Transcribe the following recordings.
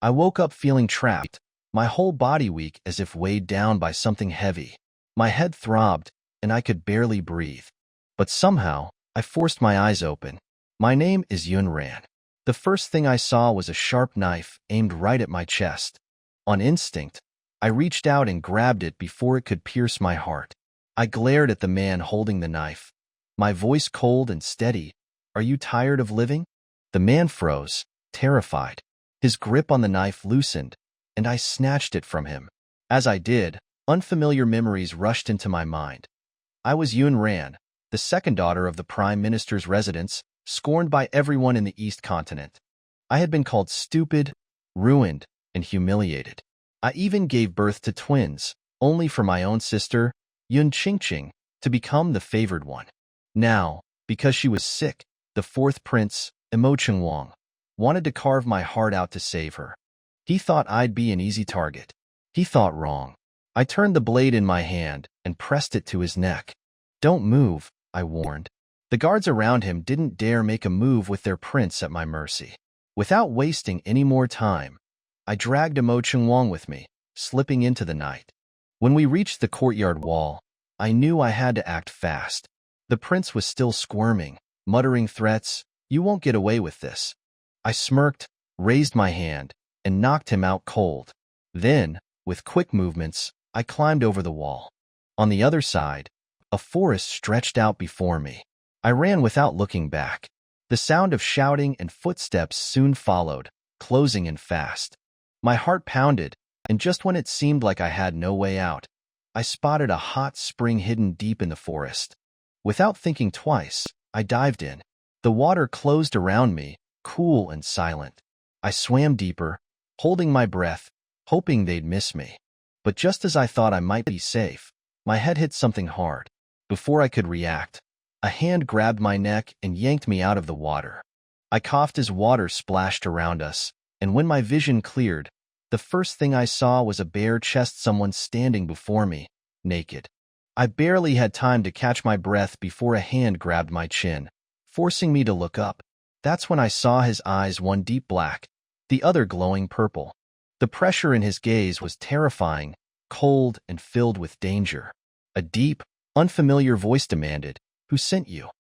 I woke up feeling trapped, my whole body weak as if weighed down by something heavy. My head throbbed, and I could barely breathe. But somehow, I forced my eyes open. My name is Yunran. The first thing I saw was a sharp knife aimed right at my chest. On instinct, I reached out and grabbed it before it could pierce my heart. I glared at the man holding the knife, my voice cold and steady. "Are you tired of living?" The man froze, terrified. His grip on the knife loosened, and I snatched it from him. As I did, unfamiliar memories rushed into my mind. I was Yun Ran, the second daughter of the Prime Minister's residence, scorned by everyone in the East Continent. I had been called stupid, ruined, and humiliated. I even gave birth to twins, only for my own sister, Yun Qingqing, to become the favored one. Now, because she was sick, the fourth prince, Imo Chengwang, wanted to carve my heart out to save her. He thought I'd be an easy target. He thought wrong. I turned the blade in my hand and pressed it to his neck. "Don't move," I warned. The guards around him didn't dare make a move with their prince at my mercy. Without wasting any more time, I dragged Imo Chengwang with me, slipping into the night. When we reached the courtyard wall, I knew I had to act fast. The prince was still squirming, muttering threats. "You won't get away with this." I smirked, raised my hand, and knocked him out cold. Then, with quick movements, I climbed over the wall. On the other side, a forest stretched out before me. I ran without looking back. The sound of shouting and footsteps soon followed, closing in fast. My heart pounded, and just when it seemed like I had no way out, I spotted a hot spring hidden deep in the forest. Without thinking twice, I dived in. The water closed around me, cool and silent. I swam deeper, holding my breath, hoping they'd miss me. But just as I thought I might be safe, my head hit something hard. Before I could react, a hand grabbed my neck and yanked me out of the water. I coughed as water splashed around us, and when my vision cleared, the first thing I saw was a bare-chested someone standing before me, naked. I barely had time to catch my breath before a hand grabbed my chin, forcing me to look up. That's when I saw his eyes, one deep black, the other glowing purple. The pressure in his gaze was terrifying, cold, and filled with danger. A deep, unfamiliar voice demanded, "Who sent you?"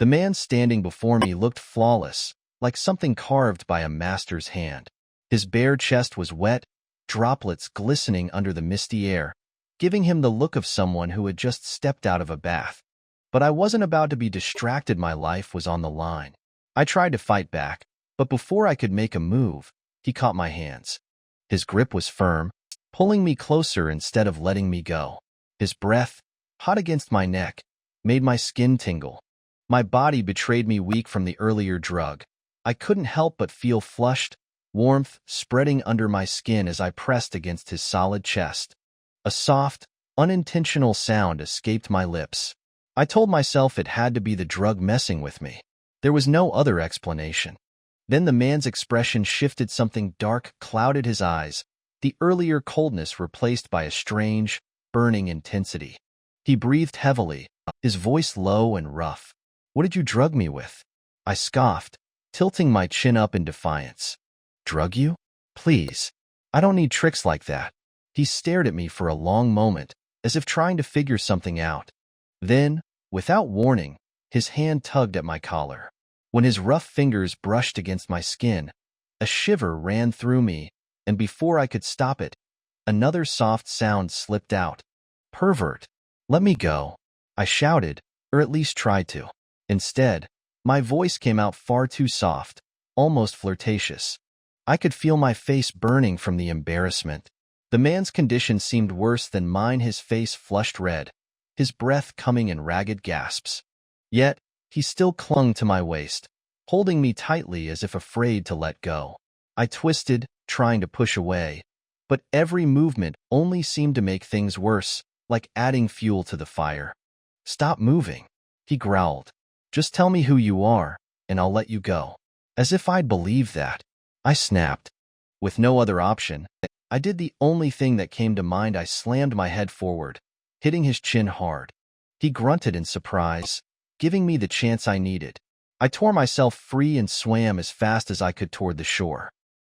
The man standing before me looked flawless, like something carved by a master's hand. His bare chest was wet, droplets glistening under the misty air, giving him the look of someone who had just stepped out of a bath. But I wasn't about to be distracted. My life was on the line. I tried to fight back, but before I could make a move, he caught my hands. His grip was firm, pulling me closer instead of letting me go. His breath, hot against my neck, made my skin tingle. My body betrayed me, weak from the earlier drug. I couldn't help but feel flushed, warmth spreading under my skin as I pressed against his solid chest. A soft, unintentional sound escaped my lips. I told myself it had to be the drug messing with me. There was no other explanation. Then the man's expression shifted. Something dark clouded his eyes, the earlier coldness replaced by a strange, burning intensity. He breathed heavily, his voice low and rough. "What did you drug me with?" I scoffed, tilting my chin up in defiance. "Drug you? Please. I don't need tricks like that." He stared at me for a long moment, as if trying to figure something out. Then, without warning, his hand tugged at my collar. When his rough fingers brushed against my skin, a shiver ran through me, and before I could stop it, another soft sound slipped out. "Pervert! Let me go," I shouted, or at least tried to. Instead, my voice came out far too soft, almost flirtatious. I could feel my face burning from the embarrassment. The man's condition seemed worse than mine, his face flushed red, his breath coming in ragged gasps. Yet, he still clung to my waist, holding me tightly as if afraid to let go. I twisted, trying to push away, but every movement only seemed to make things worse, like adding fuel to the fire. "Stop moving," he growled. "Just tell me who you are, and I'll let you go." As if I'd believe that. I snapped. With no other option, I did the only thing that came to mind. I slammed my head forward, hitting his chin hard. He grunted in surprise, giving me the chance I needed. I tore myself free and swam as fast as I could toward the shore.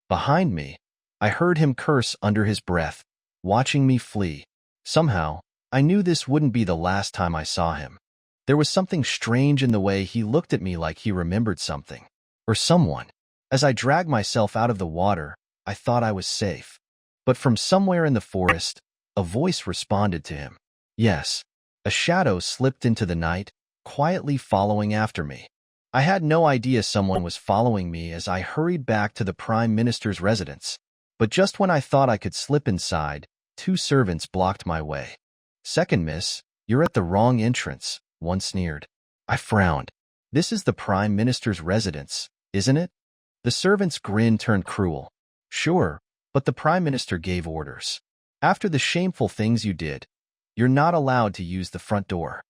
Behind me, I heard him curse under his breath, watching me flee. Somehow, I knew this wouldn't be the last time I saw him. There was something strange in the way he looked at me, like he remembered something. Or someone. As I dragged myself out of the water, I thought I was safe. But from somewhere in the forest, a voice responded to him. Yes. A shadow slipped into the night, quietly following after me. I had no idea someone was following me as I hurried back to the Prime Minister's residence. But just when I thought I could slip inside, 2 servants blocked my way. "Second, miss, you're at the wrong entrance," one sneered. I frowned. "This is the Prime Minister's residence, isn't it?" The servant's grin turned cruel. "Sure, but the Prime Minister gave orders. After the shameful things you did, you're not allowed to use the front door.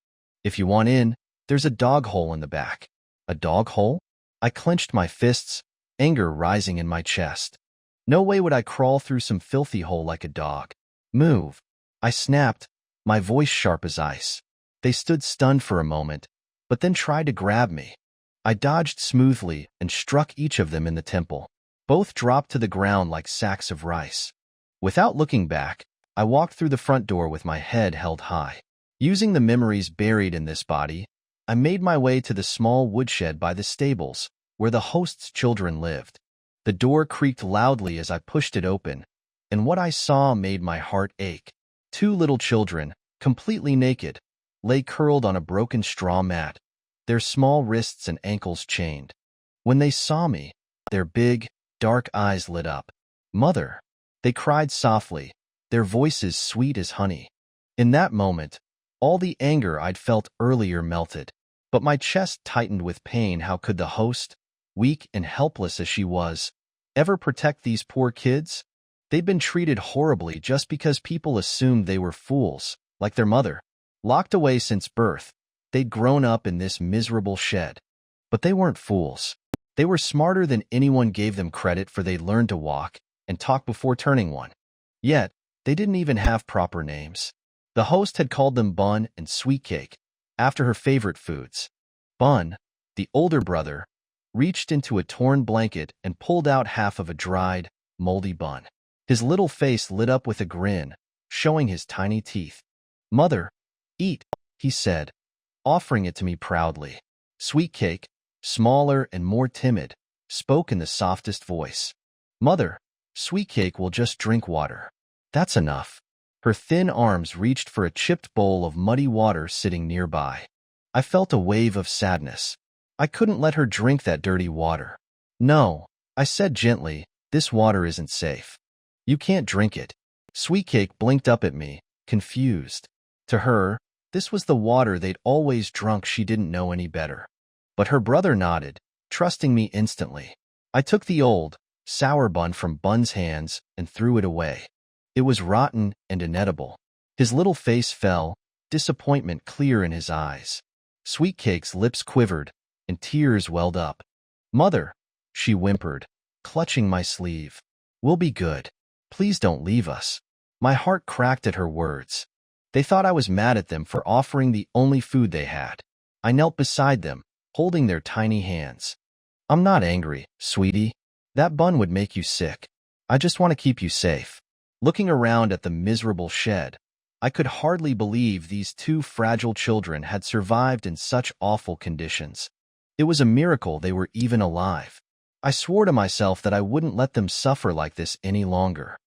If you want in, there's a dog hole in the back." A dog hole? I clenched my fists, anger rising in my chest. No way would I crawl through some filthy hole like a dog. "Move," I snapped, my voice sharp as ice. They stood stunned for a moment, but then tried to grab me. I dodged smoothly and struck each of them in the temple. Both dropped to the ground like sacks of rice. Without looking back, I walked through the front door with my head held high. Using the memories buried in this body, I made my way to the small woodshed by the stables, where the host's children lived. The door creaked loudly as I pushed it open, and what I saw made my heart ache. 2 little children, completely naked, lay curled on a broken straw mat, their small wrists and ankles chained. When they saw me, their big, dark eyes lit up. "Mother!" They cried softly, their voices sweet as honey. In that moment, all the anger I'd felt earlier melted, but my chest tightened with pain. How could the host, weak and helpless as she was, ever protect these poor kids? They'd been treated horribly just because people assumed they were fools, like their mother. Locked away since birth, they'd grown up in this miserable shed. But they weren't fools. They were smarter than anyone gave them credit for. They'd learned to walk and talk before turning one. Yet, they didn't even have proper names. The host had called them Bun and Sweet Cake, after her favorite foods. Bun, the older brother, reached into a torn blanket and pulled out half of a dried, moldy bun. His little face lit up with a grin, showing his tiny teeth. "Mother, eat," he said, offering it to me proudly. Sweet Cake, smaller and more timid, spoke in the softest voice. "Mother, Sweet Cake will just drink water. That's enough." Her thin arms reached for a chipped bowl of muddy water sitting nearby. I felt a wave of sadness. I couldn't let her drink that dirty water. "No," I said gently, "this water isn't safe. You can't drink it." Sweet Cake blinked up at me, confused. To her, this was the water they'd always drunk. She didn't know any better. But her brother nodded, trusting me instantly. I took the old, sour bun from Bun's hands and threw it away. It was rotten and inedible. His little face fell, disappointment clear in his eyes. Sweet Cake's lips quivered, and tears welled up. "Mother," she whimpered, clutching my sleeve. "We'll be good. Please don't leave us." My heart cracked at her words. They thought I was mad at them for offering the only food they had. I knelt beside them, holding their tiny hands. "I'm not angry, sweetie. That bun would make you sick. I just want to keep you safe." Looking around at the miserable shed, I could hardly believe these 2 fragile children had survived in such awful conditions. It was a miracle they were even alive. I swore to myself that I wouldn't let them suffer like this any longer.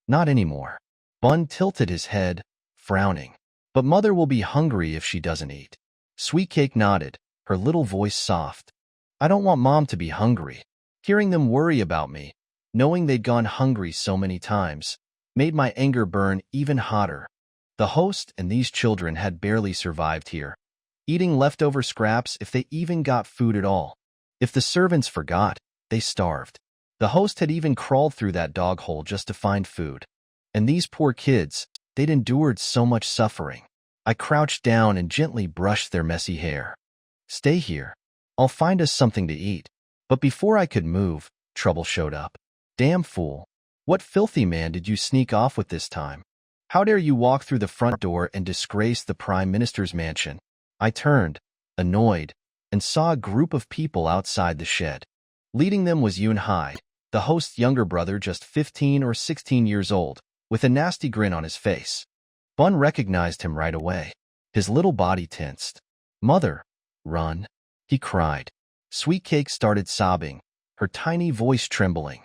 Not anymore. Bun tilted his head, frowning. "But Mother will be hungry if she doesn't eat." Sweet Cake nodded, her little voice soft. "I don't want Mom to be hungry." Hearing them worry about me, knowing they'd gone hungry so many times, made my anger burn even hotter. The host and these children had barely survived here, eating leftover scraps if they even got food at all. If the servants forgot, they starved. The host had even crawled through that dog hole just to find food. And these poor kids, they'd endured so much suffering. I crouched down and gently brushed their messy hair. "Stay here. I'll find us something to eat." But before I could move, trouble showed up. "Damn fool. What filthy man did you sneak off with this time? How dare you walk through the front door and disgrace the Prime Minister's mansion?" I turned, annoyed, and saw a group of people outside the shed. Leading them was Yunhai, the host's younger brother just 15 or 16 years old, with a nasty grin on his face. Bun recognized him right away. His little body tensed. "Mother, run," he cried. Sweet Cake started sobbing, her tiny voice trembling.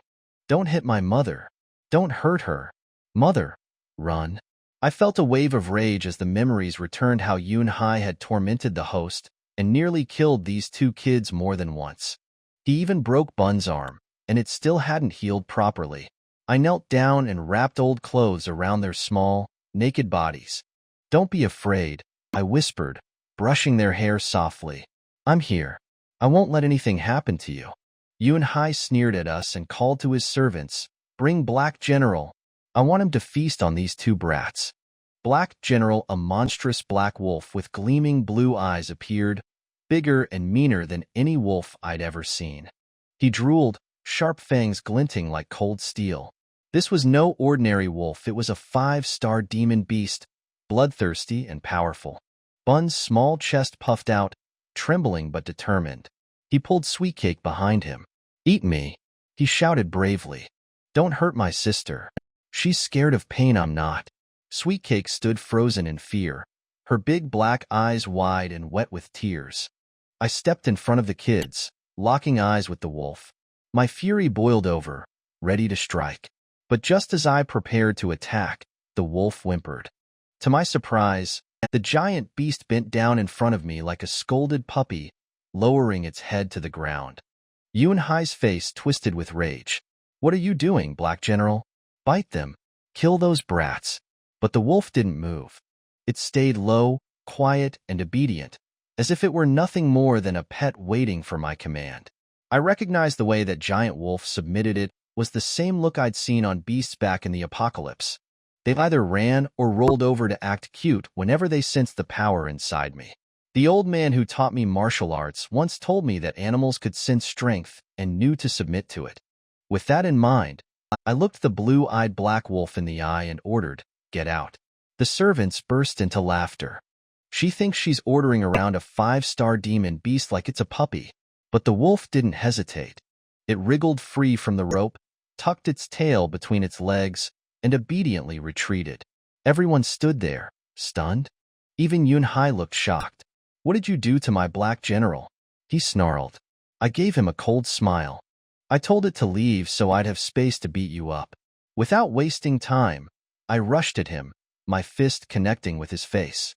"Don't hit my mother. Don't hurt her. Mother, run." I felt a wave of rage as the memories returned how Yoon Hai had tormented the host and nearly killed these two kids more than once. He even broke Bun's arm, and it still hadn't healed properly. I knelt down and wrapped old clothes around their small, naked bodies. "Don't be afraid," I whispered, brushing their hair softly. "I'm here. I won't let anything happen to you." Yoon Hai sneered at us and called to his servants, "Bring Black General. I want him to feast on these two brats." Black General, a monstrous black wolf with gleaming blue eyes, appeared, bigger and meaner than any wolf I'd ever seen. He drooled, sharp fangs glinting like cold steel. This was no ordinary wolf, it was a 5-star demon beast, bloodthirsty and powerful. Bun's small chest puffed out, trembling but determined. He pulled Sweet Cake behind him. "Eat me," he shouted bravely. "Don't hurt my sister. She's scared of pain, I'm not." Sweet Cake stood frozen in fear, her big black eyes wide and wet with tears. I stepped in front of the kids, locking eyes with the wolf. My fury boiled over, ready to strike. But just as I prepared to attack, the wolf whimpered. To my surprise, the giant beast bent down in front of me like a scolded puppy, lowering its head to the ground. Yoon Hai's face twisted with rage. "What are you doing, Black General? Bite them. Kill those brats." But the wolf didn't move. It stayed low, quiet, and obedient, as if it were nothing more than a pet waiting for my command. I recognized the way that giant wolf submitted. It was the same look I'd seen on beasts back in the apocalypse. They either ran or rolled over to act cute whenever they sensed the power inside me. The old man who taught me martial arts once told me that animals could sense strength and knew to submit to it. With that in mind, I looked the blue-eyed black wolf in the eye and ordered, "Get out." The servants burst into laughter. "She thinks she's ordering around a 5-star demon beast like it's a puppy." But the wolf didn't hesitate. It wriggled free from the rope, tucked its tail between its legs, and obediently retreated. Everyone stood there, stunned. Even Yoon Hai looked shocked. "What did you do to my Black General?" he snarled. I gave him a cold smile. "I told it to leave so I'd have space to beat you up." Without wasting time, I rushed at him, my fist connecting with his face.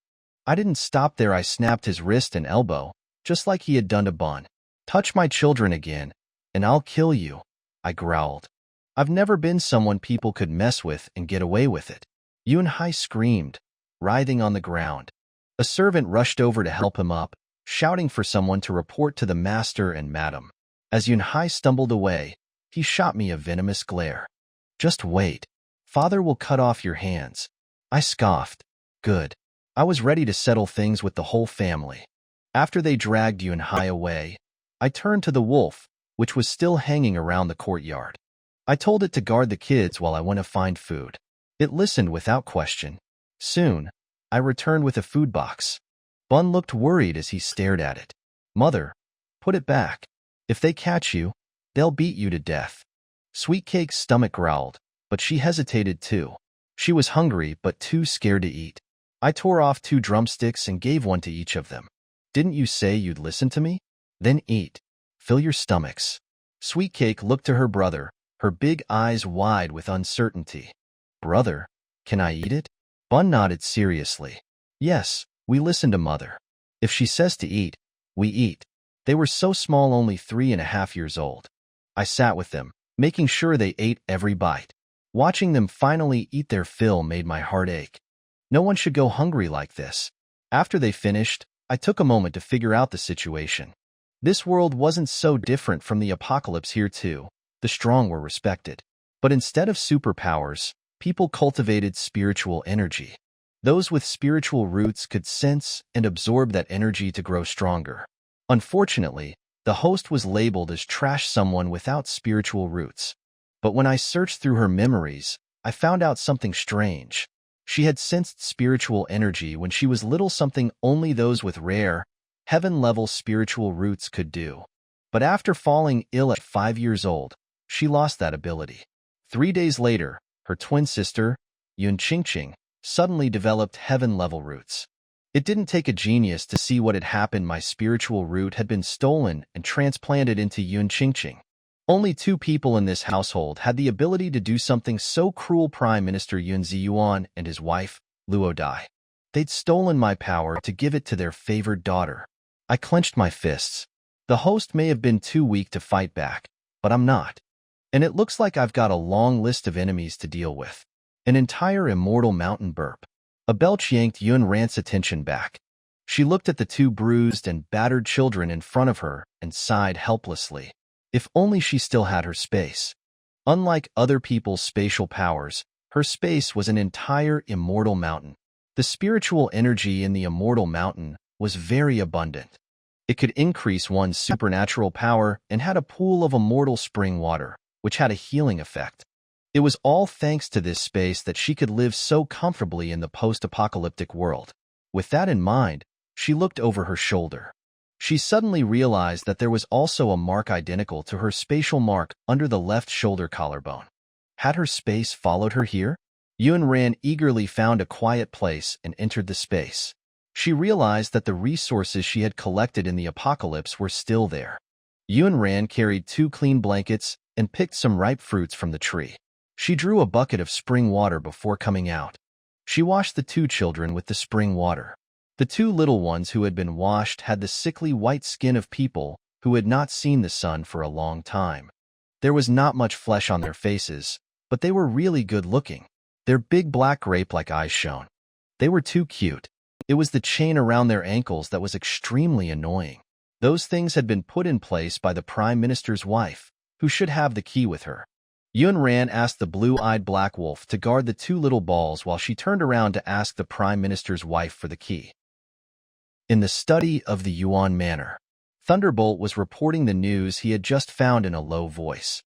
I didn't stop there. I snapped his wrist and elbow, just like he had done to Bun. "Touch my children again, and I'll kill you," I growled. I've never been someone people could mess with and get away with it. Yoon Hai screamed, writhing on the ground. A servant rushed over to help him up, shouting for someone to report to the master and madam. As Yoon Hai stumbled away, he shot me a venomous glare. "Just wait. Father will cut off your hands." I scoffed. Good. I was ready to settle things with the whole family. After they dragged Yoon Hai away, I turned to the wolf, which was still hanging around the courtyard. I told it to guard the kids while I went to find food. It listened without question. Soon, I returned with a food box. Bun looked worried as he stared at it. "Mother, put it back. If they catch you, they'll beat you to death." Sweet Cake's stomach growled, but she hesitated too. She was hungry but too scared to eat. I tore off 2 drumsticks and gave one to each of them. "Didn't you say you'd listen to me? Then eat. Fill your stomachs." Sweet Cake looked to her brother, her big eyes wide with uncertainty. "Brother, can I eat it?" Bun nodded seriously. "Yes, we listen to Mother. If she says to eat, we eat." They were so small, only 3.5 years old. I sat with them, making sure they ate every bite. Watching them finally eat their fill made my heart ache. No one should go hungry like this. After they finished, I took a moment to figure out the situation. This world wasn't so different from the apocalypse here too. The strong were respected. But instead of superpowers, people cultivated spiritual energy. Those with spiritual roots could sense and absorb that energy to grow stronger. Unfortunately, the host was labeled as trash, someone without spiritual roots. But when I searched through her memories, I found out something strange. She had sensed spiritual energy when she was little, something only those with rare, heaven-level spiritual roots could do. But after falling ill at 5 years old, she lost that ability. 3 days later, her twin sister, Yun Qingqing, suddenly developed heaven-level roots. It didn't take a genius to see what had happened. My spiritual root had been stolen and transplanted into Yun Qingqing. Only 2 people in this household had the ability to do something so cruel: Prime Minister Yun Ziyuan and his wife, Luo Dai. They'd stolen my power to give it to their favored daughter. I clenched my fists. The host may have been too weak to fight back, but I'm not. And it looks like I've got a long list of enemies to deal with. An entire immortal mountain burp. A belch yanked Yun Ran's attention back. She looked at the 2 bruised and battered children in front of her and sighed helplessly. If only she still had her space. Unlike other people's spatial powers, her space was an entire immortal mountain. The spiritual energy in the immortal mountain was very abundant. It could increase one's supernatural power and had a pool of immortal spring water, which had a healing effect. It was all thanks to this space that she could live so comfortably in the post-apocalyptic world. With that in mind, she looked over her shoulder. She suddenly realized that there was also a mark identical to her spatial mark under the left shoulder collarbone. Had her space followed her here? Yun Ran eagerly found a quiet place and entered the space. She realized that the resources she had collected in the apocalypse were still there. Yun Ran carried 2 clean blankets and picked some ripe fruits from the tree. She drew a bucket of spring water before coming out. She washed the 2 children with the spring water. The 2 little ones who had been washed had the sickly white skin of people who had not seen the sun for a long time. There was not much flesh on their faces, but they were really good looking. Their big black grape-like eyes shone. They were too cute. It was the chain around their ankles that was extremely annoying. Those things had been put in place by the Prime Minister's wife, who should have the key with her. Yun Ran asked the blue-eyed black wolf to guard the 2 little balls while she turned around to ask the Prime Minister's wife for the key. In the study of the Yuan Manor, Thunderbolt was reporting the news he had just found in a low voice.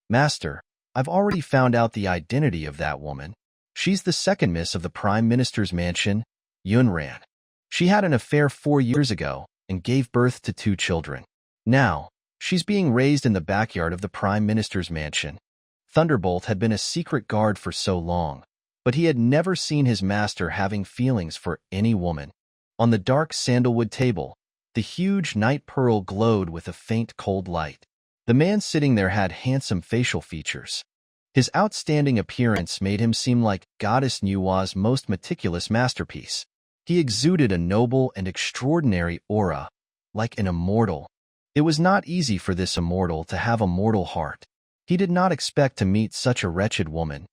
"Master, I've already found out the identity of that woman. She's the second miss of the Prime Minister's mansion, Yun Ran. She had an affair 4 years ago and gave birth to 2 children. Now, she's being raised in the backyard of the Prime Minister's mansion." Thunderbolt had been a secret guard for so long, but he had never seen his master having feelings for any woman. On the dark sandalwood table, the huge night pearl glowed with a faint cold light. The man sitting there had handsome facial features. His outstanding appearance made him seem like Goddess Nuwa's most meticulous masterpiece. He exuded a noble and extraordinary aura, like an immortal. It was not easy for this immortal to have a mortal heart. He did not expect to meet such a wretched woman.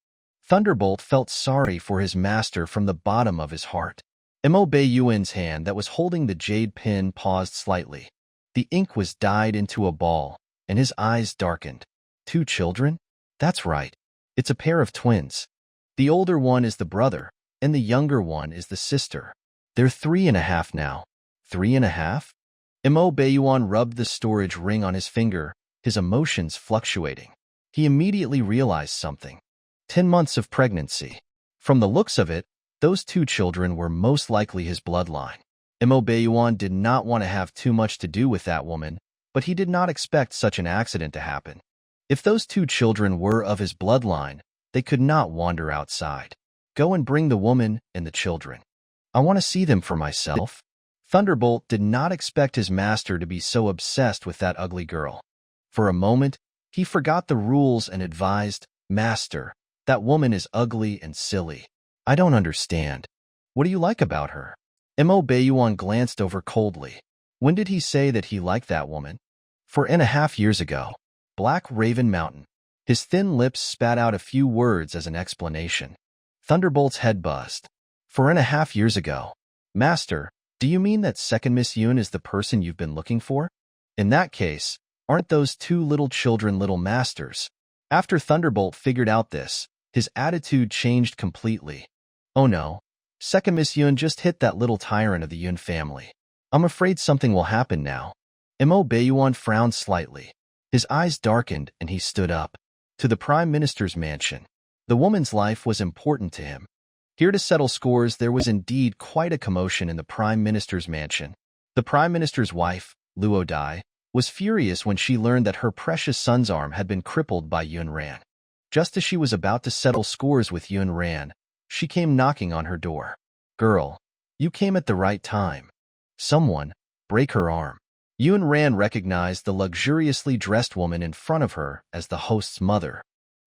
Thunderbolt felt sorry for his master from the bottom of his heart. Mo Beiyuan's hand that was holding the jade pin paused slightly. The ink was dyed into a ball, and his eyes darkened. 2 children? That's right. It's a pair of twins. The older one is the brother, and the younger one is the sister. They're 3.5 now. 3.5? Mo Beiyuan rubbed the storage ring on his finger, his emotions fluctuating. He immediately realized something. 10 months of pregnancy. From the looks of it, those 2 children were most likely his bloodline. Mo Beiyuan did not want to have too much to do with that woman, but he did not expect such an accident to happen. If those 2 children were of his bloodline, they could not wander outside. Go and bring the woman and the children. I want to see them for myself. Thunderbolt did not expect his master to be so obsessed with that ugly girl. For a moment, he forgot the rules and advised, "Master, that woman is ugly and silly. I don't understand. What do you like about her?" Mo Beiyuan glanced over coldly. When did he say that he liked that woman? 4.5 years ago. Black Raven Mountain. His thin lips spat out a few words as an explanation. Thunderbolt's head buzzed. 4.5 years ago. Master, do you mean that second Miss Yun is the person you've been looking for? In that case, aren't those 2 little children little masters? After Thunderbolt figured out this, his attitude changed completely. Oh no, second Miss Yun just hit that little tyrant of the Yun family. I'm afraid something will happen now. Mo Beiyuan frowned slightly. His eyes darkened and he stood up. To the Prime Minister's mansion. The woman's life was important to him. Here to settle scores, there was indeed quite a commotion in the Prime Minister's mansion. The Prime Minister's wife, Luo Dai, was furious when she learned that her precious son's arm had been crippled by Yun Ran. Just as she was about to settle scores with Yun Ran, she came knocking on her door. "Girl, you came at the right time. Someone, break her arm." Yun Ran recognized the luxuriously dressed woman in front of her as the host's mother.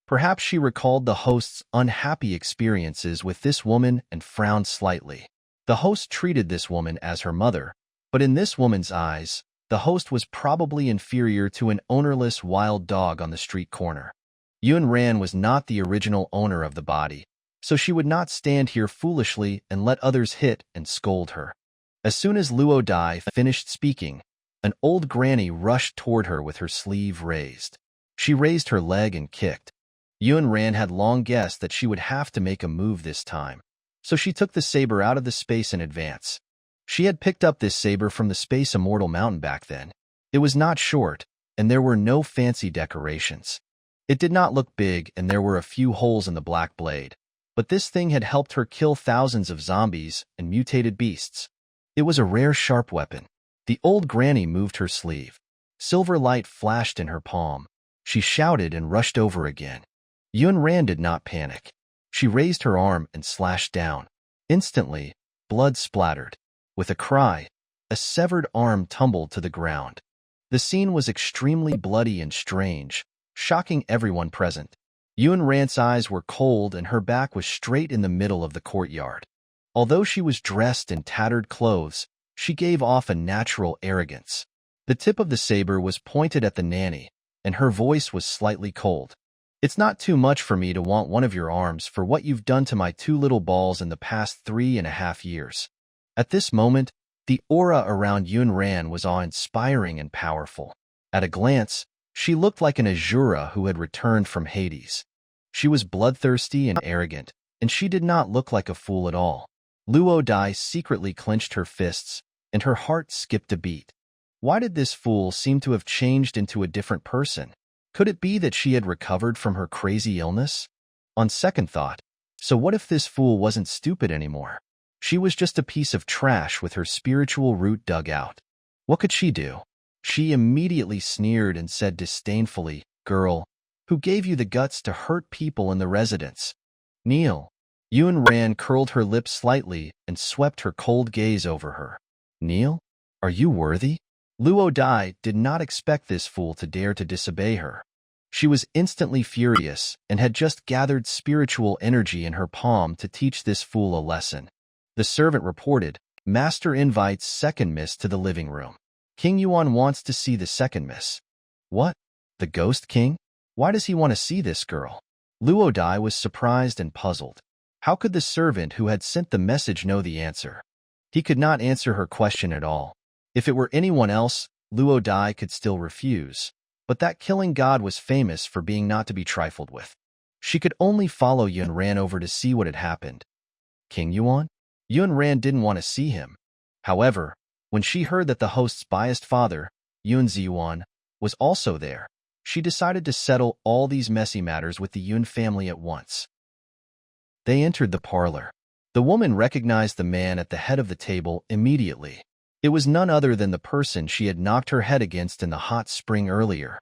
Perhaps she recalled the host's unhappy experiences with this woman and frowned slightly. The host treated this woman as her mother, but in this woman's eyes, the host was probably inferior to an ownerless wild dog on the street corner. Yun Ran was not the original owner of the body, so she would not stand here foolishly and let others hit and scold her. As soon as Luo Dai finished speaking, an old granny rushed toward her with her sleeve raised. She raised her leg and kicked. Yun Ran had long guessed that she would have to make a move this time, so she took the saber out of the space in advance. She had picked up this saber from the Space Immortal Mountain back then. It was not short, and there were no fancy decorations. It did not look big, and there were a few holes in the black blade, but this thing had helped her kill thousands of zombies and mutated beasts. It was a rare sharp weapon. The old granny moved her sleeve. Silver light flashed in her palm. She shouted and rushed over again. Yun Ran did not panic. She raised her arm and slashed down. Instantly, blood splattered. With a cry, a severed arm tumbled to the ground. The scene was extremely bloody and strange, shocking everyone present. Yun Ran's eyes were cold and her back was straight in the middle of the courtyard. Although she was dressed in tattered clothes, she gave off a natural arrogance. The tip of the saber was pointed at the nanny, and her voice was slightly cold. "It's not too much for me to want one of your arms for what you've done to my two little balls in the past 3.5 years. At this moment, the aura around Yun Ran was awe-inspiring and powerful. At a glance, she looked like an Azura who had returned from Hades. She was bloodthirsty and arrogant, and she did not look like a fool at all. Luo Dai secretly clenched her fists, and her heart skipped a beat. Why did this fool seem to have changed into a different person? Could it be that she had recovered from her crazy illness? On second thought, so what if this fool wasn't stupid anymore? She was just a piece of trash with her spiritual root dug out. What could she do? She immediately sneered and said disdainfully, "Girl, who gave you the guts to hurt people in the residence? Kneel." Yun Ran curled her lips slightly and swept her cold gaze over her. "Kneel? Are you worthy?" Luo Dai did not expect this fool to dare to disobey her. She was instantly furious and had just gathered spiritual energy in her palm to teach this fool a lesson. The servant reported, "Master invites second miss to the living room. King Yuan wants to see the second miss." "What? The Ghost King? Why does he want to see this girl?" Luo Dai was surprised and puzzled. How could the servant who had sent the message know the answer? He could not answer her question at all. If it were anyone else, Luo Dai could still refuse. But that killing god was famous for being not to be trifled with. She could only follow Yun Ran over to see what had happened. King Yuan? Yun Ran didn't want to see him. However, when she heard that the host's biased father, Yun Ziyuan, was also there, she decided to settle all these messy matters with the Yun family at once. They entered the parlor. The woman recognized the man at the head of the table immediately. It was none other than the person she had knocked her head against in the hot spring earlier.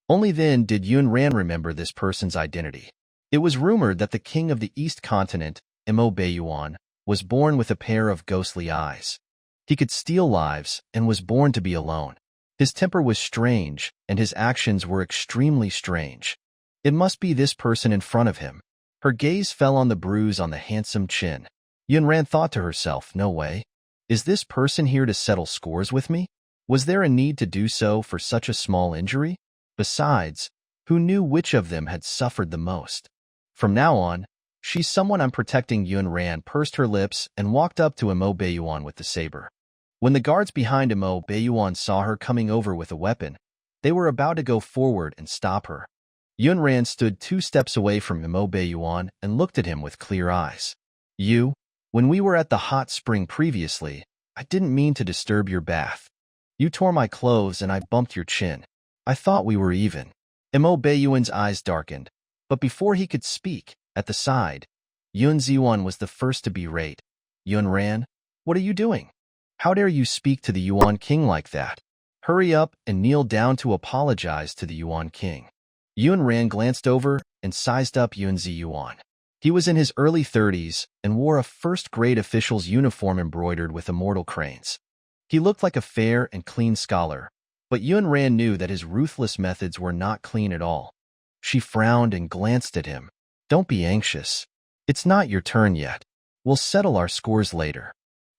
Only then did Yun Ran remember this person's identity. It was rumored that the king of the East Continent, Mo Beiyuan, was born with a pair of ghostly eyes. He could steal lives and was born to be alone. His temper was strange, and his actions were extremely strange. It must be this person in front of him. Her gaze fell on the bruise on the handsome chin. Yun Ran thought to herself, no way. Is this person here to settle scores with me? Was there a need to do so for such a small injury? Besides, who knew which of them had suffered the most? From now on, she's someone I'm protecting. Yun Ran pursed her lips and walked up to Mo Beiyuan with the saber. When the guards behind Mo Beiyuan saw her coming over with a weapon, they were about to go forward and stop her. Yun Ran stood 2 steps away from Mo Beiyuan and looked at him with clear eyes. When we were at the hot spring previously, I didn't mean to disturb your bath. You tore my clothes and I bumped your chin. I thought we were even." Mo Beiyuan's eyes darkened, but before he could speak, at the side, Yun Ziyuan was the first to berate. "Yun Ran, what are you doing? How dare you speak to the Yuan king like that?" Hurry up and kneel down to apologize to the Yuan king. Yun Ran glanced over and sized up Yunzi Yuan. He was in his early 30s and wore a first-grade official's uniform embroidered with immortal cranes. He looked like a fair and clean scholar, but Yun Ran knew that his ruthless methods were not clean at all. She frowned and glanced at him. Don't be anxious. It's not your turn yet. We'll settle our scores later.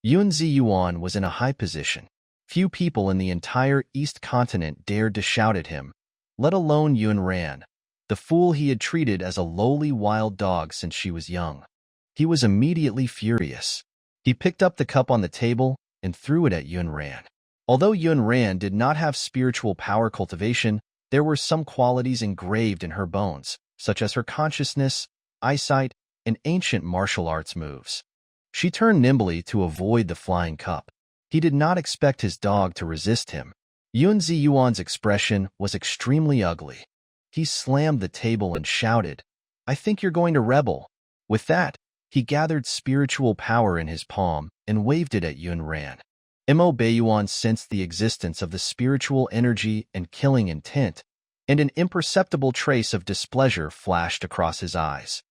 Yunzi Yuan was in a high position. Few people in the entire East continent dared to shout at him, let alone Yun Ran, the fool he had treated as a lowly wild dog since she was young. He was immediately furious. He picked up the cup on the table and threw it at Yun Ran. Although Yun Ran did not have spiritual power cultivation, there were some qualities engraved in her bones, such as her consciousness, eyesight, and ancient martial arts moves. She turned nimbly to avoid the flying cup. He did not expect his dog to resist him. Yunzi Yuan's expression was extremely ugly. He slammed the table and shouted, I think you're going to rebel. With that, he gathered spiritual power in his palm and waved it at Yun Ran. Mo Beiyuan sensed the existence of the spiritual energy and killing intent, and an imperceptible trace of displeasure flashed across his eyes.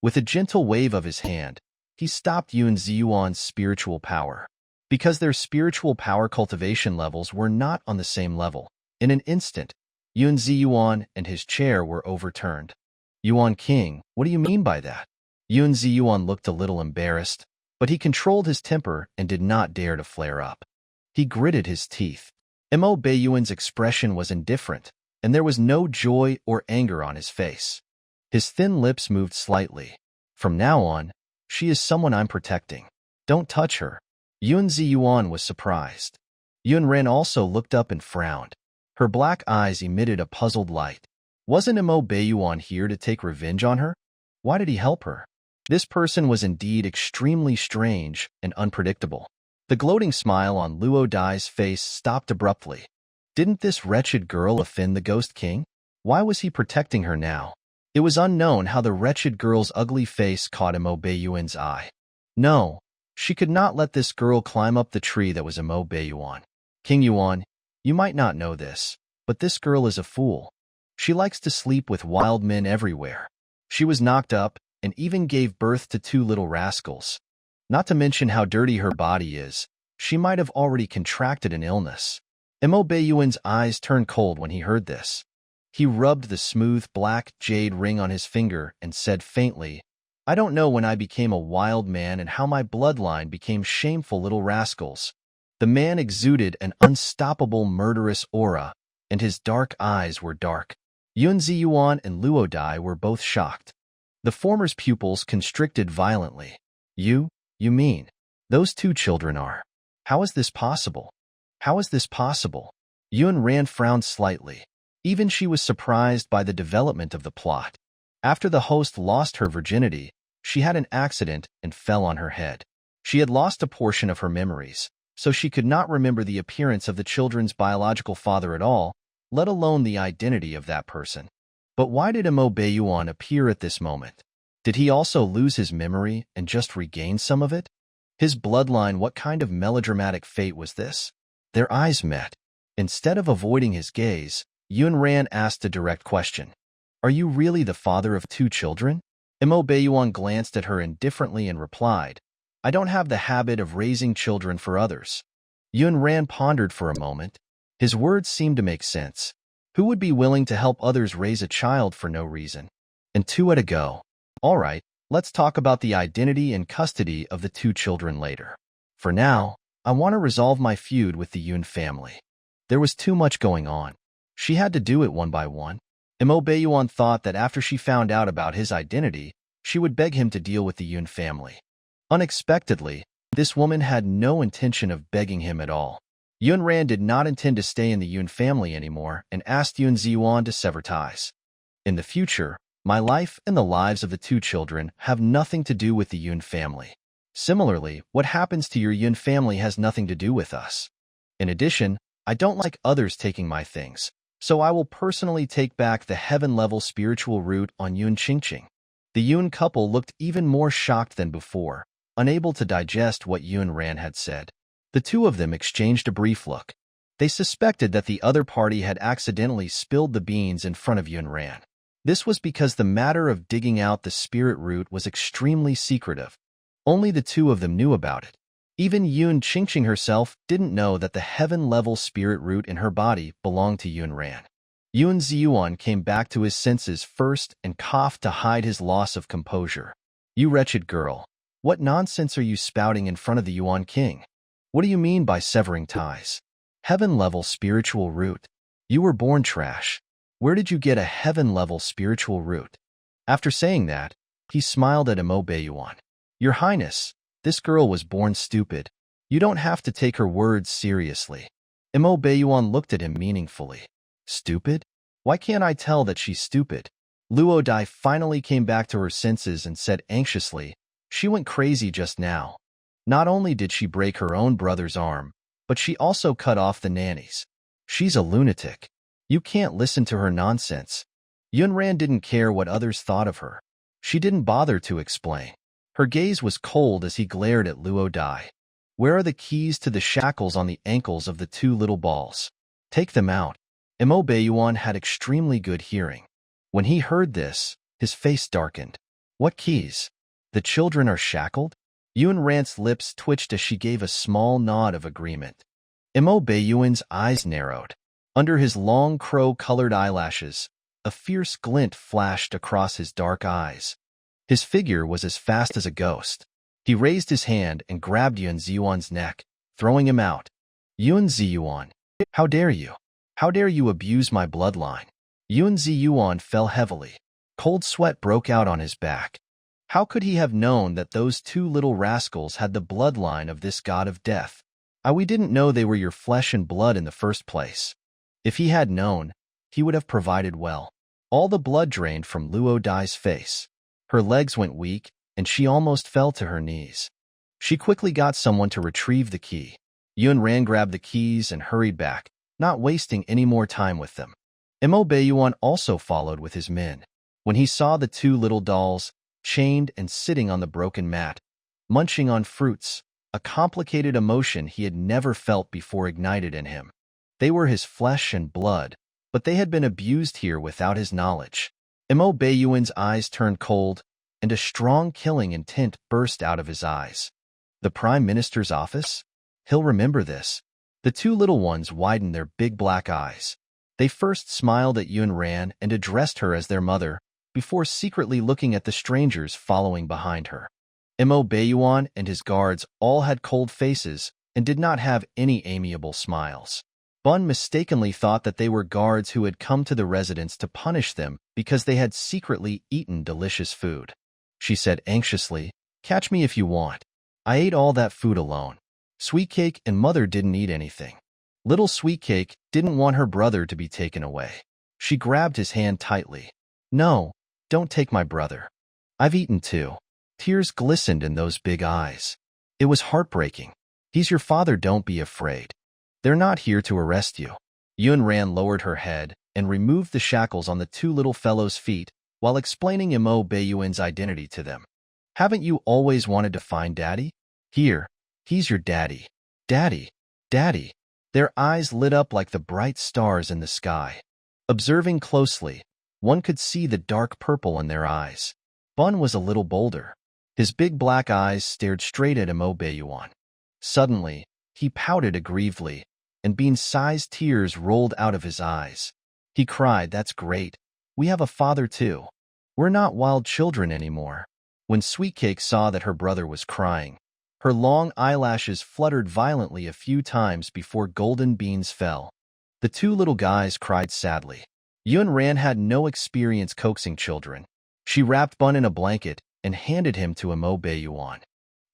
With a gentle wave of his hand, he stopped Yunzi Yuan's spiritual power. Because their spiritual power cultivation levels were not on the same level, in an instant, Yunzi Yuan and his chair were overturned. Yuan King, what do you mean by that? Yunzi Yuan looked a little embarrassed, but he controlled his temper and did not dare to flare up. He gritted his teeth. Mo Beiyuan's expression was indifferent, and there was no joy or anger on his face. His thin lips moved slightly. From now on, she is someone I'm protecting. Don't touch her. Yunzi Yuan was surprised. Yun Ran also looked up and frowned. Her black eyes emitted a puzzled light. Wasn't Mo Beiyuan here to take revenge on her? Why did he help her? This person was indeed extremely strange and unpredictable. The gloating smile on Luo Dai's face stopped abruptly. Didn't this wretched girl offend the Ghost King? Why was he protecting her now? It was unknown how the wretched girl's ugly face caught Mo Beiyuan's eye. No, she could not let this girl climb up the tree that was Mo Beiyuan. King Yuan, you might not know this, but this girl is a fool. She likes to sleep with wild men everywhere. She was knocked up and even gave birth to 2 little rascals. Not to mention how dirty her body is, she might have already contracted an illness. Mo Beiyuan's eyes turned cold when he heard this. He rubbed the smooth black jade ring on his finger and said faintly, I don't know when I became a wild man and how my bloodline became shameful little rascals. The man exuded an unstoppable murderous aura, and his dark eyes were dark. Yunzi Yuan and Luo Dai were both shocked. The former's pupils constricted violently. You mean, those 2 children are? How is this possible? How is this possible? Yun Ran frowned slightly. Even she was surprised by the development of the plot. After the host lost her virginity, she had an accident and fell on her head. She had lost a portion of her memories, so she could not remember the appearance of the children's biological father at all, let alone the identity of that person. But why did Mo Beiyuan appear at this moment? Did he also lose his memory and just regain some of it? His bloodline, what kind of melodramatic fate was this? Their eyes met. Instead of avoiding his gaze, Yun Ran asked a direct question. Are you really the father of 2 children? Mo Beiyuan glanced at her indifferently and replied, I don't have the habit of raising children for others. Yun Ran pondered for a moment. His words seemed to make sense. Who would be willing to help others raise a child for no reason? And 2 at a go. All right, let's talk about the identity and custody of the 2 children later. For now, I want to resolve my feud with the Yun family. There was too much going on. She had to do it one by one. Mo Beiyuan thought that after she found out about his identity, she would beg him to deal with the Yun family. Unexpectedly, this woman had no intention of begging him at all. Yun Ran did not intend to stay in the Yun family anymore and asked Yunzi Yuan to sever ties. In the future, my life and the lives of the 2 children have nothing to do with the Yun family. Similarly, what happens to your Yun family has nothing to do with us. In addition, I don't like others taking my things, so I will personally take back the heaven-level spiritual root on Yun Qingqing. The Yun couple looked even more shocked than before, unable to digest what Yun Ran had said. The 2 of them exchanged a brief look. They suspected that the other party had accidentally spilled the beans in front of Yunran. This was because the matter of digging out the spirit root was extremely secretive. Only the two of them knew about it. Even Yun Qingqing herself didn't know that the heaven-level spirit root in her body belonged to Yunran. Yun Ziyuan came back to his senses first and coughed to hide his loss of composure. "You wretched girl, what nonsense are you spouting in front of the Yuan King? What do you mean by severing ties? Heaven-level spiritual root. You were born trash. Where did you get a heaven-level spiritual root?" After saying that, he smiled at Imo Beiyuan. "Your Highness, this girl was born stupid. You don't have to take her words seriously." Imo Beiyuan looked at him meaningfully. "Stupid? Why can't I tell that she's stupid?" Luo Dai finally came back to her senses and said anxiously, "She went crazy just now. Not only did she break her own brother's arm, but she also cut off the nanny's. She's a lunatic. You can't listen to her nonsense." Yunran didn't care what others thought of her. She didn't bother to explain. Her gaze was cold as he glared at Luo Dai. "Where are the keys to the shackles on the ankles of the two little balls? Take them out." Imo Beiyuan had extremely good hearing. When he heard this, his face darkened. "What keys? The children are shackled?" Yunran's lips twitched as she gave a small nod of agreement. Imo Beiyuan's eyes narrowed. Under his long crow-colored eyelashes, a fierce glint flashed across his dark eyes. His figure was as fast as a ghost. He raised his hand and grabbed Yun Ziyuan's neck, throwing him out. "Yun Ziyuan, how dare you? How dare you abuse my bloodline?" Yun Ziyuan fell heavily. Cold sweat broke out on his back. How could he have known that those two little rascals had the bloodline of this god of death? We didn't know they were your flesh and blood in the first place." If he had known, he would have provided well. All the blood drained from Luo Dai's face. Her legs went weak, and she almost fell to her knees. She quickly got someone to retrieve the key. Yunran grabbed the keys and hurried back, not wasting any more time with them. Imo Beiyuan also followed with his men. When he saw the two little dolls, chained and sitting on the broken mat, munching on fruits, a complicated emotion he had never felt before ignited in him. They were his flesh and blood, but they had been abused here without his knowledge. Imo Beiyuan's eyes turned cold, and a strong killing intent burst out of his eyes. The Prime Minister's office? He'll remember this. The two little ones widened their big black eyes. They first smiled at Yunran and addressed her as their mother, before secretly looking at the strangers following behind her. Imo Beiyuan and his guards all had cold faces and did not have any amiable smiles. Bun mistakenly thought that they were guards who had come to the residence to punish them because they had secretly eaten delicious food. She said anxiously, "Catch me if you want. I ate all that food alone. Sweetcake and Mother didn't eat anything." Little Sweetcake didn't want her brother to be taken away. She grabbed his hand tightly. "No, don't take my brother. I've eaten too." Tears glistened in those big eyes. It was heartbreaking. "He's your father, don't be afraid. They're not here to arrest you." Yunran lowered her head and removed the shackles on the two little fellows' feet while explaining Imo Beiyuan's identity to them. "Haven't you always wanted to find Daddy? Here, he's your daddy. Daddy, Daddy." Their eyes lit up like the bright stars in the sky. Observing closely, one could see the dark purple in their eyes. Bun was a little bolder. His big black eyes stared straight at Imo Beiyuan. Suddenly, he pouted aggrievedly, and bean-sized tears rolled out of his eyes. He cried, "That's great. We have a father too. We're not wild children anymore." When Sweetcake saw that her brother was crying, her long eyelashes fluttered violently a few times before golden beans fell. The two little guys cried sadly. Yunran had no experience coaxing children. She wrapped Bun in a blanket and handed him to Imo Beiyuan.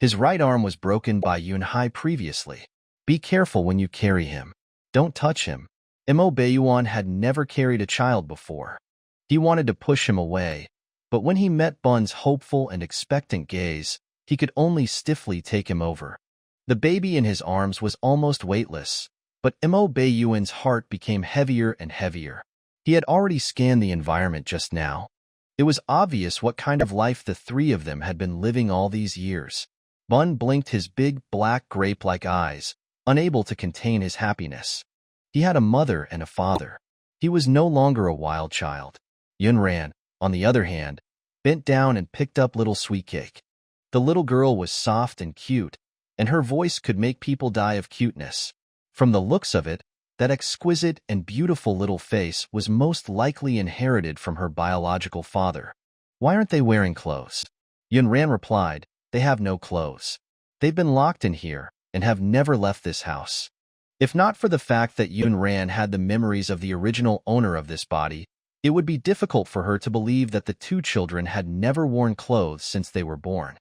His right arm was broken by Yunhai previously. "Be careful when you carry him. Don't touch him." Imo Beiyuan had never carried a child before. He wanted to push him away, but when he met Bun's hopeful and expectant gaze, he could only stiffly take him over. The baby in his arms was almost weightless, but Imo Beiyuan's heart became heavier and heavier. He had already scanned the environment just now. It was obvious what kind of life the three of them had been living all these years. Bun blinked his big, black, grape-like eyes, unable to contain his happiness. He had a mother and a father. He was no longer a wild child. Yunran, on the other hand, bent down and picked up little sweet cake. The little girl was soft and cute, and her voice could make people die of cuteness. From the looks of it, that exquisite and beautiful little face was most likely inherited from her biological father. Why aren't they wearing clothes? Yunran replied, they have no clothes. They've been locked in here and have never left this house. If not for the fact that Yunran had the memories of the original owner of this body, it would be difficult for her to believe that the two children had never worn clothes since they were born.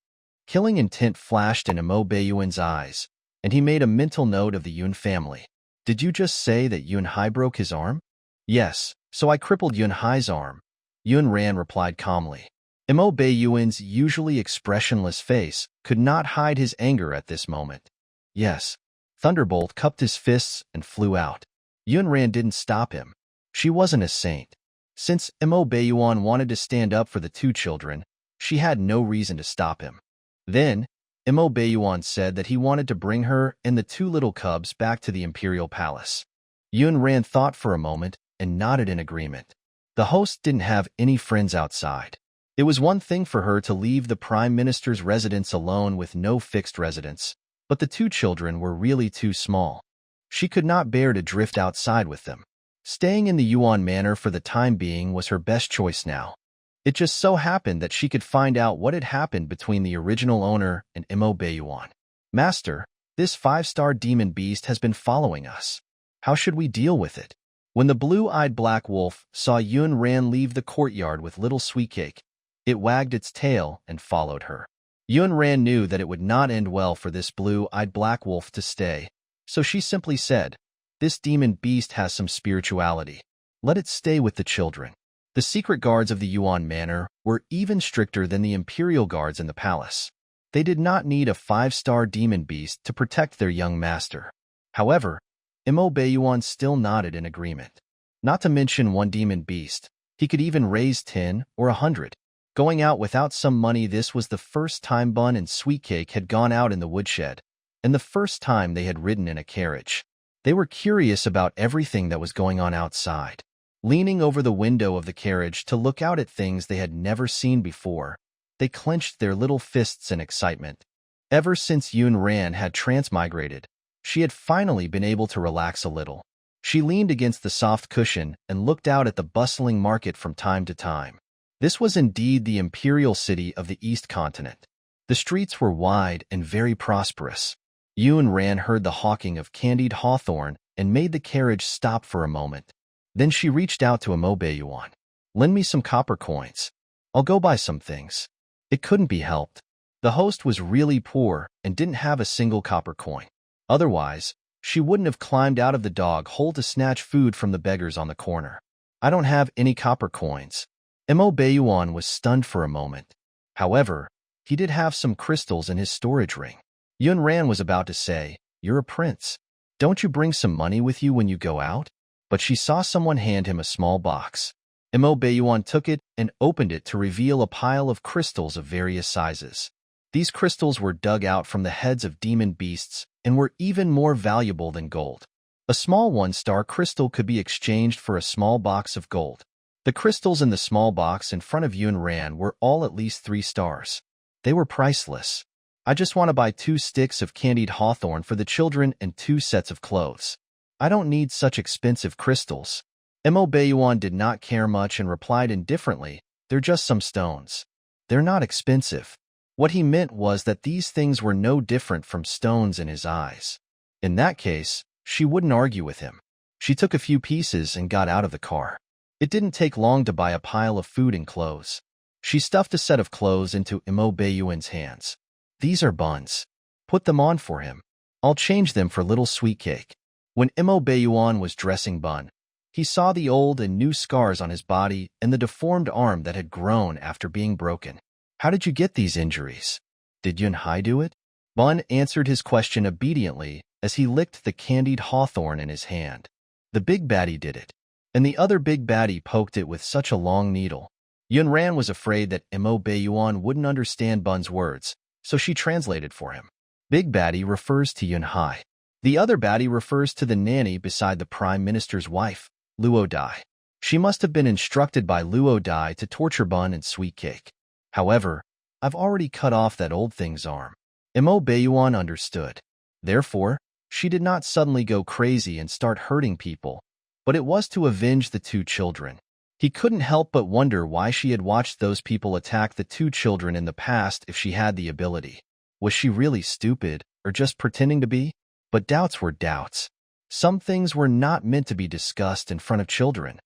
Killing intent flashed in Imo Baiyuan's eyes, and he made a mental note of the Yun family. Did you just say that Yunhai broke his arm? Yes, so I crippled Yunhai's arm. Yunran replied calmly. Imo Baiyuan's usually expressionless face could not hide his anger at this moment. Yes. Thunderbolt cupped his fists and flew out. Yunran didn't stop him. She wasn't a saint. Since Imo Baiyuan wanted to stand up for the two children, she had no reason to stop him. Then, Imo Baiyuan said that he wanted to bring her and the two little cubs back to the imperial palace. Yunran thought for a moment and nodded in agreement. The host didn't have any friends outside. It was one thing for her to leave the prime minister's residence alone with no fixed residence, but the two children were really too small. She could not bear to drift outside with them. Staying in the Yuan Manor for the time being was her best choice now. It just so happened that she could find out what had happened between the original owner and Imo Baiyuan. Master, this 5-star demon beast has been following us. How should we deal with it? When the blue-eyed black wolf saw Yunran leave the courtyard with little sweetcake, it wagged its tail and followed her. Yunran knew that it would not end well for this blue-eyed black wolf to stay, so she simply said, this demon beast has some spirituality. Let it stay with the children. The secret guards of the Yuan Manor were even stricter than the imperial guards in the palace. They did not need a 5-star demon beast to protect their young master. However, Imo Baiyuan still nodded in agreement. Not to mention one demon beast, he could even raise 10 or 100. Going out without some money, this was the first time Bun and Sweetcake had gone out in the woodshed, and the first time they had ridden in a carriage. They were curious about everything that was going on outside. Leaning over the window of the carriage to look out at things they had never seen before, they clenched their little fists in excitement. Ever since Yunran had transmigrated, she had finally been able to relax a little. She leaned against the soft cushion and looked out at the bustling market from time to time. This was indeed the imperial city of the East Continent. The streets were wide and very prosperous. Yunran heard the hawking of candied hawthorn and made the carriage stop for a moment. Then she reached out to Imo Baiyuan. Lend me some copper coins. I'll go buy some things. It couldn't be helped. The host was really poor and didn't have a single copper coin. Otherwise, she wouldn't have climbed out of the dog hole to snatch food from the beggars on the corner. I don't have any copper coins. Imo Baiyuan was stunned for a moment. However, he did have some crystals in his storage ring. Yunran was about to say, you're a prince. Don't you bring some money with you when you go out? But she saw someone hand him a small box. Imo Baiyuan took it and opened it to reveal a pile of crystals of various sizes. These crystals were dug out from the heads of demon beasts and were even more valuable than gold. A small 1-star crystal could be exchanged for a small box of gold. The crystals in the small box in front of Yunran were all at least 3 stars. They were priceless. I just want to buy 2 sticks of candied hawthorn for the children and 2 sets of clothes. I don't need such expensive crystals. Imo Baiyuan did not care much and replied indifferently, they're just some stones. They're not expensive. What he meant was that these things were no different from stones in his eyes. In that case, she wouldn't argue with him. She took a few pieces and got out of the car. It didn't take long to buy a pile of food and clothes. She stuffed a set of clothes into Imo Baiyuan's hands. These are buns. Put them on for him. I'll change them for little sweetcake. When Imo Baiyuan was dressing Bun, he saw the old and new scars on his body and the deformed arm that had grown after being broken. How did you get these injuries? Did Yunhai do it? Bun answered his question obediently as he licked the candied hawthorn in his hand. The big baddie did it, and the other big baddie poked it with such a long needle. Yunran was afraid that Imo Baiyuan wouldn't understand Bun's words, so she translated for him. Big baddie refers to Yunhai. The other baddie refers to the nanny beside the prime minister's wife, Luo Dai. She must have been instructed by Luo Dai to torture Bun and Sweet Cake. However, I've already cut off that old thing's arm. Mo Beiyuan understood. Therefore, she did not suddenly go crazy and start hurting people, but it was to avenge the two children. He couldn't help but wonder why she had watched those people attack the two children in the past if she had the ability. Was she really stupid, or just pretending to be? But doubts were doubts. Some things were not meant to be discussed in front of children.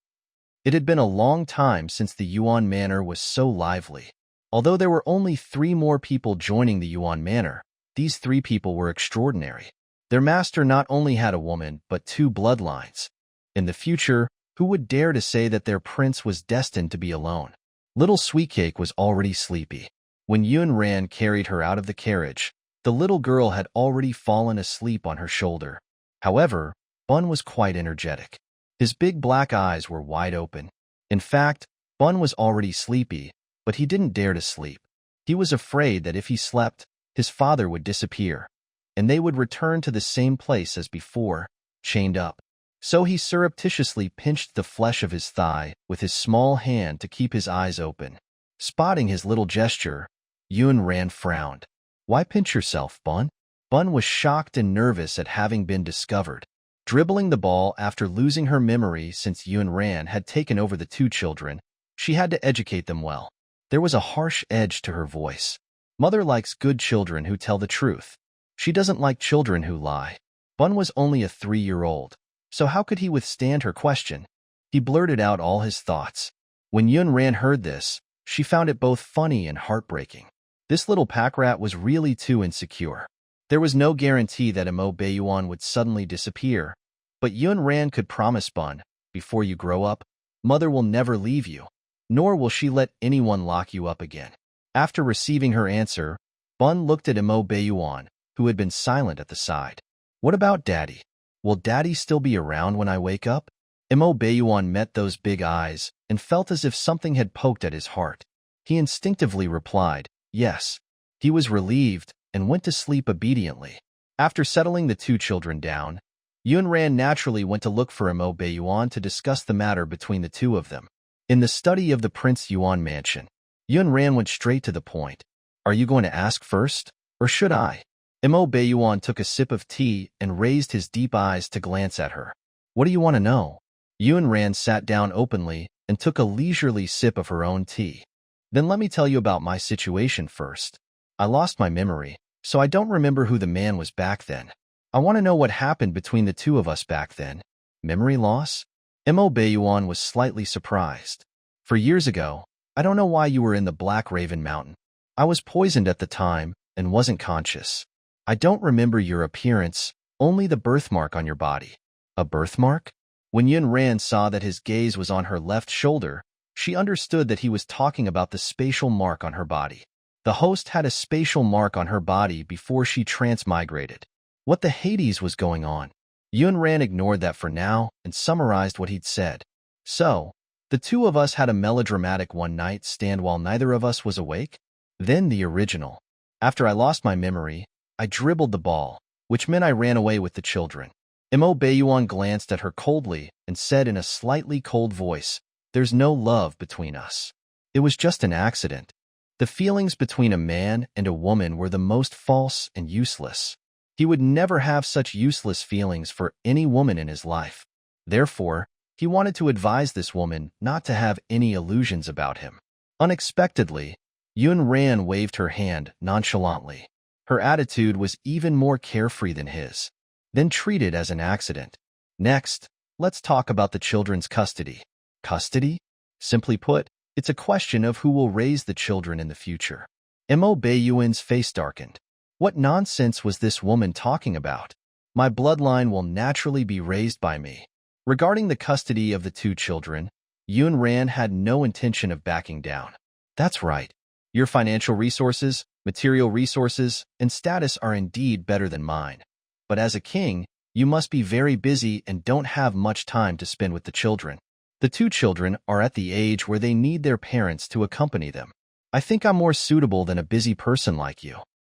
It had been a long time since the Yuan Manor was so lively. Although there were only 3 more people joining the Yuan Manor, these 3 people were extraordinary. Their master not only had a woman, but 2 bloodlines. In the future, who would dare to say that their prince was destined to be alone? Little Sweetcake was already sleepy. When Yun Ran carried her out of the carriage, the little girl had already fallen asleep on her shoulder. However, Bun was quite energetic. His big black eyes were wide open. In fact, Bun was already sleepy, but he didn't dare to sleep. He was afraid that if he slept, his father would disappear, and they would return to the same place as before, chained up. So he surreptitiously pinched the flesh of his thigh with his small hand to keep his eyes open. Spotting his little gesture, Yun Ran frowned. Why pinch yourself, Bun? Bun was shocked and nervous at having been discovered. Dribbling the ball after losing her memory since Yun Ran had taken over the 2 children, she had to educate them well. There was a harsh edge to her voice. Mother likes good children who tell the truth. She doesn't like children who lie. Bun was only a 3-year-old, so how could he withstand her question? He blurted out all his thoughts. When Yun Ran heard this, she found it both funny and heartbreaking. This little pack rat was really too insecure. There was no guarantee that Mo Beiyuan would suddenly disappear, but Yun Ran could promise Bun, before you grow up, Mother will never leave you, nor will she let anyone lock you up again. After receiving her answer, Bun looked at Mo Beiyuan, who had been silent at the side. What about Daddy? Will Daddy still be around when I wake up? Mo Beiyuan met those big eyes and felt as if something had poked at his heart. He instinctively replied, yes. He was relieved and went to sleep obediently. After settling the 2 children down, Yun Ran naturally went to look for Mo Beiyuan to discuss the matter between the 2 of them. In the study of the Prince Yuan mansion, Yun Ran went straight to the point. Are you going to ask first, or should I? Mo Beiyuan took a sip of tea and raised his deep eyes to glance at her. What do you want to know? Yun Ran sat down openly and took a leisurely sip of her own tea. Then let me tell you about my situation first. I lost my memory, so I don't remember who the man was back then. I want to know what happened between the 2 of us back then. Memory loss? Mo Beiyuan was slightly surprised. For years ago, I don't know why you were in the Black Raven Mountain. I was poisoned at the time and wasn't conscious. I don't remember your appearance, only the birthmark on your body. A birthmark? When Yun Ran saw that his gaze was on her left shoulder, she understood that he was talking about the spatial mark on her body. The host had a spatial mark on her body before she transmigrated. What the Hades was going on? Yun Ran ignored that for now and summarized what he'd said. So, the 2 of us had a melodramatic one-night stand while neither of us was awake? Then the original. After I lost my memory, I dribbled the ball, which meant I ran away with the children. Mo Beiyuan glanced at her coldly and said in a slightly cold voice, there's no love between us. It was just an accident. The feelings between a man and a woman were the most false and useless. He would never have such useless feelings for any woman in his life. Therefore, he wanted to advise this woman not to have any illusions about him. Unexpectedly, Yun Ran waved her hand nonchalantly. Her attitude was even more carefree than his. Then treat it as an accident. Next, let's talk about the children's custody. Custody? Simply put, it's a question of who will raise the children in the future. Mo Beiyuan's face darkened. What nonsense was this woman talking about? My bloodline will naturally be raised by me. Regarding the custody of the 2 children, Yun Ran had no intention of backing down. That's right. Your financial resources, material resources, and status are indeed better than mine. But as a king, you must be very busy and don't have much time to spend with the children. The 2 children are at the age where they need their parents to accompany them. I think I'm more suitable than a busy person like you.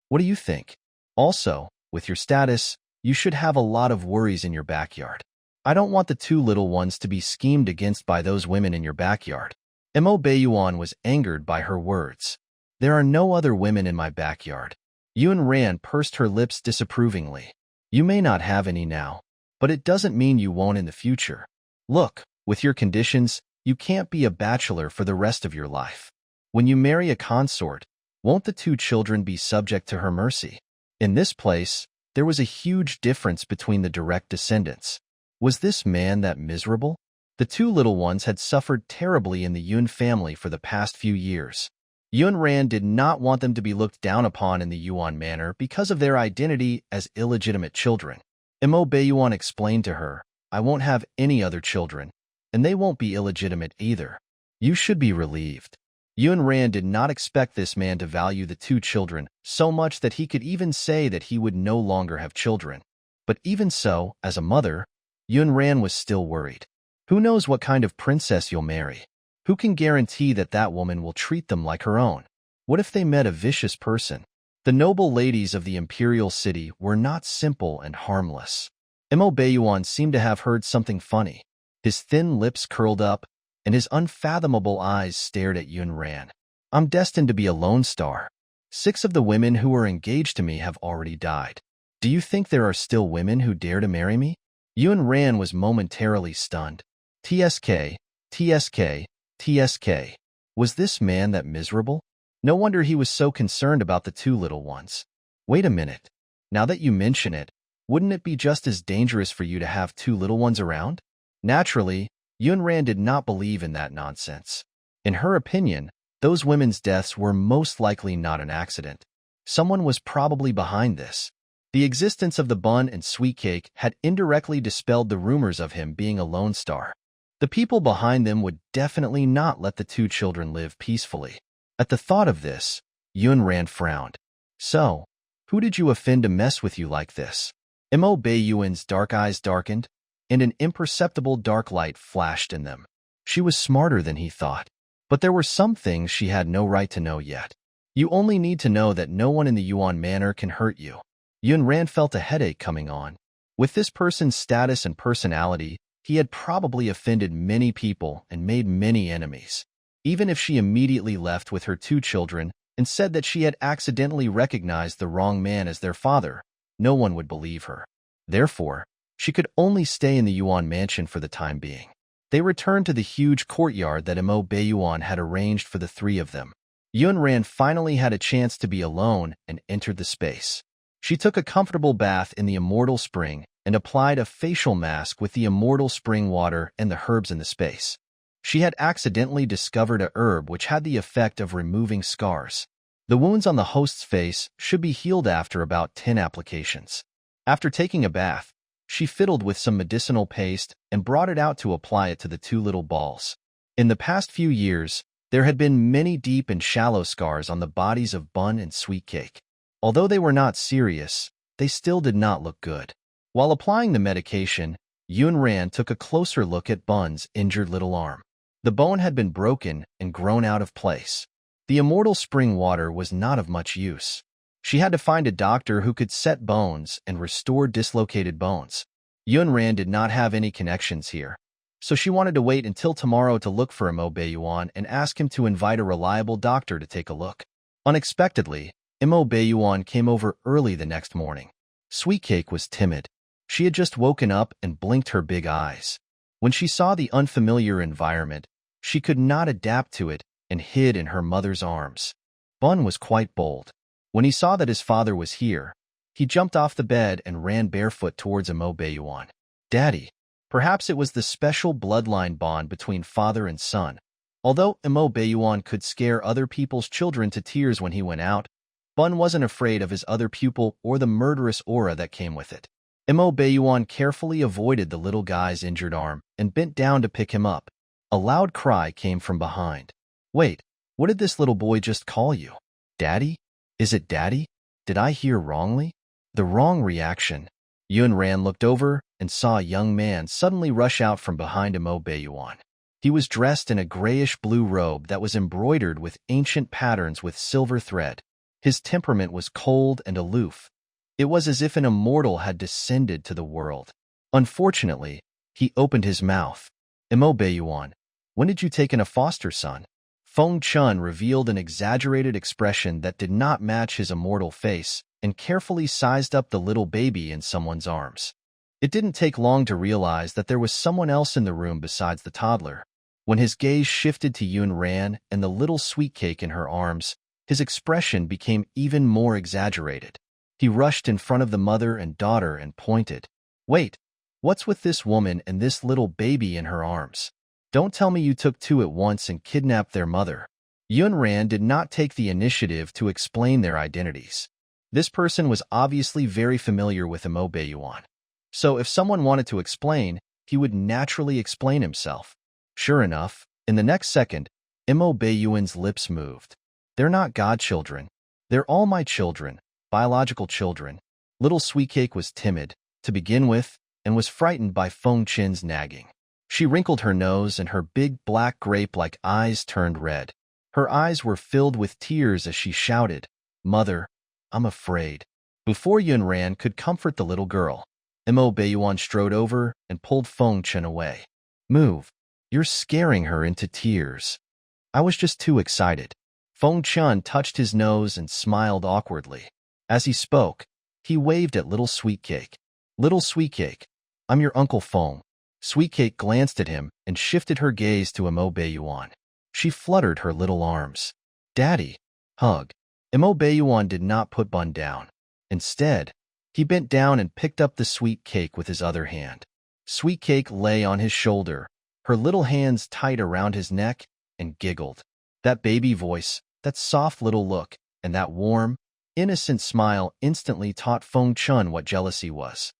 What do you think? Also, with your status, You should have a lot of worries in your backyard. I don't want the two little ones to be schemed against by those women in your backyard. Mo Baiyuan was angered by her words. There are no other women in my backyard. Yun Ran pursed her lips disapprovingly. You may not have any now, but it doesn't mean you won't in the future. Look, with your conditions, you can't be a bachelor for the rest of your life. When you marry a consort, won't the two children be subject to her mercy? In this place, there was a huge difference between the direct descendants. Was this man that miserable? The two little ones had suffered terribly in the Yun family for the past few years. Yun Ran did not want them to be looked down upon in the Yuan manor because of their identity as illegitimate children. Mo Baiyuan explained to her, I won't have any other children, and they won't be illegitimate either. You should be relieved. Yun Ran did not expect this man to value the two children so much that he could even say that he would no longer have children. But even so, as a mother, Yun Ran was still worried. Who knows what kind of princess you'll marry? Who can guarantee that that woman will treat them like her own? What if they met a vicious person? The noble ladies of the imperial city were not simple and harmless. Mo Baiyuan seemed to have heard something funny. His thin lips curled up, and his unfathomable eyes stared at Yun Ran. I'm destined to be a lone star. 6 of the women who were engaged to me have already died. Do you think there are still women who dare to marry me? Yun Ran was momentarily stunned. TSK, TSK, TSK. Was this man that miserable? No wonder he was so concerned about the two little ones. Wait a minute. Now that you mention it, wouldn't it be just as dangerous for you to have two little ones around? Naturally, Yun Ran did not believe in that nonsense. In her opinion, those women's deaths were most likely not an accident. Someone was probably behind this. The existence of the bun and sweet cake had indirectly dispelled the rumors of him being a lone star. The people behind them would definitely not let the two children live peacefully. At the thought of this, Yun Ran frowned. So, who did you offend to mess with you like this? Mo Baiyuan's dark eyes darkened, and an imperceptible dark light flashed in them. She was smarter than he thought. But there were some things she had no right to know yet. You only need to know that no one in the Yuan manor can hurt you. Yun Ran felt a headache coming on. With this person's status and personality, he had probably offended many people and made many enemies. Even if she immediately left with her two children and said that she had accidentally recognized the wrong man as their father, no one would believe her. Therefore, she could only stay in the Yuan mansion for the time being. They returned to the huge courtyard that Mo Baiyuan had arranged for the 3 of them. Yun Ran finally had a chance to be alone and entered the space. She took a comfortable bath in the immortal spring and applied a facial mask with the immortal spring water and the herbs in the space. She had accidentally discovered a herb which had the effect of removing scars. The wounds on the host's face should be healed after about 10 applications. After taking a bath, she fiddled with some medicinal paste and brought it out to apply it to the 2 little balls. In the past few years, there had been many deep and shallow scars on the bodies of Bun and Sweet Cake. Although they were not serious, they still did not look good. While applying the medication, Yun Ran took a closer look at Bun's injured little arm. The bone had been broken and grown out of place. The immortal spring water was not of much use. She had to find a doctor who could set bones and restore dislocated bones. Yun Ran did not have any connections here, so she wanted to wait until tomorrow to look for Mo Baiyuan and ask him to invite a reliable doctor to take a look. Unexpectedly, Mo Baiyuan came over early the next morning. Sweet Cake was timid. She had just woken up and blinked her big eyes. When she saw the unfamiliar environment, she could not adapt to it and hid in her mother's arms. Bun was quite bold. When he saw that his father was here, he jumped off the bed and ran barefoot towards Mo Baiyuan. Daddy. Perhaps it was the special bloodline bond between father and son. Although Mo Baiyuan could scare other people's children to tears when he went out, Bun wasn't afraid of his other pupil or the murderous aura that came with it. Mo Baiyuan carefully avoided the little guy's injured arm and bent down to pick him up. A loud cry came from behind. Wait, what did this little boy just call you? Daddy? Is it Daddy? Did I hear wrongly? The wrong reaction. Yun Ran looked over and saw a young man suddenly rush out from behind Mo Baiyuan. He was dressed in a grayish-blue robe that was embroidered with ancient patterns with silver thread. His temperament was cold and aloof. It was as if an immortal had descended to the world. Unfortunately, he opened his mouth. Imo Beiyuan, when did you take in a foster son? Feng Chun revealed an exaggerated expression that did not match his immortal face and carefully sized up the little baby in someone's arms. It didn't take long to realize that there was someone else in the room besides the toddler. When his gaze shifted to Yun Ran and the little sweet cake in her arms, his expression became even more exaggerated. He rushed in front of the mother and daughter and pointed. Wait, what's with this woman and this little baby in her arms? Don't tell me you took two at once and kidnapped their mother. Yun Ran did not take the initiative to explain their identities. This person was obviously very familiar with Imo Beiyuan. So if someone wanted to explain, he would naturally explain himself. Sure enough, in the next second, Imo Beiyuan's lips moved. They're not godchildren. They're all my children, biological children. Little Sweetcake was timid, to begin with, and was frightened by Feng Chin's nagging. She wrinkled her nose and her big black grape-like eyes turned red. Her eyes were filled with tears as she shouted, Mother, I'm afraid. Before Yun Ran could comfort the little girl, Imo Beiyuan strode over and pulled Feng Chin away. Move. You're scaring her into tears. I was just too excited. Feng Chin touched his nose and smiled awkwardly. As he spoke, he waved at Little Sweetcake. Little Sweetcake, I'm your Uncle Feng. Sweetcake glanced at him and shifted her gaze to Imo Beiyuan. She fluttered her little arms. Daddy, hug. Imo Beiyuan did not put Bun down. Instead, he bent down and picked up the sweet cake with his other hand. Sweet Cake lay on his shoulder, her little hands tight around his neck, and giggled. That baby voice, that soft little look, and that warm, innocent smile instantly taught Feng Chun what jealousy was.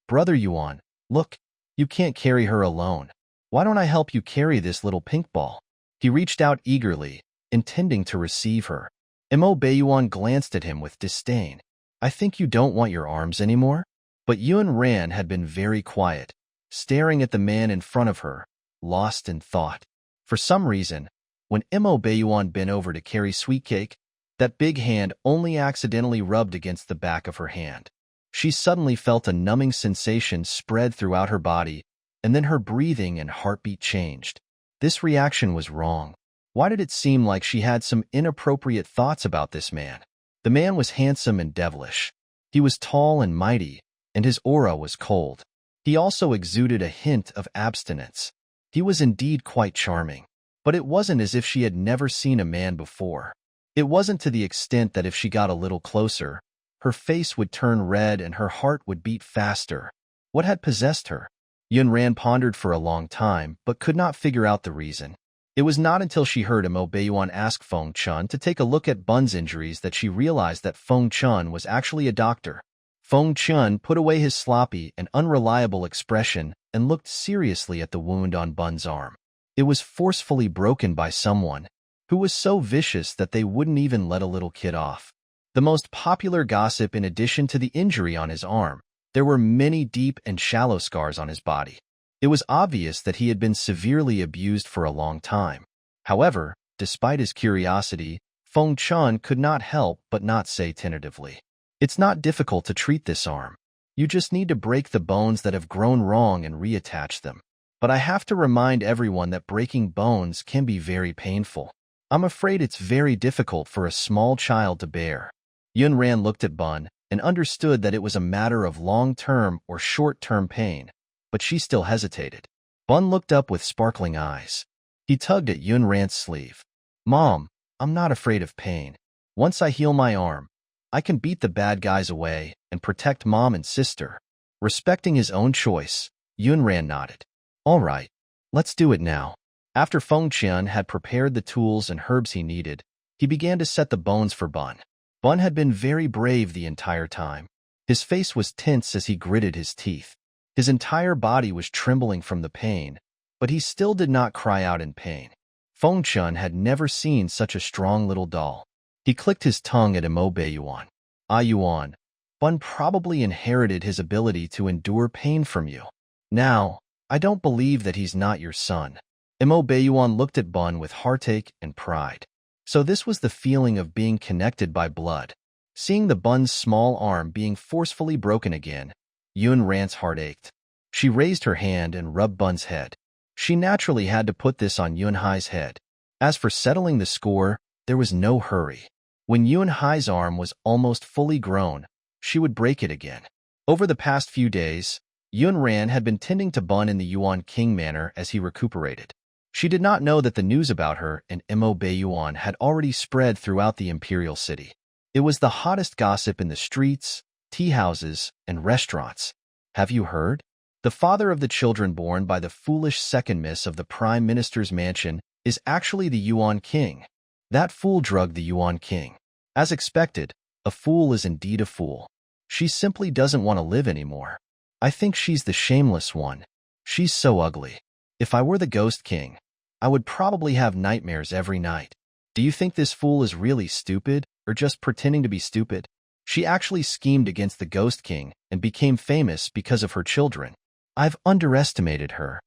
Brother Yuan, look, you can't carry her alone. Why don't I help you carry this little pink ball? He reached out eagerly, intending to receive her. Imo Beiyuan glanced at him with disdain. I think you don't want your arms anymore? But Yun Ran had been very quiet, staring at the man in front of her, lost in thought. For some reason, when Imo Beiyuan bent over to carry Sweetcake, that big hand only accidentally rubbed against the back of her hand. She suddenly felt a numbing sensation spread throughout her body, and then her breathing and heartbeat changed. This reaction was wrong. Why did it seem like she had some inappropriate thoughts about this man? The man was handsome and devilish. He was tall and mighty, and his aura was cold. He also exuded a hint of abstinence. He was indeed quite charming. But it wasn't as if she had never seen a man before. It wasn't to the extent that if she got a little closer, her face would turn red and her heart would beat faster. What had possessed her? Yun Ran pondered for a long time, but could not figure out the reason. It was not until she heard Imo Beiyuan ask Feng Chun to take a look at Bun's injuries that she realized that Feng Chun was actually a doctor. Feng Chun put away his sloppy and unreliable expression and looked seriously at the wound on Bun's arm. It was forcefully broken by someone who was so vicious that they wouldn't even let a little kid off. The most popular gossip, in addition to the injury on his arm, there were many deep and shallow scars on his body. It was obvious that he had been severely abused for a long time. However, despite his curiosity, Feng Chun could not help but not say tentatively, "It's not difficult to treat this arm. You just need to break the bones that have grown wrong and reattach them. But I have to remind everyone that breaking bones can be very painful. I'm afraid it's very difficult for a small child to bear." Yun Ran looked at Bun and understood that it was a matter of long-term or short-term pain, but she still hesitated. Bun looked up with sparkling eyes. He tugged at Yun Ran's sleeve. "Mom, I'm not afraid of pain. Once I heal my arm, I can beat the bad guys away and protect Mom and sister." Respecting his own choice, Yun Ran nodded. "All right, let's do it now." After Feng Chun had prepared the tools and herbs he needed, he began to set the bones for Bun. Bun had been very brave the entire time. His face was tense as he gritted his teeth. His entire body was trembling from the pain, but he still did not cry out in pain. Feng Chun had never seen such a strong little doll. He clicked his tongue at Imo Beiyuan. "Ah Yuan, Bun probably inherited his ability to endure pain from you. Now, I don't believe that he's not your son." Imo Beiyuan looked at Bun with heartache and pride. So this was the feeling of being connected by blood. Seeing the Bun's small arm being forcefully broken again, Yun Ran's heart ached. She raised her hand and rubbed Bun's head. She naturally had to put this on Yun Hai's head. As for settling the score, there was no hurry. When Yun Hai's arm was almost fully grown, she would break it again. Over the past few days, Yun Ran had been tending to Bun in the Yuan King manor as he recuperated. She did not know that the news about her and Mo Beiyuan had already spread throughout the imperial city. It was the hottest gossip in the streets, tea houses, and restaurants. Have you heard? The father of the children born by the foolish second miss of the prime minister's mansion is actually the Yuan King. That fool drugged the Yuan King. As expected, a fool is indeed a fool. She simply doesn't want to live anymore. I think she's the shameless one. She's so ugly. If I were the Ghost King, I would probably have nightmares every night. Do you think this fool is really stupid, or just pretending to be stupid? She actually schemed against the Ghost King and became famous because of her children. I've underestimated her.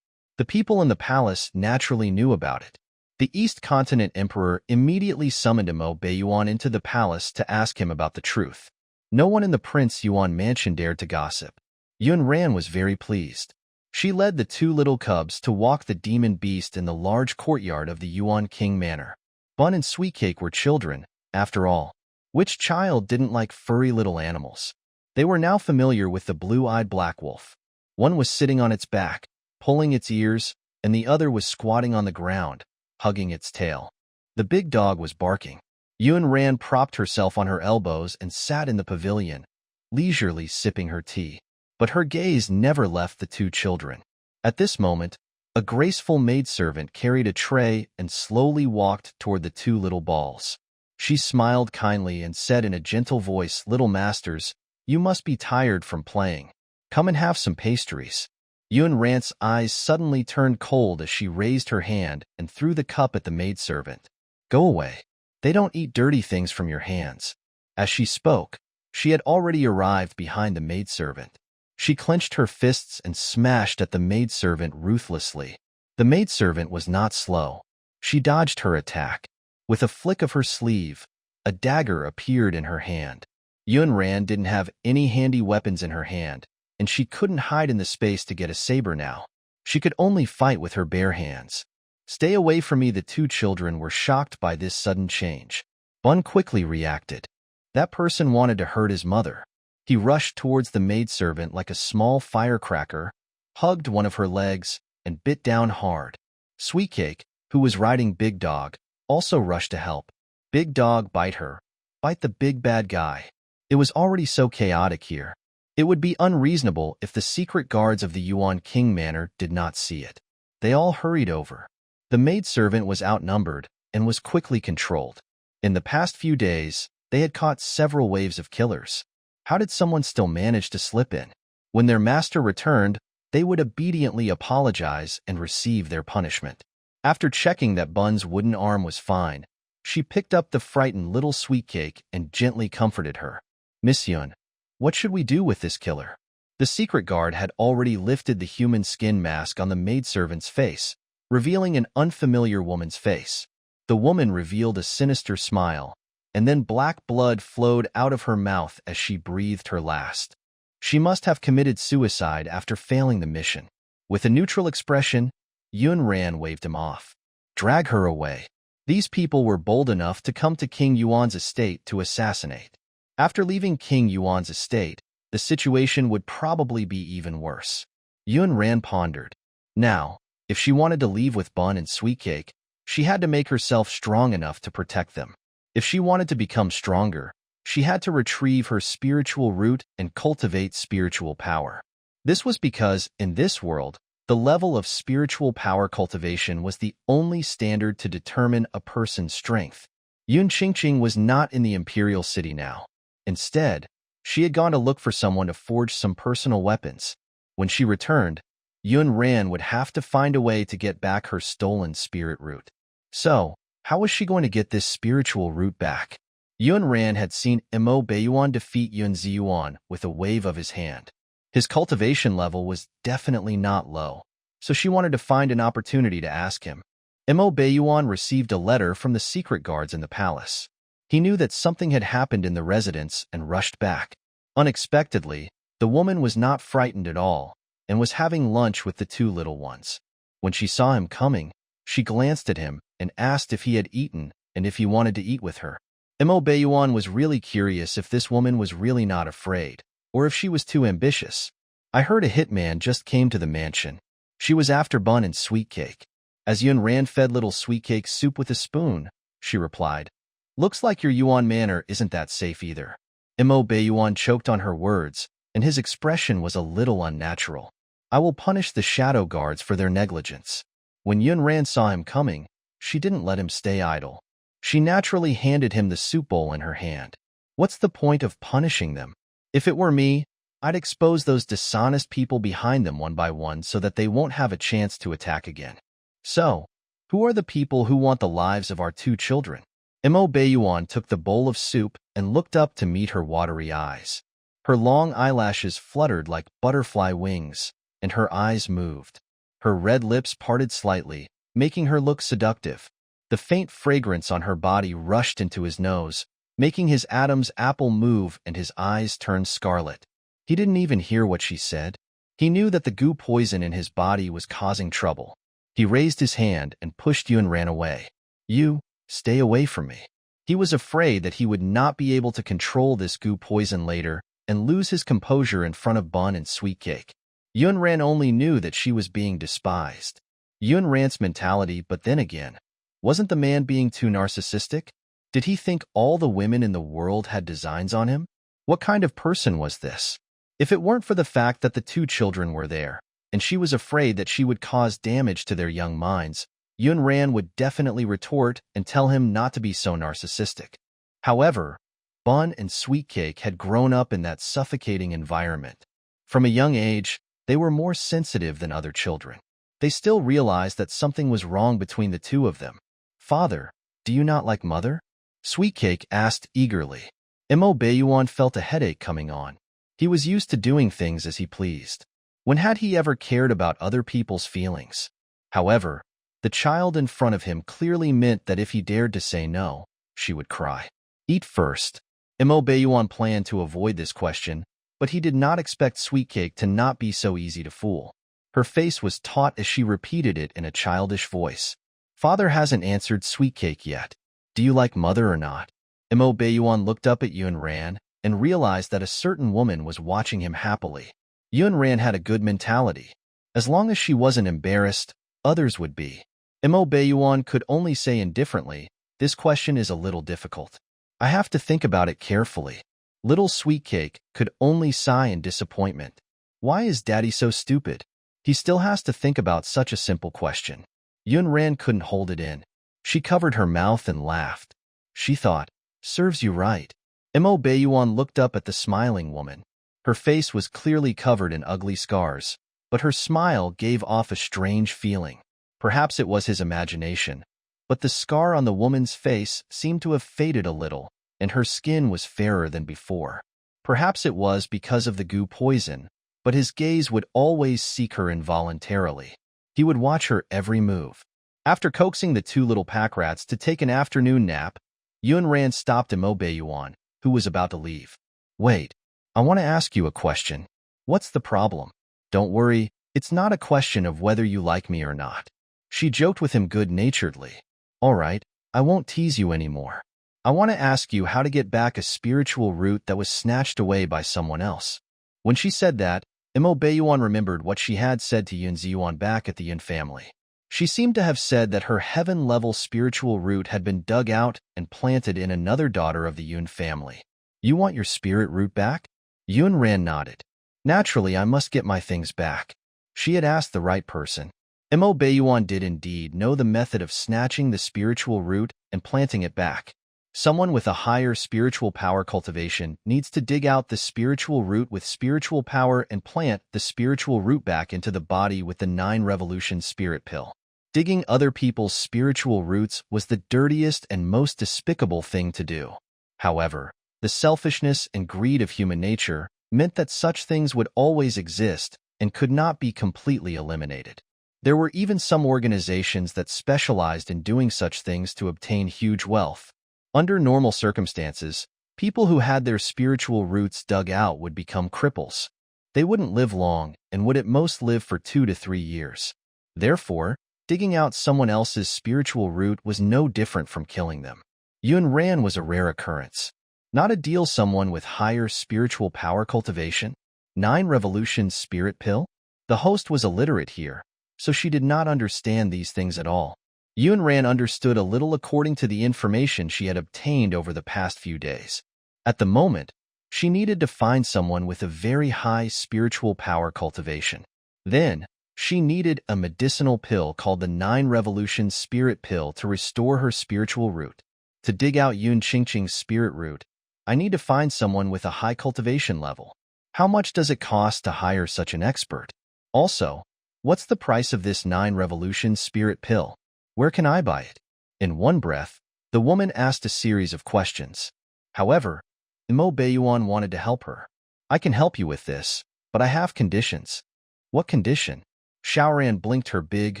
The people in the palace naturally knew about it. The East Continent Emperor immediately summoned Mo Beiyuan into the palace to ask him about the truth. No one in the Prince Yuan mansion dared to gossip. Yun Ran was very pleased. She led the two little cubs to walk the demon beast in the large courtyard of the Yuan King manor. Bun and Sweetcake were children, after all. Which child didn't like furry little animals? They were now familiar with the blue-eyed black wolf. One was sitting on its back, pulling its ears, and the other was squatting on the ground, hugging its tail. The big dog was barking. Yun Ran propped herself on her elbows and sat in the pavilion, leisurely sipping her tea. But her gaze never left the two children. At this moment, a graceful maidservant carried a tray and slowly walked toward the two little balls. She smiled kindly and said in a gentle voice, "Little masters, you must be tired from playing. Come and have some pastries." Yun Ran's eyes suddenly turned cold as she raised her hand and threw the cup at the maidservant. "Go away. They don't eat dirty things from your hands." As she spoke, she had already arrived behind the maidservant. She clenched her fists and smashed at the maidservant ruthlessly. The maidservant was not slow. She dodged her attack. With a flick of her sleeve, a dagger appeared in her hand. Yun Ran didn't have any handy weapons in her hand, and she couldn't hide in the space to get a saber now. She could only fight with her bare hands. "Stay away from me." The two children were shocked by this sudden change. Bun quickly reacted. That person wanted to hurt his mother. He rushed towards the maidservant like a small firecracker, hugged one of her legs, and bit down hard. Sweetcake, who was riding Big Dog, also rushed to help. "Big Dog, bite her. Bite the big bad guy." It was already so chaotic here. It would be unreasonable if the secret guards of the Yuan King Manor did not see it. They all hurried over. The maidservant was outnumbered and was quickly controlled. In the past few days, they had caught several waves of killers. How did someone still manage to slip in? When their master returned, they would obediently apologize and receive their punishment. After checking that Bun's wooden arm was fine, she picked up the frightened little Sweetcake and gently comforted her. "Miss Yun, what should we do with this killer?" The secret guard had already lifted the human skin mask on the maidservant's face, revealing an unfamiliar woman's face. The woman revealed a sinister smile, and then black blood flowed out of her mouth as she breathed her last. She must have committed suicide after failing the mission. With a neutral expression, Yun Ran waved him off. "Drag her away." These people were bold enough to come to King Yuan's estate to assassinate. After leaving King Yuan's estate, the situation would probably be even worse. Yun Ran pondered. Now, if she wanted to leave with Bun and Sweetcake, she had to make herself strong enough to protect them. If she wanted to become stronger, she had to retrieve her spiritual root and cultivate spiritual power. This was because, in this world, the level of spiritual power cultivation was the only standard to determine a person's strength. Yun Qingqing was not in the imperial city now. Instead, she had gone to look for someone to forge some personal weapons. When she returned, Yun Ran would have to find a way to get back her stolen spirit root. So, how was she going to get this spiritual root back? Yun Ran had seen Mo Beiyuan defeat Yun Ziyuan with a wave of his hand. His cultivation level was definitely not low, so she wanted to find an opportunity to ask him. Mo Beiyuan received a letter from the secret guards in the palace. He knew that something had happened in the residence and rushed back. Unexpectedly, the woman was not frightened at all and was having lunch with the two little ones. When she saw him coming, she glanced at him and asked if he had eaten and if he wanted to eat with her. Mo Bayuan was really curious if this woman was really not afraid, or if she was too ambitious. I heard a hitman just came to the mansion. She was after bun and sweet cake. As Yun Ran fed little sweet cake soup with a spoon, she replied, "Looks like your Yuan manor isn't that safe either." Mo Bayuan choked on her words, and his expression was a little unnatural. "I will punish the shadow guards for their negligence." When Yun Ran saw him coming, she didn't let him stay idle. She naturally handed him the soup bowl in her hand. What's the point of punishing them? If it were me, I'd expose those dishonest people behind them one by one so that they won't have a chance to attack again. So, who are the people who want the lives of our two children? Mo Bayuan took the bowl of soup and looked up to meet her watery eyes. Her long eyelashes fluttered like butterfly wings, and her eyes moved. Her red lips parted slightly, making her look seductive. The faint fragrance on her body rushed into his nose, making his Adam's apple move and his eyes turn scarlet. He didn't even hear what she said. He knew that the goo poison in his body was causing trouble. He raised his hand and pushed Yun Ran away. "You, stay away from me." He was afraid that he would not be able to control this goo poison later and lose his composure in front of bun and sweet cake. Yun Ran only knew that she was being despised. Yun Ran's mentality, but then again, wasn't the man being too narcissistic? Did he think all the women in the world had designs on him? What kind of person was this? If it weren't for the fact that the two children were there, and she was afraid that she would cause damage to their young minds, Yun Ran would definitely retort and tell him not to be so narcissistic. However, Bun and Sweet Cake had grown up in that suffocating environment. From a young age, they were more sensitive than other children. They still realized that something was wrong between the two of them. "Father, do you not like Mother?" Sweet Cake asked eagerly. Mo Bayuan felt a headache coming on. He was used to doing things as he pleased. When had he ever cared about other people's feelings? However, the child in front of him clearly meant that if he dared to say no, she would cry. "Eat first." Mo Bayuan planned to avoid this question, but he did not expect Sweet Cake to not be so easy to fool. Her face was taut as she repeated it in a childish voice. "Father hasn't answered Sweet Cake yet. Do you like Mother or not?" Mo Bayuan looked up at Yun Ran and realized that a certain woman was watching him happily. Yun Ran had a good mentality. As long as she wasn't embarrassed, others would be. Mo Bayuan could only say indifferently, "This question is a little difficult. I have to think about it carefully." Little Sweet Cake could only sigh in disappointment. Why is Daddy so stupid? He still has to think about such a simple question. Yun Ran couldn't hold it in. She covered her mouth and laughed. She thought, "Serves you right." Mo Bayuan looked up at the smiling woman. Her face was clearly covered in ugly scars, but her smile gave off a strange feeling. Perhaps it was his imagination, but the scar on the woman's face seemed to have faded a little, and her skin was fairer than before. Perhaps it was because of the goo poison, but his gaze would always seek her involuntarily. He would watch her every move. After coaxing the two little pack rats to take an afternoon nap, Yun Ran stopped Mo Bayuan, who was about to leave. "Wait, I want to ask you a question. What's the problem?" "Don't worry, it's not a question of whether you like me or not." She joked with him good-naturedly. "All right, I won't tease you anymore. I want to ask you how to get back a spiritual root that was snatched away by someone else." When she said that, Mo Bayuan remembered what she had said to Yun Ziyuan back at the Yun family. She seemed to have said that her heaven-level spiritual root had been dug out and planted in another daughter of the Yun family. "You want your spirit root back?" Yun Ran nodded. "Naturally, I must get my things back." She had asked the right person. Mo Bayuan did indeed know the method of snatching the spiritual root and planting it back. Someone with a higher spiritual power cultivation needs to dig out the spiritual root with spiritual power and plant the spiritual root back into the body with the 9 Revolution Spirit Pill. Digging other people's spiritual roots was the dirtiest and most despicable thing to do. However, the selfishness and greed of human nature meant that such things would always exist and could not be completely eliminated. There were even some organizations that specialized in doing such things to obtain huge wealth. Under normal circumstances, people who had their spiritual roots dug out would become cripples. They wouldn't live long and would at most live for 2 to 3 years. Therefore, digging out someone else's spiritual root was no different from killing them. Yun Ran was a rare occurrence. Not ideal someone with higher spiritual power cultivation. 9 Revolutions Spirit Pill? The host was illiterate here, so she did not understand these things at all. Yun Ran understood a little according to the information she had obtained over the past few days. At the moment, she needed to find someone with a very high spiritual power cultivation. Then, she needed a medicinal pill called the 9 Revolutions Spirit Pill to restore her spiritual root. To dig out Yun Qingqing's spirit root, I need to find someone with a high cultivation level. How much does it cost to hire such an expert? Also, what's the price of this 9 Revolutions Spirit Pill? Where can I buy it? In one breath, the woman asked a series of questions. However, Mo Beiyuan wanted to help her. I can help you with this, but I have conditions. What condition? Xiaoran blinked her big,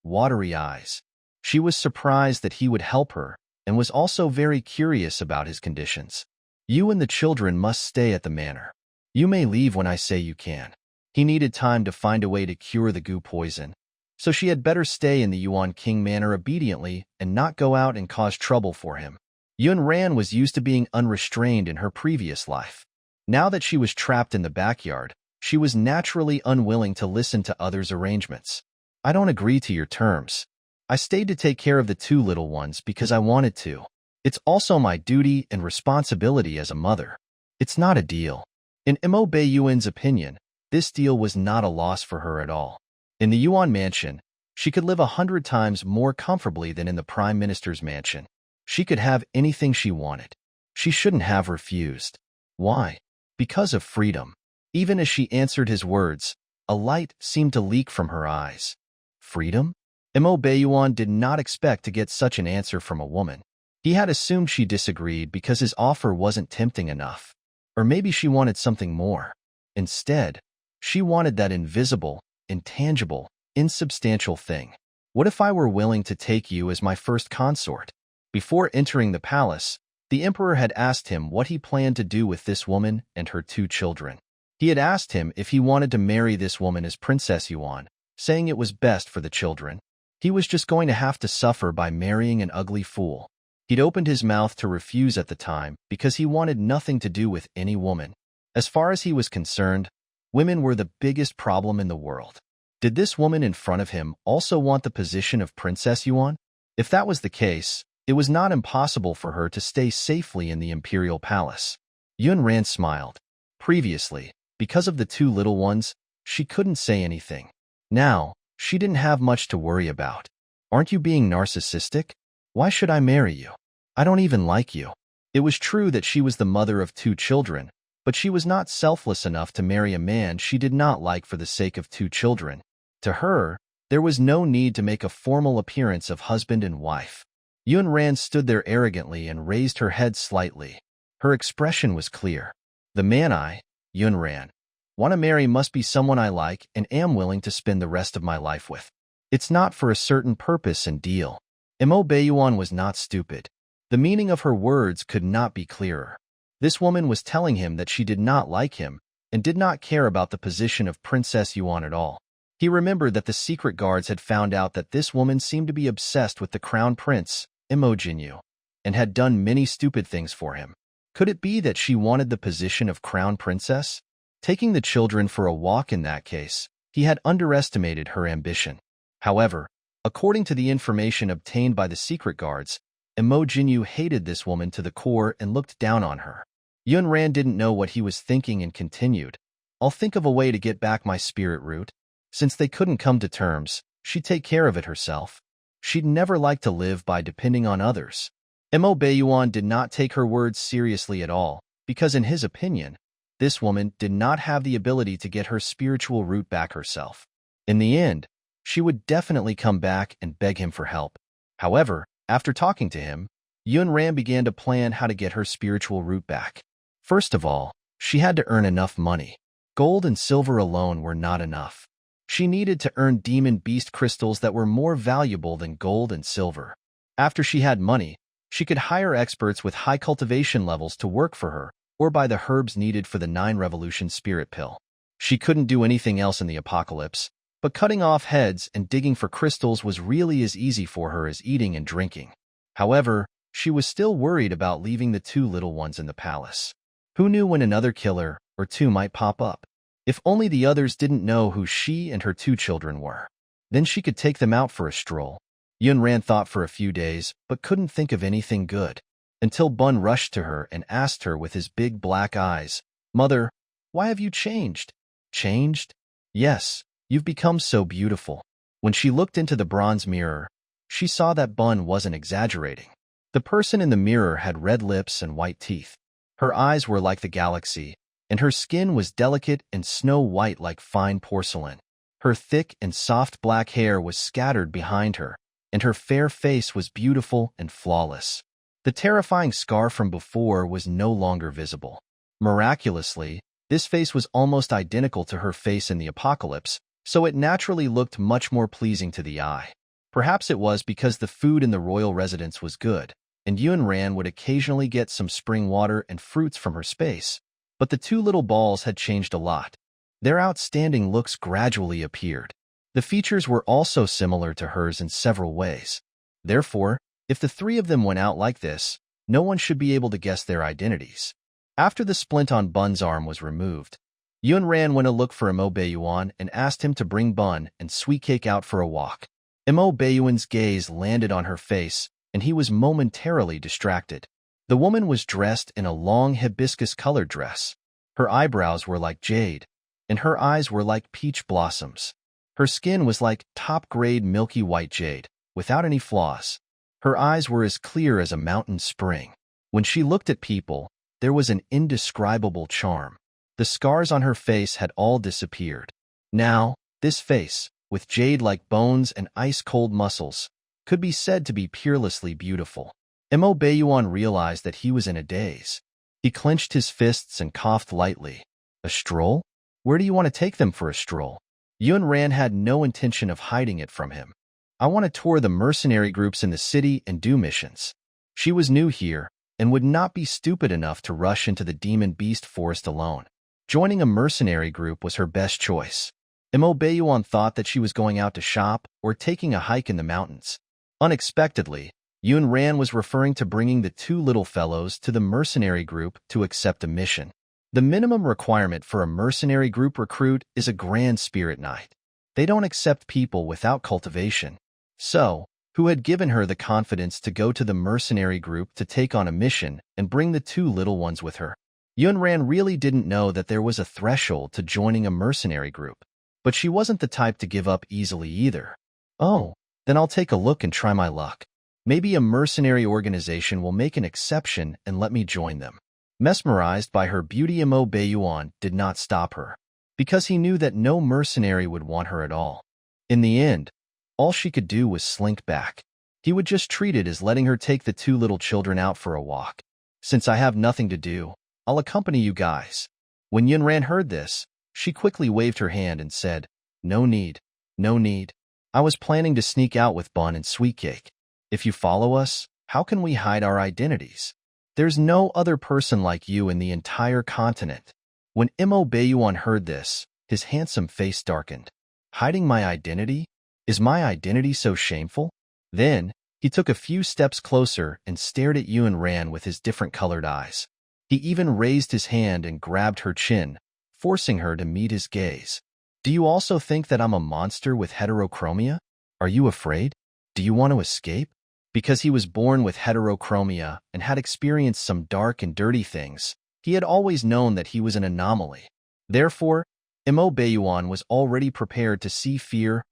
watery eyes. She was surprised that he would help her and was also very curious about his conditions. You and the children must stay at the manor. You may leave when I say you can. He needed time to find a way to cure the goo poison, so she had better stay in the Yuan King manor obediently and not go out and cause trouble for him. Yun Ran was used to being unrestrained in her previous life. Now that she was trapped in the backyard, she was naturally unwilling to listen to others' arrangements. I don't agree to your terms. I stayed to take care of the 2 little ones because I wanted to. It's also my duty and responsibility as a mother. It's not a deal. In Mo Beiyuan's opinion, this deal was not a loss for her at all. In the Yuan mansion, she could live 100 times more comfortably than in the Prime Minister's mansion. She could have anything she wanted. She shouldn't have refused. Why? Because of freedom. Even as she answered his words, a light seemed to leak from her eyes. Freedom? Mo Beiyuan did not expect to get such an answer from a woman. He had assumed she disagreed because his offer wasn't tempting enough. Or maybe she wanted something more. Instead, she wanted that invisible, intangible, insubstantial thing. What if I were willing to take you as my first consort? Before entering the palace, the emperor had asked him what he planned to do with this woman and her 2 children. He had asked him if he wanted to marry this woman as Princess Yuan, saying it was best for the children. He was just going to have to suffer by marrying an ugly fool. He'd opened his mouth to refuse at the time because he wanted nothing to do with any woman. As far as he was concerned, women were the biggest problem in the world. Did this woman in front of him also want the position of Princess Yuan? If that was the case, it was not impossible for her to stay safely in the imperial palace. Yun Ran smiled. Previously, because of the 2 little ones, she couldn't say anything. Now, she didn't have much to worry about. Aren't you being narcissistic? Why should I marry you? I don't even like you. It was true that she was the mother of 2 children, but she was not selfless enough to marry a man she did not like for the sake of 2 children. To her, there was no need to make a formal appearance of husband and wife. Yun Ran stood there arrogantly and raised her head slightly. Her expression was clear. The man I, Yun Ran, want to marry must be someone I like and am willing to spend the rest of my life with. It's not for a certain purpose and deal. Mo Beiyuan was not stupid. The meaning of her words could not be clearer. This woman was telling him that she did not like him and did not care about the position of Princess Yuan at all. He remembered that the secret guards had found out that this woman seemed to be obsessed with the crown prince, Mo Jinyu, and had done many stupid things for him. Could it be that she wanted the position of crown princess? Taking the children for a walk in that case, he had underestimated her ambition. However, according to the information obtained by the secret guards, Mo Jinyu hated this woman to the core and looked down on her. Yun Ran didn't know what he was thinking and continued. I'll think of a way to get back my spirit root. Since they couldn't come to terms, she'd take care of it herself. She'd never like to live by depending on others. Mo Beiyuan did not take her words seriously at all, because in his opinion, this woman did not have the ability to get her spiritual root back herself. In the end, she would definitely come back and beg him for help. However, after talking to him, Yun Ran began to plan how to get her spiritual root back. First of all, she had to earn enough money. Gold and silver alone were not enough. She needed to earn demon beast crystals that were more valuable than gold and silver. After she had money, She could hire experts with high cultivation levels to work for her, or buy the herbs needed for the 9 Revolution spirit pill. She couldn't do anything else in the apocalypse, but cutting off heads and digging for crystals was really as easy for her as eating and drinking. However, she was still worried about leaving the 2 little ones in the palace. Who knew when another killer or 2 might pop up? If only the others didn't know who she and her 2 children were. Then she could take them out for a stroll. Yunran thought for a few days, but couldn't think of anything good. Until Bun rushed to her and asked her with his big black eyes, "Mother, why have you changed?" Changed? Yes, you've become so beautiful. When she looked into the bronze mirror, she saw that Bun wasn't exaggerating. The person in the mirror had red lips and white teeth. Her eyes were like the galaxy, and her skin was delicate and snow-white like fine porcelain. Her thick and soft black hair was scattered behind her, and her fair face was beautiful and flawless. The terrifying scar from before was no longer visible. Miraculously, this face was almost identical to her face in the apocalypse, so it naturally looked much more pleasing to the eye. Perhaps it was because the food in the royal residence was good, and Yunran would occasionally get some spring water and fruits from her space. But the 2 little balls had changed a lot. Their outstanding looks gradually appeared. The features were also similar to hers in several ways. Therefore, if the 3 of them went out like this, no one should be able to guess their identities. After the splint on Bun's arm was removed, Yunran went to look for Mo Baiyuan and asked him to bring Bun and Sweet Cake out for a walk. Mo Baiyuan's gaze landed on her face, and he was momentarily distracted. The woman was dressed in a long hibiscus-colored dress. Her eyebrows were like jade, and her eyes were like peach blossoms. Her skin was like top-grade milky white jade, without any flaws. Her eyes were as clear as a mountain spring. When she looked at people, there was an indescribable charm. The scars on her face had all disappeared. Now, this face, with jade-like bones and ice-cold muscles, could be said to be peerlessly beautiful. Mo Baiyuan realized that he was in a daze. He clenched his fists and coughed lightly. A stroll? Where do you want to take them for a stroll? Yunran had no intention of hiding it from him. I want to tour the mercenary groups in the city and do missions. She was new here and would not be stupid enough to rush into the demon beast forest alone. Joining a mercenary group was her best choice. Mo Baiyuan thought that she was going out to shop or taking a hike in the mountains. Unexpectedly, Yunran was referring to bringing the 2 little fellows to the mercenary group to accept a mission. The minimum requirement for a mercenary group recruit is a grand spirit night. They don't accept people without cultivation. So, who had given her the confidence to go to the mercenary group to take on a mission and bring the 2 little ones with her? Yunran really didn't know that there was a threshold to joining a mercenary group, but she wasn't the type to give up easily either. Oh, then I'll take a look and try my luck. Maybe a mercenary organization will make an exception and let me join them. Mesmerized by her beauty, Mo Baiyuan did not stop her, because he knew that no mercenary would want her at all. In the end, all she could do was slink back. He would just treat it as letting her take the 2 little children out for a walk. Since I have nothing to do, I'll accompany you guys. When Yunran heard this, she quickly waved her hand and said, No need, no need. I was planning to sneak out with Bun and Sweet Cake. If you follow us, how can we hide our identities? There's no other person like you in the entire continent. When Mo Baiyuan heard this, his handsome face darkened. Hiding my identity? Is my identity so shameful? Then, he took a few steps closer and stared at Yunran with his different-colored eyes. He even raised his hand and grabbed her chin, forcing her to meet his gaze. Do you also think that I'm a monster with heterochromia? Are you afraid? Do you want to escape? Because he was born with heterochromia and had experienced some dark and dirty things, he had always known that he was an anomaly. Therefore, Mo Baiyuan was already prepared to see fear,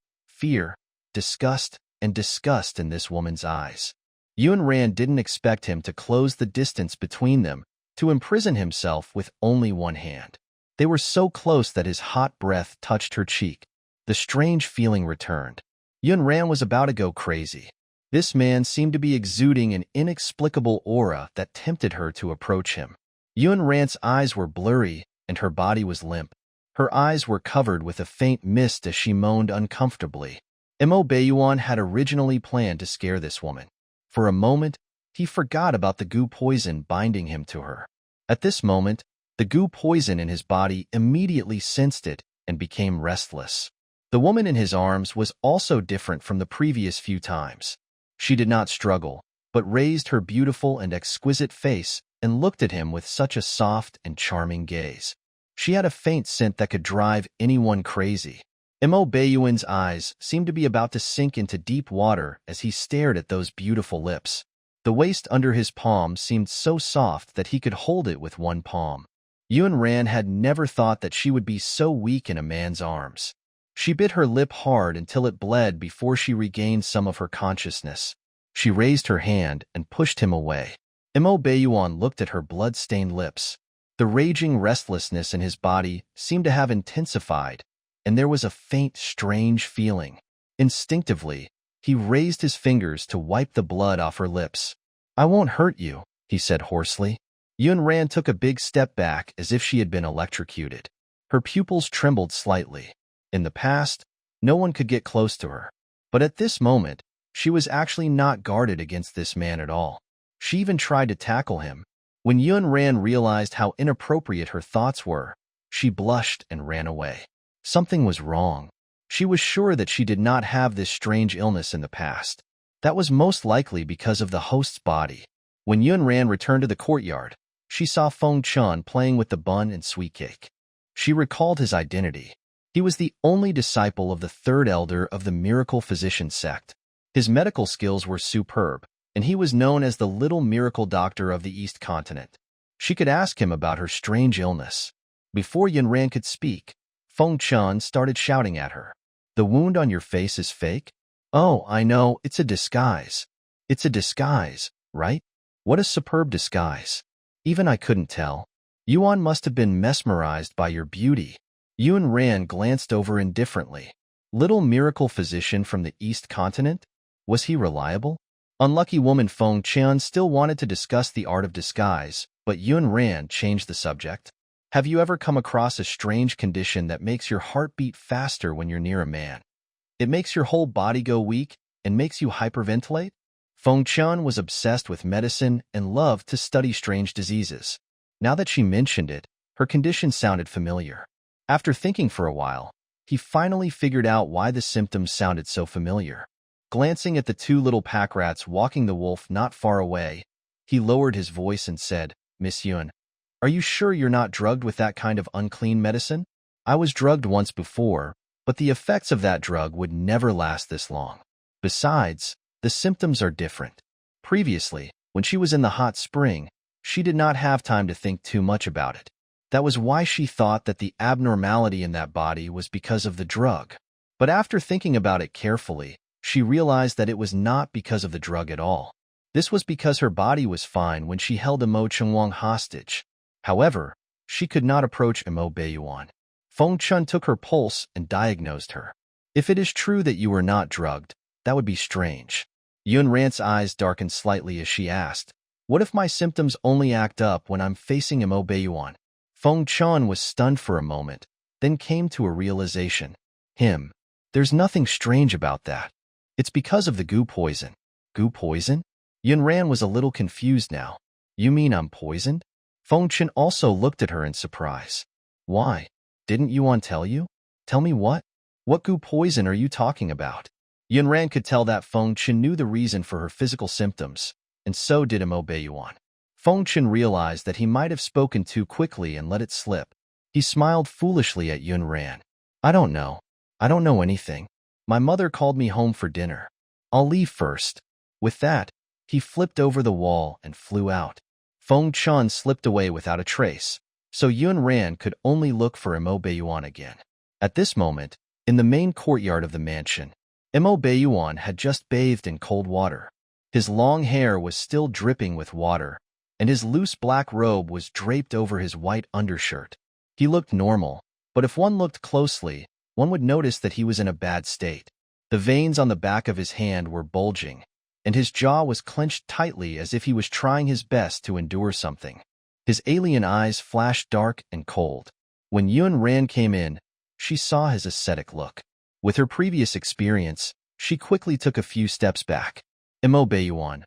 disgust, and disgust in this woman's eyes. Yunran didn't expect him to close the distance between them, to imprison himself with only one hand. They were so close that his hot breath touched her cheek. The strange feeling returned. Yunran was about to go crazy. This man seemed to be exuding an inexplicable aura that tempted her to approach him. Yunran's eyes were blurry, and her body was limp. Her eyes were covered with a faint mist as she moaned uncomfortably. Mo Baiyuan had originally planned to scare this woman. For a moment, He forgot about the goo poison binding him to her. At this moment, the goo poison in his body immediately sensed it and became restless. The woman in his arms was also different from the previous few times. She did not struggle, but raised her beautiful and exquisite face and looked at him with such a soft and charming gaze. She had a faint scent that could drive anyone crazy. Mo Baiyuan's eyes seemed to be about to sink into deep water as he stared at those beautiful lips. The waist under his palm seemed so soft that he could hold it with one palm. Yun Ran had never thought that she would be so weak in a man's arms. She bit her lip hard until it bled before she regained some of her consciousness. She raised her hand and pushed him away. Mo Baiyuan looked at her blood-stained lips. The raging restlessness in his body seemed to have intensified, and there was a faint, strange feeling. Instinctively, he raised his fingers to wipe the blood off her lips. "I won't hurt you," he said hoarsely. Yun Ran took a big step back as if she had been electrocuted. Her pupils trembled slightly. In the past, no one could get close to her. But at this moment, she was actually not guarded against this man at all. She even tried to tackle him. When Yun Ran realized how inappropriate her thoughts were, she blushed and ran away. Something was wrong. She was sure that she did not have this strange illness in the past. That was most likely because of the host's body. When Yun Ran returned to the courtyard, she saw Feng Chun playing with the bun and sweet cake. She recalled his identity. He was the only disciple of the third elder of the Miracle Physician sect. His medical skills were superb, and he was known as the Little Miracle Doctor of the East Continent. She could ask him about her strange illness. Before Yun Ran could speak, Feng Chun started shouting at her. "The wound on your face is fake? Oh, I know, it's a disguise. It's a disguise, right? What a superb disguise. Even I couldn't tell. Yuan must have been mesmerized by your beauty." Yun Ran glanced over indifferently. Little Miracle Physician from the East Continent? Was he reliable? Unlucky woman Feng Chun still wanted to discuss the art of disguise, but Yun Ran changed the subject. "Have you ever come across a strange condition that makes your heart beat faster when you're near a man? It makes your whole body go weak and makes you hyperventilate?" Feng Chun was obsessed with medicine and loved to study strange diseases. Now that she mentioned it, her condition sounded familiar. After thinking for a while, he finally figured out why the symptoms sounded so familiar. Glancing at the two little pack rats walking the wolf not far away, he lowered his voice and said, "Miss Yun, are you sure you're not drugged with that kind of unclean medicine? I was drugged once before, but the effects of that drug would never last this long. Besides, the symptoms are different. Previously, when she was in the hot spring, she did not have time to think too much about it. That was why she thought that the abnormality in that body was because of the drug. But after thinking about it carefully, she realized that it was not because of the drug at all. This was because her body was fine when she held Mo Chengwang hostage. However, she could not approach Mo Baiyuan. Feng Chun took her pulse and diagnosed her. "If it is true that you were not drugged, that would be strange." Yun Ran's eyes darkened slightly as she asked, "What if my symptoms only act up when I'm facing Mo Baiyuan?" Feng Chun was stunned for a moment, then came to a realization. There's nothing strange about that. It's because of the goo poison." "Goo poison?" Yun Ran was a little confused now. "You mean I'm poisoned?" Feng Chun also looked at her in surprise. "Why? Didn't Yuan tell you? Tell me what? What goo poison are you talking about?" Yun Ran could tell that Feng Chun knew the reason for her physical symptoms, and so did Mo Baiyuan. Feng Chun realized that he might have spoken too quickly and let it slip. He smiled foolishly at Yun Ran. "I don't know. I don't know anything. My mother called me home for dinner. I'll leave first." With that, he flipped over the wall and flew out. Feng Chun slipped away without a trace, so Yun Ran could only look for Mo Baiyuan again. At this moment, in the main courtyard of the mansion, Mo Baiyuan had just bathed in cold water. His long hair was still dripping with water, and his loose black robe was draped over his white undershirt. He looked normal, but if one looked closely, one would notice that he was in a bad state. The veins on the back of his hand were bulging, and his jaw was clenched tightly as if he was trying his best to endure something. His alien eyes flashed dark and cold. When Yun Ran came in, she saw his ascetic look. With her previous experience, she quickly took a few steps back. "Mo Baiyuan,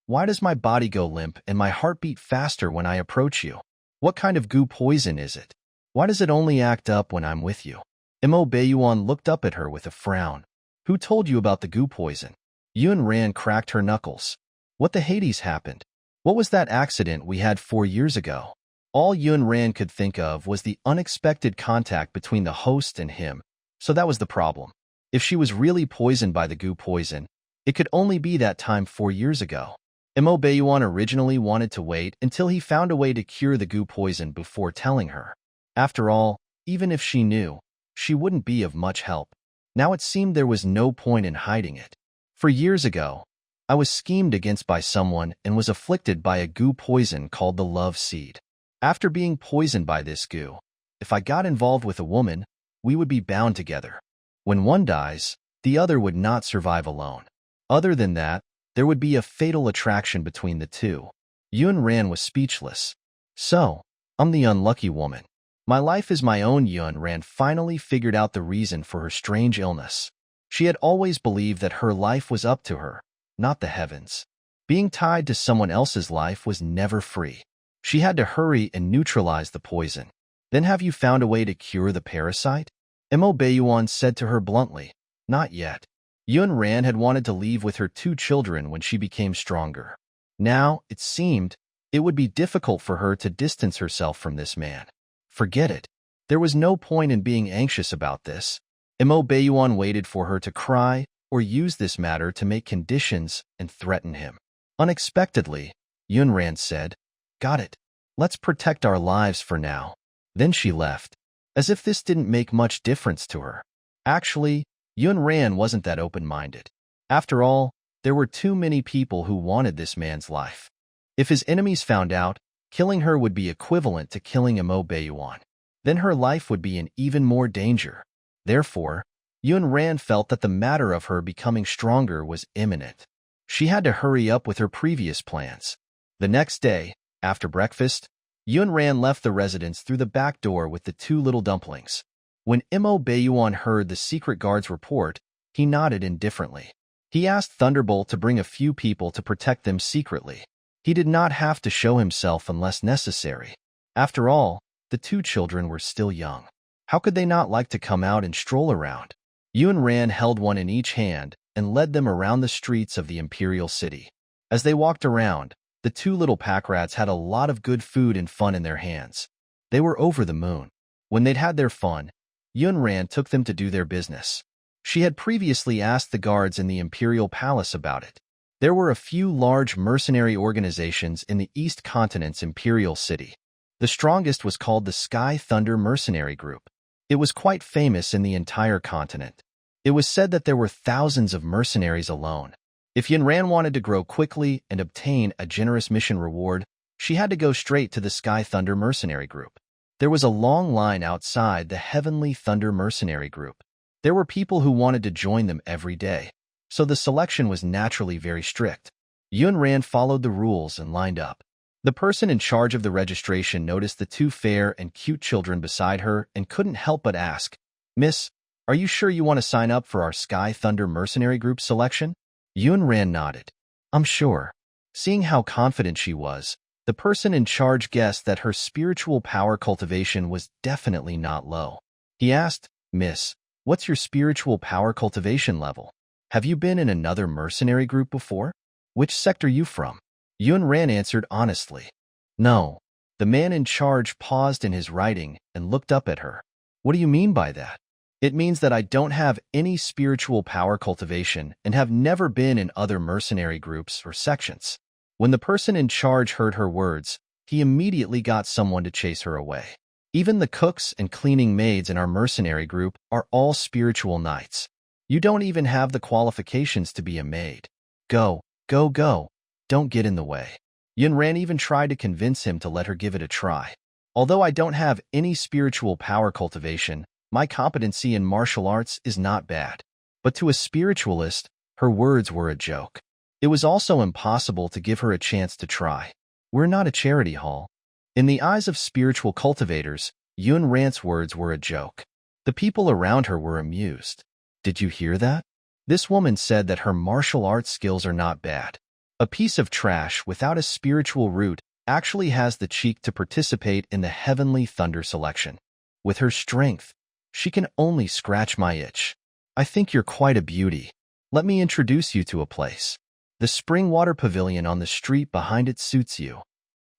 Why does my body go limp and my heart beat faster when I approach you? What kind of goo poison is it? Why does it only act up when I'm with you? Mo Baiyuan looked up at her with a frown. Who told you about the goo poison? Yun Ran cracked her knuckles. What the Hades happened? What was that accident we had 4 years ago? All Yun Ran could think of was the unexpected contact between the host and him, so that was the problem. If she was really poisoned by the goo poison, it could only be that time 4 years ago. Mo Baiyuan originally wanted to wait until he found a way to cure the goo poison before telling her. After all, even if she knew, she wouldn't be of much help. Now it seemed there was no point in hiding it. For years ago, I was schemed against by someone and was afflicted by a goo poison called the love seed. After being poisoned by this goo, if I got involved with a woman, we would be bound together. When one dies, the other would not survive alone. Other than that, there would be a fatal attraction between the two. Yun Ran was speechless. So, I'm the unlucky woman. My life is my own. Yun Ran finally figured out the reason for her strange illness. She had always believed that her life was up to her, not the heavens. Being tied to someone else's life was never free. She had to hurry and neutralize the poison. Then have you found a way to cure the parasite? Mo Baiyuan said to her bluntly. Not yet. Yun Ran had wanted to leave with her 2 children when she became stronger. Now, it seemed, it would be difficult for her to distance herself from this man. Forget it. There was no point in being anxious about this. Mo Baiyuan waited for her to cry or use this matter to make conditions and threaten him. Unexpectedly, Yun Ran said, Got it. Let's protect our lives for now. Then she left, as if this didn't make much difference to her. Actually, Yun Ran wasn't that open-minded. After all, there were too many people who wanted this man's life. If his enemies found out, killing her would be equivalent to killing Mo Baiyuan. Then her life would be in even more danger. Therefore, Yun Ran felt that the matter of her becoming stronger was imminent. She had to hurry up with her previous plans. The next day, after breakfast, Yun Ran left the residence through the back door with the 2 little dumplings. When Mo Baiyuan heard the secret guard's report, he nodded indifferently. He asked Thunderbolt to bring a few people to protect them secretly. He did not have to show himself unless necessary. After all, the 2 children were still young. How could they not like to come out and stroll around? Yun Ran held one in each hand and led them around the streets of the imperial city. As they walked around, the 2 little pack rats had a lot of good food and fun in their hands. They were over the moon. When they'd had their fun, Yun Ran took them to do their business. She had previously asked the guards in the imperial palace about it. There were a few large mercenary organizations in the East Continent's imperial city. The strongest was called the Sky Thunder Mercenary Group. It was quite famous in the entire continent. It was said that there were thousands of mercenaries alone. If Yun Ran wanted to grow quickly and obtain a generous mission reward, she had to go straight to the Sky Thunder Mercenary Group. There was a long line outside the Heavenly Thunder Mercenary Group. There were people who wanted to join them every day, so the selection was naturally very strict. Yun Ran followed the rules and lined up. The person in charge of the registration noticed the 2 fair and cute children beside her and couldn't help but ask, Miss, are you sure you want to sign up for our Sky Thunder Mercenary Group selection? Yun Ran nodded. I'm sure. Seeing how confident she was, the person in charge guessed that her spiritual power cultivation was definitely not low. He asked, Miss, what's your spiritual power cultivation level? Have you been in another mercenary group before? Which sect are you from? Yun Ran answered honestly. No. The man in charge paused in his writing and looked up at her. What do you mean by that? It means that I don't have any spiritual power cultivation and have never been in other mercenary groups or sections. When the person in charge heard her words, he immediately got someone to chase her away. Even the cooks and cleaning maids in our mercenary group are all spiritual knights. You don't even have the qualifications to be a maid. Go, go, go. Don't get in the way. Yun Ran even tried to convince him to let her give it a try. Although I don't have any spiritual power cultivation, my competency in martial arts is not bad. But to a spiritualist, her words were a joke. It was also impossible to give her a chance to try. We're not a charity hall. In the eyes of spiritual cultivators, Yun Ran's words were a joke. The people around her were amused. Did you hear that? This woman said that her martial arts skills are not bad. A piece of trash without a spiritual root actually has the cheek to participate in the heavenly thunder selection. With her strength, she can only scratch my itch. I think you're quite a beauty. Let me introduce you to a place. The spring water pavilion on the street behind it suits you.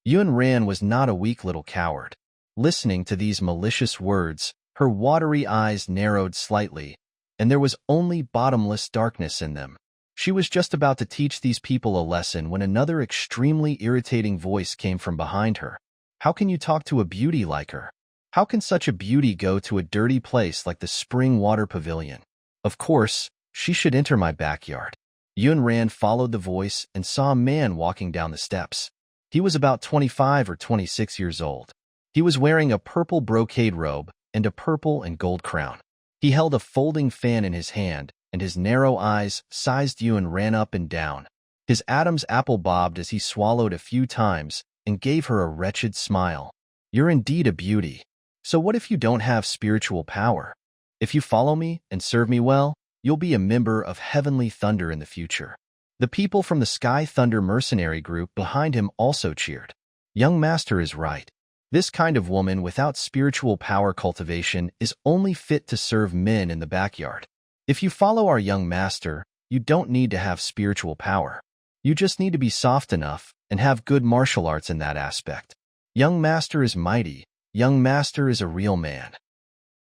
Yun Ran was not a weak little coward. Listening to these malicious words, her watery eyes narrowed slightly, and there was only bottomless darkness in them. She was just about to teach these people a lesson when another extremely irritating voice came from behind her. How can you talk to a beauty like her? How can such a beauty go to a dirty place like the spring water pavilion? Of course, she should enter my backyard. Yun Ran followed the voice and saw a man walking down the steps. He was about 25 or 26 years old. He was wearing a purple brocade robe and a purple and gold crown. He held a folding fan in his hand, and his narrow eyes sized Yun ran up and down. His Adam's apple bobbed as he swallowed a few times and gave her a wretched smile. You're indeed a beauty. So what if you don't have spiritual power? If you follow me and serve me well, you'll be a member of Heavenly Thunder in the future. The people from the Sky Thunder mercenary group behind him also cheered. Young Master is right. This kind of woman without spiritual power cultivation is only fit to serve men in the backyard. If you follow our young master, you don't need to have spiritual power. You just need to be soft enough and have good martial arts in that aspect. Young Master is mighty. Young Master is a real man.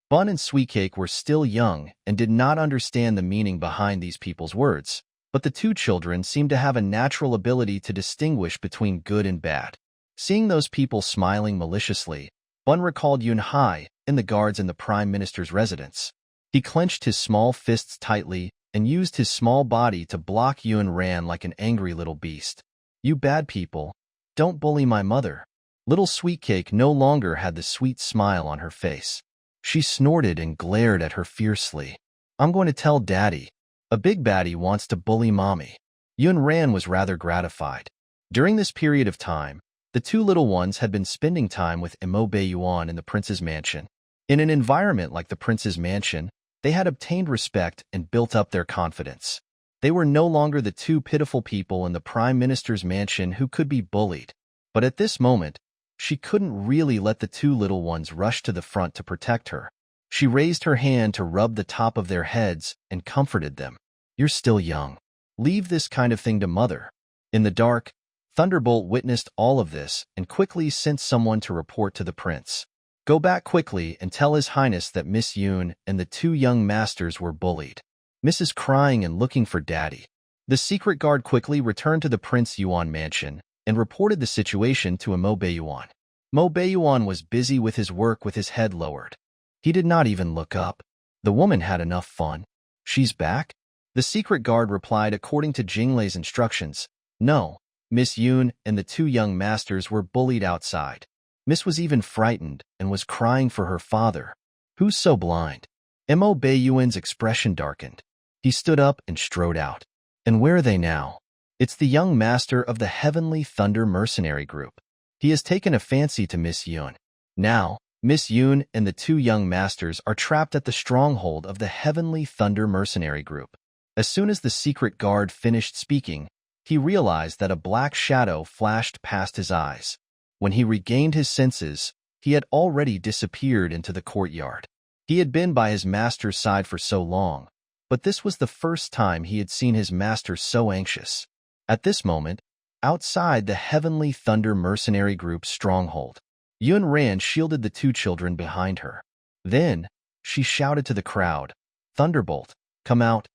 Bun and Sweetcake were still young and did not understand the meaning behind these people's words, but the two children seemed to have a natural ability to distinguish between good and bad. Seeing those people smiling maliciously, Bun recalled Yun Hai and the guards in the Prime Minister's residence. He clenched his small fists tightly and used his small body to block Yun Ran like an angry little beast. You bad people, don't bully my mother. Little Sweetcake no longer had the sweet smile on her face. She snorted and glared at her fiercely. I'm going to tell Daddy. A big baddie wants to bully Mommy. Yun Ran was rather gratified. During this period of time, the two little ones had been spending time with Imo Beiyuan in the prince's mansion. In an environment like the prince's mansion, they had obtained respect and built up their confidence. They were no longer the two pitiful people in the prime minister's mansion who could be bullied. But at this moment, she couldn't really let the two little ones rush to the front to protect her. She raised her hand to rub the top of their heads and comforted them. You're still young. Leave this kind of thing to Mother. In the dark, Thunderbolt witnessed all of this and quickly sent someone to report to the prince. Go back quickly and tell His Highness that Miss Yun and the two young masters were bullied. Miss is crying and looking for Daddy. The secret guard quickly returned to the Prince Yuan mansion and reported the situation to Mo Beiyuan. Mo Beiyuan was busy with his work with his head lowered. He did not even look up. The woman had enough fun. She's back? The secret guard replied according to Jinglei's instructions. No, Miss Yun and the two young masters were bullied outside. Miss was even frightened and was crying for her father. Who's so blind? Mo Beiyuan's expression darkened. He stood up and strode out. And where are they now? It's the young master of the Heavenly Thunder mercenary group. He has taken a fancy to Miss Yun. Now, Miss Yun and the two young masters are trapped at the stronghold of the Heavenly Thunder mercenary group. As soon as the secret guard finished speaking, he realized that a black shadow flashed past his eyes. When he regained his senses, he had already disappeared into the courtyard. He had been by his master's side for so long, but this was the first time he had seen his master so anxious. At this moment, outside the Heavenly Thunder mercenary group's stronghold, Yun Ran shielded the two children behind her. Then, she shouted to the crowd, Thunderbolt, come out.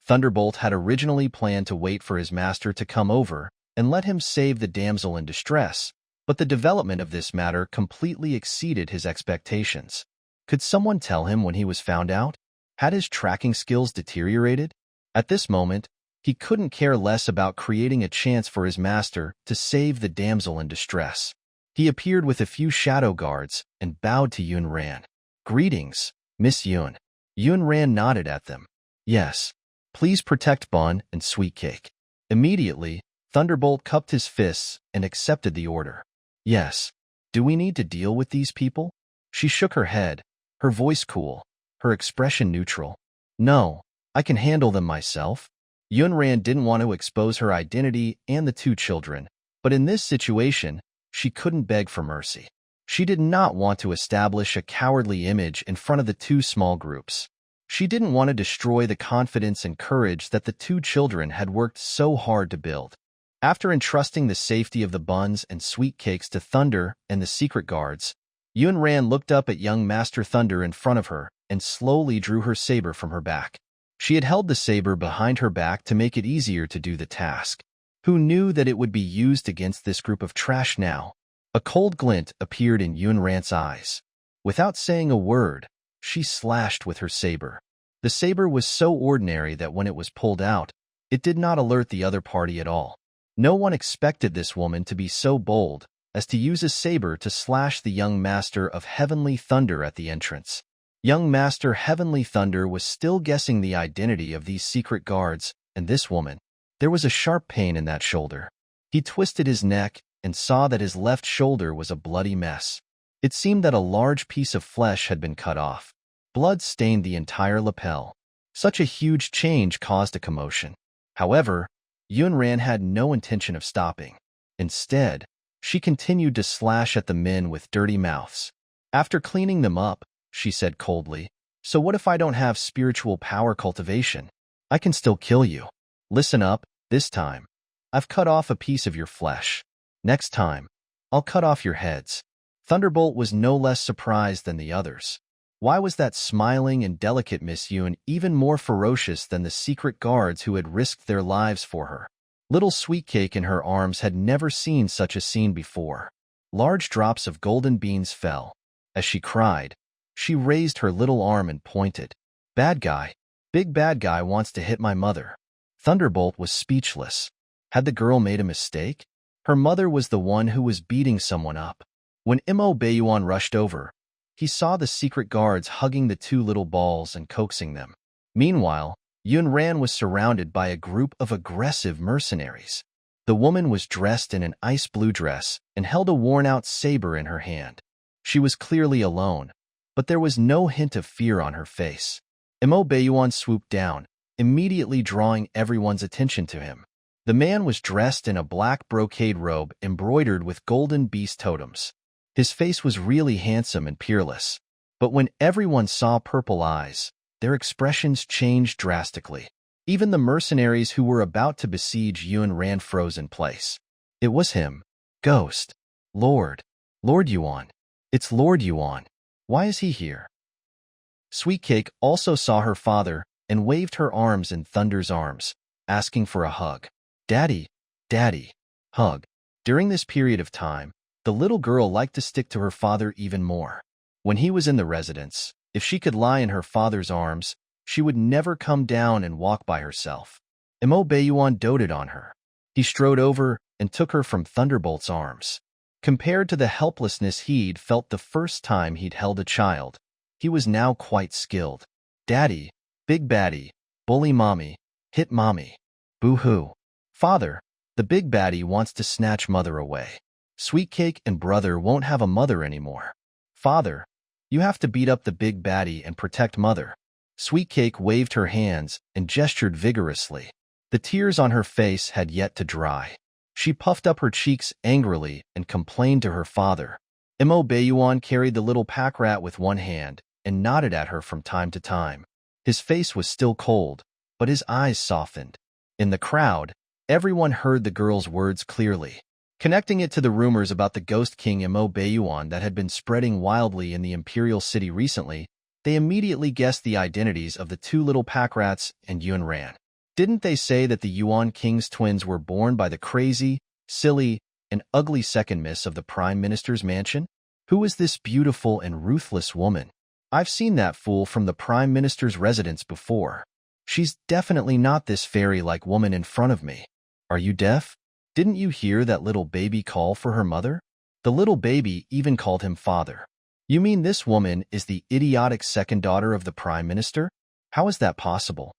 Thunderbolt had originally planned to wait for his master to come over and let him save the damsel in distress, but the development of this matter completely exceeded his expectations. Could someone tell him when he was found out? Had his tracking skills deteriorated? At this moment, he couldn't care less about creating a chance for his master to save the damsel in distress. He appeared with a few shadow guards and bowed to Yun Ran. Greetings, Miss Yun. Yun Ran nodded at them. Yes. Please protect Bun and Sweetcake. Immediately, Thunderbolt cupped his fists and accepted the order. Yes. Do we need to deal with these people? She shook her head, her voice cool, her expression neutral. No, I can handle them myself. Yunran didn't want to expose her identity and the two children, but in this situation, she couldn't beg for mercy. She did not want to establish a cowardly image in front of the two small groups. She didn't want to destroy the confidence and courage that the two children had worked so hard to build. After entrusting the safety of the buns and sweet cakes to Thunder and the secret guards, Yunran looked up at young Master Thunder in front of her and slowly drew her saber from her back. She had held the saber behind her back to make it easier to do the task. Who knew that it would be used against this group of trash now? A cold glint appeared in Yunran's eyes. Without saying a word, she slashed with her saber. The saber was so ordinary that when it was pulled out, it did not alert the other party at all. No one expected this woman to be so bold as to use a saber to slash the young Master of Heavenly Thunder at the entrance. Young Master Heavenly Thunder was still guessing the identity of these secret guards, and this woman. There was a sharp pain in that shoulder. He twisted his neck and saw that his left shoulder was a bloody mess. It seemed that a large piece of flesh had been cut off. Blood stained the entire lapel. Such a huge change caused a commotion. However, Yunran had no intention of stopping. Instead, she continued to slash at the men with dirty mouths. After cleaning them up, she said coldly, "So what if I don't have spiritual power cultivation? I can still kill you. Listen up, this time. I've cut off a piece of your flesh. Next time, I'll cut off your heads." Thunderbolt was no less surprised than the others. Why was that smiling and delicate Miss Yun even more ferocious than the secret guards who had risked their lives for her? Little Sweetcake in her arms had never seen such a scene before. Large drops of golden beans fell. As she cried, she raised her little arm and pointed. "Bad guy. Big bad guy wants to hit my mother." Thunderbolt was speechless. Had the girl made a mistake? Her mother was the one who was beating someone up. When Imo Bayuan rushed over, he saw the secret guards hugging the two little balls and coaxing them. Meanwhile, Yunran was surrounded by a group of aggressive mercenaries. The woman was dressed in an ice blue dress and held a worn-out saber in her hand. She was clearly alone, but there was no hint of fear on her face. Imo Bayuan swooped down, immediately drawing everyone's attention to him. The man was dressed in a black brocade robe embroidered with golden beast totems. His face was really handsome and peerless, but when everyone saw purple eyes, their expressions changed drastically. Even the mercenaries who were about to besiege Yunran froze in place. It was him. Ghost. Lord Yuan. It's Lord Yuan. Why is he here? Sweetcake also saw her father and waved her arms in Thunder's arms, asking for a hug. "Daddy, Daddy, hug." During this period of time, the little girl liked to stick to her father even more. When he was in the residence, if she could lie in her father's arms, she would never come down and walk by herself. Imo Bayuan doted on her. He strode over and took her from Thunderbolt's arms. Compared to the helplessness he'd felt the first time he'd held a child, he was now quite skilled. "Daddy, big baddie, bully mommy, hit mommy. Boo-hoo. Father, the big baddie wants to snatch mother away. Sweetcake and brother won't have a mother anymore. Father, you have to beat up the big baddie and protect mother." Sweetcake waved her hands and gestured vigorously. The tears on her face had yet to dry. She puffed up her cheeks angrily and complained to her father. Imo Bayuan carried the little pack rat with one hand and nodded at her from time to time. His face was still cold, but his eyes softened. In the crowd, everyone heard the girl's words clearly. Connecting it to the rumors about the Ghost King Imo Bayuan that had been spreading wildly in the Imperial City recently, they immediately guessed the identities of the two little pack rats and Yunran. Didn't they say that the Yuan King's twins were born by the crazy, silly, and ugly second miss of the Prime Minister's mansion? Who is this beautiful and ruthless woman? I've seen that fool from the Prime Minister's residence before. She's definitely not this fairy-like woman in front of me. Are you deaf? Didn't you hear that little baby call for her mother? The little baby even called him father. You mean this woman is the idiotic second daughter of the Prime Minister? How is that possible?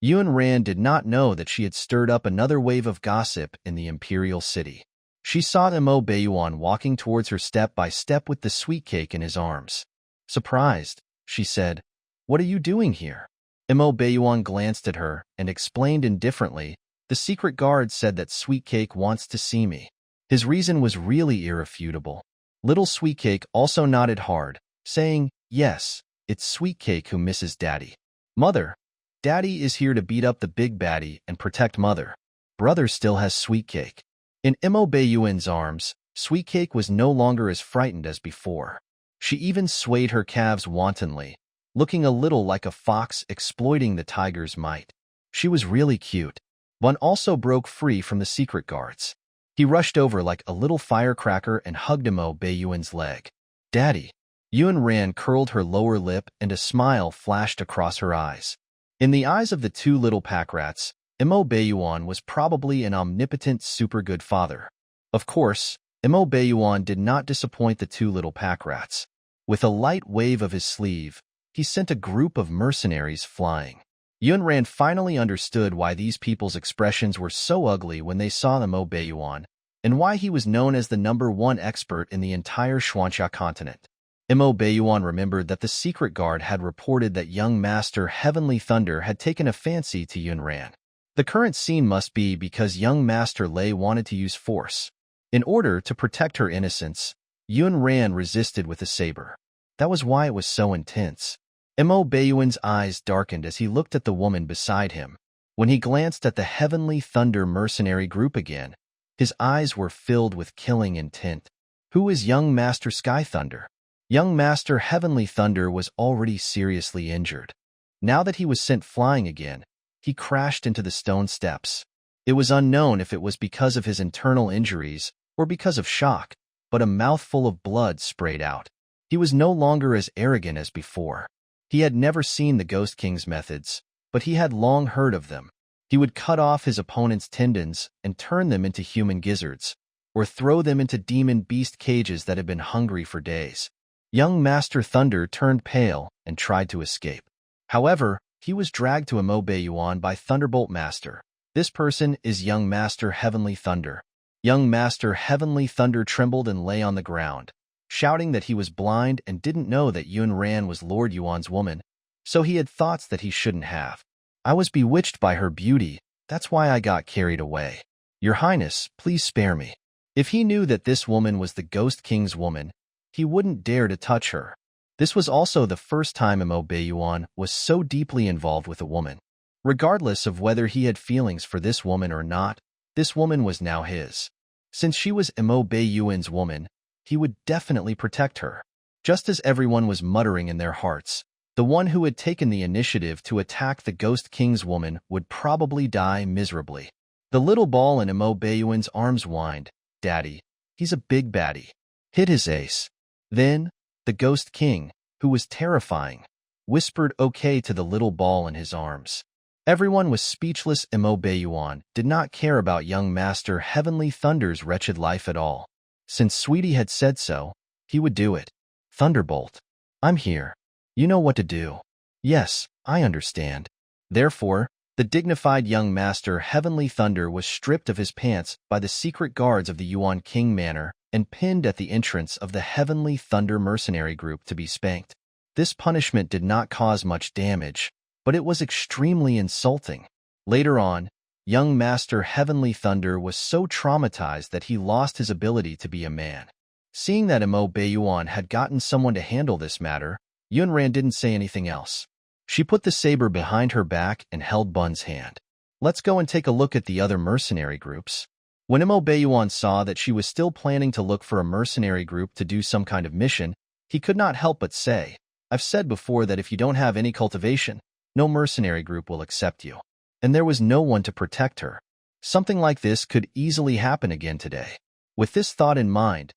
Yunran did not know that she had stirred up another wave of gossip in the Imperial City. She saw Imo Bayuan walking towards her step by step with the sweet cake in his arms. Surprised, she said, "What are you doing here?" Mo Baiyuan glanced at her and explained indifferently, "The secret guard said that Sweet Cake wants to see me." His reason was really irrefutable. Little Sweet Cake also nodded hard, saying, "Yes, it's Sweet Cake who misses Daddy. Mother, Daddy is here to beat up the big baddie and protect Mother. Brother still has Sweet Cake." In Mo Baiyuan's arms, Sweet Cake was no longer as frightened as before. She even swayed her calves wantonly, looking a little like a fox exploiting the tiger's might. She was really cute. One also broke free from the secret guards. He rushed over like a little firecracker and hugged Mo Baiyuan's leg. "Daddy." Yun Ran curled her lower lip and a smile flashed across her eyes. In the eyes of the two little pack rats, Mo Baiyuan was probably an omnipotent super good father. Of course, Mo Baiyuan did not disappoint the two little pack rats. With a light wave of his sleeve, he sent a group of mercenaries flying. Yun Ran finally understood why these people's expressions were so ugly when they saw Mo Baiyuan, and why he was known as the #1 expert in the entire Xuanxia continent. Mo Baiyuan remembered that the secret guard had reported that young Master Heavenly Thunder had taken a fancy to Yun Ran. The current scene must be because young Master Lei wanted to use force. In order to protect her innocence, Yun Ran resisted with a saber. That was why it was so intense. Mo Baiyuan's eyes darkened as he looked at the woman beside him. When he glanced at the Heavenly Thunder mercenary group again, his eyes were filled with killing intent. Who is young Master Sky Thunder? Young Master Heavenly Thunder was already seriously injured. Now that he was sent flying again, he crashed into the stone steps. It was unknown if it was because of his internal injuries or because of shock, but a mouthful of blood sprayed out. He was no longer as arrogant as before. He had never seen the Ghost King's methods, but he had long heard of them. He would cut off his opponent's tendons and turn them into human gizzards, or throw them into demon beast cages that had been hungry for days. Young Master Thunder turned pale and tried to escape. However, he was dragged to Mo Baiyuan by Thunderbolt Master. "This person is young Master Heavenly Thunder." Young Master Heavenly Thunder trembled and lay on the ground, shouting that he was blind and didn't know that Yun Ran was Lord Yuan's woman, so he had thoughts that he shouldn't have. "I was bewitched by her beauty, that's why I got carried away. Your Highness, please spare me." If he knew that this woman was the Ghost King's woman, he wouldn't dare to touch her. This was also the first time Mo Baiyuan was so deeply involved with a woman. Regardless of whether he had feelings for this woman or not, this woman was now his. Since she was Mo Baiyuan's woman, he would definitely protect her. Just as everyone was muttering in their hearts, the one who had taken the initiative to attack the Ghost King's woman would probably die miserably. The little ball in Mo Baiyuan's arms whined, "Daddy, he's a big baddie." Hit his ace. Then, the Ghost King, who was terrifying, whispered okay to the little ball in his arms. Everyone was speechless. Mo Baiyuan did not care about young Master Heavenly Thunder's wretched life at all. Since Sweetie had said so, he would do it. "Thunderbolt, I'm here. You know what to do." "Yes, I understand." Therefore, the dignified young Master Heavenly Thunder was stripped of his pants by the secret guards of the Yuan King Manor and pinned at the entrance of the Heavenly Thunder mercenary group to be spanked. This punishment did not cause much damage, but it was extremely insulting. Later on, young Master Heavenly Thunder was so traumatized that he lost his ability to be a man. Seeing that Mo Baiyuan had gotten someone to handle this matter, Yun Ran didn't say anything else. She put the saber behind her back and held Bun's hand. "Let's go and take a look at the other mercenary groups." When Mo Baiyuan saw that she was still planning to look for a mercenary group to do some kind of mission, he could not help but say, "I've said before that if you don't have any cultivation, no mercenary group will accept you." And there was no one to protect her. Something like this could easily happen again today. With this thought in mind,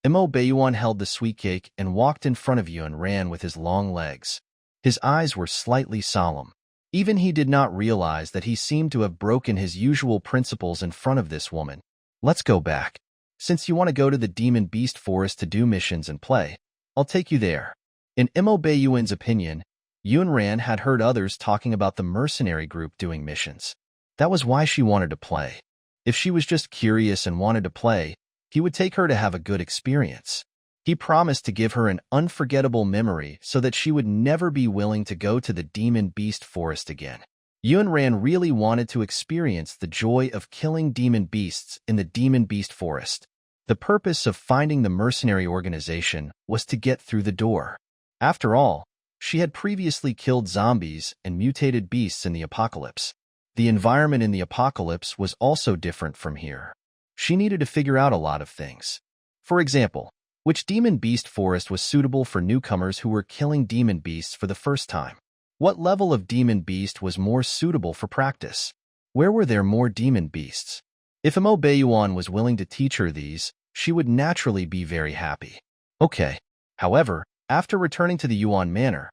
Mo Baiyuan held the sweet cake and walked in front of Yun Ran with his long legs. His eyes were slightly solemn. Even he did not realize that he seemed to have broken his usual principles in front of this woman. "Let's go back. Since you want to go to the Demon Beast Forest to do missions and play, I'll take you there." In Mo Baiyuan's opinion, Yun Ran had heard others talking about the mercenary group doing missions. That was why she wanted to play. If she was just curious and wanted to play, he would take her to have a good experience. He promised to give her an unforgettable memory so that she would never be willing to go to the demon beast forest again. Yunran really wanted to experience the joy of killing demon beasts in the demon beast forest. The purpose of finding the mercenary organization was to get through the door. After all, she had previously killed zombies and mutated beasts in the apocalypse. The environment in the apocalypse was also different from here. She needed to figure out a lot of things. For example, which demon beast forest was suitable for newcomers who were killing demon beasts for the first time? What level of demon beast was more suitable for practice? Where were there more demon beasts? If Mo Beiyuan was willing to teach her these, she would naturally be very happy. Okay. However, after returning to the Yuan Manor,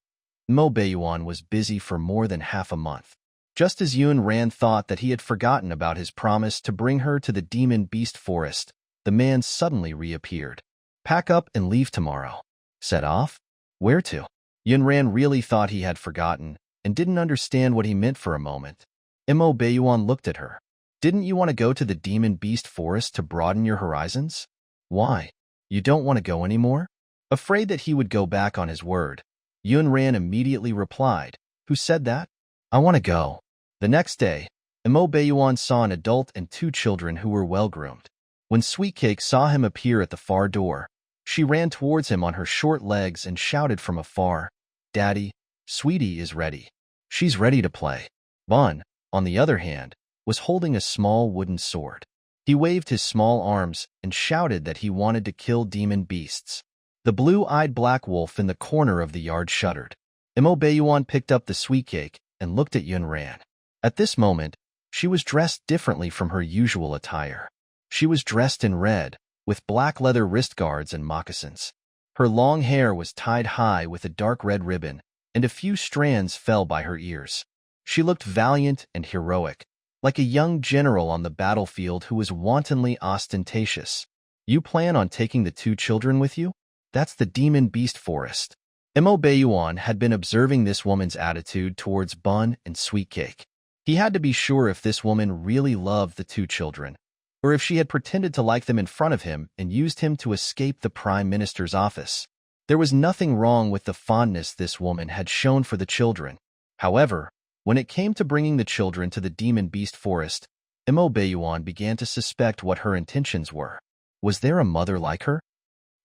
Mo Beiyuan was busy for more than half a month. Just as Yun Ran thought that he had forgotten about his promise to bring her to the demon beast forest, the man suddenly reappeared. Pack up and leave tomorrow. Set off? Where to? Yun Ran really thought he had forgotten and didn't understand what he meant for a moment. Mo Beiyuan looked at her. Didn't you want to go to the demon beast forest to broaden your horizons? Why? You don't want to go anymore? Afraid that he would go back on his word, Yun Ran immediately replied, "Who said that? I want to go." The next day, Mo Beiyuan saw an adult and two children who were well-groomed. When Sweet Cake saw him appear at the far door, she ran towards him on her short legs and shouted from afar, "Daddy, Sweetie is ready. She's ready to play." Bun, on the other hand, was holding a small wooden sword. He waved his small arms and shouted that he wanted to kill demon beasts. The blue-eyed black wolf in the corner of the yard shuddered. Mo Beiyuan picked up the Sweet Cake and looked at Yun Ran. At this moment, she was dressed differently from her usual attire. She was dressed in red, with black leather wrist guards and moccasins. Her long hair was tied high with a dark red ribbon, and a few strands fell by her ears. She looked valiant and heroic, like a young general on the battlefield who was wantonly ostentatious. "You plan on taking the two children with you? That's the demon beast forest." Mo Beiyuan had been observing this woman's attitude towards Bun and Sweet Cake. He had to be sure if this woman really loved the two children, or if she had pretended to like them in front of him and used him to escape the Prime Minister's office. There was nothing wrong with the fondness this woman had shown for the children. However, when it came to bringing the children to the demon beast forest, Mo Beiyuan began to suspect what her intentions were. Was there a mother like her?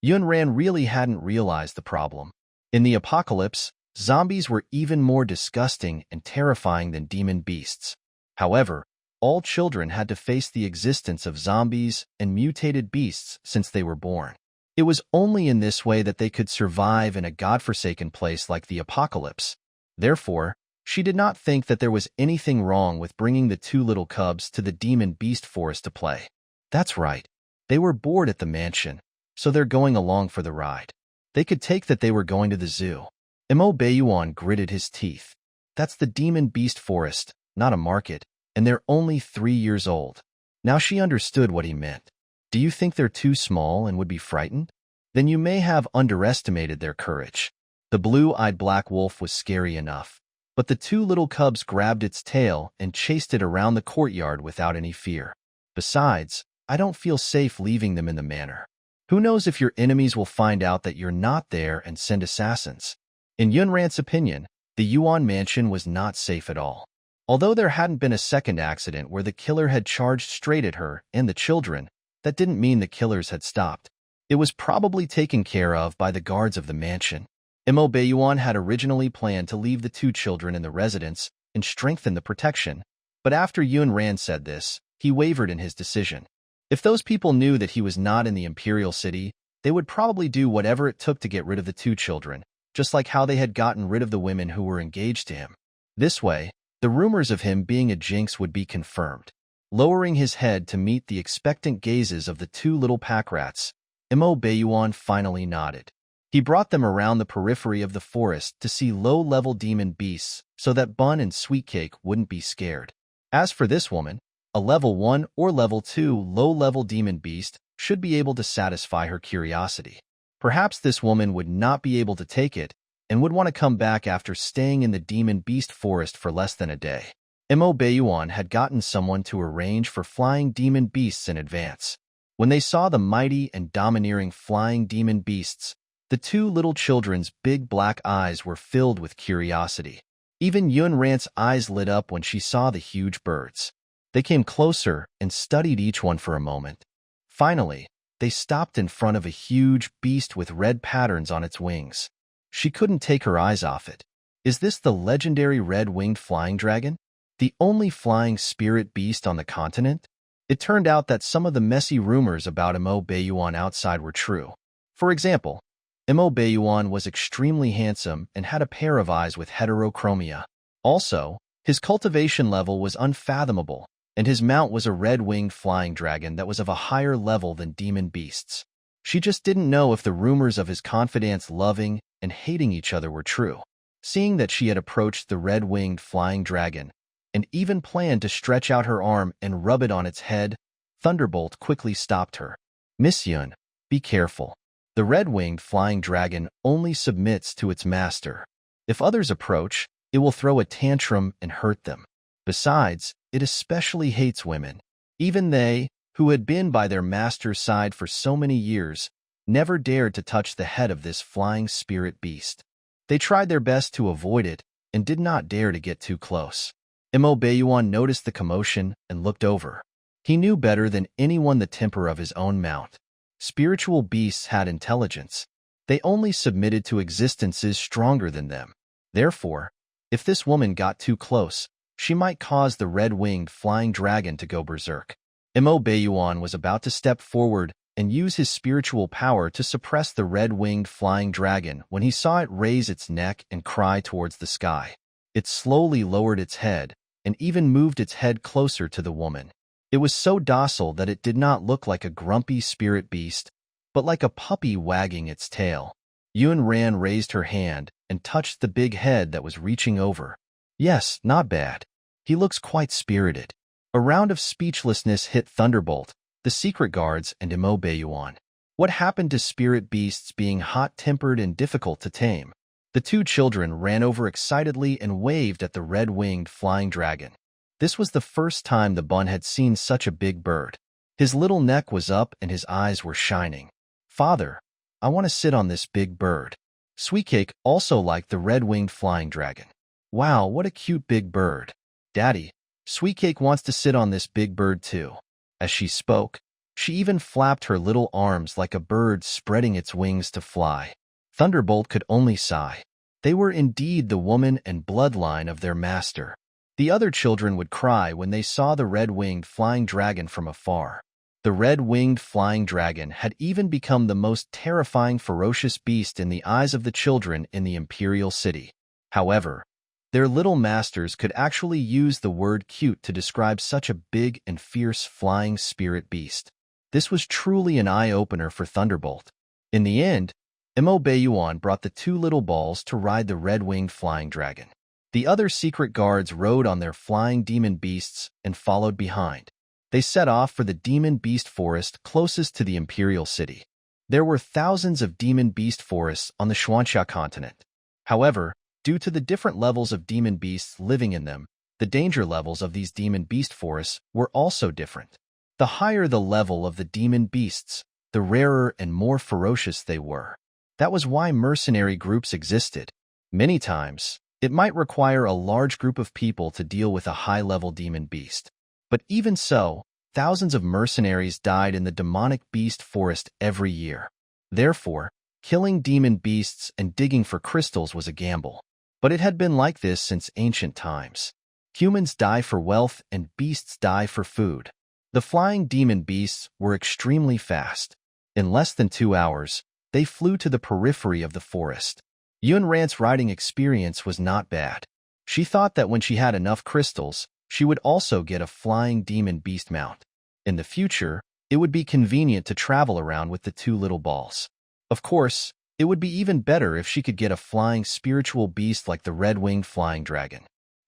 Yun Ran really hadn't realized the problem. In the apocalypse, zombies were even more disgusting and terrifying than demon beasts. However, all children had to face the existence of zombies and mutated beasts since they were born. It was only in this way that they could survive in a godforsaken place like the apocalypse. Therefore, she did not think that there was anything wrong with bringing the two little cubs to the demon beast forest to play. That's right. They were bored at the mansion, so they're going along for the ride. They could take that they were going to the zoo. Mo Beiyuan gritted his teeth. That's the demon beast forest, not a market, and they're only 3 years old. Now she understood what he meant. Do you think they're too small and would be frightened? Then you may have underestimated their courage. The blue-eyed black wolf was scary enough, but the two little cubs grabbed its tail and chased it around the courtyard without any fear. Besides, I don't feel safe leaving them in the manor. Who knows if your enemies will find out that you're not there and send assassins? In Yun Ran's opinion, the Yuan mansion was not safe at all. Although there hadn't been a second accident where the killer had charged straight at her and the children, that didn't mean the killers had stopped. It was probably taken care of by the guards of the mansion. Mo Beiyuan had originally planned to leave the two children in the residence and strengthen the protection, but after Yun Ran said this, he wavered in his decision. If those people knew that he was not in the Imperial City, they would probably do whatever it took to get rid of the two children, just like how they had gotten rid of the women who were engaged to him. This way, the rumors of him being a jinx would be confirmed. Lowering his head to meet the expectant gazes of the two little pack rats, Mo Beiyuan finally nodded. He brought them around the periphery of the forest to see low-level demon beasts so that Bun and Sweet Cake wouldn't be scared. As for this woman, a level 1 or level 2 low-level demon beast should be able to satisfy her curiosity. Perhaps this woman would not be able to take it and would want to come back after staying in the demon beast forest for less than a day. Mo Beiyuan had gotten someone to arrange for flying demon beasts in advance. When they saw the mighty and domineering flying demon beasts, the two little children's big black eyes were filled with curiosity. Even Yun Rant's eyes lit up when she saw the huge birds. They came closer and studied each one for a moment. Finally, they stopped in front of a huge beast with red patterns on its wings. She couldn't take her eyes off it. Is this the legendary red-winged flying dragon? The only flying spirit beast on the continent? It turned out that some of the messy rumors about Mo Baiyuan outside were true. For example, Mo Baiyuan was extremely handsome and had a pair of eyes with heterochromia. Also, his cultivation level was unfathomable, and his mount was a red-winged flying dragon that was of a higher level than demon beasts. She just didn't know if the rumors of his confidants loving and hating each other were true. Seeing that she had approached the red-winged flying dragon and even planned to stretch out her arm and rub it on its head, Thunderbolt quickly stopped her. "Miss Yun, be careful. The red-winged flying dragon only submits to its master. If others approach, it will throw a tantrum and hurt them. Besides, it especially hates women. Even they, who had been by their master's side for so many years, never dared to touch the head of this flying spirit beast. They tried their best to avoid it and did not dare to get too close." Mo Baiyuan noticed the commotion and looked over. He knew better than anyone the temper of his own mount. Spiritual beasts had intelligence. They only submitted to existences stronger than them. Therefore, if this woman got too close, she might cause the red-winged flying dragon to go berserk. Mo Baiyuan was about to step forward and use his spiritual power to suppress the red-winged flying dragon when he saw it raise its neck and cry towards the sky. It slowly lowered its head and even moved its head closer to the woman. It was so docile that it did not look like a grumpy spirit beast, but like a puppy wagging its tail. Yun Ran raised her hand and touched the big head that was reaching over. "Yes, not bad. He looks quite spirited." A round of speechlessness hit Thunderbolt, the secret guards, and Mo Baiyuan. What happened to spirit beasts being hot-tempered and difficult to tame? The two children ran over excitedly and waved at the red-winged flying dragon. This was the first time the Bun had seen such a big bird. His little neck was up and his eyes were shining. "Father, I want to sit on this big bird." Sweetcake also liked the red-winged flying dragon. "Wow, what a cute big bird." "Daddy, Sweetcake wants to sit on this big bird too." As she spoke, she even flapped her little arms like a bird spreading its wings to fly. Thunderbolt could only sigh. They were indeed the woman and bloodline of their master. The other children would cry when they saw the red-winged flying dragon from afar. The red-winged flying dragon had even become the most terrifying ferocious beast in the eyes of the children in the imperial city. However, their little masters could actually use the word cute to describe such a big and fierce flying spirit beast. This was truly an eye-opener for Thunderbolt. In the end, Mo Baiyuan brought the two little balls to ride the red-winged flying dragon. The other secret guards rode on their flying demon beasts and followed behind. They set off for the demon beast forest closest to the imperial city. There were thousands of demon beast forests on the Xuanxia continent. However, due to the different levels of demon beasts living in them, the danger levels of these demon beast forests were also different. The higher the level of the demon beasts, the rarer and more ferocious they were. That was why mercenary groups existed. Many times, it might require a large group of people to deal with a high-level demon beast. But even so, thousands of mercenaries died in the demonic beast forest every year. Therefore, killing demon beasts and digging for crystals was a gamble. But it had been like this since ancient times. Humans die for wealth and beasts die for food. The flying demon beasts were extremely fast. In less than 2 hours, they flew to the periphery of the forest. Yun Rant's riding experience was not bad. She thought that when she had enough crystals, she would also get a flying demon beast mount. In the future, it would be convenient to travel around with the two little balls. Of course, it would be even better if she could get a flying spiritual beast like the red-winged flying dragon.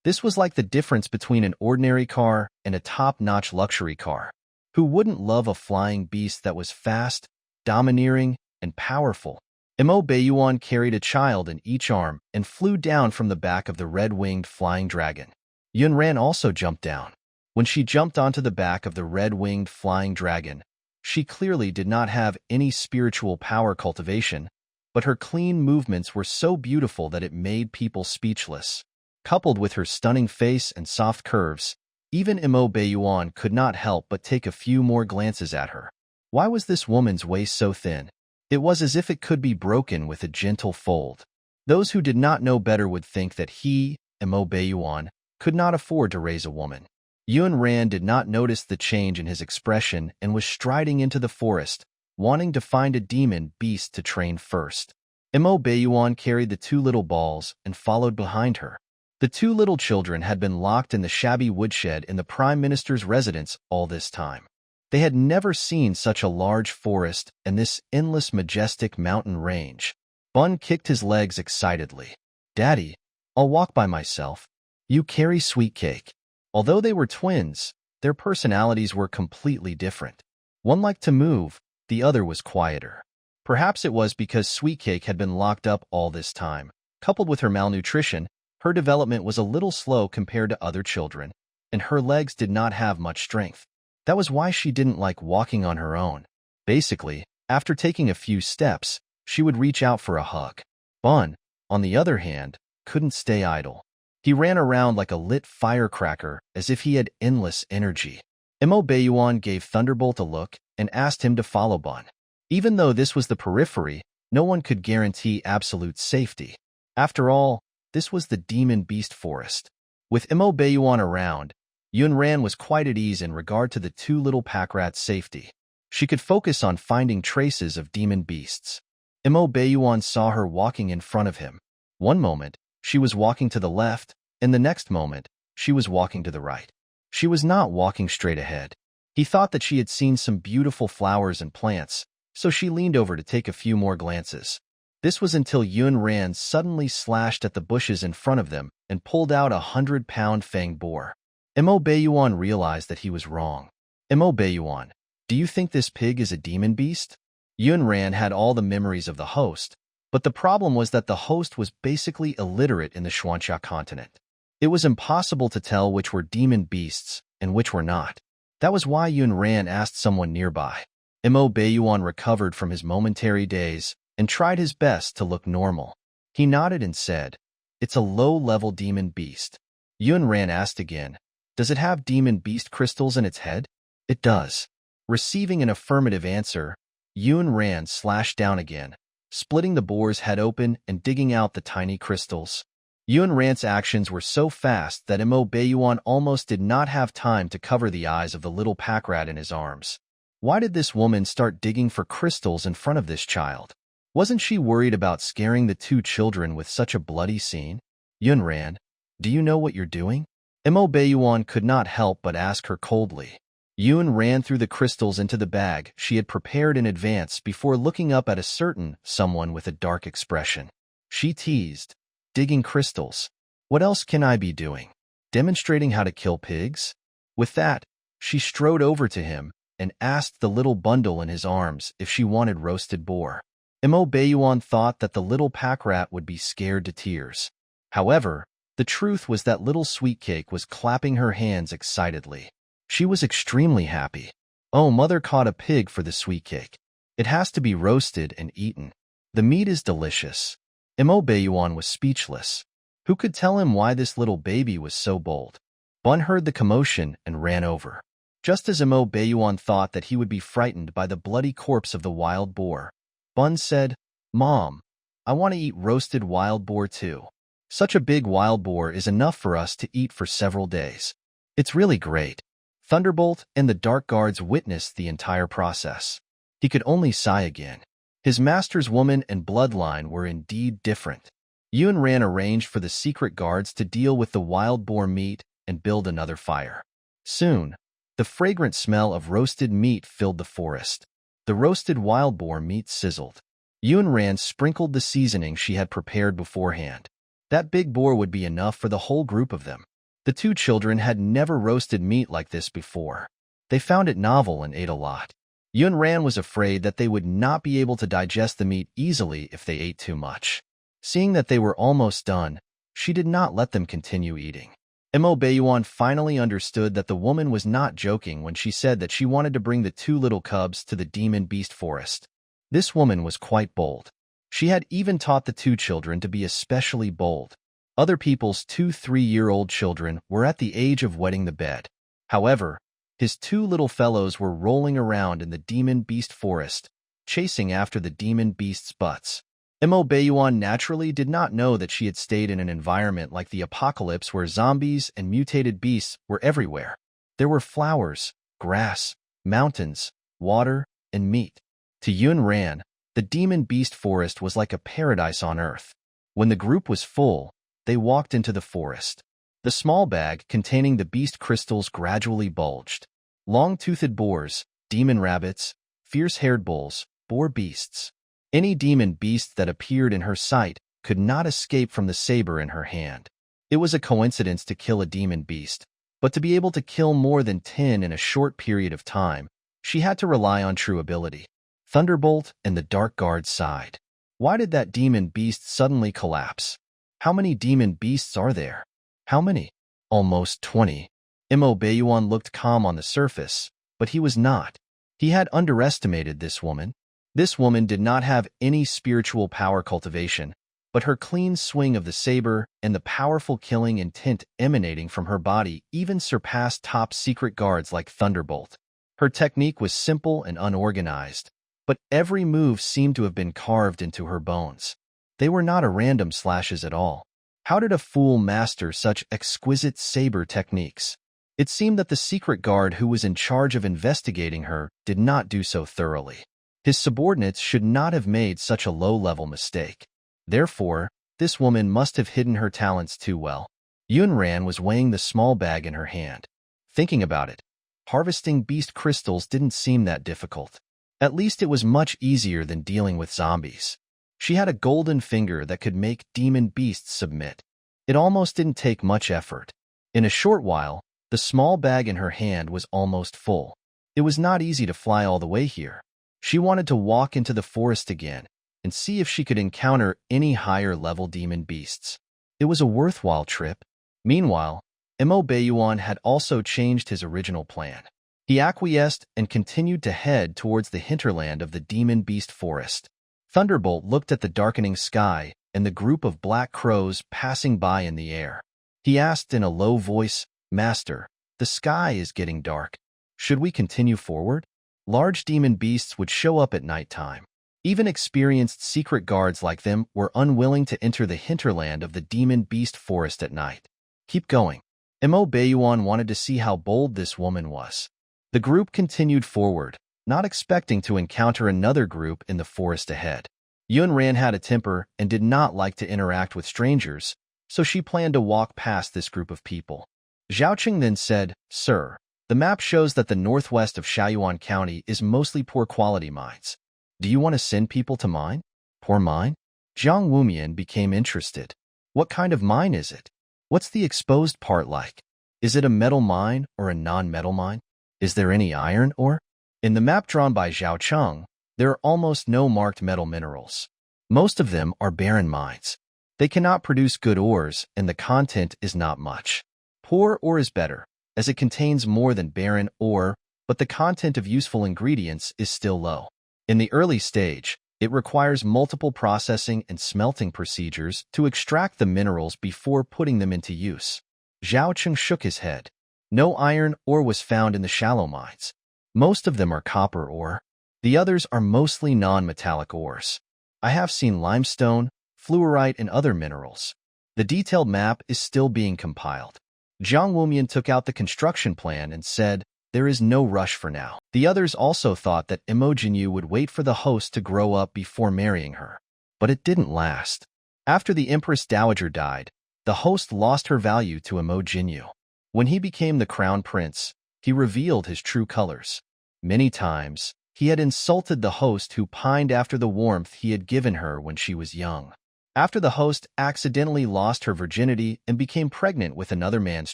This was like the difference between an ordinary car and a top-notch luxury car. Who wouldn't love a flying beast that was fast, domineering, and powerful? Mo Baiyuan carried a child in each arm and flew down from the back of the red-winged flying dragon. Yun Ran also jumped down. When she jumped onto the back of the red-winged flying dragon, She clearly did not have any spiritual power cultivation, but her clean movements were so beautiful that it made people speechless. Coupled with her stunning face and soft curves, even Imo Bayuan could not help but take a few more glances at her. Why was this woman's waist so thin? It was as if it could be broken with a gentle fold. Those who did not know better would think that he, Imo Bayuan, could not afford to raise a woman. Yun Ran did not notice the change in his expression and was striding into the forest, wanting to find a demon beast to train first. Imo Bayuan carried the two little balls and followed behind her. The two little children had been locked in the shabby woodshed in the Prime Minister's residence all this time. They had never seen such a large forest and this endless majestic mountain range. Bun kicked his legs excitedly. "Daddy, I'll walk by myself. You carry Sweet Cake." Although they were twins, their personalities were completely different. One liked to move, the other was quieter. Perhaps it was because Sweet Cake had been locked up all this time. Coupled with her malnutrition, her development was a little slow compared to other children, and her legs did not have much strength. That was why she didn't like walking on her own. Basically, after taking a few steps, she would reach out for a hug. Bun, on the other hand, couldn't stay idle. He ran around like a lit firecracker as if he had endless energy. Imo Bayuan gave Thunderbolt a look and asked him to follow Bun. Even though this was the periphery, no one could guarantee absolute safety. After all, this was the Demon Beast Forest. With Imo Bayuan around, Yun Ran was quite at ease in regard to the two little pack rats' safety. She could focus on finding traces of demon beasts. Imo Bayuan saw her walking in front of him. One moment, she was walking to the left, and the next moment, she was walking to the right. She was not walking straight ahead. He thought that she had seen some beautiful flowers and plants, so she leaned over to take a few more glances. This was until Yun Ran suddenly slashed at the bushes in front of them and pulled out a 100-pound fanged boar. Imo Bayuan realized that he was wrong. "Imo Bayuan, do you think this pig is a demon beast?" Yun Ran had all the memories of the host, but the problem was that the host was basically illiterate in the Xuanxia continent. It was impossible to tell which were demon beasts and which were not. That was why Yun Ran asked someone nearby. Imo Bayuan recovered from his momentary daze and tried his best to look normal. He nodded and said, "It's a low-level demon beast." Yun Ran asked again, "Does it have demon beast crystals in its head?" "It does." Receiving an affirmative answer, Yun Ran slashed down again, splitting the boar's head open and digging out the tiny crystals. Yun Ran's actions were so fast that Imo Bayuan almost did not have time to cover the eyes of the little pack rat in his arms. Why did this woman start digging for crystals in front of this child? Wasn't she worried about scaring the two children with such a bloody scene? "Yun Ran, do you know what you're doing?" Imo Bayuan could not help but ask her coldly. Yun ran through the crystals into the bag she had prepared in advance before looking up at a certain someone with a dark expression. She teased, "Digging crystals. What else can I be doing? Demonstrating how to kill pigs?" With that, she strode over to him and asked the little bundle in his arms if she wanted roasted boar. Imo Bayuan thought that the little pack rat would be scared to tears. However, the truth was that little Sweet Cake was clapping her hands excitedly. She was extremely happy. "Oh, mother caught a pig for the Sweet Cake. It has to be roasted and eaten. The meat is delicious." Imo Bayuan was speechless. Who could tell him why this little baby was so bold? Bun heard the commotion and ran over. Just as Imo Bayuan thought that he would be frightened by the bloody corpse of the wild boar, Bun said, "Mom, I want to eat roasted wild boar too. Such a big wild boar is enough for us to eat for several days. It's really great." Thunderbolt and the Dark Guards witnessed the entire process. He could only sigh again. His master's woman and bloodline were indeed different. Yun Ran arranged for the secret guards to deal with the wild boar meat and build another fire. Soon, the fragrant smell of roasted meat filled the forest. The roasted wild boar meat sizzled. Yun Ran sprinkled the seasoning she had prepared beforehand. That big boar would be enough for the whole group of them. The two children had never roasted meat like this before. They found it novel and ate a lot. Yun Ran was afraid that they would not be able to digest the meat easily if they ate too much. Seeing that they were almost done, she did not let them continue eating. Mo Baiyuan finally understood that the woman was not joking when she said that she wanted to bring the two little cubs to the demon beast forest. This woman was quite bold. She had even taught the two children to be especially bold. Other people's 2-3-year-old children were at the age of wetting the bed. However, his two little fellows were rolling around in the demon beast forest, chasing after the demon beast's butts. Mo Baiyuan naturally did not know that she had stayed in an environment like the apocalypse where zombies and mutated beasts were everywhere. There were flowers, grass, mountains, water, and meat. To Yun Ran, the demon beast forest was like a paradise on earth. When the group was full, they walked into the forest. The small bag containing the beast crystals gradually bulged. Long-toothed boars, demon rabbits, fierce-haired bulls, boar beasts. Any demon beast that appeared in her sight could not escape from the saber in her hand. It was a coincidence to kill a demon beast, but to be able to kill more than 10 in a short period of time, she had to rely on true ability. Thunderbolt and the Dark Guard sighed. Why did that demon beast suddenly collapse? How many demon beasts are there? How many? Almost 20. Mo Baiyuan looked calm on the surface, but he was not. He had underestimated this woman. This woman did not have any spiritual power cultivation, but her clean swing of the saber and the powerful killing intent emanating from her body even surpassed top secret guards like Thunderbolt. Her technique was simple and unorganized, but every move seemed to have been carved into her bones. They were not a random slashes at all. How did a fool master such exquisite saber techniques? It seemed that the secret guard who was in charge of investigating her did not do so thoroughly. His subordinates should not have made such a low-level mistake. Therefore, this woman must have hidden her talents too well. Yun Ran was weighing the small bag in her hand. Thinking about it, harvesting beast crystals didn't seem that difficult. At least it was much easier than dealing with zombies. She had a golden finger that could make demon beasts submit. It almost didn't take much effort. In a short while, the small bag in her hand was almost full. It was not easy to fly all the way here. She wanted to walk into the forest again and see if she could encounter any higher-level demon beasts. It was a worthwhile trip. Meanwhile, Mo Baiyuan had also changed his original plan. He acquiesced and continued to head towards the hinterland of the demon beast forest. Thunderbolt looked at the darkening sky and the group of black crows passing by in the air. He asked in a low voice, "Master, the sky is getting dark. Should we continue forward?" Large demon beasts would show up at nighttime. Even experienced secret guards like them were unwilling to enter the hinterland of the demon beast forest at night. Keep going. Mo Baiyuan wanted to see how bold this woman was. The group continued forward, not expecting to encounter another group in the forest ahead. Yun Ran had a temper and did not like to interact with strangers, so she planned to walk past this group of people. Zhaoqing then said, "Sir, the map shows that the northwest of Shaoyuan County is mostly poor quality mines. Do you want to send people to mine? Poor mine?" Jiang Wumian became interested. What kind of mine is it? What's the exposed part like? Is it a metal mine or a non-metal mine? Is there any iron ore? In the map drawn by Zhao Cheng, there are almost no marked metal minerals. Most of them are barren mines. They cannot produce good ores and the content is not much. Poor ore is better, as it contains more than barren ore, but the content of useful ingredients is still low. In the early stage, it requires multiple processing and smelting procedures to extract the minerals before putting them into use. Zhao Cheng shook his head. No iron ore was found in the shallow mines. Most of them are copper ore. The others are mostly non-metallic ores. I have seen limestone, fluorite, and other minerals. The detailed map is still being compiled. Jiang Wumian took out the construction plan and said, "There is no rush for now." The others also thought that Mo Jinyu would wait for the host to grow up before marrying her. But it didn't last. After the Empress Dowager died, the host lost her value to Mo Jinyu. When he became the crown prince, he revealed his true colors. Many times, he had insulted the host who pined after the warmth he had given her when she was young. After the host accidentally lost her virginity and became pregnant with another man's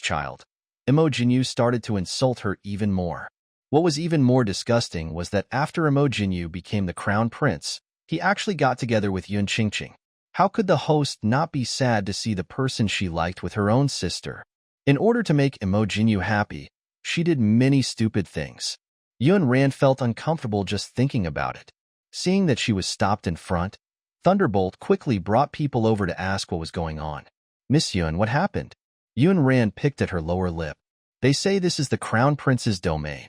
child, Mo Jinyu started to insult her even more. What was even more disgusting was that after Mo Jinyu became the crown prince, he actually got together with Yun Qingqing. How could the host not be sad to see the person she liked with her own sister? In order to make Imo Jinyu happy, she did many stupid things. Yun Ran felt uncomfortable just thinking about it. Seeing that she was stopped in front, Thunderbolt quickly brought people over to ask what was going on. Miss Yun, what happened? Yun Ran picked at her lower lip. They say this is the Crown Prince's domain.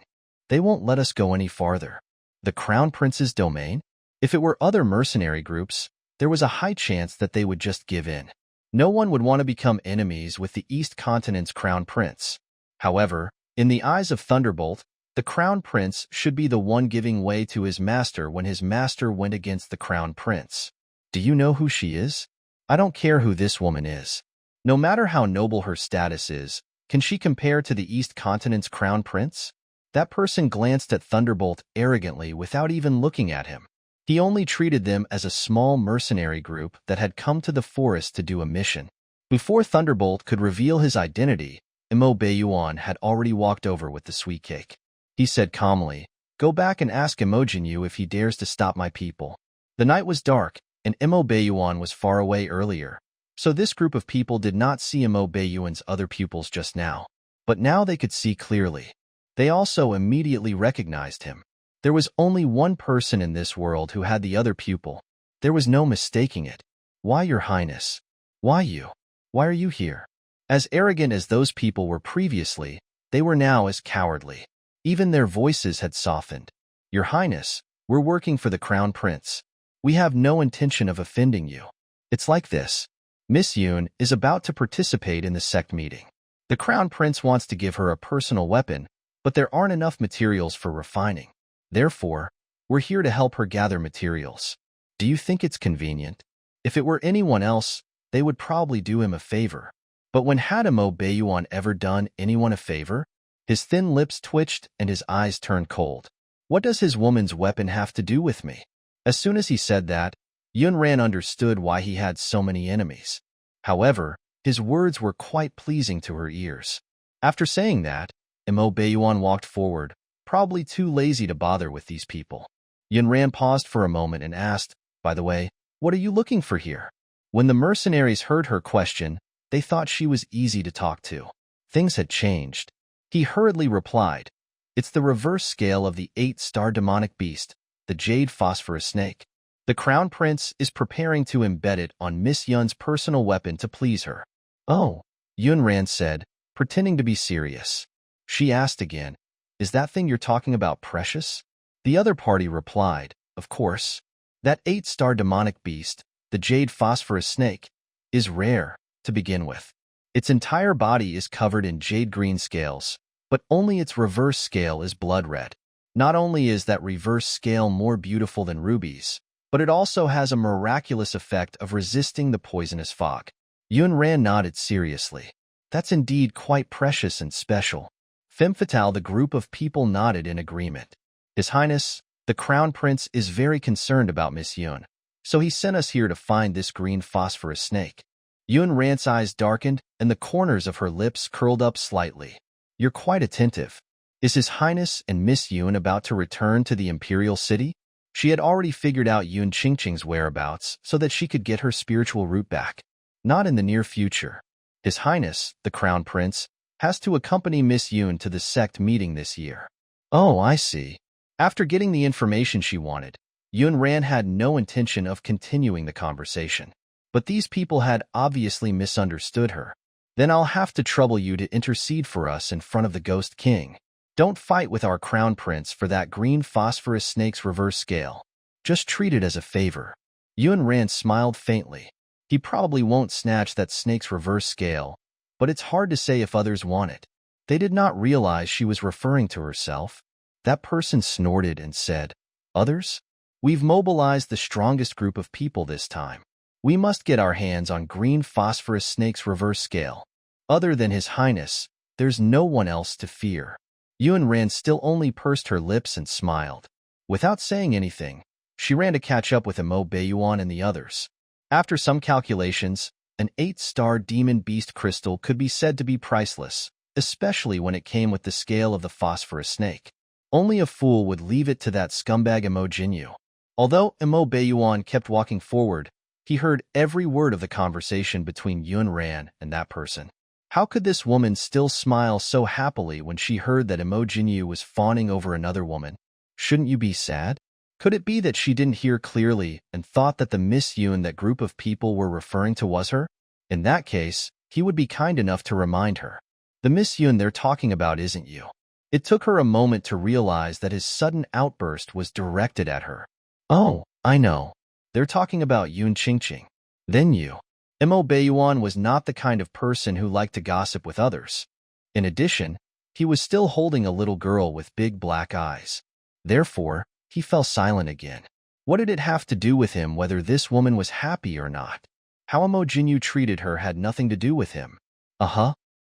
They won't let us go any farther. The Crown Prince's domain? If it were other mercenary groups, there was a high chance that they would just give in. No one would want to become enemies with the East Continent's Crown Prince. However, in the eyes of Thunderbolt, the Crown Prince should be the one giving way to his master when his master went against the Crown Prince. Do you know who she is? I don't care who this woman is. No matter how noble her status is, can she compare to the East Continent's Crown Prince? That person glanced at Thunderbolt arrogantly without even looking at him. He only treated them as a small mercenary group that had come to the forest to do a mission. Before Thunderbolt could reveal his identity, Imo Beiyuan had already walked over with the sweet cake. He said calmly, "Go back and ask Imo Jinyu if he dares to stop my people." The night was dark, and Imo Beiyuan was far away earlier, so this group of people did not see Imo Beiyuan's other pupils just now. But now they could see clearly. They also immediately recognized him. There was only one person in this world who had the other pupil. There was no mistaking it. "Why, Your Highness? Why you? Why are you here?" As arrogant as those people were previously, they were now as cowardly. Even their voices had softened. "Your Highness, we're working for the Crown Prince. We have no intention of offending you. It's like this. Miss Yun is about to participate in the sect meeting. The Crown Prince wants to give her a personal weapon, but there aren't enough materials for refining. Therefore, we're here to help her gather materials. Do you think it's convenient? If it were anyone else, they would probably do him a favor. But when had Imo Beiyuan ever done anyone a favor?" His thin lips twitched and his eyes turned cold. "What does his woman's weapon have to do with me?" As soon as he said that, Yun Ran understood why he had so many enemies. However, his words were quite pleasing to her ears. After saying that, Imo Beiyuan walked forward, probably too lazy to bother with these people. Yun Ran paused for a moment and asked, "By the way, what are you looking for here?" When the mercenaries heard her question, they thought she was easy to talk to. Things had changed. He hurriedly replied, "It's the reverse scale of the 8-star demonic beast, the Jade Phosphorus Snake. The Crown Prince is preparing to embed it on Miss Yun's personal weapon to please her." "Oh," Yun Ran said, pretending to be serious. She asked again, "Is that thing you're talking about precious?" The other party replied, "Of course. That 8-star demonic beast, the Jade Phosphorus Snake, is rare, to begin with. Its entire body is covered in jade green scales, but only its reverse scale is blood red. Not only is that reverse scale more beautiful than rubies, but it also has a miraculous effect of resisting the poisonous fog." Yun Ran nodded seriously. "That's indeed quite precious and special." Femme fatale, the group of people nodded in agreement. "His Highness, the Crown Prince is very concerned about Miss Yun, so he sent us here to find this green phosphorus snake." Yun Ran's eyes darkened and the corners of her lips curled up slightly. "You're quite attentive. Is His Highness and Miss Yun about to return to the Imperial City?" She had already figured out Yun Qingqing's whereabouts so that she could get her spiritual root back. "Not in the near future. His Highness, the Crown Prince, has to accompany Miss Yun to the sect meeting this year." "Oh, I see." After getting the information she wanted, Yun Ran had no intention of continuing the conversation. But these people had obviously misunderstood her. "Then I'll have to trouble you to intercede for us in front of the Ghost King. Don't fight with our Crown Prince for that green phosphorus snake's reverse scale. Just treat it as a favor." Yun Ran smiled faintly. He probably won't snatch that snake's reverse scale, but it's hard to say if others want it. They did not realize she was referring to herself. That person snorted and said, "Others? We've mobilized the strongest group of people this time. We must get our hands on green phosphorus snake's reverse scale. Other than His Highness, there's no one else to fear." Yun Ran still only pursed her lips and smiled. Without saying anything, she ran to catch up with Imo Beiyuan and the others. After some calculations, an 8-star demon beast crystal could be said to be priceless, especially when it came with the scale of the phosphorus snake. Only a fool would leave it to that scumbag Imo Jinyu. Although Imo Beiyuan kept walking forward, he heard every word of the conversation between Yun Ran and that person. How could this woman still smile so happily when she heard that Imojinyu was fawning over another woman? Shouldn't you be sad? Could it be that she didn't hear clearly and thought that the Miss Yoon that group of people were referring to was her? In that case, he would be kind enough to remind her. The Miss Yoon they're talking about isn't you. It took her a moment to realize that his sudden outburst was directed at her. Oh, I know. They're talking about Yoon Qingqing. Then you. Mo Baiyuan was not the kind of person who liked to gossip with others. In addition, he was still holding a little girl with big black eyes. Therefore, he fell silent again. What did it have to do with him whether this woman was happy or not? How Mo Jinyu treated her had nothing to do with him.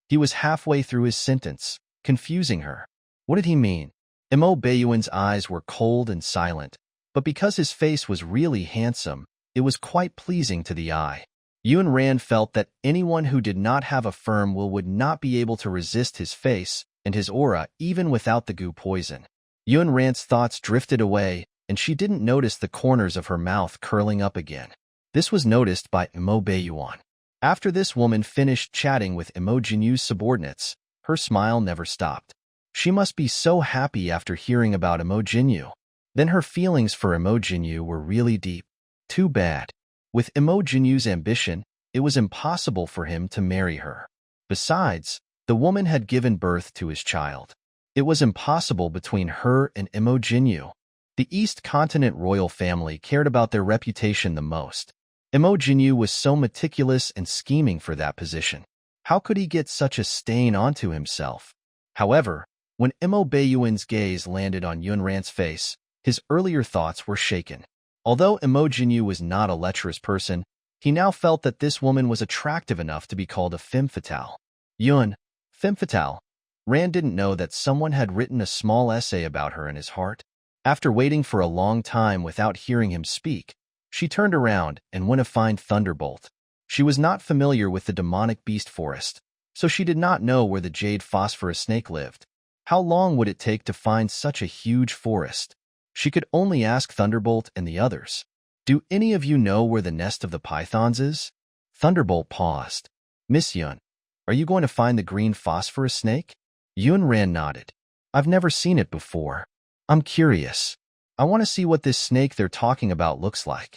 He was halfway through his sentence, confusing her. What did he mean? Mo Baiyuan's eyes were cold and silent, but because his face was really handsome, it was quite pleasing to the eye. Yun Ran felt that anyone who did not have a firm will would not be able to resist his face and his aura even without the goo poison. Yun Ran's thoughts drifted away, and she didn't notice the corners of her mouth curling up again. This was noticed by Mo Baiyuan. After this woman finished chatting with Mo Jinyu's subordinates, her smile never stopped. She must be so happy after hearing about Mo Jinyu. Then her feelings for Mo Jinyu were really deep. Too bad. With Mo Jinyu's ambition, it was impossible for him to marry her. Besides, the woman had given birth to his child. It was impossible between her and Mo Jinyu. The East Continent royal family cared about their reputation the most. Mo Jinyu was so meticulous and scheming for that position. How could he get such a stain onto himself? However, when Mo Baiyuan's gaze landed on Yun Ran's face, his earlier thoughts were shaken. Although Mo Jinyu was not a lecherous person, he now felt that this woman was attractive enough to be called a femme fatale. Yun, femme fatale. Rand didn't know that someone had written a small essay about her in his heart. After waiting for a long time without hearing him speak, she turned around and went to find Thunderbolt. She was not familiar with the demonic beast forest, so she did not know where the jade phosphorus snake lived. How long would it take to find such a huge forest? She could only ask Thunderbolt and the others. Do any of you know where the nest of the pythons is? Thunderbolt paused. Miss Yun, are you going to find the green phosphorus snake? Yun Ran nodded. I've never seen it before. I'm curious. I want to see what this snake they're talking about looks like.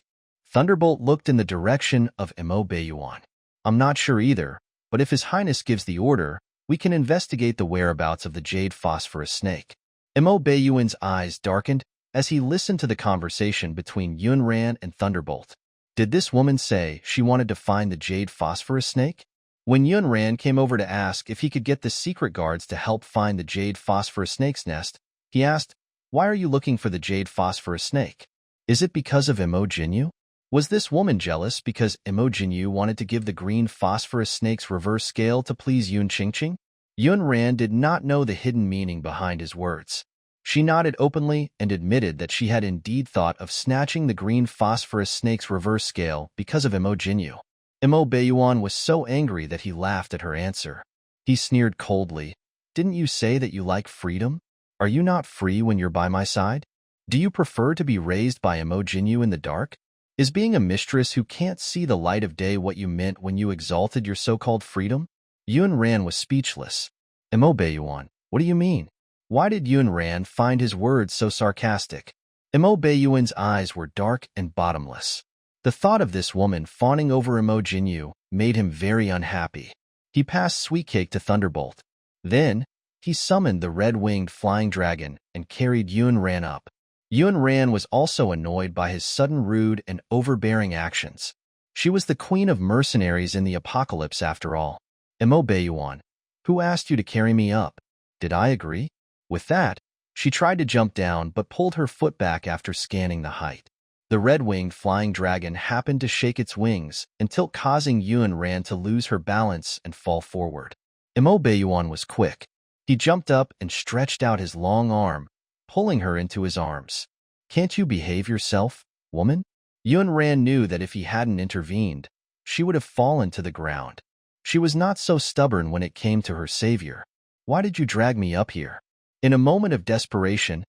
Thunderbolt looked in the direction of Mo Baiyuan. I'm not sure either, but if His Highness gives the order, we can investigate the whereabouts of the jade phosphorus snake. Mo Baiyuan's eyes darkened as he listened to the conversation between Yun Ran and Thunderbolt. Did this woman say she wanted to find the jade phosphorus snake? When Yun Ran came over to ask if he could get the secret guards to help find the jade phosphorus snake's nest, he asked, why are you looking for the jade phosphorus snake? Is it because of Mo Jinyu? Was this woman jealous because Mo Jinyu wanted to give the green phosphorus snake's reverse scale to please Yoon Qingqing? Yun Ran did not know the hidden meaning behind his words. She nodded openly and admitted that she had indeed thought of snatching the green phosphorus snake's reverse scale because of Mo Jinyu. Mo Baiyuan was so angry that he laughed at her answer. He sneered coldly. Didn't you say that you like freedom? Are you not free when you're by my side? Do you prefer to be raised by Mo Jinyu in the dark? Is being a mistress who can't see the light of day what you meant when you exalted your so-called freedom? Yun Ran was speechless. Mo Baiyuan, what do you mean? Why did Yun Ran find his words so sarcastic? Mo Baiyuan's eyes were dark and bottomless. The thought of this woman fawning over Mo Jinyu made him very unhappy. He passed Sweet Cake to Thunderbolt. Then, he summoned the red-winged flying dragon and carried Yun Ran up. Yun Ran was also annoyed by his sudden rude and overbearing actions. She was the queen of mercenaries in the apocalypse after all. Mo Baiyuan, who asked you to carry me up? Did I agree? With that, she tried to jump down but pulled her foot back after scanning the height. The red-winged flying dragon happened to shake its wings until causing Yun Ran to lose her balance and fall forward. Mo Baiyuan was quick. He jumped up and stretched out his long arm, pulling her into his arms. Can't you behave yourself, woman? Yun Ran knew that if he hadn't intervened, she would have fallen to the ground. She was not so stubborn when it came to her savior. Why did you drag me up here? In a moment of desperation,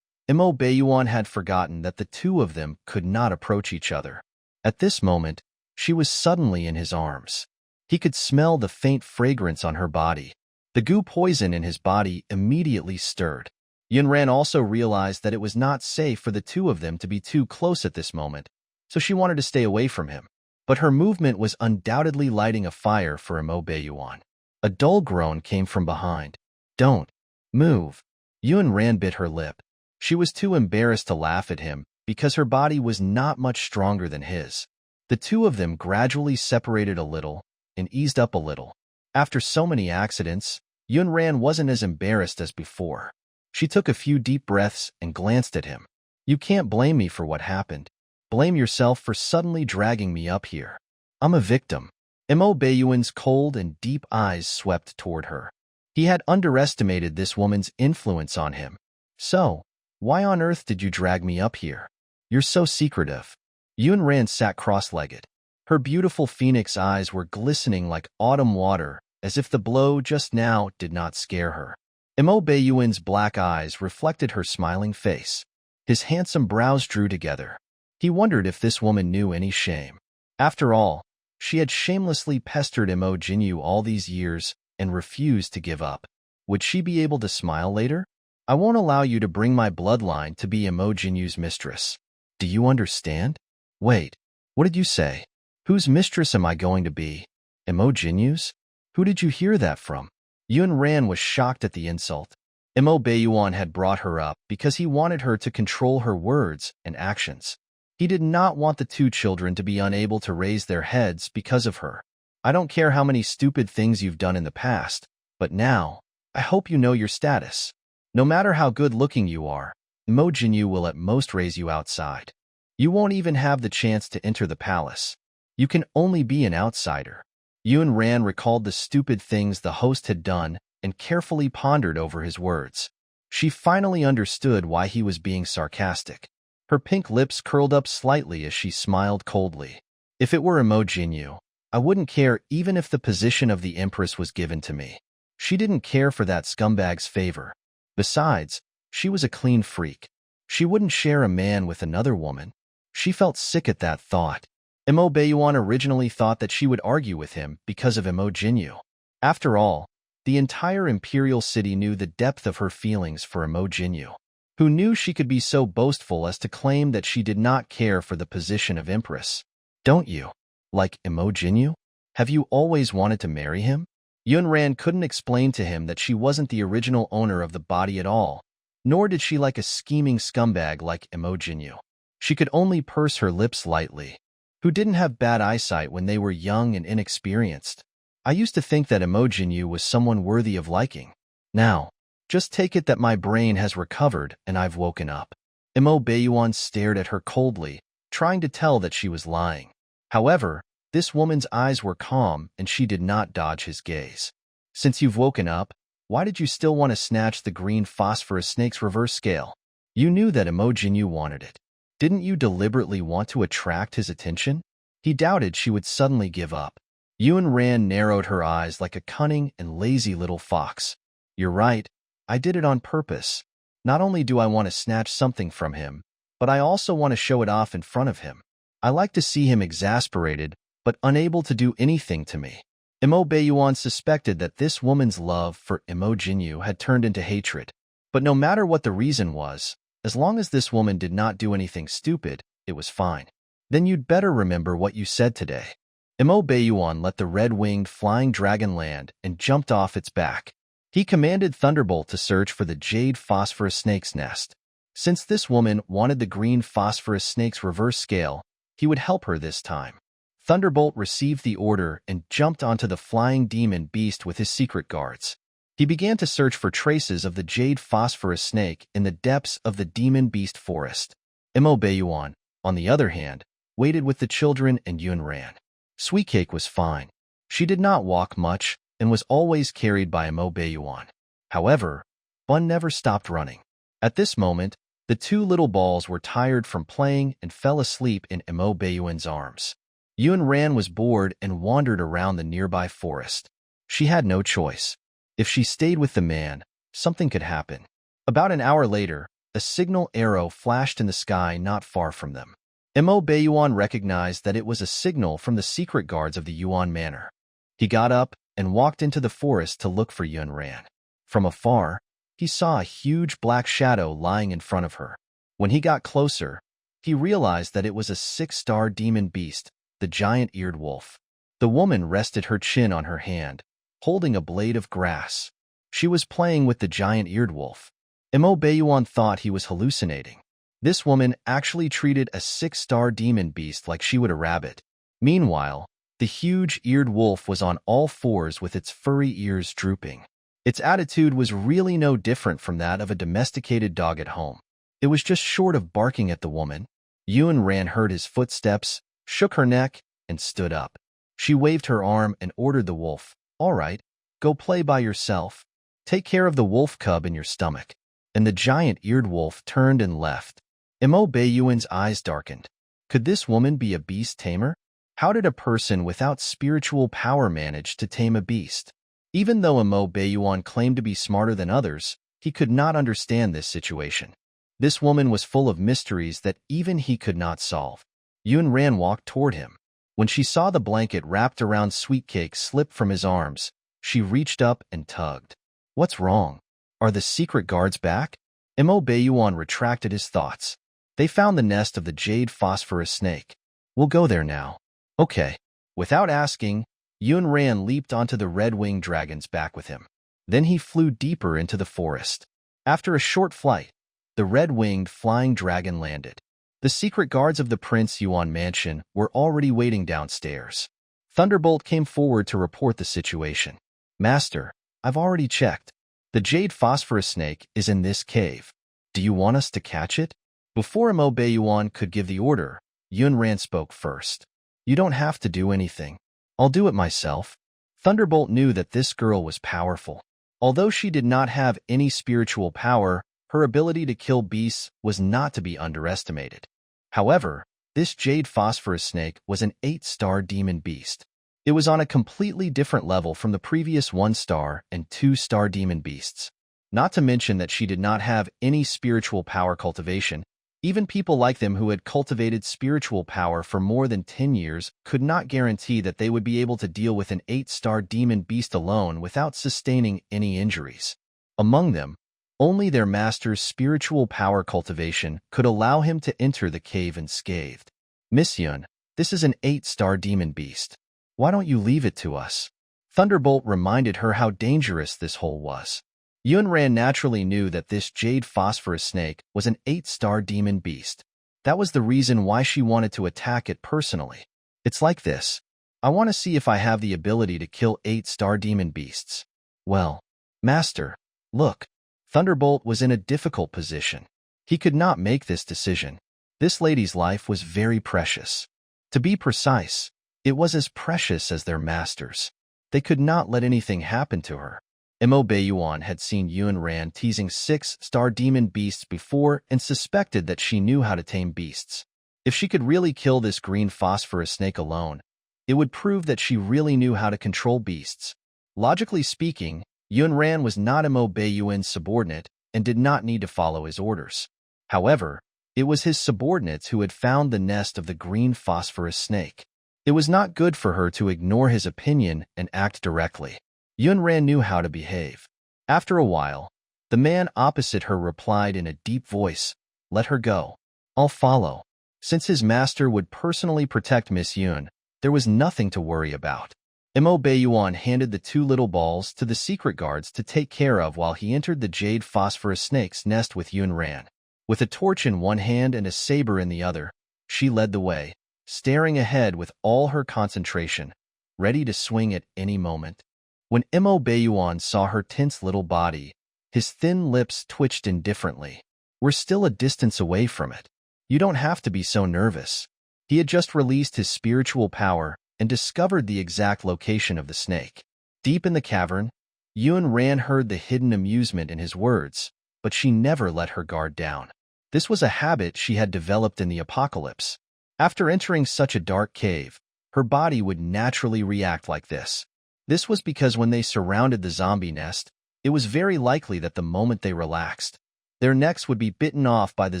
Mo Baiyuan had forgotten that the two of them could not approach each other. At this moment, she was suddenly in his arms. He could smell the faint fragrance on her body. The goo poison in his body immediately stirred. Yunran also realized that it was not safe for the two of them to be too close at this moment, so she wanted to stay away from him. But her movement was undoubtedly lighting a fire for Mo Baiyuan. A dull groan came from behind. "Don't move." Yunran bit her lip. She was too embarrassed to laugh at him because her body was not much stronger than his. The two of them gradually separated a little and eased up a little. After so many accidents, Yunran wasn't as embarrassed as before. She took a few deep breaths and glanced at him. "You can't blame me for what happened. Blame yourself for suddenly dragging me up here. I'm a victim." Mo Baiyuan's cold and deep eyes swept toward her. He had underestimated this woman's influence on him. "So, why on earth did you drag me up here? You're so secretive." Yunran sat cross-legged. Her beautiful phoenix eyes were glistening like autumn water, as if the blow just now did not scare her. Mo Baiyuan's black eyes reflected her smiling face. His handsome brows drew together. He wondered if this woman knew any shame. After all, she had shamelessly pestered Mo Jinyu all these years and refused to give up. Would she be able to smile later? "I won't allow you to bring my bloodline to be Mo Jinyu's mistress. Do you understand?" "Wait, what did you say? Whose mistress am I going to be? Mo Jinyu's? Who did you hear that from?" Yunran was shocked at the insult. Mo Baiyuan had brought her up because he wanted her to control her words and actions. He did not want the two children to be unable to raise their heads because of her. "I don't care how many stupid things you've done in the past, but now, I hope you know your status. No matter how good-looking you are, Mo Jinyu will at most raise you outside. You won't even have the chance to enter the palace. You can only be an outsider." Yunran recalled the stupid things the host had done and carefully pondered over his words. She finally understood why he was being sarcastic. Her pink lips curled up slightly as she smiled coldly. "If it were Mo Jinyu, I wouldn't care even if the position of the empress was given to me." She didn't care for that scumbag's favor. Besides, she was a clean freak. She wouldn't share a man with another woman. She felt sick at that thought. Mo Baiyuan originally thought that she would argue with him because of Mo Jinyu. After all, the entire imperial city knew the depth of her feelings for Mo Jinyu. Who knew she could be so boastful as to claim that she did not care for the position of empress? "Don't you? Like Mo Jinyu? Have you always wanted to marry him?" Yunran couldn't explain to him that she wasn't the original owner of the body at all, nor did she like a scheming scumbag like Mo Jinyu. She could only purse her lips lightly. Who didn't have bad eyesight when they were young and inexperienced? "I used to think that Mo Jinyu was someone worthy of liking. Now, just take it that my brain has recovered and I've woken up." Mo Baiyuan stared at her coldly, trying to tell that she was lying. However, this woman's eyes were calm and she did not dodge his gaze. "Since you've woken up, why did you still want to snatch the green phosphorus snake's reverse scale? You knew that Mo Jinyu wanted it. Didn't you deliberately want to attract his attention?" He doubted she would suddenly give up. Yunran narrowed her eyes like a cunning and lazy little fox. "You're right. I did it on purpose. Not only do I want to snatch something from him, but I also want to show it off in front of him. I like to see him exasperated, but unable to do anything to me." Mo Baiyuan suspected that this woman's love for Mo Jinyu had turned into hatred. But no matter what the reason was, as long as this woman did not do anything stupid, it was fine. "Then you'd better remember what you said today." Mo Baiyuan let the red-winged flying dragon land and jumped off its back. He commanded Thunderbolt to search for the jade phosphorus snake's nest. Since this woman wanted the green phosphorus snake's reverse scale, he would help her this time. Thunderbolt received the order and jumped onto the flying demon beast with his secret guards. He began to search for traces of the jade phosphorus snake in the depths of the demon beast forest. Mo Baiyuan, on the other hand, waited with the children and Yunran. Sweetcake was fine. She did not walk much and was always carried by Mo Baiyuan. However, Bun never stopped running. At this moment, the two little balls were tired from playing and fell asleep in Mo Baiyuan's arms. Yunran was bored and wandered around the nearby forest. She had no choice. If she stayed with the man, something could happen. About an hour later, a signal arrow flashed in the sky not far from them. Mo Baiyuan recognized that it was a signal from the secret guards of the Yuan Manor. He got up and walked into the forest to look for Yunran. From afar, he saw a huge black shadow lying in front of her. When he got closer, he realized that it was a 6-star demon beast, the giant-eared wolf. The woman rested her chin on her hand, holding a blade of grass. She was playing with the giant-eared wolf. Mo Baiyuan thought he was hallucinating. This woman actually treated a 6-star demon beast like she would a rabbit. Meanwhile, the huge-eared wolf was on all fours with its furry ears drooping. Its attitude was really no different from that of a domesticated dog at home. It was just short of barking at the woman. Yunran heard his footsteps, shook her neck, and stood up. She waved her arm and ordered the wolf, "All right, go play by yourself. Take care of the wolf cub in your stomach." And the giant-eared wolf turned and left. Mo Baiyuan's eyes darkened. Could this woman be a beast tamer? How did a person without spiritual power manage to tame a beast? Even though Mo Baiyuan claimed to be smarter than others, he could not understand this situation. This woman was full of mysteries that even he could not solve. Yunran walked toward him. When she saw the blanket wrapped around Sweetcake slip from his arms, she reached up and tugged. "What's wrong? Are the secret guards back?" Mo Baiyuan retracted his thoughts. "They found the nest of the jade phosphorus snake. We'll go there now." "Okay." Without asking, Yunran leaped onto the red-winged dragon's back with him. Then he flew deeper into the forest. After a short flight, the red-winged flying dragon landed. The secret guards of the Prince Yuan mansion were already waiting downstairs. Thunderbolt came forward to report the situation. "Master, I've already checked. The jade phosphorus snake is in this cave. Do you want us to catch it?" Before Mo Baiyuan could give the order, Yunran spoke first. "You don't have to do anything. I'll do it myself." Thunderbolt knew that this girl was powerful. Although she did not have any spiritual power, her ability to kill beasts was not to be underestimated. However, this jade phosphorus snake was an 8-star demon beast. It was on a completely different level from the previous 1-star and 2-star demon beasts. Not to mention that she did not have any spiritual power cultivation. Even people like them who had cultivated spiritual power for more than 10 years could not guarantee that they would be able to deal with an 8-star demon beast alone without sustaining any injuries. Among them, only their master's spiritual power cultivation could allow him to enter the cave unscathed. "Miss Yun, this is an 8-star demon beast. Why don't you leave it to us?" Thunderbolt reminded her how dangerous this hole was. Yunran naturally knew that this jade phosphorus snake was an 8-star demon beast. That was the reason why she wanted to attack it personally. "It's like this. I want to see if I have the ability to kill 8-star demon beasts." "Well, Master, look." Thunderbolt was in a difficult position. He could not make this decision. This lady's life was very precious. To be precise, it was as precious as their master's. They could not let anything happen to her. Mo Baiyuan had seen Yunran teasing 6-star demon beasts before and suspected that she knew how to tame beasts. If she could really kill this green phosphorus snake alone, it would prove that she really knew how to control beasts. Logically speaking, Yunran was not Mo Baiyuan's subordinate and did not need to follow his orders. However, it was his subordinates who had found the nest of the green phosphorus snake. It was not good for her to ignore his opinion and act directly. Yunran knew how to behave. After a while, the man opposite her replied in a deep voice, "Let her go. I'll follow." Since his master would personally protect Miss Yun, there was nothing to worry about. Mo Baiyuan handed the 2 little balls to the secret guards to take care of while he entered the jade phosphorus snake's nest with Yunran. With a torch in one hand and a saber in the other, she led the way, staring ahead with all her concentration, ready to swing at any moment. When Mo Baiyuan saw her tense little body, his thin lips twitched indifferently. "We're still a distance away from it. You don't have to be so nervous." He had just released his spiritual power and discovered the exact location of the snake. Deep in the cavern, Yunran heard the hidden amusement in his words, but she never let her guard down. This was a habit she had developed in the apocalypse. After entering such a dark cave, her body would naturally react like this. This was because when they surrounded the zombie nest, it was very likely that the moment they relaxed, their necks would be bitten off by the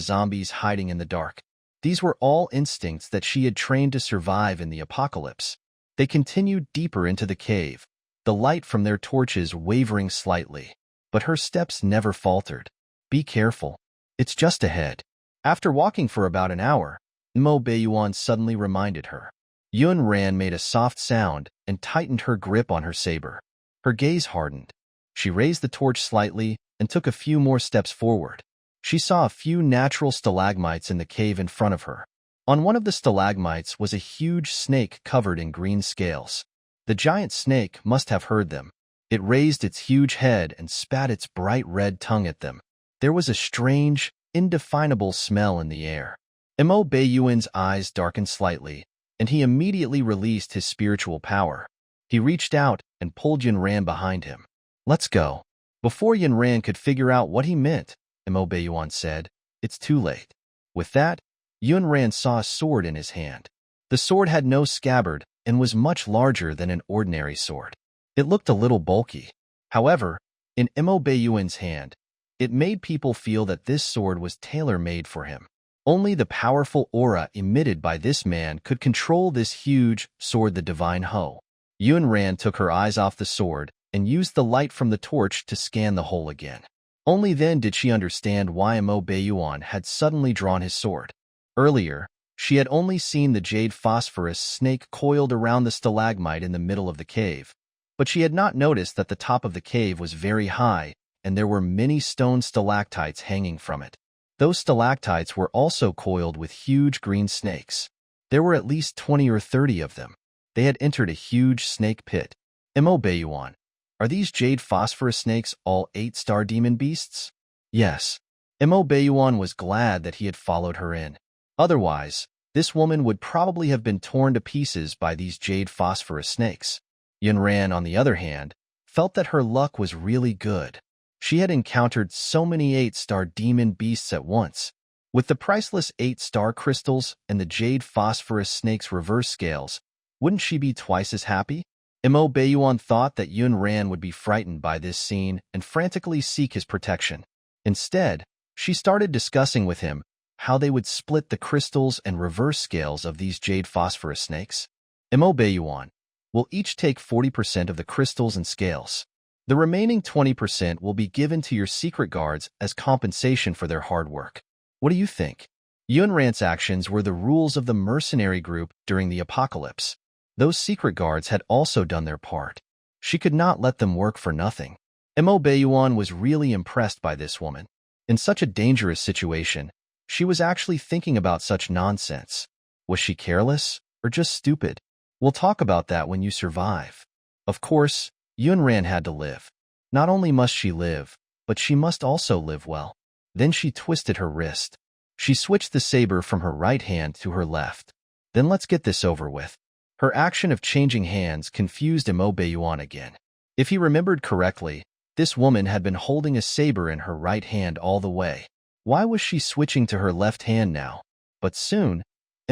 zombies hiding in the dark. These were all instincts that she had trained to survive in the apocalypse. They continued deeper into the cave, the light from their torches wavering slightly. But her steps never faltered. Be careful. It's just ahead. After walking for about an hour, Mo Beiyuan suddenly reminded her. Yun Ran made a soft sound and tightened her grip on her saber. Her gaze hardened. She raised the torch slightly and took a few more steps forward. She saw a few natural stalagmites in the cave in front of her. On one of the stalagmites was a huge snake covered in green scales. The giant snake must have heard them. It raised its huge head and spat its bright red tongue at them. There was a strange, indefinable smell in the air. Mo Beiyuan's eyes darkened slightly, and he immediately released his spiritual power. He reached out and pulled Yun Ran behind him. Let's go. Before Yun Ran could figure out what he meant, Mo Beiyuan said, it's too late. With that, Yun Ran saw a sword in his hand. The sword had no scabbard and was much larger than an ordinary sword. It looked a little bulky. However, in Mo Beiyuan's hand, it made people feel that this sword was tailor-made for him. Only the powerful aura emitted by this man could control this huge sword, the Divine Ho. Yun Ran took her eyes off the sword and used the light from the torch to scan the hole again. Only then did she understand why Mo Beiyuan had suddenly drawn his sword. Earlier, she had only seen the jade phosphorus snake coiled around the stalagmite in the middle of the cave, but she had not noticed that the top of the cave was very high and there were many stone stalactites hanging from it. Those stalactites were also coiled with huge green snakes. There were at least 20 or 30 of them. They had entered a huge snake pit. Mo Beiyuan, are these jade phosphorus snakes all 8-star demon beasts? Yes. Mo Beiyuan was glad that he had followed her in. Otherwise, this woman would probably have been torn to pieces by these jade phosphorus snakes. Yun Ran, on the other hand, felt that her luck was really good. She had encountered so many 8-star demon beasts at once. With the priceless 8-star crystals and the jade phosphorus snake's reverse scales, wouldn't she be twice as happy? Mo Beiyuan thought that Yun Ran would be frightened by this scene and frantically seek his protection. Instead, she started discussing with him how they would split the crystals and reverse scales of these jade phosphorus snakes. Mo Beiyuan will each take 40% of the crystals and scales. The remaining 20% will be given to your secret guards as compensation for their hard work. What do you think? Yun Ran's actions were the rules of the mercenary group during the apocalypse. Those secret guards had also done their part. She could not let them work for nothing. Mo Beiyuan was really impressed by this woman. In such a dangerous situation, she was actually thinking about such nonsense. Was she careless or just stupid? We'll talk about that when you survive. Of course, Yun Ran had to live. Not only must she live, but she must also live well. Then she twisted her wrist. She switched the saber from her right hand to her left. Then let's get this over with. Her action of changing hands confused Mo Beiyuan again. If he remembered correctly, this woman had been holding a saber in her right hand all the way. Why was she switching to her left hand now? But soon,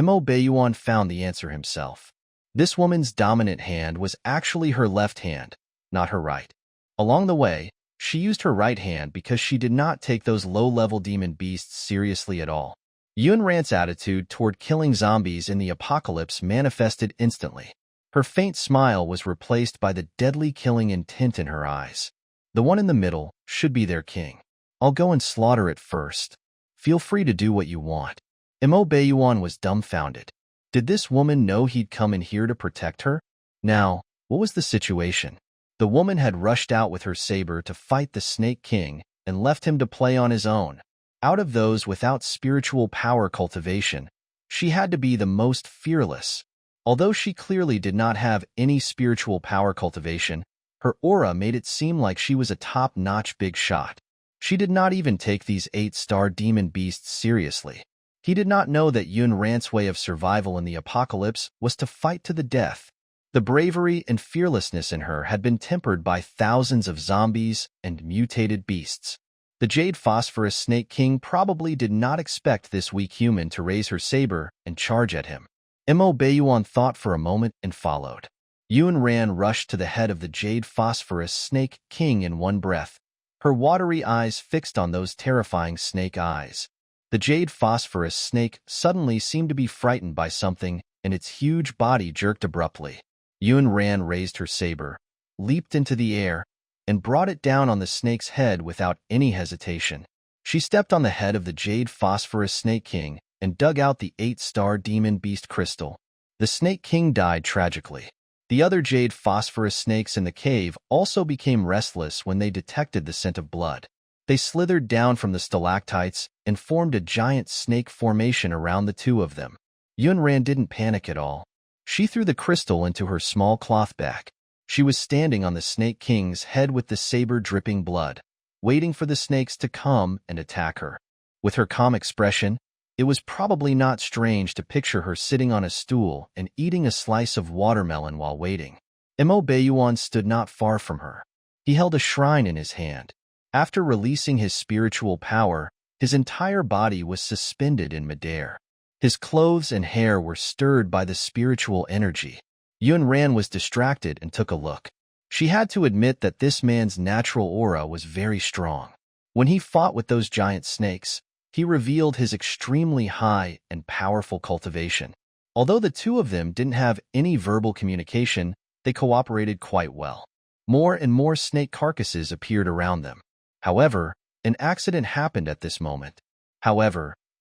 Mo Beiyuan found the answer himself. This woman's dominant hand was actually her left hand, not her right. Along the way, she used her right hand because she did not take those low-level demon beasts seriously at all. Yun Ran's attitude toward killing zombies in the apocalypse manifested instantly. Her faint smile was replaced by the deadly killing intent in her eyes. The one in the middle should be their king. I'll go and slaughter it first. Feel free to do what you want. Mo Beiyuan was dumbfounded. Did this woman know he'd come in here to protect her? Now, what was the situation? The woman had rushed out with her saber to fight the Snake King and left him to play on his own. Out of those without spiritual power cultivation, she had to be the most fearless. Although she clearly did not have any spiritual power cultivation, her aura made it seem like she was a top-notch big shot. She did not even take these 8-star demon beasts seriously. He did not know that Yun Ran's way of survival in the apocalypse was to fight to the death. The bravery and fearlessness in her had been tempered by thousands of zombies and mutated beasts. The Jade Phosphorus Snake King probably did not expect this weak human to raise her saber and charge at him. Mo Beiyuan thought for a moment and followed. Yun Ran rushed to the head of the Jade Phosphorus Snake King in one breath, her watery eyes fixed on those terrifying snake eyes. The Jade Phosphorus Snake suddenly seemed to be frightened by something, and its huge body jerked abruptly. Yun Ran raised her saber, leaped into the air, and brought it down on the snake's head without any hesitation. She stepped on the head of the Jade Phosphorus Snake King and dug out the 8-star Demon Beast crystal. The Snake King died tragically. The other Jade Phosphorus snakes in the cave also became restless when they detected the scent of blood. They slithered down from the stalactites and formed a giant snake formation around the two of them. Yun Ran didn't panic at all. She threw the crystal into her small cloth bag. She was standing on the Snake King's head with the saber dripping blood, waiting for the snakes to come and attack her. With her calm expression, it was probably not strange to picture her sitting on a stool and eating a slice of watermelon while waiting. Mo Beiyuan stood not far from her. He held a shrine in his hand. After releasing his spiritual power, his entire body was suspended in midair. His clothes and hair were stirred by the spiritual energy. Yun Ran was distracted and took a look. She had to admit that this man's natural aura was very strong. When he fought with those giant snakes, he revealed his extremely high and powerful cultivation. Although the two of them didn't have any verbal communication, they cooperated quite well. More and more snake carcasses appeared around them. However, an accident happened at this moment.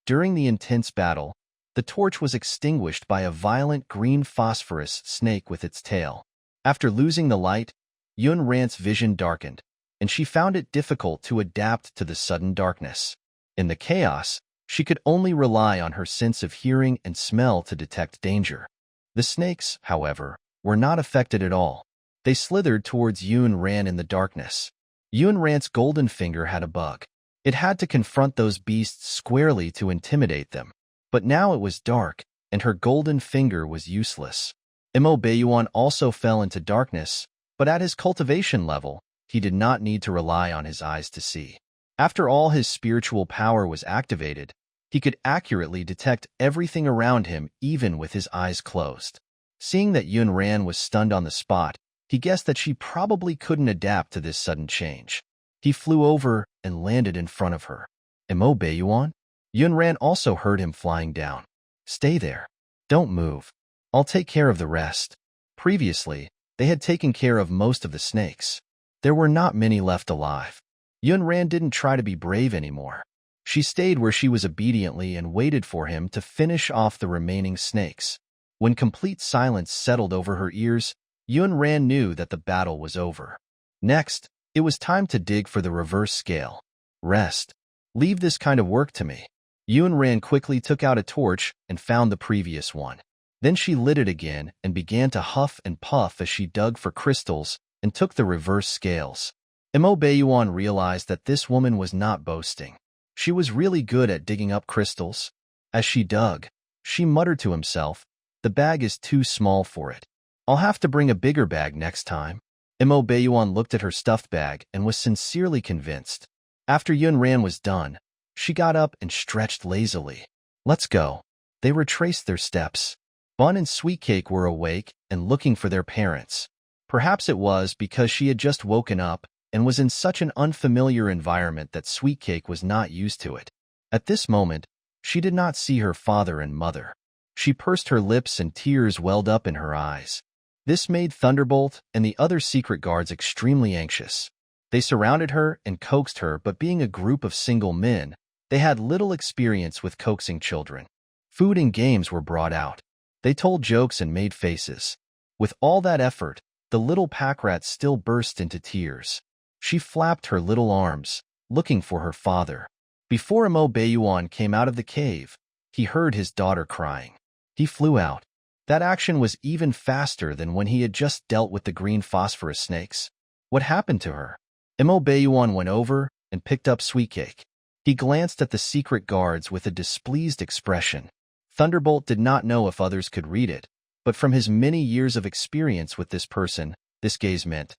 During the intense battle, the torch was extinguished by a violent green phosphorus snake with its tail. After losing the light, Yun Ran's vision darkened, and she found it difficult to adapt to the sudden darkness. In the chaos, she could only rely on her sense of hearing and smell to detect danger. The snakes, however, were not affected at all. They slithered towards Yun Ran in the darkness. Yun Ran's golden finger had a bug. It had to confront those beasts squarely to intimidate them. But now it was dark, and her golden finger was useless. Mo Beiyuan also fell into darkness, but at his cultivation level, he did not need to rely on his eyes to see. After all his spiritual power was activated, he could accurately detect everything around him even with his eyes closed. Seeing that Yun Ran was stunned on the spot, he guessed that she probably couldn't adapt to this sudden change. He flew over and landed in front of her. Mo Beiyuan? Yun Ran also heard him flying down. Stay there. Don't move. I'll take care of the rest. Previously, they had taken care of most of the snakes. There were not many left alive. Yun Ran didn't try to be brave anymore. She stayed where she was obediently and waited for him to finish off the remaining snakes. When complete silence settled over her ears, Yun Ran knew that the battle was over. Next, it was time to dig for the reverse scale. Rest. Leave this kind of work to me. Yun Ran quickly took out a torch and found the previous one. Then she lit it again and began to huff and puff as she dug for crystals and took the reverse scales. Mo Beiyuan realized that this woman was not boasting. She was really good at digging up crystals. As she dug, she muttered to herself, "The bag is too small for it. I'll have to bring a bigger bag next time." Mo Beiyuan looked at her stuffed bag and was sincerely convinced. After Yun Ran was done, she got up and stretched lazily. "Let's go." They retraced their steps. Bun and Sweet Cake were awake and looking for their parents. Perhaps it was because she had just woken up and was in such an unfamiliar environment that Sweet Cake was not used to it. At this moment, she did not see her father and mother. She pursed her lips and tears welled up in her eyes. This made Thunderbolt and the other secret guards extremely anxious. They surrounded her and coaxed her, but being a group of single men, they had little experience with coaxing children. Food and games were brought out. They told jokes and made faces. With all that effort, the little pack rat still burst into tears. She flapped her little arms, looking for her father. Before Mo Beiyuan came out of the cave, he heard his daughter crying. He flew out. That action was even faster than when he had just dealt with the green phosphorus snakes. What happened to her? Mo Beiyuan went over and picked up Sweet Cake. He glanced at the secret guards with a displeased expression. Thunderbolt did not know if others could read it, but from his many years of experience with this person, this gaze meant,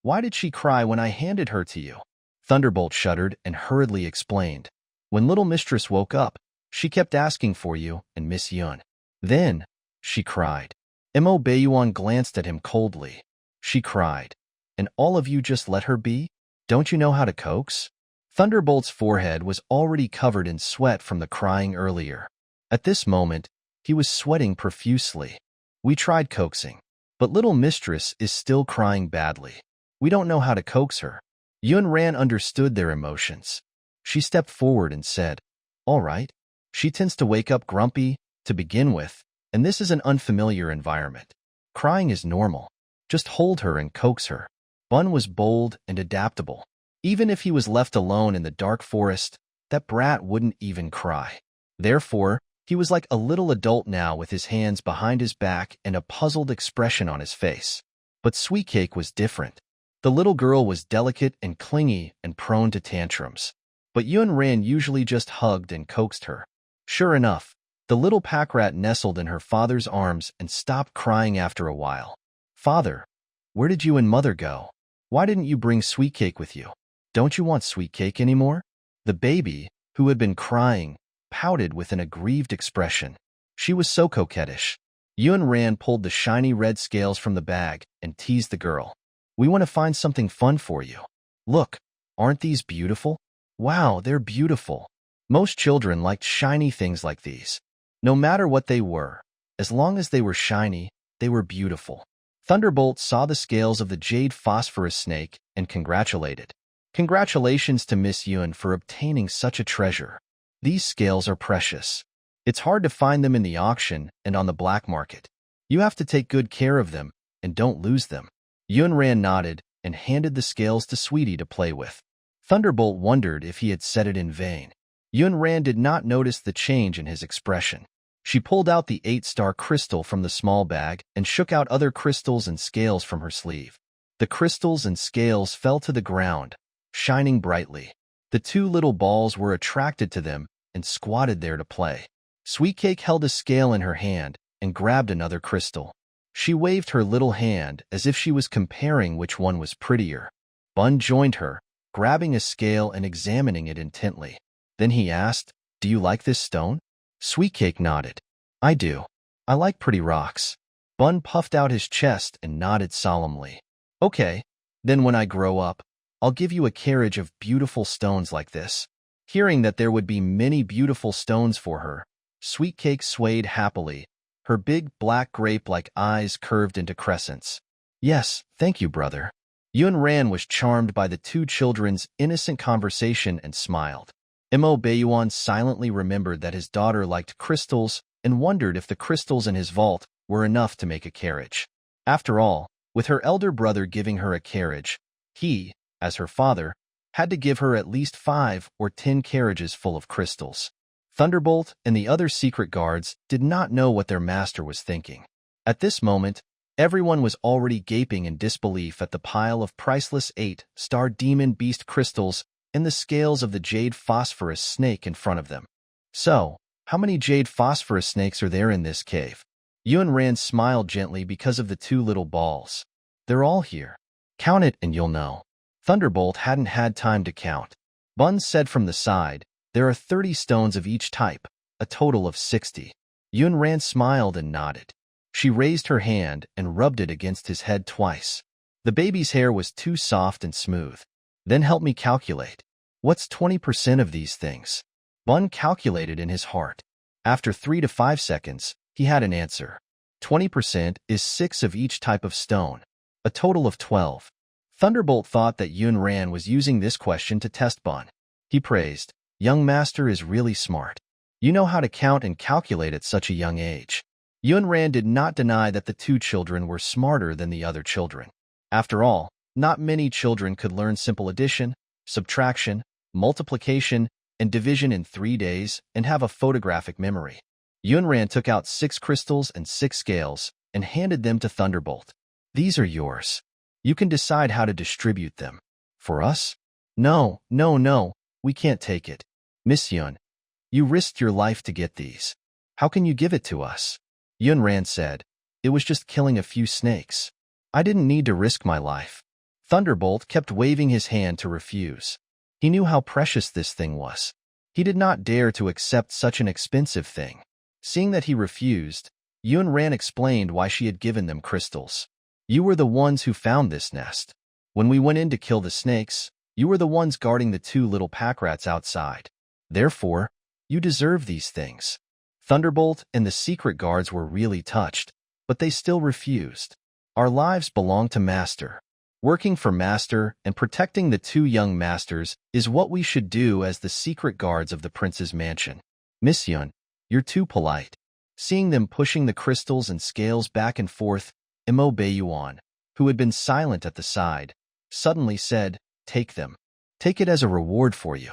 "Why did she cry when I handed her to you?" Thunderbolt shuddered and hurriedly explained. "When little mistress woke up, she kept asking for you and Miss Yun. Then, she cried." Mo Beiyuan glanced at him coldly. "She cried. And all of you just let her be? Don't you know how to coax?" Thunderbolt's forehead was already covered in sweat from the crying earlier. At this moment, he was sweating profusely. "We tried coaxing. but little mistress is still crying badly. We don't know how to coax her. Yunran understood their emotions. She stepped forward and said, "All right." She tends to wake up grumpy to begin with, and this is an unfamiliar environment. Crying is normal. Just hold her and coax her. Bun was bold and adaptable. Even if he was left alone in the dark forest, that brat wouldn't even cry. Therefore, he was like a little adult now with his hands behind his back and a puzzled expression on his face. But Sweet Cake was different. The little girl was delicate and clingy and prone to tantrums. But Yunran usually just hugged and coaxed her. Sure enough, the little pack rat nestled in her father's arms and stopped crying after a while. "Father, where did you and Mother go? Why didn't you bring Sweet Cake with you? Don't you want Sweet Cake anymore?" The baby, who had been crying, pouted with an aggrieved expression. She was so coquettish. Yunran pulled the shiny red scales from the bag and teased the girl. "We want to find something fun for you. Look, aren't these beautiful? Wow, they're beautiful." Most children liked shiny things like these. No matter what they were, as long as they were shiny, they were beautiful. Thunderbolt saw the scales of the jade phosphorus snake and congratulated. "Congratulations to Miss Yun for obtaining such a treasure. These scales are precious. It's hard to find them in the auction and on the black market. You have to take good care of them and don't lose them." Yunran nodded and handed the scales to Sweetie to play with. Thunderbolt wondered if he had said it in vain. Yunran did not notice the change in his expression. She pulled out the 8-star crystal from the small bag and shook out other crystals and scales from her sleeve. The crystals and scales fell to the ground, shining brightly. The two little balls were attracted to them and squatted there to play. Sweet Cake held a scale in her hand and grabbed another crystal. She waved her little hand as if she was comparing which one was prettier. Bun joined her, grabbing a scale and examining it intently. Then he asked, "Do you like this stone?" Sweet Cake nodded. "I do. I like pretty rocks." Bun puffed out his chest and nodded solemnly. "Okay, then when I grow up, I'll give you a carriage of beautiful stones like this." Hearing that there would be many beautiful stones for her, Sweet Cake swayed happily, her big black grape-like eyes curved into crescents. "Yes, thank you, brother." Yunran was charmed by the two children's innocent conversation and smiled. Mo Bayuan silently remembered that his daughter liked crystals and wondered if the crystals in his vault were enough to make a carriage. After all, with her elder brother giving her a carriage, he, as her father, had to give her at least 5 or 10 carriages full of crystals. Thunderbolt and the other secret guards did not know what their master was thinking. At this moment, everyone was already gaping in disbelief at the pile of priceless 8-star demon beast crystals and the scales of the jade phosphorus snake in front of them. "So, how many jade phosphorus snakes are there in this cave?" Yunran smiled gently because of the two little balls. "They're all here. Count it and you'll know." Thunderbolt hadn't had time to count. Bun said from the side, "There are 30 stones of each type, a total of 60. Yunran smiled and nodded. She raised her hand and rubbed it against his head twice. The baby's hair was too soft and smooth. "Then help me calculate. What's 20% of these things?" Bun calculated in his heart. After 3 to 5 seconds, he had an answer. 20% is 6 of each type of stone, a total of 12. Thunderbolt thought that Yunran was using this question to test Bun. He praised, "Young master is really smart. You know how to count and calculate at such a young age." Yunran did not deny that the two children were smarter than the other children. After all, not many children could learn simple addition, subtraction, multiplication, and division in 3 days and have a photographic memory. Yunran took out 6 crystals and 6 scales and handed them to Thunderbolt. "These are yours. You can decide how to distribute them." "For us?" No, we can't take it. Miss Yun, you risked your life to get these. How can you give it to us?" Yunran said, "It was just killing a few snakes. I didn't need to risk my life." Thunderbolt kept waving his hand to refuse. He knew how precious this thing was. He did not dare to accept such an expensive thing. Seeing that he refused, Yunran explained why she had given them crystals. "You were the ones who found this nest. When we went in to kill the snakes, you were the ones guarding the 2 little pack rats outside. Therefore, you deserve these things." Thunderbolt and the secret guards were really touched, but they still refused. Our lives belong to Master. Working for Master and protecting the two young masters is what we should do as the secret guards of the prince's mansion. Miss Yun, you're too polite. Seeing them pushing the crystals and scales back and forth, Imo Beiyuan, who had been silent at the side, suddenly said, "Take them. Take it as a reward for you."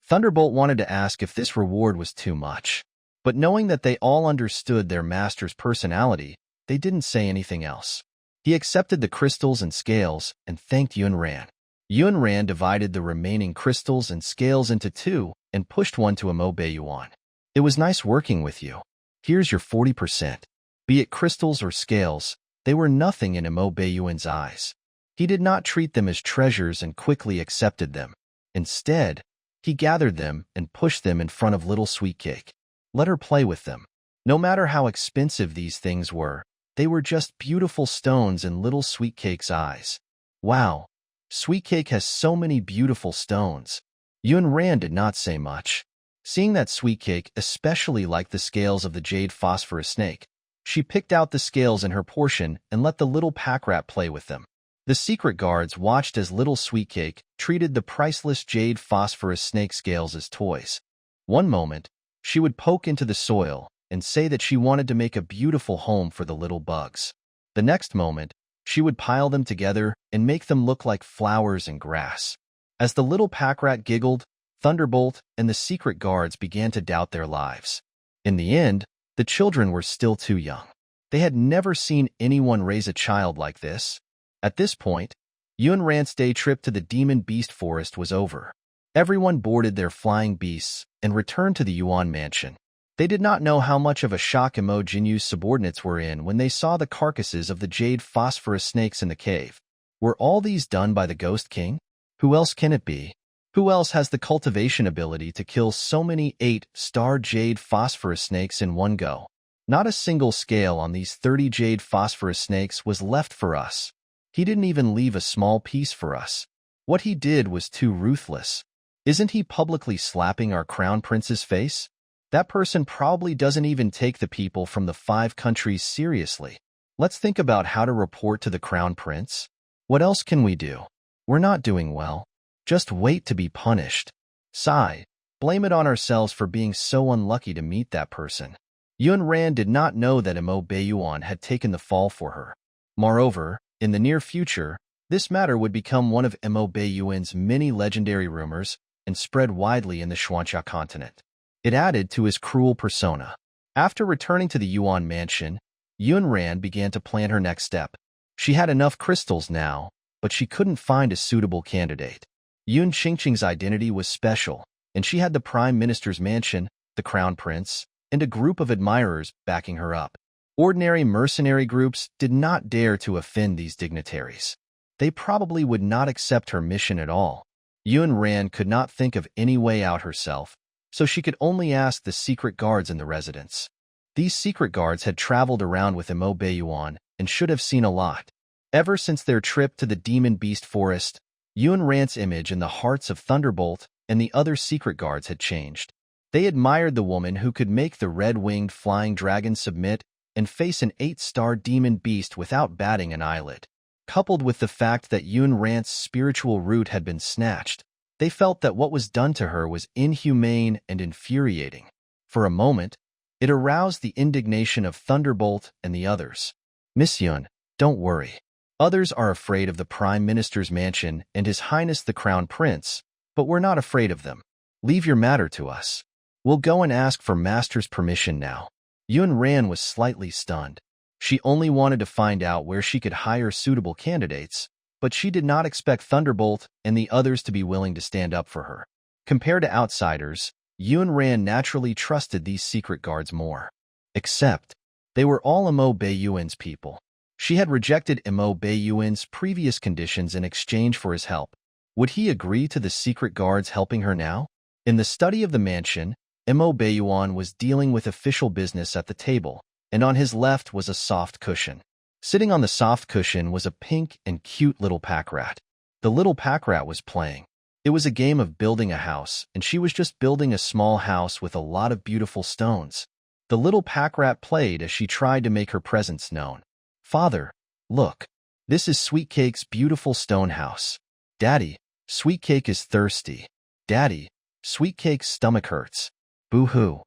Thunderbolt wanted to ask if this reward was too much, but knowing that they all understood their master's personality, they didn't say anything else. He accepted the crystals and scales and thanked Yunran. Yunran divided the remaining crystals and scales into two and pushed one to Imo Beiyuan. "It was nice working with you. Here's your 40%. Be it crystals or scales, they were nothing in Imo Beiyuan's eyes. He did not treat them as treasures and quickly accepted them. Instead, he gathered them and pushed them in front of little Sweetcake. Let her play with them. No matter how expensive these things were, they were just beautiful stones in little Sweetcake's eyes. Wow, Sweetcake has so many beautiful stones." Yunran did not say much. Seeing that Sweetcake especially liked the scales of the jade phosphorus snake, she picked out the scales in her portion and let the little pack rat play with them. The secret guards watched as little Sweetcake treated the priceless jade phosphorus snake scales as toys. One moment, she would poke into the soil and say that she wanted to make a beautiful home for the little bugs. The next moment, she would pile them together and make them look like flowers and grass. As the little pack rat giggled, Thunderbolt and the secret guards began to doubt their lives. In the end, the children were still too young. They had never seen anyone raise a child like this. At this point, Yunran's day trip to the Demon Beast Forest was over. Everyone boarded their flying beasts and returned to the Yuan Mansion. They did not know how much of a shock Imo Jinyu's subordinates were in when they saw the carcasses of the jade phosphorus snakes in the cave. Were all these done by the Ghost King? Who else can it be? Who else has the cultivation ability to kill so many 8-star jade phosphorus snakes in one go? Not a single scale on these 30 jade phosphorus snakes was left for us. He didn't even leave a small piece for us. What he did was too ruthless. Isn't he publicly slapping our crown prince's face? That person probably doesn't even take the people from the 5 countries seriously. Let's think about how to report to the crown prince. What else can we do? We're not doing well. Just wait to be punished. Sigh. Blame it on ourselves for being so unlucky to meet that person. Yunran did not know that Imo Beiyuan had taken the fall for her. Moreover, in the near future, this matter would become one of Imo Beiyuan's many legendary rumors and spread widely in the Xuanxia continent. It added to his cruel persona. After returning to the Yuan Mansion, Yunran began to plan her next step. She had enough crystals now, but she couldn't find a suitable candidate. Yun Qingqing's identity was special, and she had the Prime Minister's mansion, the Crown Prince, and a group of admirers backing her up. Ordinary mercenary groups did not dare to offend these dignitaries. They probably would not accept her mission at all. Yunran could not think of any way out herself, so she could only ask the secret guards in the residence. These secret guards had traveled around with Imo Beiyuan and should have seen a lot. Ever since their trip to the Demon Beast Forest, Yunran's image in the hearts of Thunderbolt and the other secret guards had changed. They admired the woman who could make the red-winged flying dragon submit and face an 8-star demon beast without batting an eyelid. Coupled with the fact that Yunran's spiritual root had been snatched, they felt that what was done to her was inhumane and infuriating. For a moment, it aroused the indignation of Thunderbolt and the others. "Miss Yun, don't worry. Others are afraid of the Prime Minister's mansion and His Highness the Crown Prince, but we're not afraid of them. Leave your matter to us. We'll go and ask for Master's permission now." Yunran was slightly stunned. She only wanted to find out where she could hire suitable candidates, but she did not expect Thunderbolt and the others to be willing to stand up for her. Compared to outsiders, Yunran naturally trusted these secret guards more. Except, they were all Imo Beiyuan's people. She had rejected Imo Beiyuan's previous conditions in exchange for his help. Would he agree to the secret guards helping her now? In the study of the mansion, Imo Beiyuan was dealing with official business at the table, and on his left was a soft cushion. Sitting on the soft cushion was a pink and cute little pack rat. The little pack rat was playing. It was a game of building a house, and she was just building a small house with a lot of beautiful stones. The little pack rat played as she tried to make her presence known. "Father, Look, this is Sweet Cake's beautiful stone house. Daddy, Sweet Cake is thirsty. Daddy, Sweet Cake's stomach hurts. Boo-hoo.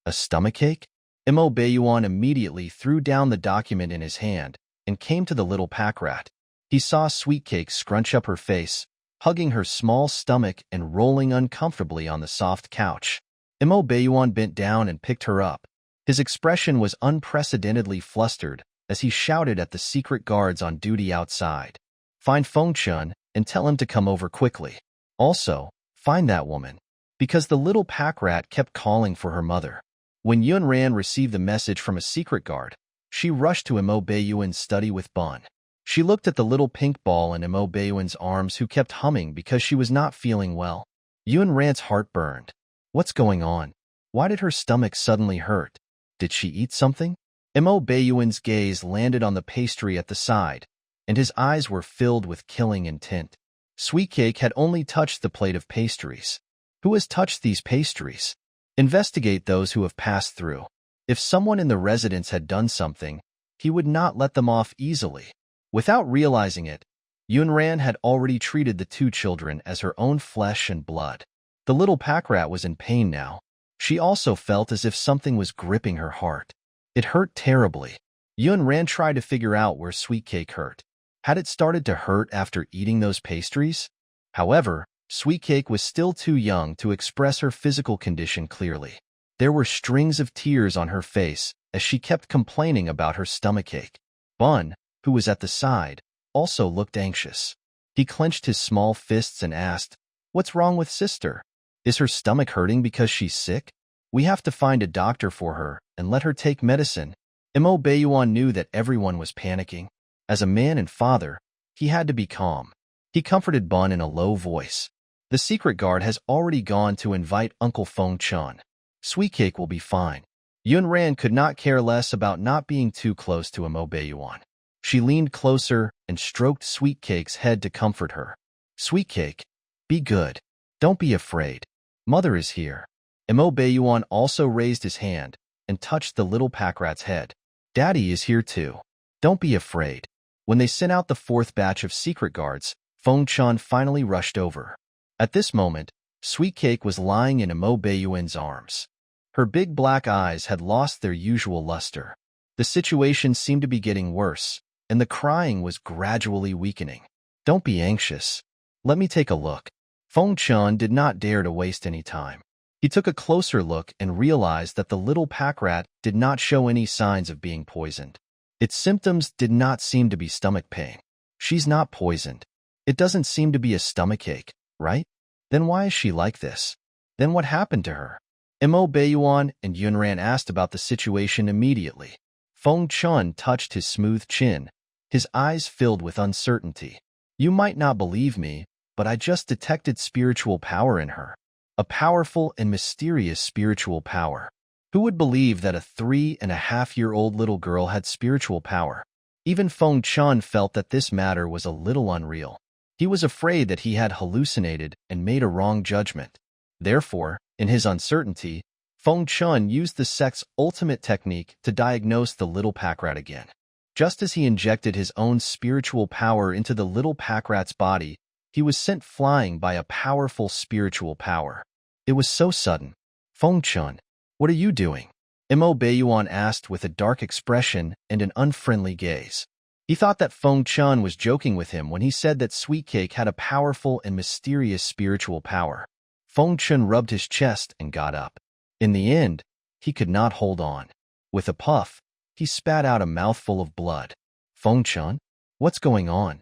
A stomachache? Mo Bayuan immediately threw down the document in his hand and came to the little pack rat. He saw Sweet Cake scrunch up her face, hugging her small stomach and rolling uncomfortably on the soft couch. Mo Bayuan bent down and picked her up. His expression was unprecedentedly flustered as he shouted at the secret guards on duty outside. Find Feng Chun and tell him to come over quickly. Also, find that woman, because the little pack rat kept calling for her mother. When Yunran received the message from a secret guard, she rushed to Mo Bayuan's study with Bun. She looked at the little pink ball in Mo Bayuan's arms who kept humming because she was not feeling well. Yunran's heart burned. What's going on? Why did her stomach suddenly hurt? Did she eat something? Mo Bayuan's gaze landed on the pastry at the side, and his eyes were filled with killing intent. Sweet Cake had only touched the plate of pastries. Who has touched these pastries? Investigate those who have passed through. If someone in the residence had done something, he would not let them off easily. Without realizing it, Yunran had already treated the two children as her own flesh and blood. The little pack rat was in pain now. She also felt as if something was gripping her heart. It hurt terribly. Yunran tried to figure out where Sweet Cake hurt. Had it started to hurt after eating those pastries? However, Sweet Cake was still too young to express her physical condition clearly. There were strings of tears on her face as she kept complaining about her stomachache. Bun, who was at the side, also looked anxious. He clenched his small fists and asked, "What's wrong with sister? Is her stomach hurting because she's sick? We have to find a doctor for her and let her take medicine." Mo Bayuan knew that everyone was panicking. As a man and father, he had to be calm. He comforted Bun in a low voice. The secret guard has already gone to invite Uncle Feng Chun. Sweet Cake will be fine. Yunran could not care less about not being too close to Mo Bayuan. She leaned closer and stroked Sweet Cake's head to comfort her. Sweet Cake, be good. Don't be afraid. Mother is here. Mo Bayuan also raised his hand and touched the little pack rat's head. Daddy is here too. Don't be afraid. When they sent out the fourth batch of secret guards, Feng Chun finally rushed over. At this moment, Sweet Cake was lying in Mo Bayuan's arms. Her big black eyes had lost their usual luster. The situation seemed to be getting worse, and the crying was gradually weakening. Don't be anxious. Let me take a look. Feng Chun did not dare to waste any time. He took a closer look and realized that the little pack rat did not show any signs of being poisoned. Its symptoms did not seem to be stomach pain. She's not poisoned. It doesn't seem to be a stomachache, right? Then why is she like this? Then what happened to her? Mo Bayuan and Yunran asked about the situation immediately. Feng Chun touched his smooth chin, his eyes filled with uncertainty. You might not believe me, but I just detected spiritual power in her. A powerful and mysterious spiritual power. Who would believe that a 3.5-year-old little girl had spiritual power? Even Feng Chun felt that this matter was a little unreal. He was afraid that he had hallucinated and made a wrong judgment. Therefore, in his uncertainty, Feng Chun used the sect's ultimate technique to diagnose the little pack rat again. Just as he injected his own spiritual power into the little pack rat's body, he was sent flying by a powerful spiritual power. It was so sudden. Feng Chun, what are you doing? Mo Bayuan asked with a dark expression and an unfriendly gaze. He thought that Feng Chun was joking with him when he said that Sweet Cake had a powerful and mysterious spiritual power. Feng Chun rubbed his chest and got up. In the end, he could not hold on. With a puff, he spat out a mouthful of blood. Feng Chun, what's going on?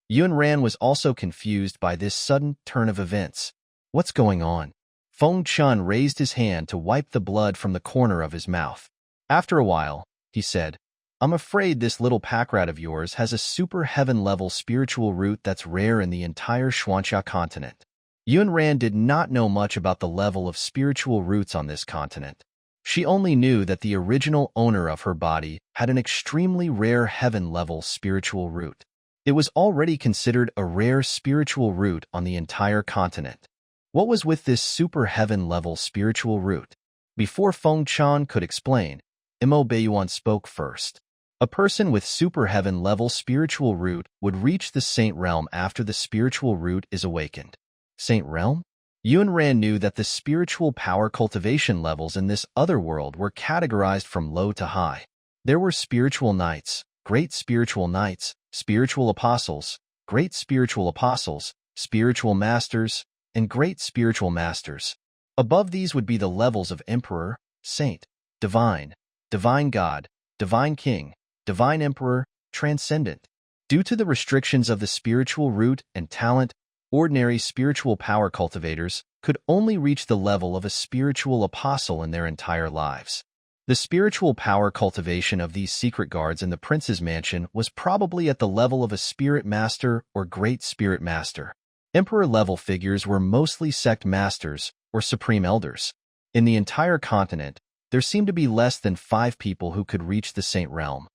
Yunran was also confused by this sudden turn of events. What's going on? Feng Chun raised his hand to wipe the blood from the corner of his mouth. After a while, he said, I'm afraid this little pack rat of yours has a super heaven-level spiritual root that's rare in the entire Xuanxia continent. Yunran did not know much about the level of spiritual roots on this continent. She only knew that the original owner of her body had an extremely rare heaven-level spiritual root. It was already considered a rare spiritual root on the entire continent. What was with this super heaven-level spiritual root? Before Feng Chun could explain, Mo Bayuan spoke first. A person with super heaven level spiritual root would reach the saint realm after the spiritual root is awakened. Saint realm? Yunran knew that the spiritual power cultivation levels in this other world were categorized from low to high. There were spiritual knights, great spiritual knights, spiritual apostles, great spiritual apostles, spiritual masters, and great spiritual masters. Above these would be the levels of emperor, saint, divine, divine god, divine king, divine emperor, transcendent. Due to the restrictions of the spiritual root and talent, ordinary spiritual power cultivators could only reach the level of a spiritual apostle in their entire lives. The spiritual power cultivation of these secret guards in the prince's mansion was probably at the level of a spirit master or great spirit master. Emperor-level figures were mostly sect masters or supreme elders. In the entire continent, there seemed to be less than 5 people who could reach the saint realm.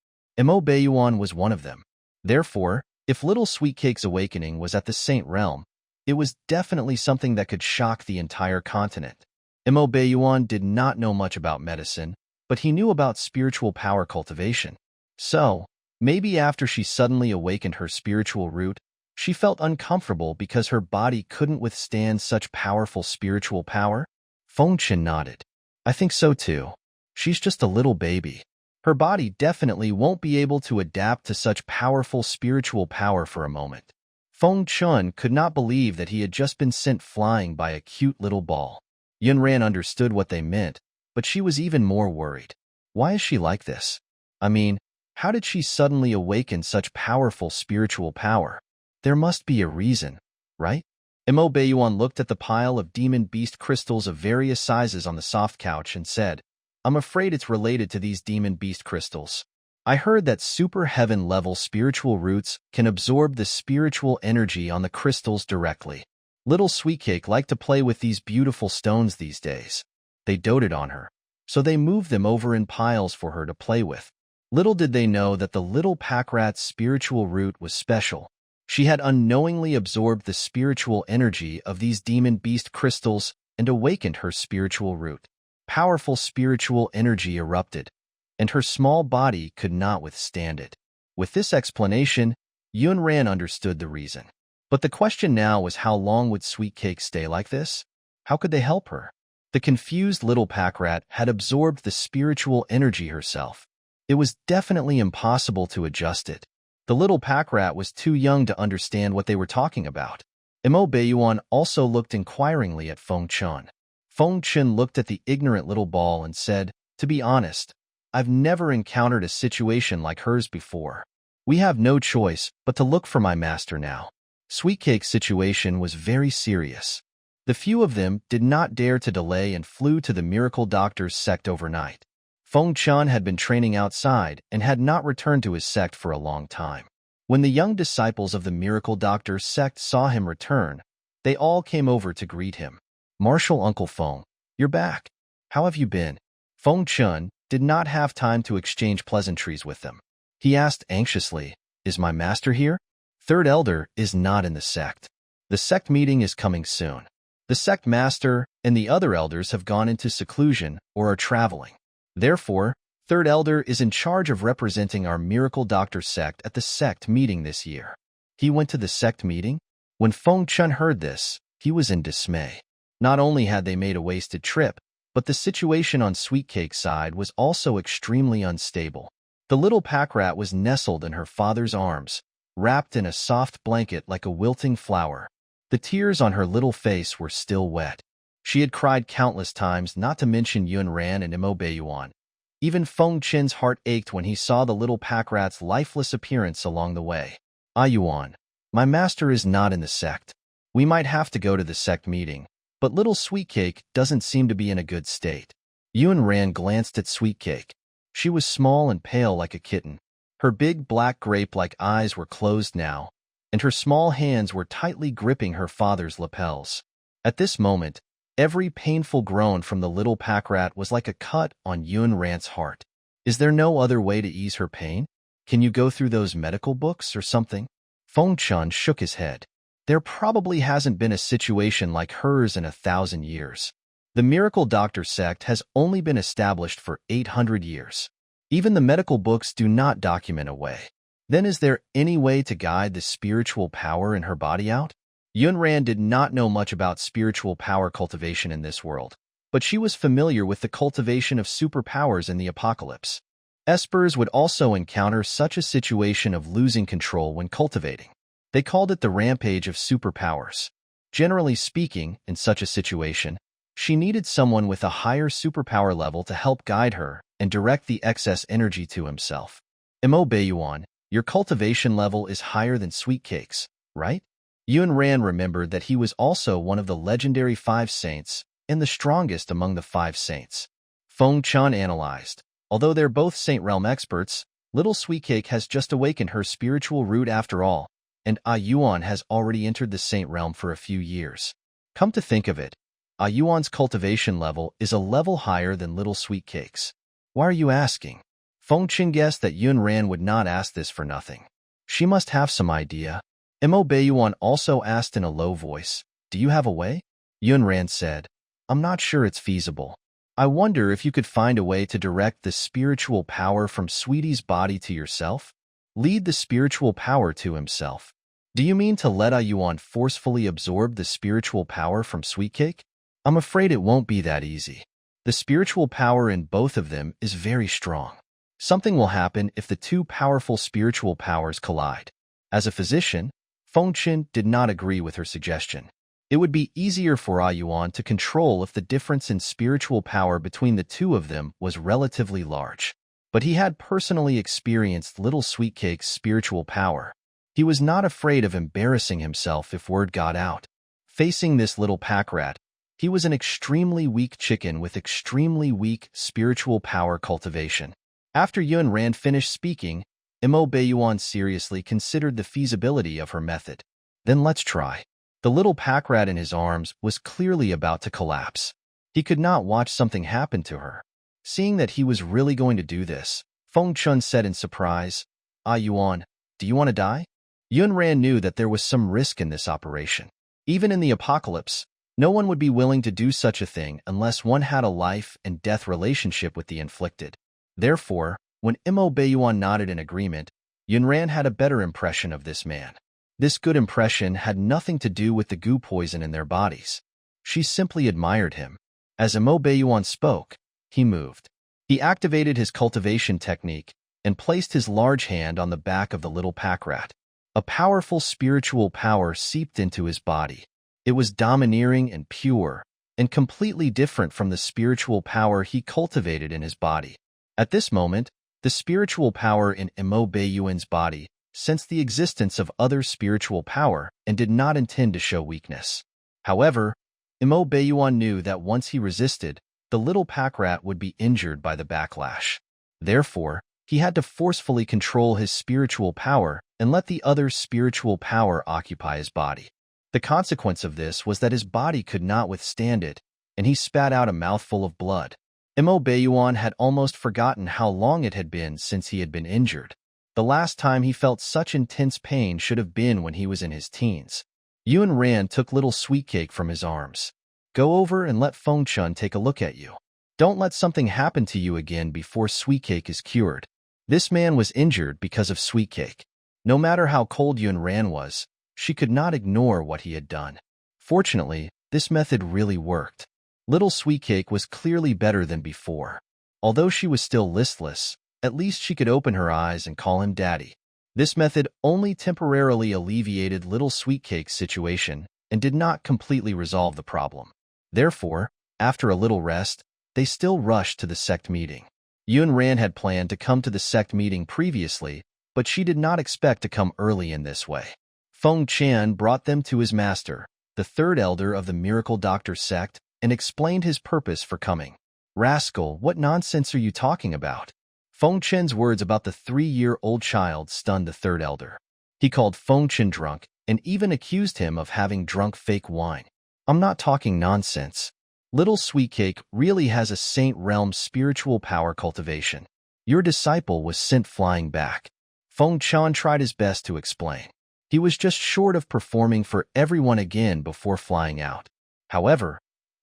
Mo Baiyuan was one of them. Therefore, if Little Sweetcake's awakening was at the saint realm, it was definitely something that could shock the entire continent. Mo Baiyuan did not know much about medicine, but he knew about spiritual power cultivation. So, maybe after she suddenly awakened her spiritual root, she felt uncomfortable because her body couldn't withstand such powerful spiritual power? Feng Chen nodded. I think so too. She's just a little baby. Her body definitely won't be able to adapt to such powerful spiritual power for a moment. Feng Chun could not believe that he had just been sent flying by a cute little ball. Yunran understood what they meant, but she was even more worried. Why is she like this? I mean, how did she suddenly awaken such powerful spiritual power? There must be a reason, right? Mo Baiyuan looked at the pile of demon beast crystals of various sizes on the soft couch and said, I'm afraid it's related to these demon beast crystals. I heard that super heaven level spiritual roots can absorb the spiritual energy on the crystals directly. Little Sweetcake liked to play with these beautiful stones these days. They doted on her, so they moved them over in piles for her to play with. Little did they know that the little pack rat's spiritual root was special. She had unknowingly absorbed the spiritual energy of these demon beast crystals and awakened her spiritual root. Powerful spiritual energy erupted, and her small body could not withstand it. With this explanation, Yunran understood the reason. But the question now was, how long would Sweetcake stay like this? How could they help her? The confused little pack rat had absorbed the spiritual energy herself. It was definitely impossible to adjust it. The little pack rat was too young to understand what they were talking about. Mo Baiyuan also looked inquiringly at Feng Chun. Feng Chun looked at the ignorant little ball and said, to be honest, I've never encountered a situation like hers before. We have no choice but to look for my master now. Sweetcake's situation was very serious. The few of them did not dare to delay and flew to the Miracle Doctor's sect overnight. Feng Chun had been training outside and had not returned to his sect for a long time. When the young disciples of the Miracle Doctor's sect saw him return, they all came over to greet him. Martial Uncle Feng, you're back. How have you been? Feng Chun did not have time to exchange pleasantries with them. He asked anxiously, is my master here? Third Elder is not in the sect. The sect meeting is coming soon. The sect master and the other elders have gone into seclusion or are traveling. Therefore, Third Elder is in charge of representing our Miracle Doctor sect at the sect meeting this year. He went to the sect meeting? When Feng Chun heard this, he was in dismay. Not only had they made a wasted trip, but the situation on Sweetcake's side was also extremely unstable. The little pack rat was nestled in her father's arms, wrapped in a soft blanket like a wilting flower. The tears on her little face were still wet. She had cried countless times, not to mention Yunran and Mo Baiyuan. Even Feng Chen's heart ached when he saw the little pack rat's lifeless appearance along the way. Yuan, my master is not in the sect. We might have to go to the sect meeting, but little Sweetcake doesn't seem to be in a good state. Yunran glanced at Sweetcake. She was small and pale like a kitten. Her big black grape-like eyes were closed now, and her small hands were tightly gripping her father's lapels. At this moment, every painful groan from the little pack rat was like a cut on Yunran's heart. Is there no other way to ease her pain? Can you go through those medical books or something? Feng Chun shook his head. There probably hasn't been a situation like hers in 1,000 years. The Miracle Doctor sect has only been established for 800 years. Even the medical books do not document a way. Then is there any way to guide the spiritual power in her body out? Yunran did not know much about spiritual power cultivation in this world, but she was familiar with the cultivation of superpowers in the apocalypse. Espers would also encounter such a situation of losing control when cultivating. They called it the rampage of superpowers. Generally speaking, in such a situation, she needed someone with a higher superpower level to help guide her and direct the excess energy to himself. Mo Beiyuan, your cultivation level is higher than sweet cakes, right? Yun Ran remembered that he was also one of the legendary 5 saints and the strongest among the 5 saints. Feng Chun analyzed. Although they're both Saint Realm experts, little Sweet Cake has just awakened her spiritual root after all, and Yuan has already entered the Saint Realm for a few years. Come to think of it, Yuan's cultivation level is a level higher than little Sweet Cake's. Why are you asking? Feng Qin guessed that Yun Ran would not ask this for nothing. She must have some idea. Mo Beiyuan also asked in a low voice, do you have a way? Yun Ran said, I'm not sure it's feasible. I wonder if you could find a way to direct the spiritual power from Sweetie's body to yourself? Lead the spiritual power to himself. Do you mean to let Yuan forcefully absorb the spiritual power from Sweet Cake? I'm afraid it won't be that easy. The spiritual power in both of them is very strong. Something will happen if the two powerful spiritual powers collide. As a physician, Feng Qin did not agree with her suggestion. It would be easier for Yuan to control if the difference in spiritual power between the two of them was relatively large. But he had personally experienced Little Sweet Cake's spiritual power. He was not afraid of embarrassing himself if word got out. Facing this little pack rat, he was an extremely weak chicken with extremely weak spiritual power cultivation. After Yun Ran finished speaking, Mo Beiyuan seriously considered the feasibility of her method. Then let's try. The little pack rat in his arms was clearly about to collapse. He could not watch something happen to her. Seeing that he was really going to do this, Feng Chun said in surprise, Yuan, do you want to die? Yun Ran knew that there was some risk in this operation. Even in the apocalypse, no one would be willing to do such a thing unless one had a life and death relationship with the inflicted. Therefore, when Mo Beiyuan nodded in agreement, Yun Ran had a better impression of this man. This good impression had nothing to do with the goo poison in their bodies. She simply admired him. As Mo Beiyuan spoke, he moved. He activated his cultivation technique and placed his large hand on the back of the little pack rat. A powerful spiritual power seeped into his body. It was domineering and pure, and completely different from the spiritual power he cultivated in his body. At this moment, the spiritual power in Mo Beiyuan's body sensed the existence of other spiritual power and did not intend to show weakness. However, Mo Beiyuan knew that once he resisted, the little pack rat would be injured by the backlash. Therefore, he had to forcefully control his spiritual power and let the other spiritual power occupy his body. The consequence of this was that his body could not withstand it, and he spat out a mouthful of blood. Mo Beiyuan had almost forgotten how long it had been since he had been injured. The last time he felt such intense pain should have been when he was in his teens. Yun Ran took Little Sweet Cake from his arms. Go over and let Feng Chun take a look at you. Don't let something happen to you again before Sweet Cake is cured. This man was injured because of Sweet Cake. No matter how cold Yun Ran was, she could not ignore what he had done. Fortunately, this method really worked. Little Sweet Cake was clearly better than before. Although she was still listless, at least she could open her eyes and call him Daddy. This method only temporarily alleviated Little Sweet Cake's situation and did not completely resolve the problem. Therefore, after a little rest, they still rushed to the sect meeting. Yun Ran had planned to come to the sect meeting previously, but she did not expect to come early in this way. Feng Chan brought them to his master, the third elder of the Miracle Doctor sect, and explained his purpose for coming. Rascal, what nonsense are you talking about? Feng Chen's words about the 3-year-old child stunned the third elder. He called Feng Chen drunk and even accused him of having drunk fake wine. I'm not talking nonsense. Little Sweet Cake really has a Saint Realm spiritual power cultivation. Your disciple was sent flying back. Feng Chan tried his best to explain. He was just short of performing for everyone again before flying out. However,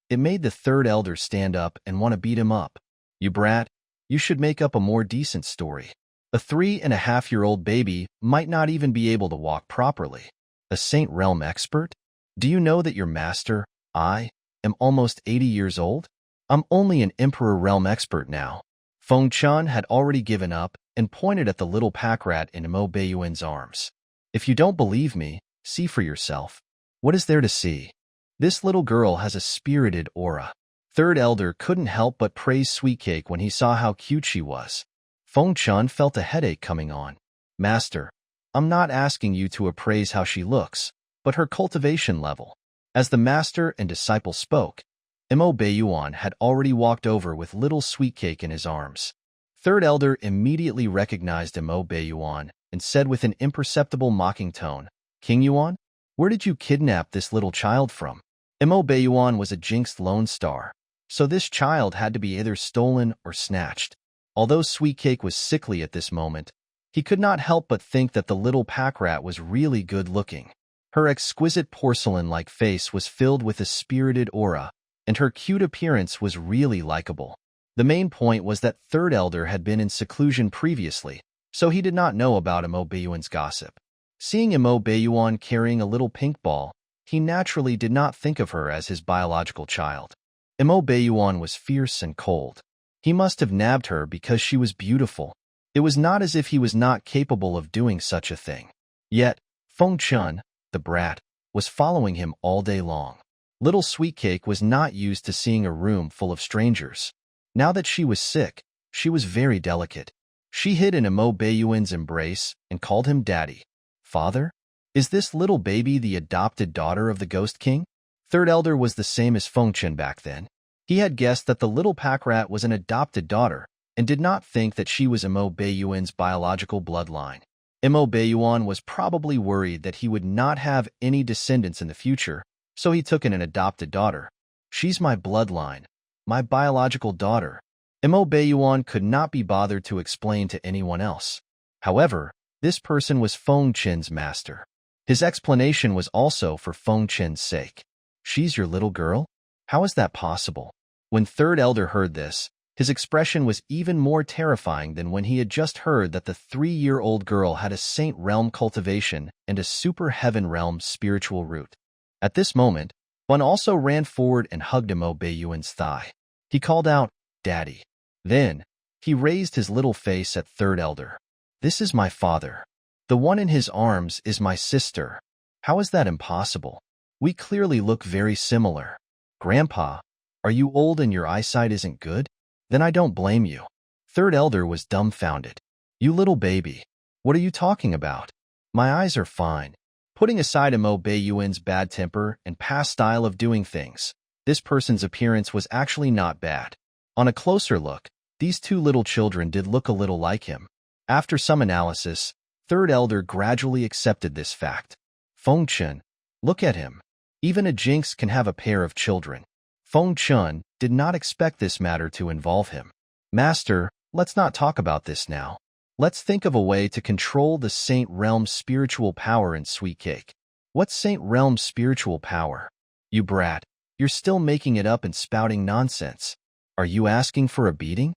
it made the third elder stand up and want to beat him up. You brat, You should make up a more decent story. A 3.5-year-old baby might not even be able to walk properly. A Saint Realm expert? Do you know that your master, I, am almost 80 years old? I'm only an Emperor Realm expert now. Feng Chun had already given up and pointed at the little pack rat in Mo Beiyuan's arms. If you don't believe me, see for yourself. What is there to see? This little girl has a spirited aura. Third Elder couldn't help but praise Sweet Cake when he saw how cute she was. Feng Chun felt a headache coming on. Master, I'm not asking you to appraise how she looks, but her cultivation level. As the master and disciple spoke, Mo Beiyuan had already walked over with little Sweet Cake in his arms. Third Elder immediately recognized Mo Beiyuan and said with an imperceptible mocking tone, King Yuan, where did you kidnap this little child from? Mo Beiyuan was a jinxed lone star, so this child had to be either stolen or snatched. Although Sweet Cake was sickly at this moment, he could not help but think that the little pack rat was really good-looking. Her exquisite porcelain-like face was filled with a spirited aura, and her cute appearance was really likable. The main point was that Third Elder had been in seclusion previously, so he did not know about Mo Beiyuan's gossip. Seeing Mo Beiyuan carrying a little pink ball, he naturally did not think of her as his biological child. Mo Beiyuan was fierce and cold. He must have nabbed her because she was beautiful. It was not as if he was not capable of doing such a thing. Yet, Feng Chun, the brat, was following him all day long. Little Sweet Cake was not used to seeing a room full of strangers. Now that she was sick, she was very delicate. She hid in Mo Beiyuan's embrace and called him Daddy. Father? Is this little baby the adopted daughter of the Ghost King? Third Elder was the same as Feng Chun back then. He had guessed that the little pack rat was an adopted daughter and did not think that she was Mo Beiyuan's biological bloodline. Mo Beiyuan was probably worried that he would not have any descendants in the future, so he took in an adopted daughter. She's my bloodline, my biological daughter. Mo Beiyuan could not be bothered to explain to anyone else. However, this person was Feng Chun's master. His explanation was also for Feng Chun's sake. She's your little girl? How is that possible? When Third Elder heard this, his expression was even more terrifying than when he had just heard that the 3-year-old girl had a Saint Realm cultivation and a Super Heaven Realm spiritual root. At this moment, Bun also ran forward and hugged Mo Beiyuan's thigh. He called out, Daddy. Then, he raised his little face at Third Elder. This is my father. The one in his arms is my sister. How is that impossible? We clearly look very similar. Grandpa, are you old and your eyesight isn't good? Then I don't blame you. Third Elder was dumbfounded. You little baby. What are you talking about? My eyes are fine. Putting aside Mo Beiyuan's bad temper and past style of doing things, this person's appearance was actually not bad. On a closer look, these two little children did look a little like him. After some analysis, Third Elder gradually accepted this fact. Feng Chun, look at him. Even a jinx can have a pair of children. Feng Chun did not expect this matter to involve him. Master, let's not talk about this now. Let's think of a way to control the Saint Realm spiritual power in Sweet Cake. What's Saint Realm spiritual power? You brat, you're still making it up and spouting nonsense. Are you asking for a beating?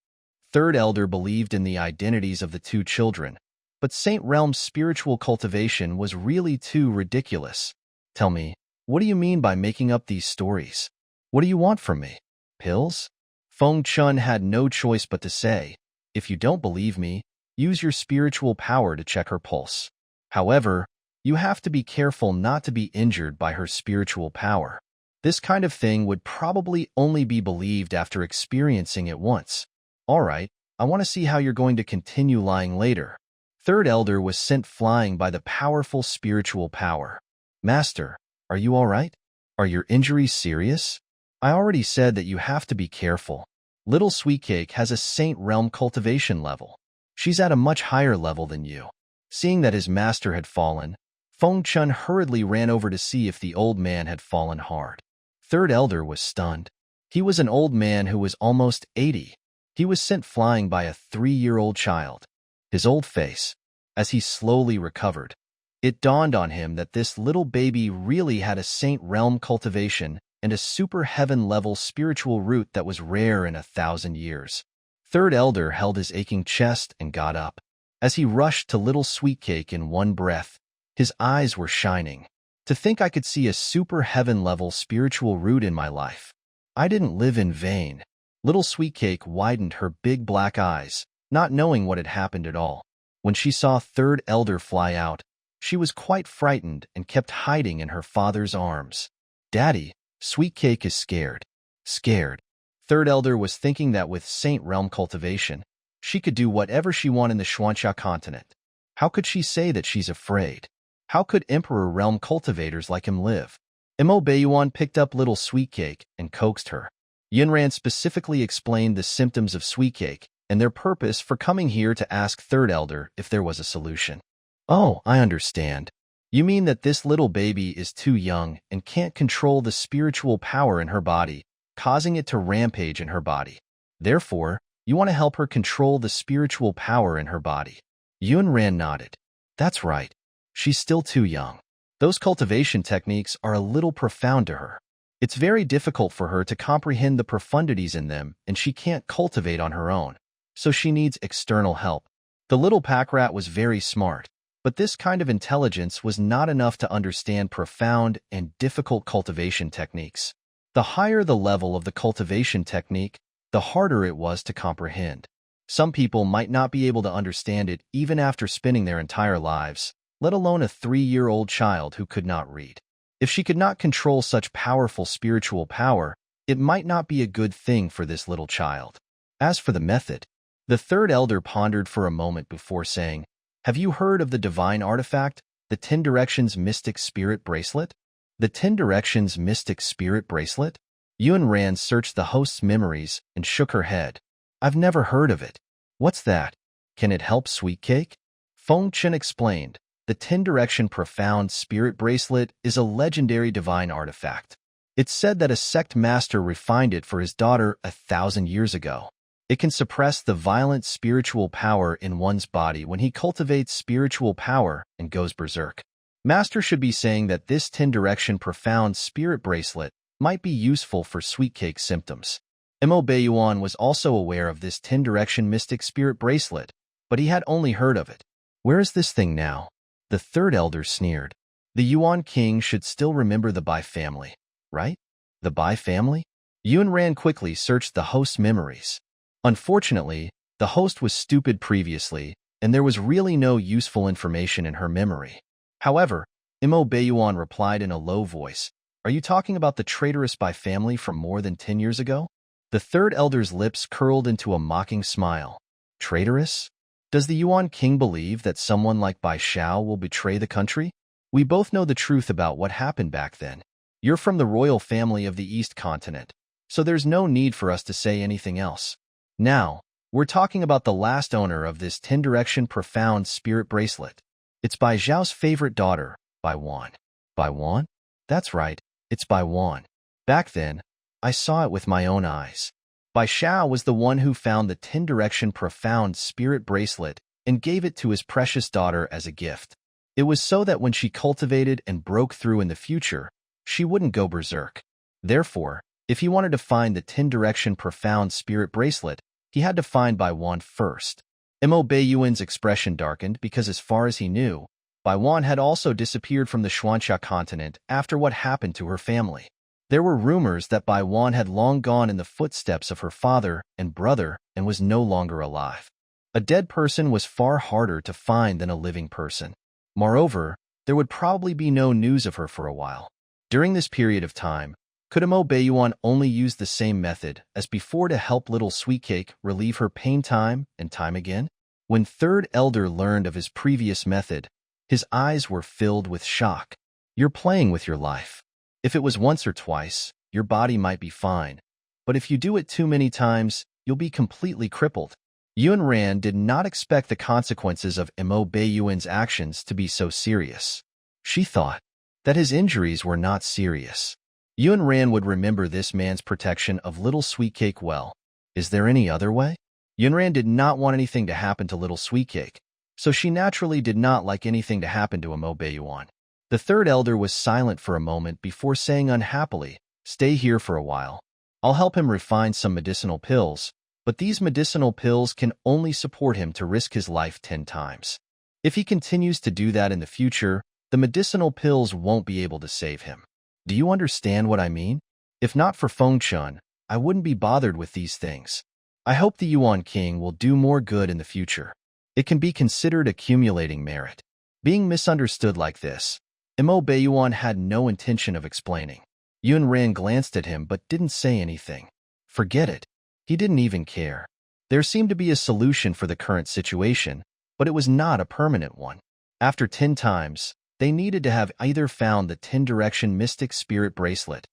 Third Elder believed in the identities of the two children, but Saint Realm's spiritual cultivation was really too ridiculous. Tell me, what do you mean by making up these stories? What do you want from me? Pills? Feng Chun had no choice but to say, if you don't believe me, use your spiritual power to check her pulse. However, you have to be careful not to be injured by her spiritual power. This kind of thing would probably only be believed after experiencing it once. All right, I want to see how you're going to continue lying later. Third Elder was sent flying by the powerful spiritual power. Master, are you all right? Are your injuries serious? I already said that you have to be careful. Little Sweet Cake has a Saint Realm cultivation level. She's at a much higher level than you. Seeing that his master had fallen, Feng Chun hurriedly ran over to see if the old man had fallen hard. Third Elder was stunned. He was an old man who was almost 80. He was sent flying by a 3-year-old child. His old face, as he slowly recovered, it dawned on him that this little baby really had a Saint Realm cultivation and a Super Heaven level spiritual root that was rare in 1,000 years. Third elder held his aching chest and got up. As he rushed to little Sweetcake in one breath, his eyes were shining. To think I could see a super heaven-level spiritual root in my life. I didn't live in vain. Little Sweetcake widened her big black eyes, not knowing what had happened at all. When she saw Third Elder fly out, she was quite frightened and kept hiding in her father's arms. Daddy, Sweetcake is scared. Scared. Third Elder was thinking that with Saint Realm cultivation, she could do whatever she wanted in the Xuanxia continent. How could she say that she's afraid? How could Emperor Realm cultivators like him live? Mo Beiyuan picked up little Sweetcake and coaxed her. Yunran specifically explained the symptoms of Sweetcake and their purpose for coming here to ask Third Elder if there was a solution. Oh, I understand. You mean that this little baby is too young and can't control the spiritual power in her body, causing it to rampage in her body. Therefore, you want to help her control the spiritual power in her body. Yunran nodded. That's right. She's still too young. Those cultivation techniques are a little profound to her. It's very difficult for her to comprehend the profundities in them, and she can't cultivate on her own. So she needs external help. The little pack rat was very smart, but this kind of intelligence was not enough to understand profound and difficult cultivation techniques. The higher the level of the cultivation technique, the harder it was to comprehend. Some people might not be able to understand it even after spending their entire lives, let alone a 3-year-old child who could not read. If she could not control such powerful spiritual power, it might not be a good thing for this little child. As for the method, the Third Elder pondered for a moment before saying, Have you heard of the divine artifact, the 10 Directions Mystic Spirit Bracelet? The 10 Directions Mystic Spirit Bracelet? Yunran searched the host's memories and shook her head. I've never heard of it. What's that? Can it help Sweetcake? Feng Chen explained. The 10 Direction Profound Spirit Bracelet is a legendary divine artifact. It's said that a sect master refined it for his daughter 1,000 years ago. It can suppress the violent spiritual power in one's body when he cultivates spiritual power and goes berserk. Master should be saying that this 10 Direction Profound Spirit Bracelet might be useful for Sweetcake's symptoms. Mo Beiyuan was also aware of this 10 Direction Mystic Spirit Bracelet, but he had only heard of it. Where is this thing now? The Third Elder sneered. The Yuan King should still remember the Bai family, right? The Bai family? Yunran quickly searched the host's memories. Unfortunately, the host was stupid previously, and there was really no useful information in her memory. However, Mo Beiyuan replied in a low voice, Are you talking about the traitorous Bai family from more than 10 years ago? The Third Elder's lips curled into a mocking smile. Traitorous? Does the Yuan King believe that someone like Bai Xiao will betray the country? We both know the truth about what happened back then. You're from the royal family of the East Continent, so there's no need for us to say anything else. Now, we're talking about the last owner of this 10 Direction Profound Spirit Bracelet. It's Bai Xiao's favorite daughter, Bai Wan. Bai Wan? That's right, it's Bai Wan. Back then, I saw it with my own eyes. Bai Xiao was the one who found the 10 Direction Profound Spirit Bracelet and gave it to his precious daughter as a gift. It was so that when she cultivated and broke through in the future, she wouldn't go berserk. Therefore, if he wanted to find the 10 Direction Profound Spirit Bracelet, he had to find Bai Wan first. Mo Beiyuan's expression darkened because as far as he knew, Bai Wan had also disappeared from the Xuanxia continent after what happened to her family. There were rumors that Bai Wan had long gone in the footsteps of her father and brother and was no longer alive. A dead person was far harder to find than a living person. Moreover, there would probably be no news of her for a while. During this period of time, could Mo Beiyuan only use the same method as before to help little Sweetcake relieve her pain time and time again? When Third Elder learned of his previous method, his eyes were filled with shock. You're playing with your life. If it was once or twice, your body might be fine. But if you do it too many times, you'll be completely crippled. Yunran did not expect the consequences of Mo Beiyuan's actions to be so serious. She thought that his injuries were not serious. Yunran would remember this man's protection of little Sweetcake well. Is there any other way? Yunran did not want anything to happen to little Sweetcake, so she naturally did not like anything to happen to Mo Beiyuan. The Third Elder was silent for a moment before saying unhappily, Stay here for a while. I'll help him refine some medicinal pills, but these medicinal pills can only support him to risk his life 10 times. If he continues to do that in the future, the medicinal pills won't be able to save him. Do you understand what I mean? If not for Feng-chun, I wouldn't be bothered with these things. I hope the Yuan King will do more good in the future. It can be considered accumulating merit. Being misunderstood like this, Mo Beiyuan had no intention of explaining. Yun Ran glanced at him but didn't say anything. Forget it. He didn't even care. There seemed to be a solution for the current situation, but it was not a permanent one. After 10 times, they needed to have either found the 10-direction mystic spirit bracelet,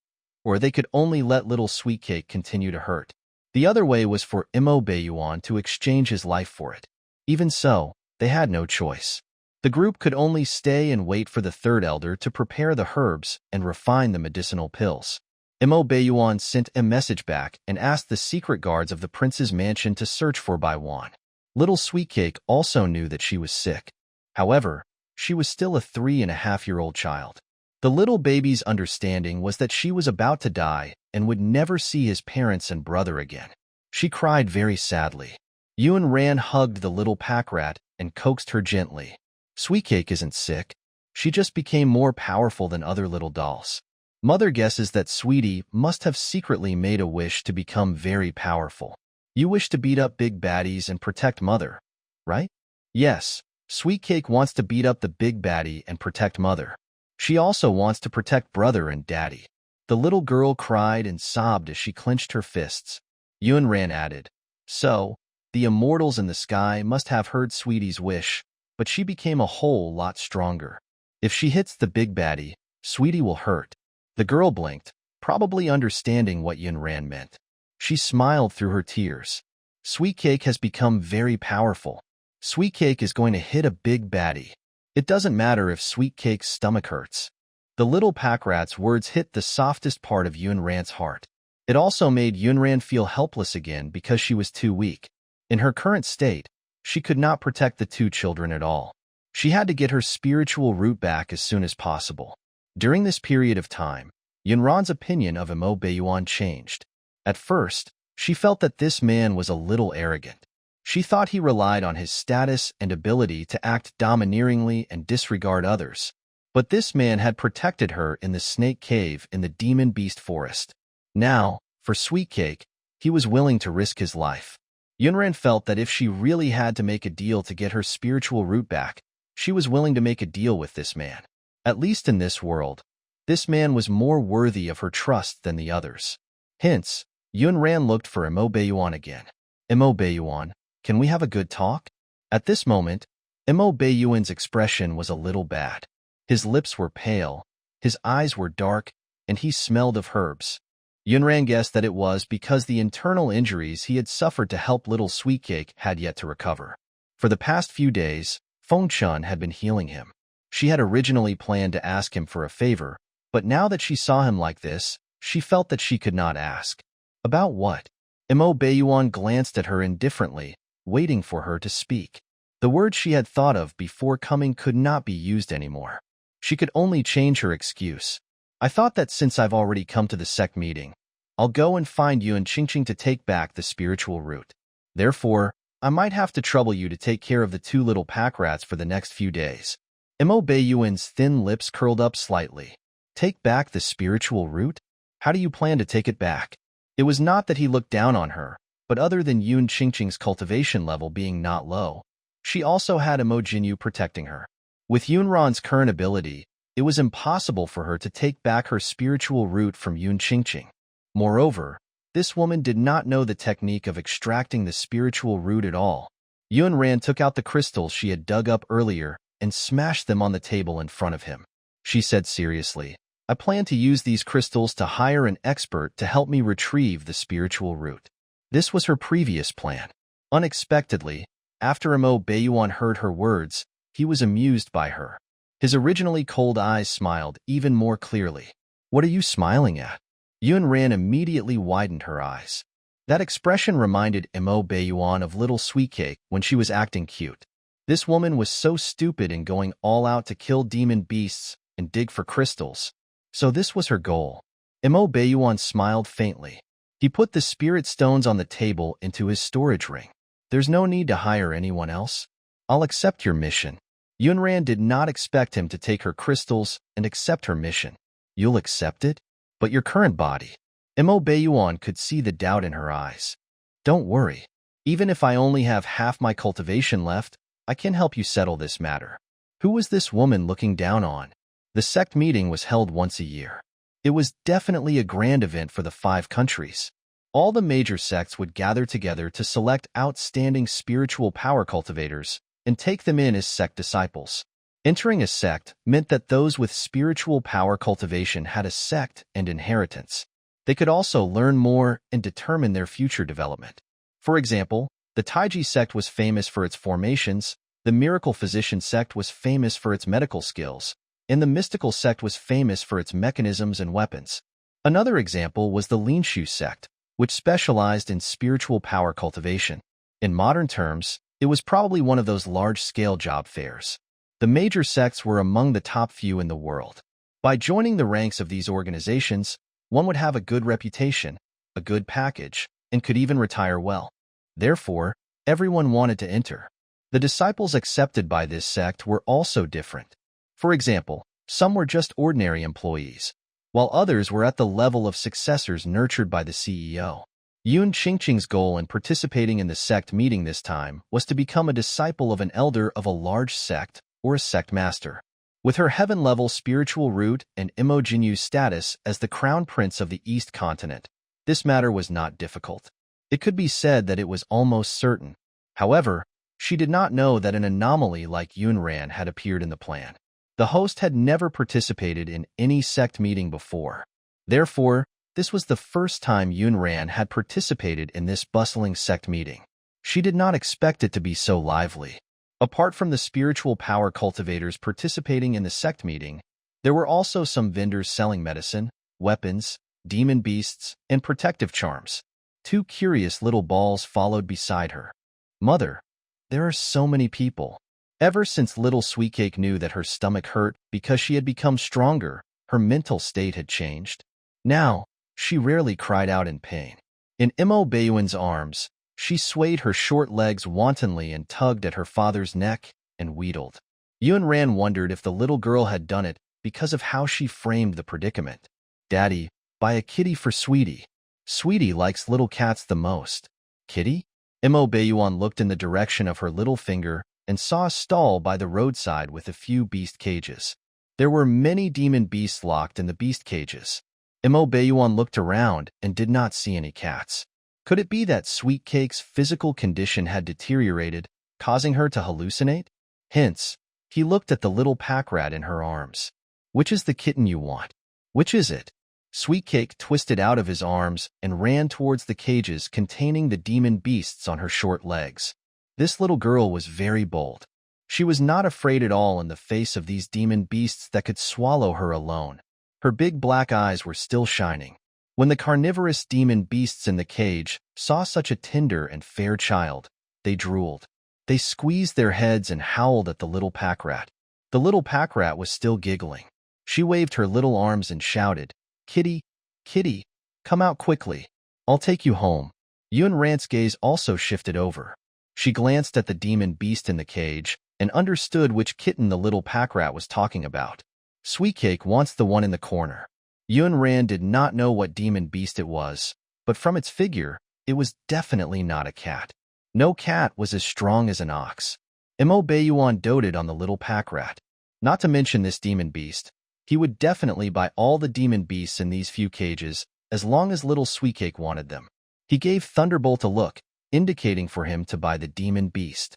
or they could only let little Sweet Cake continue to hurt. The other way was for Mo Beiyuan to exchange his life for it. Even so, they had no choice. The group could only stay and wait for the third elder to prepare the herbs and refine the medicinal pills. Mo Beiyuan sent a message back and asked the secret guards of the prince's mansion to search for Bai Wan. Little Sweet Cake also knew that she was sick. However, she was still a 3.5-year-old child. The little baby's understanding was that she was about to die and would never see his parents and brother again. She cried very sadly. Yun Ran hugged the little pack rat and coaxed her gently. Sweet Cake isn't sick. She just became more powerful than other little dolls. Mother guesses that Sweetie must have secretly made a wish to become very powerful. You wish to beat up big baddies and protect Mother, right? Yes, Sweet Cake wants to beat up the big baddie and protect Mother. She also wants to protect Brother and Daddy. The little girl cried and sobbed as she clenched her fists. Yun Ran added, So, the immortals in the sky must have heard Sweetie's wish, but she became a whole lot stronger. If she hits the big baddie, Sweetie will hurt. The girl blinked, probably understanding what Yun Ran meant. She smiled through her tears. Sweet Cake has become very powerful. Sweet Cake is going to hit a big baddie. It doesn't matter if Sweet Cake's stomach hurts. The little pack rat's words hit the softest part of Yun Ran's heart. It also made Yun Ran feel helpless again because she was too weak. In her current state, she could not protect the two children at all. She had to get her spiritual root back as soon as possible. During this period of time, Yun Ran's opinion of Mo Beiyuan changed. At first, she felt that this man was a little arrogant. She thought he relied on his status and ability to act domineeringly and disregard others. But this man had protected her in the snake cave in the demon beast forest. Now, for Sweet Cake, he was willing to risk his life. Yun Ran felt that if she really had to make a deal to get her spiritual root back, she was willing to make a deal with this man. At least in this world, this man was more worthy of her trust than the others. Hence, Yun Ran looked for Mo Beiyuan again. Mo Beiyuan, can we have a good talk? At this moment, Mo Beiyuan's expression was a little bad. His lips were pale, his eyes were dark, and he smelled of herbs. Yun Ran guessed that it was because the internal injuries he had suffered to help little Sweet Cake had yet to recover. For the past few days, Feng-chun had been healing him. She had originally planned to ask him for a favor, but now that she saw him like this, she felt that she could not ask. About what? Mo Beiyuan glanced at her indifferently, waiting for her to speak. The words she had thought of before coming could not be used anymore. She could only change her excuse. I thought that since I've already come to the sect meeting, I'll go and find you and Qingqing to take back the spiritual root. Therefore, I might have to trouble you to take care of the two little pack rats for the next few days. Mo Beiyuan's thin lips curled up slightly. Take back the spiritual root? How do you plan to take it back? It was not that he looked down on her, but other than Yun Qingqing's cultivation level being not low, she also had Mo Jinyu protecting her. With Yun Ran's current ability, it was impossible for her to take back her spiritual root from Yun Qingqing. Moreover, this woman did not know the technique of extracting the spiritual root at all. Yun Ran took out the crystals she had dug up earlier and smashed them on the table in front of him. She said seriously, I plan to use these crystals to hire an expert to help me retrieve the spiritual root. This was her previous plan. Unexpectedly, after Mo Beiyuan heard her words, he was amused by her. His originally cold eyes smiled even more clearly. What are you smiling at? Yun Ran immediately widened her eyes. That expression reminded Mo Beiyuan of little Sweet Cake when she was acting cute. This woman was so stupid in going all out to kill demon beasts and dig for crystals. So this was her goal. Mo Beiyuan smiled faintly. He put the spirit stones on the table into his storage ring. There's no need to hire anyone else. I'll accept your mission. Yunran did not expect him to take her crystals and accept her mission. You'll accept it? But your current body. Mo Beiyuan could see the doubt in her eyes. Don't worry. Even if I only have half my cultivation left, I can help you settle this matter. Who was this woman looking down on? The sect meeting was held once a year. It was definitely a grand event for the 5 countries. All the major sects would gather together to select outstanding spiritual power cultivators and take them in as sect disciples. Entering a sect meant that those with spiritual power cultivation had a sect and inheritance. They could also learn more and determine their future development. For example, the Taiji sect was famous for its formations, the Miracle Physician sect was famous for its medical skills, and the Mystical sect was famous for its mechanisms and weapons. Another example was the Linshu sect, which specialized in spiritual power cultivation. In modern terms, it was probably one of those large-scale job fairs. The major sects were among the top few in the world. By joining the ranks of these organizations, one would have a good reputation, a good package, and could even retire well. Therefore, everyone wanted to enter. The disciples accepted by this sect were also different. For example, some were just ordinary employees, while others were at the level of successors nurtured by the CEO. Yun Qingqing's goal in participating in the sect meeting this time was to become a disciple of an elder of a large sect or a sect master. With her heaven-level spiritual root and Imo Jinyu's status as the crown prince of the East Continent, this matter was not difficult. It could be said that it was almost certain. However, she did not know that an anomaly like Yunran had appeared in the plan. The host had never participated in any sect meeting before. Therefore, this was the first time Yunran had participated in this bustling sect meeting. She did not expect it to be so lively. Apart from the spiritual power cultivators participating in the sect meeting, there were also some vendors selling medicine, weapons, demon beasts, and protective charms. 2 curious little balls followed beside her. Mother, there are so many people. Ever since little Sweetcake knew that her stomach hurt because she had become stronger, her mental state had changed. Now, she rarely cried out in pain. In Imo Beiyuan's arms, she swayed her short legs wantonly and tugged at her father's neck and wheedled. Yunran wondered if the little girl had done it because of how she framed the predicament. Daddy, buy a kitty for Sweetie. Sweetie likes little cats the most. Kitty? Imo Beiyuan looked in the direction of her little finger and saw a stall by the roadside with a few beast cages. There were many demon beasts locked in the beast cages. Imo Beiyuan looked around and did not see any cats. Could it be that Sweetcake's physical condition had deteriorated, causing her to hallucinate? Hence, he looked at the little pack rat in her arms. Which is the kitten you want? Which is it? Sweetcake twisted out of his arms and ran towards the cages containing the demon beasts on her short legs. This little girl was very bold. She was not afraid at all in the face of these demon beasts that could swallow her alone. Her big black eyes were still shining. When the carnivorous demon beasts in the cage saw such a tender and fair child, they drooled. They squeezed their heads and howled at the little pack rat. The little pack rat was still giggling. She waved her little arms and shouted, "Kitty, kitty, come out quickly. I'll take you home." Yunran's gaze also shifted over. She glanced at the demon beast in the cage and understood which kitten the little pack rat was talking about. Sweetcake wants the one in the corner. Yunran did not know what demon beast it was, but from its figure, it was definitely not a cat. No cat was as strong as an ox. Imo Beiyuan doted on the little pack rat. Not to mention this demon beast, he would definitely buy all the demon beasts in these few cages as long as little Sweetcake wanted them. He gave Thunderbolt a look, indicating for him to buy the demon beast.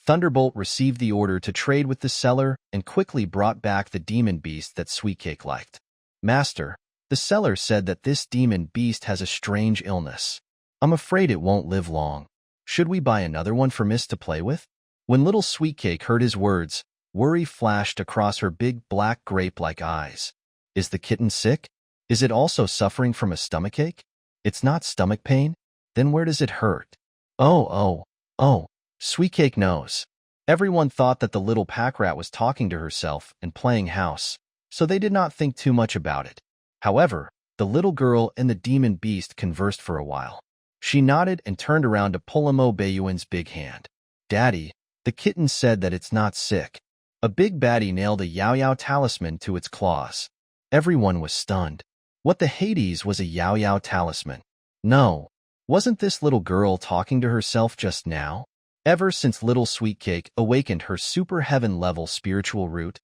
Thunderbolt received the order to trade with the seller and quickly brought back the demon beast that Sweetcake liked. "Master, the seller said that this demon beast has a strange illness. I'm afraid it won't live long. Should we buy another one for Miss to play with?" When little Sweetcake heard his words, worry flashed across her big black grape-like eyes. "Is the kitten sick? Is it also suffering from a stomachache? It's not stomach pain? Then where does it hurt?" Oh, Sweetcake knows. Everyone thought that the little pack rat was talking to herself and playing house, so they did not think too much about it. However, the little girl and the demon beast conversed for a while. She nodded and turned around to pull Mo Baiyuan's big hand. Daddy, the kitten said that it's not sick. A big baddie nailed a Yaoi talisman to its claws. Everyone was stunned. What the Hades was a Yaoi talisman? No. Wasn't this little girl talking to herself just now? Ever since Little Sweetcake awakened her super heaven-level spiritual root,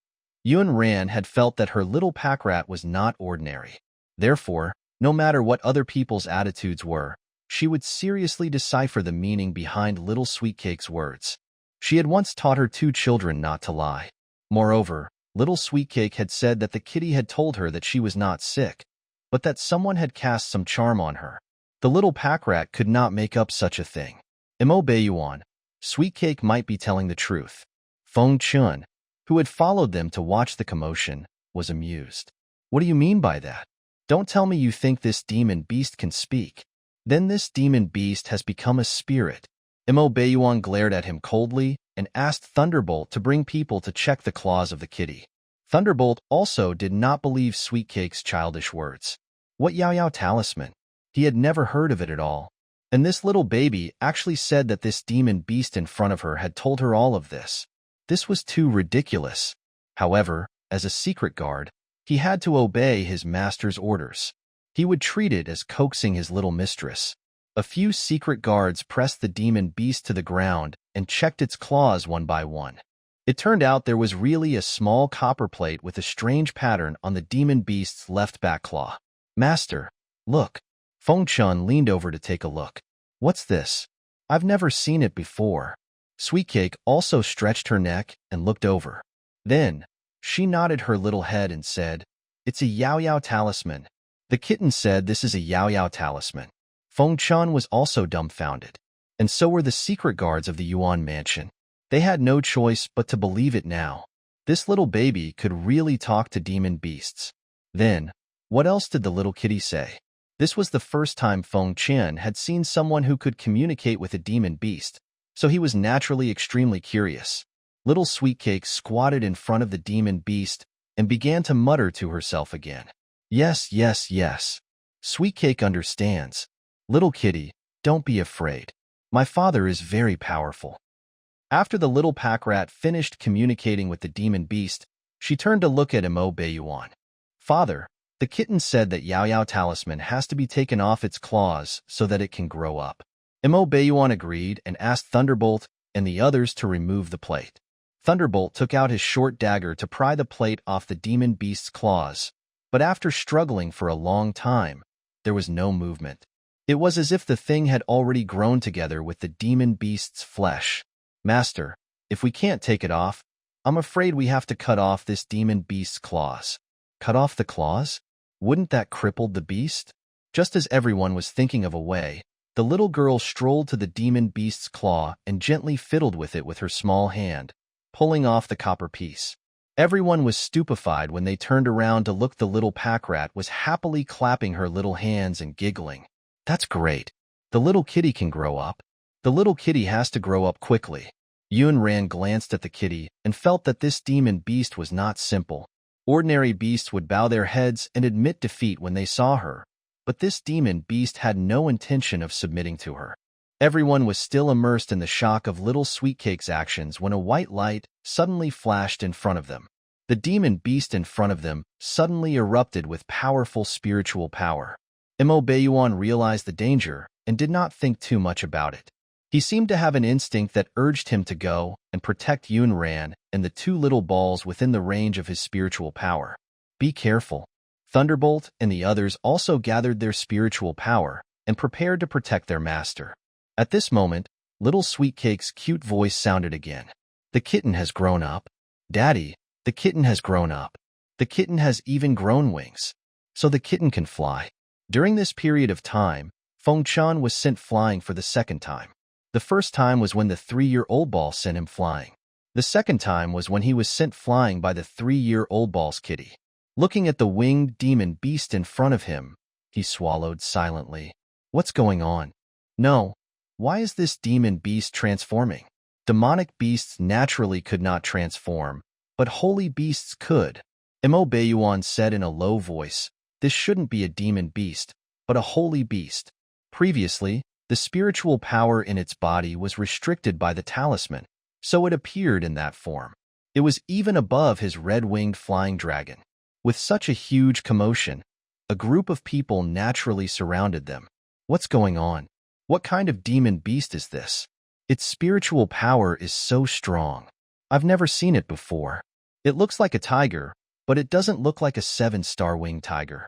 Yun Ran had felt that her little pack rat was not ordinary. Therefore, no matter what other people's attitudes were, she would seriously decipher the meaning behind Little Sweetcake's words. She had once taught her 2 children not to lie. Moreover, Little Sweetcake had said that the kitty had told her that she was not sick, but that someone had cast some charm on her. The little pack rat could not make up such a thing. Mo Baiyuan, Sweetcake might be telling the truth. Feng Chun, who had followed them to watch the commotion, was amused. What do you mean by that? Don't tell me you think this demon beast can speak. Then this demon beast has become a spirit. Mo Baiyuan glared at him coldly and asked Thunderbolt to bring people to check the claws of the kitty. Thunderbolt also did not believe Sweetcake's childish words. What Yaoi talisman? He had never heard of it at all. And this little baby actually said that this demon beast in front of her had told her all of this. This was too ridiculous. However, as a secret guard, he had to obey his master's orders. He would treat it as coaxing his little mistress. A few secret guards pressed the demon beast to the ground and checked its claws one by one. It turned out there was really a small copper plate with a strange pattern on the demon beast's left back claw. Master, look. Feng Chun leaned over to take a look. What's this? I've never seen it before. Sweetcake also stretched her neck and looked over. Then, she nodded her little head and said, It's a Yaoi talisman. The kitten said this is a Yaoi talisman. Feng Chun was also dumbfounded. And so were the secret guards of the Yuan mansion. They had no choice but to believe it now. This little baby could really talk to demon beasts. Then, what else did the little kitty say? This was the first time Feng Chun had seen someone who could communicate with a demon beast, so he was naturally extremely curious. Little Sweetcake squatted in front of the demon beast and began to mutter to herself again. Yes, yes, yes. Sweetcake understands. Little kitty, don't be afraid. My father is very powerful. After the little pack rat finished communicating with the demon beast, she turned to look at Mo Baiyuan. Father, the kitten said that Yaoi talisman has to be taken off its claws so that it can grow up. Mo Baiyuan agreed and asked Thunderbolt and the others to remove the plate. Thunderbolt took out his short dagger to pry the plate off the demon beast's claws, but after struggling for a long time, there was no movement. It was as if the thing had already grown together with the demon beast's flesh. Master, if we can't take it off, I'm afraid we have to cut off this demon beast's claws. Cut off the claws? Wouldn't that cripple the beast? Just as everyone was thinking of a way, the little girl strolled to the demon beast's claw and gently fiddled with it with her small hand, pulling off the copper piece. Everyone was stupefied when they turned around to look. The little pack rat was happily clapping her little hands and giggling. That's great. The little kitty can grow up. The little kitty has to grow up quickly. Yun Ran glanced at the kitty and felt that this demon beast was not simple. Ordinary beasts would bow their heads and admit defeat when they saw her, but this demon beast had no intention of submitting to her. Everyone was still immersed in the shock of Little Sweetcake's actions when a white light suddenly flashed in front of them. The demon beast in front of them suddenly erupted with powerful spiritual power. Mo Baiyuan realized the danger and did not think too much about it. He seemed to have an instinct that urged him to go and protect Yun Ran and the 2 little balls within the range of his spiritual power. Be careful. Thunderbolt and the others also gathered their spiritual power and prepared to protect their master. At this moment, Little Sweetcake's cute voice sounded again. The kitten has grown up. Daddy, the kitten has grown up. The kitten has even grown wings. So the kitten can fly. During this period of time, Feng Chun was sent flying for the second time. The first time was when the 3-year-old ball sent him flying. The second time was when he was sent flying by the 3-year-old ball's kitty. Looking at the winged demon beast in front of him, he swallowed silently. What's going on? No. Why is this demon beast transforming? Demonic beasts naturally could not transform, but holy beasts could. Mo Baiyuan said in a low voice, This shouldn't be a demon beast, but a holy beast. Previously, the spiritual power in its body was restricted by the talisman, so it appeared in that form. It was even above his red-winged flying dragon. With such a huge commotion, a group of people naturally surrounded them. What's going on? What kind of demon beast is this? Its spiritual power is so strong. I've never seen it before. It looks like a tiger, but it doesn't look like a 7-star winged tiger.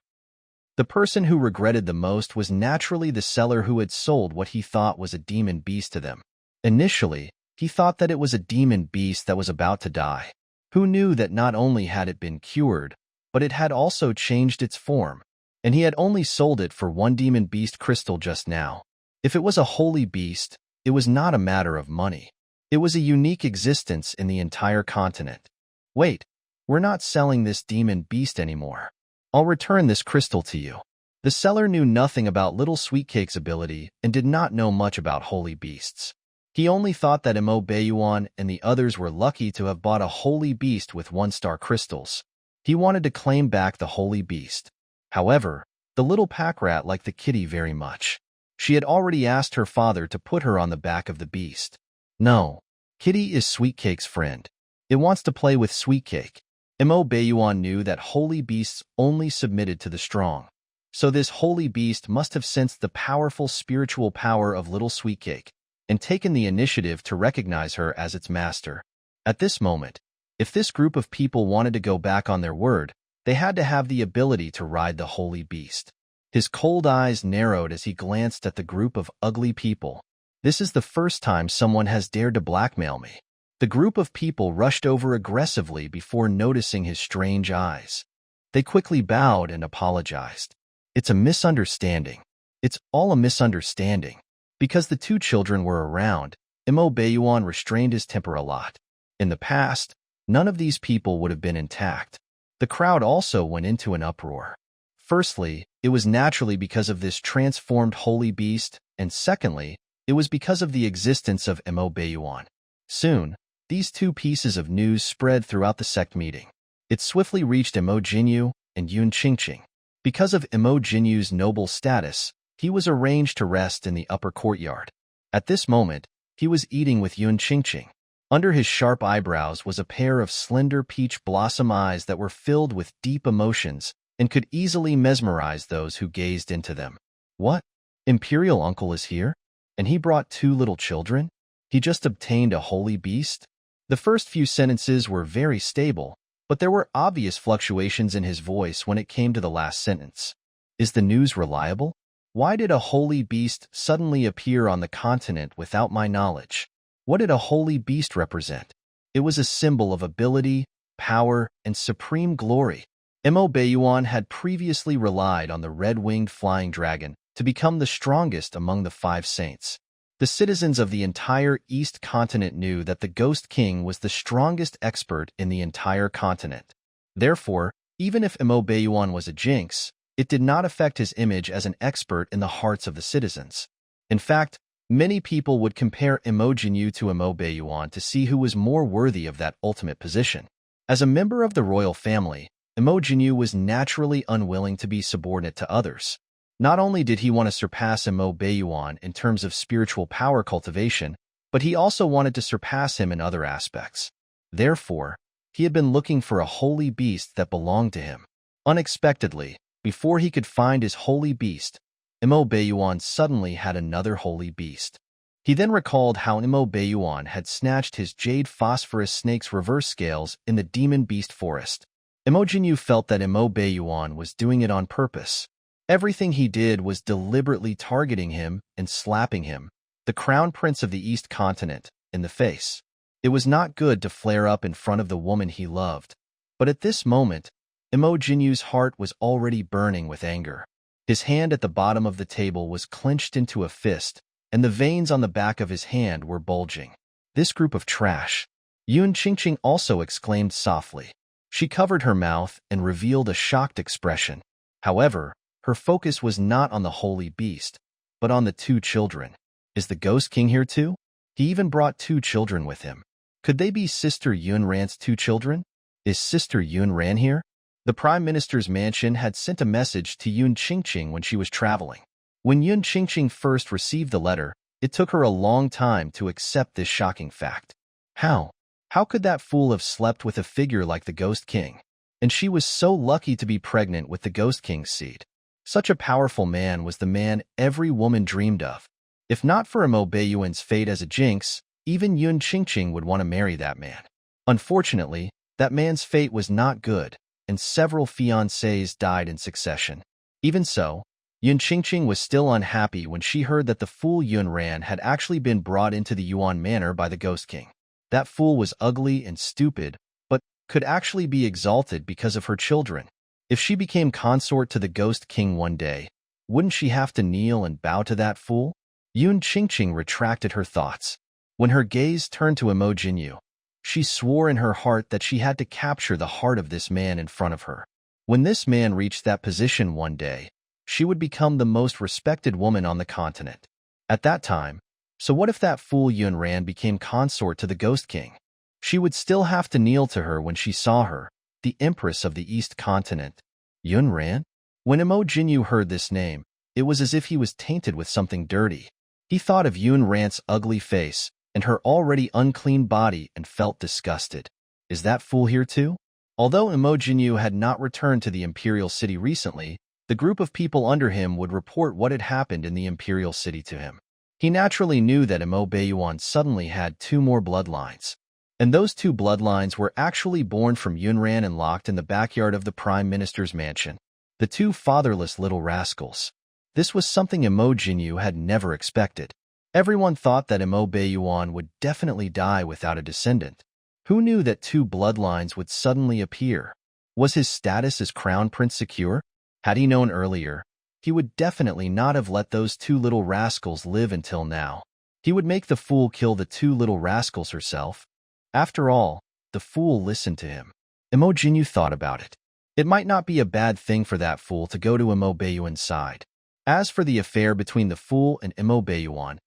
The person who regretted the most was naturally the seller who had sold what he thought was a demon beast to them. Initially, he thought that it was a demon beast that was about to die. Who knew that not only had it been cured, but it had also changed its form, and he had only sold it for 1 demon beast crystal just now. If it was a holy beast, it was not a matter of money. It was a unique existence in the entire continent. Wait, we're not selling this demon beast anymore. I'll return this crystal to you. The seller knew nothing about Little Sweetcake's ability and did not know much about holy beasts. He only thought that Mo Baiyuan and the others were lucky to have bought a holy beast with 1-star crystals. He wanted to claim back the holy beast. However, the little pack rat liked the kitty very much. She had already asked her father to put her on the back of the beast. No, Kitty is Sweetcake's friend. It wants to play with Sweetcake. Mo Baiyuan knew that holy beasts only submitted to the strong. So this holy beast must have sensed the powerful spiritual power of Little Sweetcake and taken the initiative to recognize her as its master. At this moment, if this group of people wanted to go back on their word, they had to have the ability to ride the holy beast. His cold eyes narrowed as he glanced at the group of ugly people. This is the first time someone has dared to blackmail me. The group of people rushed over aggressively before noticing his strange eyes. They quickly bowed and apologized. It's a misunderstanding. It's all a misunderstanding. Because the 2 children were around, Mo Baiyuan restrained his temper a lot. In the past, none of these people would have been intact. The crowd also went into an uproar. Firstly, it was naturally because of this transformed holy beast, and secondly, it was because of the existence of Mo Baiyuan. Soon, these 2 pieces of news spread throughout the sect meeting. It swiftly reached Mo Jinyu and Yun Qingqing. Because of Mo Jinyu's noble status, he was arranged to rest in the upper courtyard. At this moment, he was eating with Yun Qingqing. Under his sharp eyebrows was a pair of slender peach blossom eyes that were filled with deep emotions and could easily mesmerize those who gazed into them. What? Imperial Uncle is here? And he brought 2 little children? He just obtained a holy beast? The first few sentences were very stable, but there were obvious fluctuations in his voice when it came to the last sentence. Is the news reliable? Why did a holy beast suddenly appear on the continent without my knowledge? What did a holy beast represent? It was a symbol of ability, power, and supreme glory. Mo Baiyuan had previously relied on the red-winged flying dragon to become the strongest among the 5 saints. The citizens of the entire East continent knew that the Ghost King was the strongest expert in the entire continent. Therefore, even if Mo Baiyuan was a jinx, it did not affect his image as an expert in the hearts of the citizens. In fact, many people would compare Mo Jinyu to Mo Baiyuan to see who was more worthy of that ultimate position. As a member of the royal family, Mo Jinyu was naturally unwilling to be subordinate to others. Not only did he want to surpass Mo Baiyuan in terms of spiritual power cultivation, but he also wanted to surpass him in other aspects. Therefore, he had been looking for a holy beast that belonged to him. Unexpectedly, before he could find his holy beast, Mo Baiyuan suddenly had another holy beast. He then recalled how Mo Baiyuan had snatched his jade phosphorus snake's reverse scales in the demon beast forest. Mo Jinyu felt that Mo Baiyuan was doing it on purpose. Everything he did was deliberately targeting him and slapping him, the crown prince of the East continent, in the face. It was not good to flare up in front of the woman he loved. But at this moment, Mo Jinyu's heart was already burning with anger. His hand at the bottom of the table was clenched into a fist, and the veins on the back of his hand were bulging. This group of trash. Yun Qingqing also exclaimed softly. She covered her mouth and revealed a shocked expression. However, her focus was not on the holy beast, but on the 2 children. Is the Ghost King here too? He even brought 2 children with him. Could they be Sister Yun Ran's 2 children? Is Sister Yun Ran here? The Prime Minister's mansion had sent a message to Yun Qingqing when she was traveling. When Yun Qingqing first received the letter, it took her a long time to accept this shocking fact. How? How could that fool have slept with a figure like the Ghost King? And she was so lucky to be pregnant with the Ghost King's seed. Such a powerful man was the man every woman dreamed of. If not for Mo Beiyuan's fate as a jinx, even Yun Qingqing would want to marry that man. Unfortunately, that man's fate was not good, and several fiancés died in succession. Even so, Yun Qingqing was still unhappy when she heard that the fool Yun Ran had actually been brought into the Yuan Manor by the Ghost King. That fool was ugly and stupid, but could actually be exalted because of her children. If she became consort to the Ghost King one day, wouldn't she have to kneel and bow to that fool? Yun Qingqing retracted her thoughts. When her gaze turned to Mo Jinyu, she swore in her heart that she had to capture the heart of this man in front of her. When this man reached that position one day, she would become the most respected woman on the continent. At that time, so what if that fool Yun Ran became consort to the Ghost King? She would still have to kneel to her when she saw her, the Empress of the East Continent. Yun Ran? When Mo Jinyu heard this name, it was as if he was tainted with something dirty. He thought of Yun Ran's ugly face and her already unclean body and felt disgusted. Is that fool here too? Although Mo Jinyu had not returned to the Imperial City recently, the group of people under him would report what had happened in the Imperial City to him. He naturally knew that Mo Beiyuan suddenly had two more bloodlines. And those two bloodlines were actually born from Yun Ran and locked in the backyard of the Prime Minister's mansion. The two fatherless little rascals. This was something Mo Jinyu had never expected. Everyone thought that Mo Beiyuan would definitely die without a descendant. Who knew that two bloodlines would suddenly appear? Was his status as crown prince secure? Had he known earlier, he would definitely not have let those two little rascals live until now. He would make the fool kill the two little rascals herself. After all, the fool listened to him. Mo Jinyu thought about it. It might not be a bad thing for that fool to go to Mo Beiyuan's side. As for the affair between the fool and Mo Beiyuan,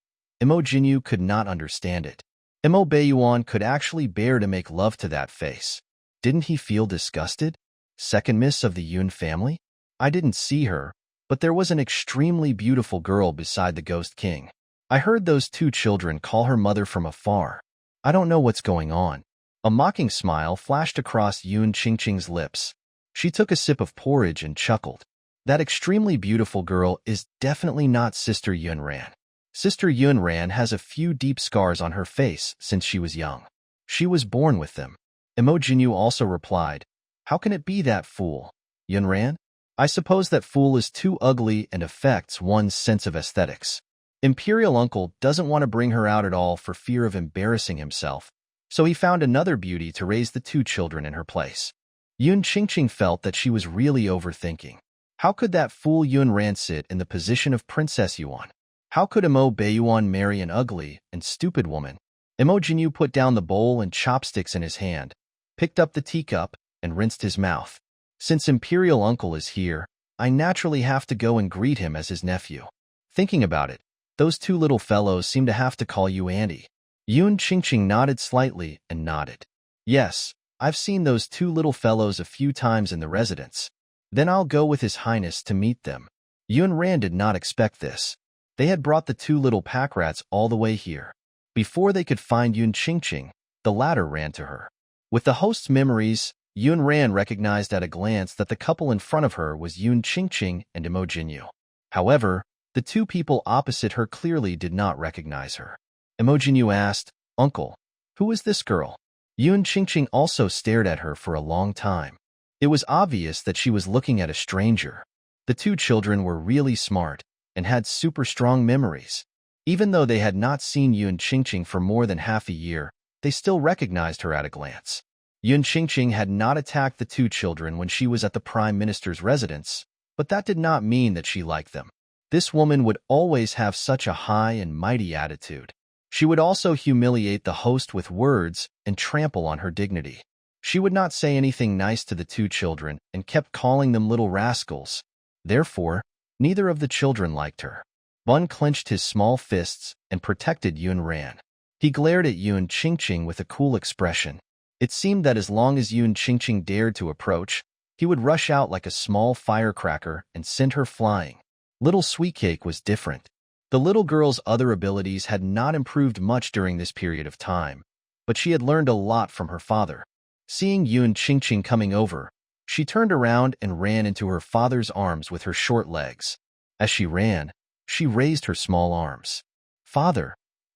Mo Jinyu could not understand it. Mo Beiyuan could actually bear to make love to that face. Didn't he feel disgusted? Second miss of the Yun family? I didn't see her, but there was an extremely beautiful girl beside the Ghost King. I heard those two children call her mother from afar. I don't know what's going on. A mocking smile flashed across Yun Qingqing's lips. She took a sip of porridge and chuckled. That extremely beautiful girl is definitely not Sister Yun Ran. Sister Yun Ran has a few deep scars on her face since she was young. She was born with them. Mo Jinyu also replied, how can it be that fool? Yun Ran? I suppose that fool is too ugly and affects one's sense of aesthetics. Imperial Uncle doesn't want to bring her out at all for fear of embarrassing himself, so he found another beauty to raise the two children in her place. Yun Qingqing felt that she was really overthinking. How could that fool Yun Ran sit in the position of Princess Yuan? How could Mo Beiyuan marry an ugly and stupid woman? Mo Jinyu put down the bowl and chopsticks in his hand, picked up the teacup, and rinsed his mouth. Since Imperial Uncle is here, I naturally have to go and greet him as his nephew. Thinking about it, those two little fellows seem to have to call you Auntie. Yun Qingqing nodded slightly and nodded. Yes, I've seen those two little fellows a few times in the residence. Then I'll go with His Highness to meet them. Yun Ran did not expect this. They had brought the two little pack rats all the way here. Before they could find Yun Qingqing, the latter ran to her. With the host's memories, Yun Ran recognized at a glance that the couple in front of her was Yun Qingqing and Mo Jinyu. However, the two people opposite her clearly did not recognize her. Mo Jinyu asked, Uncle, who is this girl? Yun Qingqing also stared at her for a long time. It was obvious that she was looking at a stranger. The two children were really smart and had super strong memories. Even though they had not seen Yun Qingqing for more than half a year, they still recognized her at a glance. Yun Qingqing had not attacked the two children when she was at the Prime Minister's residence, but that did not mean that she liked them. This woman would always have such a high and mighty attitude. She would also humiliate the host with words and trample on her dignity. She would not say anything nice to the two children and kept calling them little rascals. Therefore, neither of the children liked her. Bun clenched his small fists and protected Yun Ran. He glared at Yun Qingqing with a cool expression. It seemed that as long as Yun Qingqing dared to approach, He would rush out like a small firecracker and send her flying. Little Sweetcake was different. The little girl's other abilities had not improved much during this period of time, but she had learned a lot from her father. Seeing Yun Qingqing coming over, she turned around and ran into her father's arms with her short legs. As she ran, she raised her small arms. "Father,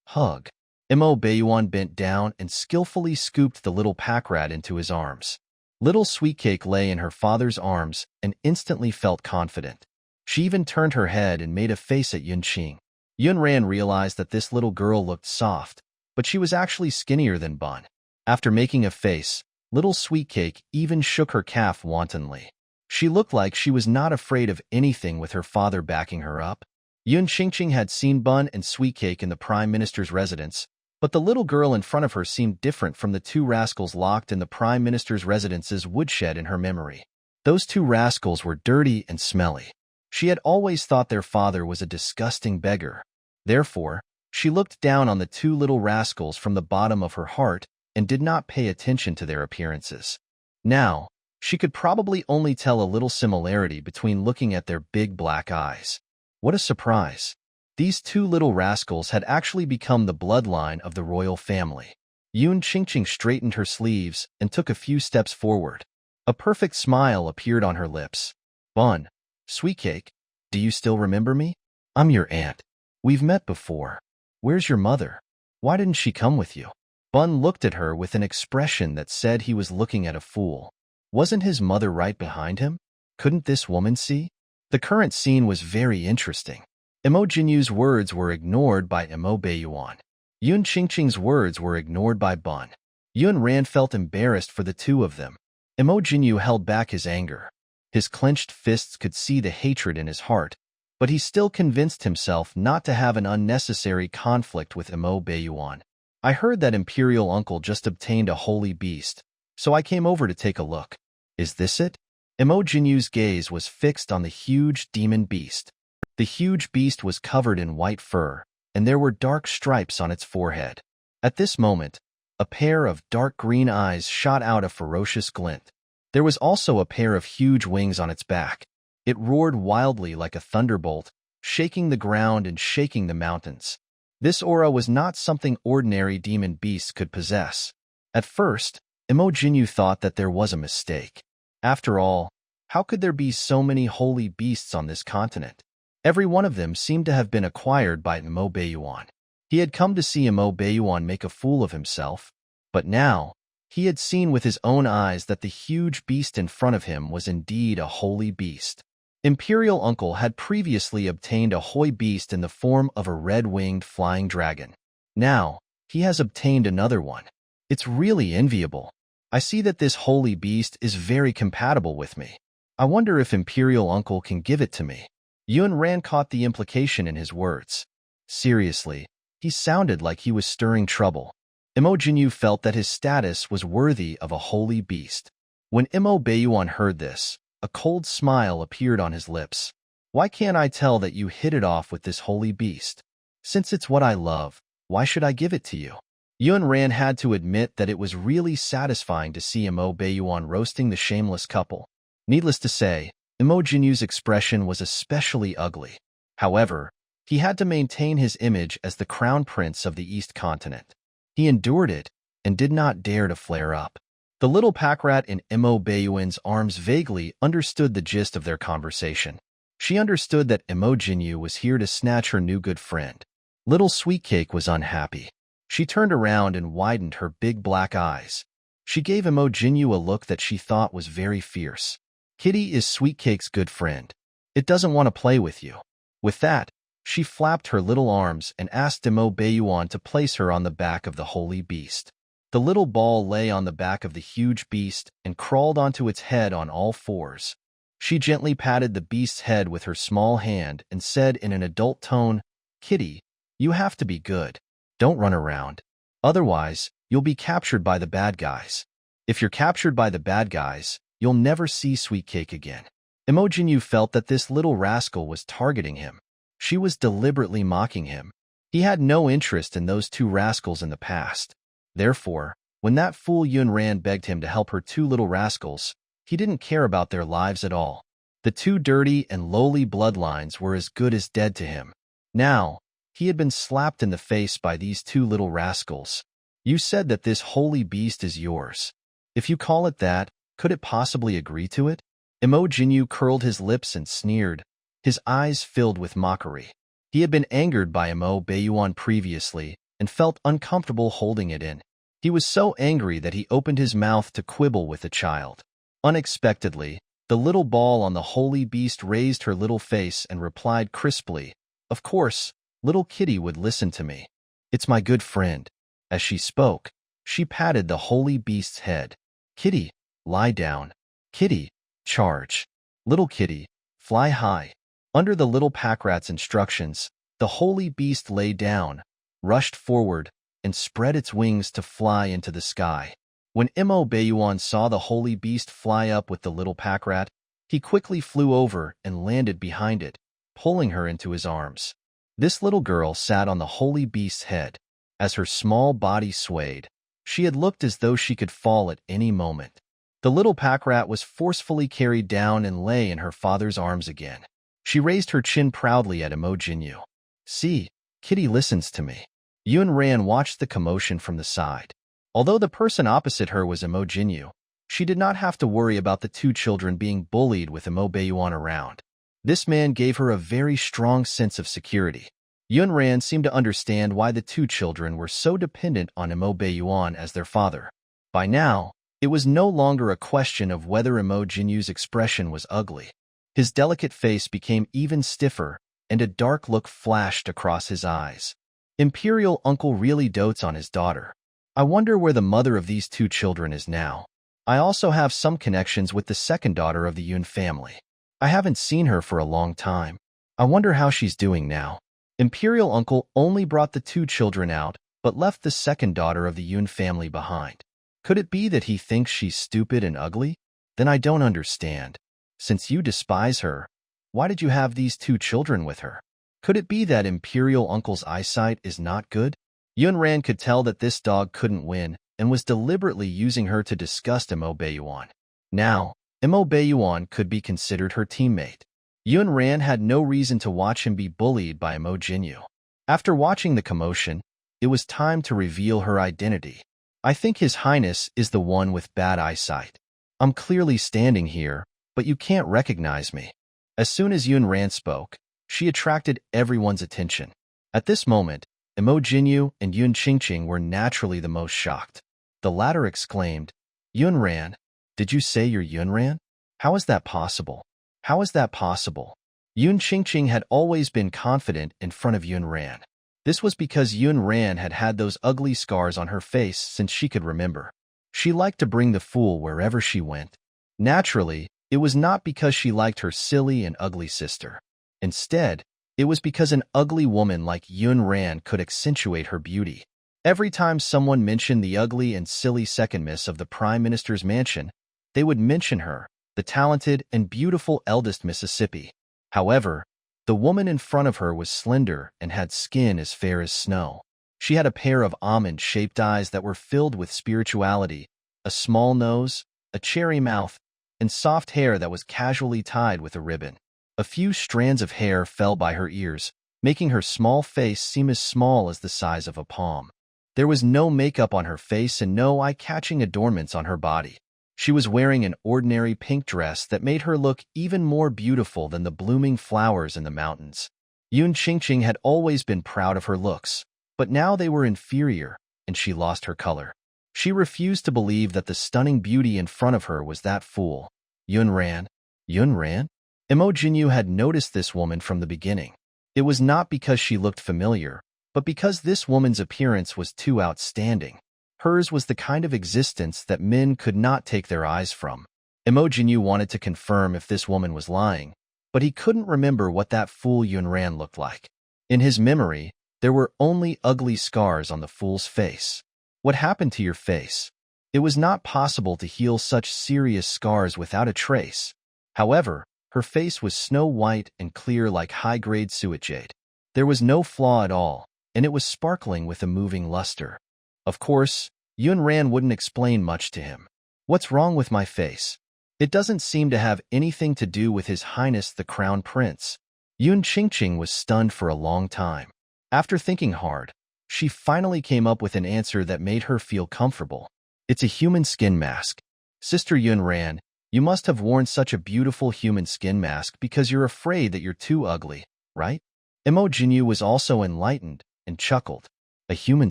hug." Mo Baiyuan bent down and skillfully scooped the little pack rat into his arms. Little Sweetcake lay in her father's arms and instantly felt confident. She even turned her head and made a face at Yunqing. Yunran realized that this little girl looked soft, but she was actually skinnier than Bun. After making a face, little Sweetcake even shook her calf wantonly. She looked like she was not afraid of anything with her father backing her up. Yun Qingqing had seen Bun and Sweetcake in the Prime Minister's residence, but the little girl in front of her seemed different from the two rascals locked in the Prime Minister's residence's woodshed in her memory. Those two rascals were dirty and smelly. She had always thought their father was a disgusting beggar. Therefore, she looked down on the two little rascals from the bottom of her heart and did not pay attention to their appearances. Now, she could probably only tell a little similarity between looking at their big black eyes. What a surprise! These two little rascals had actually become the bloodline of the royal family. Yun Qingqing straightened her sleeves and took a few steps forward. A perfect smile appeared on her lips. "Bun, Sweetcake, do you still remember me? I'm your aunt. We've met before. Where's your mother? Why didn't she come with you?" Bun looked at her with an expression that said he was looking at a fool. Wasn't his mother right behind him? Couldn't this woman see? The current scene was very interesting. Mo Jinyu's words were ignored by Mo Baiyuan. Yun Qingqing's words were ignored by Bun. Yun Ran felt embarrassed for the two of them. Mo Jinyu held back his anger. His clenched fists could see the hatred in his heart, but he still convinced himself not to have an unnecessary conflict with Mo Baiyuan. "I heard that Imperial Uncle just obtained a holy beast, so I came over to take a look. Is this it?" Mo Jinyu's gaze was fixed on the huge demon beast. The huge beast was covered in white fur, and there were dark stripes on its forehead. At this moment, a pair of dark green eyes shot out a ferocious glint. There was also a pair of huge wings on its back. It roared wildly like a thunderbolt, shaking the ground and shaking the mountains. This aura was not something ordinary demon beasts could possess. At first, Mo Jinyu thought that there was a mistake. After all, how could there be so many holy beasts on this continent? Every one of them seemed to have been acquired by Mo Baiyuan. He had come to see Mo Baiyuan make a fool of himself, but now, he had seen with his own eyes that the huge beast in front of him was indeed a holy beast. Imperial Uncle had previously obtained a holy beast in the form of a red-winged flying dragon. Now, he has obtained another one. It's really enviable. I see that this holy beast is very compatible with me. I wonder if Imperial Uncle can give it to me. Yun Ran caught the implication in his words. Seriously, he sounded like he was stirring trouble. Mo Jinyu felt that his status was worthy of a holy beast. When Mo Baiyuan heard this, a cold smile appeared on his lips. "Why can't I tell that you hit it off with this holy beast? Since it's what I love, why should I give it to you?" Yun Ran had to admit that it was really satisfying to see Mo Baiyuan roasting the shameless couple. Needless to say, Mo Jinyu's expression was especially ugly. However, he had to maintain his image as the crown prince of the East Continent. He endured it and did not dare to flare up. The little pack rat in Mo Baiyuan's arms vaguely understood the gist of their conversation. She understood that Mo Jinyu was here to snatch her new good friend. Little Sweetcake was unhappy. She turned around and widened her big black eyes. She gave Mo Jinyu a look that she thought was very fierce. "Kitty is Sweetcake's good friend. It doesn't want to play with you." With that, she flapped her little arms and asked Mo Baiyuan to place her on the back of the holy beast. The little ball lay on the back of the huge beast and crawled onto its head on all fours. She gently patted the beast's head with her small hand and said in an adult tone, "Kitty, you have to be good. Don't run around. Otherwise, you'll be captured by the bad guys. If you're captured by the bad guys, you'll never see Sweetcake again." Mo Jinyu felt that this little rascal was targeting him. She was deliberately mocking him. He had no interest in those two rascals in the past. Therefore, when that fool Yun Ran begged him to help her two little rascals, He didn't care about their lives at all. The two dirty and lowly bloodlines were as good as dead to him. Now, he had been slapped in the face by these two little rascals. You said that this holy beast is yours. If you call it that, could it possibly agree to it? Imo Jinyu curled his lips and sneered, his eyes filled with mockery. He had been angered by Imo Bayuan previously and felt uncomfortable holding it in. He was so angry that he opened his mouth to quibble with the child. Unexpectedly, the little ball on the holy beast raised her little face and replied crisply, "Of course, little kitty would listen to me. It's my good friend." As she spoke, she patted the holy beast's head. "Kitty, lie down. Kitty, charge. Little kitty, fly high." Under the little pack rat's instructions, the holy beast lay down, rushed forward, and spread its wings to fly into the sky. When Imo Bayuan saw the holy beast fly up with the little pack rat, he quickly flew over and landed behind it, pulling her into his arms. This little girl sat on the holy beast's head. As her small body swayed, she had looked as though she could fall at any moment. The little pack rat was forcefully carried down and lay in her father's arms again. She raised her chin proudly at Imo Jinyu. "See, Kitty listens to me." Yun Ran watched the commotion from the side. Although the person opposite her was Imo Jinyu, she did not have to worry about the two children being bullied with Imo Bayuan around. This man gave her a very strong sense of security. Yun Ran seemed to understand why the two children were so dependent on Imo Bayuan as their father. By now, it was no longer a question of whether Imo Jinyu's expression was ugly. His delicate face became even stiffer, and a dark look flashed across his eyes. Imperial Uncle really dotes on his daughter. I wonder where the mother of these two children is now. I also have some connections with the second daughter of the Yun family. I haven't seen her for a long time. I wonder how she's doing now. Imperial Uncle only brought the two children out, but left the second daughter of the Yun family behind. Could it be that he thinks she's stupid and ugly? Then I don't understand. Since you despise her, why did you have these two children with her? Could it be that Imperial Uncle's eyesight is not good? Yun Ran could tell that this dog couldn't win and was deliberately using her to disgust Imo Bayuan. Now, Imo Bayuan could be considered her teammate. Yun Ran had no reason to watch him be bullied by Imo Jinyu. After watching the commotion, it was time to reveal her identity. I think His Highness is the one with bad eyesight. I'm clearly standing here, but you can't recognize me. As soon as Yun Ran spoke, she attracted everyone's attention. At this moment, Imo Jinyu and Yun Qingqing were naturally the most shocked. The latter exclaimed, "Yun Ran, did you say you're Yun Ran? How is that possible? How is that possible?" Yun Qingqing had always been confident in front of Yun Ran. This was because Yun Ran had had those ugly scars on her face since she could remember. She liked to bring the fool wherever she went. Naturally, it was not because she liked her silly and ugly sister. Instead, it was because an ugly woman like Yun Ran could accentuate her beauty. Every time someone mentioned the ugly and silly second miss of the Prime Minister's mansion, they would mention her, the talented and beautiful eldest Mississippi. However, the woman in front of her was slender and had skin as fair as snow. She had a pair of almond-shaped eyes that were filled with spirituality, a small nose, a cherry mouth, and soft hair that was casually tied with a ribbon. A few strands of hair fell by her ears, making her small face seem as small as the size of a palm. There was no makeup on her face and no eye-catching adornments on her body. She was wearing an ordinary pink dress that made her look even more beautiful than the blooming flowers in the mountains. Yun Qingqing had always been proud of her looks, but now they were inferior, and she lost her color. She refused to believe that the stunning beauty in front of her was that fool. Yun Ran? Yun Ran? Imo Jinyu had noticed this woman from the beginning. It was not because she looked familiar, but because this woman's appearance was too outstanding. Hers was the kind of existence that men could not take their eyes from. Imo Jinyu wanted to confirm if this woman was lying, but he couldn't remember what that fool Yun Ran looked like. In his memory, there were only ugly scars on the fool's face. What happened to your face? It was not possible to heal such serious scars without a trace. However, her face was snow white and clear like high-grade suet jade. There was no flaw at all, and it was sparkling with a moving luster. Of course, Yun Ran wouldn't explain much to him. What's wrong with my face? It doesn't seem to have anything to do with His Highness the Crown Prince. Yun Qingqing was stunned for a long time. After thinking hard, she finally came up with an answer that made her feel comfortable. It's a human skin mask. Sister Yun Ran, you must have worn such a beautiful human skin mask because you're afraid that you're too ugly, right? Mo Jinyu was also enlightened and chuckled. A human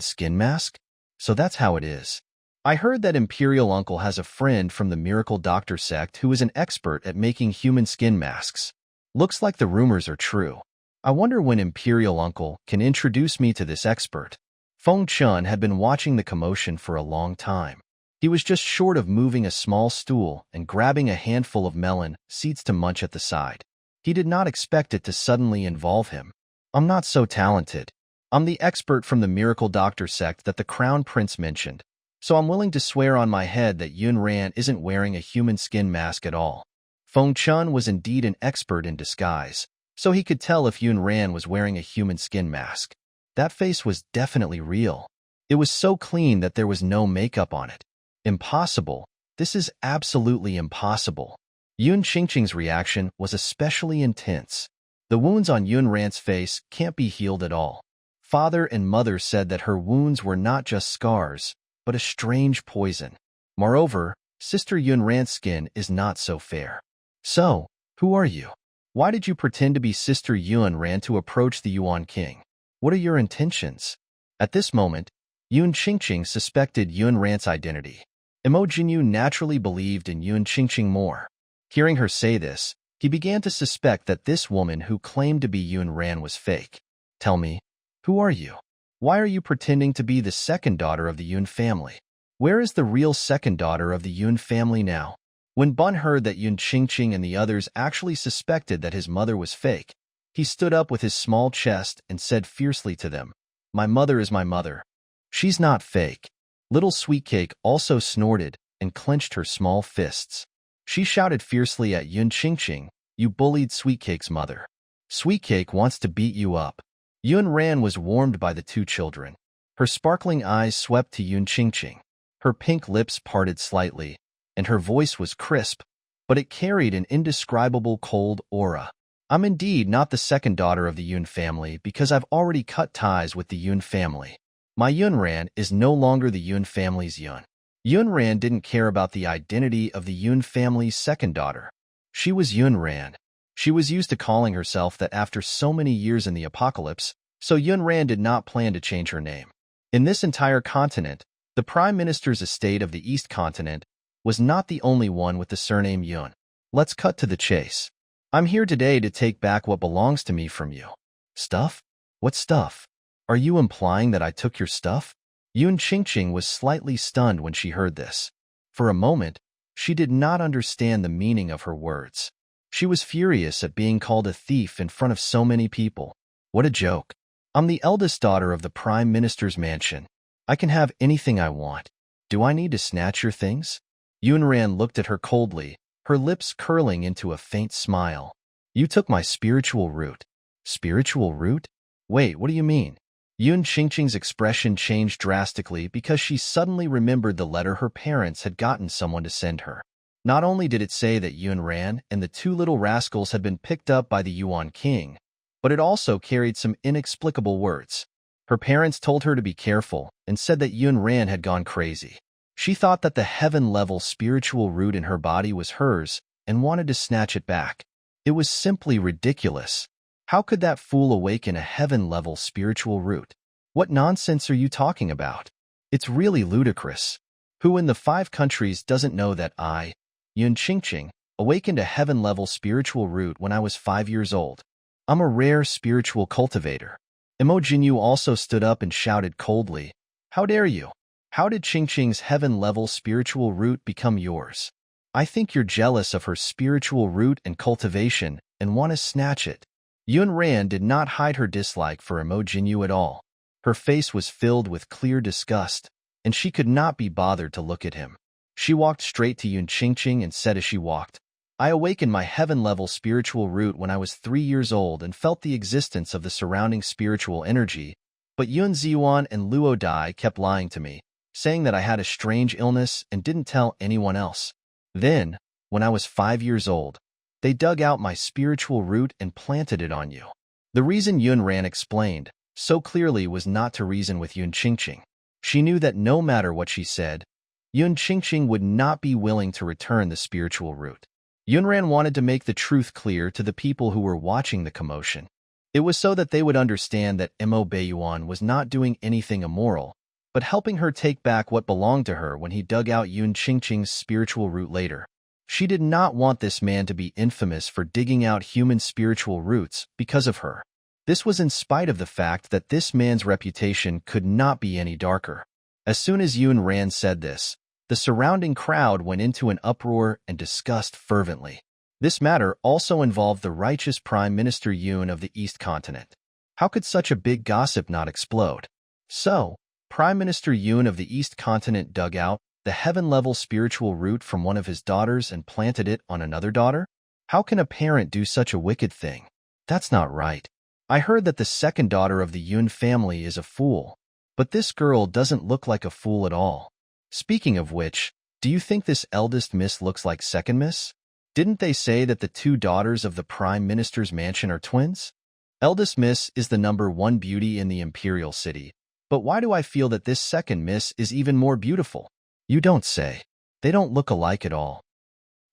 skin mask? So that's how it is. I heard that Imperial Uncle has a friend from the Miracle Doctor sect who is an expert at making human skin masks. Looks like the rumors are true. I wonder when Imperial Uncle can introduce me to this expert. Feng Chun had been watching the commotion for a long time. He was just short of moving a small stool and grabbing a handful of melon seeds to munch at the side. He did not expect it to suddenly involve him. I'm not so talented. I'm the expert from the Miracle Doctor sect that the Crown Prince mentioned, so I'm willing to swear on my head that Yun Ran isn't wearing a human skin mask at all. Feng Chun was indeed an expert in disguise, so he could tell if Yun Ran was wearing a human skin mask. That face was definitely real. It was so clean that there was no makeup on it. Impossible. This is absolutely impossible. Yun Qingqing's reaction was especially intense. The wounds on Yun Ran's face can't be healed at all. Father and mother said that her wounds were not just scars, but a strange poison. Moreover, Sister Yun Ran's skin is not so fair. So, who are you? Why did you pretend to be Sister Yun Ran to approach the Yuan King? What are your intentions? At this moment, Yun Qingqing suspected Yun Ran's identity. Mo Jinyu naturally believed in Yun Qingqing more. Hearing her say this, he began to suspect that this woman who claimed to be Yun Ran was fake. Tell me, who are you? Why are you pretending to be the second daughter of the Yun family? Where is the real second daughter of the Yun family now? When Bun heard that Yun Qingqing and the others actually suspected that his mother was fake, he stood up with his small chest and said fiercely to them, "My mother is my mother. She's not fake." Little Sweetcake also snorted and clenched her small fists. She shouted fiercely at Yun Qingqing, "You bullied Sweetcake's mother. Sweetcake wants to beat you up." Yun Ran was warmed by the two children. Her sparkling eyes swept to Yun Qingqing. Her pink lips parted slightly, and her voice was crisp, but it carried an indescribable cold aura. I'm indeed not the second daughter of the Yun family because I've already cut ties with the Yun family. My Yun Ran is no longer the Yun family's Yun. Yun Ran didn't care about the identity of the Yun family's second daughter. She was Yun Ran. She was used to calling herself that after so many years in the apocalypse, so Yun Ran did not plan to change her name. In this entire continent, the Prime Minister's estate of the East Continent was not the only one with the surname Yun. Let's cut to the chase. I'm here today to take back what belongs to me from you. Stuff? What stuff? Are you implying that I took your stuff? Yun Qingqing was slightly stunned when she heard this. For a moment, she did not understand the meaning of her words. She was furious at being called a thief in front of so many people. What a joke. I'm the eldest daughter of the Prime Minister's mansion. I can have anything I want. Do I need to snatch your things? Yun Ran looked at her coldly, her lips curling into a faint smile. You took my spiritual root. Spiritual root? Wait, what do you mean? Yun Qingqing's expression changed drastically because she suddenly remembered the letter her parents had gotten someone to send her. Not only did it say that Yun Ran and the two little rascals had been picked up by the Yuan King, but it also carried some inexplicable words. Her parents told her to be careful and said that Yun Ran had gone crazy. She thought that the heaven-level spiritual root in her body was hers and wanted to snatch it back. It was simply ridiculous. How could that fool awaken a heaven-level spiritual root? What nonsense are you talking about? It's really ludicrous. Who in the 5 countries doesn't know that I, Yun Qingqing, awakened a heaven-level spiritual root when I was 5 years old? I'm a rare spiritual cultivator. Mo Jinyu also stood up and shouted coldly, "How dare you? How did Qingqing's heaven-level spiritual root become yours? I think you're jealous of her spiritual root and cultivation and want to snatch it." Yun Ran did not hide her dislike for Mo Jinyu at all. Her face was filled with clear disgust, and she could not be bothered to look at him. She walked straight to Yun Qingqing and said as she walked, "I awakened my heaven-level spiritual root when I was 3 years old and felt the existence of the surrounding spiritual energy, but Yun Ziyuan and Luo Dai kept lying to me, saying that I had a strange illness and didn't tell anyone else. Then, when I was 5 years old, they dug out my spiritual root and planted it on you. The reason Yun Ran explained so clearly was not to reason with Yun Qingqing. She knew that no matter what she said, Yun Qingqing would not be willing to return the spiritual root. Yun Ran wanted to make the truth clear to the people who were watching the commotion. It was so that they would understand that Mo Beiyuan was not doing anything immoral, but helping her take back what belonged to her when he dug out Yun Qingqing's spiritual root later. She did not want this man to be infamous for digging out human spiritual roots because of her. This was in spite of the fact that this man's reputation could not be any darker. As soon as Yun Ran said this, the surrounding crowd went into an uproar and discussed fervently. This matter also involved the righteous Prime Minister Yun of the East Continent. How could such a big gossip not explode? So, Prime Minister Yun of the East Continent dug out the heaven-level spiritual root from one of his daughters and planted it on another daughter? How can a parent do such a wicked thing? That's not right. I heard that the second daughter of the Yun family is a fool, but this girl doesn't look like a fool at all. Speaking of which, do you think this eldest miss looks like second miss? Didn't they say that the two daughters of the Prime Minister's mansion are twins? Eldest miss is the #1 beauty in the imperial city, but why do I feel that this second miss is even more beautiful? You don't say. They don't look alike at all.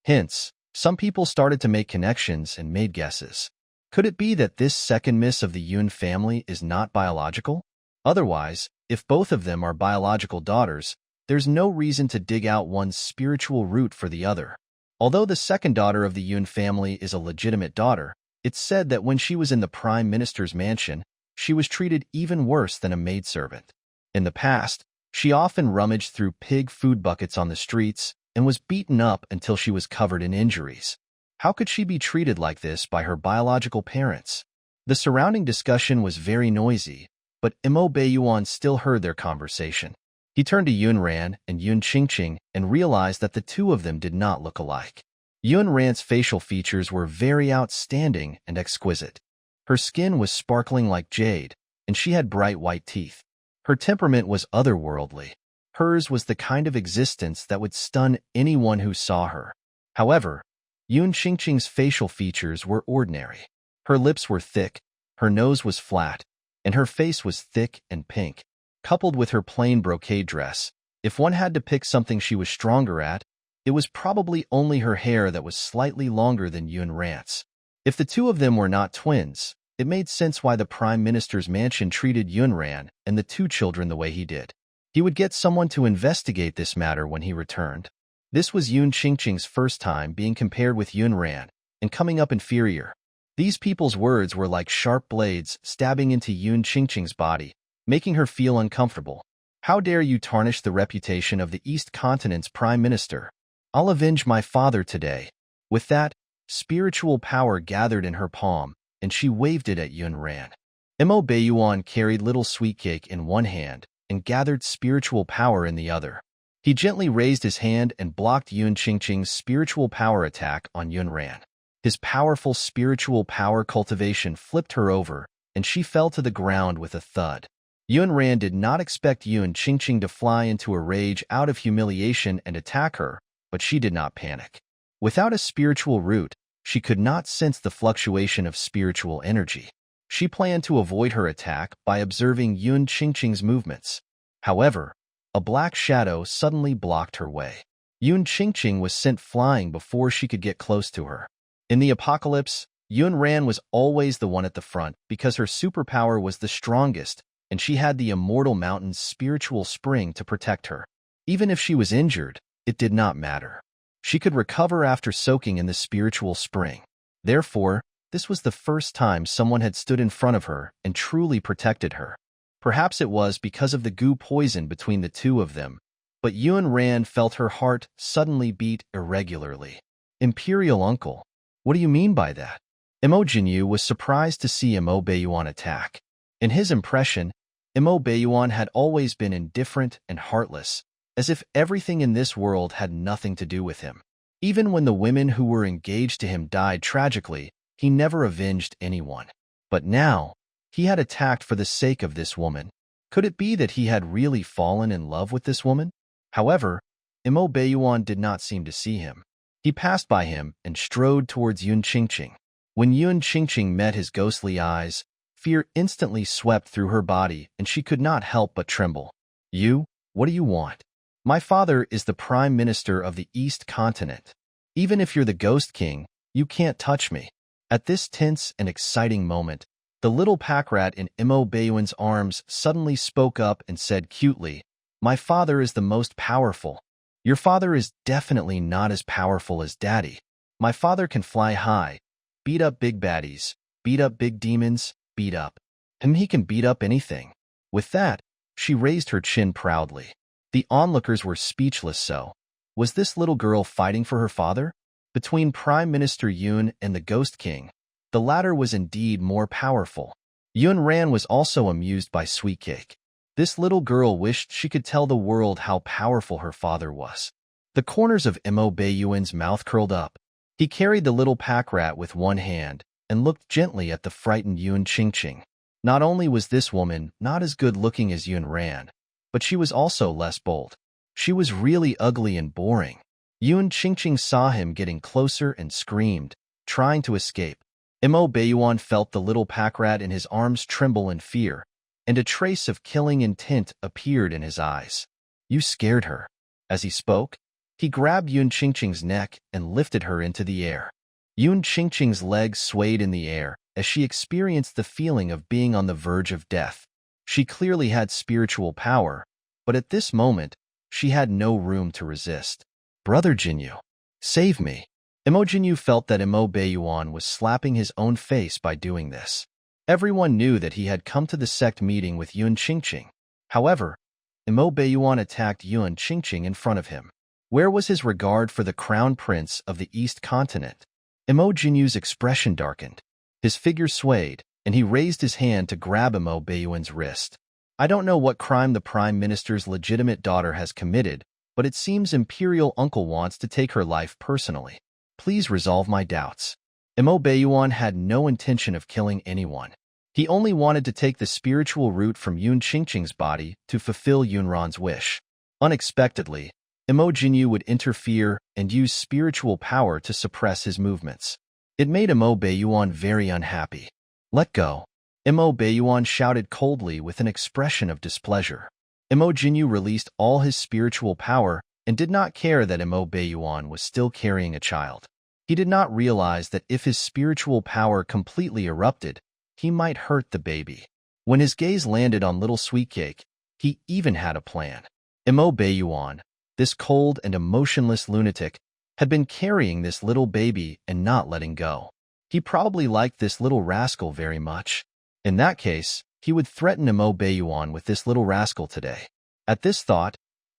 Hence, some people started to make connections and made guesses. Could it be that this second miss of the Yun family is not biological? Otherwise, if both of them are biological daughters, there's no reason to dig out one's spiritual root for the other. Although the second daughter of the Yun family is a legitimate daughter, it's said that when she was in the Prime Minister's mansion, she was treated even worse than a maidservant. In the past, she often rummaged through pig food buckets on the streets and was beaten up until she was covered in injuries. How could she be treated like this by her biological parents? The surrounding discussion was very noisy, but Mo Beiyuan still heard their conversation. He turned to Yun Ran and Yun Qingqing and realized that the two of them did not look alike. Yun Ran's facial features were very outstanding and exquisite. Her skin was sparkling like jade, and she had bright white teeth. Her temperament was otherworldly. Hers was the kind of existence that would stun anyone who saw her. However, Yun Qingqing's facial features were ordinary. Her lips were thick, her nose was flat, and her face was thick and pink. Coupled with her plain brocade dress, if one had to pick something she was stronger at, it was probably only her hair that was slightly longer than Yun Ran's. If the two of them were not twins, it made sense why the Prime Minister's mansion treated Yun Ran and the two children the way he did. He would get someone to investigate this matter when he returned. This was Yun Qingqing's first time being compared with Yun Ran and coming up inferior. These people's words were like sharp blades stabbing into Yun Qingqing's body, making her feel uncomfortable. How dare you tarnish the reputation of the East Continent's Prime Minister? I'll avenge my father today. With that, spiritual power gathered in her palm, and she waved it at Yun Ran. Mo Beiyuan carried little sweet cake in one hand and gathered spiritual power in the other. He gently raised his hand and blocked Yun Qingqing's spiritual power attack on Yun Ran. His powerful spiritual power cultivation flipped her over, and she fell to the ground with a thud. Yun Ran did not expect Yun Qingqing to fly into a rage out of humiliation and attack her, but she did not panic. Without a spiritual root, she could not sense the fluctuation of spiritual energy. She planned to avoid her attack by observing Yun Qingqing's movements. However, a black shadow suddenly blocked her way. Yun Qingqing was sent flying before she could get close to her. In the apocalypse, Yun Ran was always the one at the front because her superpower was the strongest, and she had the immortal mountain's spiritual spring to protect her. Even if she was injured, it did not matter. She could recover after soaking in the spiritual spring. Therefore, this was the first time someone had stood in front of her and truly protected her. Perhaps it was because of the goo poison between the two of them, but Yun Ran felt her heart suddenly beat irregularly. Imperial uncle, what do you mean by that? Mo Jinyu was surprised to see Mo Beiyuan attack. In his impression, Mo Beiyuan had always been indifferent and heartless, as if everything in this world had nothing to do with him. Even when the women who were engaged to him died tragically, he never avenged anyone. But now, he had attacked for the sake of this woman. Could it be that he had really fallen in love with this woman? However, Mo Beiyuan did not seem to see him. He passed by him and strode towards Yun Qingqing. When Yun Qingqing met his ghostly eyes, fear instantly swept through her body and she could not help but tremble. You? What do you want? My father is the Prime Minister of the East Continent. Even if you're the Ghost King, you can't touch me. At this tense and exciting moment, the little pack rat in Mo Bayuan's arms suddenly spoke up and said cutely, My father is the most powerful. Your father is definitely not as powerful as Daddy. My father can fly high, beat up big baddies, beat up big demons, beat up. And he can beat up anything. With that, she raised her chin proudly. The onlookers were speechless. Was this little girl fighting for her father? Between Prime Minister Yun and the Ghost King, the latter was indeed more powerful. Yun Ran was also amused by Sweet Cake. This little girl wished she could tell the world how powerful her father was. The corners of Mo Bayuan's mouth curled up. He carried the little pack rat with one hand and looked gently at the frightened Yun Qingqing. Not only was this woman not as good-looking as Yun Ran, but she was also less bold. She was really ugly and boring. Yun Qingqing saw him getting closer and screamed, trying to escape. Mo Bayuan felt the little pack rat in his arms tremble in fear, and a trace of killing intent appeared in his eyes. You scared her. As he spoke, he grabbed Yun Qingqing's neck and lifted her into the air. Yun Qingqing's legs swayed in the air as she experienced the feeling of being on the verge of death. She clearly had spiritual power, but at this moment, she had no room to resist. Brother Jinyu, save me. Mo Jinyu felt that Mo Bayuan was slapping his own face by doing this. Everyone knew that he had come to the sect meeting with Yun Qingqing. However, Mo Bayuan attacked Yun Qingqing in front of him. Where was his regard for the crown prince of the East Continent? Mo Jinyu's expression darkened. His figure swayed, and he raised his hand to grab Mo Bayuan's wrist. I don't know what crime the Prime Minister's legitimate daughter has committed, but it seems Imperial Uncle wants to take her life personally. Please resolve my doubts. Mo Bayuan had no intention of killing anyone. He only wanted to take the spiritual root from Yun Qingqing's body to fulfill Yunran's wish. Unexpectedly, Mo Jinyu would interfere and use spiritual power to suppress his movements. It made Mo Bayuan very unhappy. Let go. Mo Bayuan shouted coldly with an expression of displeasure. Mo Jinyu released all his spiritual power and did not care that Mo Bayuan was still carrying a child. He did not realize that if his spiritual power completely erupted, he might hurt the baby. When his gaze landed on little Sweet Cake, he even had a plan. Mo Bayuan, this cold and emotionless lunatic, had been carrying this little baby and not letting go. He probably liked this little rascal very much. In that case, he would threaten Mo Bayuan with this little rascal today. At this thought,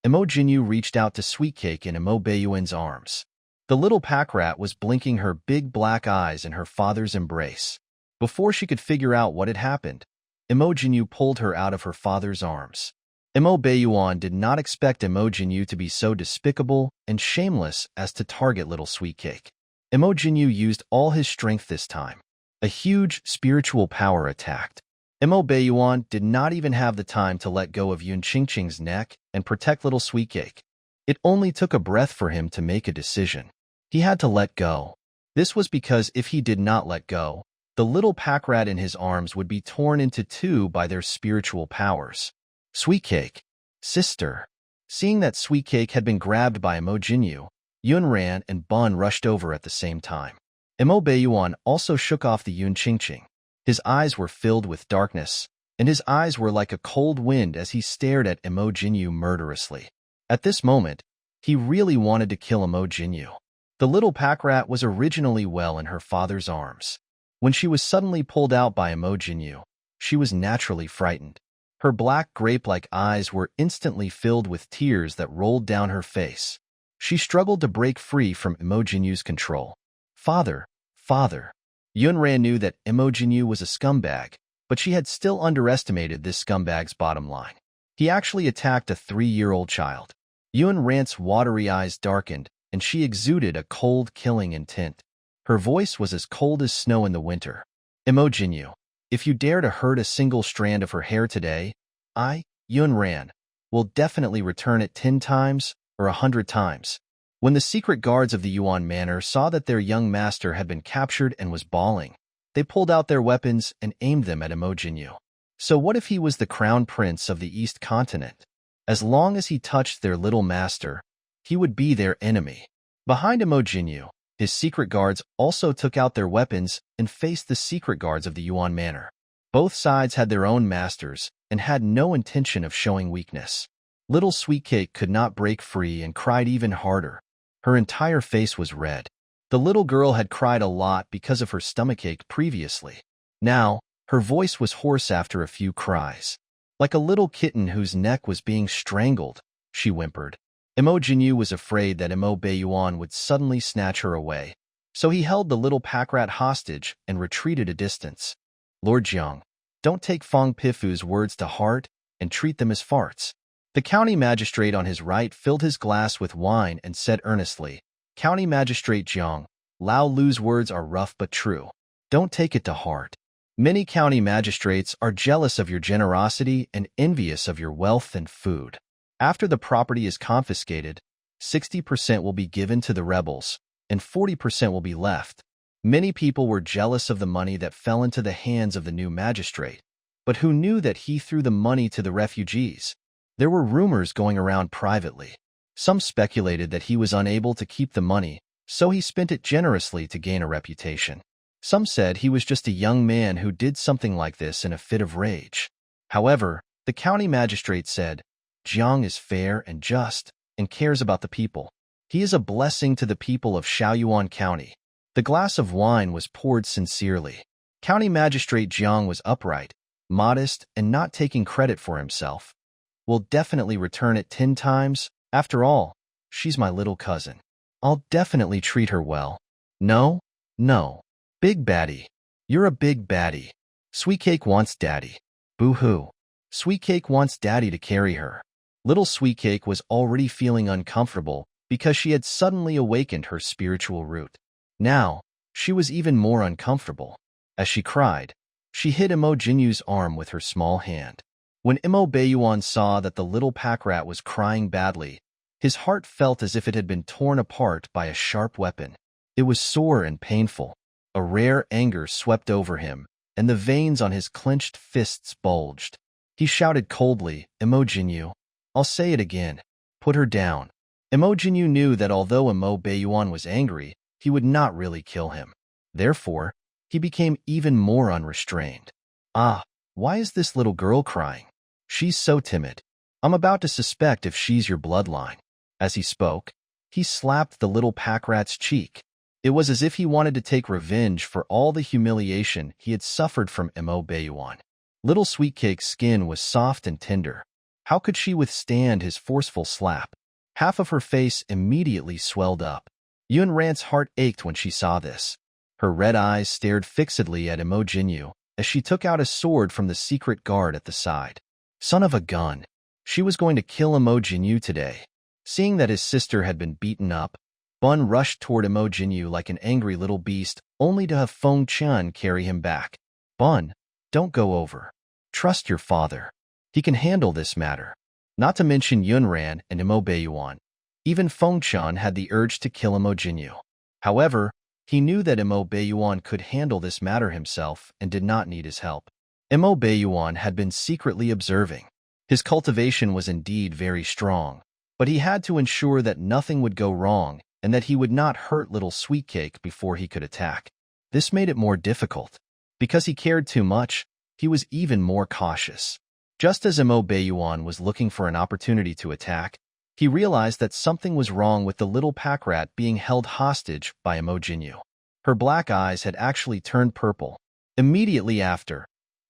Mo Jinyu reached out to Sweet Cake in Mo Bayuan's arms. The little pack rat was blinking her big black eyes in her father's embrace. Before she could figure out what had happened, Mo Jinyu pulled her out of her father's arms. Mo Bayuan did not expect Mo Jinyu to be so despicable and shameless as to target little Sweet Cake. Mo Jinyu used all his strength this time. A huge spiritual power attacked. Mo Bayuan did not even have the time to let go of Yun Qingqing's neck and protect little Sweet Cake. It only took a breath for him to make a decision. He had to let go. This was because if he did not let go, the little pack rat in his arms would be torn into two by their spiritual powers. Sweet Cake, sister. Seeing that Sweet Cake had been grabbed by Mo Jinyu, Yun Ran and Bun rushed over at the same time. Mo Bayuan also shook off the Yun Qingqing. His eyes were filled with darkness, and his eyes were like a cold wind as he stared at Mo Jinyu murderously. At this moment, he really wanted to kill Mo Jinyu. The little pack rat was originally well in her father's arms. When she was suddenly pulled out by Mo Jinyu, she was naturally frightened. Her black grape-like eyes were instantly filled with tears that rolled down her face. She struggled to break free from Mo Jinyu's control. Father, father. Yun Ran knew that Mo Jinyu was a scumbag, but she had still underestimated this scumbag's bottom line. He actually attacked a 3-year-old child. Yun Ran's watery eyes darkened, and she exuded a cold, killing intent. Her voice was as cold as snow in the winter. Mo Jinyu, if you dare to hurt a single strand of her hair today, I, Yun Ran, will definitely return it 10 times or 100 times. When the secret guards of the Yuan Manor saw that their young master had been captured and was bawling, they pulled out their weapons and aimed them at Imojinyu. So what if he was the crown prince of the East Continent? As long as he touched their little master, he would be their enemy. Behind Imojinyu, his secret guards also took out their weapons and faced the secret guards of the Yuan Manor. Both sides had their own masters and had no intention of showing weakness. Little Sweetcake could not break free and cried even harder. Her entire face was red. The little girl had cried a lot because of her stomachache previously. Now, her voice was hoarse after a few cries. Like a little kitten whose neck was being strangled, she whimpered. Imojinyu was afraid that Imo Beiyuan would suddenly snatch her away, so he held the little pack rat hostage and retreated a distance. Lord Jiang, don't take Fong Pifu's words to heart and treat them as farts. The county magistrate on his right filled his glass with wine and said earnestly, County Magistrate Jiang, Lao Lu's words are rough but true. Don't take it to heart. Many county magistrates are jealous of your generosity and envious of your wealth and food. After the property is confiscated, 60% will be given to the rebels, and 40% will be left. Many people were jealous of the money that fell into the hands of the new magistrate, but who knew that he threw the money to the refugees? There were rumors going around privately. Some speculated that he was unable to keep the money, so he spent it generously to gain a reputation. Some said he was just a young man who did something like this in a fit of rage. However, the county magistrate said, Jiang is fair and just and cares about the people. He is a blessing to the people of Shaoyuan County. The glass of wine was poured sincerely. County Magistrate Jiang was upright, modest, and not taking credit for himself. We'll definitely return it 10 times. After all, she's my little cousin. I'll definitely treat her well. No. Big baddie. You're a big baddie. Sweetcake wants daddy. Boo-hoo. Sweetcake wants daddy to carry her. Little Sweetcake was already feeling uncomfortable because she had suddenly awakened her spiritual root. Now, she was even more uncomfortable. As she cried, she hit Imojinyu's arm with her small hand. When Imo Beiyuan saw that the little pack rat was crying badly, his heart felt as if it had been torn apart by a sharp weapon. It was sore and painful. A rare anger swept over him, and the veins on his clenched fists bulged. He shouted coldly, Imojinyu, I'll say it again. Put her down. Imojinyu knew that although Imo Beiyuan was angry, he would not really kill him. Therefore, he became even more unrestrained. Ah, why is this little girl crying? She's so timid. I'm about to suspect if she's your bloodline. As he spoke, he slapped the little pack rat's cheek. It was as if he wanted to take revenge for all the humiliation he had suffered from Imo Beiyuan. Little Sweetcake's skin was soft and tender. How could she withstand his forceful slap? Half of her face immediately swelled up. Yun Ran's heart ached when she saw this. Her red eyes stared fixedly at Imojinyu as she took out a sword from the secret guard at the side. Son of a gun. She was going to kill Imojinyu today. Seeing that his sister had been beaten up, Bun rushed toward Imojinyu like an angry little beast, only to have Feng Qian carry him back. Bun, don't go over. Trust your father. He can handle this matter. Not to mention Yunran and Imo Beiyuan. Even Feng Qian had the urge to kill Imojinyu. However, he knew that Imo Beiyuan could handle this matter himself and did not need his help. Imo Beiyuan had been secretly observing. His cultivation was indeed very strong, but he had to ensure that nothing would go wrong and that he would not hurt little Sweetcake before he could attack. This made it more difficult. Because he cared too much, he was even more cautious. Just as Imo Beiyuan was looking for an opportunity to attack, he realized that something was wrong with the little pack rat being held hostage by Imojinyu. Her black eyes had actually turned purple. Immediately after,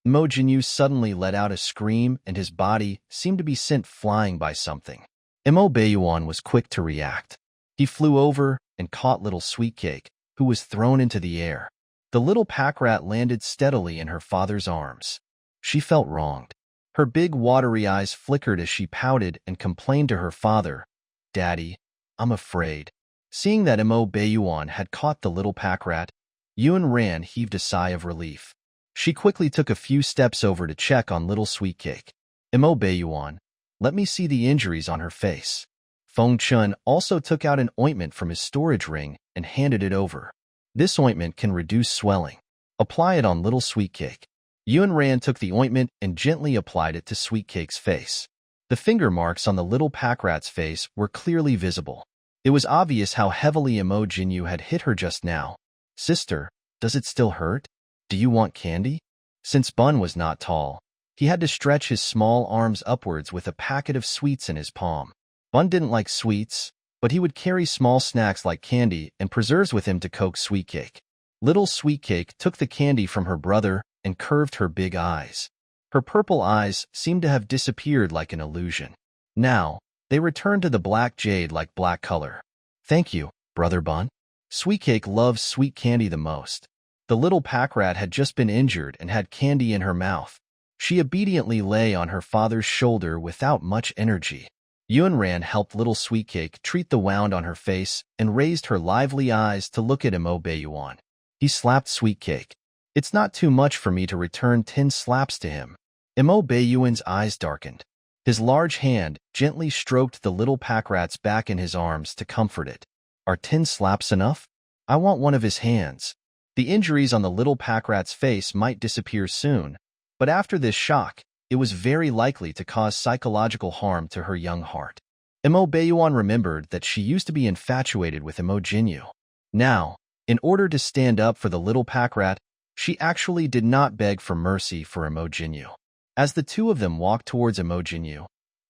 Imojinyu suddenly let out a scream and his body seemed to be sent flying by something. Imo Beiyuan was quick to react. He flew over and caught little Sweetcake, who was thrown into the air. The little pack rat landed steadily in her father's arms. She felt wronged. Her big watery eyes flickered as she pouted and complained to her father, Daddy, I'm afraid. Seeing that Imo Beiyuan had caught the little pack rat, Yun Ran heaved a sigh of relief. She quickly took a few steps over to check on little Sweetcake. Imo Beiyuan, let me see the injuries on her face. Feng Chun also took out an ointment from his storage ring and handed it over. This ointment can reduce swelling. Apply it on little Sweet Cake. Yun Ran took the ointment and gently applied it to Sweet Cake's face. The finger marks on the little pack rat's face were clearly visible. It was obvious how heavily Imo Jinyu had hit her just now. Sister, does it still hurt? Do you want candy? Since Bun was not tall, he had to stretch his small arms upwards with a packet of sweets in his palm. Bun didn't like sweets, but he would carry small snacks like candy and preserves with him to coax Sweet Cake. Little Sweet Cake took the candy from her brother and curved her big eyes. Her purple eyes seemed to have disappeared like an illusion. Now, they returned to the black jade like black color. Thank you, Brother Bun. Sweet Cake loves sweet candy the most. The little pack rat had just been injured and had candy in her mouth. She obediently lay on her father's shoulder without much energy. Yun Ran helped little Sweet Cake treat the wound on her face and raised her lively eyes to look at Imo Baiyuan. He slapped Sweet Cake. It's not too much for me to return 10 slaps to him. Imo Baiyuan's eyes darkened. His large hand gently stroked the little pack rat's back in his arms to comfort it. Are 10 slaps enough? I want one of his hands. The injuries on the little pack rat's face might disappear soon, but after this shock, it was very likely to cause psychological harm to her young heart. Imo Baiyuan remembered that she used to be infatuated with Imo Jinyu. Now, in order to stand up for the little pack rat, she actually did not beg for mercy for Imo Jinyu. As the two of them walked towards Imo Jinyu,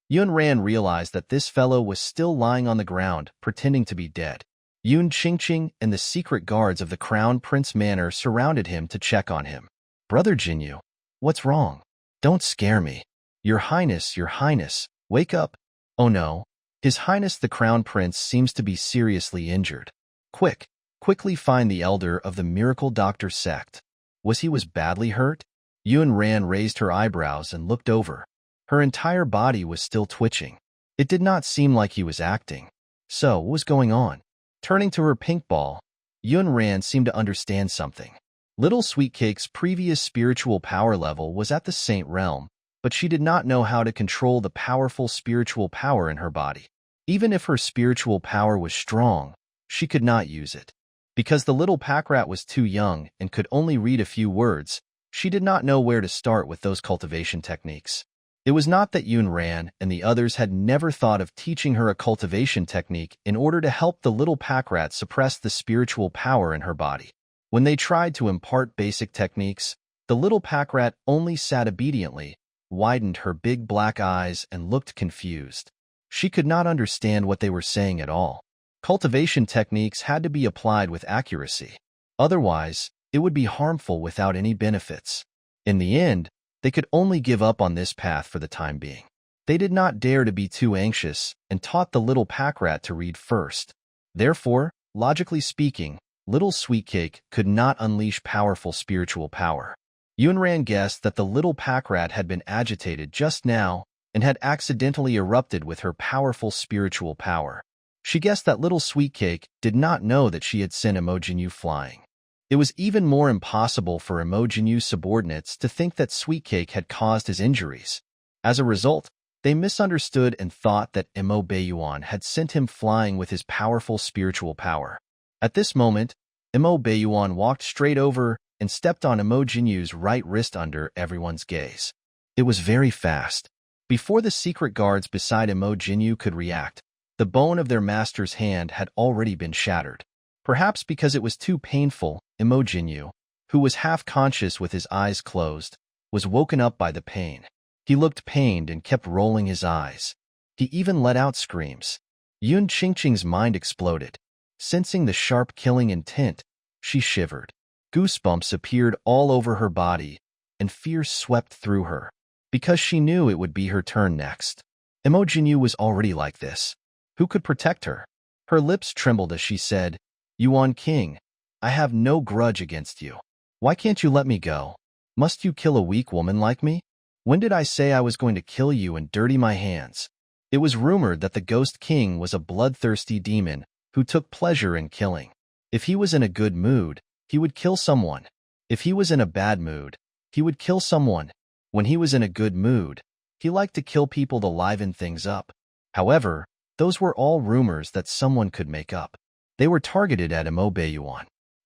Yun Ran realized that this fellow was still lying on the ground, pretending to be dead. Yun Qingqing and the secret guards of the Crown Prince Manor surrounded him to check on him. Brother Jinyu, what's wrong? Don't scare me. Your Highness, wake up. Oh no, His Highness the Crown Prince seems to be seriously injured. Quickly find the elder of the Miracle Doctor sect. Was badly hurt? Yun Ran raised her eyebrows and looked over. Her entire body was still twitching. It did not seem like he was acting. So, what was going on? Turning to her pink ball, Yun Ran seemed to understand something. Little Sweet Cake's previous spiritual power level was at the Saint Realm, but she did not know how to control the powerful spiritual power in her body. Even if her spiritual power was strong, she could not use it. Because the little pack rat was too young and could only read a few words, she did not know where to start with those cultivation techniques. It was not that Yun Ran and the others had never thought of teaching her a cultivation technique in order to help the little pack rat suppress the spiritual power in her body. When they tried to impart basic techniques, the little pack rat only sat obediently, widened her big black eyes, and looked confused. She could not understand what they were saying at all. Cultivation techniques had to be applied with accuracy. Otherwise, it would be harmful without any benefits. In the end, they could only give up on this path for the time being. They did not dare to be too anxious and taught the little pack rat to read first. Therefore, logically speaking, Little Sweet Cake could not unleash powerful spiritual power. Yun Ran guessed that the little pack rat had been agitated just now and had accidentally erupted with her powerful spiritual power. She guessed that Little Sweet Cake did not know that she had sent Imo Jinyu flying. It was even more impossible for Imo Jinyu's subordinates to think that Sweet Cake had caused his injuries. As a result, they misunderstood and thought that Imo Baiyuan had sent him flying with his powerful spiritual power. At this moment, Imo Baiyuan walked straight over and stepped on Imo Jinyu's right wrist under everyone's gaze. It was very fast. Before the secret guards beside Imo Jinyu could react, the bone of their master's hand had already been shattered. Perhaps because it was too painful, Imo Jinyu, who was half-conscious with his eyes closed, was woken up by the pain. He looked pained and kept rolling his eyes. He even let out screams. Yun Qingqing's mind exploded. Sensing the sharp killing intent, she shivered. Goosebumps appeared all over her body, and fear swept through her, because she knew it would be her turn next. Imo Jinyu was already like this. Who could protect her? Her lips trembled as she said, Yuan King, I have no grudge against you. Why can't you let me go? Must you kill a weak woman like me? When did I say I was going to kill you and dirty my hands? It was rumored that the Ghost King was a bloodthirsty demon who took pleasure in killing. If he was in a good mood, he would kill someone. If he was in a bad mood, he would kill someone. When he was in a good mood, he liked to kill people to liven things up. However, Those were all rumors that someone could make up. They were targeted at Imo.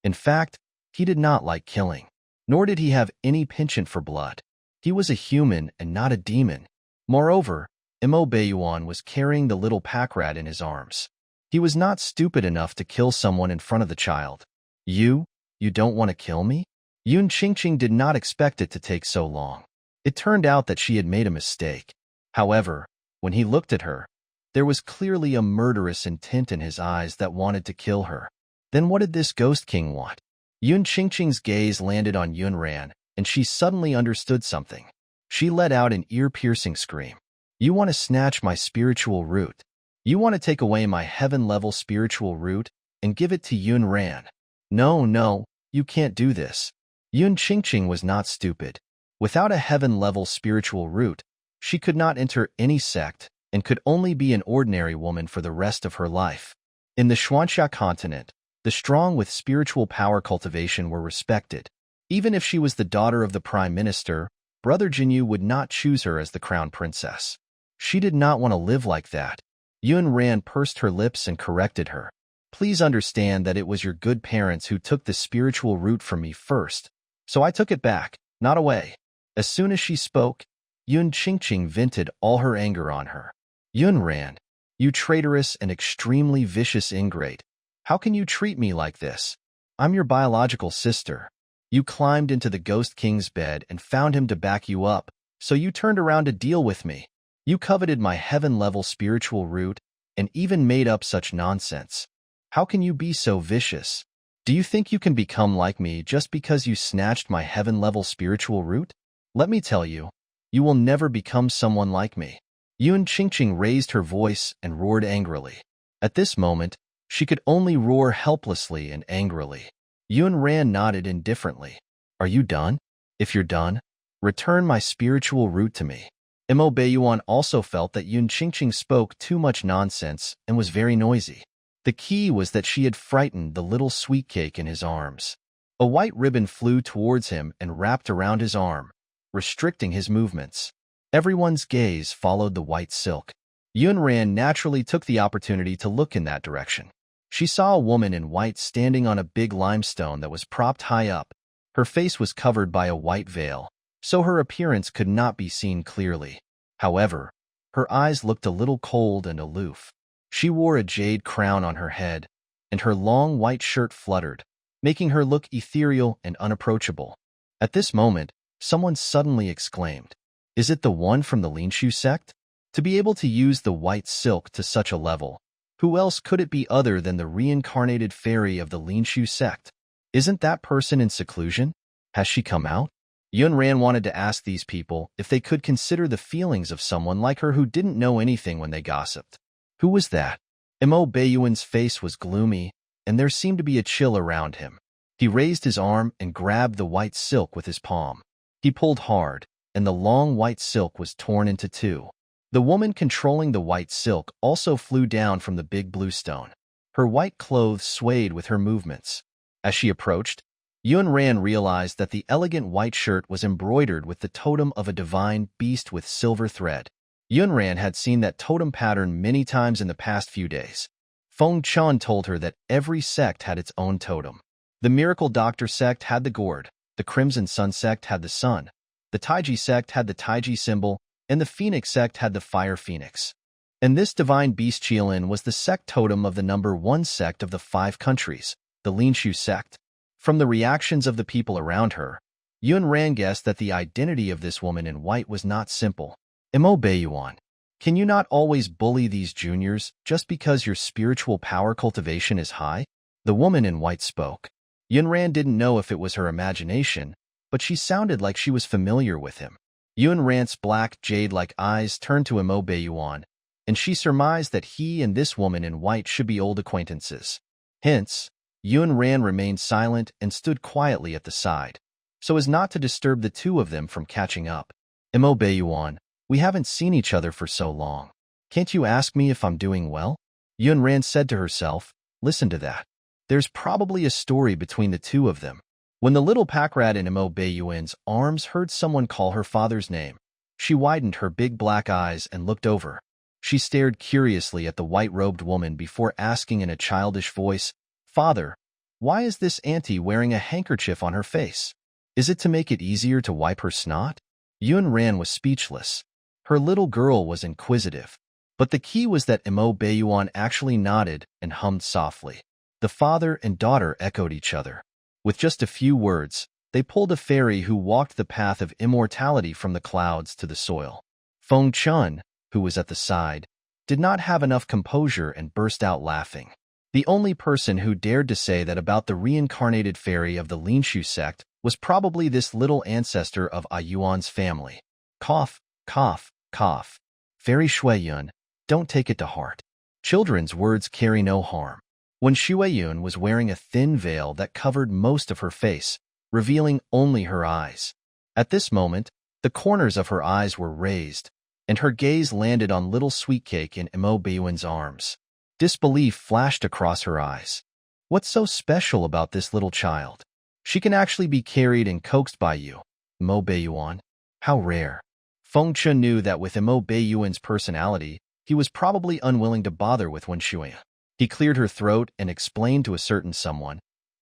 In fact, he did not like killing, nor did he have any penchant for blood. He was a human and not a demon. Moreover, Imo was carrying the little pack rat in his arms. He was not stupid enough to kill someone in front of the child. You don't want to kill me? Yun Qingqing did not expect it to take so long. It turned out that she had made a mistake. However, when he looked at her, there was clearly a murderous intent in his eyes that wanted to kill her. Then what did this Ghost King want? Yun Qingqing's gaze landed on Yun Ran, and she suddenly understood something. She let out an ear-piercing scream. You want to snatch my spiritual root? You want to take away my heaven-level spiritual root and give it to Yun Ran? No, you can't do this. Yun Qingqing was not stupid. Without a heaven-level spiritual root, she could not enter any sect and could only be an ordinary woman for the rest of her life. In the Xuanxia continent, the strong with spiritual power cultivation were respected. Even if she was the daughter of the prime minister, Brother Jinyu would not choose her as the crown princess. She did not want to live like that. Yun Ran pursed her lips and corrected her. Please understand that it was your good parents who took the spiritual root from me first, so I took it back, not away. As soon as she spoke, Yun Qingqing vented all her anger on her. Yun Ran, you traitorous and extremely vicious ingrate. How can you treat me like this? I'm your biological sister. You climbed into the Ghost King's bed and found him to back you up, so you turned around to deal with me. You coveted my heaven-level spiritual root and even made up such nonsense. How can you be so vicious? Do you think you can become like me just because you snatched my heaven-level spiritual root? Let me tell you, you will never become someone like me. Yun Qingqing raised her voice and roared angrily. At this moment, she could only roar helplessly and angrily. Yun Ran nodded indifferently. Are you done? If you're done, return my spiritual root to me. Imo Baiyuan also felt that Yun Qingqing spoke too much nonsense and was very noisy. The key was that she had frightened the little sweet cake in his arms. A white ribbon flew towards him and wrapped around his arm, restricting his movements. Everyone's gaze followed the white silk. Yun Ran naturally took the opportunity to look in that direction. She saw a woman in white standing on a big limestone that was propped high up. Her face was covered by a white veil, so her appearance could not be seen clearly. However, her eyes looked a little cold and aloof. She wore a jade crown on her head, and her long white shirt fluttered, making her look ethereal and unapproachable. At this moment, someone suddenly exclaimed, "Is it the one from the Linshu sect?" To be able to use the white silk to such a level, who else could it be other than the reincarnated fairy of the Linshu sect? Isn't that person in seclusion? Has she come out? Yun Ran wanted to ask these people if they could consider the feelings of someone like her who didn't know anything when they gossiped. Who was that? Imo Baiyuan's face was gloomy, and there seemed to be a chill around him. He raised his arm and grabbed the white silk with his palm. He pulled hard, and the long white silk was torn into two. The woman controlling the white silk also flew down from the big blue stone. Her white clothes swayed with her movements. As she approached, Yun Ran realized that the elegant white shirt was embroidered with the totem of a divine beast with silver thread. Yun Ran had seen that totem pattern many times in the past few days. Feng Chun told her that every sect had its own totem. The Miracle Doctor sect had the gourd, the Crimson Sun sect had the sun, the Taiji sect had the Taiji symbol, and the Phoenix sect had the fire phoenix. And this divine beast Qilin was the sect totem of the number 1 sect of the 5 countries, the Linshu sect. From the reactions of the people around her, Yun Ran guessed that the identity of this woman in white was not simple. Imo Baiyuan, can you not always bully these juniors just because your spiritual power cultivation is high? The woman in white spoke. Yun Ran didn't know if it was her imagination, but she sounded like she was familiar with him. Yun Ran's black, jade-like eyes turned to Imo Baiyuan, and she surmised that he and this woman in white should be old acquaintances. Hence, Yun Ran remained silent and stood quietly at the side, so as not to disturb the two of them from catching up. Imo Baiyuan, we haven't seen each other for so long. Can't you ask me if I'm doing well? Yun Ran said to herself, listen to that. There's probably a story between the two of them. When the little pack rat in Imo Baiyuan's arms heard someone call her father's name, she widened her big black eyes and looked over. She stared curiously at the white-robed woman before asking in a childish voice, "Father, why is this auntie wearing a handkerchief on her face? Is it to make it easier to wipe her snot?" Yun Ran was speechless. Her little girl was inquisitive. But the key was that Imo Bayuan actually nodded and hummed softly. The father and daughter echoed each other. With just a few words, they pulled a fairy who walked the path of immortality from the clouds to the soil. Feng Chun, who was at the side, did not have enough composure and burst out laughing. The only person who dared to say that about the reincarnated fairy of the Linshu sect was probably this little ancestor of A Yuan's family. Cough, cough, cough. Fairy Shuiyun, don't take it to heart. Children's words carry no harm. When Shuiyun was wearing a thin veil that covered most of her face, revealing only her eyes. At this moment, the corners of her eyes were raised, and her gaze landed on little Sweetcake in Imo Bayuan's arms. Disbelief flashed across her eyes. What's so special about this little child? She can actually be carried and coaxed by you, Imo Bayuan. How rare. Feng Chun knew that with Imo Bayuan's personality, he was probably unwilling to bother with Wen Shuya. He cleared her throat and explained to a certain someone,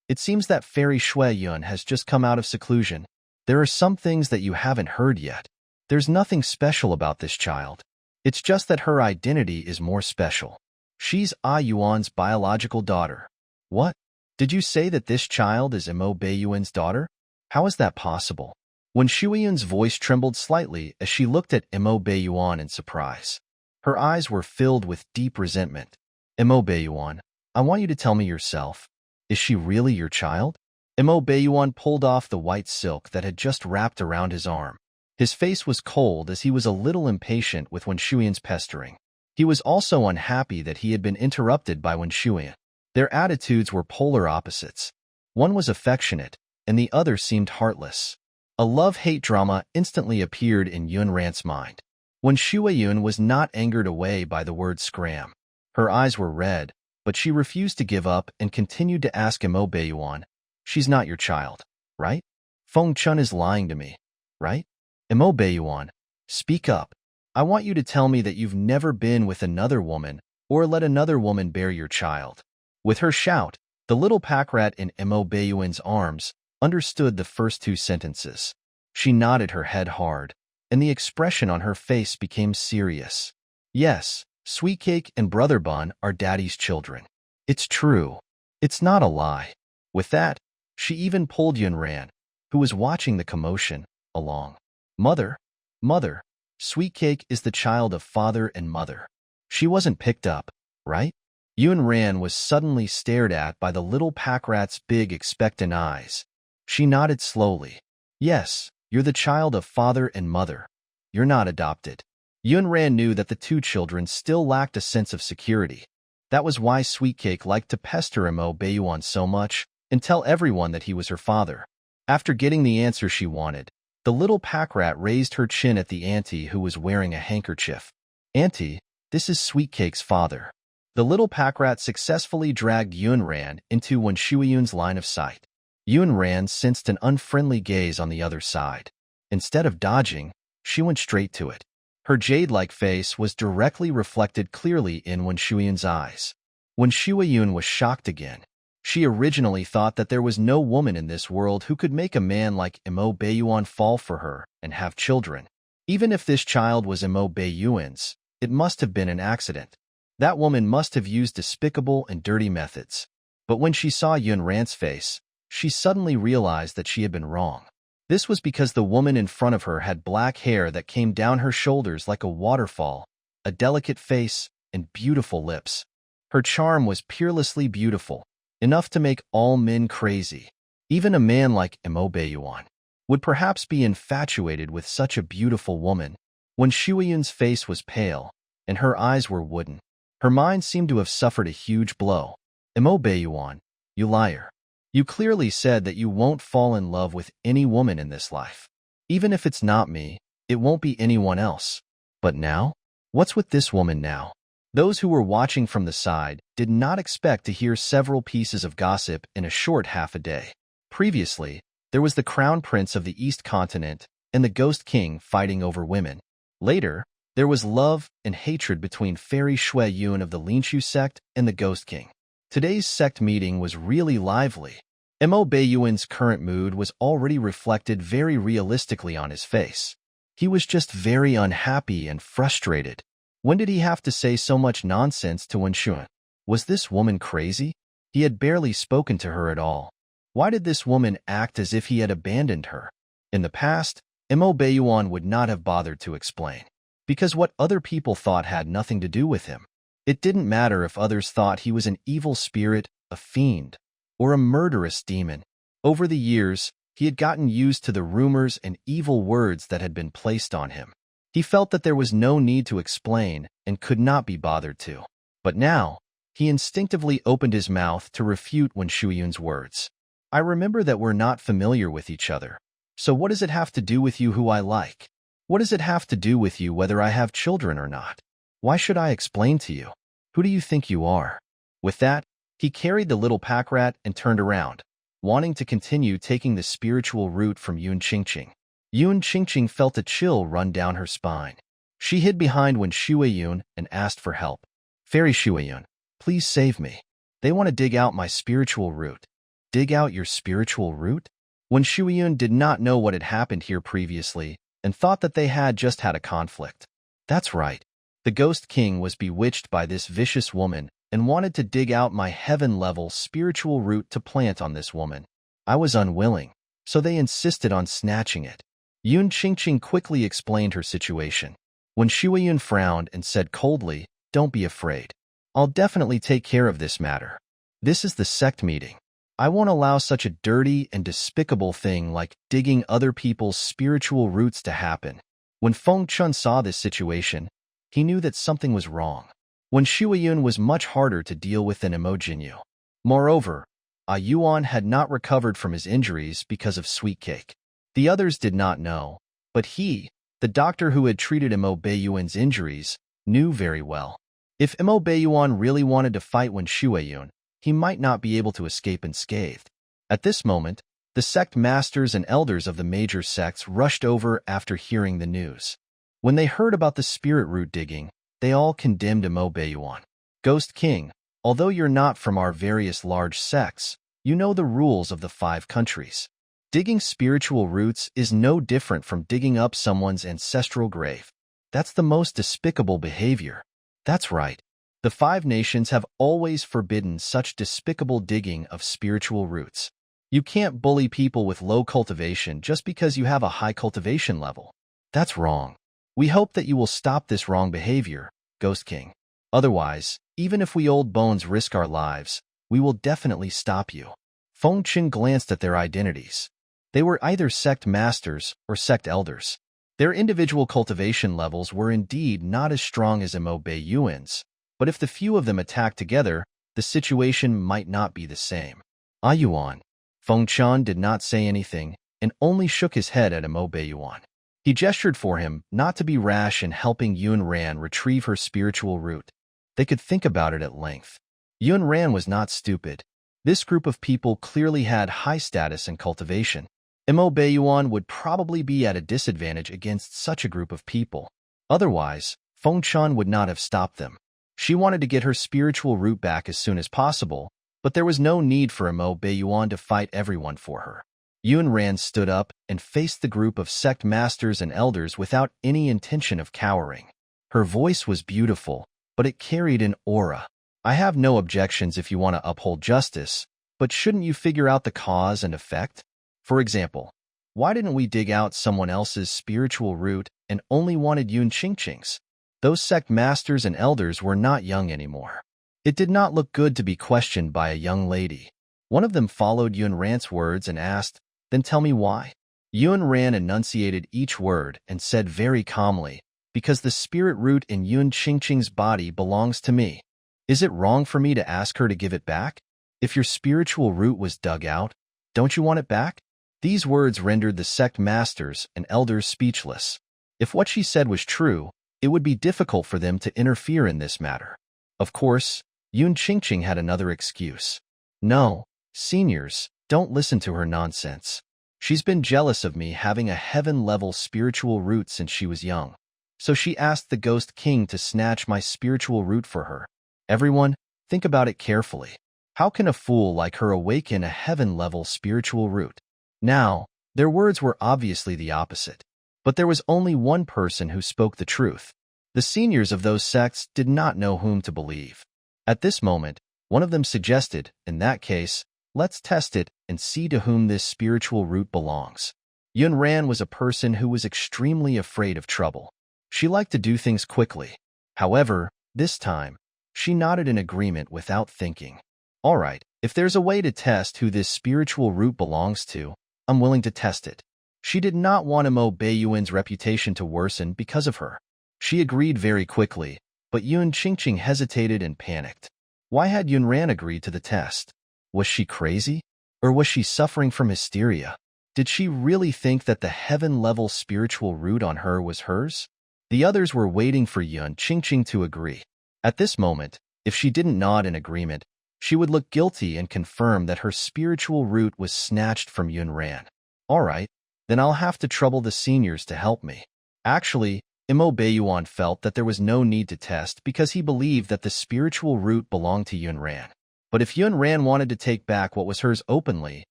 "It seems that Fairy Shuiyun has just come out of seclusion. There are some things that you haven't heard yet. There's nothing special about this child. It's just that her identity is more special. She's A Yuan's biological daughter." "What? Did you say that this child is Imo Bayuan's daughter? How is that possible?" When Shuiyun's voice trembled slightly as she looked at Imo Bayuan in surprise. Her eyes were filled with deep resentment. "Imo Bayuan, I want you to tell me yourself. Is she really your child?" Imo Bayuan pulled off the white silk that had just wrapped around his arm. His face was cold as he was a little impatient with Wen Shuiyan's pestering. He was also unhappy that he had been interrupted by Wen Shuiyan. Their attitudes were polar opposites. One was affectionate, and the other seemed heartless. A love-hate drama instantly appeared in Yun Ran's mind. Wen Shuiyun was not angered away by the word scram. Her eyes were red, but she refused to give up and continued to ask Imo Bayuan, "She's not your child, right? Feng Chun is lying to me, right? Imo Bayuan, speak up. I want you to tell me that you've never been with another woman or let another woman bear your child." With her shout, the little pack rat in Imo Bayuan's arms understood the first two sentences. She nodded her head hard, and the expression on her face became serious. "Yes, Sweetcake and Brother Bun are Daddy's children. It's true. It's not a lie." With that, she even pulled Yun Ran, who was watching the commotion, along. "Mother, mother, Sweetcake is the child of father and mother. She wasn't picked up, right?" Yun Ran was suddenly stared at by the little pack rat's big expectant eyes. She nodded slowly. "Yes, you're the child of father and mother. You're not adopted." Yun Ran knew that the two children still lacked a sense of security. That was why Sweetcake liked to pester Imo Bayuan so much and tell everyone that he was her father. After getting the answer she wanted, the little pack rat raised her chin at the auntie who was wearing a handkerchief. "Auntie, this is Sweetcake's father." The little pack rat successfully dragged Yun Ran into Wen Shuiyun's line of sight. Yun Ran sensed an unfriendly gaze on the other side. Instead of dodging, she went straight to it. Her jade-like face was directly reflected clearly in Wen Shuiyun's eyes. Wen Shuiyun was shocked again. She originally thought that there was no woman in this world who could make a man like Imo Bayuan fall for her and have children. Even if this child was Imo Bayuan's, it must have been an accident. That woman must have used despicable and dirty methods. But when she saw Yun Ran's face, she suddenly realized that she had been wrong. This was because the woman in front of her had black hair that came down her shoulders like a waterfall, a delicate face, and beautiful lips. Her charm was peerlessly beautiful, enough to make all men crazy. Even a man like Imo Bayuan would perhaps be infatuated with such a beautiful woman. When Shuiyun's face was pale, and her eyes were wooden, her mind seemed to have suffered a huge blow. "Imo Bayuan, you liar. You clearly said that you won't fall in love with any woman in this life. Even if it's not me, it won't be anyone else. But now? What's with this woman now?" Those who were watching from the side did not expect to hear several pieces of gossip in a short half a day. Previously, there was the Crown Prince of the East Continent and the Ghost King fighting over women. Later, There was love and hatred between Fairy Shui Yun of the Linshu sect and the Ghost King. Today's sect meeting was really lively. Mo Beiyuan's current mood was already reflected very realistically on his face. He was just very unhappy and frustrated. When did he have to say so much nonsense to Wenxuan? Was this woman crazy? He had barely spoken to her at all. Why did this woman act as if he had abandoned her? In the past, Mo Beiyuan would not have bothered to explain, because what other people thought had nothing to do with him. It didn't matter if others thought he was an evil spirit, a fiend, or a murderous demon. Over the years, he had gotten used to the rumors and evil words that had been placed on him. He felt that there was no need to explain and could not be bothered to. But now, he instinctively opened his mouth to refute Wen Shuyun's words. I remember that we're not familiar with each other. So what does it have to do with you who I like? What does it have to do with you whether I have children or not? Why should I explain to you? Who do you think you are? With that, he carried the little pack rat and turned around, wanting to continue taking the spiritual route from Yun Qingqing. Yun Qingqing felt a chill run down her spine. She hid behind Wen Shuiyun and asked for help. Fairy Shuiyun, please save me. They want to dig out my spiritual root. Dig out your spiritual root? Wen Shuiyun did not know what had happened here previously and thought that they had just had a conflict. That's right. The Ghost King was bewitched by this vicious woman and wanted to dig out my heaven-level spiritual root to plant on this woman. I was unwilling, so they insisted on snatching it. Yun Qingqing quickly explained her situation. When Shuiyun frowned and said coldly, "Don't be afraid. I'll definitely take care of this matter. This is the sect meeting. I won't allow such a dirty and despicable thing like digging other people's spiritual roots to happen." When Feng Chun saw this situation, he knew that something was wrong. When Shuiyun was much harder to deal with than Mo Jinyu. Moreover, A Yuan had not recovered from his injuries because of sweet cake. The others did not know, but he, the doctor who had treated Mo Beiyuan's injuries, knew very well. If Mo Beiyuan really wanted to fight Wen Shuiyun, he might not be able to escape unscathed. At this moment, the sect masters and elders of the major sects rushed over after hearing the news. When they heard about the spirit root digging, they all condemned Mo Beiyuan. Ghost King, although you're not from our various large sects, you know the rules of the 5 countries. Digging spiritual roots is no different from digging up someone's ancestral grave. That's the most despicable behavior. That's right. The 5 nations have always forbidden such despicable digging of spiritual roots. You can't bully people with low cultivation just because you have a high cultivation level. That's wrong. We hope that you will stop this wrong behavior, Ghost King. Otherwise, even if we old bones risk our lives, we will definitely stop you. Feng Qin glanced at their identities. They were either sect masters or sect elders. Their individual cultivation levels were indeed not as strong as Mo Beiyuan's, but if the few of them attacked together, the situation might not be the same. Ah Yuan. Feng Chan did not say anything and only shook his head at Mo Beiyuan. He gestured for him not to be rash in helping Yun Ran retrieve her spiritual root. They could think about it at length. Yun Ran was not stupid. This group of people clearly had high status and cultivation. Mo Beiyuan would probably be at a disadvantage against such a group of people. Otherwise, Feng Chan would not have stopped them. She wanted to get her spiritual root back as soon as possible, but there was no need for Mo Beiyuan to fight everyone for her. Yun Ran stood up and faced the group of sect masters and elders without any intention of cowering. Her voice was beautiful, but it carried an aura. I have no objections if you want to uphold justice, but shouldn't you figure out the cause and effect? For example, why didn't we dig out someone else's spiritual root and only wanted Yun Qingqing's? Those sect masters and elders were not young anymore. It did not look good to be questioned by a young lady. One of them followed Yun Ran's words and asked, "Then tell me why?" Yun Ran enunciated each word and said very calmly, "Because the spirit root in Yun Qingqing's body belongs to me. Is it wrong for me to ask her to give it back? If your spiritual root was dug out, don't you want it back?" These words rendered the sect masters and elders speechless. If what she said was true, it would be difficult for them to interfere in this matter. Of course, Yun Qingqing had another excuse. "No, seniors, don't listen to her nonsense. She's been jealous of me having a heaven-level spiritual root since she was young. so she asked the Ghost King to snatch my spiritual root for her. Everyone, think about it carefully. How can a fool like her awaken a heaven-level spiritual root? Now, their words were obviously the opposite. But there was only one person who spoke the truth. The seniors of those sects did not know whom to believe. At this moment, one of them suggested, in that case, let's test it and see to whom this spiritual root belongs. Yun Ran was a person who was extremely afraid of trouble. She liked to do things quickly. However, this time, she nodded in agreement without thinking. All right, if there's a way to test who this spiritual root belongs to, I'm willing to test it. She did not want Mo Beiyuan's reputation to worsen because of her. She agreed very quickly, but Yun Qingqing hesitated and panicked. Why had Yun Ran agreed to the test? Was she crazy? Or was she suffering from hysteria? Did she really think that the heaven-level spiritual root on her was hers? The others were waiting for Yun Qingqing to agree. At this moment, if she didn't nod in agreement, she would look guilty and confirm that her spiritual root was snatched from Yun Ran. All right, then I'll have to trouble the seniors to help me. Actually, Mo Beiyuan felt that there was no need to test because he believed that the spiritual root belonged to Yun Ran. But if Yun Ran wanted to take back what was hers openly,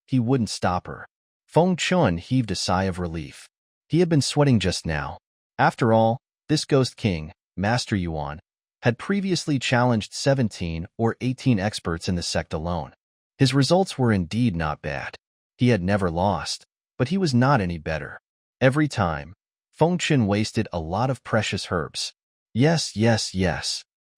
he wouldn't stop her. Feng Chun heaved a sigh of relief. He had been sweating just now. After all, this Ghost King, Master Yuan, had previously challenged 17 or 18 experts in the sect alone. His results were indeed not bad. He had never lost, but he was not any better. Every time, Feng Chun wasted a lot of precious herbs. Yes.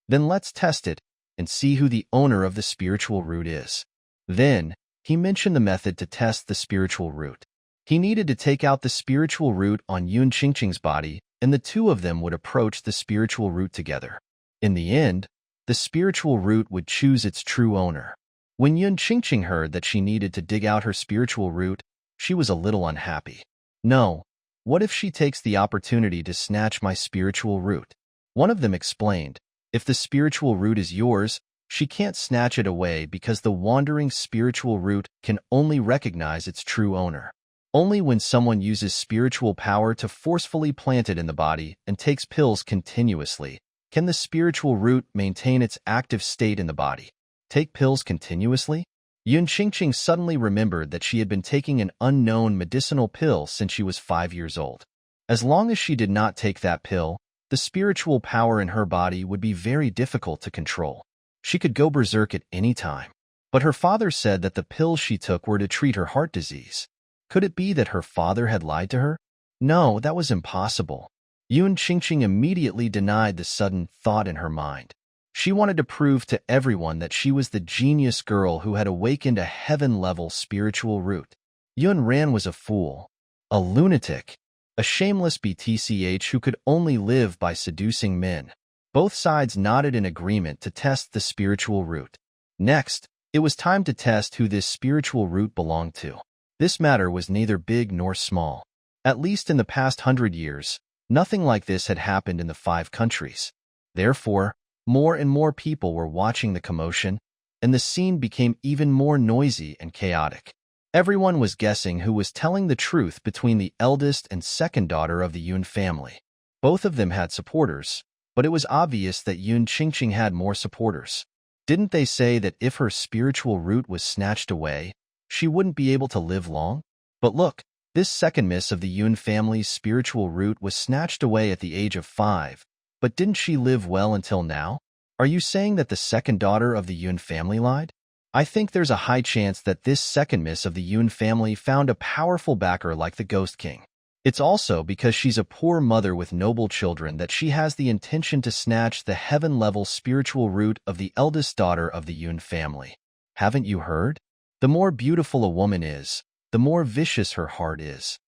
Then let's test it and see who the owner of the spiritual root is. Then, he mentioned the method to test the spiritual root. He needed to take out the spiritual root on Yun Qingqing's body, and the two of them would approach the spiritual root together. In the end, the spiritual root would choose its true owner. When Yun Qingqing heard that she needed to dig out her spiritual root, she was a little unhappy. No, what if she takes the opportunity to snatch my spiritual root? One of them explained, if the spiritual root is yours, she can't snatch it away because the wandering spiritual root can only recognize its true owner. Only when someone uses spiritual power to forcefully plant it in the body and takes pills continuously can the spiritual root maintain its active state in the body. Take pills continuously? Yun Qingqing suddenly remembered that she had been taking an unknown medicinal pill since she was 5 years old. As long as she did not take that pill, the spiritual power in her body would be very difficult to control. She could go berserk at any time. But her father said that the pills she took were to treat her heart disease. Could it be that her father had lied to her? No, that was impossible. Yun Qingqing immediately denied the sudden thought in her mind. She wanted to prove to everyone that she was the genius girl who had awakened a heaven-level spiritual root. Yun Ran was a fool, a lunatic, a shameless BTCH who could only live by seducing men. Both sides nodded in agreement to test the spiritual root. Next, it was time to test who this spiritual root belonged to. This matter was neither big nor small. At least in the past 100 years, nothing like this had happened in the 5 countries. Therefore, more and more people were watching the commotion, and the scene became even more noisy and chaotic. Everyone was guessing who was telling the truth between the eldest and second daughter of the Yun family. Both of them had supporters, but it was obvious that Yun Qingqing had more supporters. Didn't they say that if her spiritual root was snatched away, she wouldn't be able to live long? But look, this second miss of the Yun family's spiritual root was snatched away at the age of 5. But didn't she live well until now? Are you saying that the second daughter of the Yun family lied? I think there's a high chance that this second miss of the Yun family found a powerful backer like the Ghost King. It's also because she's a poor mother with noble children that she has the intention to snatch the heaven-level spiritual root of the eldest daughter of the Yun family. Haven't you heard? The more beautiful a woman is, the more vicious her heart is.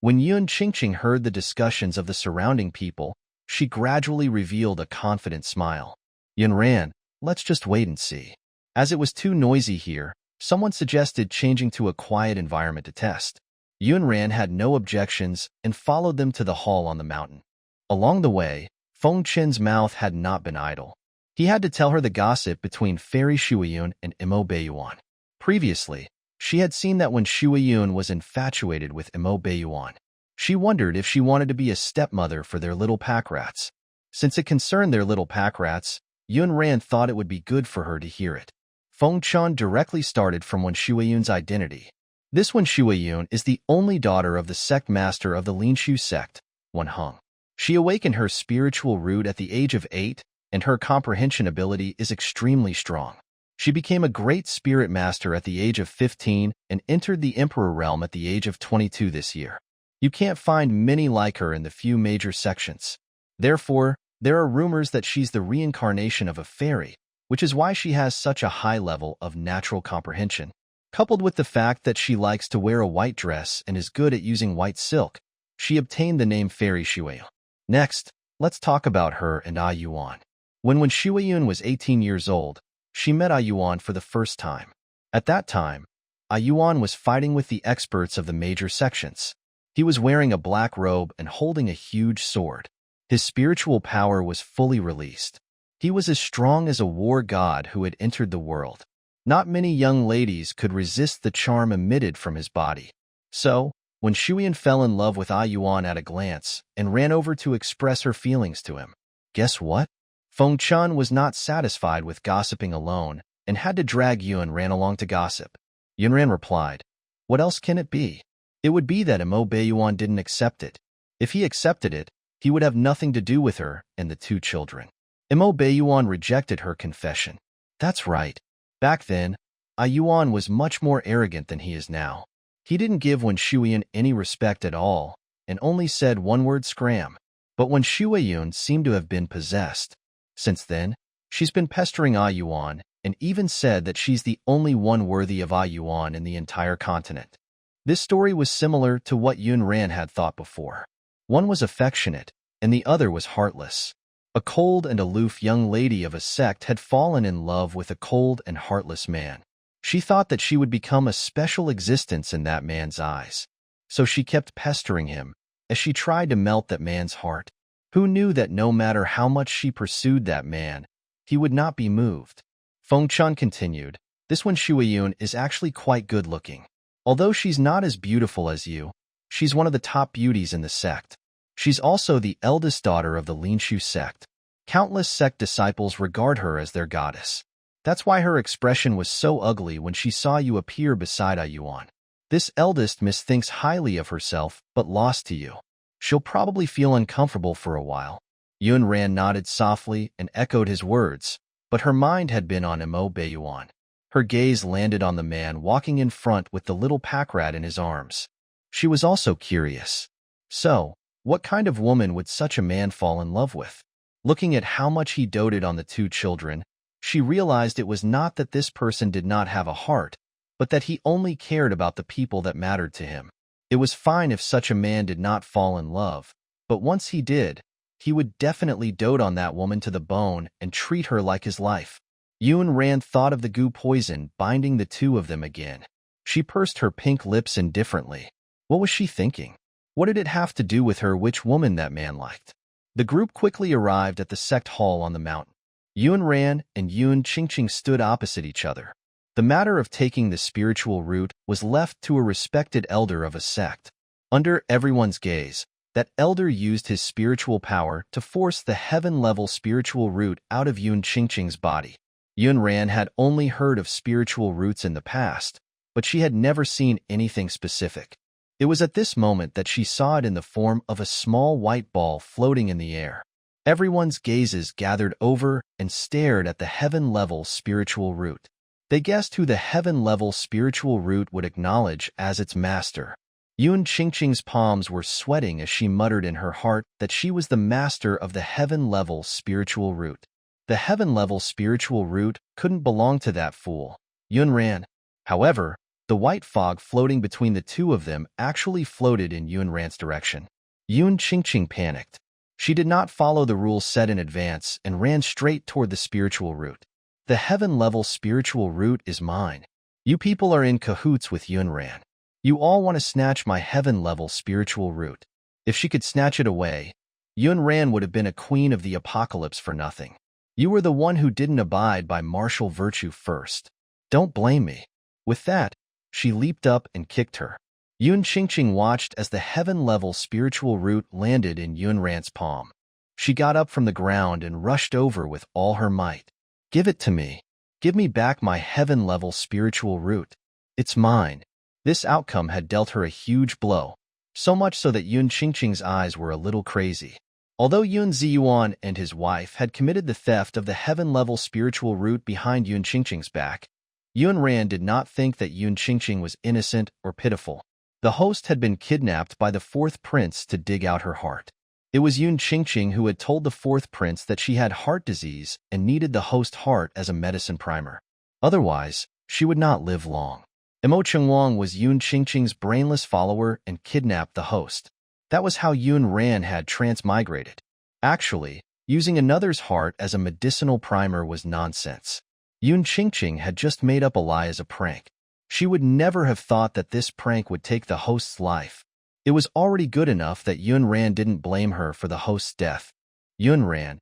When Yun Qingqing heard the discussions of the surrounding people, she gradually revealed a confident smile. Yun Ran, let's just wait and see. As it was too noisy here, someone suggested changing to a quiet environment to test. Yun Ran had no objections and followed them to the hall on the mountain. Along the way, Feng Chen's mouth had not been idle. He had to tell her the gossip between Fairy Shuiyun and Mo Beiyuan. Previously, she had seen that when Shuiyun was infatuated with Mo Beiyuan, She wondered if she wanted to be a stepmother for their little pack rats. Since it concerned their little pack rats, Yun Ran thought it would be good for her to hear it. Feng Chun directly started from Wen Shuiyun's identity. This Wen Shuiyun is the only daughter of the sect master of the Linshu sect, Wen Heng. She awakened her spiritual root at the age of 8, and her comprehension ability is extremely strong. She became a great spirit master at the age of 15 and entered the Emperor realm at the age of 22 this year. You can't find many like her in the few major sections. Therefore, there are rumors that she's the reincarnation of a fairy, which is why she has such a high level of natural comprehension. Coupled with the fact that she likes to wear a white dress and is good at using white silk, she obtained the name Fairy Shuiyun. Next, let's talk about her and Ah Yuan. When Shuiyun was 18 years old, she met Ah Yuan for the first time. At that time, Ah Yuan was fighting with the experts of the major sections. He was wearing a black robe and holding a huge sword. His spiritual power was fully released. He was as strong as a war god who had entered the world. Not many young ladies could resist the charm emitted from his body. So, when Shuiyun fell in love with Ah Yuan at a glance and ran over to express her feelings to him, guess what? Feng Chun was not satisfied with gossiping alone and had to drag Yun Ran along to gossip. Yun Ran replied, "What else can it be? It would be that Mo Beiyuan didn't accept it. If he accepted it, he would have nothing to do with her and the 2 children. Mo Beiyuan rejected her confession. That's right. Back then, Ah Yuan was much more arrogant than he is now. He didn't give Wen Shuiyun any respect at all and only said one word scram. But Wen Shuiyun seemed to have been possessed. Since then, she's been pestering Ah Yuan and even said that she's the only one worthy of Ah Yuan in the entire continent. This story was similar to what Yun Ran had thought before. One was affectionate, and the other was heartless. A cold and aloof young lady of a sect had fallen in love with a cold and heartless man. She thought that she would become a special existence in that man's eyes. So she kept pestering him, as she tried to melt that man's heart. Who knew that no matter how much she pursued that man, he would not be moved? Feng Chun continued, "This Wen Shuiyun is actually quite good-looking. Although she's not as beautiful as you, she's one of the top beauties in the sect. She's also the eldest daughter of the Linshu sect. Countless sect disciples regard her as their goddess. That's why her expression was so ugly when she saw you appear beside Ah Yuan. This eldest miss thinks highly of herself, but lost to you. She'll probably feel uncomfortable for a while." Yun Ran nodded softly and echoed his words, but her mind had been on Mo Beiyuan. Her gaze landed on the man walking in front with the little pack rat in his arms. She was also curious. So, what kind of woman would such a man fall in love with? Looking at how much he doted on the 2 children, she realized it was not that this person did not have a heart, but that he only cared about the people that mattered to him. It was fine if such a man did not fall in love, but once he did, he would definitely dote on that woman to the bone and treat her like his life. Yun Ran thought of the goo poison binding the 2 of them again. She pursed her pink lips indifferently. What was she thinking? What did it have to do with her which woman that man liked? The group quickly arrived at the sect hall on the mountain. Yun Ran and Yun Qingqing stood opposite each other. The matter of taking the spiritual route was left to a respected elder of a sect. Under everyone's gaze, that elder used his spiritual power to force the heaven-level spiritual root out of Yun Qingqing's body. Yun Ran had only heard of spiritual roots in the past, but she had never seen anything specific. It was at this moment that she saw it in the form of a small white ball floating in the air. Everyone's gazes gathered over and stared at the heaven-level spiritual root. They guessed who the heaven-level spiritual root would acknowledge as its master. Yun Qingqing's palms were sweating as she muttered in her heart that she was the master of the heaven-level spiritual root. The heaven-level spiritual root couldn't belong to that fool, Yun Ran. However, the white fog floating between the 2 of them actually floated in Yun Ran's direction. Yun Qingqing panicked. She did not follow the rules set in advance and ran straight toward the spiritual root. "The heaven-level spiritual root is mine. You people are in cahoots with Yun Ran. You all want to snatch my heaven-level spiritual root." If she could snatch it away, Yun Ran would have been a queen of the apocalypse for nothing. "You were the one who didn't abide by martial virtue first. Don't blame me." With that, she leaped up and kicked her. Yun Qingqing watched as the heaven-level spiritual root landed in Yun Ran's palm. She got up from the ground and rushed over with all her might. "Give it to me. Give me back my heaven-level spiritual root. It's mine." This outcome had dealt her a huge blow, so much so that Yun Qingqing's eyes were a little crazy. Although Yun Ziyuan and his wife had committed the theft of the heaven-level spiritual root behind Yun Qingqing's back, Yun Ran did not think that Yun Qingqing was innocent or pitiful. The host had been kidnapped by the fourth prince to dig out her heart. It was Yun Qingqing who had told the fourth prince that she had heart disease and needed the host heart as a medicine primer. Otherwise, she would not live long. Mo Chengwang was Yun Qingqing's brainless follower and kidnapped the host. That was how Yun Ran had transmigrated. Actually, using another's heart as a medicinal primer was nonsense. Yun Qingqing had just made up a lie as a prank. She would never have thought that this prank would take the host's life. It was already good enough that Yun Ran didn't blame her for the host's death. "Yun Ran,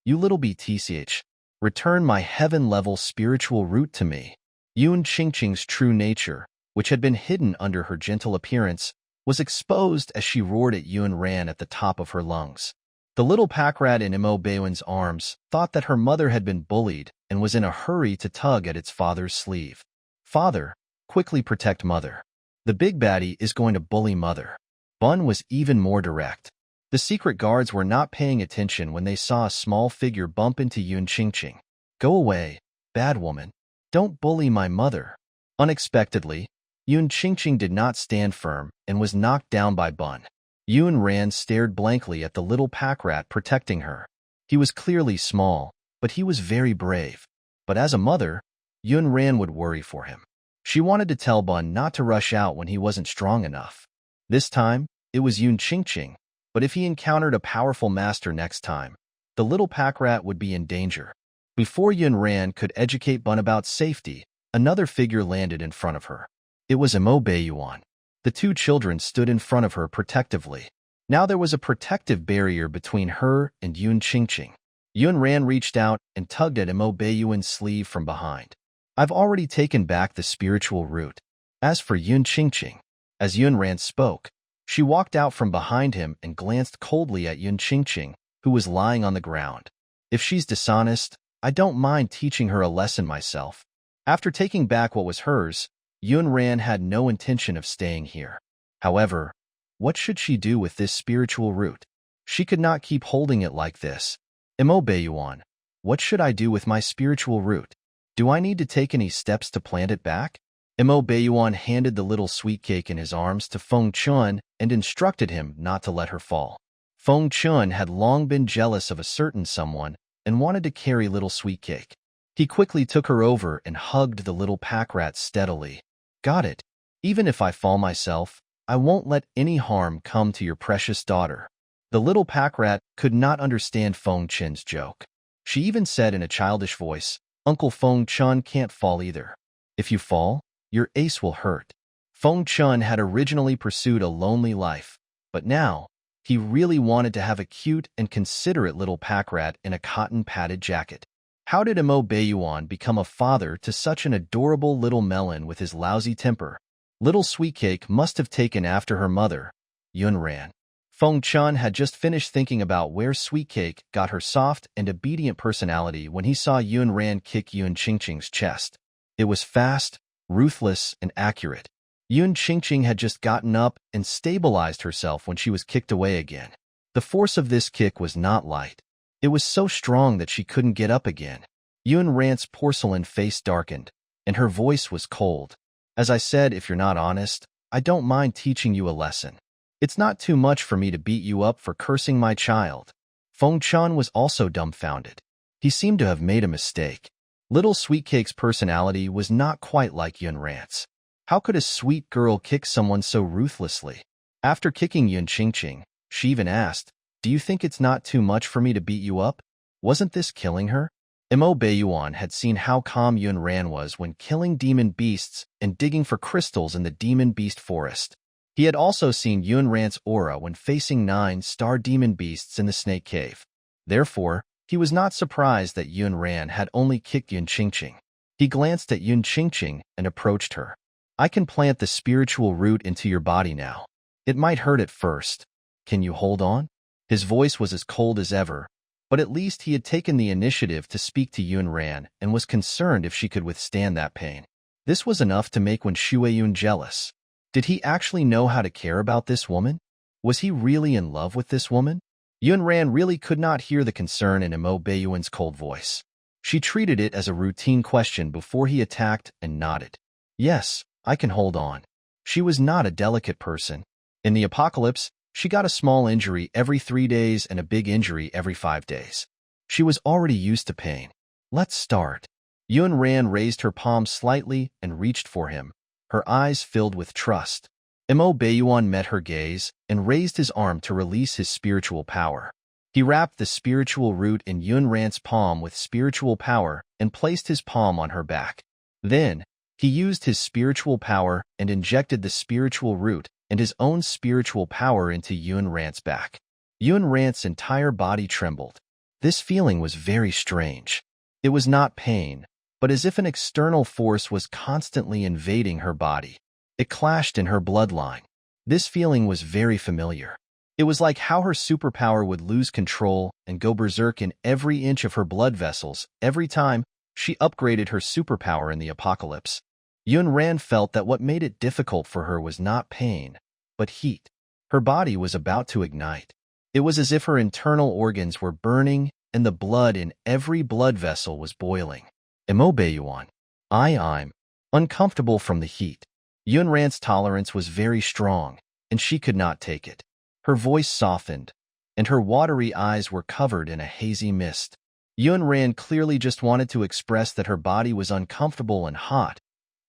you little BTCH, return my heaven-level spiritual root to me." Yun Qingqing's true nature, which had been hidden under her gentle appearance, was exposed as she roared at Yun Ran at the top of her lungs. The little pack rat in Mo Baoyun's arms thought that her mother had been bullied and was in a hurry to tug at its father's sleeve. "Father, quickly protect mother. The big baddie is going to bully mother." Bun was even more direct. The secret guards were not paying attention when they saw a small figure bump into Yun Qingqing. "Go away, bad woman. Don't bully my mother." Unexpectedly, Yun Qingqing did not stand firm and was knocked down by Bun. Yun Ran stared blankly at the little pack rat protecting her. He was clearly small, but he was very brave. But as a mother, Yun Ran would worry for him. She wanted to tell Bun not to rush out when he wasn't strong enough. This time, it was Yun Qingqing, but if he encountered a powerful master next time, the little pack rat would be in danger. Before Yun Ran could educate Bun about safety, another figure landed in front of her. It was Mo Baoyun. The two children stood in front of her protectively. Now there was a protective barrier between her and Yun Qingqing. Yun Ran reached out and tugged at Mo Baoyun's sleeve from behind. "I've already taken back the spiritual root." As for Yun Qingqing, as Yun Ran spoke, she walked out from behind him and glanced coldly at Yun Qingqing, who was lying on the ground. "If she's dishonest, I don't mind teaching her a lesson myself." After taking back what was hers, Yun Ran had no intention of staying here. However, what should she do with this spiritual root? She could not keep holding it like this. "Mo Baoyun, what should I do with my spiritual root? Do I need to take any steps to plant it back?" Mo Baoyun handed the little sweet cake in his arms to Feng Chun and instructed him not to let her fall. Feng Chun had long been jealous of a certain someone and wanted to carry little sweet cake. He quickly took her over and hugged the little pack rat steadily. "Got it. Even if I fall myself, I won't let any harm come to your precious daughter." The little pack rat could not understand Feng Chun's joke. She even said in a childish voice, "Uncle Feng Chun can't fall either. If you fall, your ace will hurt." Feng Chun had originally pursued a lonely life, but now he really wanted to have a cute and considerate little pack rat in a cotton-padded jacket. How did Mo Baoyun become a father to such an adorable little melon with his lousy temper? Little Sweetcake must have taken after her mother, Yun Ran. Feng Chun had just finished thinking about where Sweetcake got her soft and obedient personality when he saw Yun Ran kick Yun Qingqing's chest. It was fast, ruthless, and accurate. Yun Qingqing had just gotten up and stabilized herself when she was kicked away again. The force of this kick was not light. It was so strong that she couldn't get up again. Yun Ran's porcelain face darkened, and her voice was cold. "As I said, if you're not honest, I don't mind teaching you a lesson. It's not too much for me to beat you up for cursing my child." Feng Chun was also dumbfounded. He seemed to have made a mistake. Little Sweetcake's personality was not quite like Yun Ran's. How could a sweet girl kick someone so ruthlessly? After kicking Yun Qingqing, she even asked, "Do you think it's not too much for me to beat you up? Wasn't this killing her?" Mo Baoyun had seen how calm Yun Ran was when killing demon beasts and digging for crystals in the demon beast forest. He had also seen Yun Ran's aura when facing 9-star demon beasts in the snake cave. Therefore, he was not surprised that Yun Ran had only kicked Yun Qingqing. He glanced at Yun Qingqing and approached her. I can plant the spiritual root into your body now. It might hurt at first. Can you hold on? His voice was as cold as ever, but at least he had taken the initiative to speak to Yunran and was concerned if she could withstand that pain. This was enough to make Wen Shuiyun jealous. Did he actually know how to care about this woman? Was he really in love with this woman? Yunran really could not hear the concern in Mo Beiyuan's cold voice. She treated it as a routine question before he attacked and nodded. Yes, I can hold on. She was not a delicate person. In the apocalypse, she got a small injury every 3 days and a big injury every 5 days. She was already used to pain. Let's start. Yunran raised her palm slightly and reached for him, her eyes filled with trust. Mo Beiyuan met her gaze and raised his arm to release his spiritual power. He wrapped the spiritual root in Yunran's palm with spiritual power and placed his palm on her back. Then, he used his spiritual power and injected the spiritual root and his own spiritual power into Yunran's back. Yunran's entire body trembled. This feeling was very strange. It was not pain, but as if an external force was constantly invading her body. It clashed in her bloodline. This feeling was very familiar. It was like how her superpower would lose control and go berserk in every inch of her blood vessels every time she upgraded her superpower in the apocalypse. Yunran felt that what made it difficult for her was not pain, but heat. Her body was about to ignite. It was as if her internal organs were burning and the blood in every blood vessel was boiling. Mo Beiyuan, I'm uncomfortable from the heat. Yunran's tolerance was very strong, and she could not take it. Her voice softened, and her watery eyes were covered in a hazy mist. Yunran clearly just wanted to express that her body was uncomfortable and hot,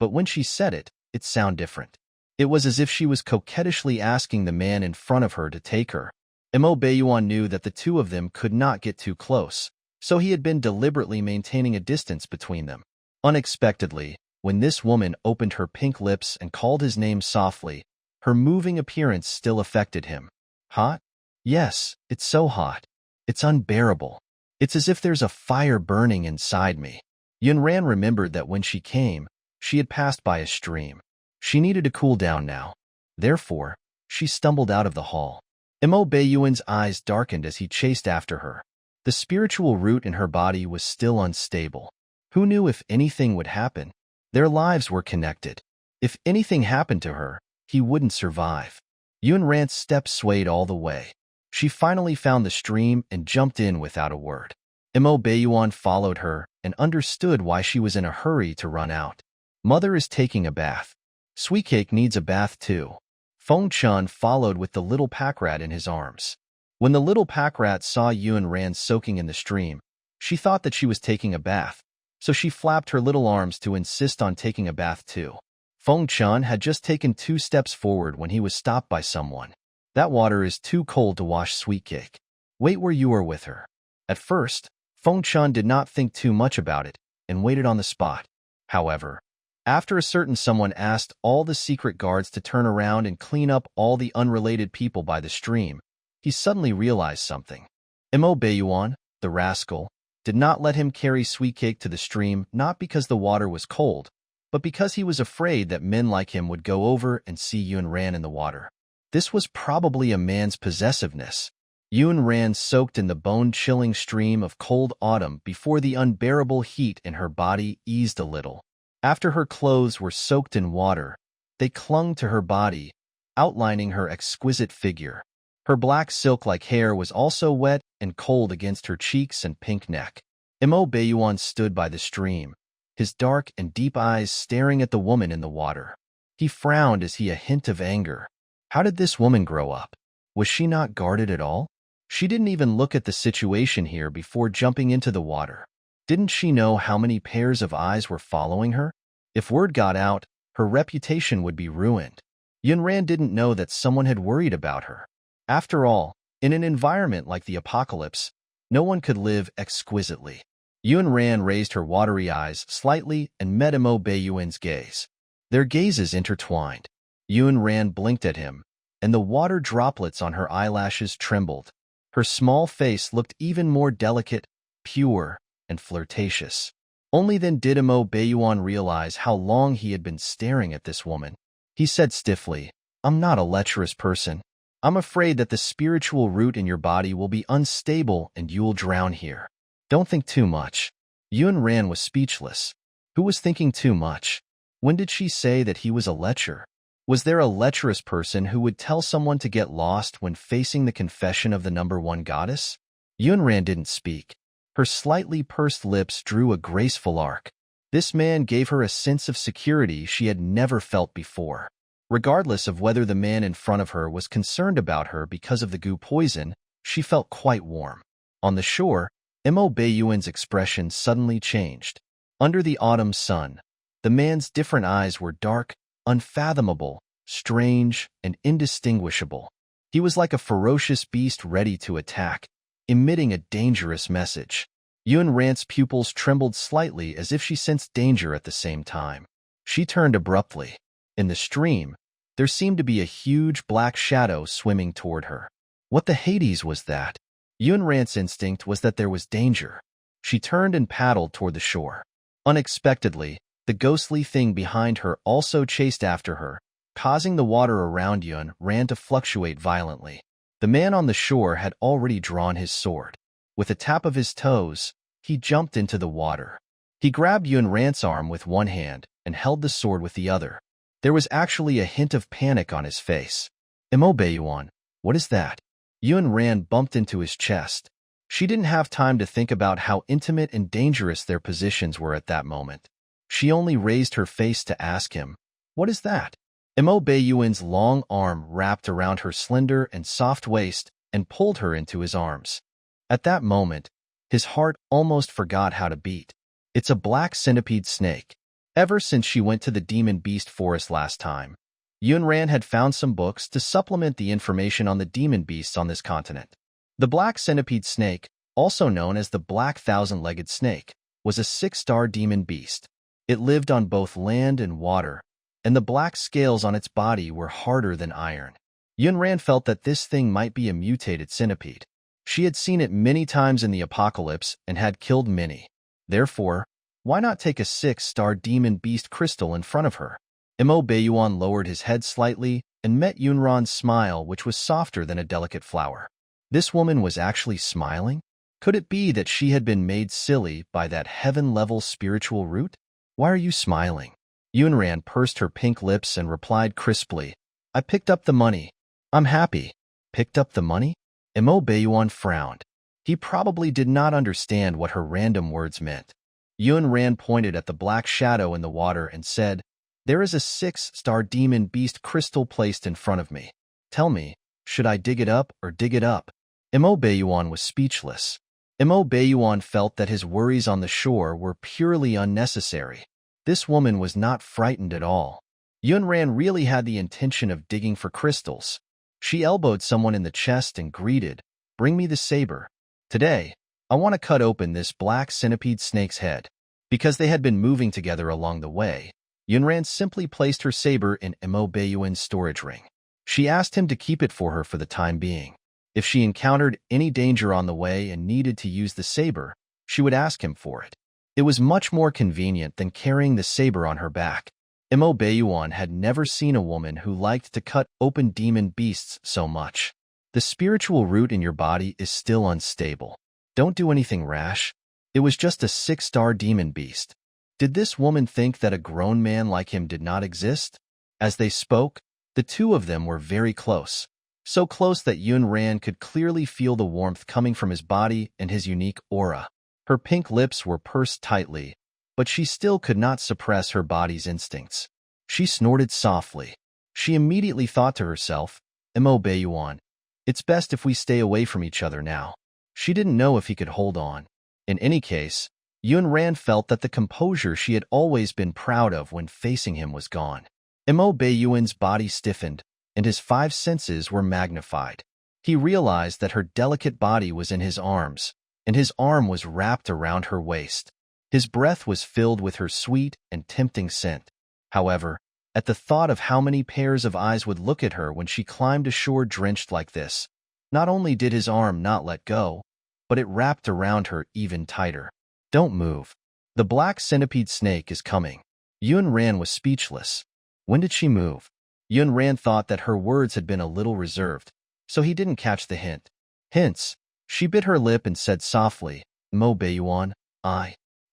but when she said it, it sounded different. It was as if she was coquettishly asking the man in front of her to take her. Mo Beiyuan knew that the two of them could not get too close, so he had been deliberately maintaining a distance between them. Unexpectedly, when this woman opened her pink lips and called his name softly, her moving appearance still affected him. Hot? Yes, it's so hot. It's unbearable. It's as if there's a fire burning inside me. Yunran remembered that when she came, she had passed by a stream. She needed to cool down now. Therefore, she stumbled out of the hall. Mo Beiyuan's eyes darkened as he chased after her. The spiritual root in her body was still unstable. Who knew if anything would happen? Their lives were connected. If anything happened to her, he wouldn't survive. Yunran's steps swayed all the way. She finally found the stream and jumped in without a word. Mo Beiyuan followed her and understood why she was in a hurry to run out. Mother is taking a bath. Sweetcake needs a bath too. Feng Chun followed with the little pack rat in his arms. When the little pack rat saw Yunran soaking in the stream, she thought that she was taking a bath, so she flapped her little arms to insist on taking a bath too. Feng Chun had just taken 2 steps forward when he was stopped by someone. That water is too cold to wash Sweetcake. Wait where you are with her. At first, Feng Chun did not think too much about it and waited on the spot. However, after a certain someone asked all the secret guards to turn around and clean up all the unrelated people by the stream, he suddenly realized something. Mo Beiyuan, the rascal, did not let him carry Sweetcake to the stream not because the water was cold, but because he was afraid that men like him would go over and see Yunran in the water. This was probably a man's possessiveness. Yunran soaked in the bone-chilling stream of cold autumn before the unbearable heat in her body eased a little. After her clothes were soaked in water, they clung to her body, outlining her exquisite figure. Her black silk-like hair was also wet and cold against her cheeks and pink neck. Mo Beiyuan stood by the stream, his dark and deep eyes staring at the woman in the water. He frowned as he a hint of anger. How did this woman grow up? Was she not guarded at all? She didn't even look at the situation here before jumping into the water. Didn't she know how many pairs of eyes were following her? If word got out, her reputation would be ruined. Yunran didn't know that someone had worried about her. After all, in an environment like the apocalypse, no one could live exquisitely. Yunran raised her watery eyes slightly and met Mo Beiyuan's gaze. Their gazes intertwined. Yunran blinked at him, and the water droplets on her eyelashes trembled. Her small face looked even more delicate, pure, and flirtatious. Only then did Mo Baiyuan realize how long he had been staring at this woman. He said stiffly, "I'm not a lecherous person. I'm afraid that the spiritual root in your body will be unstable and you'll drown here. Don't think too much." Yun Ran was speechless. Who was thinking too much? When did she say that he was a lecher? Was there a lecherous person who would tell someone to get lost when facing the confession of the number one goddess? Yun Ran didn't speak. Her slightly pursed lips drew a graceful arc. This man gave her a sense of security she had never felt before. Regardless of whether the man in front of her was concerned about her because of the goo poison, she felt quite warm. On the shore, Mo Baiyuan's expression suddenly changed. Under the autumn sun, the man's different eyes were dark, unfathomable, strange, and indistinguishable. He was like a ferocious beast ready to attack, emitting a dangerous message. Yun Ran's pupils trembled slightly as if she sensed danger at the same time. She turned abruptly. In the stream, there seemed to be a huge black shadow swimming toward her. What the Hades was that? Yun Ran's instinct was that there was danger. She turned and paddled toward the shore. Unexpectedly, the ghostly thing behind her also chased after her, causing the water around Yun Ran to fluctuate violently. The man on the shore had already drawn his sword. With a tap of his toes, he jumped into the water. He grabbed Yun Ran's arm with one hand and held the sword with the other. There was actually a hint of panic on his face. "Mo Baiyuan, what is that?" Yun Ran bumped into his chest. She didn't have time to think about how intimate and dangerous their positions were at that moment. She only raised her face to ask him, "What is that?" Mo Baiyuan's long arm wrapped around her slender and soft waist and pulled her into his arms. At that moment, his heart almost forgot how to beat. "It's a black centipede snake." Ever since she went to the demon beast forest last time, Yun Ran had found some books to supplement the information on the demon beasts on this continent. The black centipede snake, also known as the black thousand-legged snake, was a 6-star demon beast. It lived on both land and water, and the black scales on its body were harder than iron. Yun Ran felt that this thing might be a mutated centipede. She had seen it many times in the apocalypse and had killed many. Therefore, why not take a 6-star demon beast crystal in front of her? Mo Baiyuan lowered his head slightly and met Yun Ran's smile, which was softer than a delicate flower. This woman was actually smiling? Could it be that she had been made silly by that heaven-level spiritual root? "Why are you smiling?" Yun Ran pursed her pink lips and replied crisply, "I picked up the money. I'm happy." "Picked up the money?" Mo Baiyuan frowned. He probably did not understand what her random words meant. Yun Ran pointed at the black shadow in the water and said, "There is a 6-star demon beast crystal placed in front of me. Tell me, should I dig it up or dig it up?" Mo Baiyuan was speechless. Mo Baiyuan felt that his worries on the shore were purely unnecessary. This woman was not frightened at all. Yun Ran really had the intention of digging for crystals. She elbowed someone in the chest and greeted, "Bring me the saber. Today, I want to cut open this black centipede snake's head." Because they had been moving together along the way, Yun Ran simply placed her saber in Mo Baiyuan's storage ring. She asked him to keep it for her for the time being. If she encountered any danger on the way and needed to use the saber, she would ask him for it. It was much more convenient than carrying the saber on her back. Mo Baiyuan had never seen a woman who liked to cut open demon beasts so much. The spiritual root in your body is still unstable. Don't do anything rash. It was just a 6-star demon beast. Did this woman think that a grown man like him did not exist? As they spoke, the two of them were very close. So close that Yun Ran could clearly feel the warmth coming from his body and his unique aura. Her pink lips were pursed tightly, but she still could not suppress her body's instincts. She snorted softly. She immediately thought to herself, "Mo Baiyuan, it's best if we stay away from each other now." She didn't know if he could hold on. In any case, Yun Ran felt that the composure she had always been proud of when facing him was gone. Mo Baiyuan's body stiffened, and his 5 senses were magnified. He realized that her delicate body was in his arms, and his arm was wrapped around her waist. His breath was filled with her sweet and tempting scent. However, at the thought of how many pairs of eyes would look at her when she climbed ashore drenched like this, not only did his arm not let go, but it wrapped around her even tighter. "Don't move." The black centipede snake is coming. Yun Ran was speechless. When did she move? Yun Ran thought that her words had been a little reserved, so he didn't catch the hint. Hints. She bit her lip and said softly, Mo Beiyuan,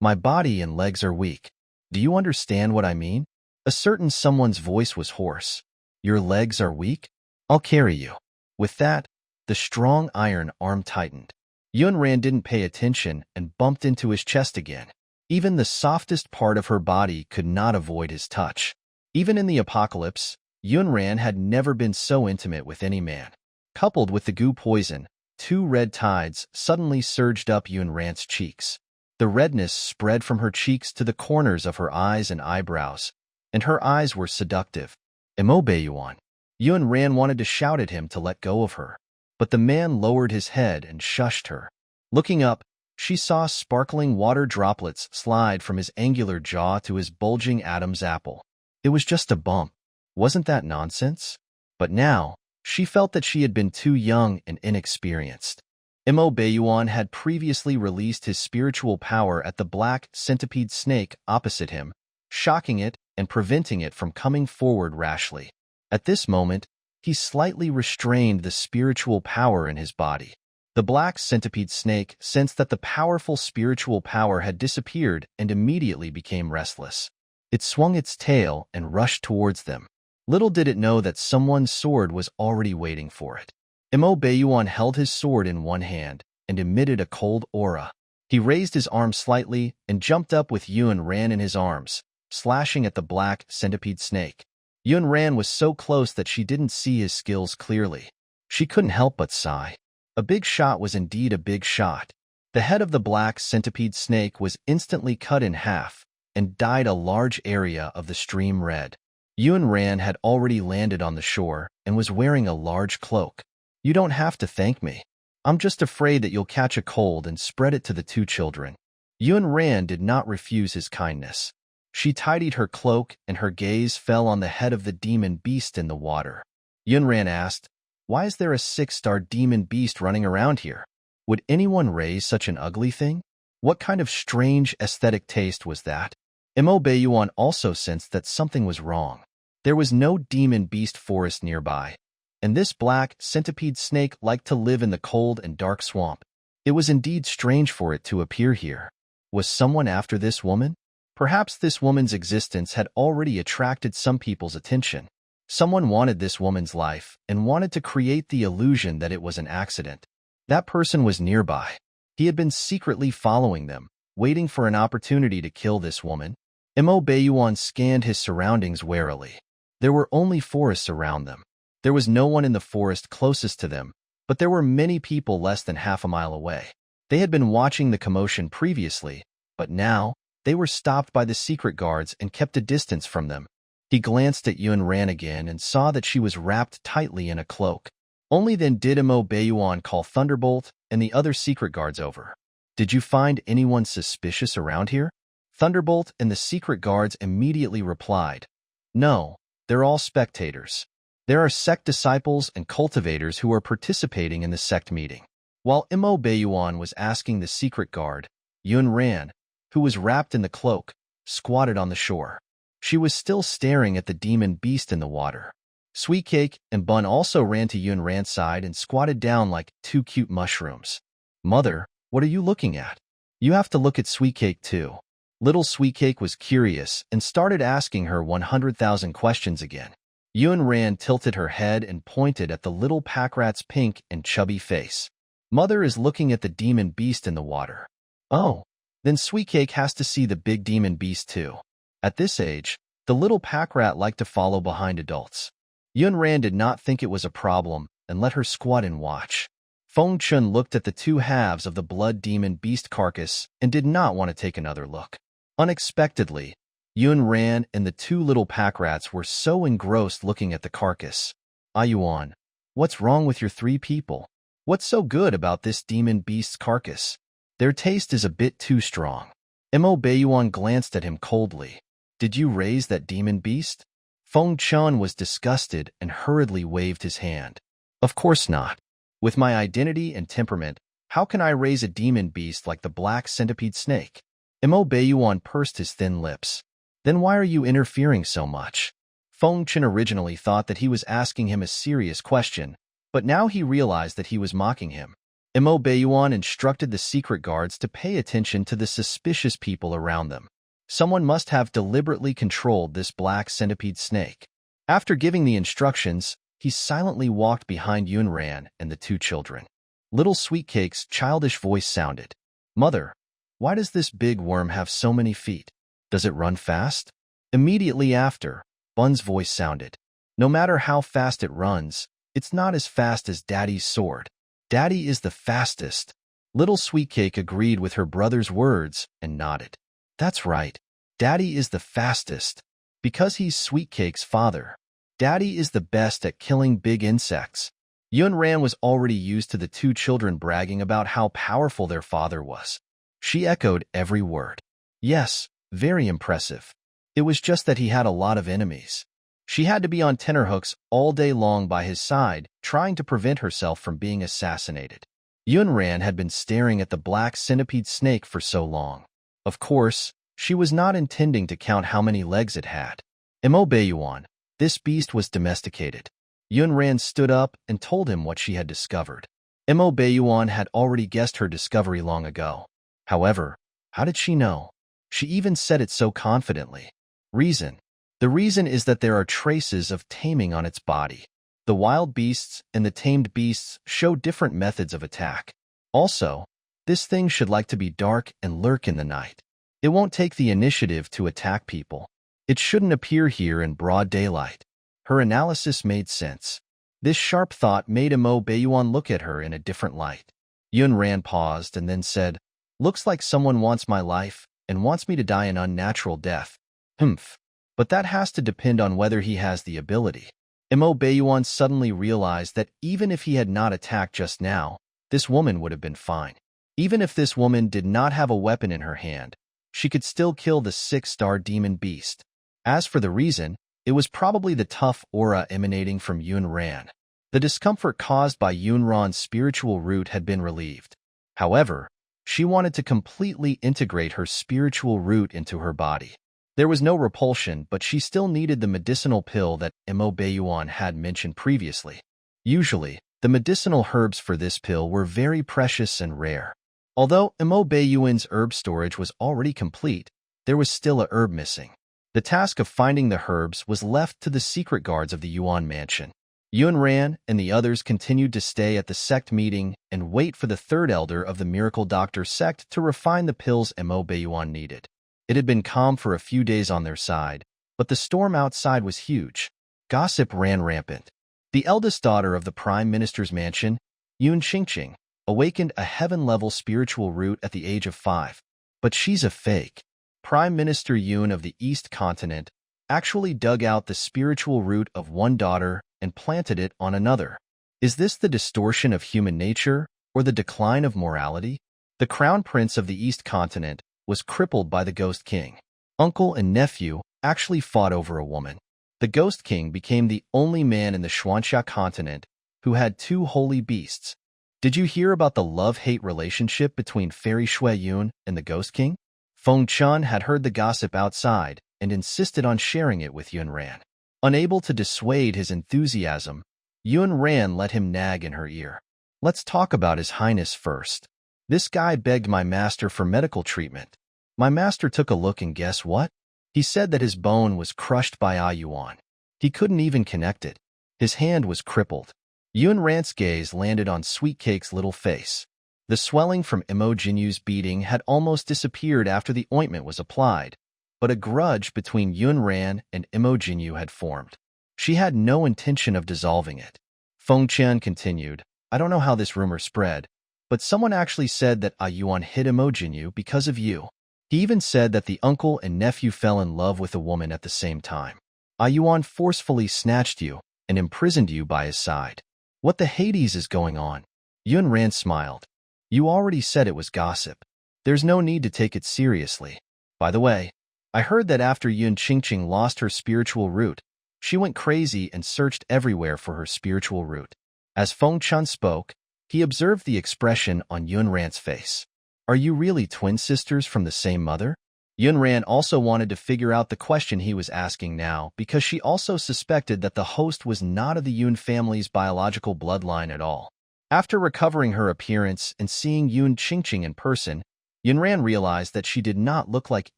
my body and legs are weak. Do you understand what I mean? A certain someone's voice was hoarse. Your legs are weak? I'll carry you. With that, the strong iron arm tightened. Yun Ran didn't pay attention and bumped into his chest again. Even the softest part of her body could not avoid his touch. Even in the apocalypse, Yun Ran had never been so intimate with any man. Coupled with the goo poison, 2 red tides suddenly surged up Yun Ran's cheeks. The redness spread from her cheeks to the corners of her eyes and eyebrows, and her eyes were seductive. Mo Beiyuan. Yun Ran wanted to shout at him to let go of her, but the man lowered his head and shushed her. Looking up, she saw sparkling water droplets slide from his angular jaw to his bulging Adam's apple. It was just a bump. Wasn't that nonsense? But now, she felt that she had been too young and inexperienced. Mo Beiyuan had previously released his spiritual power at the black centipede snake opposite him, shocking it and preventing it from coming forward rashly. At this moment, he slightly restrained the spiritual power in his body. The black centipede snake sensed that the powerful spiritual power had disappeared and immediately became restless. It swung its tail and rushed towards them. Little did it know that someone's sword was already waiting for it. Mo Beiyuan held his sword in one hand and emitted a cold aura. He raised his arm slightly and jumped up with Yun Ran in his arms, slashing at the black centipede snake. Yun Ran was so close that she didn't see his skills clearly. She couldn't help but sigh. A big shot was indeed a big shot. The head of the black centipede snake was instantly cut in half and dyed a large area of the stream red. Yun Ran had already landed on the shore and was wearing a large cloak. You don't have to thank me. I'm just afraid that you'll catch a cold and spread it to the 2 children. Yun Ran did not refuse his kindness. She tidied her cloak and her gaze fell on the head of the demon beast in the water. Yun Ran asked, Why is there a 6-star demon beast running around here? Would anyone raise such an ugly thing? What kind of strange aesthetic taste was that? Mo Beiyuan also sensed that something was wrong. There was no demon beast forest nearby, and this black centipede snake liked to live in the cold and dark swamp. It was indeed strange for it to appear here. Was someone after this woman? Perhaps this woman's existence had already attracted some people's attention. Someone wanted this woman's life and wanted to create the illusion that it was an accident. That person was nearby. He had been secretly following them, waiting for an opportunity to kill this woman. Mo Beiyuan scanned his surroundings warily. There were only forests around them. There was no one in the forest closest to them, but there were many people less than half a mile away. They had been watching the commotion previously, but now they were stopped by the secret guards and kept a distance from them. He glanced at Yun Ran again and saw that she was wrapped tightly in a cloak. Only then did Mo Beiyuan call Thunderbolt and the other secret guards over. Did you find anyone suspicious around here? Thunderbolt and the secret guards immediately replied, No, they're all spectators. There are sect disciples and cultivators who are participating in the sect meeting. While Mo Beiyuan was asking the secret guard, Yun Ran, who was wrapped in the cloak, squatted on the shore. She was still staring at the demon beast in the water. Sweet Cake and Bun also ran to Yun Ran's side and squatted down like 2 cute mushrooms. Mother, what are you looking at? You have to look at Sweet Cake too. Little Sweet Cake was curious and started asking her 100,000 questions again. Yun Ran tilted her head and pointed at the little pack rat's pink and chubby face. Mother is looking at the demon beast in the water. Oh, then Sweet Cake has to see the big demon beast too. At this age, the little pack rat liked to follow behind adults. Yun Ran did not think it was a problem and let her squat and watch. Feng Chun looked at the 2 halves of the blood demon beast carcass and did not want to take another look. Unexpectedly, Yun Ran and the 2 little pack rats were so engrossed looking at the carcass. Yuan, what's wrong with your 3 people? What's so good about this demon beast's carcass? Their taste is a bit too strong. Mo Beiyuan glanced at him coldly. Did you raise that demon beast? Feng Chun was disgusted and hurriedly waved his hand. Of course not. With my identity and temperament, how can I raise a demon beast like the black centipede snake? Mo Baiyuan pursed his thin lips. Then why are you interfering so much? Feng Chen originally thought that he was asking him a serious question, but now he realized that he was mocking him. Mo Baiyuan instructed the secret guards to pay attention to the suspicious people around them. Someone must have deliberately controlled this black centipede snake. After giving the instructions, he silently walked behind Yunran and the two children. Little Sweetcake's childish voice sounded. Mother, why does this big worm have so many feet? Does it run fast? Immediately after, Bun's voice sounded. No matter how fast it runs, it's not as fast as Daddy's sword. Daddy is the fastest. Little Sweetcake agreed with her brother's words and nodded. That's right. Daddy is the fastest. Because he's Sweetcake's father. Daddy is the best at killing big insects. Yunran was already used to the two children bragging about how powerful their father was. She echoed every word. Yes, very impressive. It was just that he had a lot of enemies. She had to be on tenterhooks all day long by his side, trying to prevent herself from being assassinated. Yunran had been staring at the black centipede snake for so long. Of course, she was not intending to count how many legs it had. Mo Baiyuan, this beast was domesticated. Yunran stood up and told him what she had discovered. Mo Baiyuan had already guessed her discovery long ago. However, how did she know? She even said it so confidently. Reason. The reason is that there are traces of taming on its body. The wild beasts and the tamed beasts show different methods of attack. Also, this thing should like to be dark and lurk in the night. It won't take the initiative to attack people. It shouldn't appear here in broad daylight. Her analysis made sense. This sharp thought made Mo Baiyuan look at her in a different light. Yunran paused and then said, "Looks like someone wants my life and wants me to die an unnatural death. Humph. But that has to depend on whether he has the ability." Mo Baiyuan suddenly realized that even if he had not attacked just now, this woman would have been fine. Even if this woman did not have a weapon in her hand, she could still kill the 6-star demon beast. As for the reason, it was probably the tough aura emanating from Yunran. The discomfort caused by Yunran's spiritual root had been relieved. However, she wanted to completely integrate her spiritual root into her body. There was no repulsion, but she still needed the medicinal pill that Mo Baiyuan had mentioned previously. Usually, the medicinal herbs for this pill were very precious and rare. Although Mo Baiyuan's herb storage was already complete, there was still a herb missing. The task of finding the herbs was left to the secret guards of the Yuan mansion. Yunran and the others continued to stay at the sect meeting and wait for the third elder of the Miracle Doctor sect to refine the pills Mo Baiyuan needed. It had been calm for a few days on their side, but the storm outside was huge. Gossip ran rampant. The eldest daughter of the Prime Minister's mansion, Yun Qingqing, awakened a heaven-level spiritual root at the age of 5. But she's a fake. Prime Minister Yun of the East Continent actually dug out the spiritual root of one daughter and planted it on another. Is this the distortion of human nature or the decline of morality? The Crown Prince of the East Continent was crippled by the Ghost King. Uncle and nephew actually fought over a woman. The Ghost King became the only man in the Xuanxia continent who had 2 holy beasts. Did you hear about the love-hate relationship between Fairy Shui Yun and the Ghost King? Feng Chun had heard the gossip outside and insisted on sharing it with Yunran. Unable to dissuade his enthusiasm, Yunran let him nag in her ear. "Let's talk about His Highness first. This guy begged my master for medical treatment. My master took a look and guess what? He said that his bone was crushed by Yuan. He couldn't even connect it. His hand was crippled." Yunran's gaze landed on Sweetcake's little face. The swelling from Mo Jinyu's beating had almost disappeared after the ointment was applied, but a grudge between Yunran and Mo Jinyu had formed. She had no intention of dissolving it. Feng Qian continued, "I don't know how this rumor spread, but someone actually said that Yuan hit Mo Jinyu because of you. He even said that the uncle and nephew fell in love with a woman at the same time. Yuan forcefully snatched you and imprisoned you by his side. What the Hades is going on?" Yunran smiled. "You already said it was gossip. There's no need to take it seriously. By the way, I heard that after Yun Qingqing lost her spiritual root, she went crazy and searched everywhere for her spiritual root." As Feng Chun spoke, he observed the expression on Yunran's face. Are you really twin sisters from the same mother? Yunran also wanted to figure out the question he was asking now because she also suspected that the host was not of the Yun family's biological bloodline at all. After recovering her appearance and seeing Yun Qingqing in person, Yunran realized that she did not look like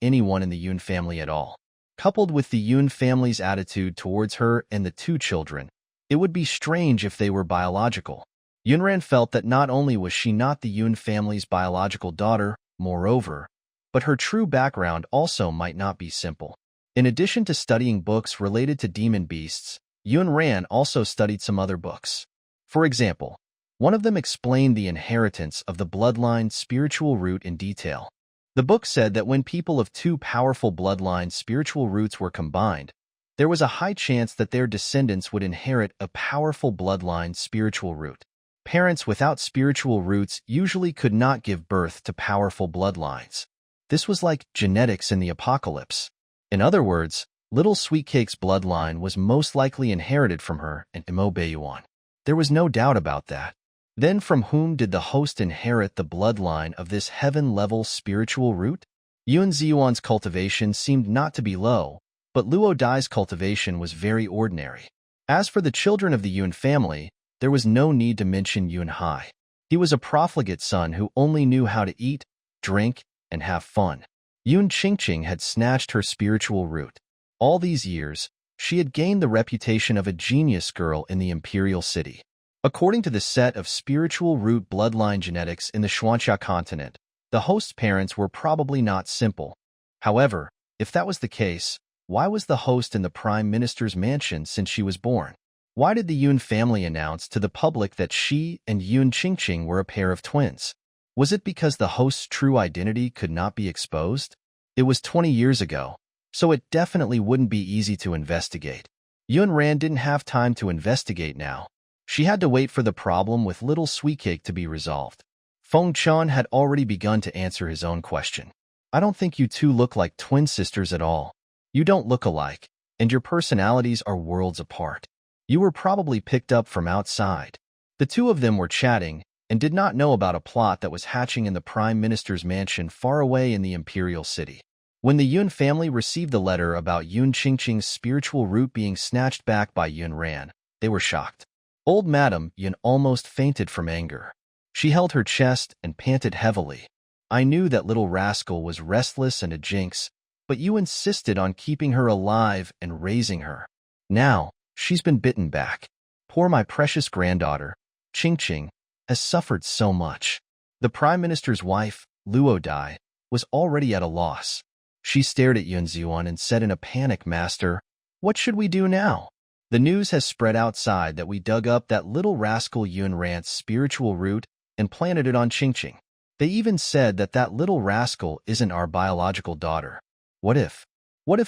anyone in the Yun family at all. Coupled with the Yun family's attitude towards her and the two children, it would be strange if they were biological. Yunran felt that not only was she not the Yun family's biological daughter, moreover, but her true background also might not be simple. In addition to studying books related to demon beasts, Yunran also studied some other books. For example, one of them explained the inheritance of the bloodline spiritual root in detail. The book said that when people of two powerful bloodline spiritual roots were combined, there was a high chance that their descendants would inherit a powerful bloodline spiritual root. Parents without spiritual roots usually could not give birth to powerful bloodlines. This was like genetics in the apocalypse. In other words, Little Sweetcake's bloodline was most likely inherited from her and Imo Beiyuan. There was no doubt about that. Then from whom did the host inherit the bloodline of this heaven-level spiritual root? Yun Ziyuan's cultivation seemed not to be low, but Luo Dai's cultivation was very ordinary. As for the children of the Yun family, there was no need to mention Yun Hai. He was a profligate son who only knew how to eat, drink, and have fun. Yun Qingqing had snatched her spiritual root. All these years, she had gained the reputation of a genius girl in the imperial city. According to the set of spiritual root bloodline genetics in the Xuanxia continent, the host's parents were probably not simple. However, if that was the case, why was the host in the prime minister's mansion since she was born? Why did the Yun family announce to the public that she and Yun Qingqing were a pair of twins? Was it because the host's true identity could not be exposed? It was 20 years ago, so it definitely wouldn't be easy to investigate. Yun Ran didn't have time to investigate now. She had to wait for the problem with Little Sweetcake to be resolved. Feng Chan had already begun to answer his own question. I don't think you two look like twin sisters at all. You don't look alike, and your personalities are worlds apart. You were probably picked up from outside. The two of them were chatting and did not know about a plot that was hatching in the prime minister's mansion far away in the imperial city. When the Yun family received the letter about Yun Qingqing's spiritual root being snatched back by Yun Ran, they were shocked. Old Madam Yun almost fainted from anger. She held her chest and panted heavily. I knew that little rascal was restless and a jinx, but you insisted on keeping her alive and raising her. Now, she's been bitten back. Poor my precious granddaughter, Qingqing, has suffered so much. The Prime Minister's wife, Luo Dai, was already at a loss. She stared at Yun Ziyuan and said in a panic, Master, what should we do now? The news has spread outside that we dug up that little rascal Yun Ran's spiritual root and planted it on Qingqing. They even said that that little rascal isn't our biological daughter. What if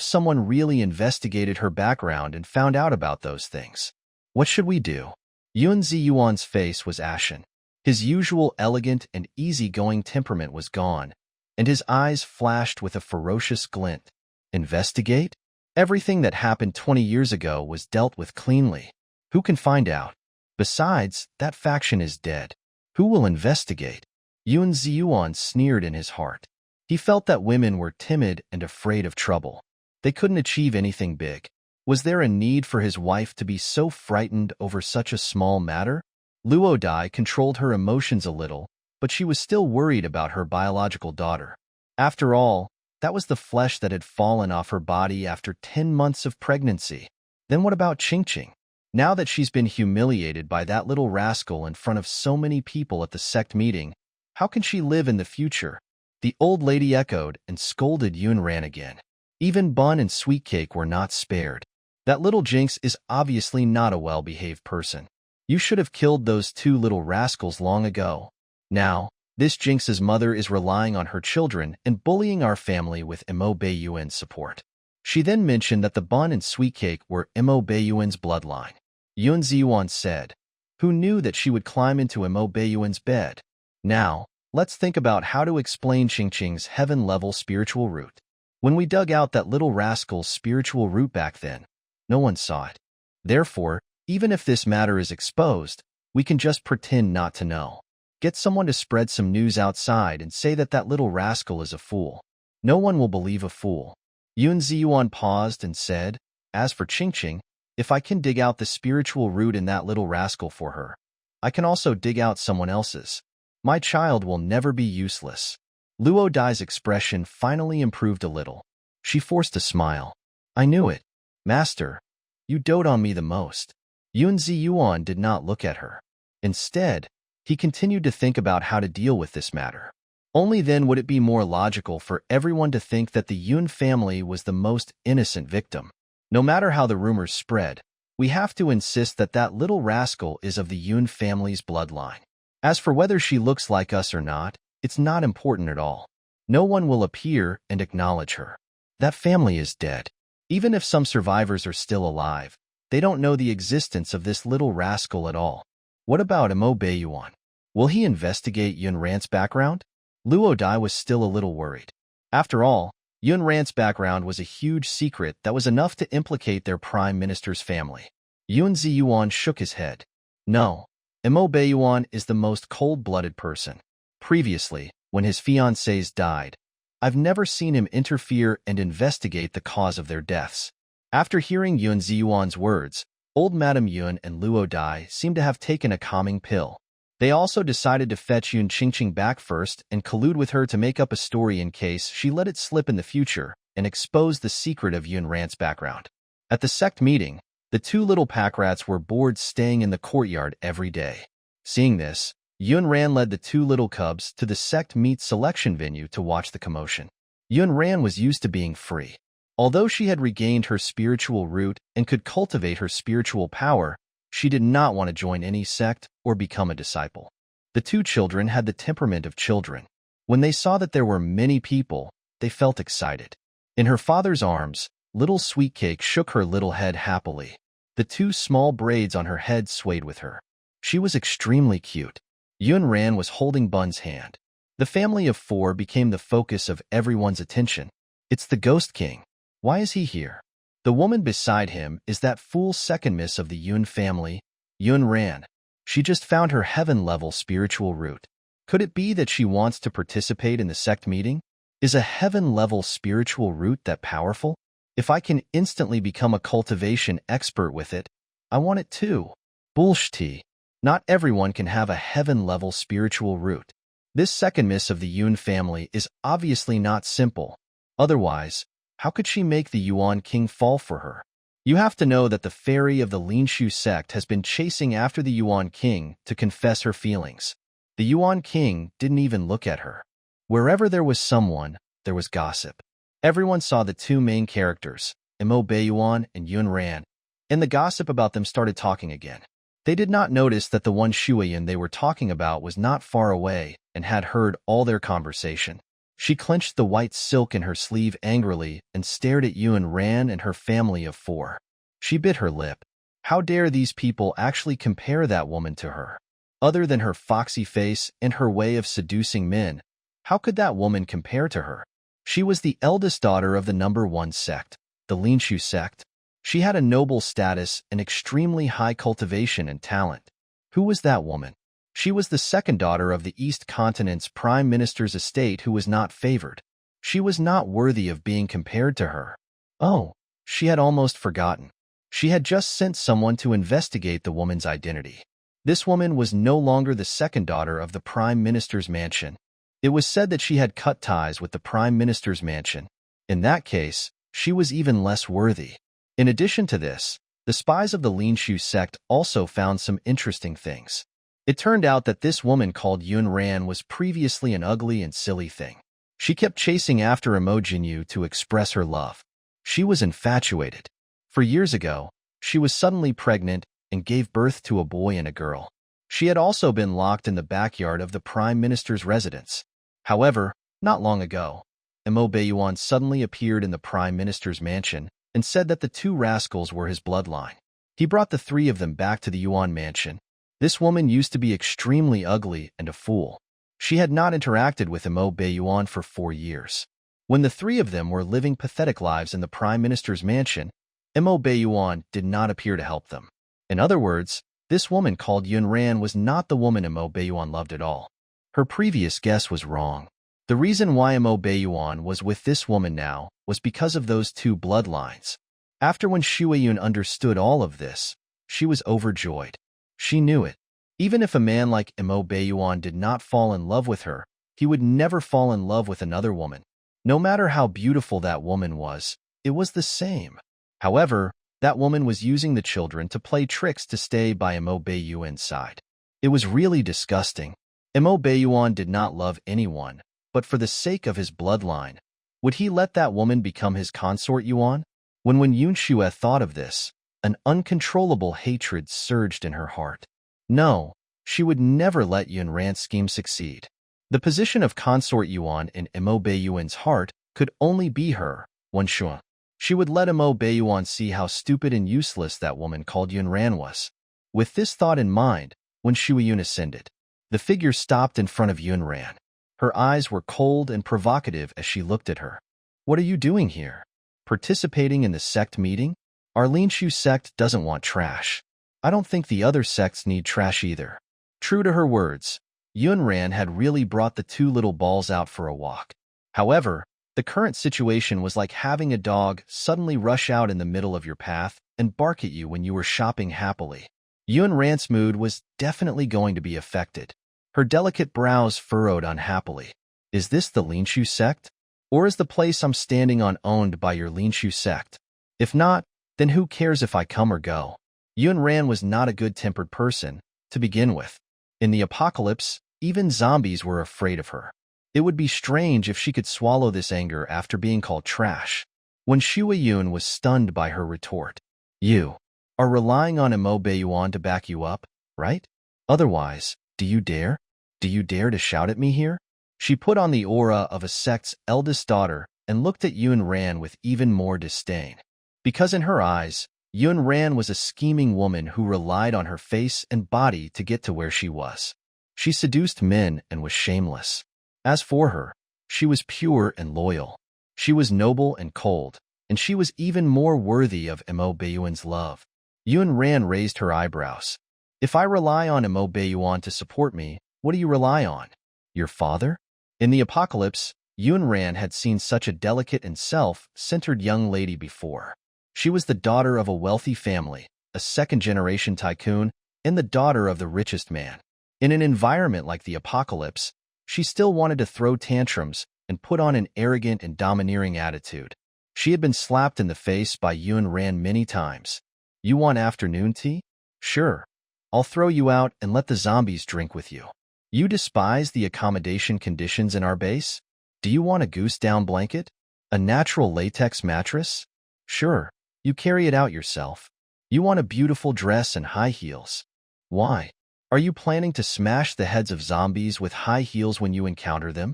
someone really investigated her background and found out about those things? What should we do? Yun Ziyuan's face was ashen. His usual elegant and easygoing temperament was gone, and his eyes flashed with a ferocious glint. Investigate? Everything that happened 20 years ago was dealt with cleanly. Who can find out? Besides, that faction is dead. Who will investigate? Yun Ziyuan sneered in his heart. He felt that women were timid and afraid of trouble. They couldn't achieve anything big. Was there a need for his wife to be so frightened over such a small matter? Luo Dai controlled her emotions a little, but she was still worried about her biological daughter. After all, that was the flesh that had fallen off her body after 10 months of pregnancy. Then what about Qingqing? Now that she's been humiliated by that little rascal in front of so many people at the sect meeting, how can she live in the future? The old lady echoed and scolded Yun Ran again. Even Bun and Sweetcake were not spared. That little jinx is obviously not a well-behaved person. You should have killed those two little rascals long ago. Now, this jinx's mother is relying on her children and bullying our family with Imo Beiyuan's support. She then mentioned that the Bun and Sweetcake were Imo Beiyuan's bloodline. Yun Ziyuan said, who knew that she would climb into Imo Beiyuan's bed? Now, let's think about how to explain Qingqing's heaven-level spiritual root. When we dug out that little rascal's spiritual root back then, no one saw it. Therefore, even if this matter is exposed, we can just pretend not to know. Get someone to spread some news outside and say that that little rascal is a fool. No one will believe a fool. Yun Ziyuan paused and said, as for Qingqing, if I can dig out the spiritual root in that little rascal for her, I can also dig out someone else's. My child will never be useless. Luo Dai's expression finally improved a little. She forced a smile. I knew it. Master, you dote on me the most. Yun Ziyuan did not look at her. Instead, he continued to think about how to deal with this matter. Only then would it be more logical for everyone to think that the Yun family was the most innocent victim. No matter how the rumors spread, we have to insist that that little rascal is of the Yun family's bloodline. As for whether she looks like us or not, it's not important at all. No one will appear and acknowledge her. That family is dead. Even if some survivors are still alive, they don't know the existence of this little rascal at all. What about Mo Beiyuan? Will he investigate Yun Rant's background? Luo Dai was still a little worried. After all, Yun Rant's background was a huge secret that was enough to implicate their prime minister's family. Yun Ziyuan shook his head. No, Mo Beiyuan is the most cold-blooded person. Previously, when his fiancés died, I've never seen him interfere and investigate the cause of their deaths. After hearing Yun Ziyuan's words, old Madame Yun and Luo Dai seemed to have taken a calming pill. They also decided to fetch Yun Qingqing back first and collude with her to make up a story in case she let it slip in the future and expose the secret of Yun Rant's background. At the sect meeting, the two little pack rats were bored staying in the courtyard every day. Seeing this, Yun Ran led the two little cubs to the sect meet selection venue to watch the commotion. Yun Ran was used to being free. Although she had regained her spiritual root and could cultivate her spiritual power, she did not want to join any sect or become a disciple. The two children had the temperament of children. When they saw that there were many people, they felt excited. In her father's arms, little Sweetcake shook her little head happily. The two small braids on her head swayed with her. She was extremely cute. Yun Ran was holding Bun's hand. The family of four became the focus of everyone's attention. It's the Ghost King. Why is he here? The woman beside him is that fool second miss of the Yun family, Yun Ran. She just found her heaven-level spiritual root. Could it be that she wants to participate in the sect meeting? Is a heaven-level spiritual root that powerful? If I can instantly become a cultivation expert with it, I want it too. Bullshit. Not everyone can have a heaven-level spiritual root. This second miss of the Yun family is obviously not simple. Otherwise, how could she make the Yuan King fall for her? You have to know that the fairy of the Linshu sect has been chasing after the Yuan King to confess her feelings. The Yuan King didn't even look at her. Wherever there was someone, there was gossip. Everyone saw the two main characters, Mo Beiyuan and Yun Ran, and the gossip about them started talking again. They did not notice that the one Shuayan they were talking about was not far away and had heard all their conversation. She clenched the white silk in her sleeve angrily and stared at Yun Ran and her family of four. She bit her lip. How dare these people actually compare that woman to her? Other than her foxy face and her way of seducing men, how could that woman compare to her? She was the eldest daughter of the number one sect, the Linshu sect. She had a noble status and extremely high cultivation and talent. Who was that woman? She was the second daughter of the East Continent's prime minister's estate who was not favored. She was not worthy of being compared to her. Oh, she had almost forgotten. She had just sent someone to investigate the woman's identity. This woman was no longer the second daughter of the prime minister's mansion. It was said that she had cut ties with the prime minister's mansion. In that case, she was even less worthy. In addition to this, the spies of the Linshu sect also found some interesting things. It turned out that this woman called Yun Ran was previously an ugly and silly thing. She kept chasing after Mo Jinyu to express her love. She was infatuated. For years ago, she was suddenly pregnant and gave birth to a boy and a girl. She had also been locked in the backyard of the prime minister's residence. However, not long ago, Mo Beiyuan suddenly appeared in the prime minister's mansion and said that the two rascals were his bloodline. He brought the three of them back to the Yuan mansion. This woman used to be extremely ugly and a fool. She had not interacted with Mo Beiyuan for 4 years. When the three of them were living pathetic lives in the prime minister's mansion, Mo Beiyuan did not appear to help them. In other words, This woman called Yunran was not the woman Mo Beiyuan loved at all. Her previous guess was wrong. The reason why Mo Beiyuan was with this woman now was because of those two bloodlines. After when Shuayun understood all of this, she was overjoyed. She knew it. Even if a man like Mo Beiyuan did not fall in love with her, he would never fall in love with another woman. No matter how beautiful that woman was, it was the same. However, that woman was using the children to play tricks to stay by Mo Beiyuan's side. It was really disgusting. Mo Beiyuan did not love anyone, but for the sake of his bloodline, would he let that woman become his consort Yuan? When Yunxue thought of this, an uncontrollable hatred surged in her heart. No, she would never let Yunran's scheme succeed. The position of consort Yuan in Mo Beiyuan's heart could only be her, Yunxue. She would let Mo Beiyuan see how stupid and useless that woman called Yunran was. With this thought in mind, when Shuayun ascended, the figure stopped in front of Yunran. Her eyes were cold and provocative as she looked at her. What are you doing here? Participating in the sect meeting? Our Linshu sect doesn't want trash. I don't think the other sects need trash either. True to her words, Yunran had really brought the two little balls out for a walk. However, the current situation was like having a dog suddenly rush out in the middle of your path and bark at you when you were shopping happily. Yunran's mood was definitely going to be affected. Her delicate brows furrowed unhappily. Is this the Linshu sect? Or is the place I'm standing on owned by your Linshu sect? If not, then who cares if I come or go? Yunran was not a good-tempered person, to begin with. In the apocalypse, even zombies were afraid of her. It would be strange if she could swallow this anger after being called trash. When Shuayun was stunned by her retort, you are relying on Mo Beiyuan to back you up, right? Otherwise, do you dare? Do you dare to shout at me here? She put on the aura of a sect's eldest daughter and looked at Yunran with even more disdain. Because in her eyes, Yunran was a scheming woman who relied on her face and body to get to where she was. She seduced men and was shameless. As for her, she was pure and loyal. She was noble and cold, and she was even more worthy of Mo Beiyuan's love. Yunran raised her eyebrows. If I rely on Mo Beiyuan to support me, what do you rely on? Your father? In the apocalypse, Yunran had seen such a delicate and self-centered young lady before. She was the daughter of a wealthy family, a second-generation tycoon, and the daughter of the richest man. In an environment like the apocalypse, she still wanted to throw tantrums and put on an arrogant and domineering attitude. She had been slapped in the face by Yunran many times. You want afternoon tea? Sure. I'll throw you out and let the zombies drink with you. You despise the accommodation conditions in our base? Do you want a goose-down blanket? A natural latex mattress? Sure. You carry it out yourself. You want a beautiful dress and high heels. Why? Are you planning to smash the heads of zombies with high heels when you encounter them?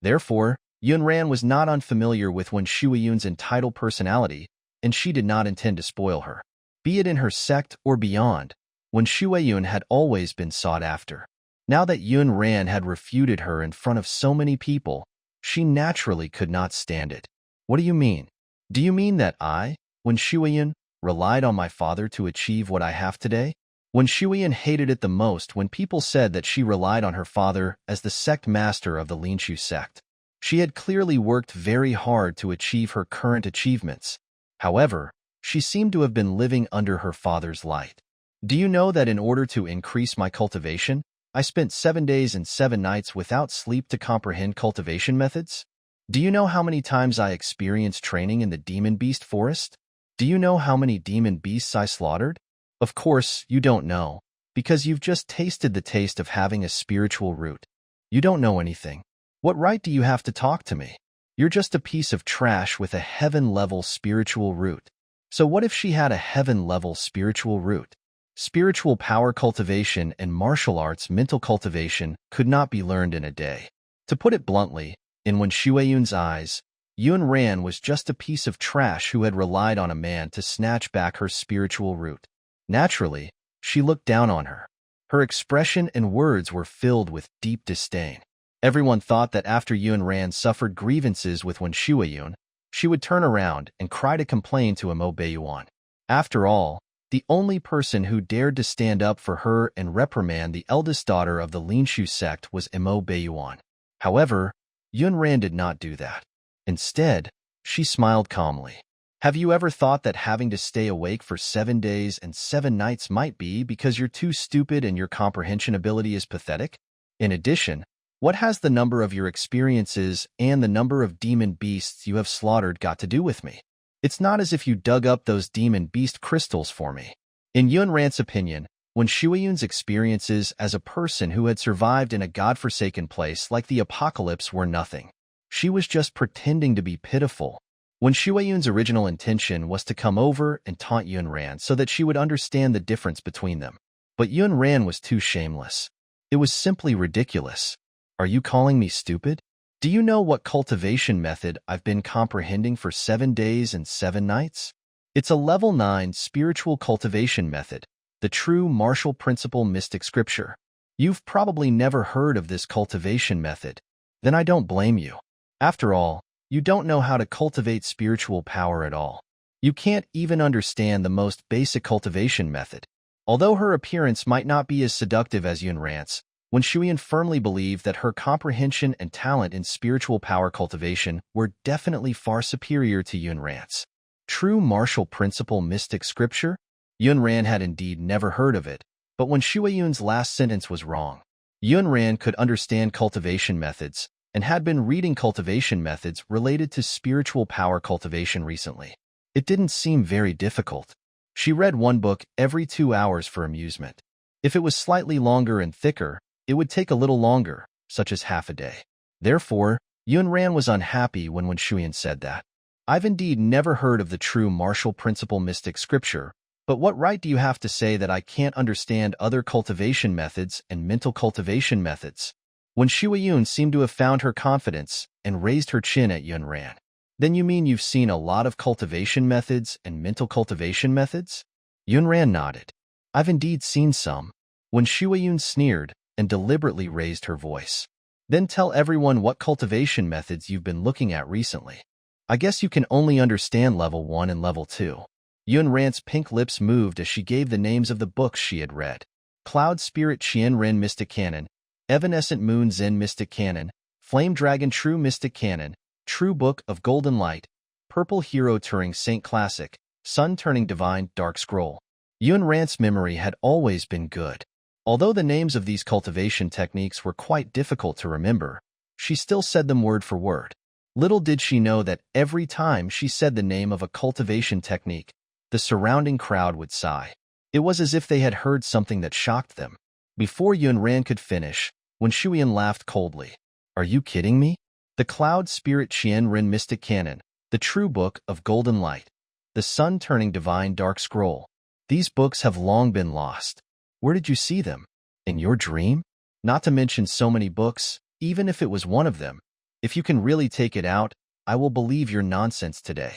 Therefore, Yunran was not unfamiliar with Wen Shuayun's entitled personality, and she did not intend to spoil her. Be it in her sect or beyond, Wen Shuayun had always been sought after. Now that Yunran had refuted her in front of so many people, she naturally could not stand it. What do you mean? Do you mean that I, Wen Shuayun, relied on my father to achieve what I have today? Wen Shuayun hated it the most when people said that she relied on her father as the sect master of the Linshu sect. She had clearly worked very hard to achieve her current achievements. However, she seemed to have been living under her father's light. Do you know that in order to increase my cultivation, I spent 7 days and 7 nights without sleep to comprehend cultivation methods? Do you know how many times I experienced training in the demon beast forest? Do you know how many demon beasts I slaughtered? Of course, you don't know, because you've just tasted the taste of having a spiritual root. You don't know anything. What right do you have to talk to me? You're just a piece of trash with a heaven-level spiritual root. So what if she had a heaven-level spiritual root? Spiritual power cultivation and martial arts mental cultivation could not be learned in a day. To put it bluntly, in Wen Shuayun's eyes, Yunran was just a piece of trash who had relied on a man to snatch back her spiritual root. Naturally, she looked down on her. Her expression and words were filled with deep disdain. Everyone thought that after Yunran suffered grievances with Wen Shuayun, she would turn around and cry to complain to Mo Beiyuan. After all, The only person who dared to stand up for her and reprimand the eldest daughter of the Linshu sect was Imo Beiyuan. However, Yunran did not do that. Instead, she smiled calmly. Have you ever thought that having to stay awake for 7 days and 7 nights might be because you're too stupid and your comprehension ability is pathetic? In addition, what has the number of your experiences and the number of demon beasts you have slaughtered got to do with me? It's not as if you dug up those demon beast crystals for me. In Yunran's opinion, when Shuayun's experiences as a person who had survived in a godforsaken place like the apocalypse were nothing, she was just pretending to be pitiful. When Shuayun's original intention was to come over and taunt Yunran so that she would understand the difference between them. But Yunran was too shameless. It was simply ridiculous. Are you calling me stupid? Do you know what cultivation method I've been comprehending for 7 days and 7 nights? It's a level 9 spiritual cultivation method, the true martial principle mystic scripture. You've probably never heard of this cultivation method. Then I don't blame you. After all, you don't know how to cultivate spiritual power at all. You can't even understand the most basic cultivation method. Although her appearance might not be as seductive as Yunran's, when Shuyan firmly believed that her comprehension and talent in spiritual power cultivation were definitely far superior to Yunran's. True martial principle mystic scripture? Yunran had indeed never heard of it, but when Shuayun's last sentence was wrong, Yunran could understand cultivation methods and had been reading cultivation methods related to spiritual power cultivation recently. It didn't seem very difficult. She read one book every 2 hours for amusement. If it was slightly longer and thicker, it would take a little longer, such as half a day. Therefore, Yunran was unhappy when Shuyan said that. I've indeed never heard of the true martial principle mystic scripture, but what right do you have to say that I can't understand other cultivation methods and mental cultivation methods? When Shuayun seemed to have found her confidence and raised her chin at Yunran. Then you mean you've seen a lot of cultivation methods and mental cultivation methods? Yunran nodded. I've indeed seen some. When Shuayun sneered and deliberately raised her voice. Then tell everyone what cultivation methods you've been looking at recently. I guess you can only understand level 1 and level 2. Yunran's pink lips moved as she gave the names of the books she had read. Cloud Spirit Chien Ren Mystic Canon, Evanescent Moon Zen Mystic Canon, Flame Dragon True Mystic Canon, True Book of Golden Light, Purple Hero Turing Saint Classic, Sun Turning Divine Dark Scroll. Yunran's memory had always been good. Although the names of these cultivation techniques were quite difficult to remember, she still said them word for word. Little did she know that every time she said the name of a cultivation technique, the surrounding crowd would sigh. It was as if they had heard something that shocked them. Before Yunran could finish, when Shuyan laughed coldly. Are you kidding me? The Cloud Spirit Chien Ren Mystic Canon, the True Book of Golden Light, the Sun Turning Divine Dark Scroll. These books have long been lost. Where did you see them? In your dream? Not to mention so many books, even if it was one of them. If you can really take it out, I will believe your nonsense today.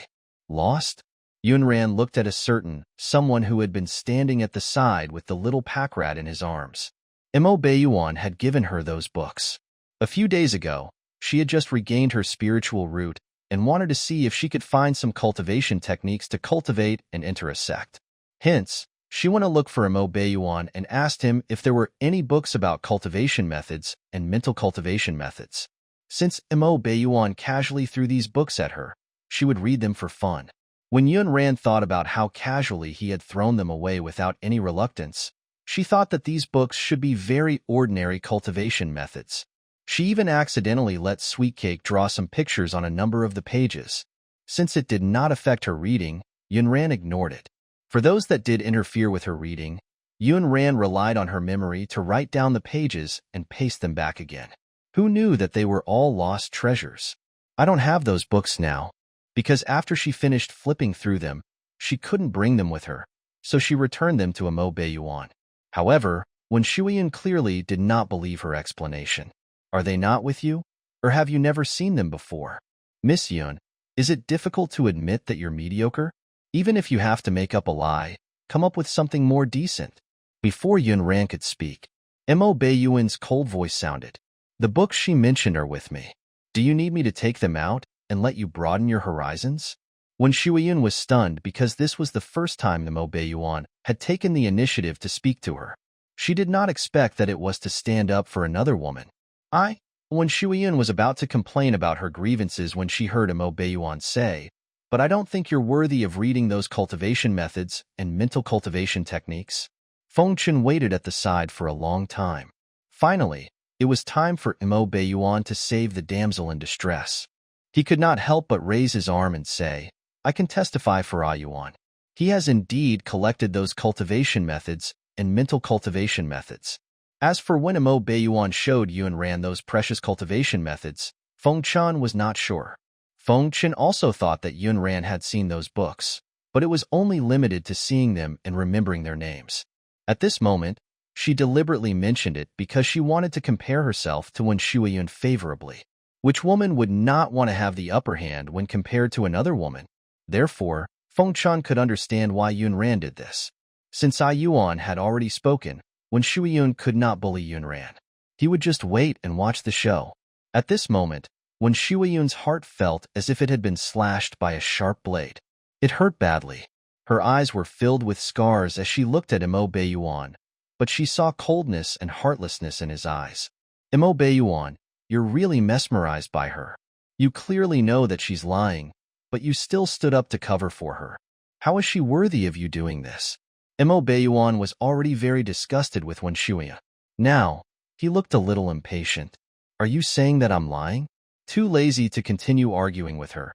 Lost? Yunran looked at a certain someone who had been standing at the side with the little pack rat in his arms. Imo Beiyuan had given her those books. A few days ago, she had just regained her spiritual root and wanted to see if she could find some cultivation techniques to cultivate and enter a sect. Hence, she went to look for Imo Beiyuan and asked him if there were any books about cultivation methods and mental cultivation methods. Since Imo Beiyuan casually threw these books at her, she would read them for fun. When Yunran thought about how casually he had thrown them away without any reluctance, she thought that these books should be very ordinary cultivation methods. She even accidentally let Sweetcake draw some pictures on a number of the pages. Since it did not affect her reading, Yunran ignored it. For those that did interfere with her reading, Yunran relied on her memory to write down the pages and paste them back again. Who knew that they were all lost treasures? I don't have those books now, because after she finished flipping through them, she couldn't bring them with her, so she returned them to Imo Beiyuan. However, when Shuyan clearly did not believe her explanation. Are they not with you? Or have you never seen them before? Miss Yun, is it difficult to admit that you're mediocre? Even if you have to make up a lie, come up with something more decent. Before Yunran could speak, Imo Beiyuan's cold voice sounded. The books she mentioned are with me. Do you need me to take them out and let you broaden your horizons? When Shuiyun was stunned because this was the first time the Mo Beiyuan had taken the initiative to speak to her. She did not expect that it was to stand up for another woman. When Shuiyun was about to complain about her grievances when she heard Mo Beiyuan say, "But I don't think you're worthy of reading those cultivation methods and mental cultivation techniques." Feng Chen waited at the side for a long time. Finally, it was time for Mo Beiyuan to save the damsel in distress. He could not help but raise his arm and say, "I can testify for Yuan. He has indeed collected those cultivation methods and mental cultivation methods." As for when Mo Beiyuan showed Yun Ran those precious cultivation methods, Feng Chen was not sure. Feng Chen also thought that Yun Ran had seen those books, but it was only limited to seeing them and remembering their names. At this moment, she deliberately mentioned it because she wanted to compare herself to Wen Shuiyun favorably. Which woman would not want to have the upper hand when compared to another woman? Therefore, Feng Chen could understand why Yun Ran did this. Since Yuan had already spoken, Wen Shuiyun could not bully Yun Ran. He would just wait and watch the show. At this moment, Wen Shuiyun's heart felt as if it had been slashed by a sharp blade. It hurt badly. Her eyes were filled with scars as she looked at Mo Beiyuan, but she saw coldness and heartlessness in his eyes. Mo Beiyuan, you're really mesmerized by her. You clearly know that she's lying, but you still stood up to cover for her. How is she worthy of you doing this? Mo Beiyuan was already very disgusted with Wen Shuiya. Now, he looked a little impatient. Are you saying that I'm lying? Too lazy to continue arguing with her,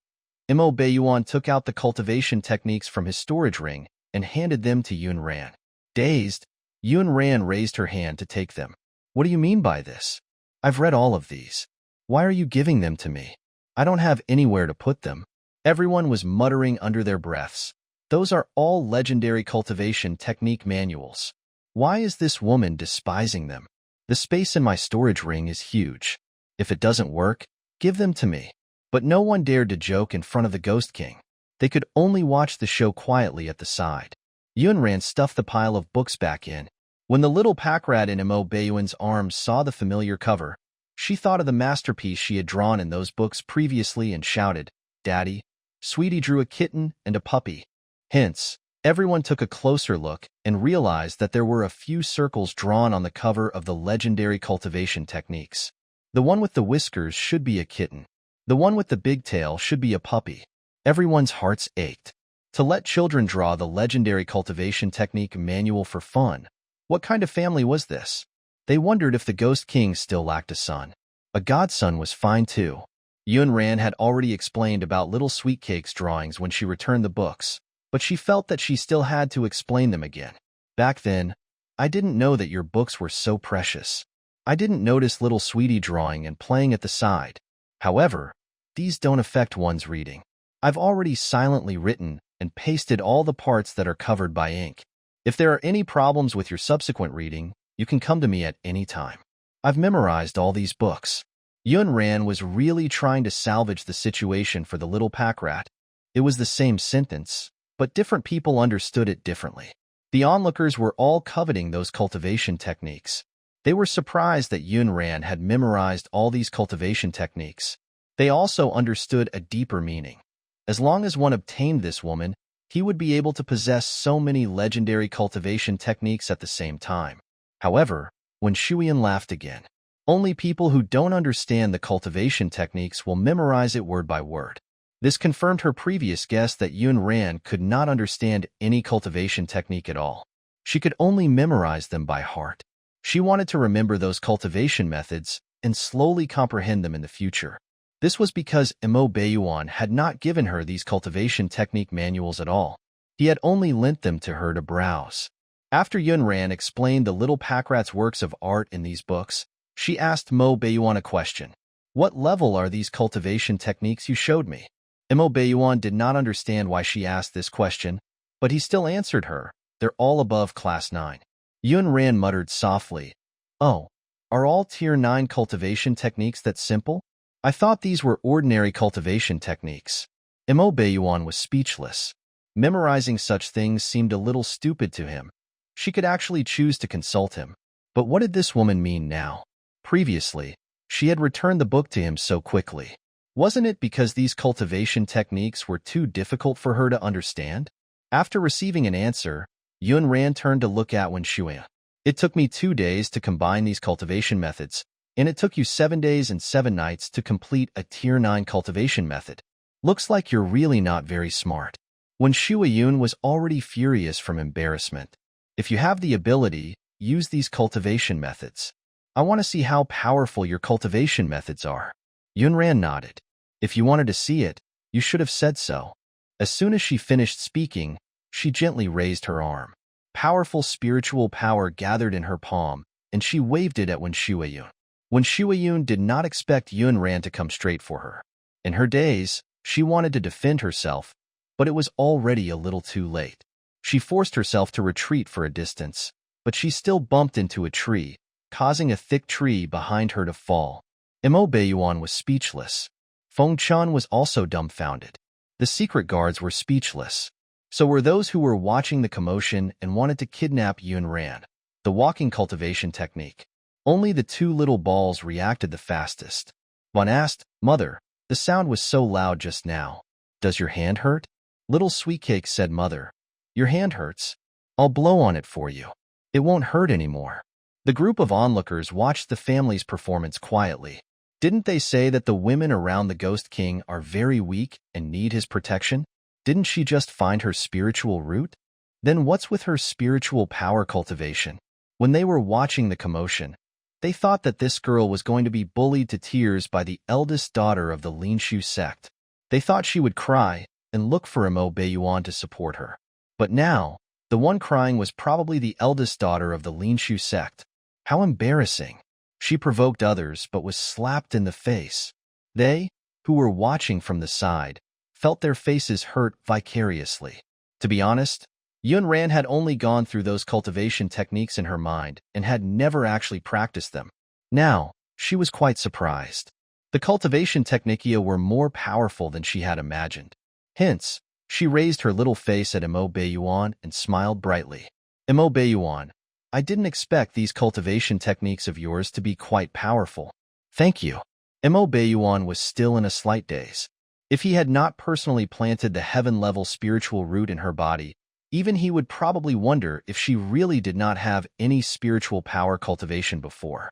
Mo Beiyuan took out the cultivation techniques from his storage ring and handed them to Yun Ran. Dazed, Yun Ran raised her hand to take them. What do you mean by this? I've read all of these. Why are you giving them to me? I don't have anywhere to put them. Everyone was muttering under their breaths. Those are all legendary cultivation technique manuals. Why is this woman despising them? The space in my storage ring is huge. If it doesn't work, give them to me. But no one dared to joke in front of the Ghost King. They could only watch the show quietly at the side. Yun Ran stuffed the pile of books back in. When the little pack rat in Mo Beiyuan's arms saw the familiar cover, she thought of the masterpiece she had drawn in those books previously and shouted, "Daddy, Sweetie drew a kitten and a puppy." Hence, everyone took a closer look and realized that there were a few circles drawn on the cover of the legendary cultivation techniques. The one with the whiskers should be a kitten. The one with the big tail should be a puppy. Everyone's hearts ached. To let children draw the legendary cultivation technique manual for fun. What kind of family was this? They wondered if the Ghost King still lacked a son. A godson was fine too. Yun Ran had already explained about Little Sweetcake's drawings when she returned the books, but she felt that she still had to explain them again. Back then, I didn't know that your books were so precious. I didn't notice Little Sweetie drawing and playing at the side. However, these don't affect one's reading. I've already silently written and pasted all the parts that are covered by ink. If there are any problems with your subsequent reading, you can come to me at any time. I've memorized all these books. Yun Ran was really trying to salvage the situation for the little pack rat. It was the same sentence, but different people understood it differently. The onlookers were all coveting those cultivation techniques. They were surprised that Yun Ran had memorized all these cultivation techniques. They also understood a deeper meaning. As long as one obtained this woman, he would be able to possess so many legendary cultivation techniques at the same time. However, when Shuiyan laughed again, only people who don't understand the cultivation techniques will memorize it word by word. This confirmed her previous guess that Yun Ran could not understand any cultivation technique at all. She could only memorize them by heart. She wanted to remember those cultivation methods and slowly comprehend them in the future. This was because Mo Beiyuan had not given her these cultivation technique manuals at all. He had only lent them to her to browse. After Yun Ran explained the little pack rat's works of art in these books, she asked Mo Beiyuan a question. What level are these cultivation techniques you showed me? Mo Beiyuan did not understand why she asked this question, but he still answered her. They're all above class 9. Yun Ran muttered softly, "Oh, are all tier 9 cultivation techniques that simple? I thought these were ordinary cultivation techniques." Mo Beiyuan was speechless. Memorizing such things seemed a little stupid to him. She could actually choose to consult him. But what did this woman mean now? Previously, she had returned the book to him so quickly. Wasn't it because these cultivation techniques were too difficult for her to understand? After receiving an answer, Yunran turned to look at Wenshui. It took me 2 days to combine these cultivation methods, and it took you 7 days and 7 nights to complete a Tier 9 cultivation method. Looks like you're really not very smart. When Shuayun was already furious from embarrassment. If you have the ability, use these cultivation methods. I want to see how powerful your cultivation methods are. Yunran nodded. If you wanted to see it, you should have said so. As soon as she finished speaking, she gently raised her arm. Powerful spiritual power gathered in her palm, and she waved it at Wenshui. Wenshui did not expect Yunran to come straight for her. In her daze, she wanted to defend herself, but it was already a little too late. She forced herself to retreat for a distance, but she still bumped into a tree, causing a thick tree behind her to fall. Mo Beiyuan was speechless. Feng Chan was also dumbfounded. The secret guards were speechless. So were those who were watching the commotion and wanted to kidnap Yunran. The walking cultivation technique. Only the 2 little balls reacted the fastest. One asked, "Mother, the sound was so loud just now. Does your hand hurt?" Little Sweetcake said, "Mother, your hand hurts. I'll blow on it for you. It won't hurt anymore." The group of onlookers watched the family's performance quietly. Didn't they say that the women around the Ghost King are very weak and need his protection? Didn't she just find her spiritual root? Then what's with her spiritual power cultivation? When they were watching the commotion, they thought that this girl was going to be bullied to tears by the eldest daughter of the Linshu sect. They thought she would cry and look for Mo Beiyuan to support her. But now, the one crying was probably the eldest daughter of the Linshu sect. How embarrassing. She provoked others but was slapped in the face. They, who were watching from the side, felt their faces hurt vicariously. To be honest, Yunran had only gone through those cultivation techniques in her mind and had never actually practiced them. Now, she was quite surprised. The cultivation technicia were more powerful than she had imagined. Hence, she raised her little face at Mo Beiyuan and smiled brightly. Mo Beiyuan, I didn't expect these cultivation techniques of yours to be quite powerful. Thank you. Mo Beiyuan was still in a slight daze. If he had not personally planted the heaven-level spiritual root in her body, even he would probably wonder if she really did not have any spiritual power cultivation before.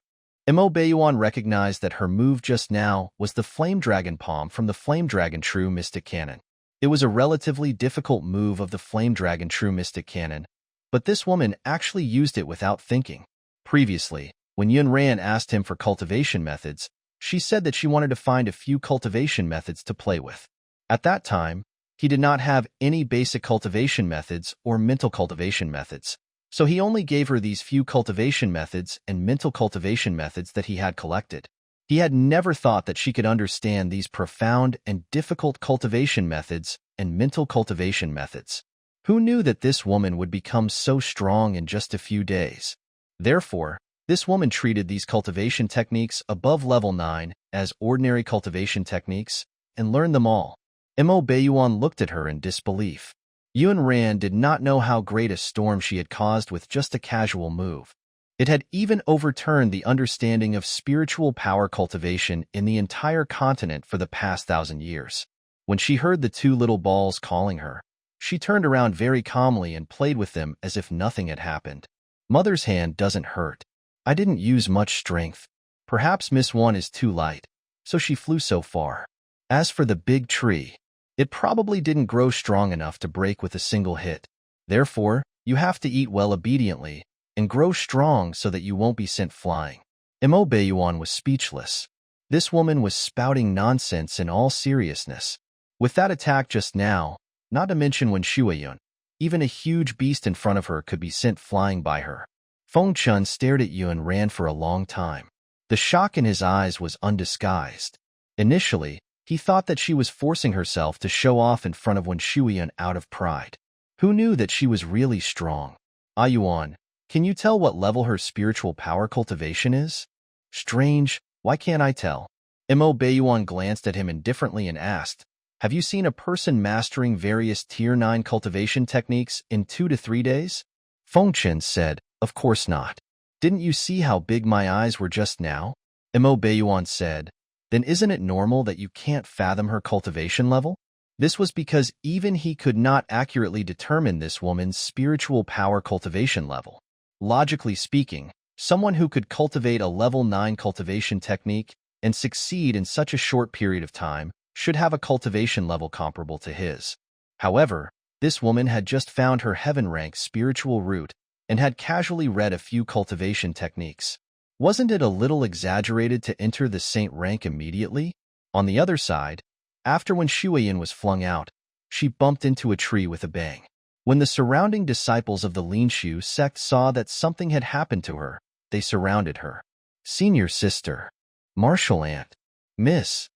Mo Beiyuan recognized that her move just now was the Flame Dragon Palm from the Flame Dragon True Mystic Canon. It was a relatively difficult move of the Flame Dragon True Mystic Canon, but this woman actually used it without thinking. Previously, when Yunran asked him for cultivation methods, she said that she wanted to find a few cultivation methods to play with. At that time, he did not have any basic cultivation methods or mental cultivation methods, so he only gave her these few cultivation methods and mental cultivation methods that he had collected. He had never thought that she could understand these profound and difficult cultivation methods and mental cultivation methods. Who knew that this woman would become so strong in just a few days? Therefore, this woman treated these cultivation techniques above level 9 as ordinary cultivation techniques and learned them all. Mo Beiyuan looked at her in disbelief. Yunran did not know how great a storm she had caused with just a casual move. It had even overturned the understanding of spiritual power cultivation in the entire continent for the past 1,000 years. When she heard the 2 little balls calling her, she turned around very calmly and played with them as if nothing had happened. Mother's hand doesn't hurt. I didn't use much strength. Perhaps Miss One is too light, so she flew so far. As for the big tree, it probably didn't grow strong enough to break with a single hit. Therefore, you have to eat well obediently and grow strong so that you won't be sent flying. Mo Beiyuan was speechless. This woman was spouting nonsense in all seriousness. With that attack just now, not to mention when Shuayun, even a huge beast in front of her could be sent flying by her. Feng Chun stared at you and ran for a long time. The shock in his eyes was undisguised. Initially, he thought that she was forcing herself to show off in front of Wen Shuyan out of pride. Who knew that she was really strong? Yuan, can you tell what level her spiritual power cultivation is? Strange, why can't I tell? Mo Beiyuan glanced at him indifferently and asked, have you seen a person mastering various Tier 9 cultivation techniques in 2 to 3 days? Feng Chen said, of course not. Didn't you see how big my eyes were just now? Mo Beiyuan said, then isn't it normal that you can't fathom her cultivation level? This was because even he could not accurately determine this woman's spiritual power cultivation level. Logically speaking, someone who could cultivate a level 9 cultivation technique and succeed in such a short period of time should have a cultivation level comparable to his. However, this woman had just found her heaven-rank spiritual root and had casually read a few cultivation techniques. Wasn't it a little exaggerated to enter the saint rank immediately? On the other side, after when Shueyin was flung out, she bumped into a tree with a bang. When the surrounding disciples of the Linshu sect saw that something had happened to her, they surrounded her. Senior sister, martial aunt, miss.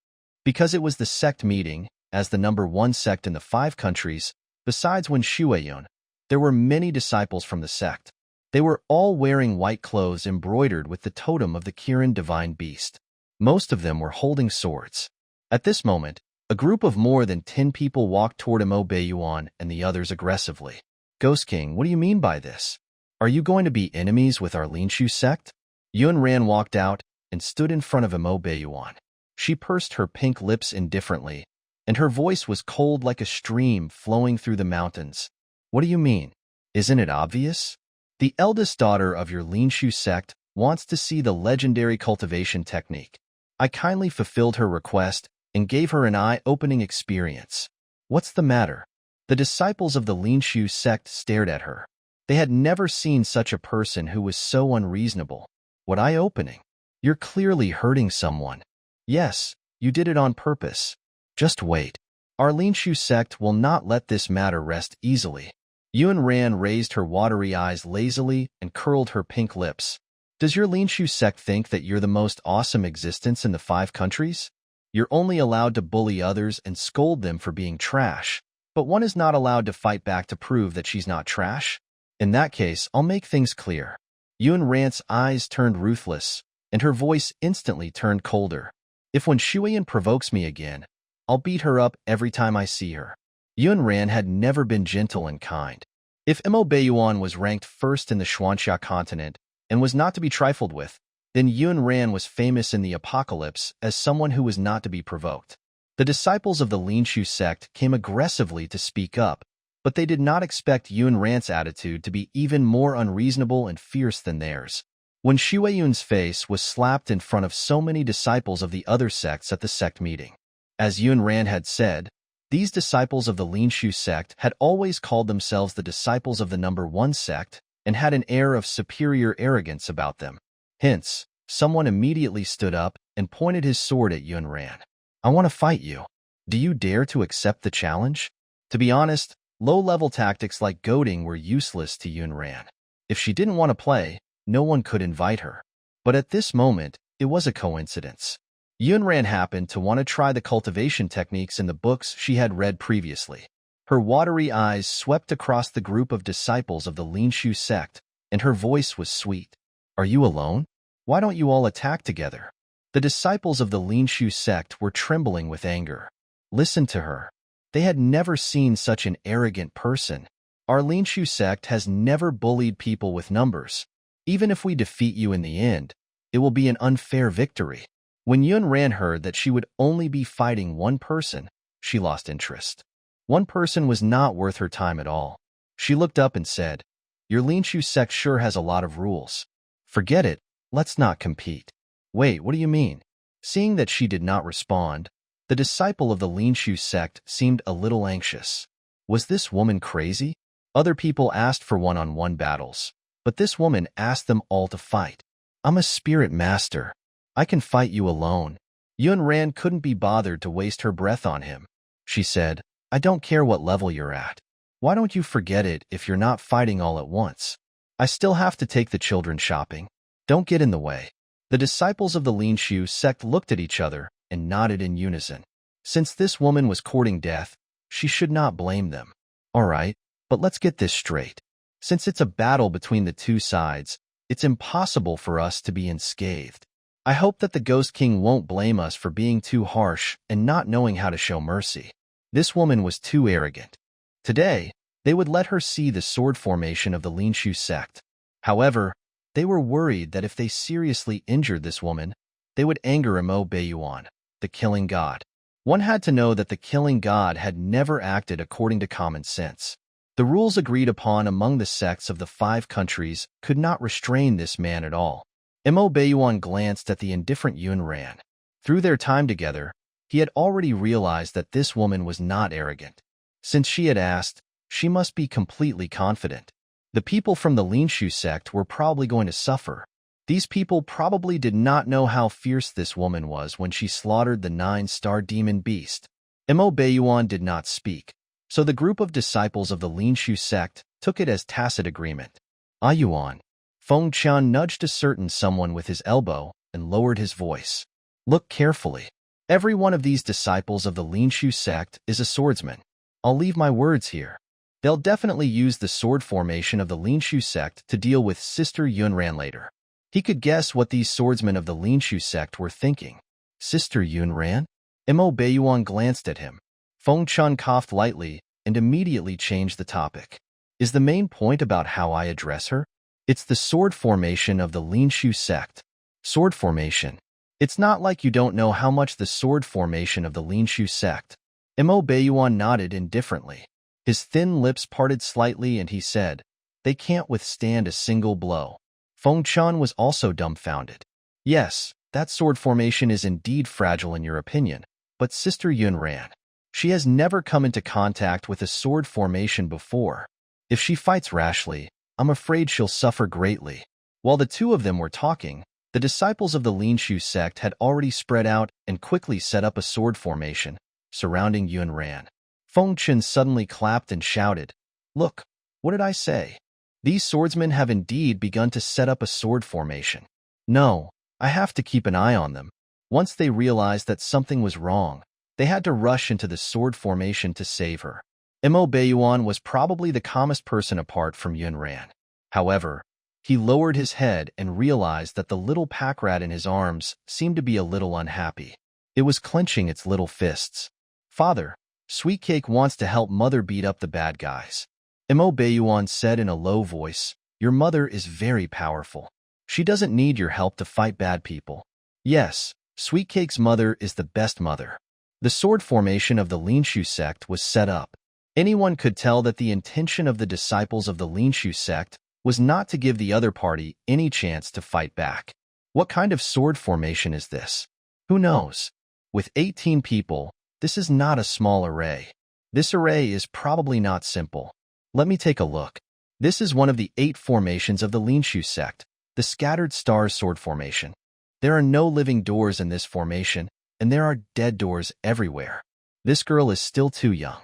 Because it was the sect meeting, as the number 1 sect in the 5 countries, besides when Shueyin, there were many disciples from the sect. They were all wearing white clothes embroidered with the totem of the Kirin divine beast. Most of them were holding swords. At this moment, a group of more than 10 people walked toward Mo Beiyuan and the others aggressively. Ghost King, what do you mean by this? Are you going to be enemies with our Linshu sect? Yun Ran walked out and stood in front of Mo Beiyuan. She pursed her pink lips indifferently, and her voice was cold like a stream flowing through the mountains. What do you mean? Isn't it obvious? The eldest daughter of your Linshu sect wants to see the legendary cultivation technique. I kindly fulfilled her request and gave her an eye-opening experience. What's the matter? The disciples of the Linshu sect stared at her. They had never seen such a person who was so unreasonable. What eye-opening? You're clearly hurting someone. Yes, you did it on purpose. Just wait. Our Linshu sect will not let this matter rest easily. Yun Ran raised her watery eyes lazily and curled her pink lips. Does your Linshu sect think that you're the most awesome existence in the 5 countries? You're only allowed to bully others and scold them for being trash, but one is not allowed to fight back to prove that she's not trash? In that case, I'll make things clear. Yun Ran's eyes turned ruthless, and her voice instantly turned colder. If when Shueyin provokes me again, I'll beat her up every time I see her. Yun Ran had never been gentle and kind. If Mo Beiyuan was ranked first in the Xuanxia continent and was not to be trifled with, then Yun Ran was famous in the apocalypse as someone who was not to be provoked. The disciples of the Linshu sect came aggressively to speak up, but they did not expect Yun Ran's attitude to be even more unreasonable and fierce than theirs. When Shueyun's face was slapped in front of so many disciples of the other sects at the sect meeting. As Yun Ran had said, these disciples of the Linshu sect had always called themselves the disciples of the number 1 sect and had an air of superior arrogance about them. Hence, someone immediately stood up and pointed his sword at Yun Ran. I want to fight you. Do you dare to accept the challenge? To be honest, low-level tactics like goading were useless to Yun Ran. If she didn't want to play, no one could invite her. But at this moment, it was a coincidence. Yun Ran happened to want to try the cultivation techniques in the books she had read previously. Her watery eyes swept across the group of disciples of the Linshu sect, and her voice was sweet. Are you alone? Why don't you all attack together? The disciples of the Linshu sect were trembling with anger. Listen to her. They had never seen such an arrogant person. Our Linshu sect has never bullied people with numbers. Even if we defeat you in the end, it will be an unfair victory. When Yun Ran heard that she would only be fighting one person, she lost interest. One person was not worth her time at all. She looked up and said, Your Linshu sect sure has a lot of rules. Forget it, let's not compete. Wait, what do you mean? Seeing that she did not respond, the disciple of the Linshu sect seemed a little anxious. Was this woman crazy? Other people asked for one-on-one battles, but this woman asked them all to fight. I'm a spirit master. I can fight you alone. Yun Ran couldn't be bothered to waste her breath on him. She said, I don't care what level you're at. Why don't you forget it if you're not fighting all at once? I still have to take the children shopping. Don't get in the way. The disciples of the Linshu sect looked at each other and nodded in unison. Since this woman was courting death, she should not blame them. All right, but let's get this straight. Since it's a battle between the two sides, it's impossible for us to be unscathed. I hope that the Ghost King won't blame us for being too harsh and not knowing how to show mercy. This woman was too arrogant. Today, they would let her see the sword formation of the Linshu sect. However, they were worried that if they seriously injured this woman, they would anger Mo Beiyuan. the killing god. One had to know that the killing god had never acted according to common sense. The rules agreed upon among the sects of the 5 countries could not restrain this man at all. Mo Baiyuan glanced at the indifferent Yun Ran. Through their time together, he had already realized that this woman was not arrogant. Since she had asked, she must be completely confident. The people from the Linshu sect were probably going to suffer. These people probably did not know how fierce this woman was when she slaughtered the 9-star demon beast. Mo Baiyuan did not speak, so the group of disciples of the Linshu sect took it as tacit agreement. Yuan. Feng Qian nudged a certain someone with his elbow and lowered his voice. Look carefully. Every one of these disciples of the Linshu sect is a swordsman. I'll leave my words here. They'll definitely use the sword formation of the Linshu sect to deal with Sister Yunran later. He could guess what these swordsmen of the Linshu sect were thinking. Sister Yunran? Mo Baiyuan glanced at him. Feng Qian coughed lightly and immediately changed the topic. Is the main point about how I address her? It's the sword formation of the Linshu sect. Sword formation. It's not like you don't know how much the sword formation of the Linshu sect. Mo Baiyuan nodded indifferently. His thin lips parted slightly and he said, they can't withstand a single blow. Feng Qian was also dumbfounded. Yes, that sword formation is indeed fragile in your opinion, but Sister Yunran, she has never come into contact with a sword formation before. If she fights rashly, I'm afraid she'll suffer greatly. While the two of them were talking, the disciples of the Linshu sect had already spread out and quickly set up a sword formation, surrounding Yunran. Feng Qian suddenly clapped and shouted, Look, what did I say? These swordsmen have indeed begun to set up a sword formation. No, I have to keep an eye on them. Once they realized that something was wrong, they had to rush into the sword formation to save her. Mo Baiyuan was probably the calmest person apart from Yunran. However, he lowered his head and realized that the little pack rat in his arms seemed to be a little unhappy. It was clenching its little fists. Father, Sweet Cake wants to help Mother beat up the bad guys. Mo Baiyuan said in a low voice, Your mother is very powerful. She doesn't need your help to fight bad people. Yes, Sweet Cake's mother is the best mother. The sword formation of the Linshu sect was set up. Anyone could tell that the intention of the disciples of the Linshu sect was not to give the other party any chance to fight back. What kind of sword formation is this? Who knows? With 18 people, this is not a small array. This array is probably not simple. Let me take a look. This is one of the 8 formations of the Linshu sect, the Scattered Stars sword formation. There are no living doors in this formation, and there are dead doors everywhere. This girl is still too young.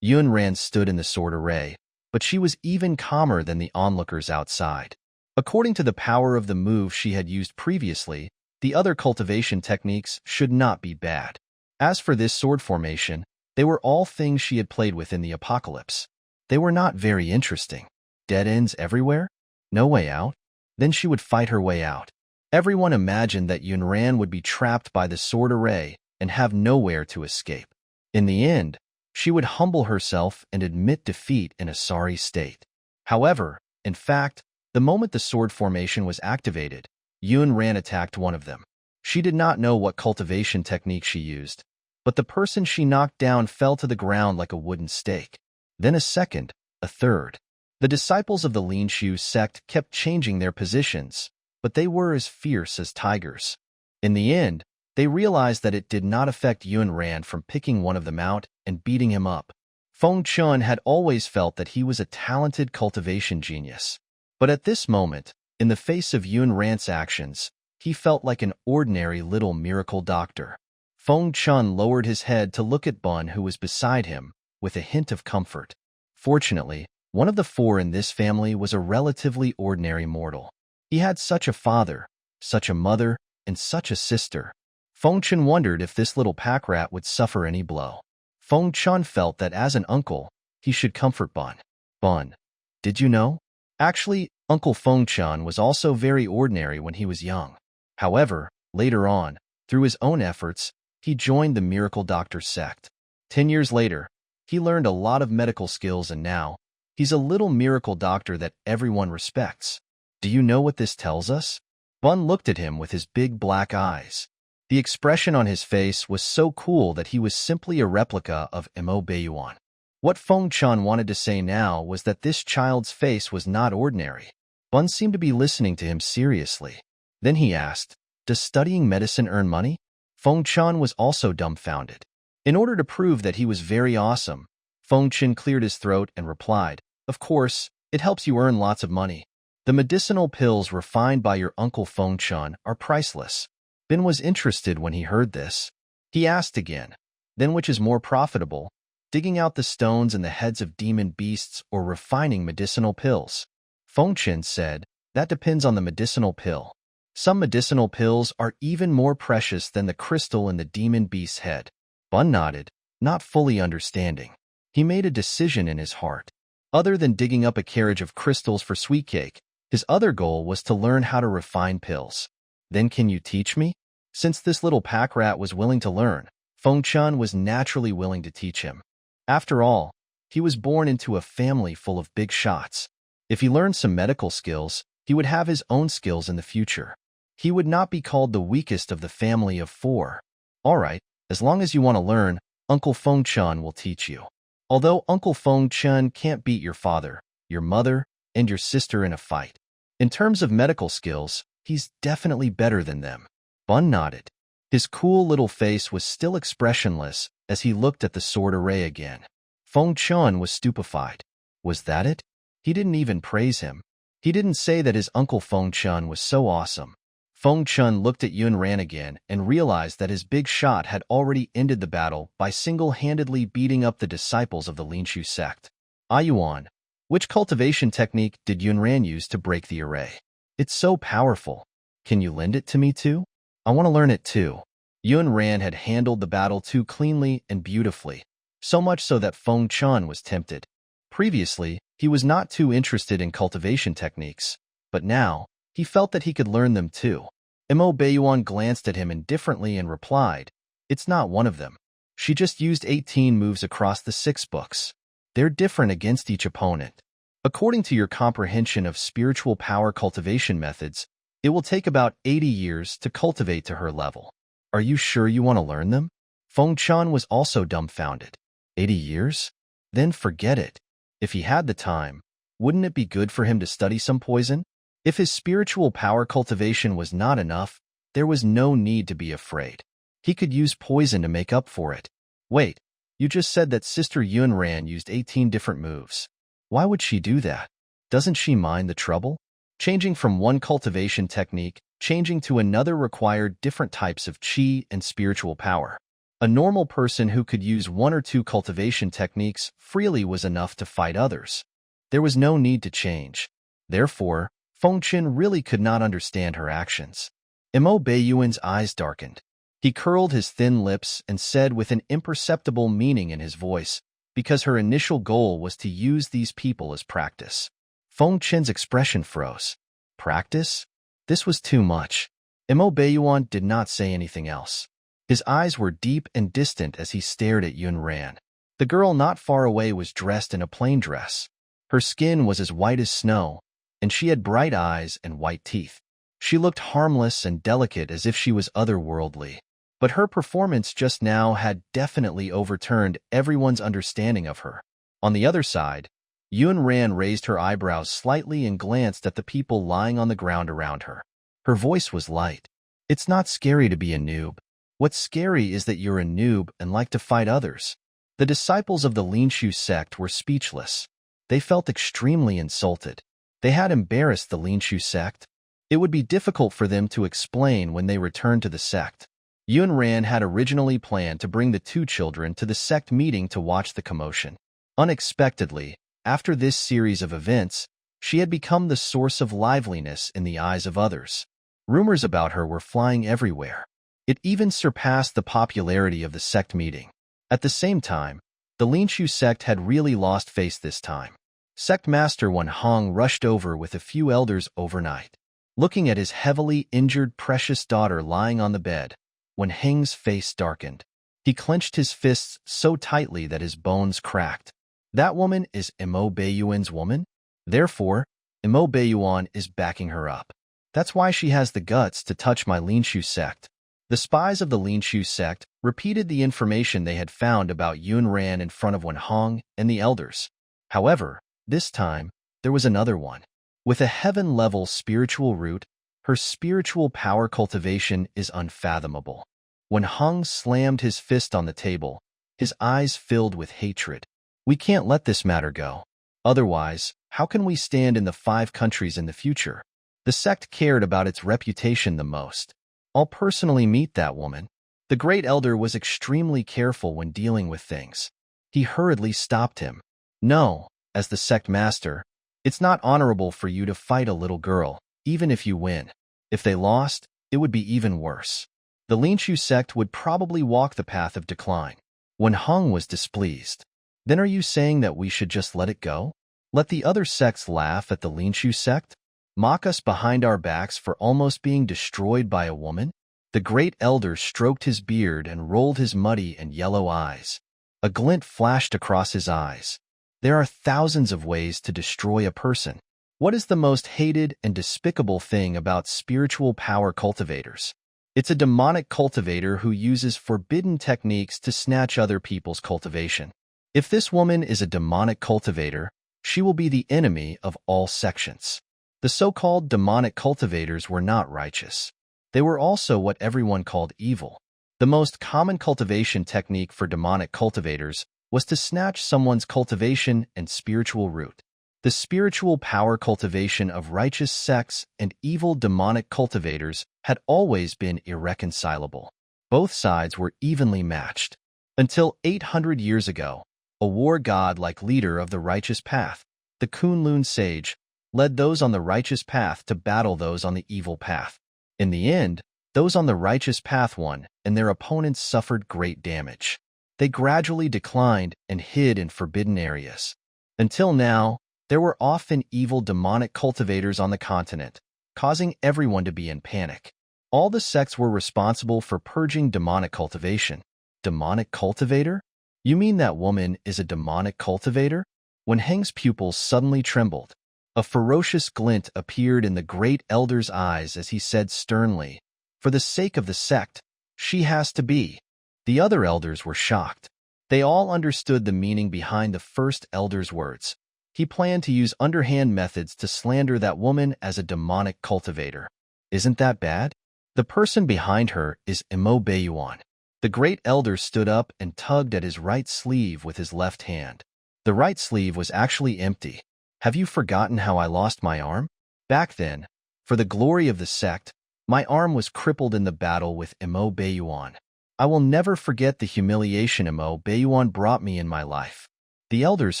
Yunran stood in the sword array, but she was even calmer than the onlookers outside. According to the power of the move she had used previously, the other cultivation techniques should not be bad. As for this sword formation, they were all things she had played with in the apocalypse. They were not very interesting. Dead ends everywhere? No way out? Then she would fight her way out. Everyone imagined that Yunran would be trapped by the sword array and have nowhere to escape. In the end, she would humble herself and admit defeat in a sorry state. However, in fact, the moment the sword formation was activated, Yunran attacked one of them. She did not know what cultivation technique she used, but the person she knocked down fell to the ground like a wooden stake. Then a second, a third. The disciples of the Linshu sect kept changing their positions, but they were as fierce as tigers. In the end, they realized that it did not affect Yunran from picking one of them out and beating him up. Feng Qian had always felt that he was a talented cultivation genius. But at this moment, in the face of Yunran's actions, he felt like an ordinary little miracle doctor. Feng Qian lowered his head to look at Bun, who was beside him, with a hint of comfort. Fortunately, one of the 4 in this family was a relatively ordinary mortal. He had such a father, such a mother, and such a sister. Feng Qian wondered if this little pack rat would suffer any blow. Feng Qian felt that as an uncle, he should comfort Bun. Bun, did you know? Actually, Uncle Feng Qian was also very ordinary when he was young. However, later on, through his own efforts, he joined the Miracle Doctor sect. 10 years later, he learned a lot of medical skills and now, he's a little miracle doctor that everyone respects. Do you know what this tells us? Bun looked at him with his big black eyes. The expression on his face was so cool that he was simply a replica of Mo Baiyuan. What Feng Chan wanted to say now was that this child's face was not ordinary. Bun seemed to be listening to him seriously. Then he asked, "Does studying medicine earn money?" Feng Chan was also dumbfounded. In order to prove that he was very awesome, Feng Chan cleared his throat and replied, "Of course, it helps you earn lots of money. The medicinal pills refined by your uncle Feng Chan are priceless." Bin was interested when he heard this. He asked again, "Then which is more profitable, digging out the stones and the heads of demon beasts or refining medicinal pills?" Feng Chan said, "That depends on the medicinal pill. Some medicinal pills are even more precious than the crystal in the demon beast's head." Bun nodded, not fully understanding. He made a decision in his heart. Other than digging up a carriage of crystals for sweet cake, his other goal was to learn how to refine pills. "Then can you teach me?" Since this little pack rat was willing to learn, Feng Chan was naturally willing to teach him. After all, he was born into a family full of big shots. If he learned some medical skills, he would have his own skills in the future. He would not be called the weakest of the family of four. "All right, as long as you want to learn, Uncle Feng Chan will teach you." Although Uncle Feng Chan can't beat your father, your mother, and your sister in a fight, in terms of medical skills, he's definitely better than them. Bun nodded. His cool little face was still expressionless as he looked at the sword array again. Feng Chan was stupefied. Was that it? He didn't even praise him. He didn't say that his Uncle Feng Chan was so awesome. Feng Chan looked at Yun Ran again and realized that his big shot had already ended the battle by single-handedly beating up the disciples of the Linshu sect. Yuan, which cultivation technique did Yun Ran use to break the array? It's so powerful. Can you lend it to me too? I want to learn it too. Yun Ran had handled the battle too cleanly and beautifully, so much so that Feng Chan was tempted. Previously, he was not too interested in cultivation techniques, but now, he felt that he could learn them too. Mo Baiyuan glanced at him indifferently and replied, "It's not one of them. She just used 18 moves across the 6 books. They're different against each opponent. According to your comprehension of spiritual power cultivation methods, it will take about 80 years to cultivate to her level. Are you sure you want to learn them?" Feng Chan was also dumbfounded. 80 years? Then forget it. If he had the time, wouldn't it be good for him to study some poison? If his spiritual power cultivation was not enough, there was no need to be afraid. He could use poison to make up for it. Wait, you just said that Sister Yun Ran used 18 different moves. Why would she do that? Doesn't she mind the trouble? Changing from one cultivation technique, changing to another required different types of qi and spiritual power. A normal person who could use 1 or 2 cultivation techniques freely was enough to fight others. There was no need to change. Therefore, Feng Chan really could not understand her actions. Mo Baiyuan's eyes darkened. He curled his thin lips and said with an imperceptible meaning in his voice, because her initial goal was to use these people as practice. Feng Chen's expression froze. Practice? This was too much. Mo Baiyuan did not say anything else. His eyes were deep and distant as he stared at Yun Ran. The girl not far away was dressed in a plain dress. Her skin was as white as snow, and she had bright eyes and white teeth. She looked harmless and delicate as if she was otherworldly. But her performance just now had definitely overturned everyone's understanding of her. On the other side, Yun Ran raised her eyebrows slightly and glanced at the people lying on the ground around her. Her voice was light. "It's not scary to be a noob. What's scary is that you're a noob and like to fight others." The disciples of the Linshu sect were speechless. They felt extremely insulted. They had embarrassed the Linshu sect. It would be difficult for them to explain when they returned to the sect. Yun Ran had originally planned to bring the 2 children to the sect meeting to watch the commotion. Unexpectedly, after this series of events, she had become the source of liveliness in the eyes of others. Rumors about her were flying everywhere. It even surpassed the popularity of the sect meeting. At the same time, the Linshu sect had really lost face this time. Sect Master Wan Hong rushed over with a few elders overnight. Looking at his heavily injured precious daughter lying on the bed, Wan Heng's face darkened. He clenched his fists so tightly that his bones cracked. That woman is Mo Baiyuan's woman? Therefore, Mo Baiyuan is backing her up. That's why she has the guts to touch my Linshu sect. The spies of the Linshu sect repeated the information they had found about Yunran in front of Wenhong and the elders. However, this time, there was another one. With a heaven-level spiritual root, her spiritual power cultivation is unfathomable. Wenhong slammed his fist on the table, his eyes filled with hatred. We can't let this matter go. Otherwise, how can we stand in the 5 countries in the future? The sect cared about its reputation the most. I'll personally meet that woman. The great elder was extremely careful when dealing with things. He hurriedly stopped him. No, as the sect master, it's not honorable for you to fight a little girl, even if you win. If they lost, it would be even worse. The Linshu sect would probably walk the path of decline. Wenhong was displeased. Then are you saying that we should just let it go? Let the other sects laugh at the Linshu sect? Mock us behind our backs for almost being destroyed by a woman? The great elder stroked his beard and rolled his muddy and yellow eyes. A glint flashed across his eyes. There are thousands of ways to destroy a person. What is the most hated and despicable thing about spiritual power cultivators? It's a demonic cultivator who uses forbidden techniques to snatch other people's cultivation. If this woman is a demonic cultivator, she will be the enemy of all sections. The so-called demonic cultivators were not righteous. They were also what everyone called evil. The most common cultivation technique for demonic cultivators was to snatch someone's cultivation and spiritual root. The spiritual power cultivation of righteous sects and evil demonic cultivators had always been irreconcilable. Both sides were evenly matched. Until 800 years ago, a war god-like leader of the righteous path, the Kunlun sage, led those on the righteous path to battle those on the evil path. In the end, those on the righteous path won, and their opponents suffered great damage. They gradually declined and hid in forbidden areas. Until now, there were often evil demonic cultivators on the continent, causing everyone to be in panic. All the sects were responsible for purging demonic cultivation. Demonic cultivator? You mean that woman is a demonic cultivator? Wenheng's pupils suddenly trembled. A ferocious glint appeared in the great elder's eyes as he said sternly, "For the sake of the sect, she has to be." The other elders were shocked. They all understood the meaning behind the first elder's words. He planned to use underhand methods to slander that woman as a demonic cultivator. Isn't that bad? The person behind her is Imo Beiyuan. The great elder stood up and tugged at his right sleeve with his left hand. The right sleeve was actually empty. Have you forgotten how I lost my arm? Back then, for the glory of the sect, my arm was crippled in the battle with Imo Beiyuan. I will never forget the humiliation Imo Beiyuan brought me in my life. The elders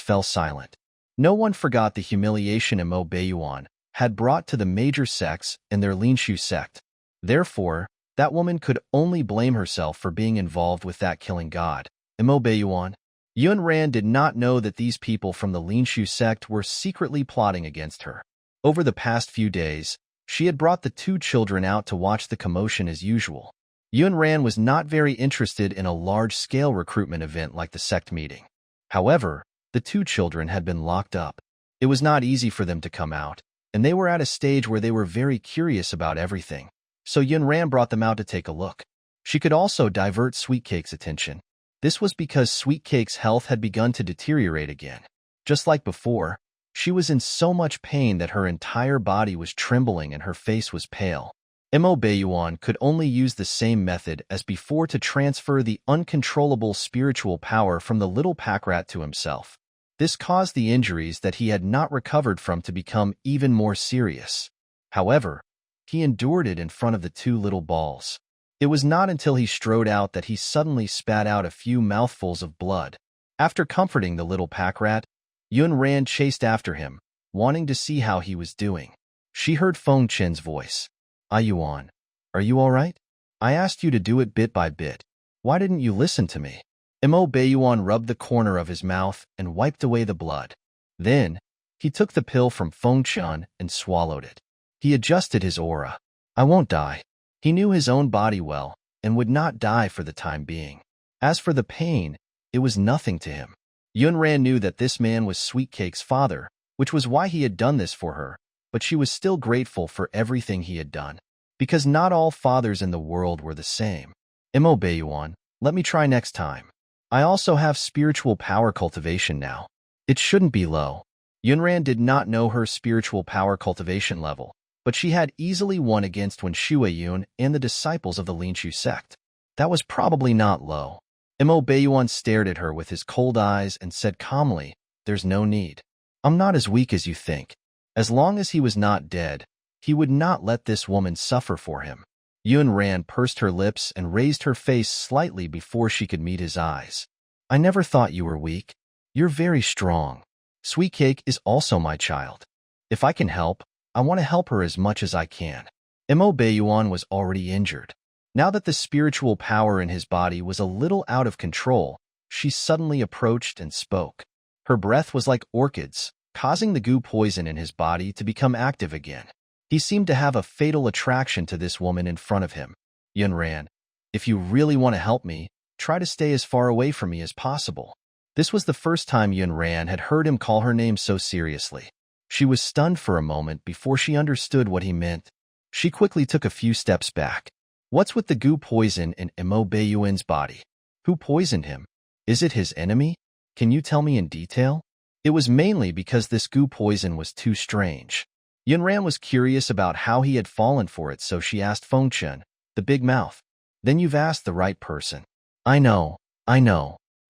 fell silent. No one forgot the humiliation Imo Beiyuan had brought to the major sects and their Linshu sect. Therefore, that woman could only blame herself for being involved with that killing god. Imo Beiyuan. Yunran did not know that these people from the Linshu sect were secretly plotting against her. Over the past few days, she had brought the 2 children out to watch the commotion as usual. Yunran was not very interested in a large-scale recruitment event like the sect meeting. However, the 2 children had been locked up. It was not easy for them to come out, and they were at a stage where they were very curious about everything. So Yunran brought them out to take a look. She could also divert Sweetcake's attention. This was because Sweetcake's health had begun to deteriorate again. Just like before, she was in so much pain that her entire body was trembling and her face was pale. Imo Beiyuan could only use the same method as before to transfer the uncontrollable spiritual power from the little packrat to himself. This caused the injuries that he had not recovered from to become even more serious. However, he endured it in front of the 2 little balls. It was not until he strode out that he suddenly spat out a few mouthfuls of blood. After comforting the little packrat, Yunran chased after him, wanting to see how he was doing. She heard Feng Chen's voice. "Yuan, are you all right? I asked you to do it bit by bit. Why didn't you listen to me?" Imo Beiyuan rubbed the corner of his mouth and wiped away the blood. Then, he took the pill from Feng Chen and swallowed it. He adjusted his aura. "I won't die." He knew his own body well and would not die for the time being. As for the pain, it was nothing to him. Yunran knew that this man was Sweetcake's father, which was why he had done this for her, but she was still grateful for everything he had done. because not all fathers in the world were the same. Imo let me try next time. I also have spiritual power cultivation now. It shouldn't be low. Yunran did not know her spiritual power cultivation level, but she had easily won against Wen Shuiyun and the disciples of the Linshu sect. That was probably not low. Imo stared at her with his cold eyes and said calmly, "There's no need. I'm not as weak as you think. As long as he was not dead, he would not let this woman suffer for him." Yunran pursed her lips and raised her face slightly before she could meet his eyes. "I never thought you were weak. You're very strong. Sweet Cake is also my child. If I can help, I want to help her as much as I can." Imo was already injured. Now that the spiritual power in his body was a little out of control, she suddenly approached and spoke. Her breath was like orchids, causing the goo poison in his body to become active again. He seemed to have a fatal attraction to this woman in front of him. "Yunran, if you really want to help me, try to stay as far away from me as possible." This was the first time Yunran had heard him call her name so seriously. She was stunned for a moment before she understood what he meant. She quickly took a few steps back. What's with the goo poison in Imo Bayuan's body? Who poisoned him? Is it his enemy? Can you tell me in detail? It was mainly because this goo poison was too strange. Yunran was curious about how he had fallen for it, so she asked Fengchen, the big mouth. "Then you've asked the right person." I know.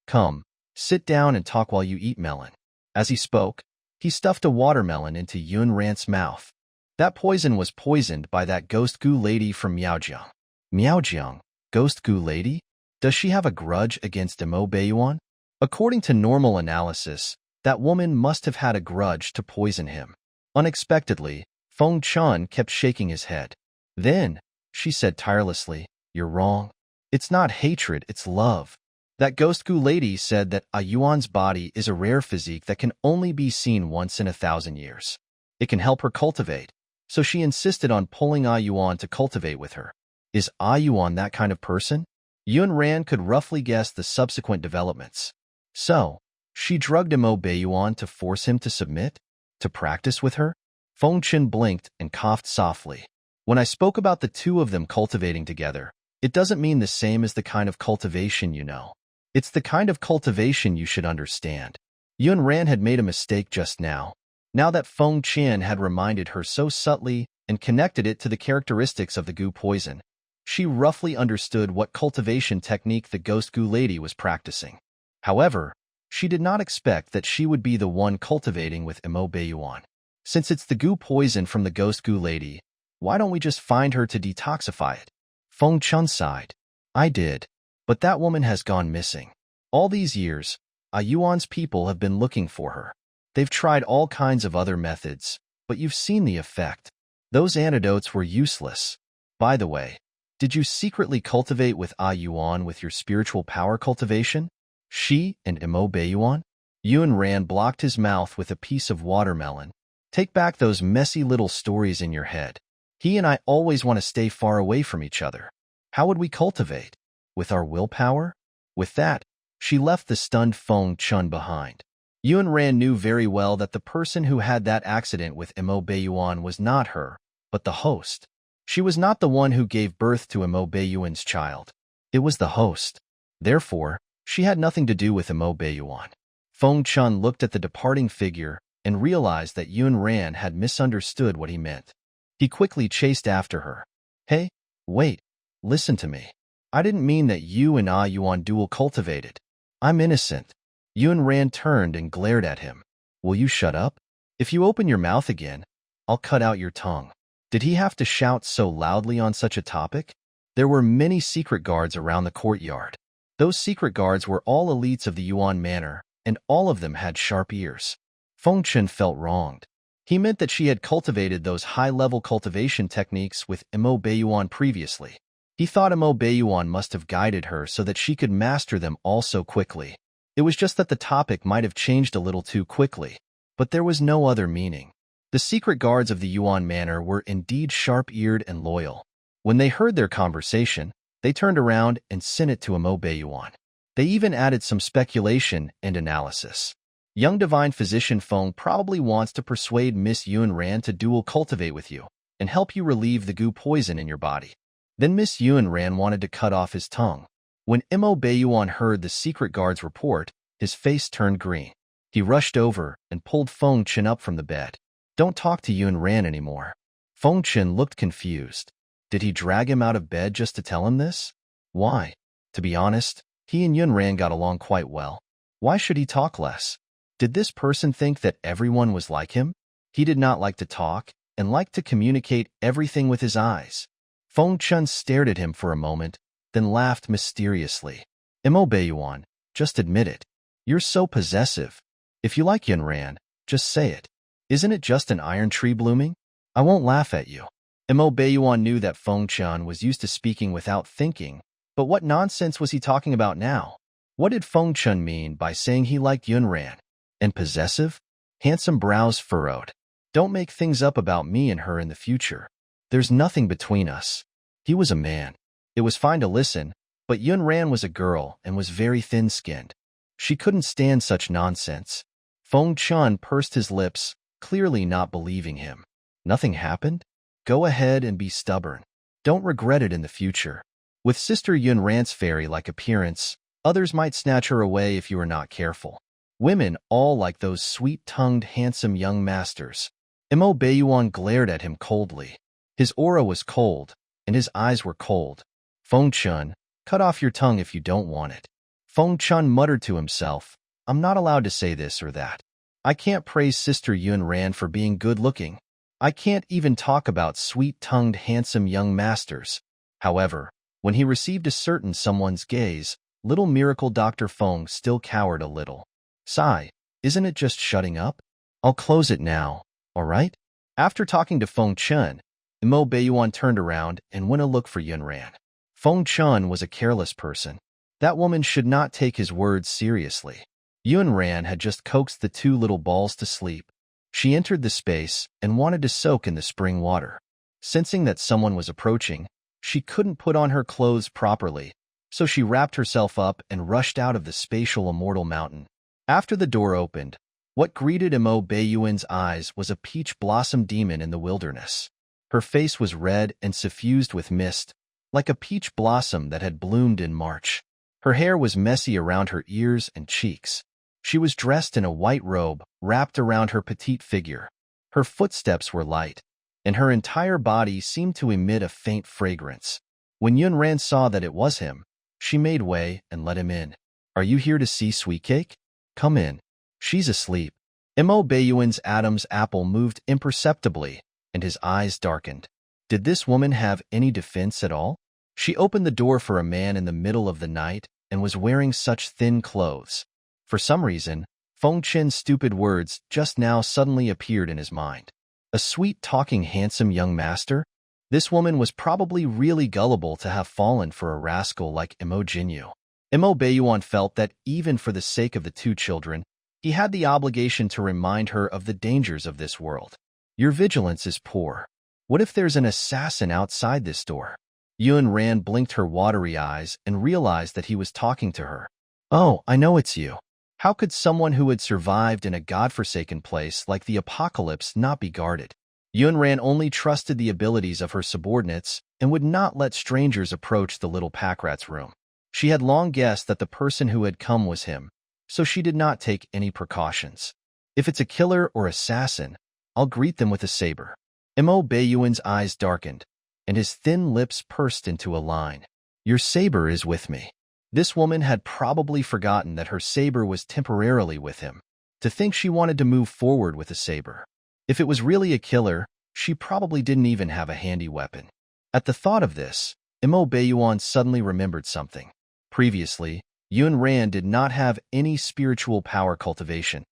Come, sit down and talk while you eat melon." As he spoke, he stuffed a watermelon into Yunran's mouth. That poison was poisoned by that ghost goo lady from Miaojiang. Miaojiang, ghost goo lady? Does she have a grudge against Imo Bayuan? According to normal analysis, that woman must have had a grudge to poison him. Unexpectedly, Feng Chun kept shaking his head. Then, she said tirelessly, "You're wrong. It's not hatred, it's love." That ghost goo lady said that A Yuan's body is a rare physique that can only be seen once in 1,000 years. It can help her cultivate, so she insisted on pulling A Yuan to cultivate with her. Is A Yuan that kind of person? Yunran could roughly guess the subsequent developments. So, she drugged Imo Bayuan to force him to submit? To practice with her? Feng Chen blinked and coughed softly. When I spoke about the two of them cultivating together, it doesn't mean the same as the kind of cultivation you know. It's the kind of cultivation you should understand. Yunran had made a mistake just now. Now that Feng Chen had reminded her so subtly and connected it to the characteristics of the goo poison, she roughly understood what cultivation technique the ghost goo lady was practicing. However, she did not expect that she would be the one cultivating with Imo Bayuan. Since it's the goo poison from the ghost goo lady, why don't we just find her to detoxify it? Feng Chun sighed. I did, but that woman has gone missing. All these years, A Yuan's people have been looking for her. They've tried all kinds of other methods, but you've seen the effect. Those antidotes were useless. By the way, did you secretly cultivate with A Yuan with your spiritual power cultivation? She and Imo Bayuan? Yunran blocked his mouth with a piece of watermelon. Take back those messy little stories in your head. He and I always want to stay far away from each other. How would we cultivate? With our willpower? With that, she left the stunned Feng Chun behind. Yunran knew very well that the person who had that accident with Imo Bayuan was not her, but the host. She was not the one who gave birth to Imo Bayuan's child. It was the host. Therefore, she had nothing to do with Imo Bayuan. Feng Chun looked at the departing figure and realized that Yunran had misunderstood what he meant. He quickly chased after her. Hey, wait, listen to me. I didn't mean that you and A Yuan dual cultivated. I'm innocent. Yunran turned and glared at him. Will you shut up? If you open your mouth again, I'll cut out your tongue. Did he have to shout so loudly on such a topic? There were many secret guards around the courtyard. Those secret guards were all elites of the Yuan Manor, and all of them had sharp ears. Feng Chen felt wronged. He meant that she had cultivated those high-level cultivation techniques with Imo Bayuan previously. He thought Imo Bayuan must have guided her so that she could master them all so quickly. It was just that the topic might have changed a little too quickly, but there was no other meaning. The secret guards of the Yuan Manor were indeed sharp-eared and loyal. When they heard their conversation, they turned around and sent it to Imo Bayuan. They even added some speculation and analysis. Young divine physician Feng probably wants to persuade Miss Yunran to dual cultivate with you. and help you relieve the goo poison in your body. Then Miss Yunran wanted to cut off his tongue. When Mo Baiyuan heard the secret guard's report, his face turned green. He rushed over and pulled Feng Chen up from the bed. Don't talk to Yunran anymore. Feng Chen looked confused. Did he drag him out of bed just to tell him this? Why? To be honest, he and Yunran got along quite well. Why should he talk less? Did this person think that everyone was like him? He did not like to talk and liked to communicate everything with his eyes. Feng Chen stared at him for a moment, then laughed mysteriously. Mo Baiyuan, just admit it. You're so possessive. If you like Yunran, just say it. Isn't it just an iron tree blooming? I won't laugh at you. Mo Baiyuan knew that Feng Chen was used to speaking without thinking, but what nonsense was he talking about now? What did Feng Chen mean by saying he liked Yunran? And possessive? Handsome brows furrowed. Don't make things up about me and her in the future. There's nothing between us. He was a man. It was fine to listen, but Yunran was a girl and was very thin-skinned. She couldn't stand such nonsense. Feng Chen pursed his lips, clearly not believing him. Nothing happened? Go ahead and be stubborn. Don't regret it in the future. With Sister Yunran's fairy-like appearance, others might snatch her away if you are not careful. Women all like those sweet-tongued, handsome young masters. Mo Baiyuan glared at him coldly. His aura was cold, and his eyes were cold. Feng Chen, cut off your tongue if you don't want it. Feng Chen muttered to himself, I'm not allowed to say this or that. I can't praise Sister Yunran for being good-looking. I can't even talk about sweet-tongued, handsome young masters. However, when he received a certain someone's gaze, little miracle Dr. Feng still cowered a little. Sigh, isn't it just shutting up? I'll close it now, all right? After talking to Feng Chen, Mo Baiyuan turned around and went to look for Yunran. Feng Chen was a careless person. That woman should not take his words seriously. Yunran had just coaxed the two little balls to sleep. She entered the space and wanted to soak in the spring water. Sensing that someone was approaching, she couldn't put on her clothes properly, so she wrapped herself up and rushed out of the spatial immortal mountain. After the door opened, what greeted Mo Baiyuan's eyes was a peach blossom demon in the wilderness. Her face was red and suffused with mist, like a peach blossom that had bloomed in March. Her hair was messy around her ears and cheeks. She was dressed in a white robe wrapped around her petite figure. Her footsteps were light, and her entire body seemed to emit a faint fragrance. When Yunran saw that it was him, she made way and let him in. Are you here to see Sweetcake? Come in. She's asleep. Mo Baiyuan's Adam's apple moved imperceptibly, and his eyes darkened. Did this woman have any defense at all? She opened the door for a man in the middle of the night and was wearing such thin clothes. For some reason, Feng Chen's stupid words just now suddenly appeared in his mind. A sweet-talking, handsome young master? This woman was probably really gullible to have fallen for a rascal like Mo Jinyu. Mo Baiyuan felt that even for the sake of the two children, he had the obligation to remind her of the dangers of this world. Your vigilance is poor. What if there's an assassin outside this door? Yunran blinked her watery eyes and realized that he was talking to her. Oh, I know it's you. How could someone who had survived in a godforsaken place like the apocalypse not be guarded? Yunran only trusted the abilities of her subordinates and would not let strangers approach the little packrat's room. She had long guessed that the person who had come was him, so she did not take any precautions. If it's a killer or assassin, I'll greet them with a saber. Mo Baiyuan's eyes darkened, and his thin lips pursed into a line. Your saber is with me. This woman had probably forgotten that her saber was temporarily with him. To think she wanted to move forward with a saber. If it was really a killer, she probably didn't even have a handy weapon. At the thought of this, Mo Baiyuan suddenly remembered something. Previously, Yunran did not have any spiritual power cultivation.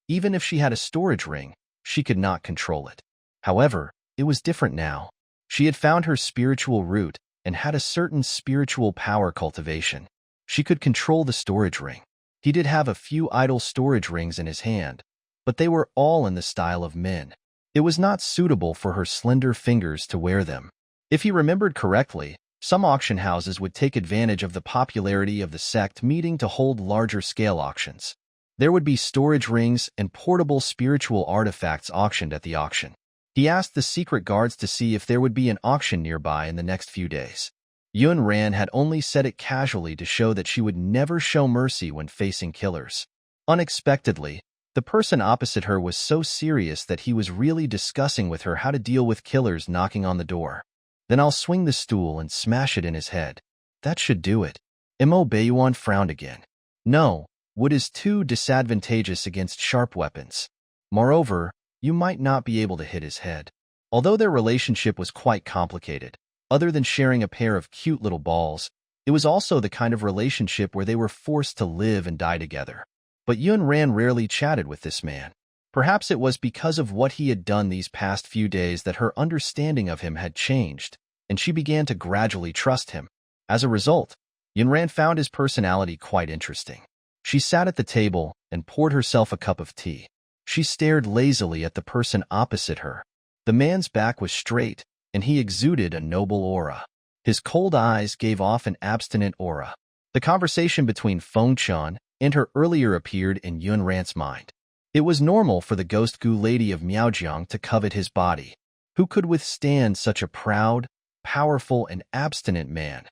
Even if she had a storage ring, she could not control it. However, it was different now. She had found her spiritual root and had a certain spiritual power cultivation. She could control the storage ring. He did have a few idle storage rings in his hand, but they were all in the style of men. It was not suitable for her slender fingers to wear them. If he remembered correctly, some auction houses would take advantage of the popularity of the sect meeting to hold larger-scale auctions. There would be storage rings and portable spiritual artifacts auctioned at the auction. He asked the secret guards to see if there would be an auction nearby in the next few days. Yun Ran had only said it casually to show that she would never show mercy when facing killers. Unexpectedly, the person opposite her was so serious that he was really discussing with her how to deal with killers knocking on the door. Then I'll swing the stool and smash it in his head. That should do it. Mo Baiyuan frowned again. No, wood is too disadvantageous against sharp weapons. Moreover, you might not be able to hit his head. Although their relationship was quite complicated, other than sharing a pair of cute little balls, it was also the kind of relationship where they were forced to live and die together. But Yun Ran rarely chatted with this man. Perhaps it was because of what he had done these past few days that her understanding of him had changed, and she began to gradually trust him. As a result, Yun Ran found his personality quite interesting. She sat at the table and poured herself a cup of tea. She stared lazily at the person opposite her. The man's back was straight, and he exuded a noble aura. His cold eyes gave off an abstinent aura. The conversation between Feng Chan and her earlier appeared in Yun Ran's mind. It was normal for the ghost gu lady of Miaojiang to covet his body. Who could withstand such a proud, powerful, and abstinent man?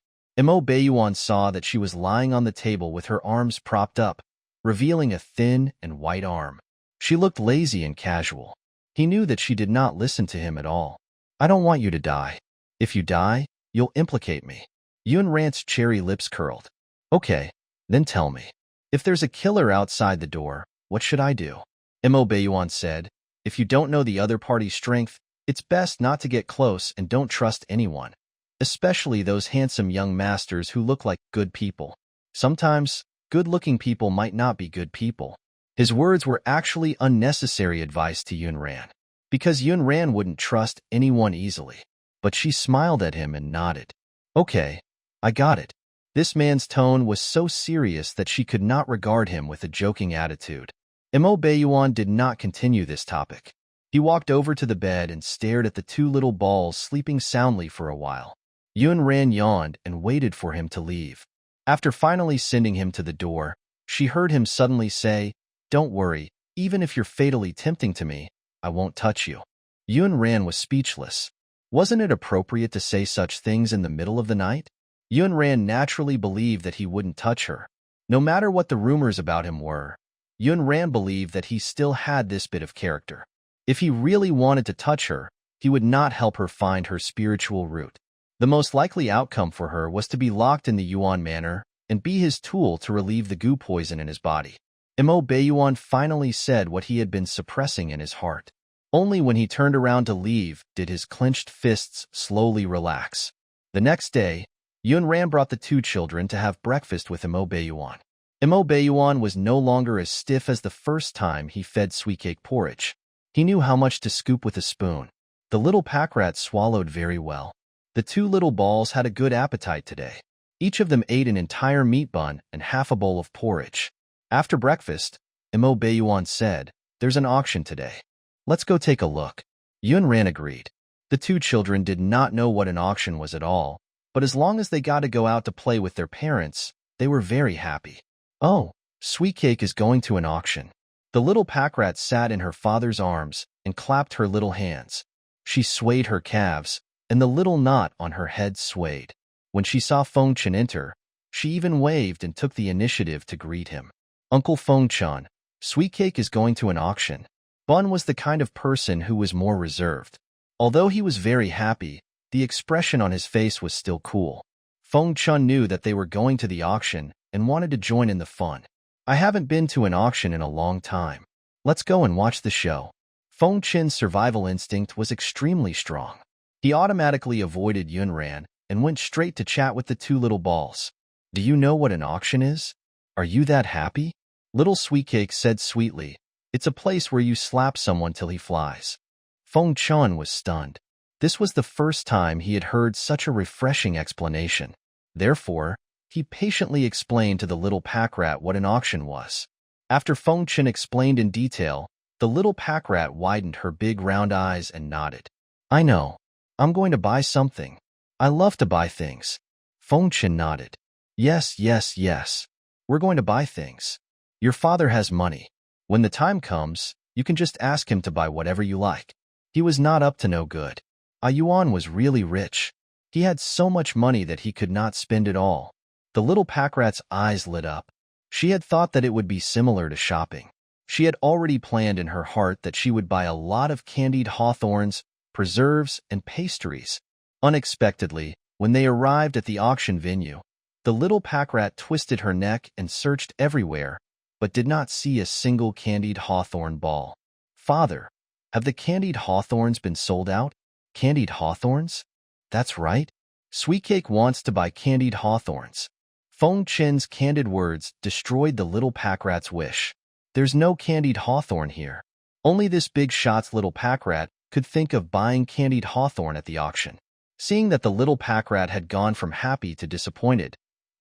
Mo Baiyuan saw that she was lying on the table with her arms propped up, revealing a thin and white arm. She looked lazy and casual. He knew that she did not listen to him at all. I don't want you to die. If you die, you'll implicate me. Yun Ran's cherry lips curled. Okay, then tell me. If there's a killer outside the door, what should I do? Mo Baiyuan said, if you don't know the other party's strength, it's best not to get close and don't trust anyone, especially those handsome young masters who look like good people. Sometimes, good-looking people might not be good people. His words were actually unnecessary advice to Yun Ran, because Yun Ran wouldn't trust anyone easily. But she smiled at him and nodded. Okay, I got it. This man's tone was so serious that she could not regard him with a joking attitude. Mo Baiyuan did not continue this topic. He walked over to the bed and stared at the two little balls sleeping soundly for a while. Yun Ran yawned and waited for him to leave. After finally sending him to the door, she heard him suddenly say, don't worry, even if you're fatally tempting to me, I won't touch you. Yun Ran was speechless. Wasn't it appropriate to say such things in the middle of the night? Yun Ran naturally believed that he wouldn't touch her. No matter what the rumors about him were, Yun Ran believed that he still had this bit of character. If he really wanted to touch her, he would not help her find her spiritual root. The most likely outcome for her was to be locked in the Yuan Manor and be his tool to relieve the goo poison in his body. Mo Baiyuan finally said what he had been suppressing in his heart. Only when he turned around to leave did his clenched fists slowly relax. The next day, Yun Ran brought the two children to have breakfast with Mo Baiyuan. Mo Baiyuan was no longer as stiff as the first time he fed sweet cake porridge. He knew how much to scoop with a spoon. The little pack rat swallowed very well. The two little balls had a good appetite today. Each of them ate an entire meat bun and half a bowl of porridge. After breakfast, Mo Baiyuan said, there's an auction today. Let's go take a look. Yun Ran agreed. The two children did not know what an auction was at all, but as long as they got to go out to play with their parents, they were very happy. Oh, Sweet Cake is going to an auction. The little pack rat sat in her father's arms and clapped her little hands. She swayed her calves, and the little knot on her head swayed. When she saw Feng Chen enter, she even waved and took the initiative to greet him. Uncle Feng Chan, Sweet Cake is going to an auction. Bun was the kind of person who was more reserved. Although he was very happy, the expression on his face was still cool. Feng Chun knew that they were going to the auction and wanted to join in the fun. I haven't been to an auction in a long time. Let's go and watch the show. Feng Chen's survival instinct was extremely strong. He automatically avoided Yun Ran and went straight to chat with the two little balls. Do you know what an auction is? Are you that happy? Little Sweet Cake said sweetly, it's a place where you slap someone till he flies. Feng Chun was stunned. This was the first time he had heard such a refreshing explanation. Therefore, he patiently explained to the little pack rat what an auction was. After Feng Chen explained in detail, the little pack rat widened her big round eyes and nodded. I know. I'm going to buy something. I love to buy things. Feng Chen nodded. Yes, yes, yes. We're going to buy things. Your father has money. When the time comes, you can just ask him to buy whatever you like. He was not up to no good. Yuan was really rich. He had so much money that he could not spend it all. The little pack rat's eyes lit up. She had thought that it would be similar to shopping. She had already planned in her heart that she would buy a lot of candied hawthorns, preserves, and pastries. Unexpectedly, when they arrived at the auction venue, the little pack rat twisted her neck and searched everywhere, but did not see a single candied hawthorn ball. Father, have the candied hawthorns been sold out? Candied hawthorns? That's right. Sweetcake wants to buy candied hawthorns. Feng Chen's candid words destroyed the little pack rat's wish. There's no candied hawthorn here. Only this big shot's little pack rat could think of buying candied hawthorn at the auction. Seeing that the little pack rat had gone from happy to disappointed,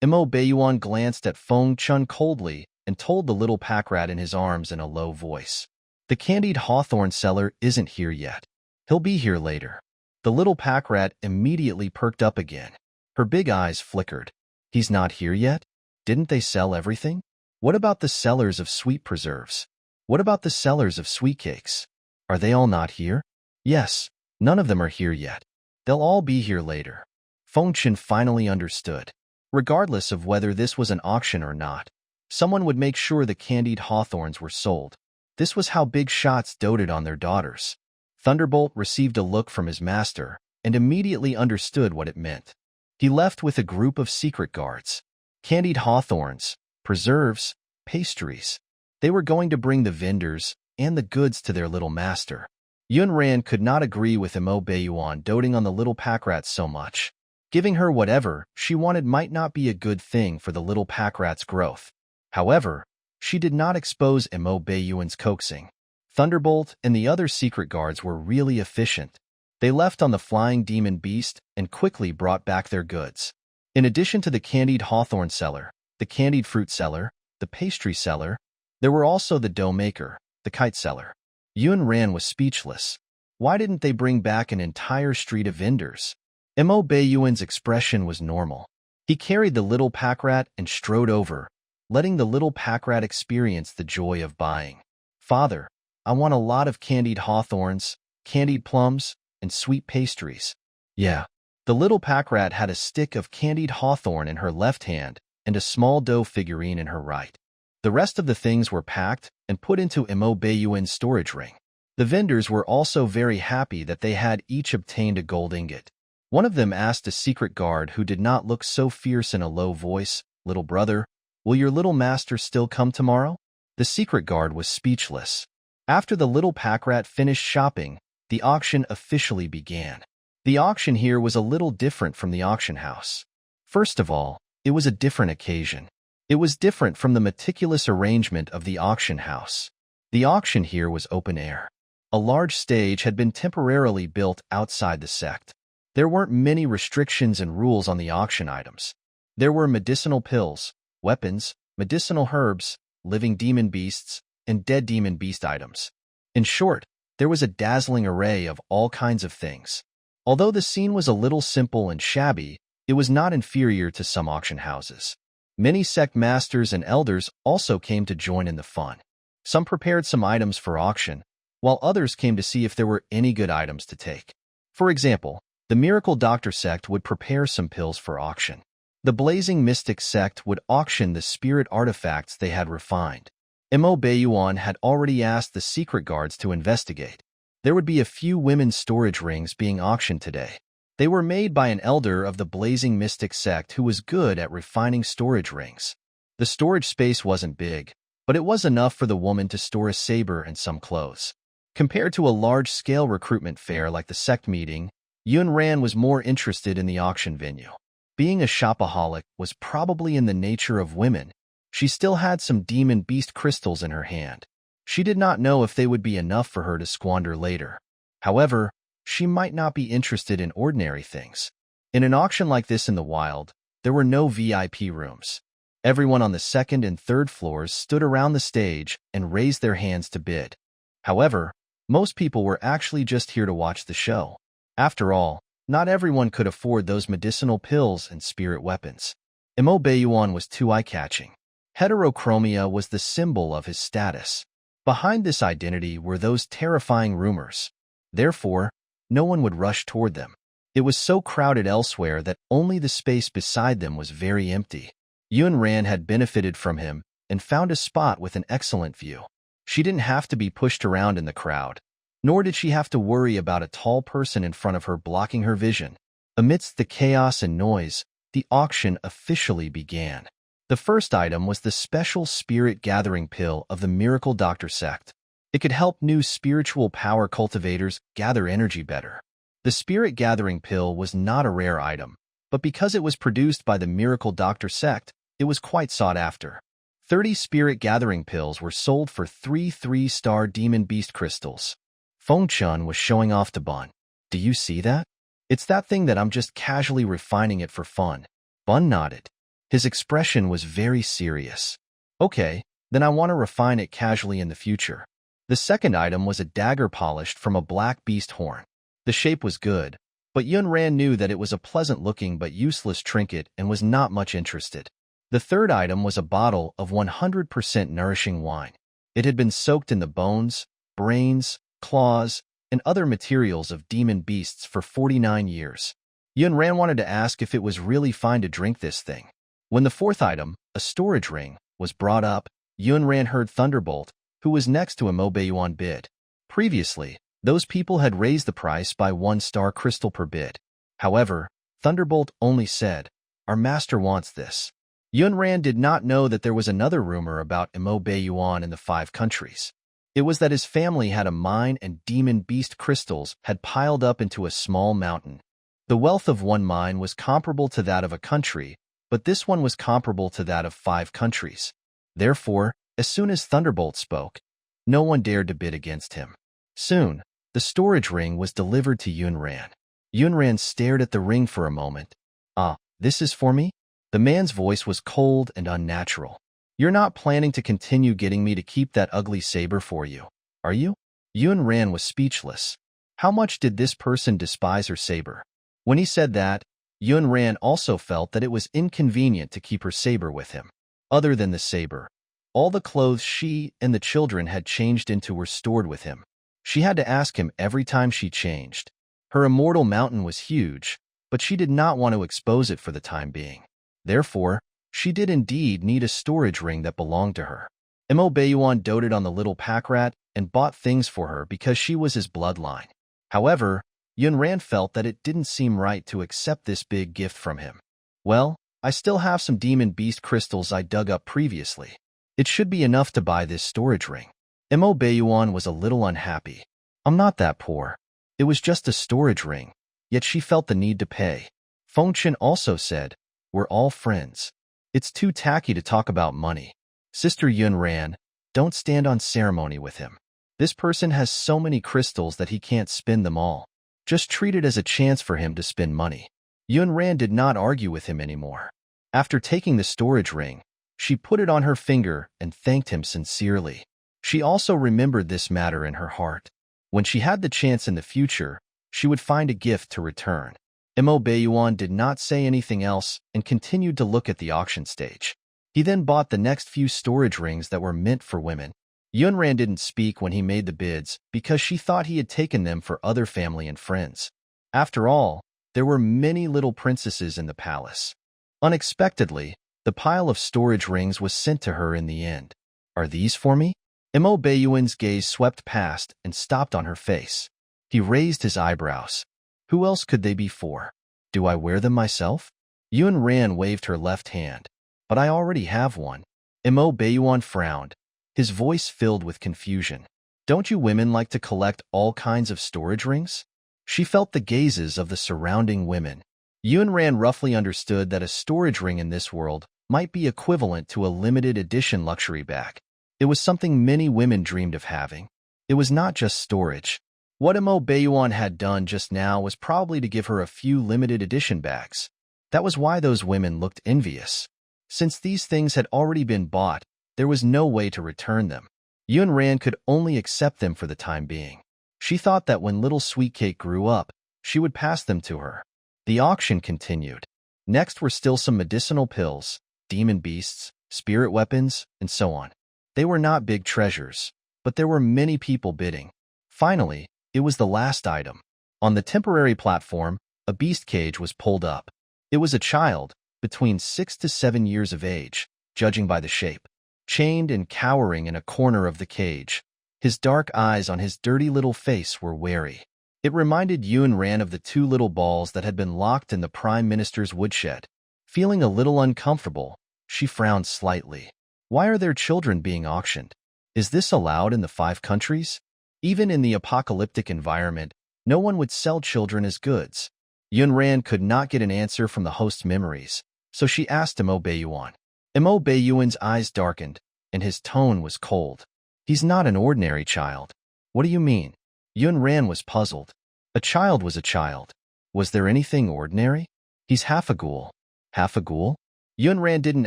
Mo Beiyuan glanced at Feng Chen coldly and told the little pack rat in his arms in a low voice, "The candied hawthorn seller isn't here yet. He'll be here later." The little pack rat immediately perked up again. Her big eyes flickered. He's not here yet? Didn't they sell everything? What about the sellers of sweet preserves? What about the sellers of sweet cakes? Are they all not here? Yes, none of them are here yet. They'll all be here later. Feng Chen finally understood. Regardless of whether this was an auction or not, someone would make sure the candied hawthorns were sold. This was how big shots doted on their daughters. Thunderbolt received a look from his master and immediately understood what it meant. He left with a group of secret guards. Candied hawthorns, preserves, pastries. They were going to bring the vendors and the goods to their little master. Yun Ran could not agree with Mo Beiyuan doting on the little pack rat so much. Giving her whatever she wanted might not be a good thing for the little pack rat's growth. However, she did not expose Mo Beiyuan's coaxing. Thunderbolt and the other secret guards were really efficient. They left on the flying demon beast and quickly brought back their goods. In addition to the candied hawthorn seller, the candied fruit seller, the pastry seller, there were also the dough maker, the kite seller. Yun Ran was speechless. Why didn't they bring back an entire street of vendors? Mo Beiyuan's expression was normal. He carried the little pack rat and strode over, letting the little pack rat experience the joy of buying. Father, I want a lot of candied hawthorns, candied plums, and sweet pastries. Yeah. The little pack rat had a stick of candied hawthorn in her left hand and a small dough figurine in her right. The rest of the things were packed and put into Mo Beiyuan's storage ring. The vendors were also very happy that they had each obtained a gold ingot. One of them asked a secret guard who did not look so fierce in a low voice, "Little brother, will your little master still come tomorrow?" The secret guard was speechless. After the little pack rat finished shopping, the auction officially began. The auction here was a little different from the auction house. First of all, it was a different occasion. It was different from the meticulous arrangement of the auction house. The auction here was open air. A large stage had been temporarily built outside the sect. There weren't many restrictions and rules on the auction items. There were medicinal pills, weapons, medicinal herbs, living demon beasts, and dead demon beast items. In short, there was a dazzling array of all kinds of things. Although the scene was a little simple and shabby, it was not inferior to some auction houses. Many sect masters and elders also came to join in the fun. Some prepared some items for auction, while others came to see if there were any good items to take. For example, the Miracle Doctor sect would prepare some pills for auction. The Blazing Mystic sect would auction the spirit artifacts they had refined. Mo Beiyuan had already asked the secret guards to investigate. There would be a few women's storage rings being auctioned today. They were made by an elder of the Blazing Mystic sect who was good at refining storage rings. The storage space wasn't big, but it was enough for the woman to store a saber and some clothes. Compared to a large-scale recruitment fair like the sect meeting, Yun Ran was more interested in the auction venue. Being a shopaholic was probably in the nature of women. She still had some demon beast crystals in her hand. She did not know if they would be enough for her to squander later. However, she might not be interested in ordinary things. In an auction like this in the wild, there were no VIP rooms. Everyone on the second and third floors stood around the stage and raised their hands to bid. However, most people were actually just here to watch the show. After all, not everyone could afford those medicinal pills and spirit weapons. Mo Beiyuan was too eye-catching. Heterochromia was the symbol of his status. Behind this identity were those terrifying rumors. Therefore, no one would rush toward them. It was so crowded elsewhere that only the space beside them was very empty. Yun Ran had benefited from him and found a spot with an excellent view. She didn't have to be pushed around in the crowd, nor did she have to worry about a tall person in front of her blocking her vision. Amidst the chaos and noise, the auction officially began. The first item was the special spirit gathering pill of the Miracle Doctor sect. It could help new spiritual power cultivators gather energy better. The spirit gathering pill was not a rare item, but because it was produced by the Miracle Doctor sect, it was quite sought after. 30 spirit gathering pills were sold for 3 3-star demon beast crystals. Feng Chun was showing off to Bun. Do you see that? It's that thing that I'm just casually refining it for fun. Bun nodded. His expression was very serious. Okay, then I want to refine it casually in the future. The second item was a dagger polished from a black beast horn. The shape was good, but Yun Ran knew that it was a pleasant-looking but useless trinket and was not much interested. The third item was a bottle of 100% nourishing wine. It had been soaked in the bones, brains, claws, and other materials of demon beasts for 49 years. Yun Ran wanted to ask if it was really fine to drink this thing. When the fourth item, a storage ring, was brought up, Yun Ran heard Thunderbolt, who was next to Mo Beiyuan, bid. Previously, those people had raised the price by 1-star crystal per bid. However, Thunderbolt only said, "Our master wants this." Yun Ran did not know that there was another rumor about Mo Beiyuan in the 5 countries. It was that his family had a mine and demon beast crystals had piled up into a small mountain. The wealth of one mine was comparable to that of a country, but this one was comparable to that of 5 countries. Therefore, as soon as Thunderbolt spoke, no one dared to bid against him. Soon, the storage ring was delivered to Yun Ran. Yun Ran stared at the ring for a moment. "Ah, this is for me?" The man's voice was cold and unnatural. "You're not planning to continue getting me to keep that ugly saber for you, are you?" Yun Ran was speechless. How much did this person despise her saber? When he said that, Yun Ran also felt that it was inconvenient to keep her saber with him. Other than the saber, all the clothes she and the children had changed into were stored with him. She had to ask him every time she changed. Her immortal mountain was huge, but she did not want to expose it for the time being. Therefore, she did indeed need a storage ring that belonged to her. Mo Beiyuan doted on the little pack rat and bought things for her because she was his bloodline. However, Yun Ran felt that it didn't seem right to accept this big gift from him. "Well, I still have some demon beast crystals I dug up previously. It should be enough to buy this storage ring." Mo Beiyuan was a little unhappy. "I'm not that poor. It was just a storage ring," yet she felt the need to pay. Feng Chen also said, "We're all friends. It's too tacky to talk about money. Sister Yun Ran, don't stand on ceremony with him. This person has so many crystals that he can't spend them all. Just treat it as a chance for him to spend money." Yun Ran did not argue with him anymore. After taking the storage ring, she put it on her finger and thanked him sincerely. She also remembered this matter in her heart. When she had the chance in the future, she would find a gift to return. Mo Beiyuan did not say anything else and continued to look at the auction stage. He then bought the next few storage rings that were meant for women. Yun Ran didn't speak when he made the bids because she thought he had taken them for other family and friends. After all, there were many little princesses in the palace. Unexpectedly, the pile of storage rings was sent to her in the end. "Are these for me?" Mo Beiyuan's gaze swept past and stopped on her face. He raised his eyebrows. "Who else could they be for? Do I wear them myself?" Yun Ran waved her left hand. "But I already have one." Mo Beiyuan frowned, his voice filled with confusion. "Don't you women like to collect all kinds of storage rings?" She felt the gazes of the surrounding women. Yun Ran roughly understood that a storage ring in this world might be equivalent to a limited edition luxury bag. It was something many women dreamed of having. It was not just storage. What Mo Beiyuan had done just now was probably to give her a few limited edition bags. That was why those women looked envious. Since these things had already been bought, there was no way to return them. Yun Ran could only accept them for the time being. She thought that when little Sweet Cake grew up, she would pass them to her. The auction continued. Next were still some medicinal pills, demon beasts, spirit weapons, and so on. They were not big treasures, but there were many people bidding. Finally, It was the last item. On the temporary platform, a beast cage was pulled up. It was a child, between 6 to 7 years of age, judging by the shape, chained and cowering in a corner of the cage. His dark eyes on his dirty little face were wary. It reminded Yun Ran of the 2 little balls that had been locked in the Prime Minister's woodshed. Feeling a little uncomfortable, she frowned slightly. Why are their children being auctioned? Is this allowed in the 5 countries? Even in the apocalyptic environment, no one would sell children as goods. Yun Ran could not get an answer from the host's memories, so she asked Mo Beiyuan. Mo Beiyuan's eyes darkened, and his tone was cold. He's not an ordinary child. What do you mean? Yun Ran was puzzled. A child was a child. Was there anything ordinary? He's half a ghoul. Half a ghoul? Yun Ran didn't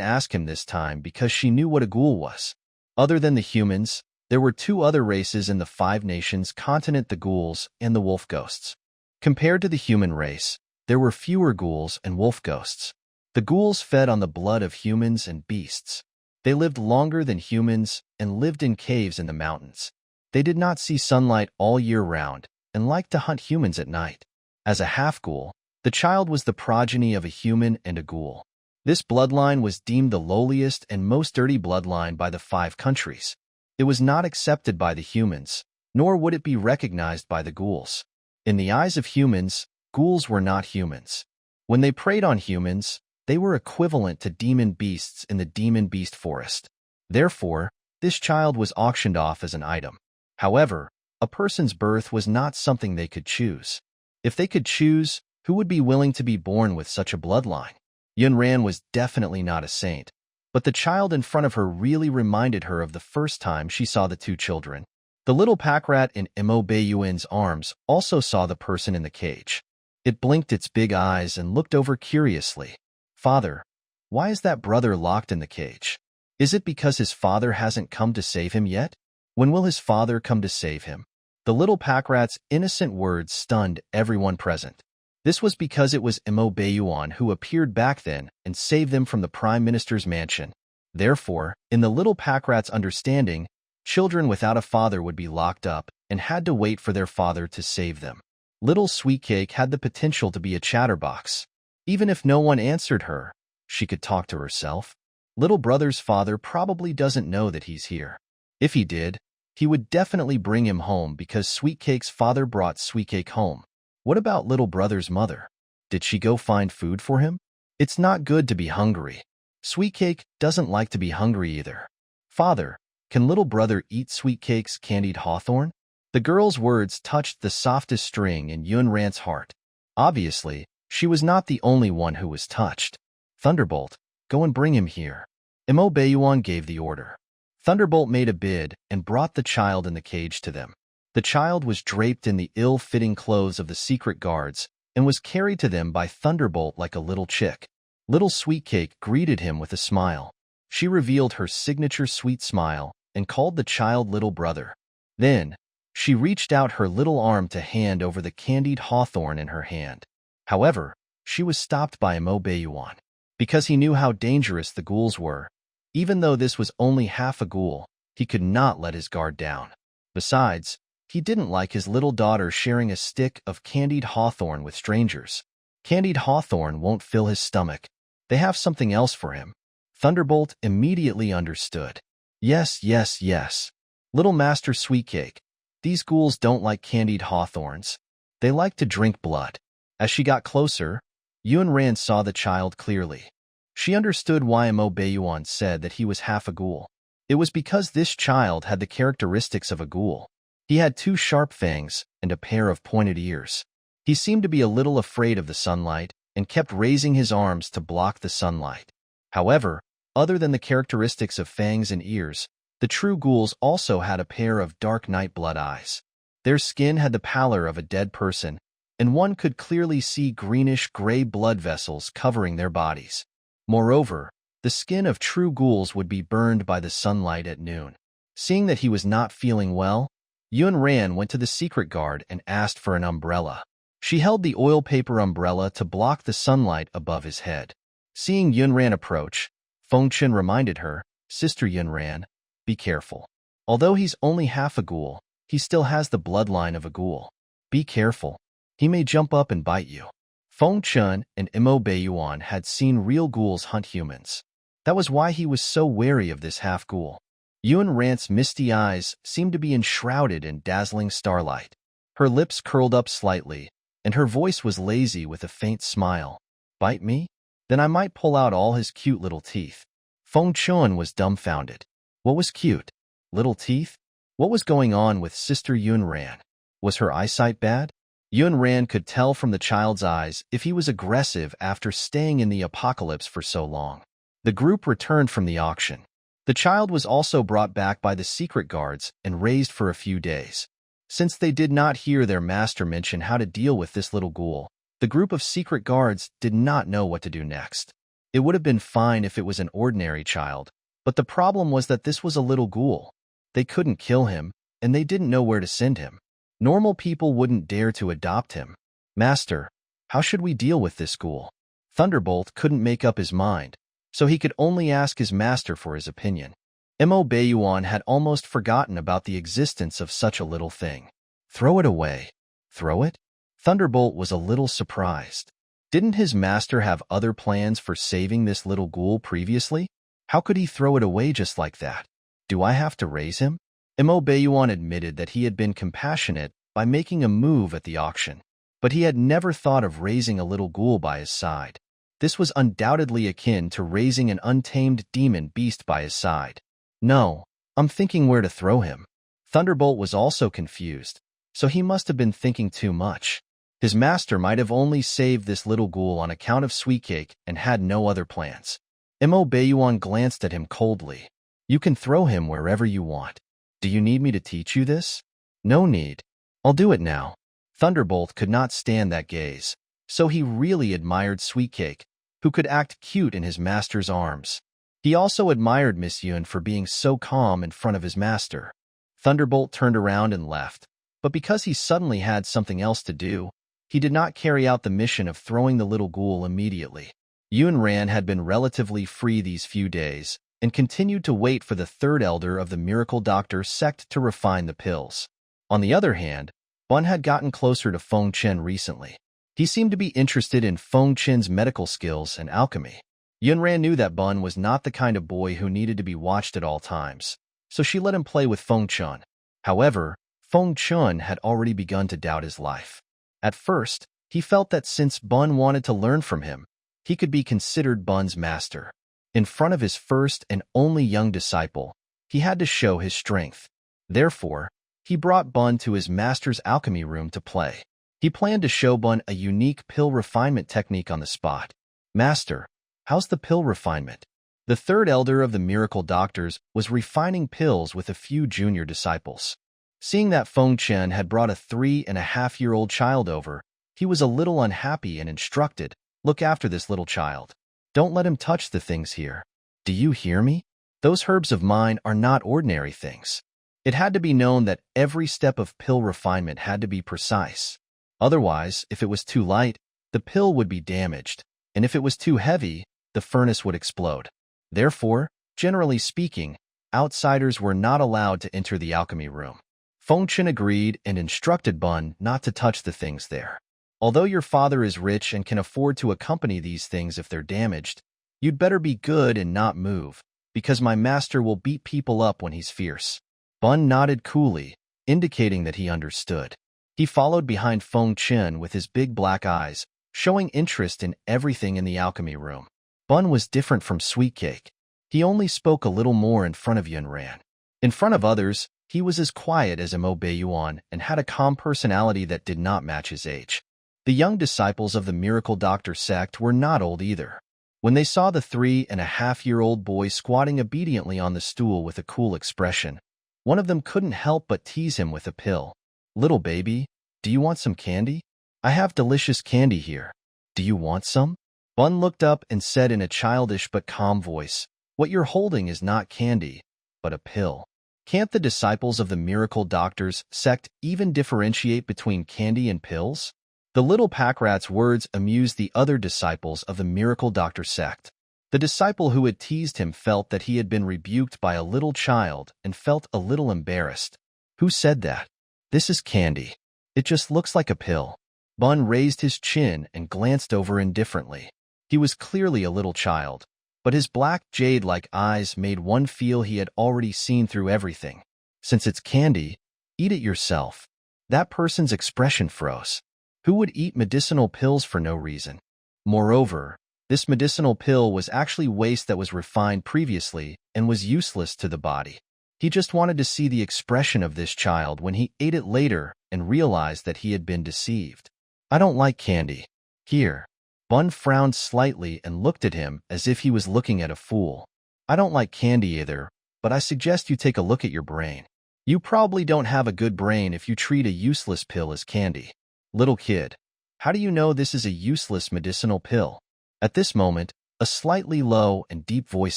ask him this time because she knew what a ghoul was. Other than the humans, there were 2 other races in the 5 nations continent, the ghouls and the wolf ghosts. Compared to the human race, there were fewer ghouls and wolf ghosts. The ghouls fed on the blood of humans and beasts. They lived longer than humans and lived in caves in the mountains. They did not see sunlight all year round and liked to hunt humans at night. As a half-ghoul, the child was the progeny of a human and a ghoul. This bloodline was deemed the lowliest and most dirty bloodline by the 5 countries. It was not accepted by the humans, nor would it be recognized by the ghouls. In the eyes of humans, ghouls were not humans. When they preyed on humans, they were equivalent to demon beasts in the demon beast forest. Therefore, this child was auctioned off as an item. However, a person's birth was not something they could choose. If they could choose, who would be willing to be born with such a bloodline? Yun Ran was definitely not a saint, but the child in front of her really reminded her of the first time she saw the 2 children. The little pack rat in Mo Beiyuan's arms also saw the person in the cage. It blinked its big eyes and looked over curiously. Father, why is that brother locked in the cage? Is it because his father hasn't come to save him yet? When will his father come to save him? The little pack rat's innocent words stunned everyone present. This was because it was Mo Beiyuan who appeared back then and saved them from the Prime Minister's mansion. Therefore, in the little pack rat's understanding, children without a father would be locked up and had to wait for their father to save them. Little Sweetcake had the potential to be a chatterbox. Even if no one answered her, she could talk to herself. Little brother's father probably doesn't know that he's here. If he did, he would definitely bring him home because Sweetcake's father brought Sweetcake home. What about little brother's mother? Did she go find food for him? It's not good to be hungry. Sweetcake doesn't like to be hungry either. Father, can little brother eat Sweetcake's candied hawthorn? The girl's words touched the softest string in Yun Ran's heart. Obviously, she was not the only one who was touched. Thunderbolt, go and bring him here. Mo Beiyuan gave the order. Thunderbolt made a bid and brought the child in the cage to them. The child was draped in the ill-fitting clothes of the secret guards and was carried to them by Thunderbolt like a little chick. Little Sweetcake greeted him with a smile. She revealed her signature sweet smile and called the child little brother. Then, she reached out her little arm to hand over the candied hawthorn in her hand. However, she was stopped by Mo Beiyuan. Because he knew how dangerous the ghouls were, even though this was only half a ghoul, he could not let his guard down. Besides, he didn't like his little daughter sharing a stick of candied hawthorn with strangers. Candied hawthorn won't fill his stomach. They have something else for him. Thunderbolt immediately understood. Yes, yes, yes. Little Master Sweetcake, these ghouls don't like candied hawthorns. They like to drink blood. As she got closer, Yun Ran saw the child clearly. She understood why Mo Beiyuan said that he was half a ghoul. It was because this child had the characteristics of a ghoul. He had 2 sharp fangs and a pair of pointed ears. He seemed to be a little afraid of the sunlight and kept raising his arms to block the sunlight. However, other than the characteristics of fangs and ears, the true ghouls also had a pair of dark night blood eyes. Their skin had the pallor of a dead person, and one could clearly see greenish-gray blood vessels covering their bodies. Moreover, the skin of true ghouls would be burned by the sunlight at noon. Seeing that he was not feeling well, Yun Ran went to the secret guard and asked for an umbrella. She held the oil paper umbrella to block the sunlight above his head. Seeing Yun Ran approach, Feng Chen reminded her, Sister Yun Ran, be careful. Although he's only half a ghoul, he still has the bloodline of a ghoul. Be careful. He may jump up and bite you. Feng Chun and Imo Beiyuan had seen real ghouls hunt humans. That was why he was so wary of this half-ghoul. Yun Rant's misty eyes seemed to be enshrouded in dazzling starlight. Her lips curled up slightly, and her voice was lazy with a faint smile. Bite me? Then I might pull out all his cute little teeth. Feng Chun was dumbfounded. What was cute? Little teeth? What was going on with Sister Yun Ran? Was her eyesight bad? Yun Ran could tell from the child's eyes if he was aggressive after staying in the apocalypse for so long. The group returned from the auction. The child was also brought back by the secret guards and raised for a few days. Since they did not hear their master mention how to deal with this little ghoul, the group of secret guards did not know what to do next. It would have been fine if it was an ordinary child, but the problem was that this was a little ghoul. They couldn't kill him, and they didn't know where to send him. Normal people wouldn't dare to adopt him. Master, how should we deal with this ghoul? Thunderbolt couldn't make up his mind, so he could only ask his master for his opinion. Mo Beiyuan had almost forgotten about the existence of such a little thing. Throw it away. Throw it? Thunderbolt was a little surprised. Didn't his master have other plans for saving this little ghoul previously? How could he throw it away just like that? Do I have to raise him? Mo Beiyuan admitted that he had been compassionate by making a move at the auction, but he had never thought of raising a little ghoul by his side. This was undoubtedly akin to raising an untamed demon beast by his side. No, I'm thinking where to throw him. Thunderbolt was also confused, so he must have been thinking too much. His master might have only saved this little ghoul on account of Sweetcake and had no other plans. Mo Beiyuan glanced at him coldly. You can throw him wherever you want. Do you need me to teach you this? No need. I'll do it now. Thunderbolt could not stand that gaze, so he really admired Sweetcake, who could act cute in his master's arms. He also admired Miss Yun for being so calm in front of his master. Thunderbolt turned around and left, but because he suddenly had something else to do, he did not carry out the mission of throwing the little ghoul immediately. Yun Ran had been relatively free these few days, and continued to wait for the third elder of the Miracle Doctor sect to refine the pills. On the other hand, Bun had gotten closer to Feng Chen recently. He seemed to be interested in Feng Chen's medical skills and alchemy. Yunran knew that Bun was not the kind of boy who needed to be watched at all times, so she let him play with Feng Chun. However, Feng Chun had already begun to doubt his life. At first, he felt that since Bun wanted to learn from him, he could be considered Bun's master. In front of his first and only young disciple, he had to show his strength. Therefore, he brought Bun to his master's alchemy room to play. He planned to show Bun a unique pill refinement technique on the spot. Master, how's the pill refinement? The third elder of the Miracle Doctors was refining pills with a few junior disciples. Seeing that Feng Chen had brought a 3.5-year-old child over, he was a little unhappy and instructed, look after this little child. Don't let him touch the things here. Do you hear me? Those herbs of mine are not ordinary things. It had to be known that every step of pill refinement had to be precise. Otherwise, if it was too light, the pill would be damaged, and if it was too heavy, the furnace would explode. Therefore, generally speaking, outsiders were not allowed to enter the alchemy room. Feng Chen agreed and instructed Bun not to touch the things there. Although your father is rich and can afford to accompany these things if they're damaged, you'd better be good and not move, because my master will beat people up when he's fierce. Bun nodded coolly, indicating that he understood. He followed behind Feng Chen with his big black eyes, showing interest in everything in the alchemy room. Bun was different from Sweetcake. He only spoke a little more in front of Yunran. In front of others, he was as quiet as Mo Beiyuan and had a calm personality that did not match his age. The young disciples of the Miracle Doctor sect were not old either. When they saw the 3.5-year-old boy squatting obediently on the stool with a cool expression, one of them couldn't help but tease him with a pill. Little baby, do you want some candy? I have delicious candy here. Do you want some? Bun looked up and said in a childish but calm voice, what you're holding is not candy, but a pill. Can't the disciples of the Miracle Doctors sect even differentiate between candy and pills? The little packrat's words amused the other disciples of the Miracle Doctor sect. The disciple who had teased him felt that he had been rebuked by a little child and felt a little embarrassed. Who said that? This is candy. It just looks like a pill. Bun raised his chin and glanced over indifferently. He was clearly a little child, but his black jade-like eyes made one feel he had already seen through everything. Since it's candy, eat it yourself. That person's expression froze. Who would eat medicinal pills for no reason? Moreover, this medicinal pill was actually waste that was refined previously and was useless to the body. He just wanted to see the expression of this child when he ate it later and realized that he had been deceived. I don't like candy. Here. Bun frowned slightly and looked at him as if he was looking at a fool. I don't like candy either, but I suggest you take a look at your brain. You probably don't have a good brain if you treat a useless pill as candy. Little kid, how do you know this is a useless medicinal pill? At this moment, a slightly low and deep voice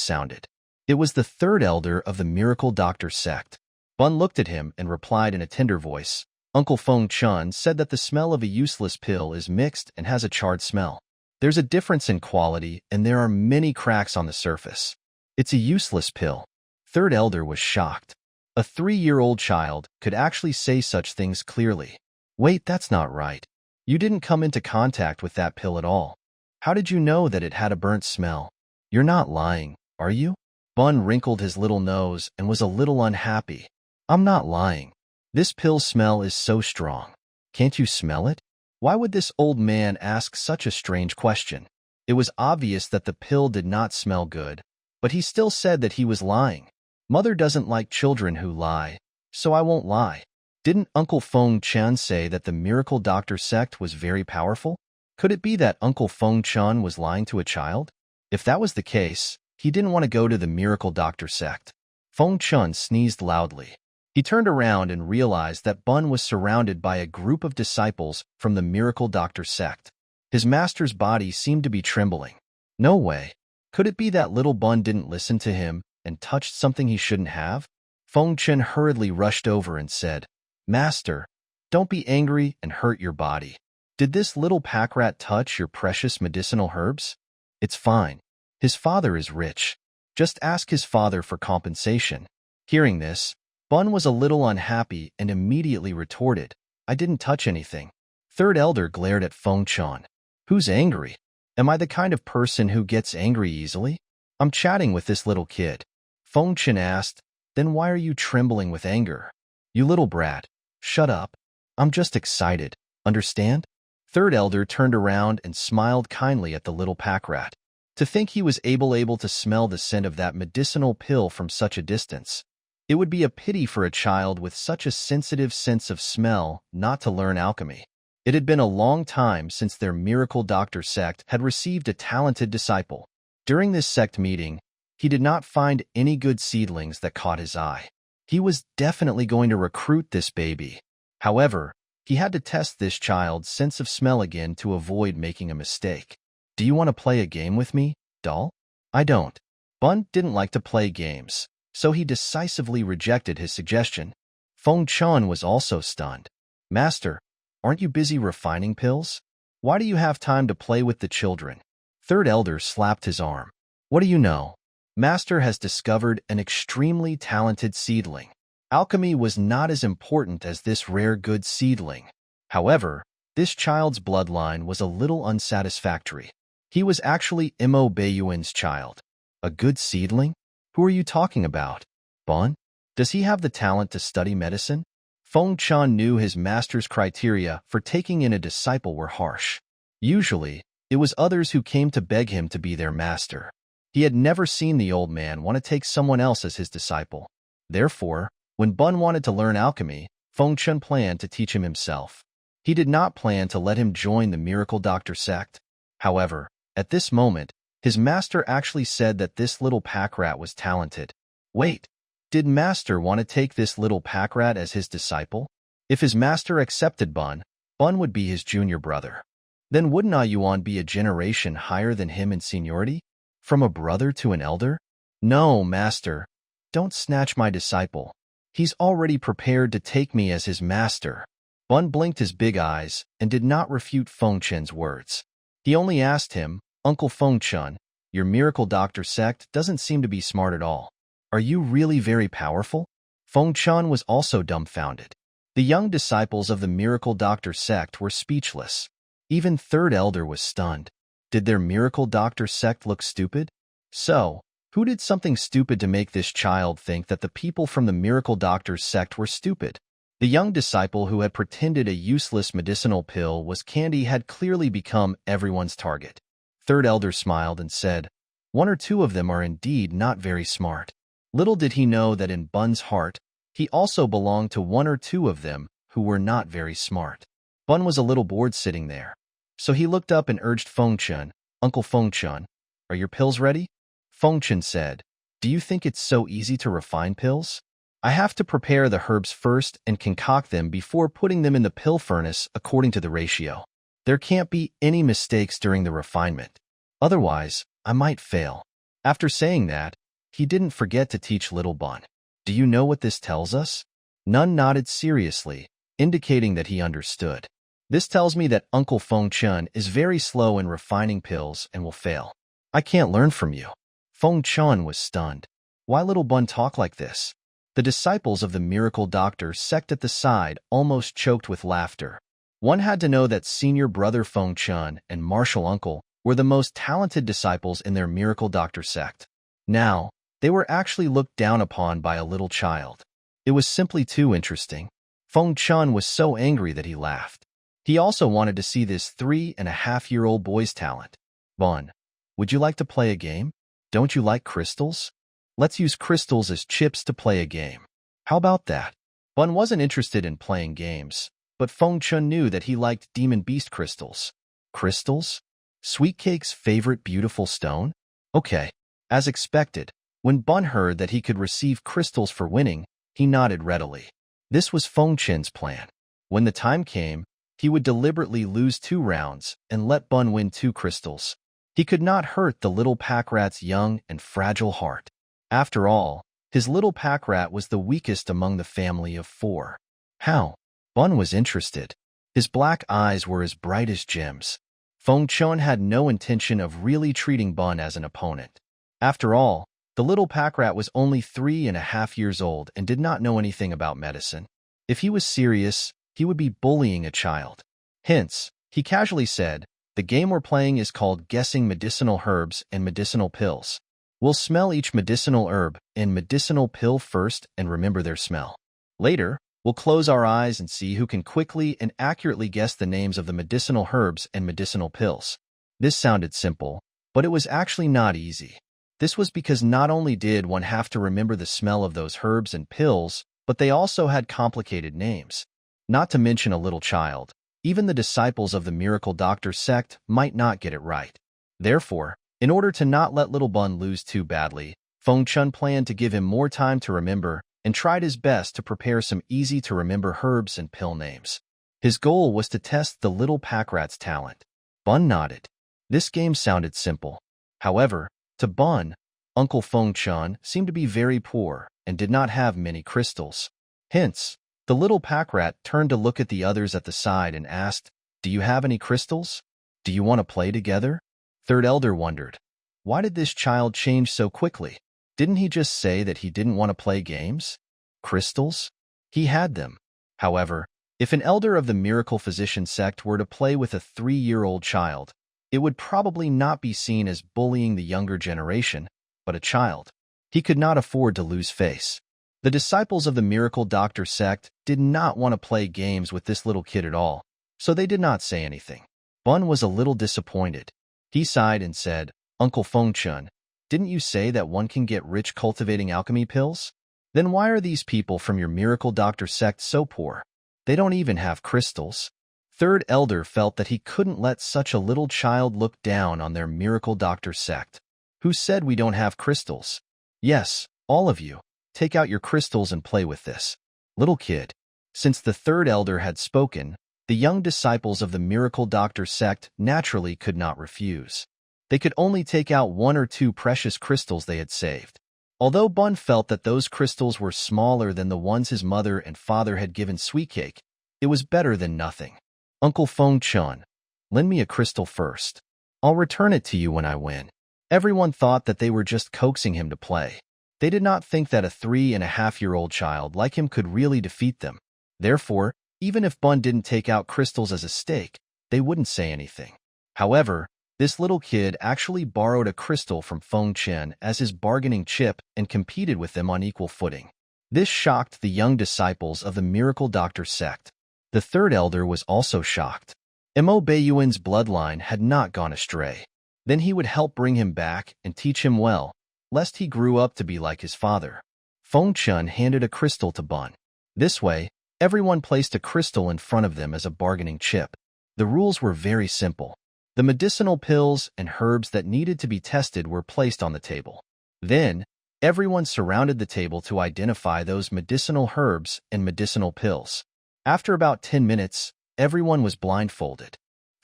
sounded. It was the third elder of the Miracle Doctor sect. Bun looked at him and replied in a tender voice. Uncle Feng Chun said that the smell of a useless pill is mixed and has a charred smell. There's a difference in quality and there are many cracks on the surface. It's a useless pill. Third elder was shocked. A 3-year-old child could actually say such things clearly. Wait, that's not right. You didn't come into contact with that pill at all. How did you know that it had a burnt smell? You're not lying, are you? Bun wrinkled his little nose and was a little unhappy. I'm not lying. This pill's smell is so strong. Can't you smell it? Why would this old man ask such a strange question? It was obvious that the pill did not smell good, but he still said that he was lying. Mother doesn't like children who lie, so I won't lie. Didn't Uncle Feng Chun say that the Miracle Doctor sect was very powerful? Could it be that Uncle Feng Chun was lying to a child? If that was the case, he didn't want to go to the Miracle Doctor sect. Feng Chun sneezed loudly. He turned around and realized that Bun was surrounded by a group of disciples from the Miracle Doctor sect. His master's body seemed to be trembling. No way. Could it be that little Bun didn't listen to him and touched something he shouldn't have? Feng Chun hurriedly rushed over and said, Master, don't be angry and hurt your body. Did this little pack rat touch your precious medicinal herbs? It's fine. His father is rich. Just ask his father for compensation. Hearing this, Bun was a little unhappy and immediately retorted, I didn't touch anything. Third elder glared at Feng Chun. Who's angry? Am I the kind of person who gets angry easily? I'm chatting with this little kid. Feng Chun asked, then why are you trembling with anger? You little brat, shut up. I'm just excited, understand? Third elder turned around and smiled kindly at the little pack rat. To think he was able to smell the scent of that medicinal pill from such a distance. It would be a pity for a child with such a sensitive sense of smell not to learn alchemy. It had been a long time since their Miracle Doctor sect had received a talented disciple. During this sect meeting, he did not find any good seedlings that caught his eye. He was definitely going to recruit this baby. However, he had to test this child's sense of smell again to avoid making a mistake. Do you want to play a game with me, doll? I don't. Bun didn't like to play games, so he decisively rejected his suggestion. Feng Chun was also stunned. Master, aren't you busy refining pills? Why do you have time to play with the children? Third elder slapped his arm. What do you know? Master has discovered an extremely talented seedling. Alchemy was not as important as this rare good seedling. However, this child's bloodline was a little unsatisfactory. He was actually Mo Baiyuan's child. A good seedling? Who are you talking about? Bun? Does he have the talent to study medicine? Feng Chun knew his master's criteria for taking in a disciple were harsh. Usually, it was others who came to beg him to be their master. He had never seen the old man want to take someone else as his disciple. Therefore, when Bun wanted to learn alchemy, Feng Chun planned to teach him himself. He did not plan to let him join the Miracle Doctor sect. However, at this moment, his master actually said that this little pack rat was talented. Wait, did master want to take this little pack rat as his disciple? If his master accepted Bun, Bun would be his junior brother. Then wouldn't Yuan be a generation higher than him in seniority? From a brother to an elder? No, master. Don't snatch my disciple. He's already prepared to take me as his master. Bun blinked his big eyes and did not refute Feng Chun's words. He only asked him, Uncle Feng Chun, your Miracle Doctor sect doesn't seem to be smart at all. Are you really very powerful? Feng Chun was also dumbfounded. The young disciples of the Miracle Doctor sect were speechless. Even Third Elder was stunned. Did their Miracle Doctor sect look stupid? So, who did something stupid to make this child think that the people from the Miracle Doctor sect were stupid? The young disciple who had pretended a useless medicinal pill was candy had clearly become everyone's target. Third Elder smiled and said, "One or two of them are indeed not very smart." Little did he know that in Bun's heart, he also belonged to one or two of them who were not very smart. Bun was a little bored sitting there. So he looked up and urged Fengchun, "Uncle Fengchun, are your pills ready?" Fengchun said, "Do you think it's so easy to refine pills? I have to prepare the herbs first and concoct them before putting them in the pill furnace according to the ratio. There can't be any mistakes during the refinement. Otherwise, I might fail." After saying that, he didn't forget to teach little Bun. "Do you know what this tells us?" Nun nodded seriously, indicating that he understood. "This tells me that Uncle Fengchun is very slow in refining pills and will fail. I can't learn from you." Fengchun was stunned. Why little Bun talk like this? The disciples of the Miracle Doctor sect at the side almost choked with laughter. One had to know that Senior Brother Fengchun and Martial Uncle were the most talented disciples in their Miracle Doctor sect. Now, they were actually looked down upon by a little child. It was simply too interesting. Fengchun was so angry that he laughed. He also wanted to see this 3.5-year-old boy's talent. "Bun, would you like to play a game? Don't you like crystals? Let's use crystals as chips to play a game. How about that?" Bun wasn't interested in playing games, but Fengchun knew that he liked Demon Beast crystals. Crystals? Sweetcake's favorite beautiful stone? Okay. As expected, when Bun heard that he could receive crystals for winning, he nodded readily. This was Fengchun's plan. When the time came, he would deliberately lose 2 rounds and let Bun win 2 crystals. He could not hurt the little pack rat's young and fragile heart. After all, his little pack rat was the weakest among the family of 4. How? Bun was interested. His black eyes were as bright as gems. Fengchun had no intention of really treating Bun as an opponent. After all, the little pack rat was only 3.5 years old and did not know anything about medicine. If he was serious, he would be bullying a child. Hence, he casually said, "The game we're playing is called Guessing Medicinal Herbs and Medicinal Pills. We'll smell each medicinal herb and medicinal pill first and remember their smell. Later, we'll close our eyes and see who can quickly and accurately guess the names of the medicinal herbs and medicinal pills." This sounded simple, but it was actually not easy. This was because not only did one have to remember the smell of those herbs and pills, but they also had complicated names. Not to mention a little child. Even the disciples of the Miracle Doctor sect might not get it right. Therefore, in order to not let little Bun lose too badly, Fengchun planned to give him more time to remember and tried his best to prepare some easy-to-remember herbs and pill names. His goal was to test the little pack rat's talent. Bun nodded. This game sounded simple. However, to Bun, Uncle Fengchun seemed to be very poor and did not have many crystals. Hence, the little pack rat turned to look at the others at the side and asked, "Do you have any crystals? Do you want to play together?" Third Elder wondered, why did this child change so quickly? Didn't he just say that he didn't want to play games? Crystals? He had them. However, if an elder of the Miracle Physician sect were to play with a 3-year-old child, it would probably not be seen as bullying the younger generation, but a child. He could not afford to lose face. The disciples of the Miracle Doctor sect did not want to play games with this little kid at all, so they did not say anything. Bun was a little disappointed. He sighed and said, "Uncle Fengchun, didn't you say that one can get rich cultivating alchemy pills? Then why are these people from your Miracle Doctor sect so poor? They don't even have crystals." Third Elder felt that he couldn't let such a little child look down on their Miracle Doctor sect. "Who said we don't have crystals? Yes, all of you. Take out your crystals and play with this." Little kid. Since the Third Elder had spoken, the young disciples of the Miracle Doctor sect naturally could not refuse. They could only take out 1 or 2 precious crystals they had saved. Although Bun felt that those crystals were smaller than the ones his mother and father had given Sweetcake, it was better than nothing. "Uncle Fengchun, lend me a crystal first. I'll return it to you when I win." Everyone thought that they were just coaxing him to play. They did not think that a 3.5-year-old child like him could really defeat them. Therefore, even if Bun didn't take out crystals as a stake, they wouldn't say anything. However, this little kid actually borrowed a crystal from Feng Chen as his bargaining chip and competed with them on equal footing. This shocked the young disciples of the Miracle Doctor sect. The third elder was also shocked. Mo Beiyuan's bloodline had not gone astray. Then he would help bring him back and teach him well, lest he grew up to be like his father. Feng Chen handed a crystal to Bun. This way, everyone placed a crystal in front of them as a bargaining chip. The rules were very simple. The medicinal pills and herbs that needed to be tested were placed on the table. Then, everyone surrounded the table to identify those medicinal herbs and medicinal pills. After about 10 minutes, everyone was blindfolded.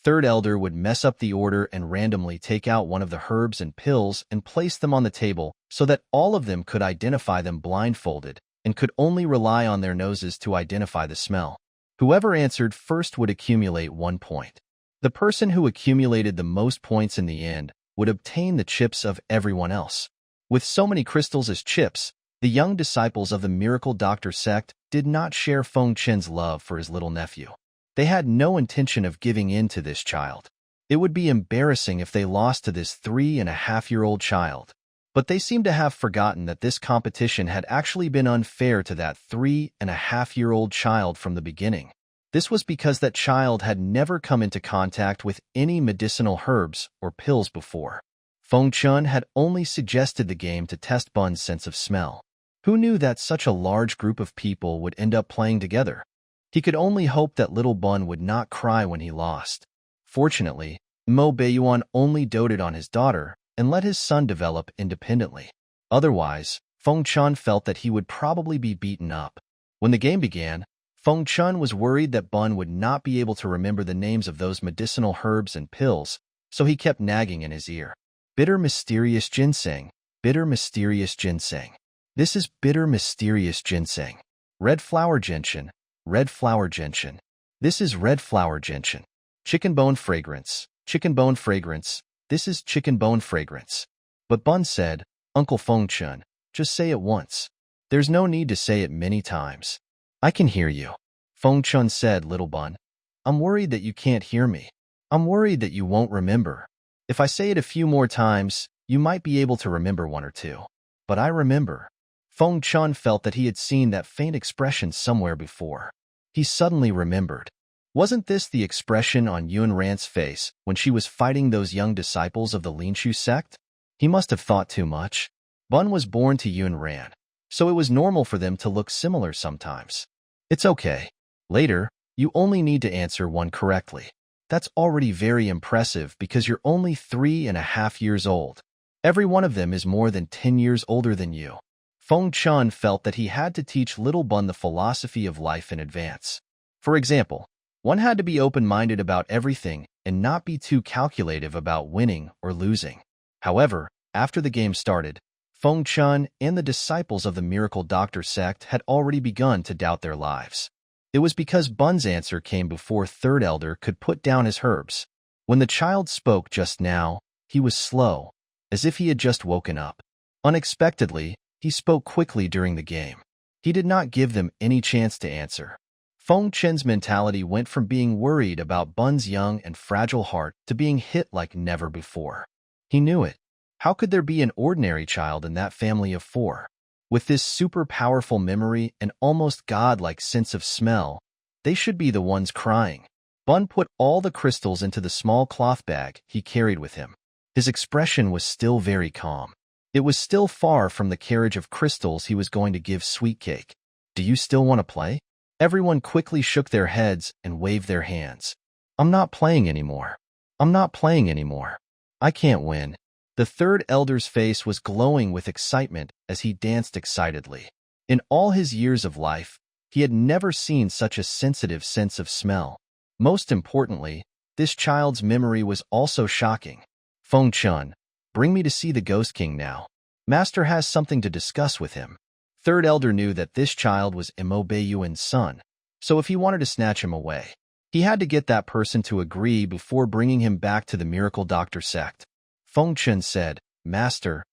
Third elder would mess up the order and randomly take out one of the herbs and pills and place them on the table so that all of them could identify them blindfolded and could only rely on their noses to identify the smell. Whoever answered first would accumulate 1 point. The person who accumulated the most points in the end would obtain the chips of everyone else. With so many crystals as chips, the young disciples of the Miracle Doctor sect did not share Feng Chen's love for his little nephew. They had no intention of giving in to this child. It would be embarrassing if they lost to this 3.5-year-old child. But they seemed to have forgotten that this competition had actually been unfair to that 3.5-year-old child from the beginning. This was because that child had never come into contact with any medicinal herbs or pills before. Feng Chen had only suggested the game to test Bun's sense of smell. Who knew that such a large group of people would end up playing together? He could only hope that little Bun would not cry when he lost. Fortunately, Mo Beiyuan only doted on his daughter and let his son develop independently. Otherwise, Feng Chen felt that he would probably be beaten up. When the game began, Feng Chen was worried that Bun would not be able to remember the names of those medicinal herbs and pills, so he kept nagging in his ear. Bitter mysterious ginseng, bitter mysterious ginseng. This is bitter mysterious ginseng. Red flower gentian, red flower gentian. This is red flower gentian. Chicken bone fragrance, chicken bone fragrance. This is chicken bone fragrance. But Bun said, Uncle Feng Chen, just say it once. There's no need to say it many times. I can hear you. Feng Chen said, little Bun. I'm worried that you can't hear me. I'm worried that you won't remember. If I say it a few more times, you might be able to remember one or two. But I remember. Feng Chen felt that he had seen that faint expression somewhere before. He suddenly remembered. Wasn't this the expression on Yun Ran's face when she was fighting those young disciples of the Linshu sect? He must have thought too much. Bun was born to Yun Ran, so it was normal for them to look similar sometimes. It's okay. Later, you only need to answer one correctly. That's already very impressive because you're only 3.5 years old. Every one of them is more than 10 years older than you. Feng Chen felt that he had to teach little Bun the philosophy of life in advance. For example, one had to be open-minded about everything and not be too calculative about winning or losing. However, after the game started, Feng Chen and the disciples of the Miracle Doctor sect had already begun to doubt their lives. It was because Bun's answer came before Third Elder could put down his herbs. When the child spoke just now, he was slow, as if he had just woken up. Unexpectedly, he spoke quickly during the game. He did not give them any chance to answer. Feng Chen's mentality went from being worried about Bun's young and fragile heart to being hit like never before. He knew it. How could there be an ordinary child in that family of 4? With this super powerful memory and almost godlike sense of smell, they should be the ones crying. Bun put all the crystals into the small cloth bag he carried with him. His expression was still very calm. It was still far from the carriage of crystals he was going to give Sweet Cake. Do you still want to play? Everyone quickly shook their heads and waved their hands. I'm not playing anymore. I'm not playing anymore. I can't win. The third elder's face was glowing with excitement as he danced excitedly. In all his years of life, he had never seen such a sensitive sense of smell. Most importantly, this child's memory was also shocking. Feng Chen, bring me to see the Ghost King now. Master has something to discuss with him. Third elder knew that this child was Mo Beiyuan's son, so if he wanted to snatch him away, he had to get that person to agree before bringing him back to the Miracle Doctor sect. Feng Chen said, Master,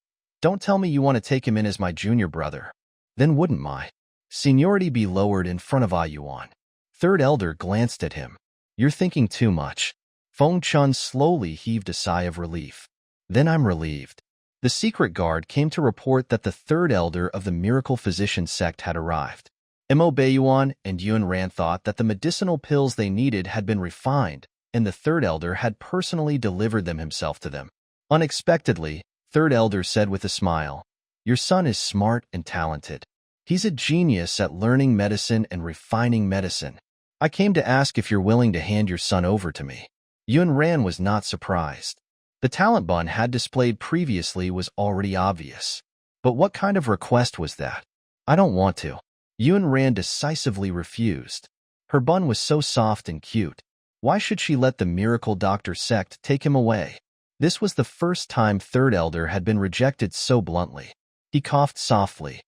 don't tell me you want to take him in as my junior brother. Then wouldn't my Seniority be lowered in front of Ah Yuan. Third elder glanced at him. You're thinking too much. Feng Chun slowly heaved a sigh of relief. Then I'm relieved. The secret guard came to report that the third elder of the miracle physician sect had arrived. Mo Beiyuan and Yun Ran thought that the medicinal pills they needed had been refined, and the third elder had personally delivered them himself to them. Unexpectedly, third elder said with a smile, "Your son is smart and talented. He's a genius at learning medicine and refining medicine. I came to ask if you're willing to hand your son over to me." Yun Ran was not surprised. The talent Bun had displayed previously was already obvious. But what kind of request was that? I don't want to. Yun Ran decisively refused. Her Bun was so soft and cute. Why should she let the Miracle Doctor sect take him away? This was the first time Third Elder had been rejected so bluntly. He coughed softly.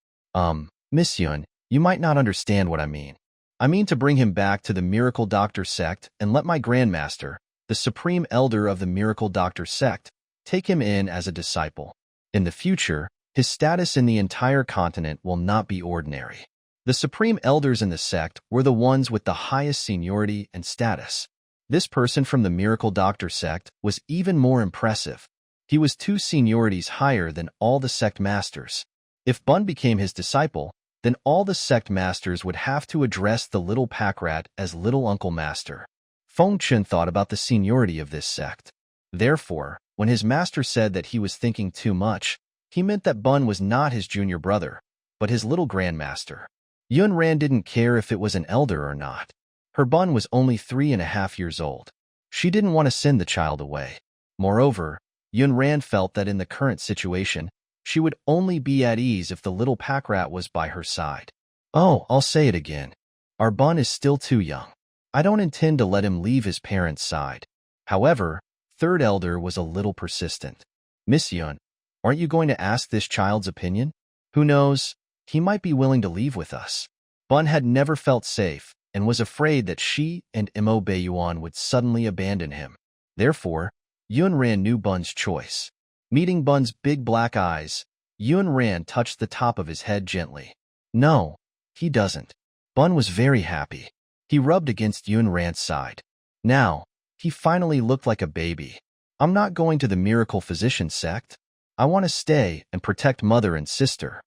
Miss Yun, you might not understand what I mean. I mean to bring him back to the Miracle Doctor sect and let my Grandmaster, the Supreme Elder of the Miracle Doctor sect, take him in as a disciple. In the future, his status in the entire continent will not be ordinary. The Supreme Elders in the sect were the ones with the highest seniority and status. This person from the Miracle Doctor sect was even more impressive. He was 2 seniorities higher than all the sect masters. If Bun became his disciple, then all the sect masters would have to address the little pack rat as Little Uncle Master. Feng Chun thought about the seniority of this sect. Therefore, when his master said that he was thinking too much, he meant that Bun was not his junior brother, but his little grandmaster. Yun Ran didn't care if it was an elder or not. Her Bun was only 3.5 years old. She didn't want to send the child away. Moreover, Yun Ran felt that in the current situation, she would only be at ease if the little pack rat was by her side. Oh, I'll say it again. Our Bun is still too young. I don't intend to let him leave his parents' side. However, Third Elder was a little persistent. Miss Yun, aren't you going to ask this child's opinion? Who knows, he might be willing to leave with us. Bun had never felt safe and was afraid that she and Mo Beiyuan would suddenly abandon him. Therefore, Yun Ran knew Bun's choice. Meeting Bun's big black eyes, Yun Ran touched the top of his head gently. No, he doesn't. Bun was very happy. He rubbed against Yun Ran's side. Now, he finally looked like a baby. I'm not going to the Miracle Physician sect. I want to stay and protect mother and sister.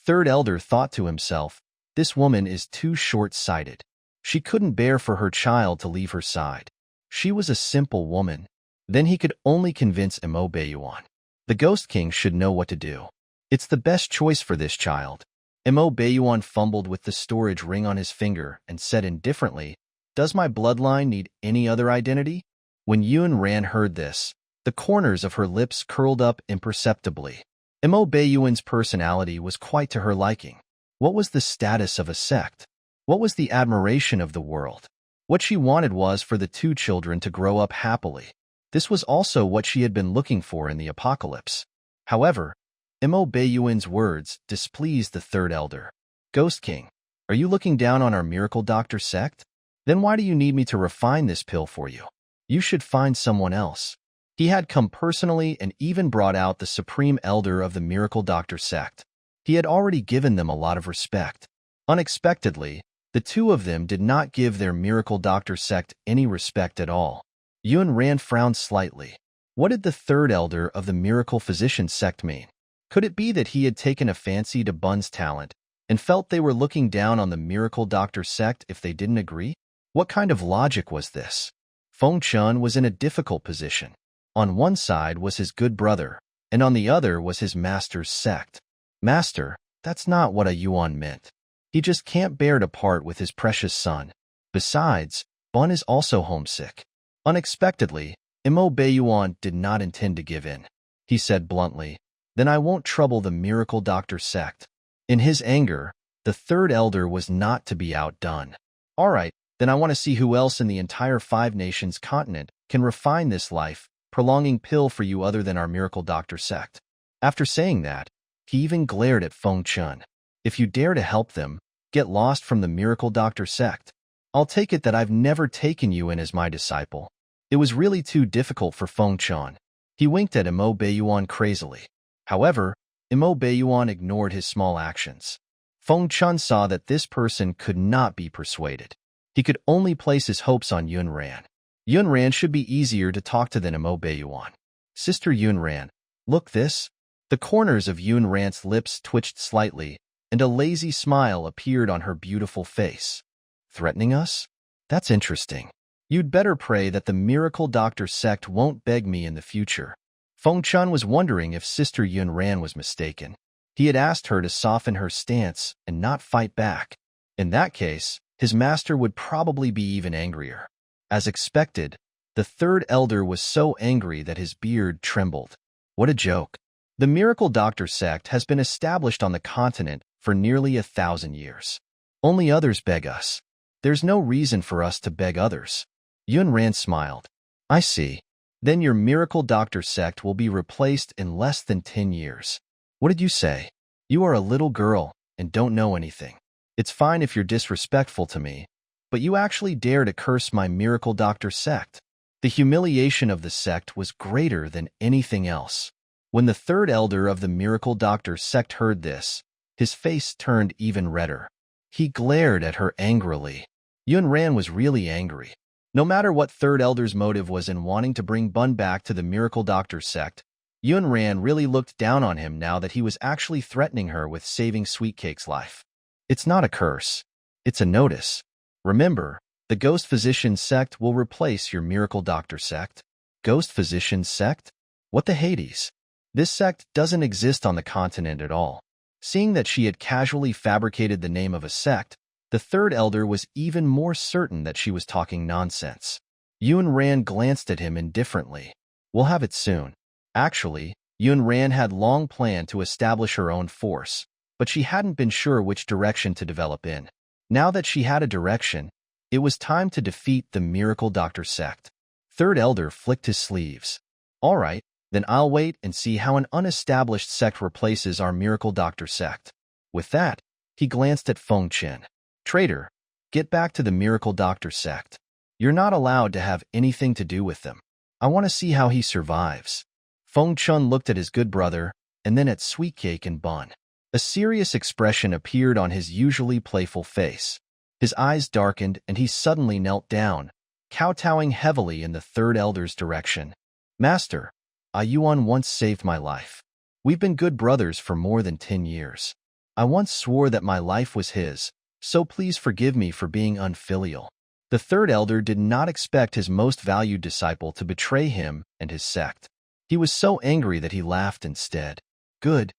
Third Elder thought to himself, this woman is too short-sighted. She couldn't bear for her child to leave her side. She was a simple woman. Then he could only convince Mo Beiyuan. The Ghost King should know what to do. It's the best choice for this child. Mo Beiyuan fumbled with the storage ring on his finger and said indifferently, "Does my bloodline need any other identity?" When Yun Ran heard this, the corners of her lips curled up imperceptibly. Mo Beiyuan's personality was quite to her liking. What was the status of a sect? What was the admiration of the world? What she wanted was for the 2 children to grow up happily. This was also what she had been looking for in the apocalypse. However, Mo Beiyuan's words displeased the Third Elder. Ghost King, are you looking down on our Miracle Doctor sect? Then why do you need me to refine this pill for you? You should find someone else. He had come personally and even brought out the Supreme Elder of the Miracle Doctor sect. He had already given them a lot of respect. Unexpectedly, the 2 of them did not give their Miracle Doctor sect any respect at all. Yun Ran frowned slightly. What did the Third Elder of the Miracle Physician sect mean? Could it be that he had taken a fancy to Bun's talent and felt they were looking down on the Miracle Doctor sect if they didn't agree? What kind of logic was this? Feng Chun was in a difficult position. On one side was his good brother, and on the other was his master's sect. Master, that's not what a Yuan meant. He just can't bear to part with his precious son. Besides, Bun is also homesick. Unexpectedly, Mo Beiyuan did not intend to give in. He said bluntly, "Then I won't trouble the Miracle Doctor sect." In his anger, the Third Elder was not to be outdone. All right, then I want to see who else in the entire 5 nations continent can refine this life-prolonging pill for you other than our Miracle Doctor sect. After saying that, he even glared at Feng Chun. If you dare to help them, get lost from the Miracle Doctor sect. I'll take it that I've never taken you in as my disciple. It was really too difficult for Feng Chun. He winked at Mo Beiyuan crazily. However, Mo Beiyuan ignored his small actions. Feng Chun saw that this person could not be persuaded. He could only place his hopes on Yunran. Yunran should be easier to talk to than Mo Beiyuan. Sister Yunran, look this. The corners of Yunran's lips twitched slightly, and a lazy smile appeared on her beautiful face. Threatening us? That's interesting. You'd better pray that the Miracle Doctor sect won't beg me in the future. Feng Chun was wondering if Sister Yunran was mistaken. He had asked her to soften her stance and not fight back. In that case, his master would probably be even angrier. As expected, the third elder was so angry that his beard trembled. What a joke. The Miracle Doctor sect has been established on the continent for nearly 1,000 years. Only others beg us. There's no reason for us to beg others. Yunran smiled. I see. Then your Miracle Doctor sect will be replaced in less than 10 years. What did you say? You are a little girl and don't know anything. It's fine if you're disrespectful to me, but you actually dare to curse my Miracle Doctor sect. The humiliation of the sect was greater than anything else. When the third elder of the Miracle Doctor sect heard this, his face turned even redder. He glared at her angrily. Yunran was really angry. No matter what third elder's motive was in wanting to bring Bun back to the Miracle Doctor sect, Yunran really looked down on him now that he was actually threatening her with saving Sweetcake's life. It's not a curse. It's a notice. Remember, the Ghost Physician sect will replace your Miracle Doctor sect. Ghost Physician sect? What the Hades? This sect doesn't exist on the continent at all. Seeing that she had casually fabricated the name of a sect, the third elder was even more certain that she was talking nonsense. Yunran glanced at him indifferently. We'll have it soon. Actually, Yunran had long planned to establish her own force, but she hadn't been sure which direction to develop in. Now that she had a direction, it was time to defeat the Miracle Doctor sect. Third elder flicked his sleeves. All right, then I'll wait and see how an unestablished sect replaces our Miracle Doctor sect. With that, he glanced at Feng Chen. Traitor, get back to the Miracle Doctor sect. You're not allowed to have anything to do with them. I want to see how he survives. Feng Chun looked at his good brother and then at Sweetcake and Bun. A serious expression appeared on his usually playful face. His eyes darkened and he suddenly knelt down, kowtowing heavily in the third elder's direction. Master, Yuan once saved my life. We've been good brothers for more than 10 years. I once swore that my life was his, so please forgive me for being unfilial. The third elder did not expect his most valued disciple to betray him and his sect. He was so angry that he laughed instead. Good,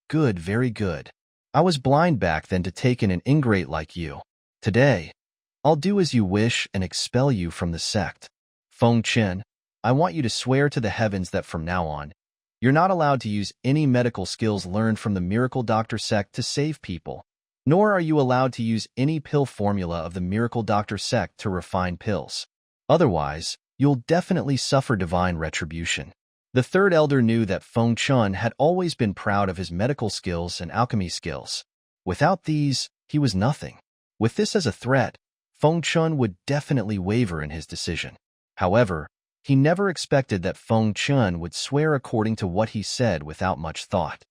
very good. I was blind back then to take in an ingrate like you. Today, I'll do as you wish and expel you from the sect. Feng Chen, I want you to swear to the heavens that from now on, you're not allowed to use any medical skills learned from the Miracle Doctor sect to save people. Nor are you allowed to use any pill formula of the Miracle Doctor sect to refine pills. Otherwise, you'll definitely suffer divine retribution. The third elder knew that Feng Chun had always been proud of his medical skills and alchemy skills. Without these, he was nothing. With this as a threat, Feng Chun would definitely waver in his decision. However, he never expected that Feng Chun would swear according to what he said without much thought.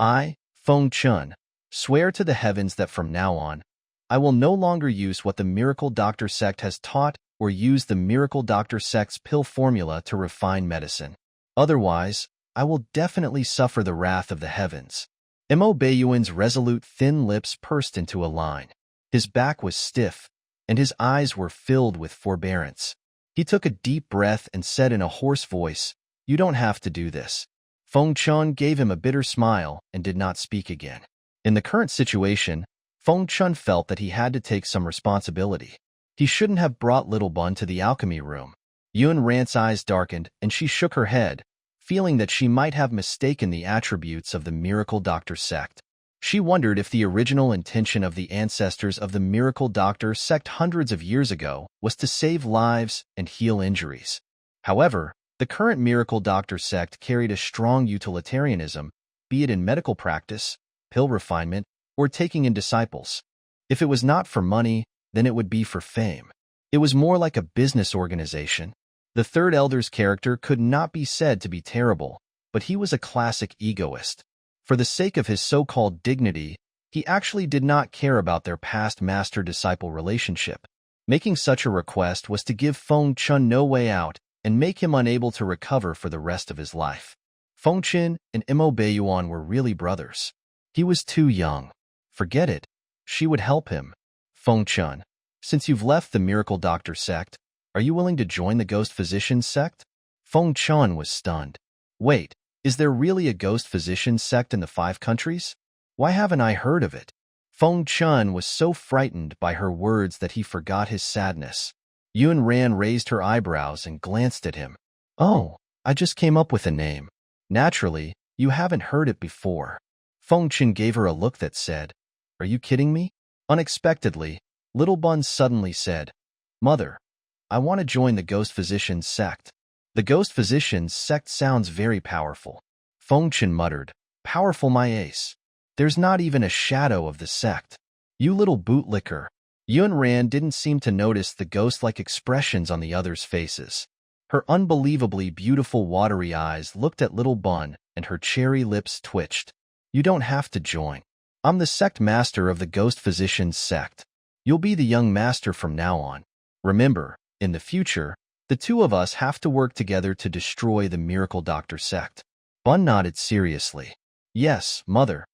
I, Feng Chun, swear to the heavens that from now on, I will no longer use what the Miracle Doctor sect has taught or use the Miracle Doctor sect's pill formula to refine medicine. Otherwise, I will definitely suffer the wrath of the heavens. Mo Beiyuan's resolute thin lips pursed into a line. His back was stiff, and his eyes were filled with forbearance. He took a deep breath and said in a hoarse voice, "You don't have to do this." Feng Chun gave him a bitter smile and did not speak again. In the current situation, Feng Chun felt that he had to take some responsibility. He shouldn't have brought Little Bun to the alchemy room. Yunran's eyes darkened and she shook her head, feeling that she might have mistaken the attributes of the Miracle Doctor sect. She wondered if the original intention of the ancestors of the Miracle Doctor sect hundreds of years ago was to save lives and heal injuries. However, the current Miracle Doctor sect carried a strong utilitarianism, be it in medical practice, pill refinement, or taking in disciples. If it was not for money, then it would be for fame. It was more like a business organization. The third elder's character could not be said to be terrible, but he was a classic egoist. For the sake of his so-called dignity, He actually did not care about their past master-disciple relationship. Making such a request was to give Feng Chun no way out and make him unable to recover for the rest of his life. Feng Chin and Mo Beiyuan were really brothers. He was too young. Forget it. She would help him. Feng Chun, since you've left the Miracle Doctor sect, are you willing to join the Ghost Physicians sect? Feng Chun was stunned. Wait, is there really a Ghost Physicians sect in the 5 countries? Why haven't I heard of it? Feng Chun was so frightened by her words that he forgot his sadness. Yun Ran raised her eyebrows and glanced at him. Oh, I just came up with a name. Naturally, you haven't heard it before. Feng Chun gave her a look that said, Are you kidding me? Unexpectedly, Little Bun suddenly said, Mother, I want to join the Ghost Physicians sect. The Ghost Physicians sect sounds very powerful. Feng Chun muttered, Powerful my ace. There's not even a shadow of the sect. You little bootlicker. Yun Ran didn't seem to notice the ghost-like expressions on the others' faces. Her unbelievably beautiful watery eyes looked at Little Bun, and her cherry lips twitched. You don't have to join. I'm the sect master of the Ghost Physicians sect. You'll be the young master from now on. Remember, in the future, the two of us have to work together to destroy the Miracle Doctor sect. Bun nodded seriously. Yes, Mother.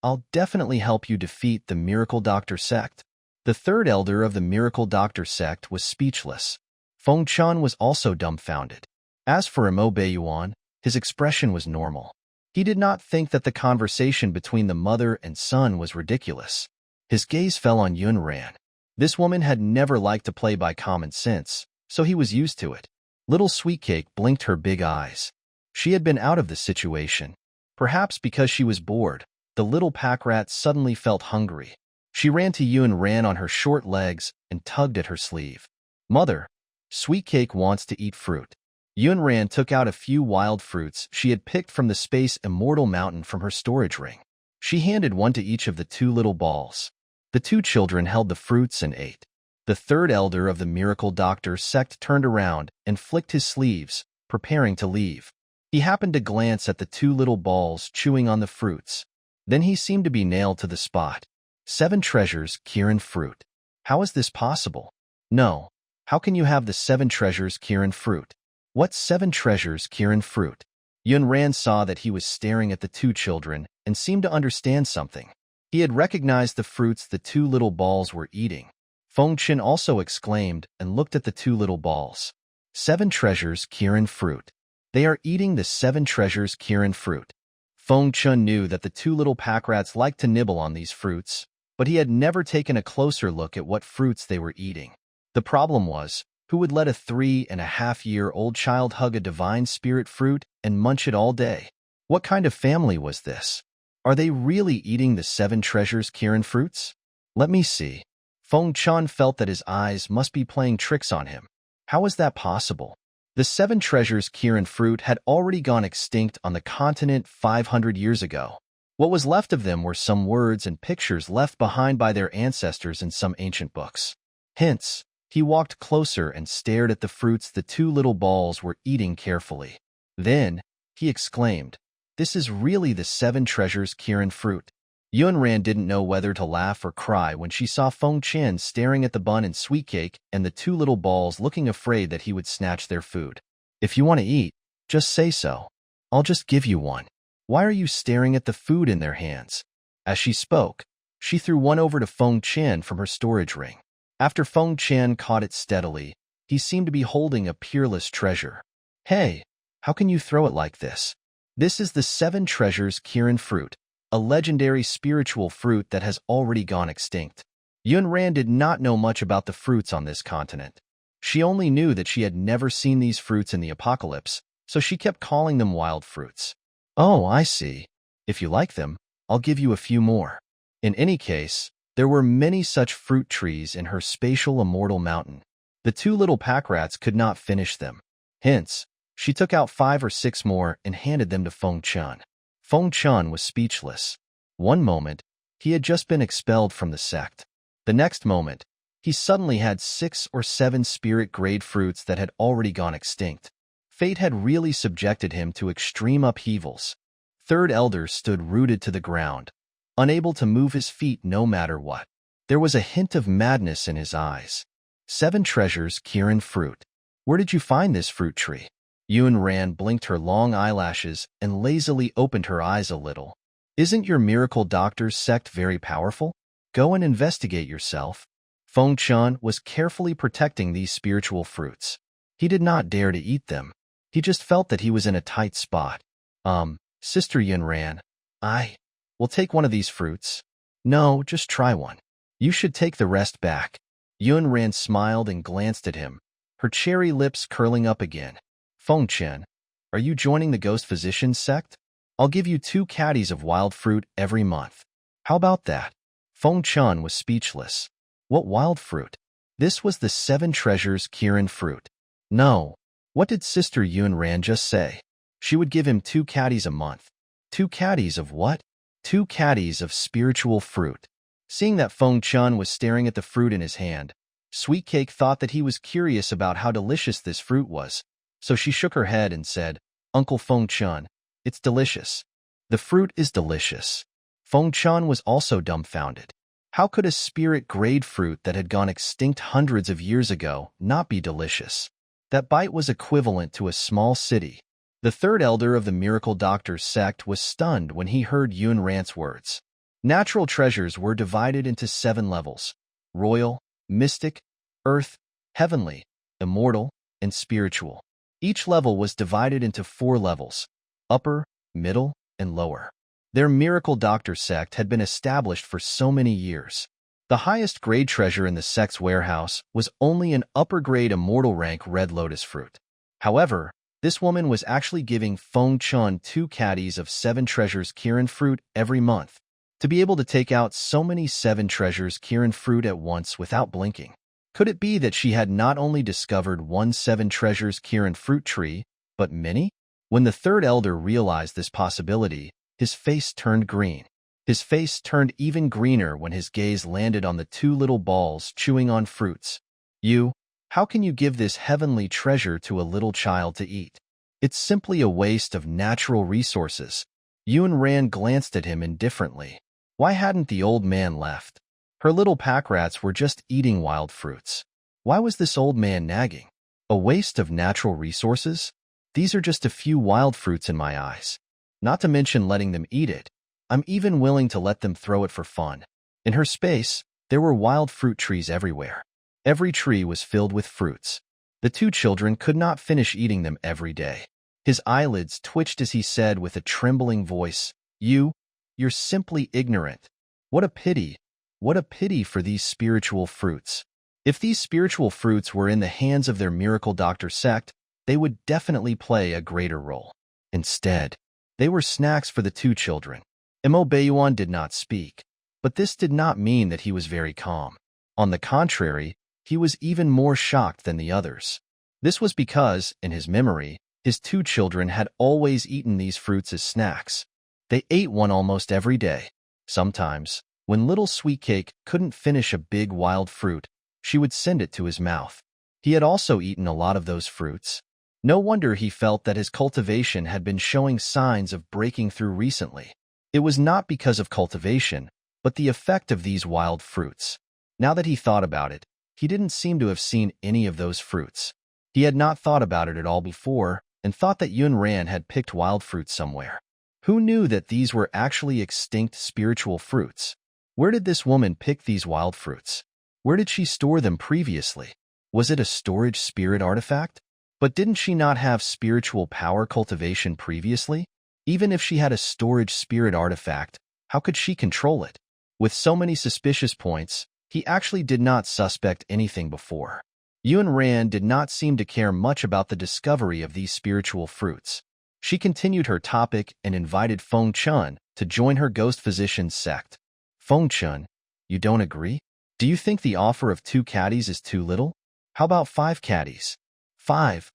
I'll definitely help you defeat the Miracle Doctor sect. The third elder of the Miracle Doctor sect was speechless. Feng Chun was also dumbfounded. As for Mo Beiyuan, his expression was normal. He did not think that the conversation between the mother and son was ridiculous. His gaze fell on Yun Ran. This woman had never liked to play by common sense, so he was used to it. Little Sweetcake blinked her big eyes. She had been out of the situation. Perhaps because she was bored, the little pack rat suddenly felt hungry. She ran to Yun Ran on her short legs and tugged at her sleeve. Mother, Sweetcake wants to eat fruit. Yun Ran took out a few wild fruits she had picked from the Space Immortal Mountain from her storage ring. She handed one to each of the 2 little balls. The 2 children held the fruits and ate. The third elder of the Miracle Doctor sect turned around and flicked his sleeves, preparing to leave. He happened to glance at the 2 little balls chewing on the fruits. Then he seemed to be nailed to the spot. 7 treasures, Kirin fruit. How is this possible? No. How can you have the 7 treasures, Kirin fruit? What 7 treasures, Kirin fruit? Yun Ran saw that he was staring at the 2 children and seemed to understand something. He had recognized the fruits the 2 little balls were eating. Feng Chin also exclaimed and looked at the 2 little balls. 7 treasures, Kirin fruit. They are eating the 7 treasures, Kirin fruit. Feng Chun knew that the 2 little pack rats liked to nibble on these fruits, but he had never taken a closer look at what fruits they were eating. The problem was, who would let a 3.5-year-old child hug a divine spirit fruit and munch it all day? What kind of family was this? Are they really eating the 7 treasures Kirin fruits? Let me see. Feng Chun felt that his eyes must be playing tricks on him. How was that possible? The 7 treasures Kirin fruit had already gone extinct on the continent 500 years ago. What was left of them were some words and pictures left behind by their ancestors in some ancient books. Hence, he walked closer and stared at the fruits the 2 little balls were eating carefully. Then, he exclaimed, This is really the 7 treasures Kirin fruit. Yun Ran didn't know whether to laugh or cry when she saw Feng Chin staring at the bun and Sweetcake and the 2 little balls looking afraid that he would snatch their food. If you want to eat, just say so. I'll just give you one. Why are you staring at the food in their hands? As she spoke, she threw one over to Feng Chin from her storage ring. After Feng Chin caught it steadily, he seemed to be holding a peerless treasure. Hey, how can you throw it like this? This is the 7 treasures Kirin fruit, a legendary spiritual fruit that has already gone extinct. Yun Ran did not know much about the fruits on this continent. She only knew that she had never seen these fruits in the apocalypse, so she kept calling them wild fruits. Oh, I see. If you like them, I'll give you a few more. In any case, there were many such fruit trees in her spatial immortal mountain. The 2 little pack rats could not finish them. Hence, she took out 5 or 6 more and handed them to Feng Chun. Feng Chun was speechless. One moment, he had just been expelled from the sect. The next moment, he suddenly had 6 or 7 spirit-grade fruits that had already gone extinct. Fate had really subjected him to extreme upheavals. Third elders stood rooted to the ground. unable to move his feet no matter what. There was a hint of madness in his eyes. 7 treasures, Kirin fruit. Where did you find this fruit tree? Yun Ran blinked her long eyelashes and lazily opened her eyes a little. Isn't your miracle doctor's sect very powerful? Go and investigate yourself. Feng Chun was carefully protecting these spiritual fruits. He did not dare to eat them. He just felt that he was in a tight spot. Sister Yun Ran, I will take one of these fruits. No, just try one. You should take the rest back. Yun Ran smiled and glanced at him, her cherry lips curling up again. Feng Chen, are you joining the ghost physician sect? I'll give you 2 caddies of wild fruit every month. How about that? Feng Chun was speechless. What wild fruit? This was the 7 treasures Kirin fruit. No. What did Sister Yun Ran just say? She would give him 2 caddies a month. 2 caddies of what? 2 caddies of spiritual fruit. Seeing that Feng Chun was staring at the fruit in his hand, Sweet Cake thought that he was curious about how delicious this fruit was, so she shook her head and said, Uncle Feng Chun, it's delicious. The fruit is delicious. Feng Chun was also dumbfounded. How could a spirit-grade fruit that had gone extinct hundreds of years ago not be delicious? That bite was equivalent to a small city. The 3rd elder of the Miracle Doctor's sect was stunned when he heard Yun Ran's words. Natural treasures were divided into 7 levels: royal, mystic, earth, heavenly, immortal, and spiritual. Each level was divided into 4 levels: upper, middle, and lower. Their Miracle Doctor sect had been established for so many years. The highest grade treasure in the sect's warehouse was only an upper grade immortal rank red lotus fruit. However, this woman was actually giving Feng Chun 2 caddies of 7 treasures Kirin fruit every month. To be able to take out so many 7 treasures Kirin fruit at once without blinking. Could it be that she had not only discovered one 7 treasures Kirin fruit tree, but many? When the 3rd elder realized this possibility, his face turned green. His face turned even greener when his gaze landed on the 2 little balls chewing on fruits. How can you give this heavenly treasure to a little child to eat? It's simply a waste of natural resources. Yun Ran glanced at him indifferently. Why hadn't the old man left? Her little pack rats were just eating wild fruits. Why was this old man nagging? A waste of natural resources? These are just a few wild fruits in my eyes. Not to mention letting them eat it. I'm even willing to let them throw it for fun. In her space, there were wild fruit trees everywhere. Every tree was filled with fruits. The 2 children could not finish eating them every day. His eyelids twitched as he said with a trembling voice, You're simply ignorant. What a pity. What a pity for these spiritual fruits. If these spiritual fruits were in the hands of their Miracle Doctor sect, they would definitely play a greater role. Instead, they were snacks for the 2 children. Mo Baiyuan did not speak, but this did not mean that he was very calm. On the contrary, he was even more shocked than the others. This was because, in his memory, his 2 children had always eaten these fruits as snacks. They ate one almost every day. Sometimes, when little Sweet Cake couldn't finish a big wild fruit, she would send it to his mouth. He had also eaten a lot of those fruits. No wonder he felt that his cultivation had been showing signs of breaking through recently. It was not because of cultivation, but the effect of these wild fruits. Now that he thought about it, he didn't seem to have seen any of those fruits. He had not thought about it at all before and thought that Yun Ran had picked wild fruits somewhere. Who knew that these were actually extinct spiritual fruits? Where did this woman pick these wild fruits? Where did she store them previously? Was it a storage spirit artifact? But didn't she not have spiritual power cultivation previously? Even if she had a storage spirit artifact, how could she control it? With so many suspicious points, he actually did not suspect anything before. Yun Ran did not seem to care much about the discovery of these spiritual fruits. She continued her topic and invited Feng Chun to join her ghost physician's sect. Feng Chun, you don't agree? Do you think the offer of 2 caddies is too little? How about 5 caddies? 5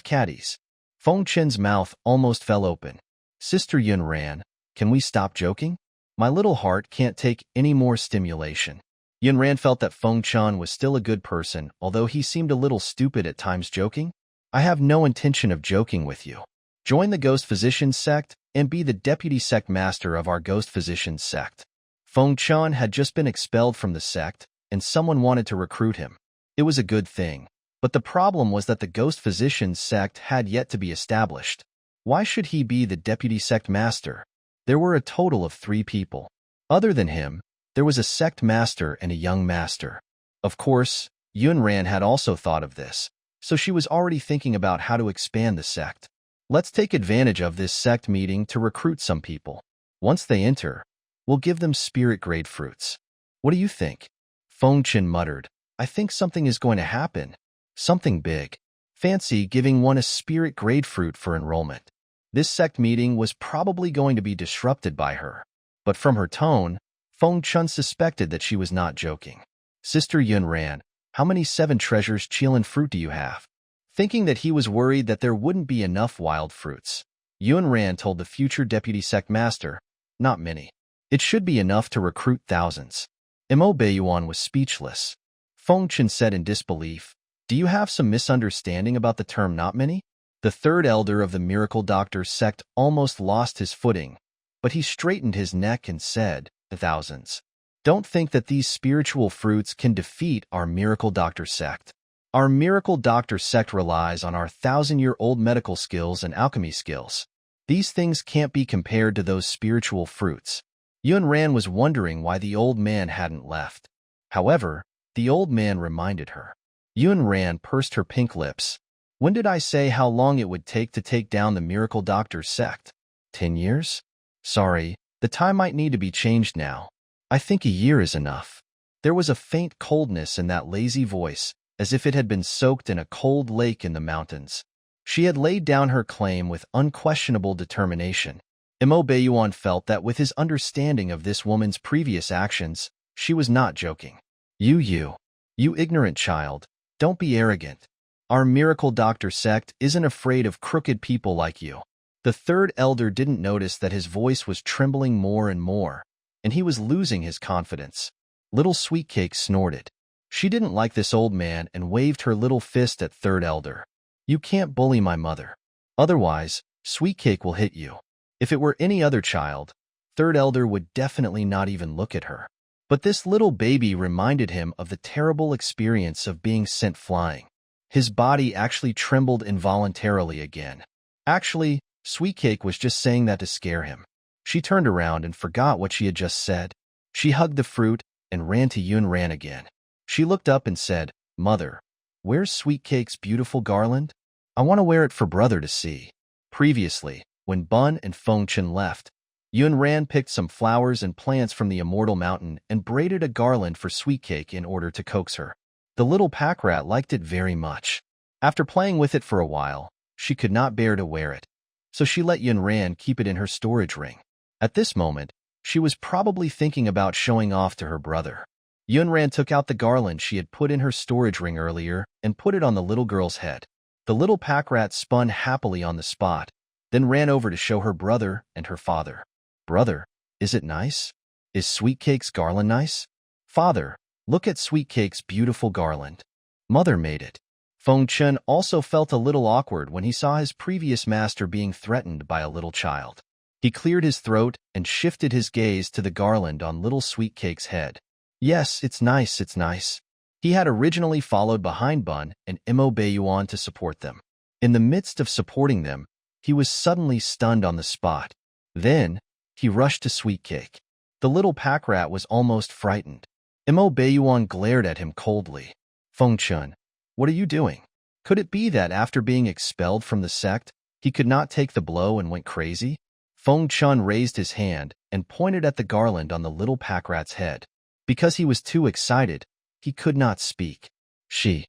caddies. Feng Chen's mouth almost fell open. Sister Yun Ran, can we stop joking? My little heart can't take any more stimulation. Yun Ran felt that Feng Chun was still a good person, although he seemed a little stupid at times joking. I have no intention of joking with you. Join the Ghost Physicians sect and be the deputy sect master of our Ghost Physicians sect. Feng Chun had just been expelled from the sect, and someone wanted to recruit him. It was a good thing. But the problem was that the ghost physician's sect had yet to be established. Why should he be the deputy sect master? There were a total of 3 people. Other than him, there was a sect master and a young master. Of course, Yunran had also thought of this, so she was already thinking about how to expand the sect. Let's take advantage of this sect meeting to recruit some people. Once they enter, we'll give them spirit-grade fruits. What do you think? Feng Chen muttered. I think something is going to happen. Something big. Fancy giving one a spirit-grade fruit for enrollment. This sect meeting was probably going to be disrupted by her. But from her tone, Feng Chun suspected that she was not joking. Sister Yunran, how many 7 treasures Qilin fruit do you have? Thinking that he was worried that there wouldn't be enough wild fruits, Yunran told the future deputy sect master, not many. It should be enough to recruit thousands. Mo Beiyuan was speechless. Feng Chen said in disbelief, do you have some misunderstanding about the term not many? The 3rd elder of the Miracle Doctor sect almost lost his footing, but he straightened his neck and said, thousands. Don't think that these spiritual fruits can defeat our Miracle Doctor sect. Our Miracle Doctor sect relies on our 1,000-year-old medical skills and alchemy skills. These things can't be compared to those spiritual fruits. Yunran was wondering why the old man hadn't left. However, the old man reminded her. Yunran pursed her pink lips. When did I say how long it would take to take down the Miracle Doctor's sect? 10 years? Sorry, the time might need to be changed now. I think a year is enough. There was a faint coldness in that lazy voice, as if it had been soaked in a cold lake in the mountains. She had laid down her claim with unquestionable determination. Mo Beiyuan felt that with his understanding of this woman's previous actions, she was not joking. You ignorant child, don't be arrogant. Our Miracle Doctor sect isn't afraid of crooked people like you. The 3rd elder didn't notice that his voice was trembling more and more, and he was losing his confidence. Little Sweetcake snorted. She didn't like this old man and waved her little fist at 3rd elder. You can't bully my mother. Otherwise, Sweetcake will hit you. If it were any other child, 3rd elder would definitely not even look at her. But this little baby reminded him of the terrible experience of being sent flying. His body actually trembled involuntarily again. Actually, Sweetcake was just saying that to scare him. She turned around and forgot what she had just said. She hugged the fruit and ran to Yunran again. She looked up and said, Mother, where's Sweetcake's beautiful garland? I want to wear it for brother to see. Previously, when Bun and Feng Chen left, Yunran picked some flowers and plants from the Immortal Mountain and braided a garland for Sweetcake in order to coax her. The little pack rat liked it very much. After playing with it for a while, she could not bear to wear it, so she let Yunran keep it in her storage ring. At this moment, she was probably thinking about showing off to her brother. Yunran took out the garland she had put in her storage ring earlier and put it on the little girl's head. The little pack rat spun happily on the spot, then ran over to show her brother and her father. Brother, is it nice? Is Sweetcake's garland nice? Father, look at Sweetcake's beautiful garland. Mother made it. Feng Chen also felt a little awkward when he saw his previous master being threatened by a little child. He cleared his throat and shifted his gaze to the garland on little Sweetcake's head. Yes, it's nice, it's nice. He had originally followed behind Bun and Mo Beiyuan to support them. In the midst of supporting them, he was suddenly stunned on the spot. Then, he rushed to Sweetcake. The little pack rat was almost frightened. Mo Beiyuan glared at him coldly. Feng Chen, what are you doing? Could it be that after being expelled from the sect, he could not take the blow and went crazy? Feng Chen raised his hand and pointed at the garland on the little pack rat's head. Because he was too excited, he could not speak. She,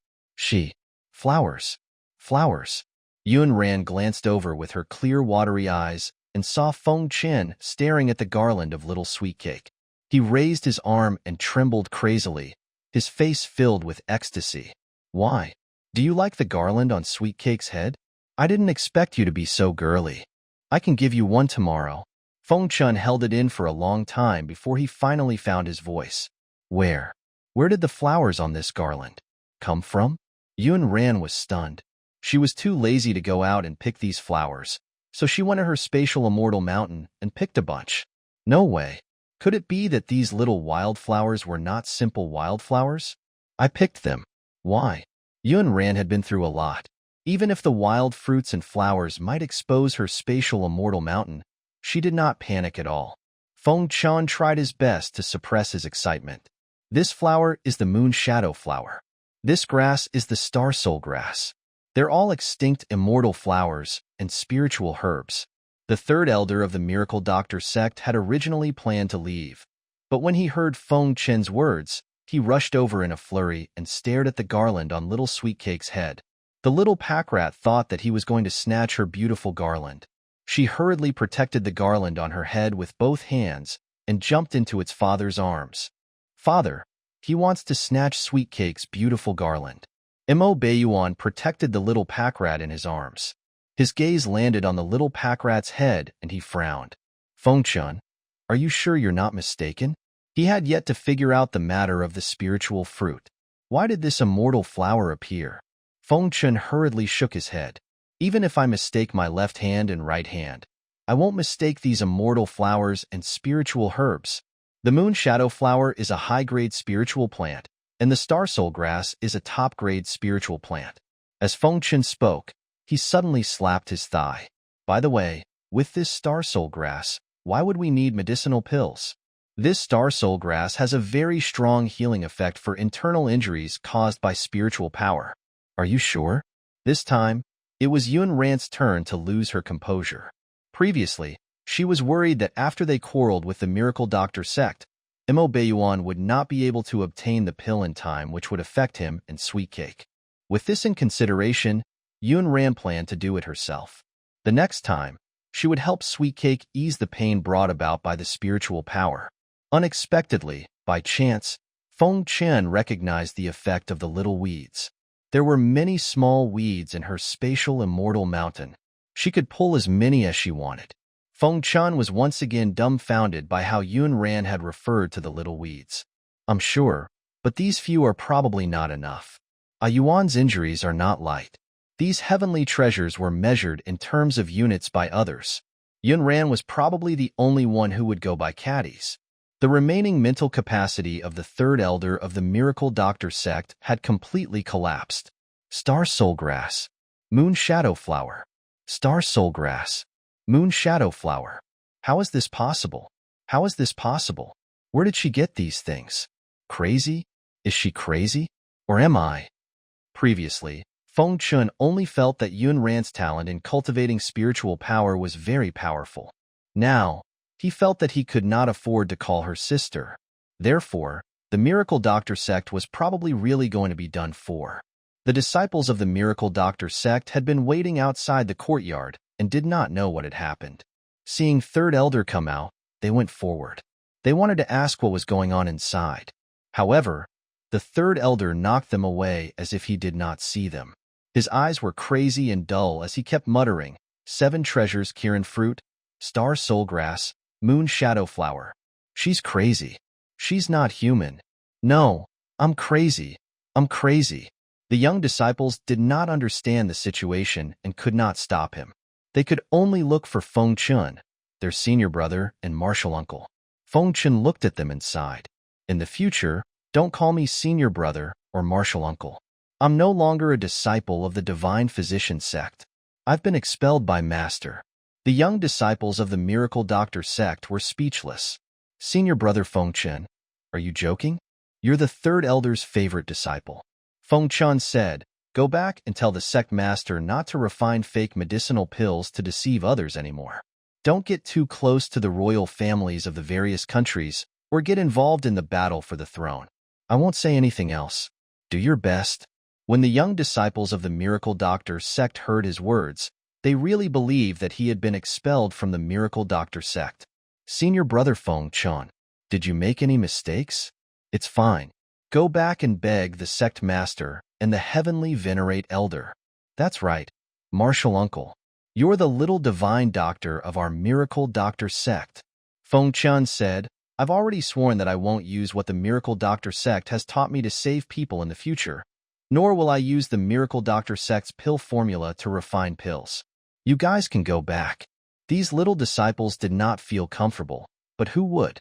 flowers. Yunran glanced over with her clear, watery eyes and saw Feng Chen staring at the garland of little Sweetcake. He raised his arm and trembled crazily, his face filled with ecstasy. Why? Do you like the garland on Sweetcake's head? I didn't expect you to be so girly. I can give you one tomorrow. Feng Chen held it in for a long time before he finally found his voice. Where did the flowers on this garland come from? Yunran was stunned. She was too lazy to go out and pick these flowers, so she went to her spatial Immortal Mountain and picked a bunch. No way. Could it be that these little wildflowers were not simple wildflowers? I picked them. Why? Yun Ran had been through a lot. Even if the wild fruits and flowers might expose her spatial immortal mountain, she did not panic at all. Feng Chan tried his best to suppress his excitement. This flower is the moon shadow flower. This grass is the star soul grass. They're all extinct immortal flowers and spiritual herbs. The third elder of the Miracle Doctor sect had originally planned to leave, but when he heard Feng Chen's words, he rushed over in a flurry and stared at the garland on little Sweetcake's head. The little pack rat thought that he was going to snatch her beautiful garland. She hurriedly protected the garland on her head with both hands and jumped into its father's arms. Father, he wants to snatch Sweetcake's beautiful garland. Mo Baiyuan protected the little pack rat in his arms. His gaze landed on the little pack rat's head and he frowned. Fengchun, are you sure you're not mistaken? He had yet to figure out the matter of the spiritual fruit. Why did this immortal flower appear? Fengchun hurriedly shook his head. Even if I mistake my left hand and right hand, I won't mistake these immortal flowers and spiritual herbs. The moon shadow flower is a high-grade spiritual plant, and the star soul grass is a top-grade spiritual plant. As Fengchun spoke, he suddenly slapped his thigh. By the way, with this star soul grass, why would we need medicinal pills? This star soul grass has a very strong healing effect for internal injuries caused by spiritual power. Are you sure? This time, it was Yun Ran's turn to lose her composure. Previously, she was worried that after they quarreled with the Miracle Doctor sect, Mo Baiyuan would not be able to obtain the pill in time, which would affect him and Sweetcake. With this in consideration, Yun Ran planned to do it herself. The next time, she would help Sweetcake ease the pain brought about by the spiritual power. Unexpectedly, by chance, Feng Chen recognized the effect of the little weeds. There were many small weeds in her spatial immortal mountain. She could pull as many as she wanted. Feng Chen was once again dumbfounded by how Yun Ran had referred to the little weeds. I'm sure, but these few are probably not enough. Yuan's injuries are not light. These heavenly treasures were measured in terms of units by others. Yun Ran was probably the only one who would go by caddies. The remaining mental capacity of the third elder of the Miracle Doctor sect had completely collapsed. Star soul grass, moon shadow flower, star soul grass, moon shadow flower. How is this possible? How is this possible? Where did she get these things? Crazy? Is she crazy? Or am I? Previously, Feng Chun only felt that Yun Ran's talent in cultivating spiritual power was very powerful. Now, he felt that he could not afford to call her sister. Therefore, the Miracle Doctor sect was probably really going to be done for. The disciples of the Miracle Doctor sect had been waiting outside the courtyard and did not know what had happened. Seeing Third Elder come out, they went forward. They wanted to ask what was going on inside. However, the Third Elder knocked them away as if he did not see them. His eyes were crazy and dull as he kept muttering, 7 treasures Kirin fruit, star soul grass, moon shadow flower. She's crazy. She's not human. No, I'm crazy. I'm crazy. The young disciples did not understand the situation and could not stop him. They could only look for Feng Chun, their senior brother and martial uncle. Feng Chun looked at them and sighed. In the future, don't call me senior brother or martial uncle. I'm no longer a disciple of the Divine Physician sect. I've been expelled by Master. The young disciples of the Miracle Doctor sect were speechless. Senior brother Feng Chun, are you joking? You're the third elder's favorite disciple. Feng Chun said, go back and tell the sect master not to refine fake medicinal pills to deceive others anymore. Don't get too close to the royal families of the various countries or get involved in the battle for the throne. I won't say anything else. Do your best. When the young disciples of the Miracle Doctor sect heard his words, they really believed that he had been expelled from the Miracle Doctor sect. Senior brother Feng Chun, did you make any mistakes? It's fine. Go back and beg the sect master and the heavenly venerate elder. That's right, martial uncle. You're the little divine doctor of our Miracle Doctor sect. Feng Chun said, I've already sworn that I won't use what the Miracle Doctor sect has taught me to save people in the future, nor will I use the Miracle Doctor sect's pill formula to refine pills. You guys can go back. These little disciples did not feel comfortable, but who would?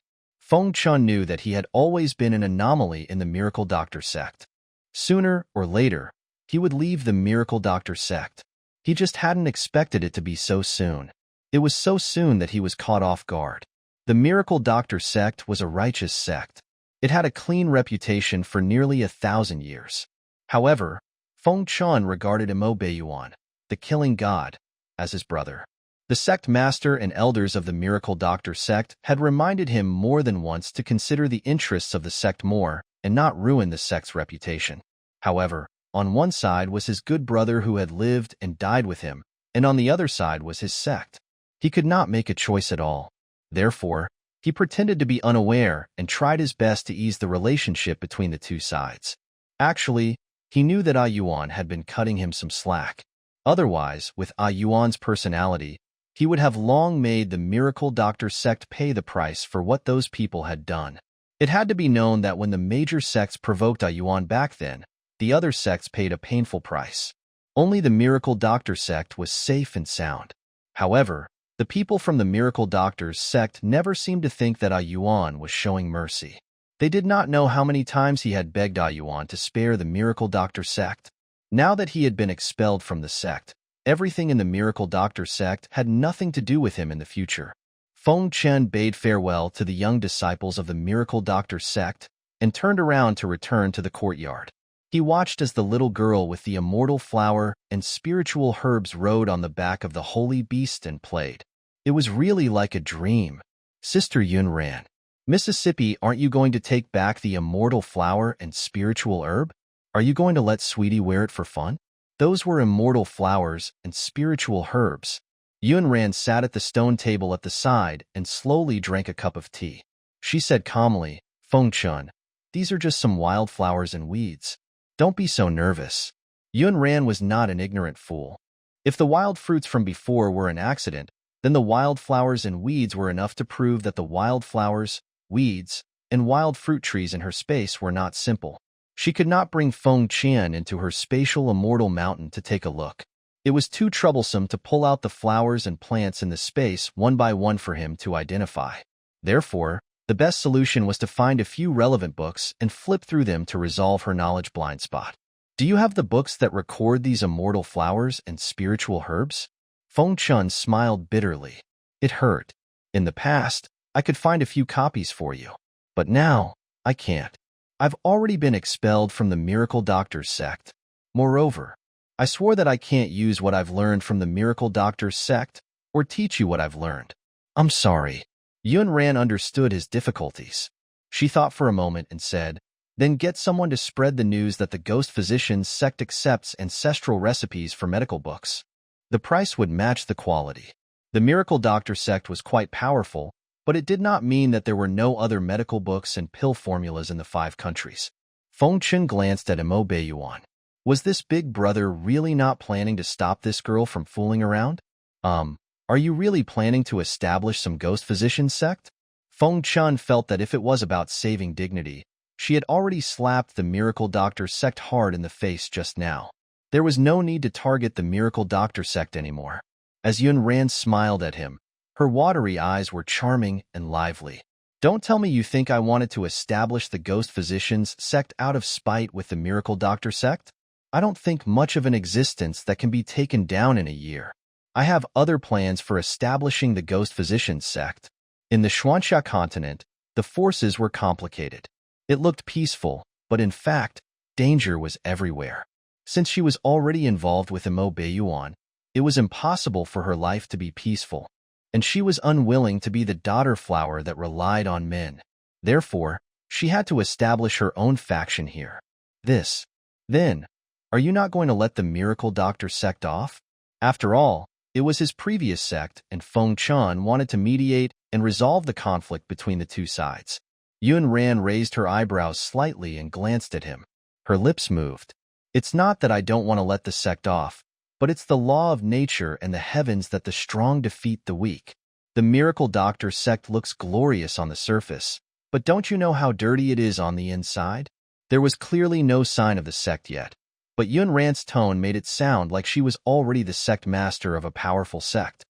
Feng Chun knew that he had always been an anomaly in the Miracle Doctor sect. Sooner or later, he would leave the Miracle Doctor sect. He just hadn't expected it to be so soon. It was so soon that he was caught off guard. The Miracle Doctor sect was a righteous sect. It had a clean reputation for nearly 1,000 years. However, Feng Chun regarded Mo Beiyuan, the killing god, as his brother. The sect master and elders of the Miracle Doctor sect had reminded him more than once to consider the interests of the sect more and not ruin the sect's reputation. However, on one side was his good brother who had lived and died with him, and on the other side was his sect. He could not make a choice at all. Therefore, he pretended to be unaware and tried his best to ease the relationship between the two sides. Actually, he knew that Yuan had been cutting him some slack. Otherwise, with Yuan's personality, he would have long made the Miracle Doctor sect pay the price for what those people had done. It had to be known that when the major sects provoked Yuan back then, the other sects paid a painful price. Only the Miracle Doctor sect was safe and sound. However, the people from the Miracle Doctor's sect never seemed to think that Yuan was showing mercy. They did not know how many times he had begged Yuan to spare the Miracle Doctor sect. Now that he had been expelled from the sect, everything in the Miracle Doctor sect had nothing to do with him in the future. Feng Chen bade farewell to the young disciples of the Miracle Doctor sect and turned around to return to the courtyard. He watched as the little girl with the immortal flower and spiritual herbs rode on the back of the holy beast and played. It was really like a dream. Sister Yun ran. Mississippi, aren't you going to take back the immortal flower and spiritual herb? Are you going to let Sweetie wear it for fun? Those were immortal flowers and spiritual herbs. Yun Ran sat at the stone table at the side and slowly drank a cup of tea. She said calmly, Feng Chun, these are just some wildflowers and weeds. Don't be so nervous. Yun Ran was not an ignorant fool. If the wild fruits from before were an accident, then the wildflowers and weeds were enough to prove that the wildflowers, weeds, and wild fruit trees in her space were not simple. She could not bring Feng Qian into her spatial immortal mountain to take a look. It was too troublesome to pull out the flowers and plants in the space one by one for him to identify. Therefore, the best solution was to find a few relevant books and flip through them to resolve her knowledge blind spot. Do you have the books that record these immortal flowers and spiritual herbs? Feng Chun smiled bitterly. It hurt. In the past, I could find a few copies for you. But now, I can't. I've already been expelled from the Miracle Doctor's sect. Moreover, I swore that I can't use what I've learned from the Miracle Doctor's sect or teach you what I've learned. I'm sorry. Yun Ran understood his difficulties. She thought for a moment and said, then get someone to spread the news that the Ghost Physician's sect accepts ancestral recipes for medical books. The price would match the quality. The Miracle Doctor sect was quite powerful, but it did not mean that there were no other medical books and pill formulas in the 5 countries. Feng Chen glanced at Mo Beiyuan. Was this big brother really not planning to stop this girl from fooling around? Are you really planning to establish some ghost physician sect? Feng Chun felt that if it was about saving dignity, she had already slapped the Miracle Doctor sect hard in the face just now. There was no need to target the Miracle Doctor sect anymore. As Yun Ran smiled at him, her watery eyes were charming and lively. Don't tell me you think I wanted to establish the Ghost Physicians sect out of spite with the Miracle Doctor sect? I don't think much of an existence that can be taken down in a year. I have other plans for establishing the Ghost Physicians sect. In the Xuanxia continent, the forces were complicated. It looked peaceful, but in fact, danger was everywhere. Since she was already involved with Mo Beiyuan, it was impossible for her life to be peaceful. And she was unwilling to be the daughter flower that relied on men. Therefore, she had to establish her own faction here. Then, are you not going to let the Miracle Doctor sect off? After all, it was his previous sect, and Feng Chun wanted to mediate and resolve the conflict between the two sides. Yun Ran raised her eyebrows slightly and glanced at him. Her lips moved. It's not that I don't want to let the sect off, but it's the law of nature and the heavens that the strong defeat the weak. The Miracle Doctor sect looks glorious on the surface, but don't you know how dirty it is on the inside? There was clearly no sign of the sect yet, but Yun Ran's tone made it sound like she was already the sect master of a powerful sect.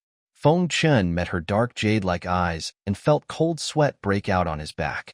Feng Chen met her dark jade-like eyes and felt cold sweat break out on his back.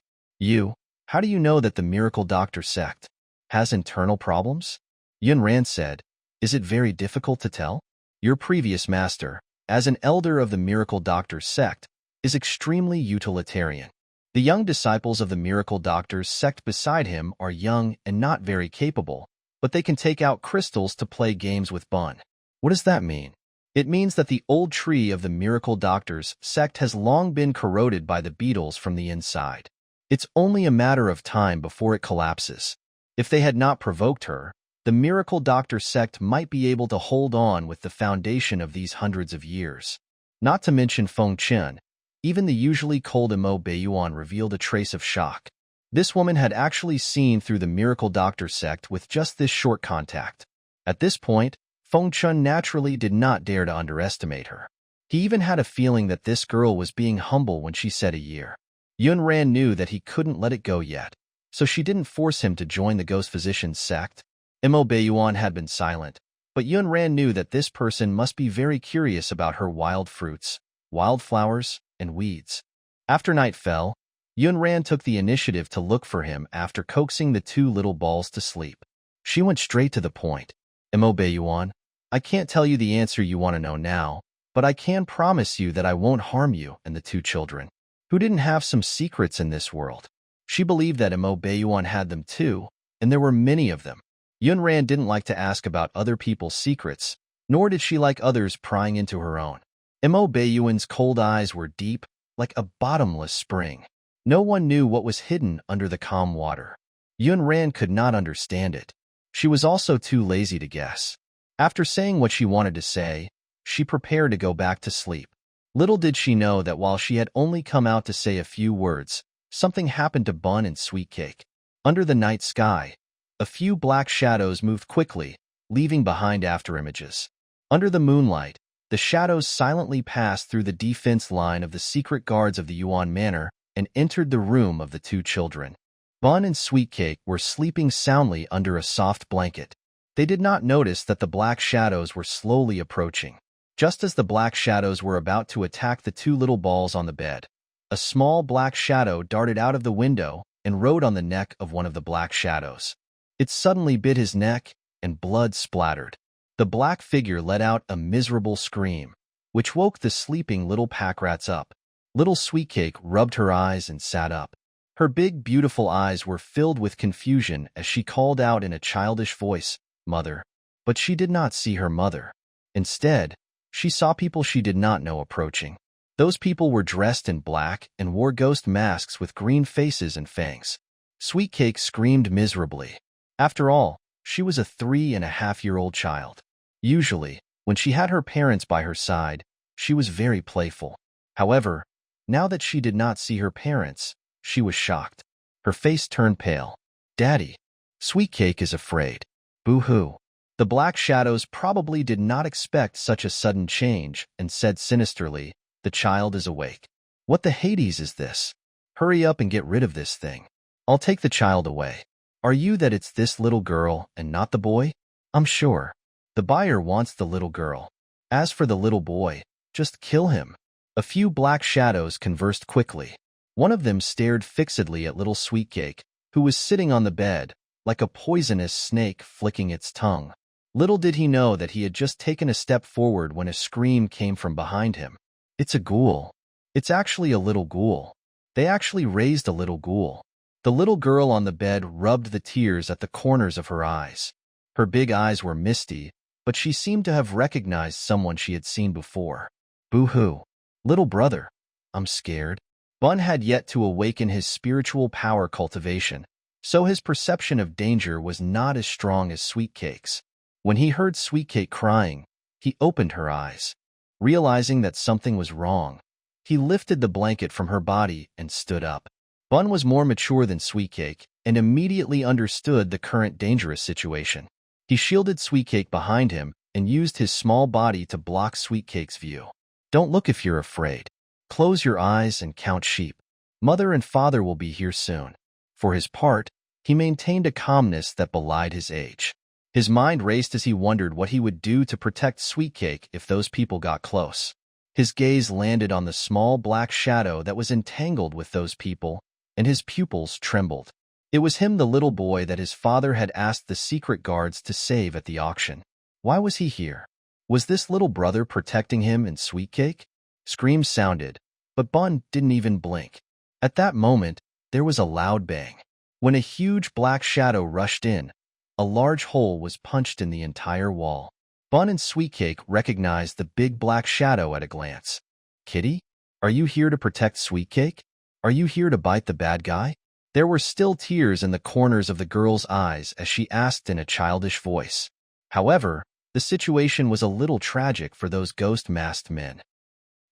How do you know that the Miracle Doctor sect has internal problems? Yun Ran said, is it very difficult to tell? Your previous master, as an elder of the Miracle Doctor sect, is extremely utilitarian. The young disciples of the Miracle Doctor's sect beside him are young and not very capable, but they can take out crystals to play games with Bun. What does that mean? It means that the old tree of the Miracle Doctor's sect has long been corroded by the beetles from the inside. It's only a matter of time before it collapses. If they had not provoked her, the Miracle Doctor sect might be able to hold on with the foundation of these hundreds of years. Not to mention Feng Chen, even the usually cold Mo Beiyuan revealed a trace of shock. This woman had actually seen through the Miracle Doctor sect with just this short contact. At this point, Feng Chen naturally did not dare to underestimate her. He even had a feeling that this girl was being humble when she said a year. Yun Ran knew that he couldn't let it go yet, so she didn't force him to join the Ghost Physician's sect. Mo Beiyuan had been silent, but Yun Ran knew that this person must be very curious about her wild fruits, wildflowers, and weeds. After night fell, Yun Ran took the initiative to look for him after coaxing the two little balls to sleep. She went straight to the point. Mo Beiyuan, I can't tell you the answer you want to know now, but I can promise you that I won't harm you and the two children. Who didn't have some secrets in this world? She believed that Mo Beiyuan had them too, and there were many of them. Yun Ran didn't like to ask about other people's secrets, nor did she like others prying into her own. Mo Beiyuan's cold eyes were deep, like a bottomless spring. No one knew what was hidden under the calm water. Yun Ran could not understand it. She was also too lazy to guess. After saying what she wanted to say, she prepared to go back to sleep. Little did she know that while she had only come out to say a few words, something happened to Bun and Sweet Cake. Under the night sky, a few black shadows moved quickly, leaving behind afterimages. Under the moonlight, the shadows silently passed through the defense line of the secret guards of the Yuan Manor and entered the room of the two children. Bun and Sweet Cake were sleeping soundly under a soft blanket. They did not notice that the black shadows were slowly approaching. Just as the black shadows were about to attack the two little balls on the bed, a small black shadow darted out of the window and rode on the neck of one of the black shadows. It suddenly bit his neck, and blood splattered. The black figure let out a miserable scream, which woke the sleeping little pack rats up. Little Sweet Cake rubbed her eyes and sat up. Her big, beautiful eyes were filled with confusion as she called out in a childish voice, "Mother." But she did not see her mother. Instead, she saw people she did not know approaching. Those people were dressed in black and wore ghost masks with green faces and fangs. Sweet Cake screamed miserably. After all, she was a 3.5-year-old child. Usually, when she had her parents by her side, she was very playful. However, now that she did not see her parents, she was shocked. Her face turned pale. "Daddy." Sweet Cake is afraid. Boo-hoo. The black shadows probably did not expect such a sudden change and said sinisterly, "The child is awake." "What the Hades is this? Hurry up and get rid of this thing. I'll take the child away." "Are you that it's this little girl and not the boy?" "I'm sure. The buyer wants the little girl. As for the little boy, just kill him." A few black shadows conversed quickly. One of them stared fixedly at little Sweet Cake, who was sitting on the bed, like a poisonous snake flicking its tongue. Little did he know that he had just taken a step forward when a scream came from behind him. "It's a ghoul. It's actually a little ghoul. They actually raised a little ghoul." The little girl on the bed rubbed the tears at the corners of her eyes. Her big eyes were misty, but she seemed to have recognized someone she had seen before. "Boo-hoo. Little brother. I'm scared." Bun had yet to awaken his spiritual power cultivation, so his perception of danger was not as strong as Sweet Cake's. When he heard Sweet Cake crying, he opened her eyes. Realizing that something was wrong, he lifted the blanket from her body and stood up. Bun was more mature than Sweet Cake and immediately understood the current dangerous situation. He shielded Sweet Cake behind him and used his small body to block Sweet Cake's view. "Don't look if you're afraid. Close your eyes and count sheep. Mother and father will be here soon." For his part, he maintained a calmness that belied his age. His mind raced as he wondered what he would do to protect Sweet Cake if those people got close. His gaze landed on the small black shadow that was entangled with those people, and his pupils trembled. It was him, the little boy that his father had asked the secret guards to save at the auction. Why was he here? Was this little brother protecting him and Sweet Cake? Screams sounded, but Bun didn't even blink. At that moment, there was a loud bang. When a huge black shadow rushed in, a large hole was punched in the entire wall. Bun and Sweet Cake recognized the big black shadow at a glance. Kitty, are you here to protect Sweet Cake? Are you here to bite the bad guy? There were still tears in the corners of the girl's eyes as she asked in a childish voice. However, the situation was a little tragic for those ghost-masked men.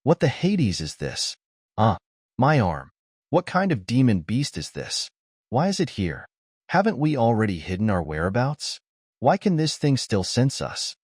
What the Hades is this? My arm. What kind of demon beast is this? Why is it here? Haven't we already hidden our whereabouts? Why can this thing still sense us?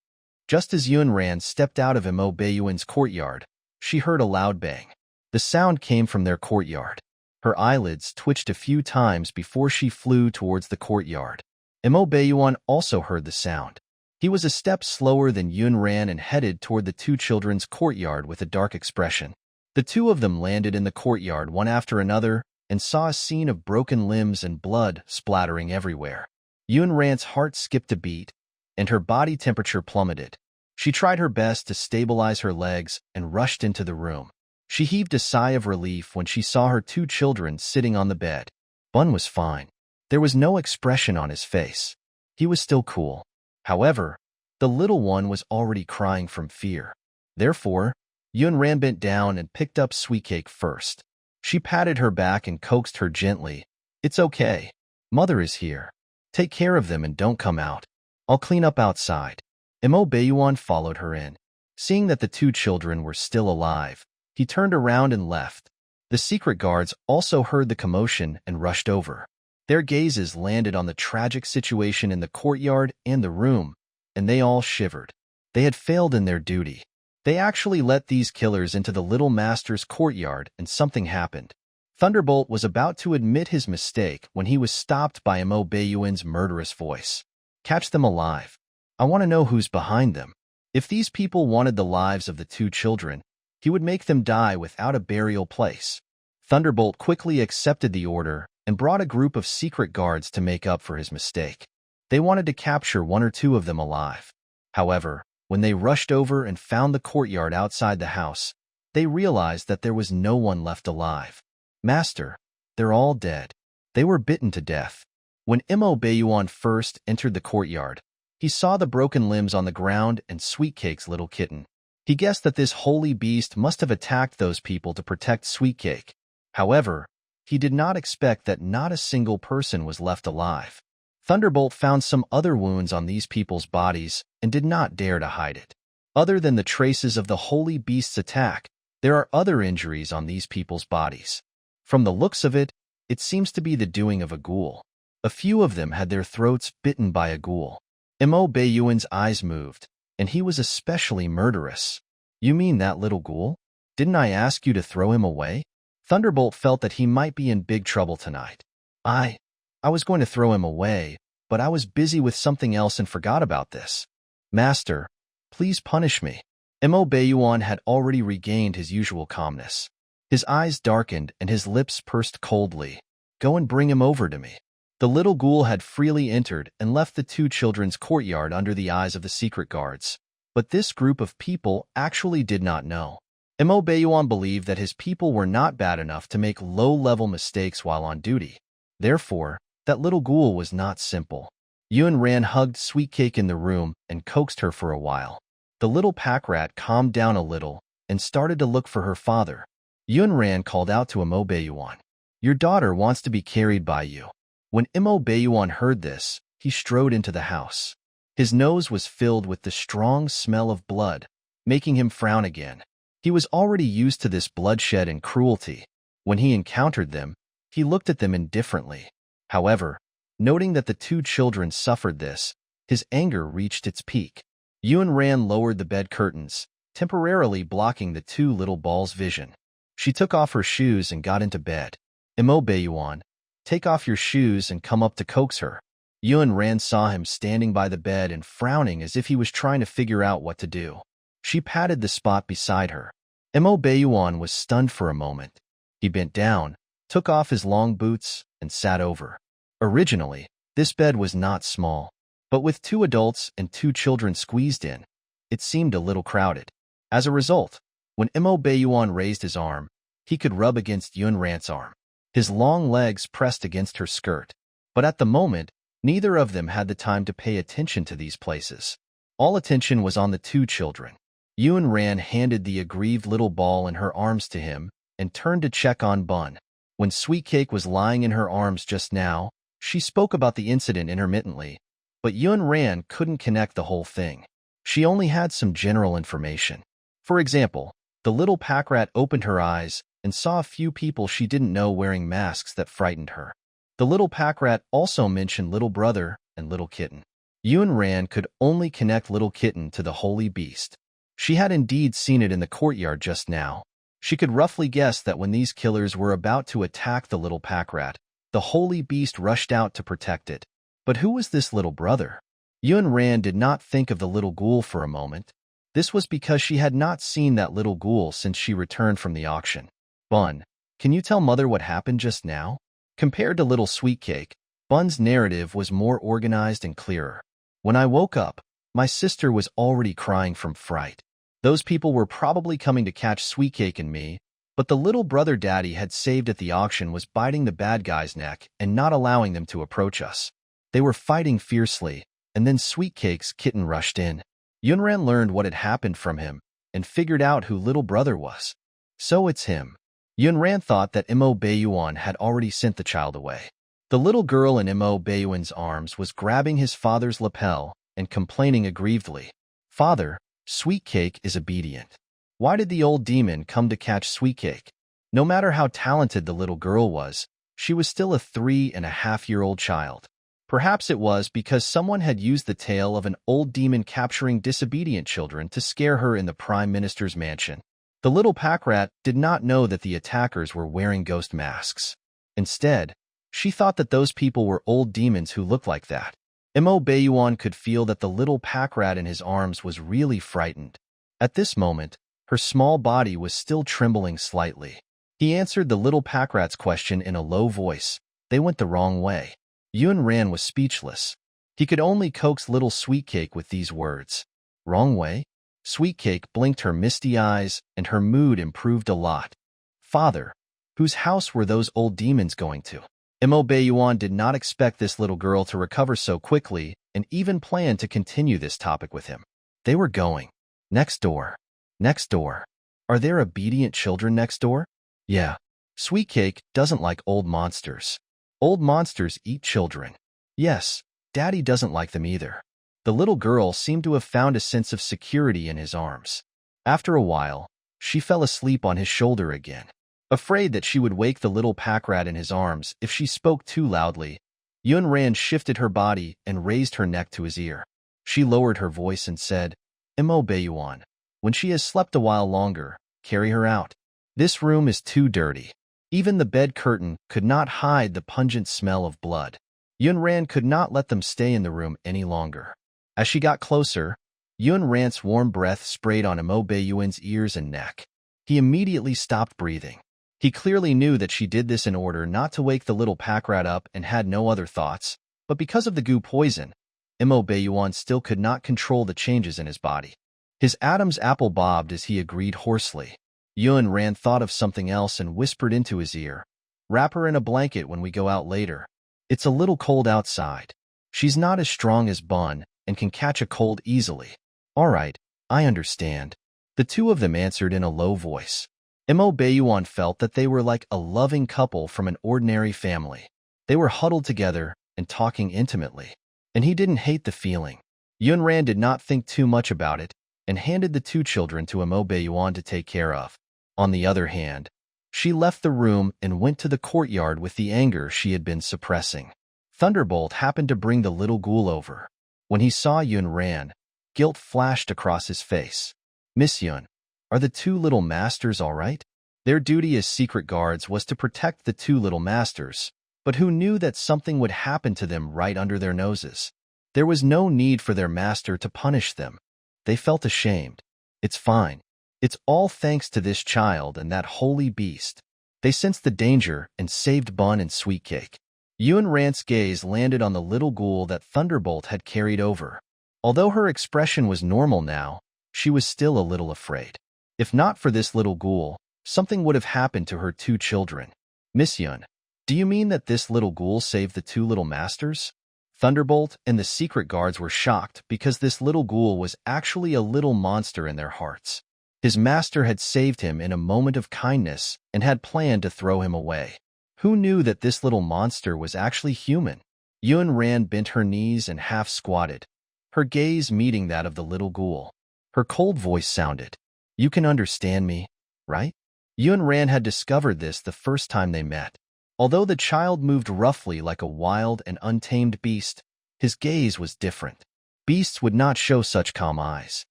Just as Yunran stepped out of Mo Baiyuan's courtyard, she heard a loud bang. The sound came from their courtyard. Her eyelids twitched a few times before she flew towards the courtyard. Mo Baiyuan also heard the sound. He was a step slower than Yunran and headed toward the two children's courtyard with a dark expression. The two of them landed in the courtyard one after another and saw a scene of broken limbs and blood splattering everywhere. Yunran's heart skipped a beat, and her body temperature plummeted. She tried her best to stabilize her legs and rushed into the room. She heaved a sigh of relief when she saw her two children sitting on the bed. Bun was fine. There was no expression on his face. He was still cool. However, the little one was already crying from fear. Therefore, Yunran bent down and picked up Sweet Cake first. She patted her back and coaxed her gently. It's okay. Mother is here. Take care of them and don't come out. I'll clean up outside. Mo Baiyuan followed her in. Seeing that the two children were still alive, he turned around and left. The secret guards also heard the commotion and rushed over. Their gazes landed on the tragic situation in the courtyard and the room, and they all shivered. They had failed in their duty. They actually let these killers into the little master's courtyard, and something happened. Thunderbolt was about to admit his mistake when he was stopped by Mo Baiyuan's murderous voice. Catch them alive. I want to know who's behind them. If these people wanted the lives of the two children, he would make them die without a burial place. Thunderbolt quickly accepted the order and brought a group of secret guards to make up for his mistake. They wanted to capture one or two of them alive. However, when they rushed over and found the courtyard outside the house, they realized that there was no one left alive. Master, they're all dead. They were bitten to death. When Mo Baiyuan first entered the courtyard, he saw the broken limbs on the ground and Sweet Cake's little kitten. He guessed that this holy beast must have attacked those people to protect Sweet Cake. However, he did not expect that not a single person was left alive. Thunderbolt found some other wounds on these people's bodies and did not dare to hide it. Other than the traces of the holy beast's attack, there are other injuries on these people's bodies. From the looks of it, it seems to be the doing of a ghoul. A few of them had their throats bitten by a ghoul. Mo Baiyuan's eyes moved, and he was especially murderous. You mean that little ghoul? Didn't I ask you to throw him away? Thunderbolt felt that he might be in big trouble tonight. I was going to throw him away, but I was busy with something else and forgot about this. Master, please punish me. Mo Baiyuan had already regained his usual calmness. His eyes darkened and his lips pursed coldly. Go and bring him over to me. The little ghoul had freely entered and left the two children's courtyard under the eyes of the secret guards. But this group of people actually did not know. Mo Baiyuan believed that his people were not bad enough to make low-level mistakes while on duty. Therefore, that little ghoul was not simple. Yunran hugged Sweet Cake in the room and coaxed her for a while. The little pack rat calmed down a little and started to look for her father. Yunran called out to Mo Baiyuan, "Your daughter wants to be carried by you." When Mo Baiyuan heard this, he strode into the house. His nose was filled with the strong smell of blood, making him frown again. He was already used to this bloodshed and cruelty. When he encountered them, he looked at them indifferently. However, noting that the two children suffered this, his anger reached its peak. Yunran lowered the bed curtains, temporarily blocking the two little balls' vision. She took off her shoes and got into bed. Mo Baiyuan, take off your shoes and come up to coax her. Yunran saw him standing by the bed and frowning as if he was trying to figure out what to do. She patted the spot beside her. Mo Bayuan was stunned for a moment. He bent down, took off his long boots, and sat over. Originally, this bed was not small, but with 2 adults and 2 children squeezed in, it seemed a little crowded. As a result, when Mo Bayuan raised his arm, he could rub against Yun Ran's arm. His long legs pressed against her skirt, but at the moment, neither of them had the time to pay attention to these places. All attention was on the 2 children. Yun Ran handed the aggrieved little ball in her arms to him and turned to check on Bun. When Sweet Cake was lying in her arms just now, she spoke about the incident intermittently, but Yun Ran couldn't connect the whole thing. She only had some general information. For example, the little pack rat opened her eyes and saw a few people she didn't know wearing masks that frightened her. The little pack rat also mentioned Little Brother and Little Kitten. Yun Ran could only connect Little Kitten to the holy beast. She had indeed seen it in the courtyard just now. She could roughly guess that when these killers were about to attack the little pack rat, the holy beast rushed out to protect it. But who was this little brother? Yun Ran did not think of the little ghoul for a moment. This was because she had not seen that little ghoul since she returned from the auction. Bun, can you tell Mother what happened just now? Compared to Little Sweet Cake, Bun's narrative was more organized and clearer. When I woke up, my sister was already crying from fright. Those people were probably coming to catch Sweet Cake and me, but the little brother Daddy had saved at the auction was biting the bad guy's neck and not allowing them to approach us. They were fighting fiercely, and then Sweet Cake's kitten rushed in. Yunran learned what had happened from him and figured out who little brother was. So it's him. Yunran thought that Mo Bayuan had already sent the child away. The little girl in Mo Bayuan's arms was grabbing his father's lapel and complaining aggrievedly. Father, Sweet Cake is obedient. Why did the old demon come to catch Sweet Cake? No matter how talented the little girl was, she was still a 3.5-year-old child. Perhaps it was because someone had used the tale of an old demon capturing disobedient children to scare her in the Prime Minister's mansion. The little pack rat did not know that the attackers were wearing ghost masks. Instead, she thought that those people were old demons who looked like that. Mo Bayuan could feel that the little pack rat in his arms was really frightened. At this moment, her small body was still trembling slightly. He answered the little pack rat's question in a low voice. They went the wrong way. Yun Ran was speechless. He could only coax Little Sweet Cake with these words. Wrong way? Sweet Cake blinked her misty eyes, and her mood improved a lot. Father, whose house were those old demons going to? Mo Bayuan did not expect this little girl to recover so quickly and even planned to continue this topic with him. They were going. Next door. Next door. Are there obedient children next door? Yeah. Sweet Cake doesn't like old monsters. Old monsters eat children. Yes, Daddy doesn't like them either. The little girl seemed to have found a sense of security in his arms. After a while, she fell asleep on his shoulder again. Afraid that she would wake the little pack rat in his arms if she spoke too loudly, Yun Ran shifted her body and raised her neck to his ear. She lowered her voice and said, Mo Bayuan, when she has slept a while longer, carry her out. This room is too dirty. Even the bed curtain could not hide the pungent smell of blood. Yun Ran could not let them stay in the room any longer. As she got closer, Yun Ran's warm breath sprayed on Mo Bayuan's ears and neck. He immediately stopped breathing. He clearly knew that she did this in order not to wake the little pack rat up and had no other thoughts, but because of the goo poison, Mo Bayuan still could not control the changes in his body. His Adam's apple bobbed as he agreed hoarsely. Yun Ran thought of something else and whispered into his ear. Wrap her in a blanket when we go out later. It's a little cold outside. She's not as strong as Bun and can catch a cold easily. All right, I understand. The two of them answered in a low voice. Mo Bayuan felt that they were like a loving couple from an ordinary family. They were huddled together and talking intimately. And he didn't hate the feeling. Yun Ran did not think too much about it and handed the 2 children to Mo Bayuan to take care of. On the other hand, she left the room and went to the courtyard with the anger she had been suppressing. Thunderbolt happened to bring the little ghoul over. When he saw Yun Ran, guilt flashed across his face. Miss Yun, are the 2 little masters all right? Their duty as secret guards was to protect the 2 little masters, but who knew that something would happen to them right under their noses? There was no need for their master to punish them. They felt ashamed. It's fine. It's all thanks to this child and that holy beast. They sensed the danger and saved Bun and Sweet Cake. Yun Rant's gaze landed on the little ghoul that Thunderbolt had carried over. Although her expression was normal now, she was still a little afraid. If not for this little ghoul, something would have happened to her two children. Miss Yun, do you mean that this little ghoul saved the two little masters? Thunderbolt and the secret guards were shocked because this little ghoul was actually a little monster in their hearts. His master had saved him in a moment of kindness and had planned to throw him away. Who knew that this little monster was actually human? Yun Ran bent her knees and half squatted, her gaze meeting that of the little ghoul. Her cold voice sounded, "You can understand me, right?" Yun Ran had discovered this the first time they met. Although the child moved roughly like a wild and untamed beast, his gaze was different. Beasts would not show such calm eyes.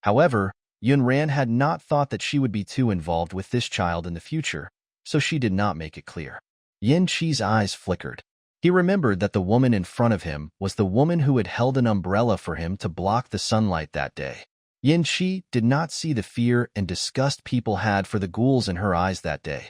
However, Yun Ran had not thought that she would be too involved with this child in the future, so she did not make it clear. Yin Chi's eyes flickered. He remembered that the woman in front of him was the woman who had held an umbrella for him to block the sunlight that day. Yin Chi did not see the fear and disgust people had for the ghouls in her eyes that day.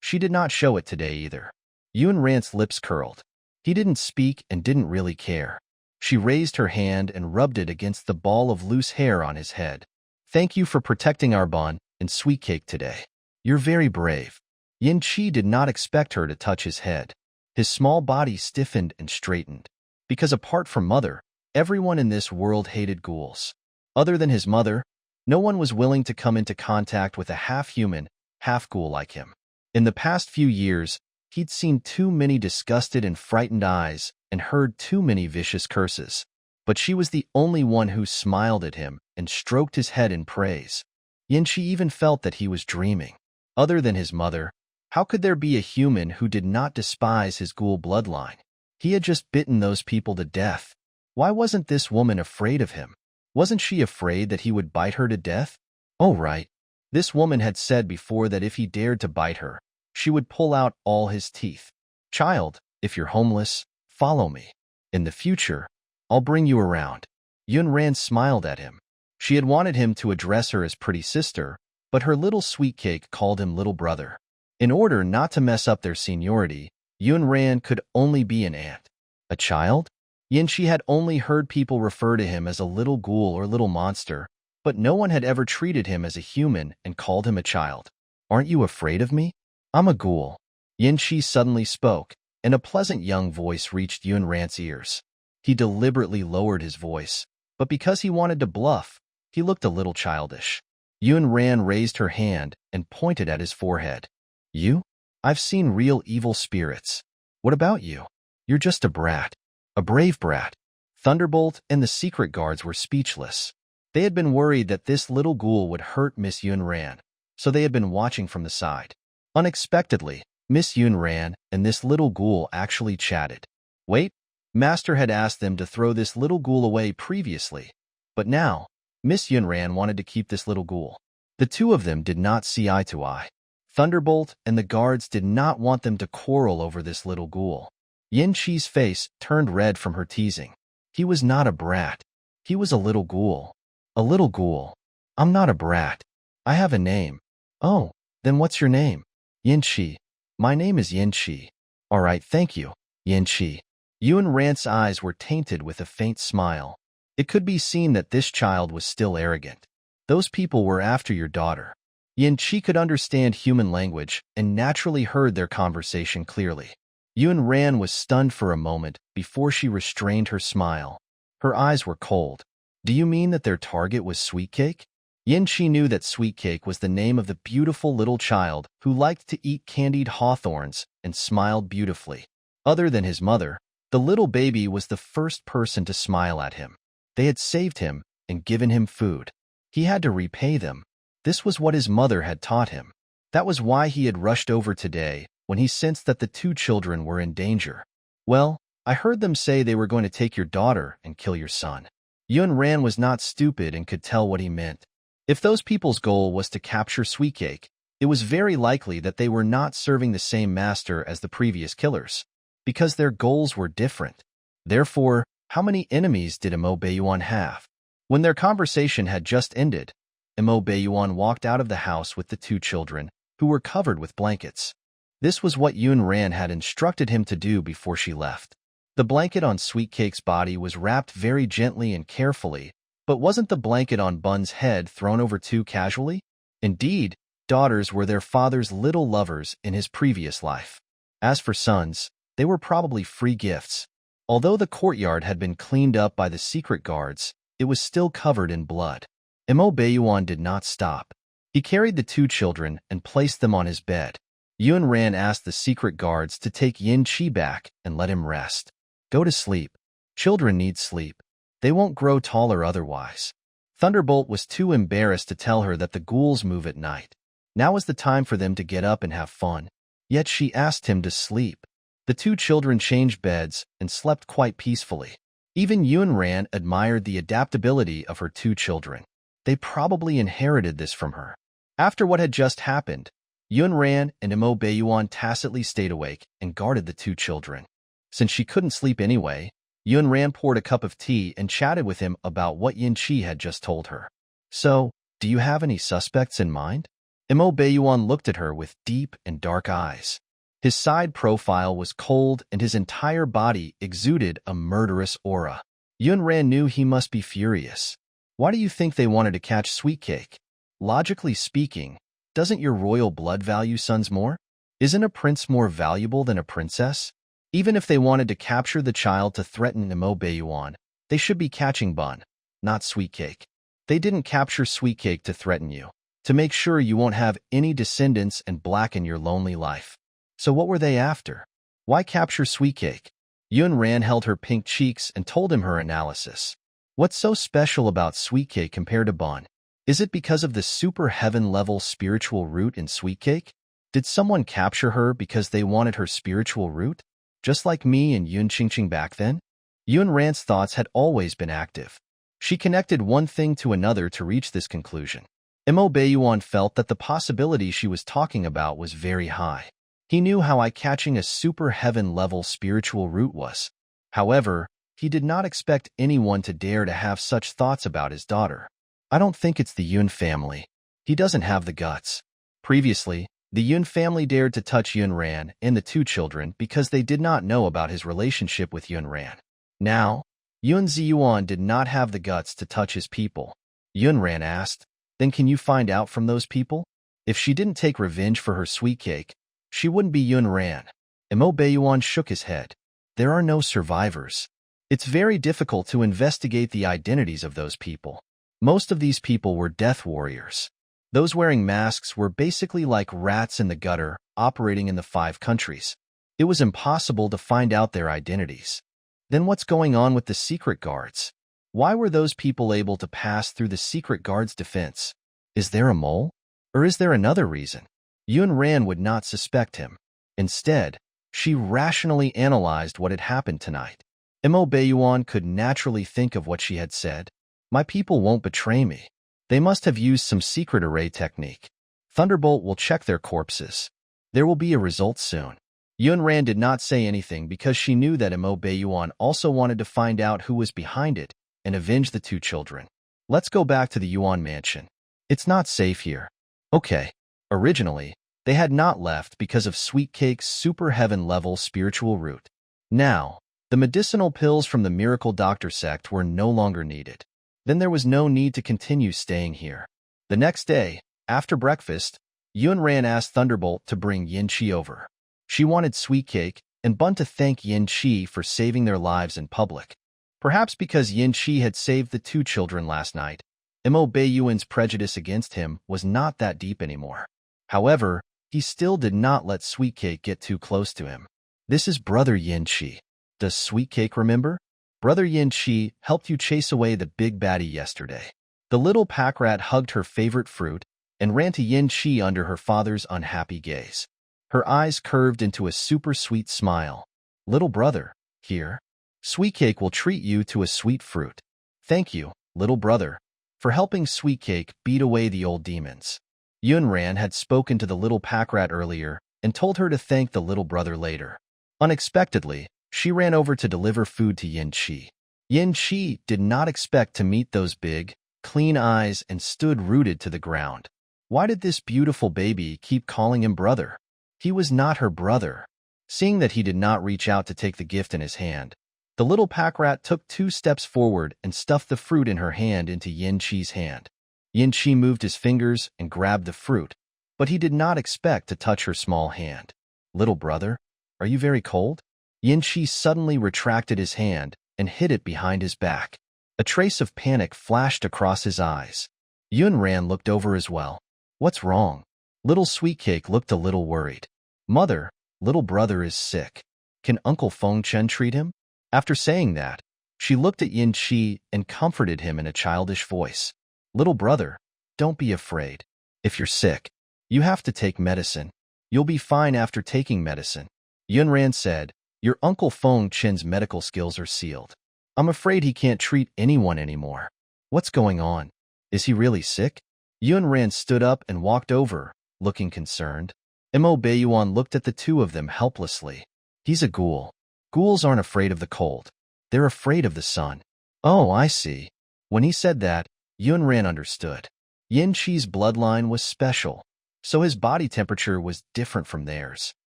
She did not show it today either. Yun Rant's lips curled. He didn't speak and didn't really care. She raised her hand and rubbed it against the ball of loose hair on his head. "Thank you for protecting our Bun and Sweet Cake today. You're very brave." Yin Chi did not expect her to touch his head. His small body stiffened and straightened. Because apart from Mother, everyone in this world hated ghouls. Other than his mother, no one was willing to come into contact with a half-human, half-ghoul like him. In the past few years, he'd seen too many disgusted and frightened eyes and heard too many vicious curses. But she was the only one who smiled at him and stroked his head in praise. Yin Chi even felt that he was dreaming. Other than his mother, how could there be a human who did not despise his ghoul bloodline? He had just bitten those people to death. Why wasn't this woman afraid of him? Wasn't she afraid that he would bite her to death? Oh, right. This woman had said before that if he dared to bite her, she would pull out all his teeth. "Child, if you're homeless, follow me. In the future, I'll bring you around." Yun Ran smiled at him. She had wanted him to address her as pretty sister, but her little Sweet Cake called him little brother. In order not to mess up their seniority, Yun Ran could only be an aunt. A child? Yin Chi had only heard people refer to him as a little ghoul or little monster, but no one had ever treated him as a human and called him a child. "Aren't you afraid of me? I'm a ghoul." Yin Chi suddenly spoke, and a pleasant young voice reached Yun Rant's ears. He deliberately lowered his voice, but because he wanted to bluff, he looked a little childish. Yun Ran raised her hand and pointed at his forehead. "You? I've seen real evil spirits. What about you? You're just a brat. A brave brat." Thunderbolt and the secret guards were speechless. They had been worried that this little ghoul would hurt Miss Yun Ran, so they had been watching from the side. Unexpectedly, Miss Yun Ran and this little ghoul actually chatted. Wait, Master had asked them to throw this little ghoul away previously, but now, Miss Yun Ran wanted to keep this little ghoul. The two of them did not see eye to eye. Thunderbolt and the guards did not want them to quarrel over this little ghoul. Yin Chi's face turned red from her teasing. He was not a brat. He was a little ghoul. A little ghoul. "I'm not a brat. I have a name." "Oh, then what's your name?" "Yin Chi. My name is Yin Chi." "All right, thank you, Yin Chi." Yun Rant's eyes were tainted with a faint smile. It could be seen that this child was still arrogant. "Those people were after your daughter." Yin Chi could understand human language and naturally heard their conversation clearly. Yun Ran was stunned for a moment before she restrained her smile. Her eyes were cold. "Do you mean that their target was Sweet Cake?" Yin Chi knew that Sweet Cake was the name of the beautiful little child who liked to eat candied hawthorns and smiled beautifully. Other than his mother, the little baby was the first person to smile at him. They had saved him and given him food. He had to repay them. This was what his mother had taught him. That was why he had rushed over today when he sensed that the two children were in danger. "Well, I heard them say they were going to take your daughter and kill your son." Yun Ran was not stupid and could tell what he meant. If those people's goal was to capture Sweet Cake, it was very likely that they were not serving the same master as the previous killers, because their goals were different. Therefore, how many enemies did Mo Beiyuan have? When their conversation had just ended, Imo Baeyuan walked out of the house with the two children, who were covered with blankets. This was what Yun Ran had instructed him to do before she left. The blanket on Sweet Cake's body was wrapped very gently and carefully, but wasn't the blanket on Bun's head thrown over too casually? Indeed, daughters were their father's little lovers in his previous life. As for sons, they were probably free gifts. Although the courtyard had been cleaned up by the secret guards, it was still covered in blood. Imo Baeyuan did not stop. He carried the two children and placed them on his bed. Yun Ran asked the secret guards to take Yin Chi back and let him rest. Go to sleep. Children need sleep. They won't grow taller otherwise. Thunderbolt was too embarrassed to tell her that the ghouls move at night. Now was the time for them to get up and have fun. Yet she asked him to sleep. The two children changed beds and slept quite peacefully. Even Yun Ran admired the adaptability of her two children. They probably inherited this from her. After what had just happened, Yun Ran and Imo Baeyuan tacitly stayed awake and guarded the two children. Since she couldn't sleep anyway, Yun Ran poured a cup of tea and chatted with him about what Yin Chi had just told her. So, do you have any suspects in mind? Imo Baeyuan looked at her with deep and dark eyes. His side profile was cold and his entire body exuded a murderous aura. Yun Ran knew he must be furious. Why do you think they wanted to catch Sweet Cake? Logically speaking, doesn't your royal blood value sons more? Isn't a prince more valuable than a princess? Even if they wanted to capture the child to threaten Imo Baeyuan, they should be catching Bun, not Sweet Cake. They didn't capture Sweet Cake to threaten you, to make sure you won't have any descendants and blacken your lonely life. So what were they after? Why capture Sweet Cake? Yun Ran held her pink cheeks and told him her analysis. What's so special about Sweet Cake compared to Bun? Is it because of the super heaven-level spiritual root in Sweet Cake? Did someone capture her because they wanted her spiritual root? Just like me and Yun Qingqing back then? Yun Ran's thoughts had always been active. She connected one thing to another to reach this conclusion. Imo Baeyuan felt that the possibility she was talking about was very high. He knew how eye-catching a super heaven-level spiritual root was. However, he did not expect anyone to dare to have such thoughts about his daughter. I don't think it's the Yun family. He doesn't have the guts. Previously, the Yun family dared to touch Yun Ran and the two children because they did not know about his relationship with Yun Ran. Now, Yun Ziyuan did not have the guts to touch his people. Yun Ran asked, then can you find out from those people? If she didn't take revenge for her Sweet Cake, she wouldn't be Yun Ran. Imo Baeyuan shook his head. There are no survivors. It's very difficult to investigate the identities of those people. Most of these people were death warriors. Those wearing masks were basically like rats in the gutter, operating in the 5 countries. It was impossible to find out their identities. Then what's going on with the secret guards? Why were those people able to pass through the secret guards' defense? Is there a mole? Or is there another reason? Yun Ran would not suspect him. Instead, she rationally analyzed what had happened tonight. Imo Baeyuan could naturally think of what she had said. My people won't betray me. They must have used some secret array technique. Thunderbolt will check their corpses. There will be a result soon. Yun Ran did not say anything because she knew that Imo Baeyuan also wanted to find out who was behind it and avenge the two children. Let's go back to the Yuan mansion. It's not safe here. Okay. Originally, they had not left because of Sweet Cake's super heaven-level spiritual root. Now, the medicinal pills from the Miracle Doctor sect were no longer needed. Then there was no need to continue staying here. The next day, after breakfast, Yun Ran asked Thunderbolt to bring Yin Chi over. She wanted Sweet Cake and Bun to thank Yin Chi for saving their lives in public. Perhaps because Yin Chi had saved the two children last night, Imo Baeyuan's prejudice against him was not that deep anymore. However, he still did not let Sweet Cake get too close to him. This is Brother Yin Chi. Does Sweet Cake remember? Brother Yin Chi helped you chase away the big baddie yesterday. The little pack rat hugged her favorite fruit and ran to Yin Chi under her father's unhappy gaze. Her eyes curved into a super sweet smile. Little brother, here. Sweet Cake will treat you to a sweet fruit. Thank you, little brother, for helping Sweet Cake beat away the old demons. Yun Ran had spoken to the little pack rat earlier and told her to thank the little brother later. Unexpectedly, she ran over to deliver food to Yin Chi. Yin Chi did not expect to meet those big, clean eyes, and stood rooted to the ground. Why did this beautiful baby keep calling him brother? He was not her brother. Seeing that he did not reach out to take the gift in his hand, the little pack rat took 2 steps forward and stuffed the fruit in her hand into Yin Chi's hand. Yin Chi moved his fingers and grabbed the fruit, but he did not expect to touch her small hand. Little brother, are you very cold? Yin Chi suddenly retracted his hand and hid it behind his back. A trace of panic flashed across his eyes. Yun Ran looked over as well. What's wrong? Little Sweetcake looked a little worried. Mother, little brother is sick. Can Uncle Feng Chen treat him? After saying that, she looked at Yin Chi and comforted him in a childish voice. Little brother, don't be afraid. If you're sick, you have to take medicine. You'll be fine after taking medicine. Yun Ran said, your Uncle Feng Chen's medical skills are sealed. I'm afraid he can't treat anyone anymore. What's going on? Is he really sick? Yun Ran stood up and walked over, looking concerned. Mo Beiyuan looked at the two of them helplessly. He's a ghoul. Ghouls aren't afraid of the cold. They're afraid of the sun. Oh, I see. When he said that, Yun Ran understood. Yin Chi's bloodline was special, so his body temperature was different from theirs.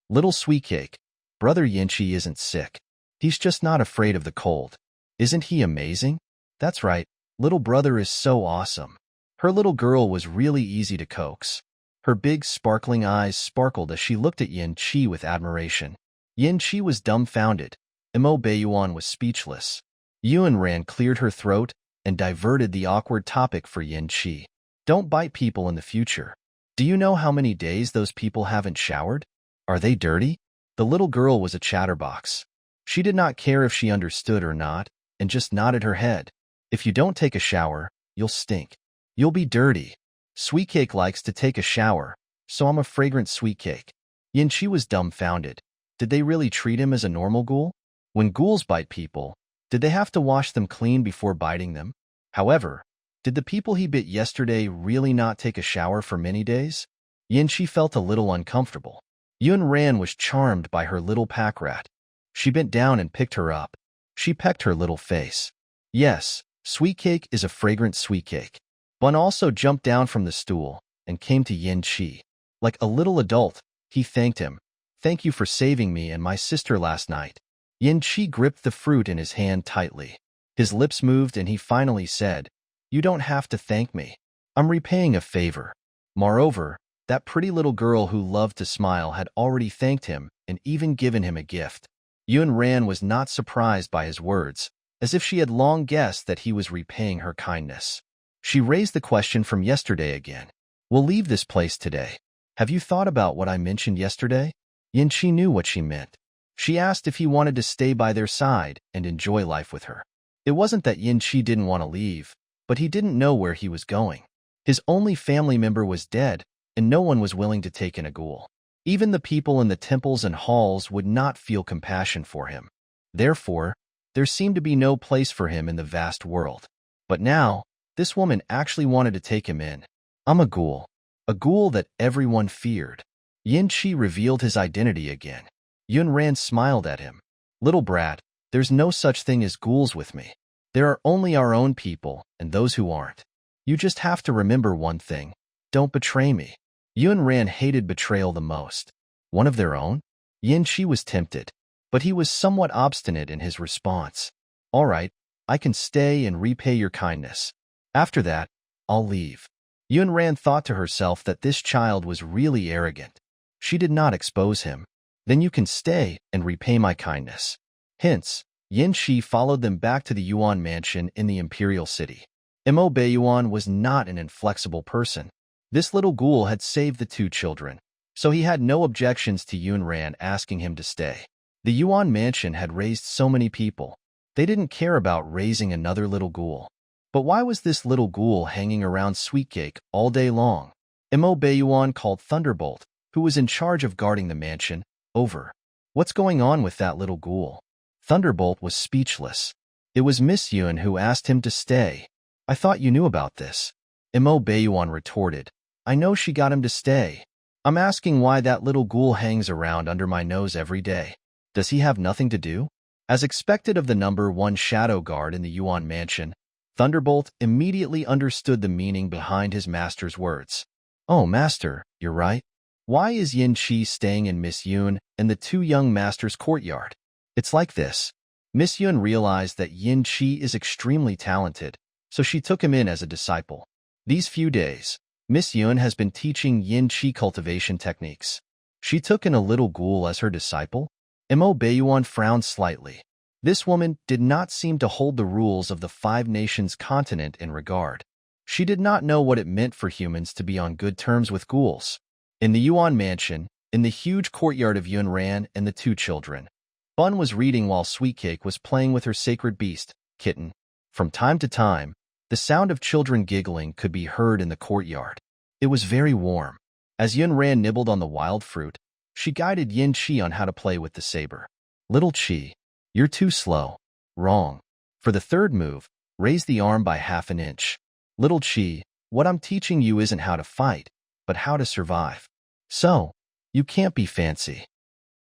Little Sweetcake, brother Yin Chi isn't sick. He's just not afraid of the cold. Isn't he amazing? That's right, little brother is so awesome. Her little girl was really easy to coax. Her big sparkling eyes sparkled as she looked at Yin Chi with admiration. Yin Chi was dumbfounded. Mo Beiyuan was speechless. Yun Ran cleared her throat and diverted the awkward topic for Yin Chi. Don't bite people in the future. Do you know how many days those people haven't showered? Are they dirty? The little girl was a chatterbox. She did not care if she understood or not, and just nodded her head. If you don't take a shower, you'll stink. You'll be dirty. Sweetcake likes to take a shower, so I'm a fragrant sweetcake. Yin Chi was dumbfounded. Did they really treat him as a normal ghoul? When ghouls bite people, did they have to wash them clean before biting them? However, did the people he bit yesterday really not take a shower for many days? Yin Chi felt a little uncomfortable. Yun Ran was charmed by her little pack rat. She bent down and picked her up. She pecked her little face. Yes, Sweetcake is a fragrant sweetcake. Bun also jumped down from the stool and came to Yin Chi. Like a little adult, he thanked him. Thank you for saving me and my sister last night. Yin Chi gripped the fruit in his hand tightly. His lips moved and he finally said, You don't have to thank me. I'm repaying a favor. Moreover, that pretty little girl who loved to smile had already thanked him and even given him a gift. Yun Ran was not surprised by his words, as if she had long guessed that he was repaying her kindness. She raised the question from yesterday again. We'll leave this place today. Have you thought about what I mentioned yesterday? Yin Chi knew what she meant. She asked if he wanted to stay by their side and enjoy life with her. It wasn't that Yin Chi didn't want to leave, but he didn't know where he was going. His only family member was dead, and no one was willing to take in a ghoul. Even the people in the temples and halls would not feel compassion for him. Therefore, there seemed to be no place for him in the vast world. But now, this woman actually wanted to take him in. I'm a ghoul that everyone feared. Yin Chi revealed his identity again. Yun Ran smiled at him. Little brat, there's no such thing as ghouls with me. There are only our own people and those who aren't. You just have to remember one thing. Don't betray me. Yun Ran hated betrayal the most. One of their own? Yin Chi was tempted, but he was somewhat obstinate in his response. All right, I can stay and repay your kindness. After that, I'll leave. Yun Ran thought to herself that this child was really arrogant. She did not expose him. Then you can stay and repay my kindness. Hence, Yin Chi followed them back to the Yuan mansion in the imperial city. Mo Beiyuan was not an inflexible person. This little ghoul had saved the two children, so he had no objections to Yun Ran asking him to stay. The Yuan mansion had raised so many people. They didn't care about raising another little ghoul. But why was this little ghoul hanging around Sweetcake all day long? Mo Beiyuan called Thunderbolt, who was in charge of guarding the mansion, over. What's going on with that little ghoul? Thunderbolt was speechless. It was Miss Yun who asked him to stay. I thought you knew about this. Mo Beiyuan retorted. I know she got him to stay. I'm asking why that little ghoul hangs around under my nose every day. Does he have nothing to do? As expected of the number 1 shadow guard in the Yuan mansion, Thunderbolt immediately understood the meaning behind his master's words. Oh, master, you're right. Why is Yin Qi staying in Miss Yun and the two young masters' courtyard? It's like this. Miss Yun realized that Yin Qi is extremely talented, so she took him in as a disciple. These few days, Miss Yun has been teaching Yin Qi cultivation techniques. She took in a little ghoul as her disciple? Mo Beiyuan frowned slightly. This woman did not seem to hold the rules of the Five Nations continent in regard. She did not know what it meant for humans to be on good terms with ghouls. In the Yuan mansion, in the huge courtyard of Yun Ran and the two children, Bun was reading while Sweetcake was playing with her sacred beast, Kitten. From time to time, the sound of children giggling could be heard in the courtyard. It was very warm. As Yun Ran nibbled on the wild fruit, she guided Yin Qi on how to play with the saber. Little Qi, you're too slow. Wrong. For the third move, raise the arm by half an inch. Little Qi, what I'm teaching you isn't how to fight, but how to survive. So, you can't be fancy.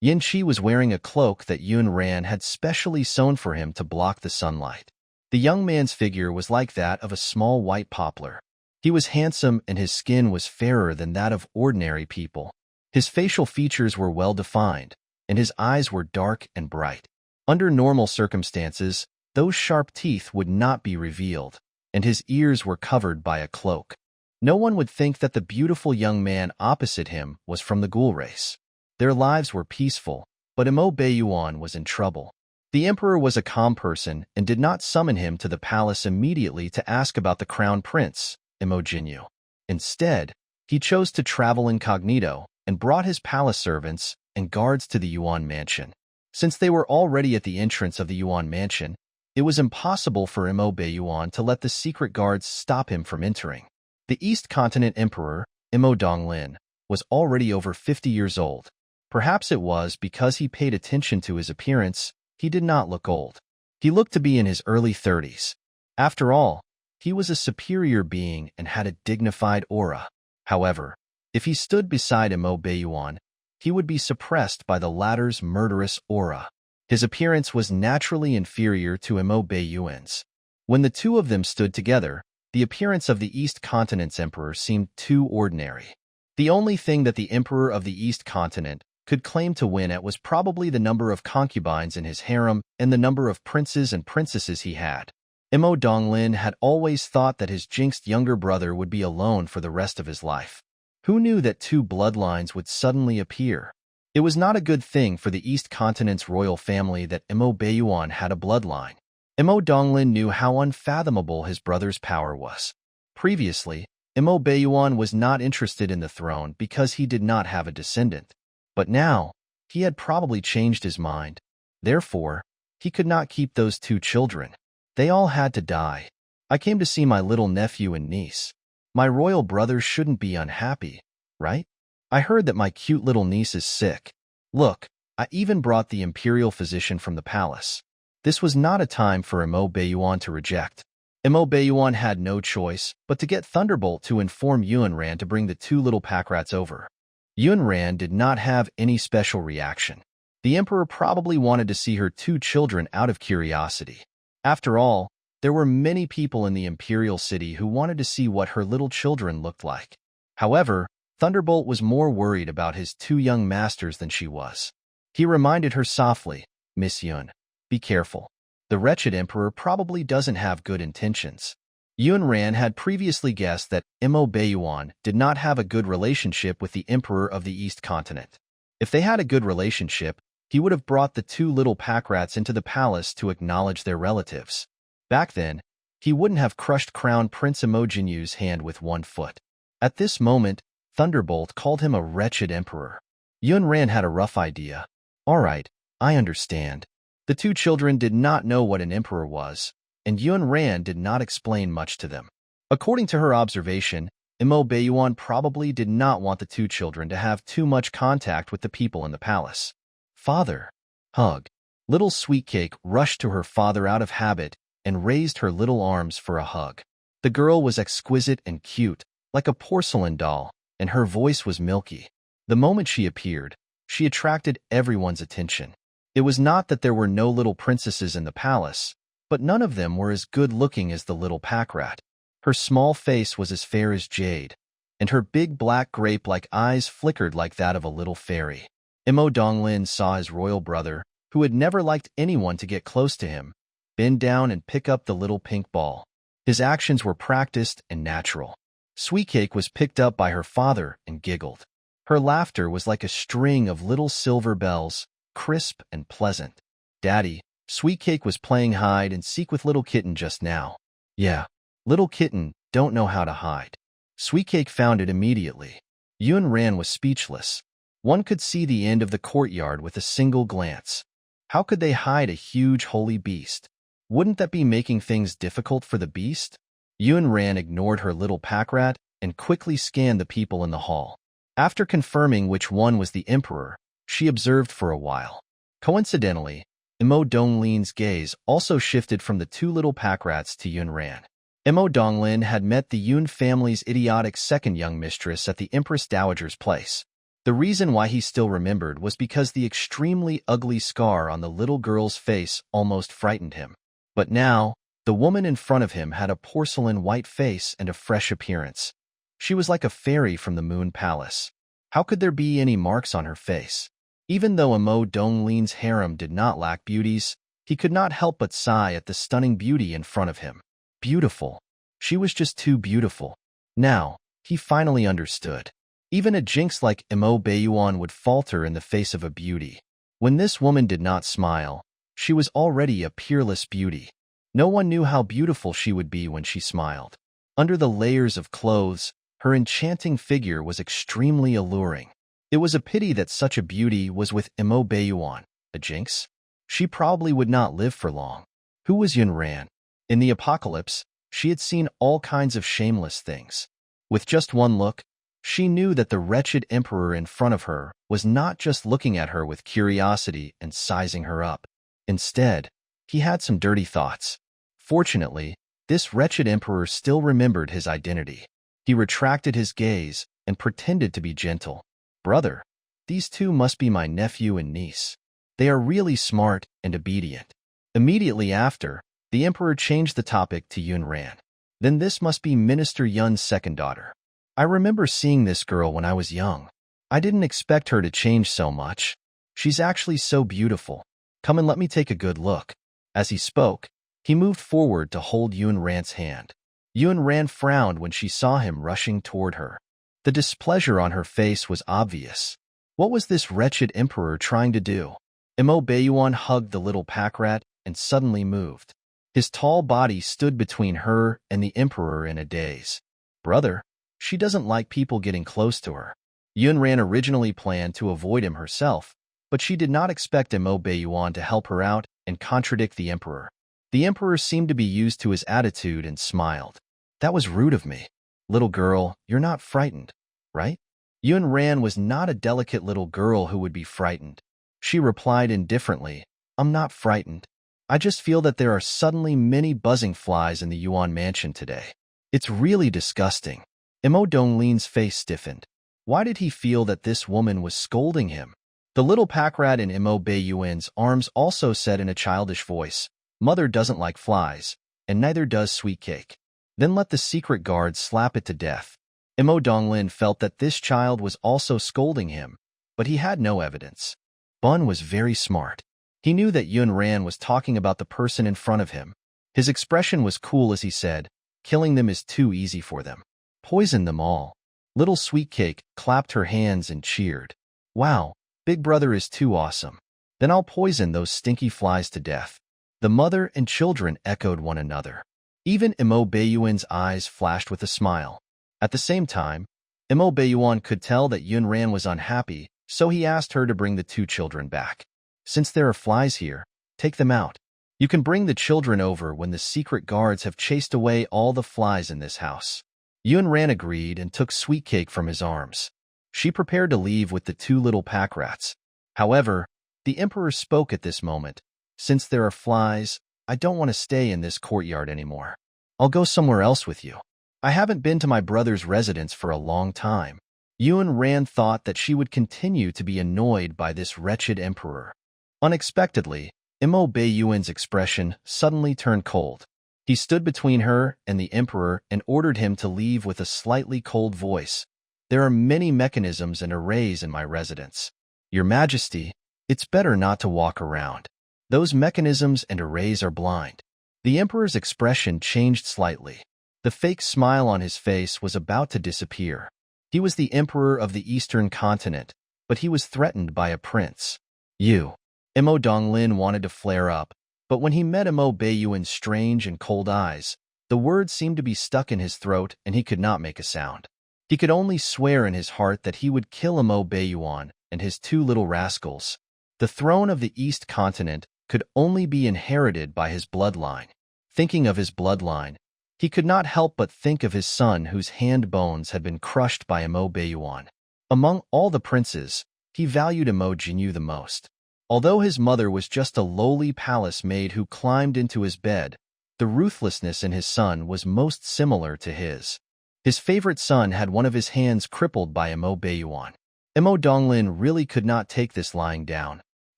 Yin Qi was wearing a cloak that Yun Ran had specially sewn for him to block the sunlight. The young man's figure was like that of a small white poplar. He was handsome and his skin was fairer than that of ordinary people. His facial features were well defined, and his eyes were dark and bright. Under normal circumstances, those sharp teeth would not be revealed, and his ears were covered by a cloak. No one would think that the beautiful young man opposite him was from the ghoul race. Their lives were peaceful, but Mo Beiyuan was in trouble. The emperor was a calm person and did not summon him to the palace immediately to ask about the crown prince, Mo Jinyu. Instead, he chose to travel incognito and brought his palace servants and guards to the Yuan mansion. Since they were already at the entrance of the Yuan mansion, it was impossible for Mo Beiyuan to let the secret guards stop him from entering. The East Continent Emperor, Mo Donglin, was already over 50 years old. Perhaps it was because he paid attention to his appearance, he did not look old. He looked to be in his early 30s. After all, he was a superior being and had a dignified aura. However, if he stood beside Mo Beiyuan, he would be suppressed by the latter's murderous aura. His appearance was naturally inferior to Mo Beiyuan's. When the two of them stood together, the appearance of the East Continent's emperor seemed too ordinary. The only thing that the emperor of the East Continent could claim to win at was probably the number of concubines in his harem and the number of princes and princesses he had. Mo Donglin had always thought that his jinxed younger brother would be alone for the rest of his life. Who knew that two bloodlines would suddenly appear? It was not a good thing for the East Continent's royal family that Mo Beiyuan had a bloodline. Mo Donglin knew how unfathomable his brother's power was. Previously, Mo Beiyuan was not interested in the throne because he did not have a descendant. But now, he had probably changed his mind. Therefore, he could not keep those two children. They all had to die. I came to see my little nephew and niece. My royal brother shouldn't be unhappy, right? I heard that my cute little niece is sick. Look, I even brought the imperial physician from the palace. This was not a time for Mo Beiyuan to reject. Mo Beiyuan had no choice but to get Thunderbolt to inform Yun Ran to bring the two little pack rats over. Yun Ran did not have any special reaction. The emperor probably wanted to see her two children out of curiosity. After all, there were many people in the imperial city who wanted to see what her little children looked like. However, Thunderbolt was more worried about his two young masters than she was. He reminded her softly, Miss Yun, be careful. The wretched emperor probably doesn't have good intentions. Yun Ran had previously guessed that Mo Beiyuan did not have a good relationship with the emperor of the East Continent. If they had a good relationship, he would have brought the two little pack rats into the palace to acknowledge their relatives. Back then, he wouldn't have crushed Crown Prince Mo Jinyu's hand with one foot. At this moment, Thunderbolt called him a wretched emperor. Yun Ran had a rough idea. All right, I understand. The two children did not know what an emperor was, and Yun Ran did not explain much to them. According to her observation, Mo Beiyuan probably did not want the two children to have too much contact with the people in the palace. Father. Hug. Little Sweetcake rushed to her father out of habit and raised her little arms for a hug. The girl was exquisite and cute, like a porcelain doll, and her voice was milky. The moment she appeared, she attracted everyone's attention. It was not that there were no little princesses in the palace, but none of them were as good-looking as the little pack rat. Her small face was as fair as jade, and her big black grape-like eyes flickered like that of a little fairy. Imo Donglin saw his royal brother, who had never liked anyone to get close to him, bend down and pick up the little pink ball. His actions were practiced and natural. Sweetcake was picked up by her father and giggled. Her laughter was like a string of little silver bells, crisp and pleasant. "Daddy, Sweetcake was playing hide and seek with little kitten just now." "Yeah, little kitten don't know how to hide." Sweetcake found it immediately. Yunran was speechless. One could see the end of the courtyard with a single glance. How could they hide a huge holy beast? Wouldn't that be making things difficult for the beast? Yunran ignored her little pack rat and quickly scanned the people in the hall. After confirming which one was the emperor, she observed for a while. Coincidentally, Imo Donglin's gaze also shifted from the two little pack rats to Yunran. Imo Donglin had met the Yun family's idiotic second young mistress at the Empress Dowager's place. The reason why he still remembered was because the extremely ugly scar on the little girl's face almost frightened him. But now, the woman in front of him had a porcelain white face and a fresh appearance. She was like a fairy from the Moon Palace. How could there be any marks on her face? Even though Imo Donglin's harem did not lack beauties, he could not help but sigh at the stunning beauty in front of him. Beautiful. She was just too beautiful. Now, he finally understood. Even a jinx like Imo Bayuan would falter in the face of a beauty. When this woman did not smile, she was already a peerless beauty. No one knew how beautiful she would be when she smiled. Under the layers of clothes, her enchanting figure was extremely alluring. It was a pity that such a beauty was with Imo Bayuan, a jinx. She probably would not live for long. Who was Yunran? In the apocalypse, she had seen all kinds of shameless things. With just one look, she knew that the wretched emperor in front of her was not just looking at her with curiosity and sizing her up. Instead, he had some dirty thoughts. Fortunately, this wretched emperor still remembered his identity. He retracted his gaze and pretended to be gentle. "Brother, these two must be my nephew and niece. They are really smart and obedient." Immediately after, the emperor changed the topic to Yunran. "Then this must be Minister Yun's second daughter. I remember seeing this girl when I was young. I didn't expect her to change so much. She's actually so beautiful. Come and let me take a good look." As he spoke, he moved forward to hold Yunran's hand. Yunran frowned when she saw him rushing toward her. The displeasure on her face was obvious. What was this wretched emperor trying to do? Imo Bayuan hugged the little pack rat and suddenly moved. His tall body stood between her and the emperor in a daze. "Brother, she doesn't like people getting close to her." Yunran originally planned to avoid him herself, but she did not expect Imo Bayuan to help her out and contradict the emperor. The emperor seemed to be used to his attitude and smiled. "That was rude of me. Little girl, you're not frightened, right?" Yunran was not a delicate little girl who would be frightened. She replied indifferently, "I'm not frightened. I just feel that there are suddenly many buzzing flies in the Yuan mansion today. It's really disgusting." Imo Donglin's face stiffened. Why did he feel that this woman was scolding him? The little pack rat in Imo Bayuan's arms also said in a childish voice, "Mother doesn't like flies, and neither does Sweetcake. Then let the secret guard slap it to death." Imo Donglin felt that this child was also scolding him, but he had no evidence. Bun was very smart. He knew that Yunran was talking about the person in front of him. His expression was cool as he said, "Killing them is too easy for them. Poison them all." Little Sweetcake clapped her hands and cheered. "Wow, Big Brother is too awesome. Then I'll poison those stinky flies to death." The mother and children echoed one another. Even Imo Bayuan's eyes flashed with a smile. At the same time, Imo Bayuan could tell that Yunran was unhappy, so he asked her to bring the two children back. "Since there are flies here, take them out. You can bring the children over when the secret guards have chased away all the flies in this house." Yunran agreed and took Sweetcake from his arms. She prepared to leave with the two little pack rats. However, the emperor spoke at this moment. "Since there are flies, I don't want to stay in this courtyard anymore. I'll go somewhere else with you. I haven't been to my brother's residence for a long time." Yunran thought that she would continue to be annoyed by this wretched emperor. Unexpectedly, Mo Beiyuan's expression suddenly turned cold. He stood between her and the emperor and ordered him to leave with a slightly cold voice. There are many mechanisms and arrays in my residence. Your Majesty, it's better not to walk around. Those mechanisms and arrays are blind. The emperor's expression changed slightly. The fake smile on his face was about to disappear. He was the emperor of the Eastern continent, but he was threatened by a prince. Mo Donglin wanted to flare up, but when he met Mo Beiyuan's strange and cold eyes, the words seemed to be stuck in his throat and he could not make a sound. He could only swear in his heart that he would kill Mo Beiyuan and his two little rascals. The throne of the East continent could only be inherited by his bloodline. Thinking of his bloodline, he could not help but think of his son whose hand bones had been crushed by Mo Beiyuan. Among all the princes, he valued Mo Jinyu the most. Although his mother was just a lowly palace maid who climbed into his bed, the ruthlessness in his son was most similar to his. His favorite son had one of his hands crippled by Mo Beiyuan. Mo Donglin really could not take this lying down.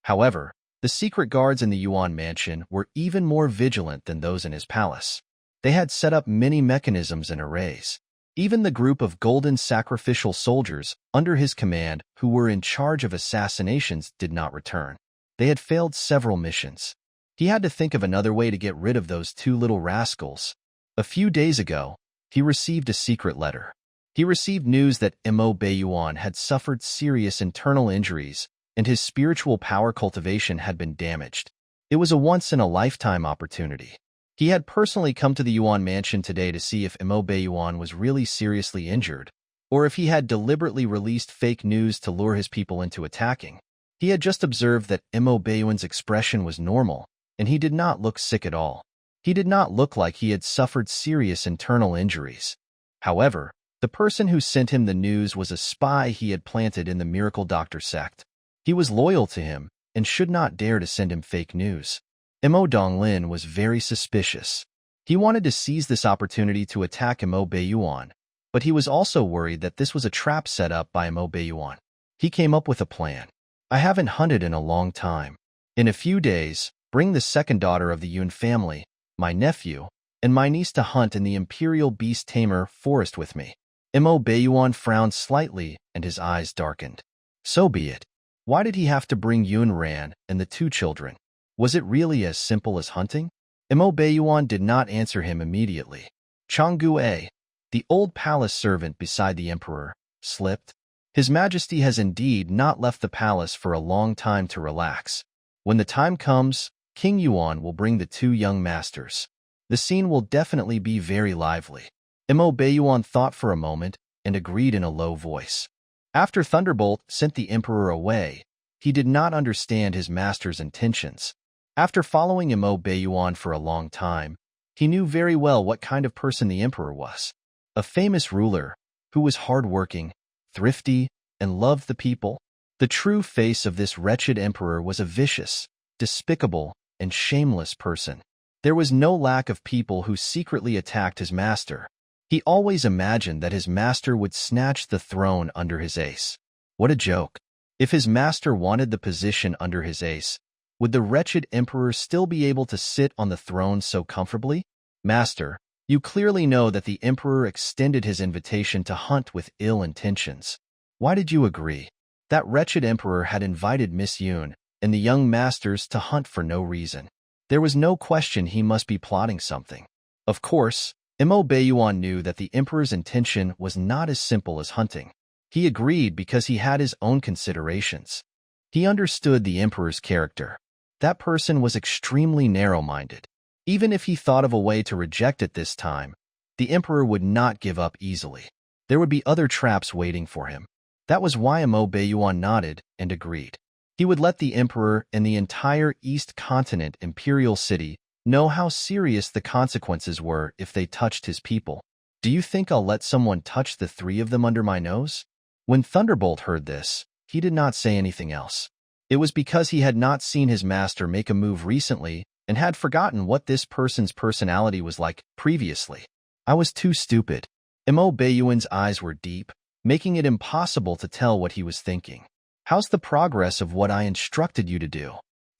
However, the secret guards in the Yuan mansion were even more vigilant than those in his palace. They had set up many mechanisms and arrays. Even the group of golden sacrificial soldiers under his command who were in charge of assassinations did not return. They had failed several missions. He had to think of another way to get rid of those two little rascals. A few days ago, he received a secret letter. He received news that Mo Beiyuan had suffered serious internal injuries and his spiritual power cultivation had been damaged. It was a once-in-a-lifetime opportunity. He had personally come to the Yuan mansion today to see if Mo Beiyuan was really seriously injured, or if he had deliberately released fake news to lure his people into attacking. He had just observed that Mo Beiyuan's expression was normal, and he did not look sick at all. He did not look like he had suffered serious internal injuries. However, the person who sent him the news was a spy he had planted in the Miracle Doctor sect. He was loyal to him and should not dare to send him fake news. Mo Donglin was very suspicious. He wanted to seize this opportunity to attack Mo Beiyuan, but he was also worried that this was a trap set up by Mo Beiyuan. He came up with a plan. I haven't hunted in a long time. In a few days, bring the second daughter of the Yun family, my nephew, and my niece to hunt in the Imperial Beast Tamer forest with me. Mo Beiyuan frowned slightly and his eyes darkened. So be it. Why did he have to bring Yun Ran and the two children? Was it really as simple as hunting? Mo Beiyuan did not answer him immediately. Changgu, the old palace servant beside the emperor, slipped. His Majesty has indeed not left the palace for a long time to relax. When the time comes, King Yuan will bring the two young masters. The scene will definitely be very lively. Mo Beiyuan thought for a moment and agreed in a low voice. After Thunderbolt sent the emperor away, he did not understand his master's intentions. After following Mo Beiyuan for a long time, he knew very well what kind of person the emperor was. A famous ruler who was hardworking, thrifty, and loved the people. The true face of this wretched emperor was a vicious, despicable, and shameless person. There was no lack of people who secretly attacked his master. He always imagined that his master would snatch the throne under his ace. What a joke. If his master wanted the position under his ace, would the wretched emperor still be able to sit on the throne so comfortably? Master, you clearly know that the emperor extended his invitation to hunt with ill intentions. Why did you agree? That wretched emperor had invited Miss Yun and the young masters to hunt for no reason. There was no question he must be plotting something. Of course, Mo Beiyuan knew that the emperor's intention was not as simple as hunting. He agreed because he had his own considerations. He understood the emperor's character. That person was extremely narrow-minded. Even if he thought of a way to reject it this time, the emperor would not give up easily. There would be other traps waiting for him. That was why Mo Beiyuan nodded and agreed. He would let the emperor and the entire East Continent Imperial City know how serious the consequences were if they touched his people. Do you think I'll let someone touch the three of them under my nose? When Thunderbolt heard this, he did not say anything else. It was because he had not seen his master make a move recently and had forgotten what this person's personality was like previously. I was too stupid. Mo Beiyuan's eyes were deep, making it impossible to tell what he was thinking. How's the progress of what I instructed you to do?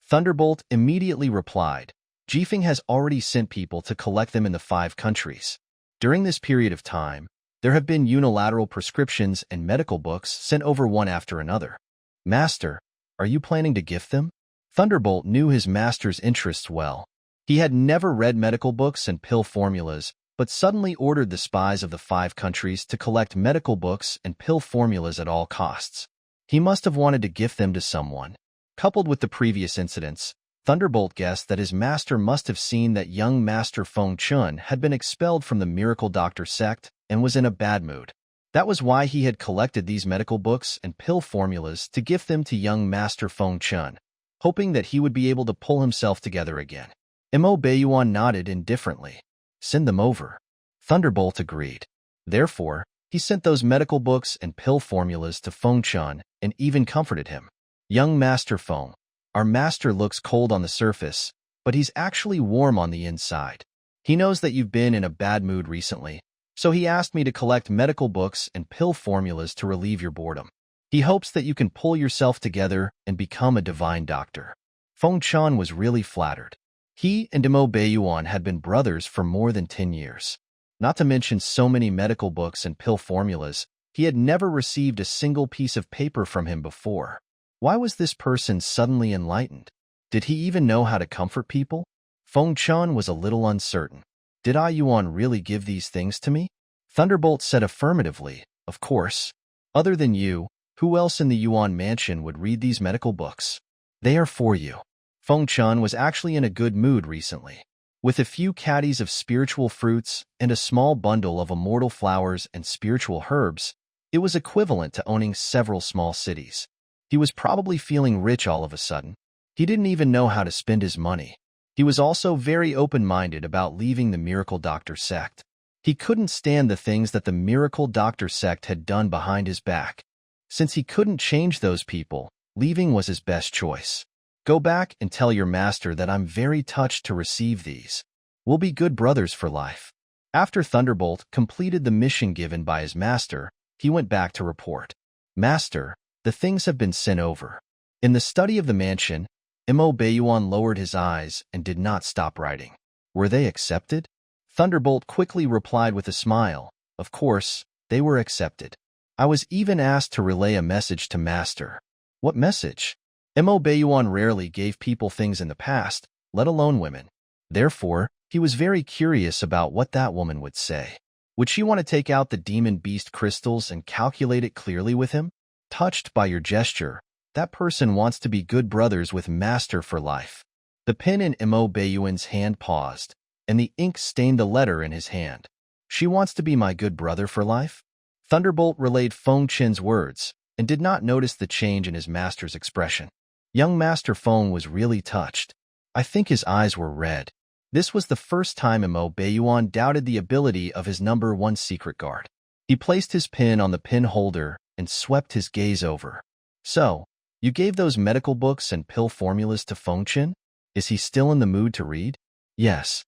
Thunderbolt immediately replied, Jifeng has already sent people to collect them in the 5 countries. During this period of time, there have been unilateral prescriptions and medical books sent over one after another. Master, are you planning to gift them? Thunderbolt knew his master's interests well. He had never read medical books and pill formulas, but suddenly ordered the spies of the 5 countries to collect medical books and pill formulas at all costs. He must have wanted to gift them to someone. Coupled with the previous incidents, Thunderbolt guessed that his master must have seen that young Master Feng Chun had been expelled from the Miracle Doctor sect and was in a bad mood. That was why he had collected these medical books and pill formulas to gift them to young Master Feng Chun, hoping that he would be able to pull himself together again. Mo Baiyuan nodded indifferently. Send them over. Thunderbolt agreed. Therefore, he sent those medical books and pill formulas to Feng Chun and even comforted him. Young Master Feng, our master looks cold on the surface, but he's actually warm on the inside. He knows that you've been in a bad mood recently, so he asked me to collect medical books and pill formulas to relieve your boredom. He hopes that you can pull yourself together and become a divine doctor. Feng Chun was really flattered. He and Mo Baiyuan had been brothers for more than 10 years. Not to mention so many medical books and pill formulas, he had never received a single piece of paper from him before. Why was this person suddenly enlightened? Did he even know how to comfort people? Feng Chun was a little uncertain. Did Yuan really give these things to me? Thunderbolt said affirmatively, of course. Other than you, who else in the Yuan mansion would read these medical books? They are for you. Feng Chun was actually in a good mood recently. With a few caddies of spiritual fruits and a small bundle of immortal flowers and spiritual herbs, it was equivalent to owning several small cities. He was probably feeling rich all of a sudden. He didn't even know how to spend his money. He was also very open-minded about leaving the Miracle Doctor sect. He couldn't stand the things that the Miracle Doctor sect had done behind his back. Since he couldn't change those people, leaving was his best choice. Go back and tell your master that I'm very touched to receive these. We'll be good brothers for life. After Thunderbolt completed the mission given by his master, he went back to report. Master, the things have been sent over. In the study of the mansion, Mo Baiyuan lowered his eyes and did not stop writing. Were they accepted? Thunderbolt quickly replied with a smile. Of course, they were accepted. I was even asked to relay a message to Master. What message? Mo Baiyuan rarely gave people things in the past, let alone women. Therefore, he was very curious about what that woman would say. Would she want to take out the demon beast crystals and calculate it clearly with him? Touched by your gesture, that person wants to be good brothers with Master for life. The pen in Mo Baiyuan's hand paused, and the ink stained the letter in his hand. She wants to be my good brother for life? Thunderbolt relayed Feng Chen's words, and did not notice the change in his master's expression. Young Master Feng was really touched. I think his eyes were red. This was the first time Mo Baiyuan doubted the ability of his number 1 secret guard. He placed his pen on the pen holder and swept his gaze over. So, you gave those medical books and pill formulas to Feng Chen? Is he still in the mood to read? Yes.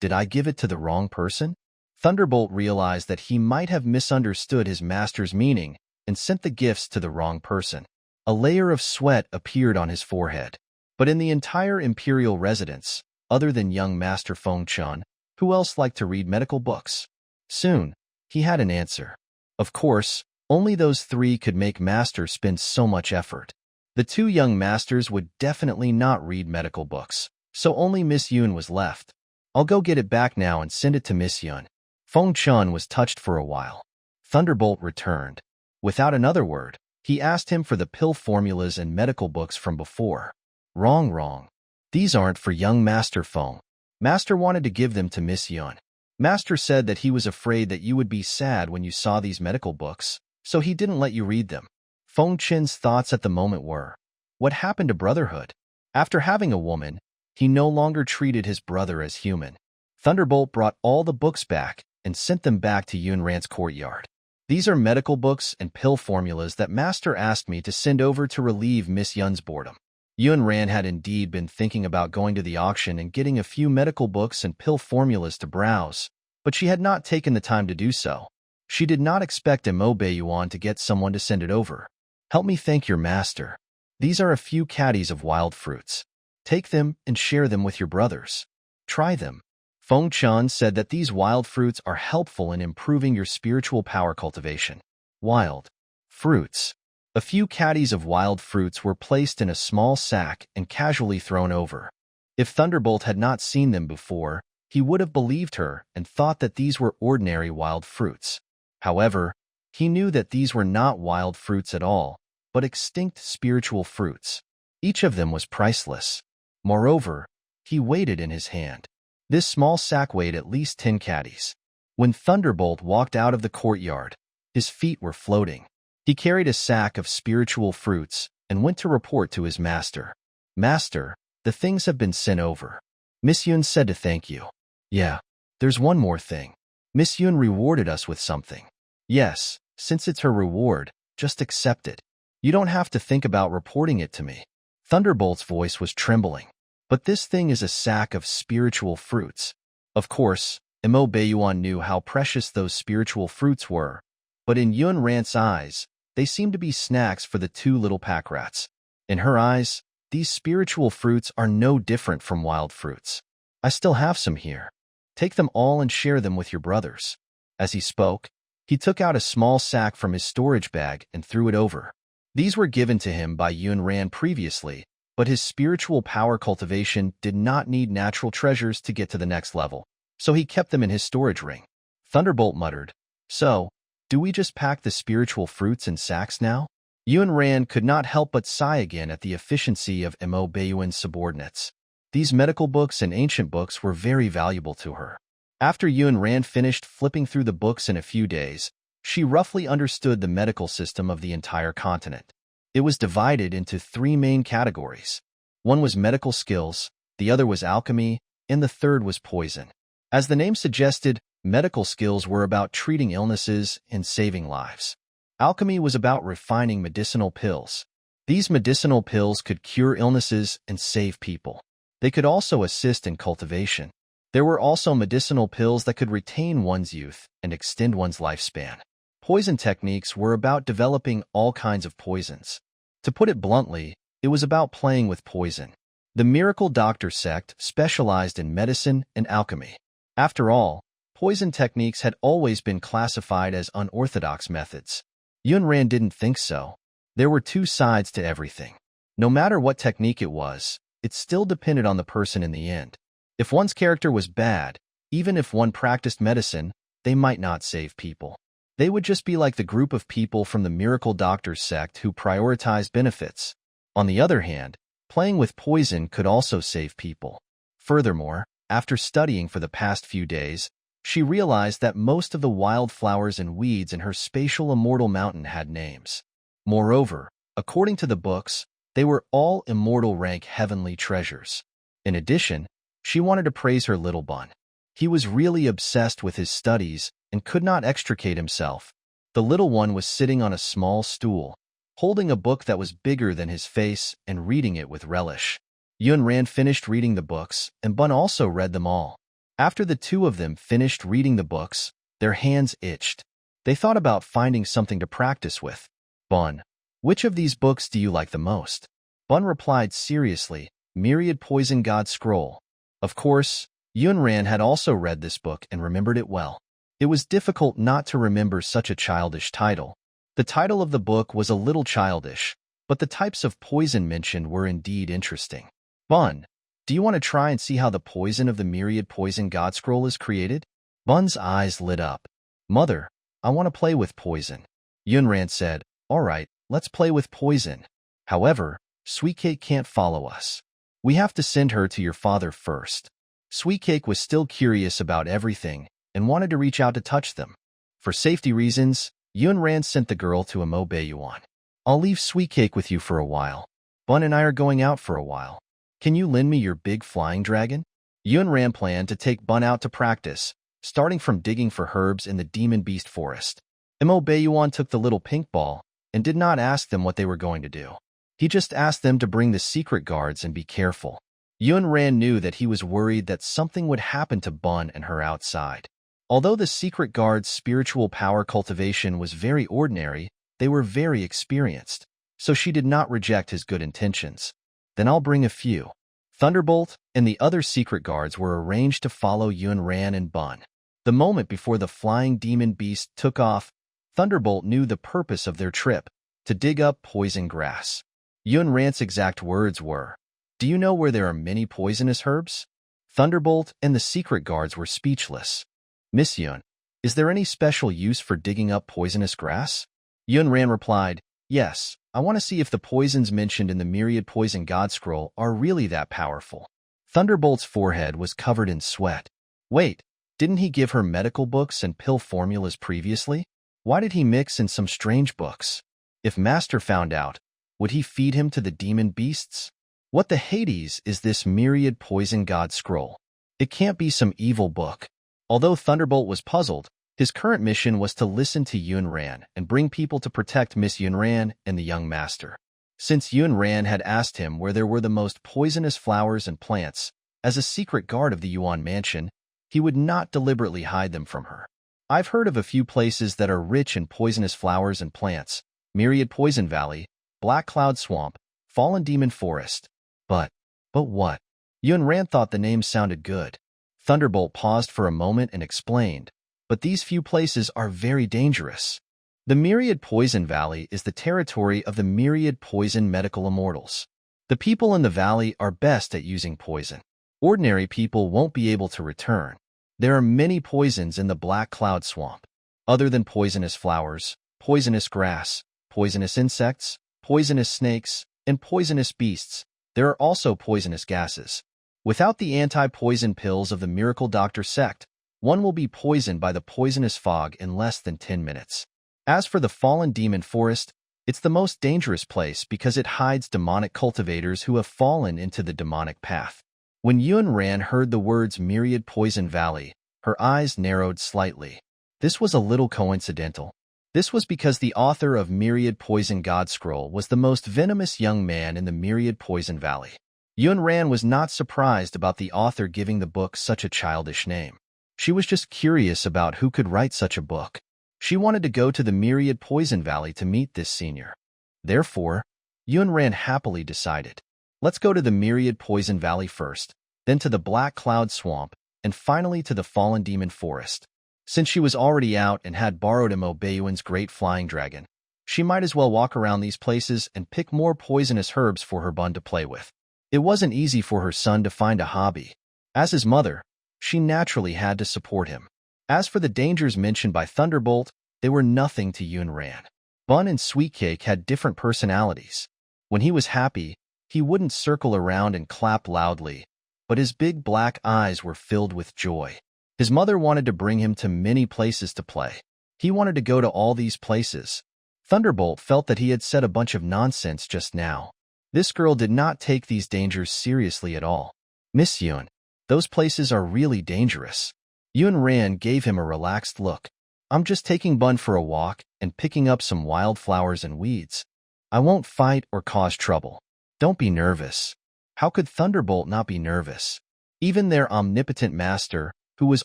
Did I give it to the wrong person? Thunderbolt realized that he might have misunderstood his master's meaning and sent the gifts to the wrong person. A layer of sweat appeared on his forehead. But in the entire imperial residence, other than young Master Feng Chun, who else liked to read medical books? Soon, he had an answer. Of course, only those 3 could make Master spend so much effort. The 2 young masters would definitely not read medical books, so only Miss Yun was left. I'll go get it back now and send it to Miss Yun. Feng Chun was touched for a while. Thunderbolt returned. Without another word, he asked him for the pill formulas and medical books from before. Wrong. These aren't for young Master Feng. Master wanted to give them to Miss Yun. Master said that he was afraid that you would be sad when you saw these medical books, so he didn't let you read them. Feng Chen's thoughts at the moment were, what happened to brotherhood? After having a woman, he no longer treated his brother as human. Thunderbolt brought all the books back and sent them back to Yun Ran's courtyard. These are medical books and pill formulas that Master asked me to send over to relieve Miss Yun's boredom. Yun Ran had indeed been thinking about going to the auction and getting a few medical books and pill formulas to browse, but she had not taken the time to do so. She did not expect Mo Baiyuan to get someone to send it over. Help me thank your master. These are a few caddies of wild fruits. Take them and share them with your brothers. Try them. Feng Chan said that these wild fruits are helpful in improving your spiritual power cultivation. Wild fruits. A few caddies of wild fruits were placed in a small sack and casually thrown over. If Thunderbolt had not seen them before, he would have believed her and thought that these were ordinary wild fruits. However, he knew that these were not wild fruits at all, but extinct spiritual fruits. Each of them was priceless. Moreover, he weighed it in his hand. This small sack weighed at least 10 caddies. When Thunderbolt walked out of the courtyard, his feet were floating. He carried a sack of spiritual fruits and went to report to his master. Master, the things have been sent over. Miss Yun said to thank you. Yeah, there's one more thing. Miss Yun rewarded us with something. Yes, since it's her reward, just accept it. You don't have to think about reporting it to me. Thunderbolt's voice was trembling. But this thing is a sack of spiritual fruits. Of course, Mo Beiyuan knew how precious those spiritual fruits were, but in Yun Rant's eyes, they seemed to be snacks for the two little pack rats. In her eyes, these spiritual fruits are no different from wild fruits. I still have some here. Take them all and share them with your brothers. As he spoke, he took out a small sack from his storage bag and threw it over. These were given to him by Yun Ran previously, but his spiritual power cultivation did not need natural treasures to get to the next level, so he kept them in his storage ring. Thunderbolt muttered, So, do we just pack the spiritual fruits in sacks now? Yun Ran could not help but sigh again at the efficiency of Mo Beiyuan's subordinates. These medical books and ancient books were very valuable to her. After Yun Ran finished flipping through the books in a few days, she roughly understood the medical system of the entire continent. It was divided into 3 main categories. One was medical skills, the other was alchemy, and the third was poison. As the name suggested, medical skills were about treating illnesses and saving lives. Alchemy was about refining medicinal pills. These medicinal pills could cure illnesses and save people. They could also assist in cultivation. There were also medicinal pills that could retain one's youth and extend one's lifespan. Poison techniques were about developing all kinds of poisons. To put it bluntly, it was about playing with poison. The Miracle Doctor sect specialized in medicine and alchemy. After all, poison techniques had always been classified as unorthodox methods. Yun Ran didn't think so. There were 2 sides to everything. No matter what technique it was, it still depended on the person in the end. If one's character was bad, even if one practiced medicine, they might not save people. They would just be like the group of people from the Miracle Doctor sect who prioritized benefits. On the other hand, playing with poison could also save people. Furthermore, after studying for the past few days, she realized that most of the wildflowers and weeds in her spatial immortal mountain had names. Moreover, according to the books, they were all immortal rank heavenly treasures. In addition, she wanted to praise her little bun. He was really obsessed with his studies and could not extricate himself. The little one was sitting on a small stool, holding a book that was bigger than his face and reading it with relish. Yun Ran finished reading the books, and Bun also read them all. After the 2 of them finished reading the books, their hands itched. They thought about finding something to practice with. Bun, which of these books do you like the most? Bun replied seriously, Myriad Poison God Scroll. Of course, Yun Ran had also read this book and remembered it well. It was difficult not to remember such a childish title. The title of the book was a little childish, but the types of poison mentioned were indeed interesting. Bun, do you want to try and see how the poison of the Myriad Poison God Scroll is created? Bun's eyes lit up. Mother, I want to play with poison. Yun Ran said, All right, let's play with poison. However, Sweet Cake can't follow us. We have to send her to your father first. Sweet Cake was still curious about everything and wanted to reach out to touch them. For safety reasons, Yun Ran sent the girl to Mo Beiyuan. I'll leave Sweet Cake with you for a while. Bun and I are going out for a while. Can you lend me your big flying dragon? Yun Ran planned to take Bun out to practice, starting from digging for herbs in the Demon Beast Forest. Mo Beiyuan took the little pink ball and did not ask them what they were going to do. He just asked them to bring the secret guards and be careful. Yun Ran knew that he was worried that something would happen to Bun and her outside. Although the secret guards' spiritual power cultivation was very ordinary, they were very experienced. so she did not reject his good intentions. Then I'll bring a few. Thunderbolt and the other secret guards were arranged to follow Yunran and Bun. The moment before the flying demon beast took off, Thunderbolt knew the purpose of their trip, to dig up poison grass. Yunran's exact words were, "Do you know where there are many poisonous herbs?" Thunderbolt and the secret guards were speechless. "Miss Yun, is there any special use for digging up poisonous grass?" Yunran replied, "Yes, I want to see if the poisons mentioned in the Myriad Poison God Scroll are really that powerful." Thunderbolt's forehead was covered in sweat. Wait, didn't he give her medical books and pill formulas previously? Why did he mix in some strange books? If Master found out, would he feed him to the demon beasts? What the Hades is this Myriad Poison God Scroll? It can't be some evil book. Although Thunderbolt was puzzled, his current mission was to listen to Yunran and bring people to protect Miss Yunran and the young master. Since Yunran had asked him where there were the most poisonous flowers and plants, as a secret guard of the Yuan mansion, he would not deliberately hide them from her. "I've heard of a few places that are rich in poisonous flowers and plants: Myriad Poison Valley, Black Cloud Swamp, Fallen Demon Forest. But what?" Yunran thought the name sounded good. Thunderbolt paused for a moment and explained, "But these few places are very dangerous. The Myriad Poison Valley is the territory of the Myriad Poison Medical Immortals. The people in the valley are best at using poison. Ordinary people won't be able to return. There are many poisons in the Black Cloud Swamp. Other than poisonous flowers, poisonous grass, poisonous insects, poisonous snakes, and poisonous beasts, there are also poisonous gases. Without the anti-poison pills of the Miracle Doctor sect, one will be poisoned by the poisonous fog in less than 10 minutes. As for the Fallen Demon Forest, it's the most dangerous place because it hides demonic cultivators who have fallen into the demonic path." When Yunran heard the words Myriad Poison Valley, her eyes narrowed slightly. This was a little coincidental. This was because the author of Myriad Poison God Scroll was the most venomous young man in the Myriad Poison Valley. Yunran was not surprised about the author giving the book such a childish name. She was just curious about who could write such a book. She wanted to go to the Myriad Poison Valley to meet this senior. Therefore, Yunran happily decided, "Let's go to the Myriad Poison Valley first, then to the Black Cloud Swamp, and finally to the Fallen Demon Forest." Since she was already out and had borrowed Mo Bayuan's great flying dragon, she might as well walk around these places and pick more poisonous herbs for her bun to play with. It wasn't easy for her son to find a hobby. As his mother, she naturally had to support him. As for the dangers mentioned by Thunderbolt, they were nothing to Yunran. Bun and Sweet Cake had different personalities. When he was happy, he wouldn't circle around and clap loudly, but his big black eyes were filled with joy. His mother wanted to bring him to many places to play. He wanted to go to all these places. Thunderbolt felt that he had said a bunch of nonsense just now. This girl did not take these dangers seriously at all. "Miss Yun, those places are really dangerous." Yunran gave him a relaxed look. "I'm just taking Bun for a walk and picking up some wildflowers and weeds. I won't fight or cause trouble. Don't be nervous." How could Thunderbolt not be nervous? Even their omnipotent master, who was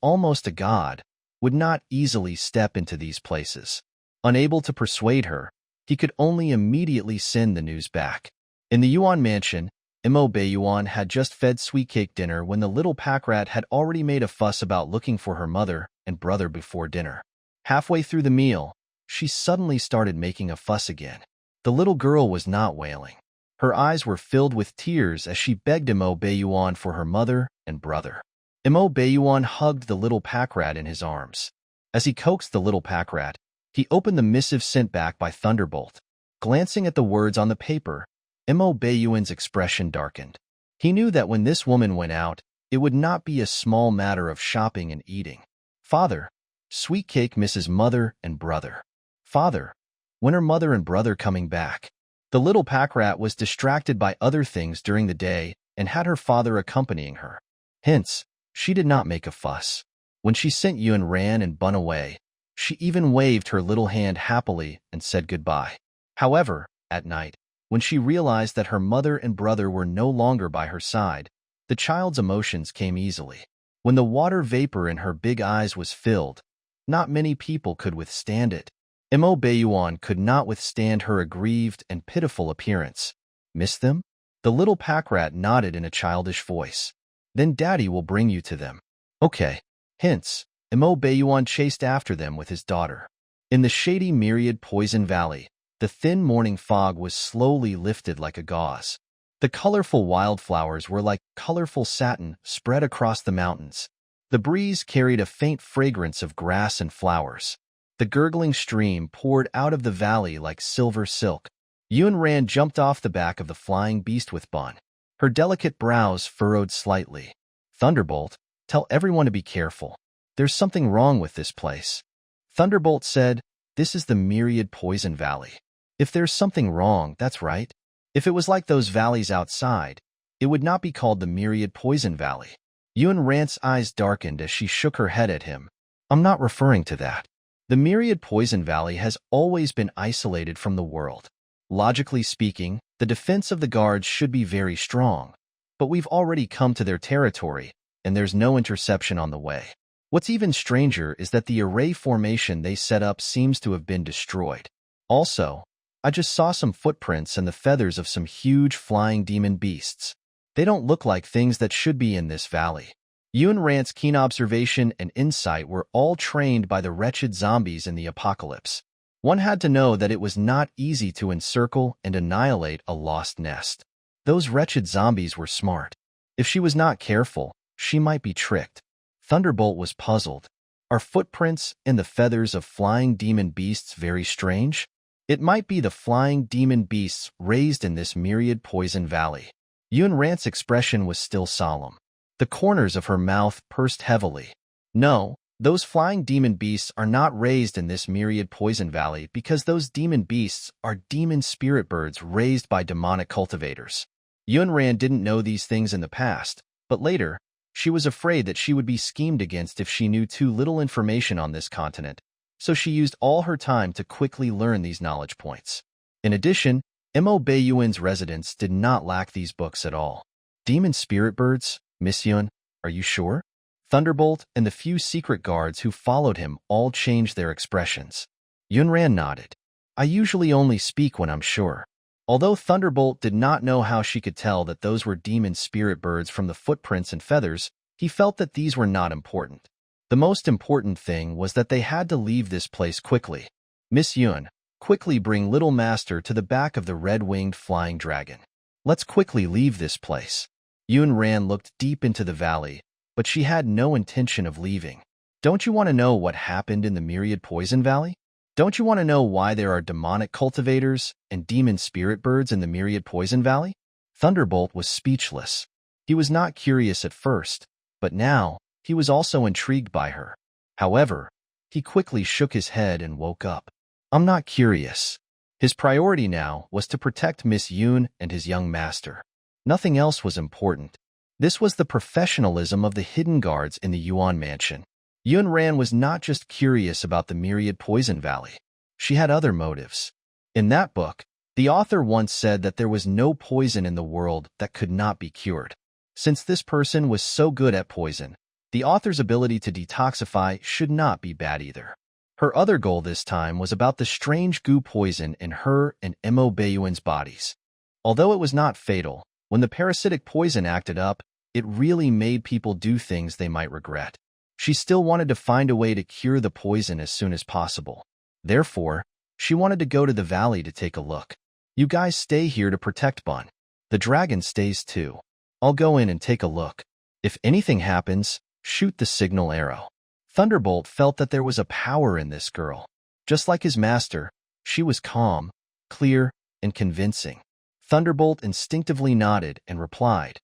almost a god, would not easily step into these places. Unable to persuade her, he could only immediately send the news back. In the Yuan mansion, Mo Bayuan had just fed Sweet Cake dinner when the little pack rat had already made a fuss about looking for her mother and brother before dinner. Halfway through the meal, she suddenly started making a fuss again. The little girl was not wailing. Her eyes were filled with tears as she begged Mo Bayuan for her mother and brother. Mo Bayuan hugged the little pack rat in his arms. As he coaxed the little pack rat, he opened the missive sent back by Thunderbolt. Glancing at the words on the paper, Mo Bayuan's expression darkened. He knew that when this woman went out, it would not be a small matter of shopping and eating. "Father, Sweet Cake misses mother and brother." "Father, when are mother and brother coming back?" The little pack rat was distracted by other things during the day and had her father accompanying her. Hence, she did not make a fuss. When she sent Yunran and Bun away, she even waved her little hand happily and said goodbye. However, at night, when she realized that her mother and brother were no longer by her side, the child's emotions came easily. When the water vapor in her big eyes was filled, not many people could withstand it. Mo Baiyuan could not withstand her aggrieved and pitiful appearance. Miss them? The little pack rat nodded in a childish voice. Then Daddy will bring you to them. Okay. Hence, Mo Baiyuan chased after them with his daughter. In the shady myriad Poison Valley, the thin morning fog was slowly lifted like a gauze. The colorful wildflowers were like colorful satin spread across the mountains. The breeze carried a faint fragrance of grass and flowers. The gurgling stream poured out of the valley like silver silk. Yun Ran jumped off the back of the flying beast with Bun. Her delicate brows furrowed slightly. Thunderbolt, tell everyone to be careful. There's something wrong with this place. Thunderbolt said, this is the Myriad Poison Valley. If there's something wrong, that's right. If it was like those valleys outside, it would not be called the Myriad Poison Valley. Yun Ran's eyes darkened as she shook her head at him. I'm not referring to that. The Myriad Poison Valley has always been isolated from the world. Logically speaking, the defense of the guards should be very strong. But we've already come to their territory, and there's no interception on the way. What's even stranger is that the array formation they set up seems to have been destroyed. Also, I just saw some footprints and the feathers of some huge flying demon beasts. They don't look like things that should be in this valley. Yun Ran's keen observation and insight were all trained by the wretched zombies in the apocalypse. One had to know that it was not easy to encircle and annihilate a lost nest. Those wretched zombies were smart. If she was not careful, she might be tricked. Thunderbolt was puzzled. Are footprints and the feathers of flying demon beasts very strange? It might be the flying demon beasts raised in this Myriad Poison Valley. Yun Ran's expression was still solemn. The corners of her mouth pursed heavily. No, those flying demon beasts are not raised in this Myriad Poison Valley because those demon beasts are demon spirit birds raised by demonic cultivators. Yun Ran didn't know these things in the past, but later, she was afraid that she would be schemed against if she knew too little information on this continent, so she used all her time to quickly learn these knowledge points. In addition, Mo Baiyuan's residence did not lack these books at all. Demon spirit birds? Miss Yun, are you sure? Thunderbolt and the few secret guards who followed him all changed their expressions. Yun Ran nodded. I usually only speak when I'm sure. Although Thunderbolt did not know how she could tell that those were demon spirit birds from the footprints and feathers, he felt that these were not important. The most important thing was that they had to leave this place quickly. Miss Yun, quickly bring Little Master to the back of the red-winged flying dragon. Let's quickly leave this place. Yun Ran looked deep into the valley, but she had no intention of leaving. Don't you want to know what happened in the Myriad Poison Valley? Don't you want to know why there are demonic cultivators and demon spirit birds in the Myriad Poison Valley? Thunderbolt was speechless. He was not curious at first, but now he was also intrigued by her. However, he quickly shook his head and woke up. I'm not curious. His priority now was to protect Miss Yun and his young master. Nothing else was important. This was the professionalism of the hidden guards in the Yuan mansion. Yun Ran was not just curious about the Myriad Poison Valley. She had other motives. In that book, the author once said that there was no poison in the world that could not be cured. Since this person was so good at poison, the author's ability to detoxify should not be bad either. Her other goal this time was about the strange goo poison in her and Mo Baiyuan's bodies. Although it was not fatal, when the parasitic poison acted up, it really made people do things they might regret. She still wanted to find a way to cure the poison as soon as possible. Therefore, she wanted to go to the valley to take a look. You guys stay here to protect Bun. The dragon stays too. I'll go in and take a look. If anything happens, shoot the signal arrow. Thunderbolt felt that there was a power in this girl. Just like his master, she was calm, clear, and convincing. Thunderbolt instinctively nodded and replied,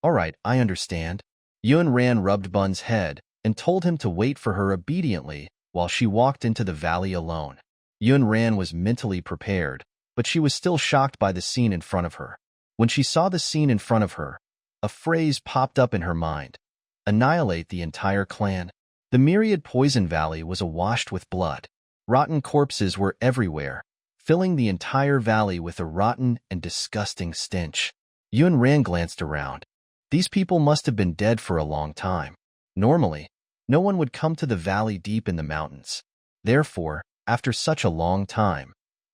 All right, I understand. Yun Ran rubbed Bun's head and told him to wait for her obediently while she walked into the valley alone. Yun Ran was mentally prepared, but she was still shocked by the scene in front of her. When she saw the scene in front of her, a phrase popped up in her mind. Annihilate the entire clan. The Myriad Poison Valley was awash with blood. Rotten corpses were everywhere, filling the entire valley with a rotten and disgusting stench. Yun Ran glanced around. These people must have been dead for a long time. Normally, no one would come to the valley deep in the mountains. Therefore, after such a long time.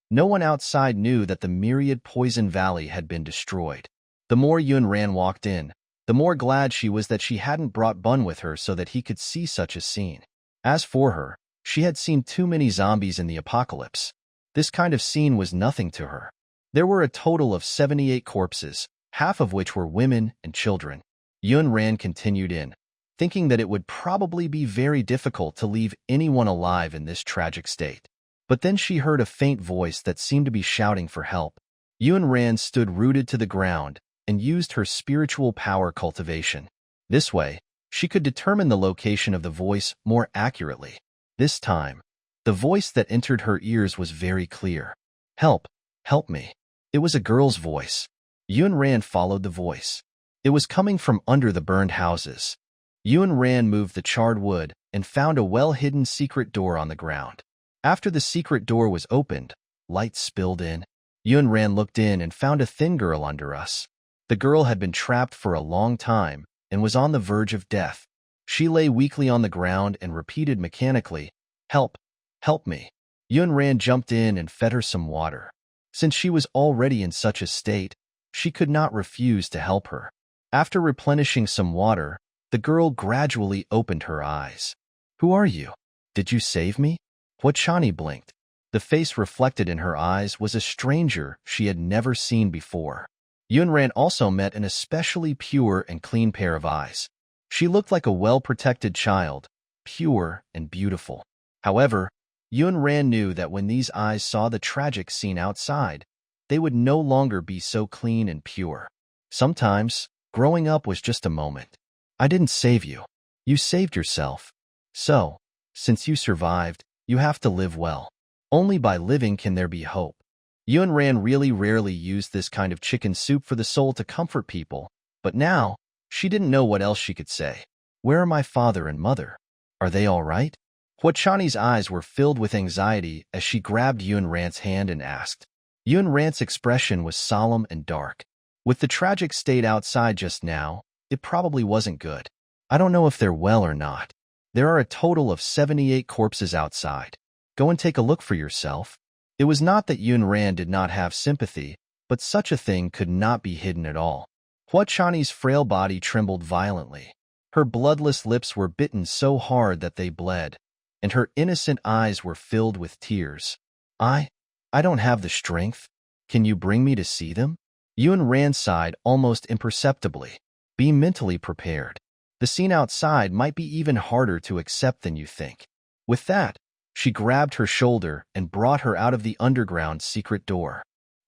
No one outside knew that the myriad Poison Valley had been destroyed. The more Yunran walked in, the more glad she was that she hadn't brought Bun with her so that he could see such a scene. As for her, she had seen too many zombies in the apocalypse. This kind of scene was nothing to her. There were a total of 78 corpses, half of which were women and children. Yunran continued in, thinking that it would probably be very difficult to leave anyone alive in this tragic state. But then she heard a faint voice that seemed to be shouting for help. Yunran stood rooted to the ground and used her spiritual power cultivation. This way, she could determine the location of the voice more accurately. This time, the voice that entered her ears was very clear. "Help! Help me!" It was a girl's voice. Yunran followed the voice. It was coming from under the burned houses. Yunran moved the charred wood and found a well-hidden secret door on the ground. After the secret door was opened, light spilled in. Yunran looked in and found a thin girl under us. The girl had been trapped for a long time and was on the verge of death. She lay weakly on the ground and repeated mechanically, "Help! Help me!" Yunran jumped in and fed her some water. Since she was already in such a state, she could not refuse to help her. After replenishing some water, the girl gradually opened her eyes. "Who are you? Did you save me?" Chani blinked. The face reflected in her eyes was a stranger she had never seen before. Yunran also met an especially pure and clean pair of eyes. She looked like a well-protected child, pure and beautiful. However, Yunran knew that when these eyes saw the tragic scene outside, they would no longer be so clean and pure. Sometimes, growing up was just a moment. "I didn't save you. You saved yourself. So, since you survived, you have to live well. Only by living can there be hope." Yunran really rarely used this kind of chicken soup for the soul to comfort people, but now, she didn't know what else she could say. "Where are my father and mother? Are they all right?" Chani's eyes were filled with anxiety as she grabbed Yunran's hand and asked. Yunran's expression was solemn and dark. With the tragic state outside just now, it probably wasn't good. "I don't know if they're well or not. There are a total of 78 corpses outside. Go and take a look for yourself." It was not that Yunran did not have sympathy, but such a thing could not be hidden at all. Chani's frail body trembled violently. Her bloodless lips were bitten so hard that they bled, and her innocent eyes were filled with tears. I don't have the strength. Can you bring me to see them?" Yunran sighed almost imperceptibly. "Be mentally prepared. The scene outside might be even harder to accept than you think." With that, she grabbed her shoulder and brought her out of the underground secret door.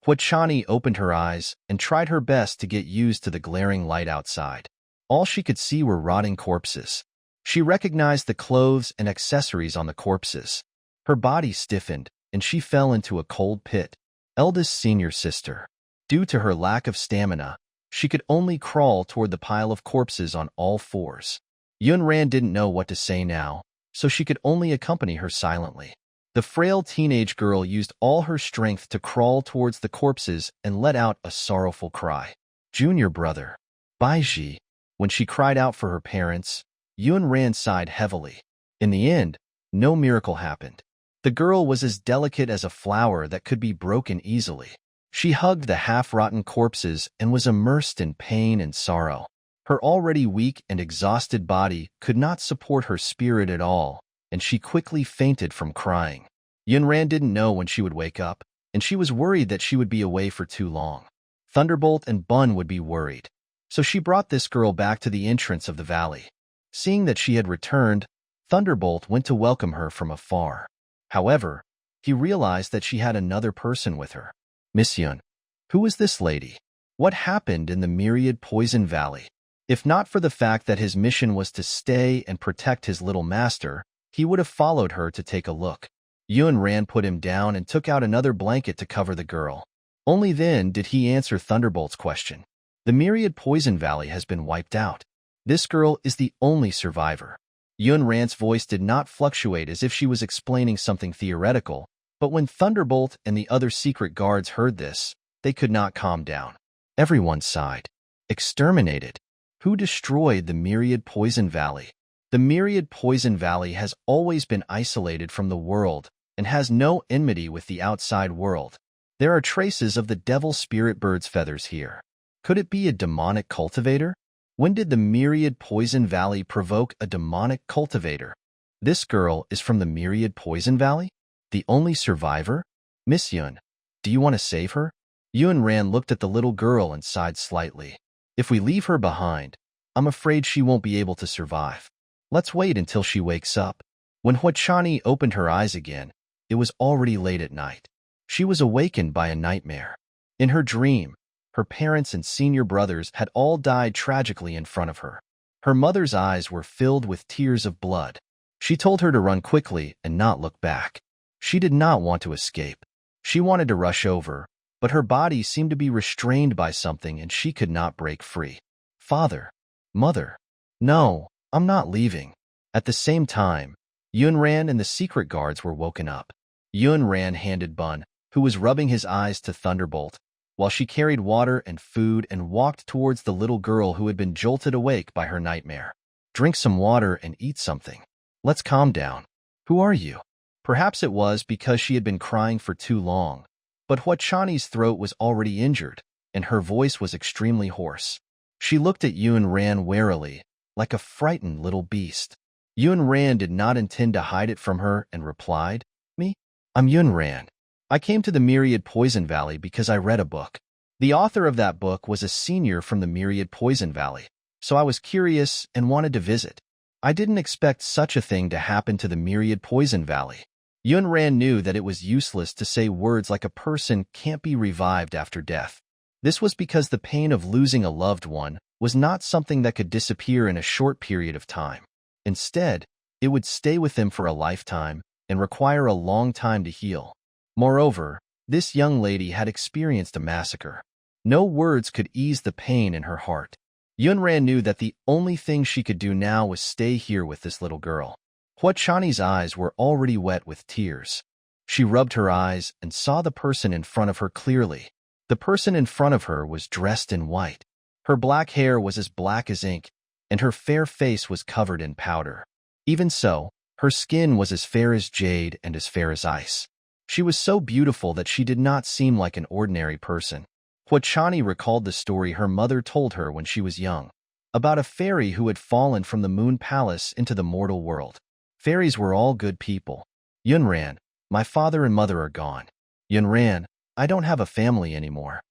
Chani opened her eyes and tried her best to get used to the glaring light outside. All she could see were rotting corpses. She recognized the clothes and accessories on the corpses. Her body stiffened, and she fell into a cold pit. Eldest senior sister. Due to her lack of stamina, she could only crawl toward the pile of corpses on all fours. Yunran didn't know what to say now, so she could only accompany her silently. The frail teenage girl used all her strength to crawl towards the corpses and let out a sorrowful cry. "Junior brother, Baiji." When she cried out for her parents, Yunran sighed heavily. In the end, no miracle happened. The girl was as delicate as a flower that could be broken easily. She hugged the half-rotten corpses and was immersed in pain and sorrow. Her already weak and exhausted body could not support her spirit at all, and she quickly fainted from crying. Yunran didn't know when she would wake up, and she was worried that she would be away for too long. Thunderbolt and Bun would be worried, so she brought this girl back to the entrance of the valley. Seeing that she had returned, Thunderbolt went to welcome her from afar. However, he realized that she had another person with her. "Miss Yun, who is this lady? What happened in the myriad Poison Valley?" If not for the fact that his mission was to stay and protect his little master, he would have followed her to take a look. Yunran put him down and took out another blanket to cover the girl. Only then did he answer Thunderbolt's question. "The myriad Poison Valley has been wiped out. This girl is the only survivor." Yunran's voice did not fluctuate as if she was explaining something theoretical, but when Thunderbolt and the other secret guards heard this, they could not calm down. Everyone sighed. "Exterminated? Who destroyed the myriad Poison Valley?" The myriad Poison Valley has always been isolated from the world and has no enmity with the outside world. There are traces of the devil spirit bird's feathers here. Could it be a demonic cultivator? When did the Myriad Poison Valley provoke a demonic cultivator? This girl is from the Myriad Poison Valley? The only survivor? Miss Yun, do you want to save her? Yun Ran looked at the little girl and sighed slightly. If we leave her behind, I'm afraid she won't be able to survive. Let's wait until she wakes up. When Huachani opened her eyes again, it was already late at night. She was awakened by a nightmare. In her dream, her parents and senior brothers had all died tragically in front of her. Her mother's eyes were filled with tears of blood. She told her to run quickly and not look back. She did not want to escape. She wanted to rush over, but her body seemed to be restrained by something and she could not break free. Father, mother, no, I'm not leaving. At the same time, Yun Ran and the secret guards were woken up. Yun Ran handed Bun, who was rubbing his eyes, to Thunderbolt, while she carried water and food and walked towards the little girl who had been jolted awake by her nightmare. Drink some water and eat something. Let's calm down. Who are you? Perhaps it was because she had been crying for too long, but Huachani's throat was already injured, and her voice was extremely hoarse. She looked at Yun Ran warily, like a frightened little beast. Yun Ran did not intend to hide it from her and replied, Me? I'm Yun Ran. I came to the Myriad Poison Valley because I read a book. The author of that book was a senior from the Myriad Poison Valley, so I was curious and wanted to visit. I didn't expect such a thing to happen to the Myriad Poison Valley. Yun Ran knew that it was useless to say words like a person can't be revived after death. This was because the pain of losing a loved one was not something that could disappear in a short period of time. Instead, it would stay with them for a lifetime and require a long time to heal. Moreover, this young lady had experienced a massacre. No words could ease the pain in her heart. Yun Ran knew that the only thing she could do now was stay here with this little girl. Huachani's eyes were already wet with tears. She rubbed her eyes and saw the person in front of her clearly. The person in front of her was dressed in white. Her black hair was as black as ink, and her fair face was covered in powder. Even so, her skin was as fair as jade and as fair as ice. She was so beautiful that she did not seem like an ordinary person. Huachani recalled the story her mother told her when she was young, about a fairy who had fallen from the Moon Palace into the mortal world. Fairies were all good people. Yun Ran, my father and mother are gone. Yun Ran, I don't have a family anymore.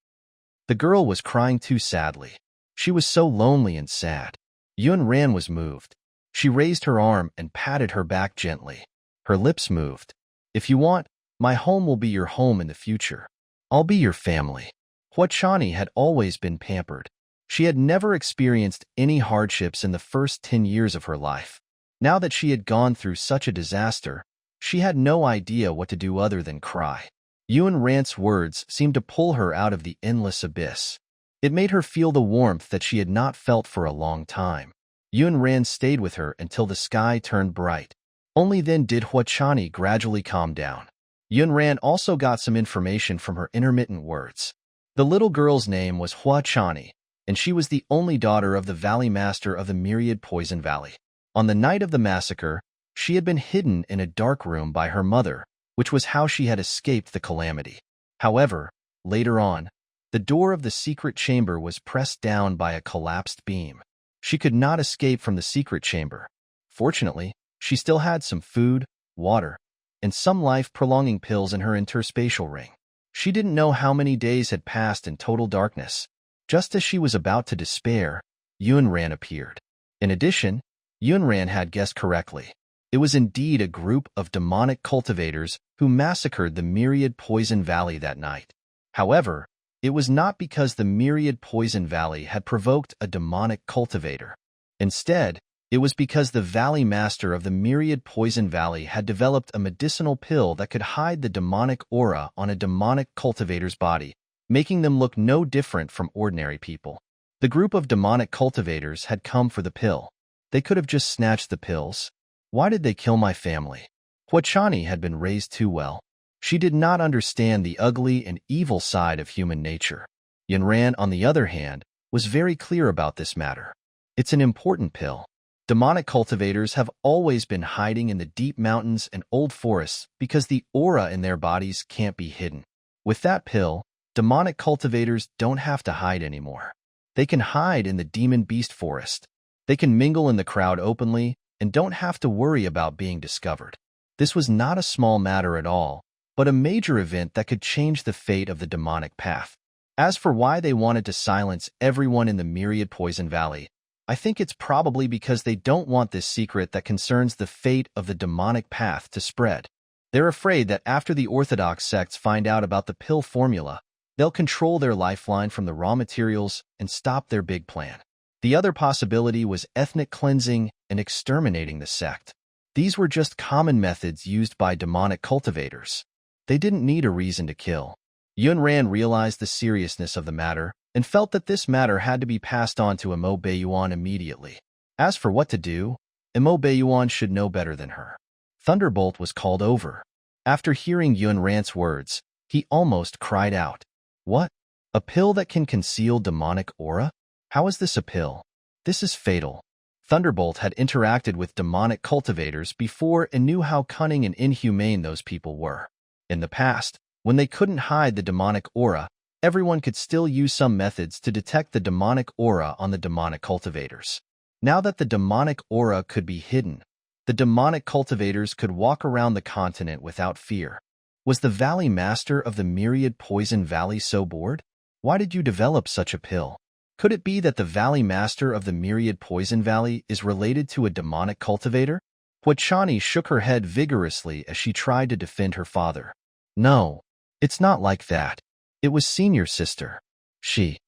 The girl was crying too sadly. She was so lonely and sad. Yun Ran was moved. She raised her arm and patted her back gently. Her lips moved. If you want, my home will be your home in the future. I'll be your family. Huachani had always been pampered. She had never experienced any hardships in the first 10 years of her life. Now that she had gone through such a disaster, she had no idea what to do other than cry. Yun Ran's words seemed to pull her out of the endless abyss. It made her feel the warmth that she had not felt for a long time. Yun Ran stayed with her until the sky turned bright. Only then did Huachani gradually calm down. Yun Ran also got some information from her intermittent words. The little girl's name was Huachani, and she was the only daughter of the Valley Master of the Myriad Poison Valley. On the night of the massacre, she had been hidden in a dark room by her mother, which was how she had escaped the calamity. However, later on, the door of the secret chamber was pressed down by a collapsed beam. She could not escape from the secret chamber. Fortunately, she still had some food, water, and some life-prolonging pills in her interspatial ring. She didn't know how many days had passed in total darkness. Just as she was about to despair, Yun Ran appeared. In addition, Yun Ran had guessed correctly. It was indeed a group of demonic cultivators who massacred the Myriad Poison Valley that night. However, it was not because the Myriad Poison Valley had provoked a demonic cultivator. Instead, it was because the Valley Master of the Myriad Poison Valley had developed a medicinal pill that could hide the demonic aura on a demonic cultivator's body, making them look no different from ordinary people. The group of demonic cultivators had come for the pill. They could have just snatched the pills. Why did they kill my family? Huachani had been raised too well. She did not understand the ugly and evil side of human nature. Yun Ran, on the other hand, was very clear about this matter. It's an important pill. Demonic cultivators have always been hiding in the deep mountains and old forests because the aura in their bodies can't be hidden. With that pill, demonic cultivators don't have to hide anymore. They can hide in the demon beast forest. They can mingle in the crowd openly and don't have to worry about being discovered. This was not a small matter at all, but a major event that could change the fate of the demonic path. As for why they wanted to silence everyone in the Myriad Poison Valley, I think it's probably because they don't want this secret that concerns the fate of the demonic path to spread. They're afraid that after the orthodox sects find out about the pill formula, they'll control their lifeline from the raw materials and stop their big plan. The other possibility was ethnic cleansing and exterminating the sect. These were just common methods used by demonic cultivators. They didn't need a reason to kill. Yunran realized the seriousness of the matter and felt that this matter had to be passed on to Imo Beiyuan immediately. As for what to do, Imo Beiyuan should know better than her. Thunderbolt was called over. After hearing Yunran's words, he almost cried out. What? A pill that can conceal demonic aura? How is this a pill? This is fatal. Thunderbolt had interacted with demonic cultivators before and knew how cunning and inhumane those people were. In the past, when they couldn't hide the demonic aura, everyone could still use some methods to detect the demonic aura on the demonic cultivators. Now that the demonic aura could be hidden, the demonic cultivators could walk around the continent without fear. Was the Valley Master of the Myriad Poison Valley so bored? Why did you develop such a pill? Could it be that the Valley Master of the Myriad Poison Valley is related to a demonic cultivator? Huachani shook her head vigorously as she tried to defend her father. No, it's not like that. It was Senior Sister. She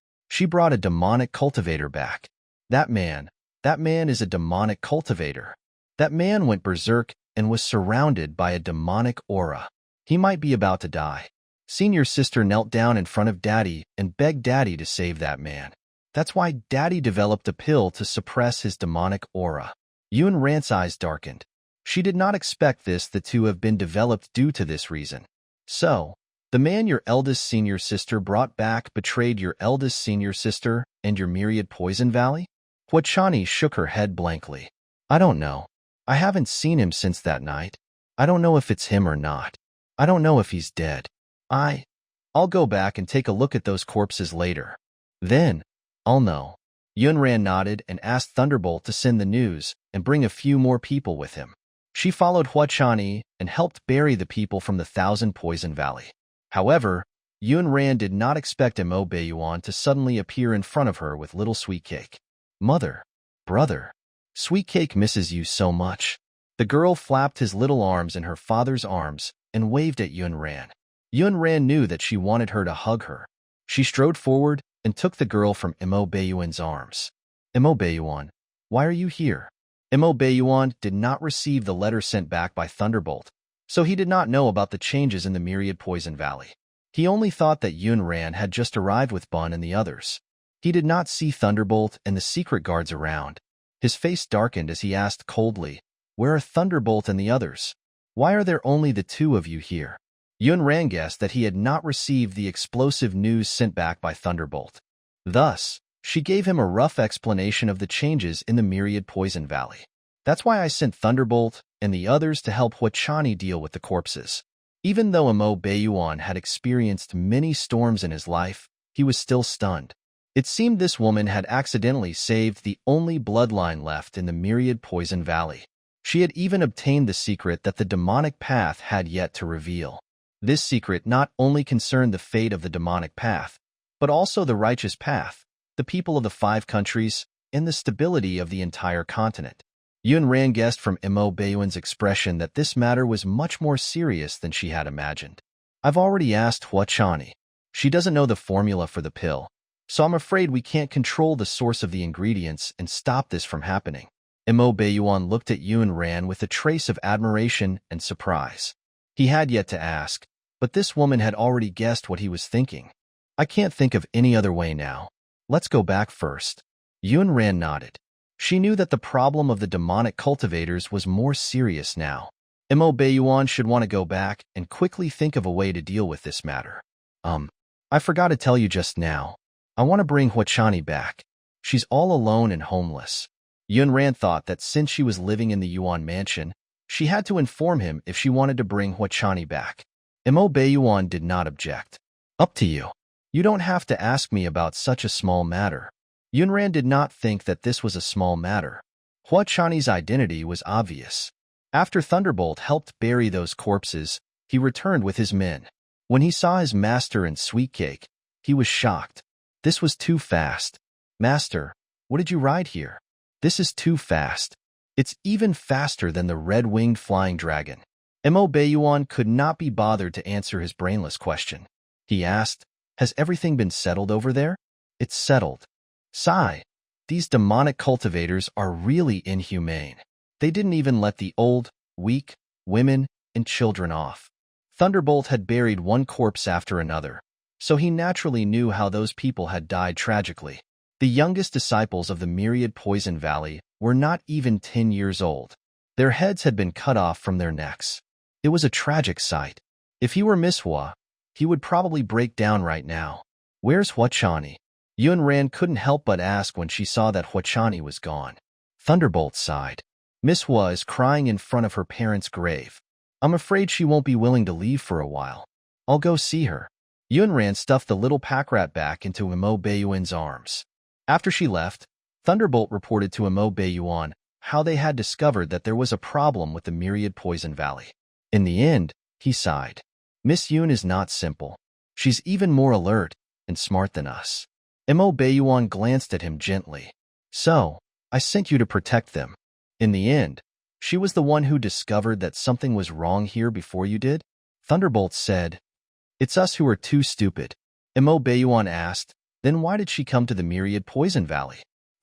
brought a demonic cultivator back. That man is a demonic cultivator. That man went berserk and was surrounded by a demonic aura. He might be about to die. Senior Sister knelt down in front of Daddy and begged Daddy to save that man. That's why Daddy developed a pill to suppress his demonic aura. Yunran's eyes darkened. She did not expect the two have been developed due to this reason. So, the man your eldest senior sister brought back betrayed your eldest senior sister and your Myriad Poison Valley? Huachani shook her head blankly. I don't know. I haven't seen him since that night. I don't know if it's him or not. I don't know if he's dead. I'll go back and take a look at those corpses later. Then, I'll know. Yunran nodded and asked Thunderbolt to send the news and bring a few more people with him. She followed Huachani and helped bury the people from the Thousand Poison Valley. However, Yunran did not expect Imo Beiyuan to suddenly appear in front of her with little Sweet Cake. Mother, brother, Sweet Cake misses you so much. The girl flapped his little arms in her father's arms and waved at Yunran. Yunran knew that she wanted her to hug her. She strode forward and took the girl from Imo Beiyuan's arms. Imo Beiyuan, why are you here? Imo Beiyuan did not receive the letter sent back by Thunderbolt, so he did not know about the changes in the Myriad Poison Valley. He only thought that Yunran had just arrived with Bun and the others. He did not see Thunderbolt and the secret guards around. His face darkened as he asked coldly, where are Thunderbolt and the others? Why are there only the two of you here? Yunran guessed that he had not received the explosive news sent back by Thunderbolt. Thus, she gave him a rough explanation of the changes in the Myriad Poison Valley. That's why I sent Thunderbolt and the others to help Huachani deal with the corpses. Even though Imo Beiyuan had experienced many storms in his life, he was still stunned. It seemed this woman had accidentally saved the only bloodline left in the Myriad Poison Valley. She had even obtained the secret that the demonic path had yet to reveal. This secret not only concerned the fate of the demonic path, but also the righteous path, the people of the 5 countries, and the stability of the entire continent. Yunran guessed from Imo Beiyuan's expression that this matter was much more serious than she had imagined. I've already asked Huachani. She doesn't know the formula for the pill, so I'm afraid we can't control the source of the ingredients and stop this from happening. Imo Beiyuan looked at Yunran with a trace of admiration and surprise. He had yet to ask, but this woman had already guessed what he was thinking. I can't think of any other way now. Let's go back first. Yunran nodded. She knew that the problem of the demonic cultivators was more serious now. Imo Beiyuan should want to go back and quickly think of a way to deal with this matter. I forgot to tell you just now. I want to bring Huachani back. She's all alone and homeless. Yunran thought that since she was living in the Yuan mansion, she had to inform him if she wanted to bring Huachani back. Mo Beiyuan did not object. Up to you. You don't have to ask me about such a small matter. Yunran did not think that this was a small matter. Huachani's identity was obvious. After Thunderbolt helped bury those corpses, he returned with his men. When he saw his master and Sweetcake, he was shocked. This was too fast. Master, what did you ride here? This is too fast. It's even faster than the red-winged flying dragon. Mo Beiyuan could not be bothered to answer his brainless question. He asked, has everything been settled over there? It's settled. Sigh. These demonic cultivators are really inhumane. They didn't even let the old, weak, women, and children off. Thunderbolt had buried one corpse after another, so he naturally knew how those people had died tragically. The youngest disciples of the Myriad Poison Valley were not even 10 years old. Their heads had been cut off from their necks. It was a tragic sight. If he were MANHUA, he would probably break down right now. Where's Huachani? Yunran couldn't help but ask when she saw that Huachani was gone. Thunderbolt sighed. MANHUA is crying in front of her parents' grave. I'm afraid she won't be willing to leave for a while. I'll go see her. Yunran stuffed the little pack rat back into Mo Beiyuan's arms. After she left, Thunderbolt reported to Mo Beiyuan how they had discovered that there was a problem with the Myriad Poison Valley. In the end, he sighed. Miss Yun is not simple. She's even more alert and smart than us. Mo Beiyuan glanced at him gently. So, I sent you to protect them. In the end, she was the one who discovered that something was wrong here before you did? Thunderbolt said. It's us who are too stupid. Mo Beiyuan asked, then why did she come to the Myriad Poison Valley?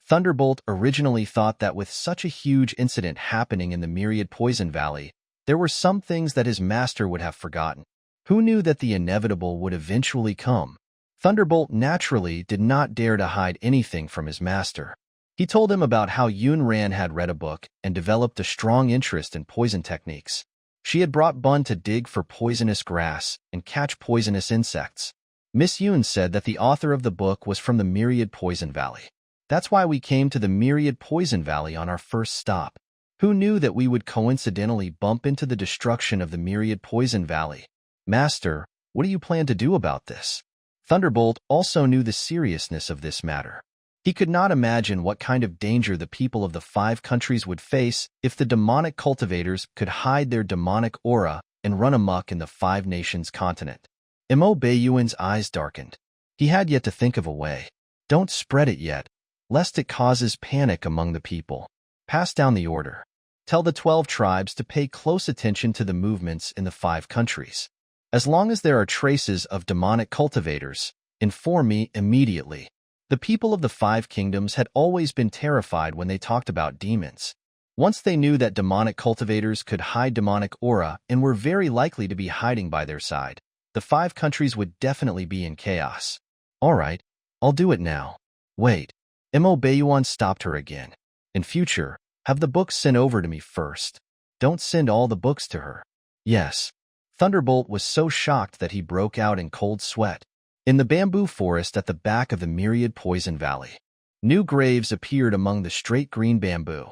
Thunderbolt originally thought that with such a huge incident happening in the Myriad Poison Valley, there were some things that his master would have forgotten. Who knew that the inevitable would eventually come? Thunderbolt naturally did not dare to hide anything from his master. He told him about how Yunran had read a book and developed a strong interest in poison techniques. She had brought Bun to dig for poisonous grass and catch poisonous insects. Miss Yun said that the author of the book was from the Myriad Poison Valley. That's why we came to the Myriad Poison Valley on our first stop. Who knew that we would coincidentally bump into the destruction of the Myriad Poison Valley? Master, what do you plan to do about this? Thunderbolt also knew the seriousness of this matter. He could not imagine what kind of danger the people of the 5 countries would face if the demonic cultivators could hide their demonic aura and run amok in the 5 nations continent. Mo Beiyuan's eyes darkened. He had yet to think of a way. Don't spread it yet, lest it causes panic among the people. Pass down the order. Tell the 12 tribes to pay close attention to the movements in the 5 countries. As long as there are traces of demonic cultivators, inform me immediately. The people of the 5 kingdoms had always been terrified when they talked about demons. Once they knew that demonic cultivators could hide demonic aura and were very likely to be hiding by their side, the 5 countries would definitely be in chaos. All right, I'll do it now. Wait. Mo Beiyuan stopped her again. In future, have the books sent over to me first. Don't send all the books to her. Yes. Thunderbolt was so shocked that he broke out in cold sweat. In the bamboo forest at the back of the Myriad Poison Valley, new graves appeared among the straight green bamboo.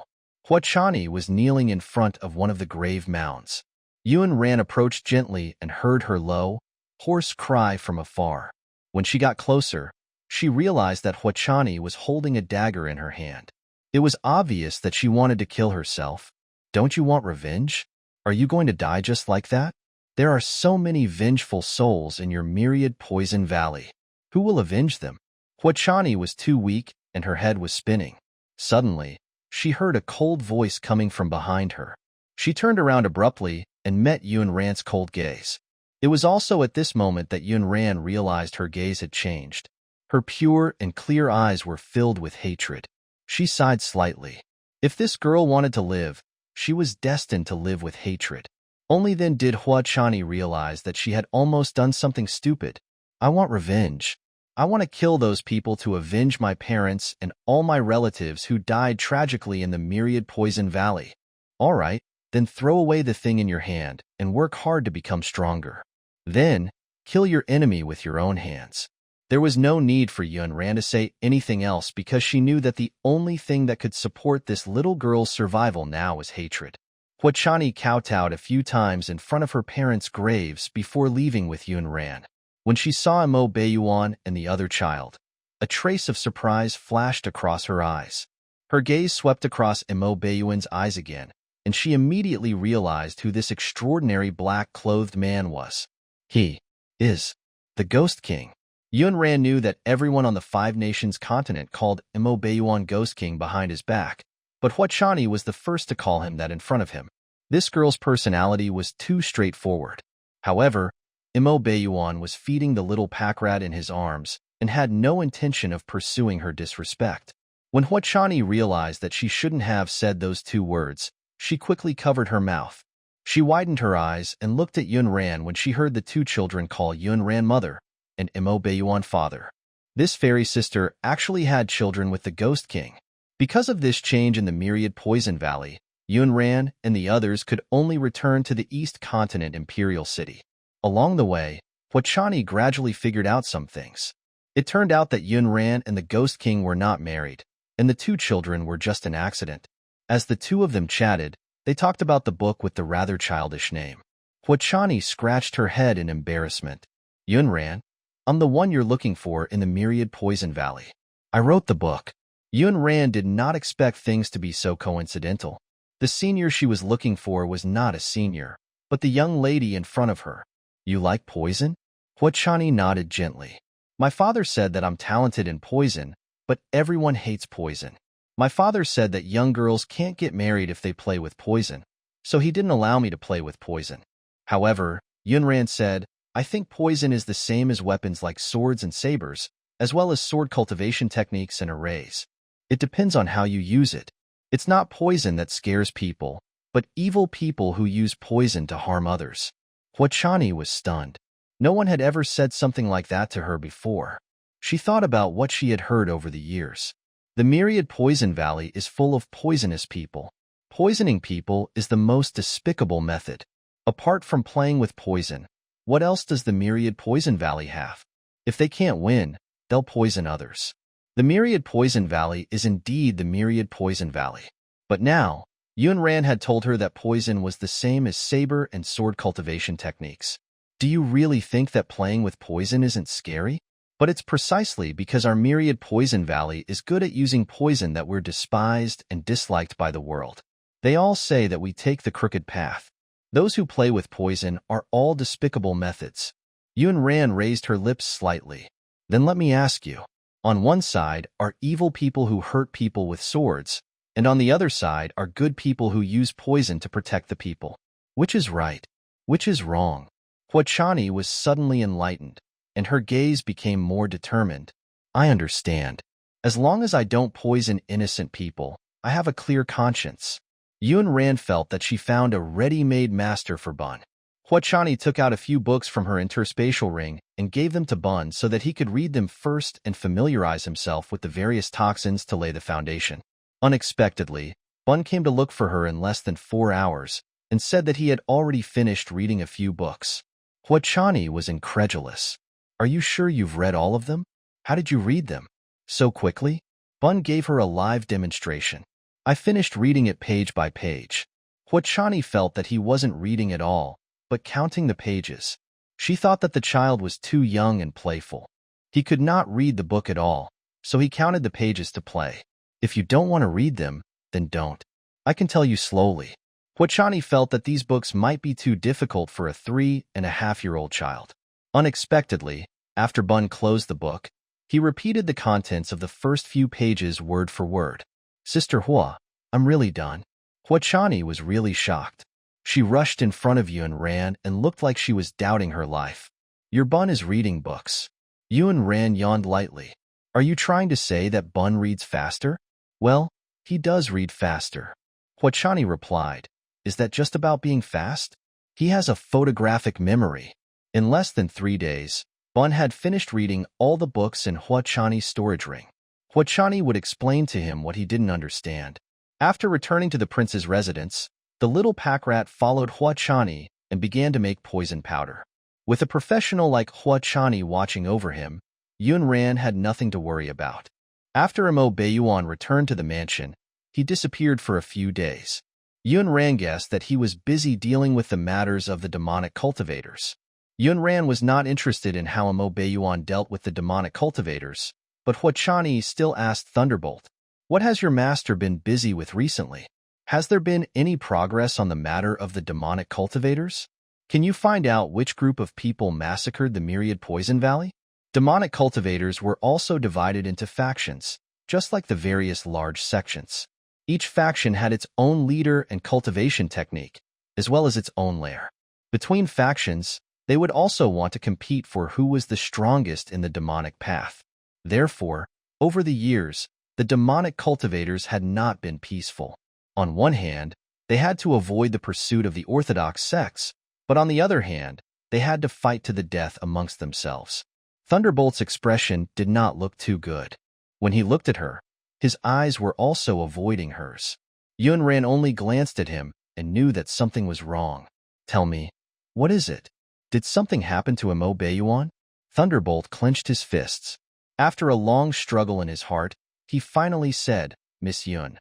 Huachani was kneeling in front of one of the grave mounds. Yunran approached gently and heard her low, hoarse cry from afar. When she got closer, she realized that Huachani was holding a dagger in her hand. It was obvious that she wanted to kill herself. Don't you want revenge? Are you going to die just like that? There are so many vengeful souls in your Myriad Poison Valley. Who will avenge them? Huachani was too weak and her head was spinning. Suddenly, she heard a cold voice coming from behind her. She turned around abruptly and met Yunran's cold gaze. It was also at this moment that Yunran realized her gaze had changed. Her pure and clear eyes were filled with hatred. She sighed slightly. If this girl wanted to live, she was destined to live with hatred. Only then did Huachani realize that she had almost done something stupid. I want revenge. I want to kill those people to avenge my parents and all my relatives who died tragically in the Myriad Poison Valley. All right, then throw away the thing in your hand and work hard to become stronger. Then, kill your enemy with your own hands. There was no need for Yun Ran to say anything else because she knew that the only thing that could support this little girl's survival now was hatred. Hua Chani kowtowed a few times in front of her parents' graves before leaving with Yun Ran. When she saw Mo Beiyuan and the other child, a trace of surprise flashed across her eyes. Her gaze swept across Mo Beiyuan's eyes again, and she immediately realized who this extraordinary black-clothed man was. He is the Ghost King. Yun Ran knew that everyone on the Five Nations continent called Mo Beiyuan Ghost King behind his back, but Hua Chani was the first to call him that in front of him. This girl's personality was too straightforward. However, Mo Beiyuan was feeding the little pack rat in his arms and had no intention of pursuing her disrespect. When Hua Chani realized that she shouldn't have said those two words, she quickly covered her mouth. She widened her eyes and looked at Yun Ran when she heard the two children call Yun Ran mother and Mo Beiyuan father. This fairy sister actually had children with the Ghost King. Because of this change in the Myriad Poison Valley, Yun Ran and the others could only return to the East Continent Imperial City. Along the way, Hua Chani gradually figured out some things. It turned out that Yun Ran and the Ghost King were not married, and the two children were just an accident. As the two of them chatted, they talked about the book with the rather childish name. Hua Chani scratched her head in embarrassment. Yun Ran, I'm the one you're looking for in the Myriad Poison Valley. I wrote the book. Yun Ran did not expect things to be so coincidental. The senior she was looking for was not a senior, but the young lady in front of her. You like poison? Hua Chani nodded gently. My father said that I'm talented in poison, but everyone hates poison. My father said that young girls can't get married if they play with poison, so he didn't allow me to play with poison. However, Yun Ran said, I think poison is the same as weapons like swords and sabers, as well as sword cultivation techniques and arrays. It depends on how you use it. It's not poison that scares people, but evil people who use poison to harm others. Hua Chani was stunned. No one had ever said something like that to her before. She thought about what she had heard over the years. The Myriad Poison Valley is full of poisonous people. Poisoning people is the most despicable method. Apart from playing with poison, what else does the Myriad Poison Valley have? If they can't win, they'll poison others. The Myriad Poison Valley is indeed the Myriad Poison Valley. But now, Yun Ran had told her that poison was the same as saber and sword cultivation techniques. Do you really think that playing with poison isn't scary? But it's precisely because our Myriad Poison Valley is good at using poison that we're despised and disliked by the world. They all say that we take the crooked path. Those who play with poison are all despicable methods. Yun Ran raised her lips slightly. Then let me ask you. On one side are evil people who hurt people with swords, and on the other side are good people who use poison to protect the people. Which is right? Which is wrong? Hua Chani was suddenly enlightened, and her gaze became more determined. I understand. As long as I don't poison innocent people, I have a clear conscience. Yun Ran felt that she found a ready-made master for Bun. Hua Chani took out a few books from her interspatial ring and gave them to Bun so that he could read them first and familiarize himself with the various toxins to lay the foundation. Unexpectedly, Bun came to look for her in less than 4 hours and said that he had already finished reading a few books. Hua Chani was incredulous. Are you sure you've read all of them? How did you read them? So quickly? Bun gave her a live demonstration. I finished reading it page by page. Hua Chani felt that he wasn't reading at all, but counting the pages. She thought that the child was too young and playful. He could not read the book at all, so he counted the pages to play. If you don't want to read them, then don't. I can tell you slowly. Hua Chani felt that these books might be too difficult for a 3-and-a-half-year-old child. Unexpectedly, after Bun closed the book, he repeated the contents of the first few pages word for word. Sister Hua, I'm really done. Hua Chani was really shocked. She rushed in front of Yun Ran and looked like she was doubting her life. Your Bun is reading books. Yun Ran yawned lightly. Are you trying to say that Bun reads faster? Well, he does read faster. Hua Chani replied. Is that just about being fast? He has a photographic memory. In less than 3 days, Bun had finished reading all the books in Hua Chani's storage ring. Hua Chani would explain to him what he didn't understand. After returning to the prince's residence, the little pack rat followed Hua Chani and began to make poison powder. With a professional like Hua Chani watching over him, Yunran had nothing to worry about. After Mo Baiyuan returned to the mansion, he disappeared for a few days. Yunran guessed that he was busy dealing with the matters of the demonic cultivators. Yunran was not interested in how Mo Baiyuan dealt with the demonic cultivators, but Huachani still asked Thunderbolt, "What has your master been busy with recently? Has there been any progress on the matter of the demonic cultivators? Can you find out which group of people massacred the Myriad Poison Valley?" Demonic cultivators were also divided into factions, just like the various large sections. Each faction had its own leader and cultivation technique, as well as its own lair. Between factions, they would also want to compete for who was the strongest in the demonic path. Therefore, over the years, the demonic cultivators had not been peaceful. On one hand, they had to avoid the pursuit of the orthodox sects, but on the other hand, they had to fight to the death amongst themselves. Thunderbolt's expression did not look too good. When he looked at her, his eyes were also avoiding hers. Yunran only glanced at him and knew that something was wrong. "Tell me, what is it? Did something happen to Mo Baiyuan?" Thunderbolt clenched his fists. After a long struggle in his heart, he finally said, "Miss Yun,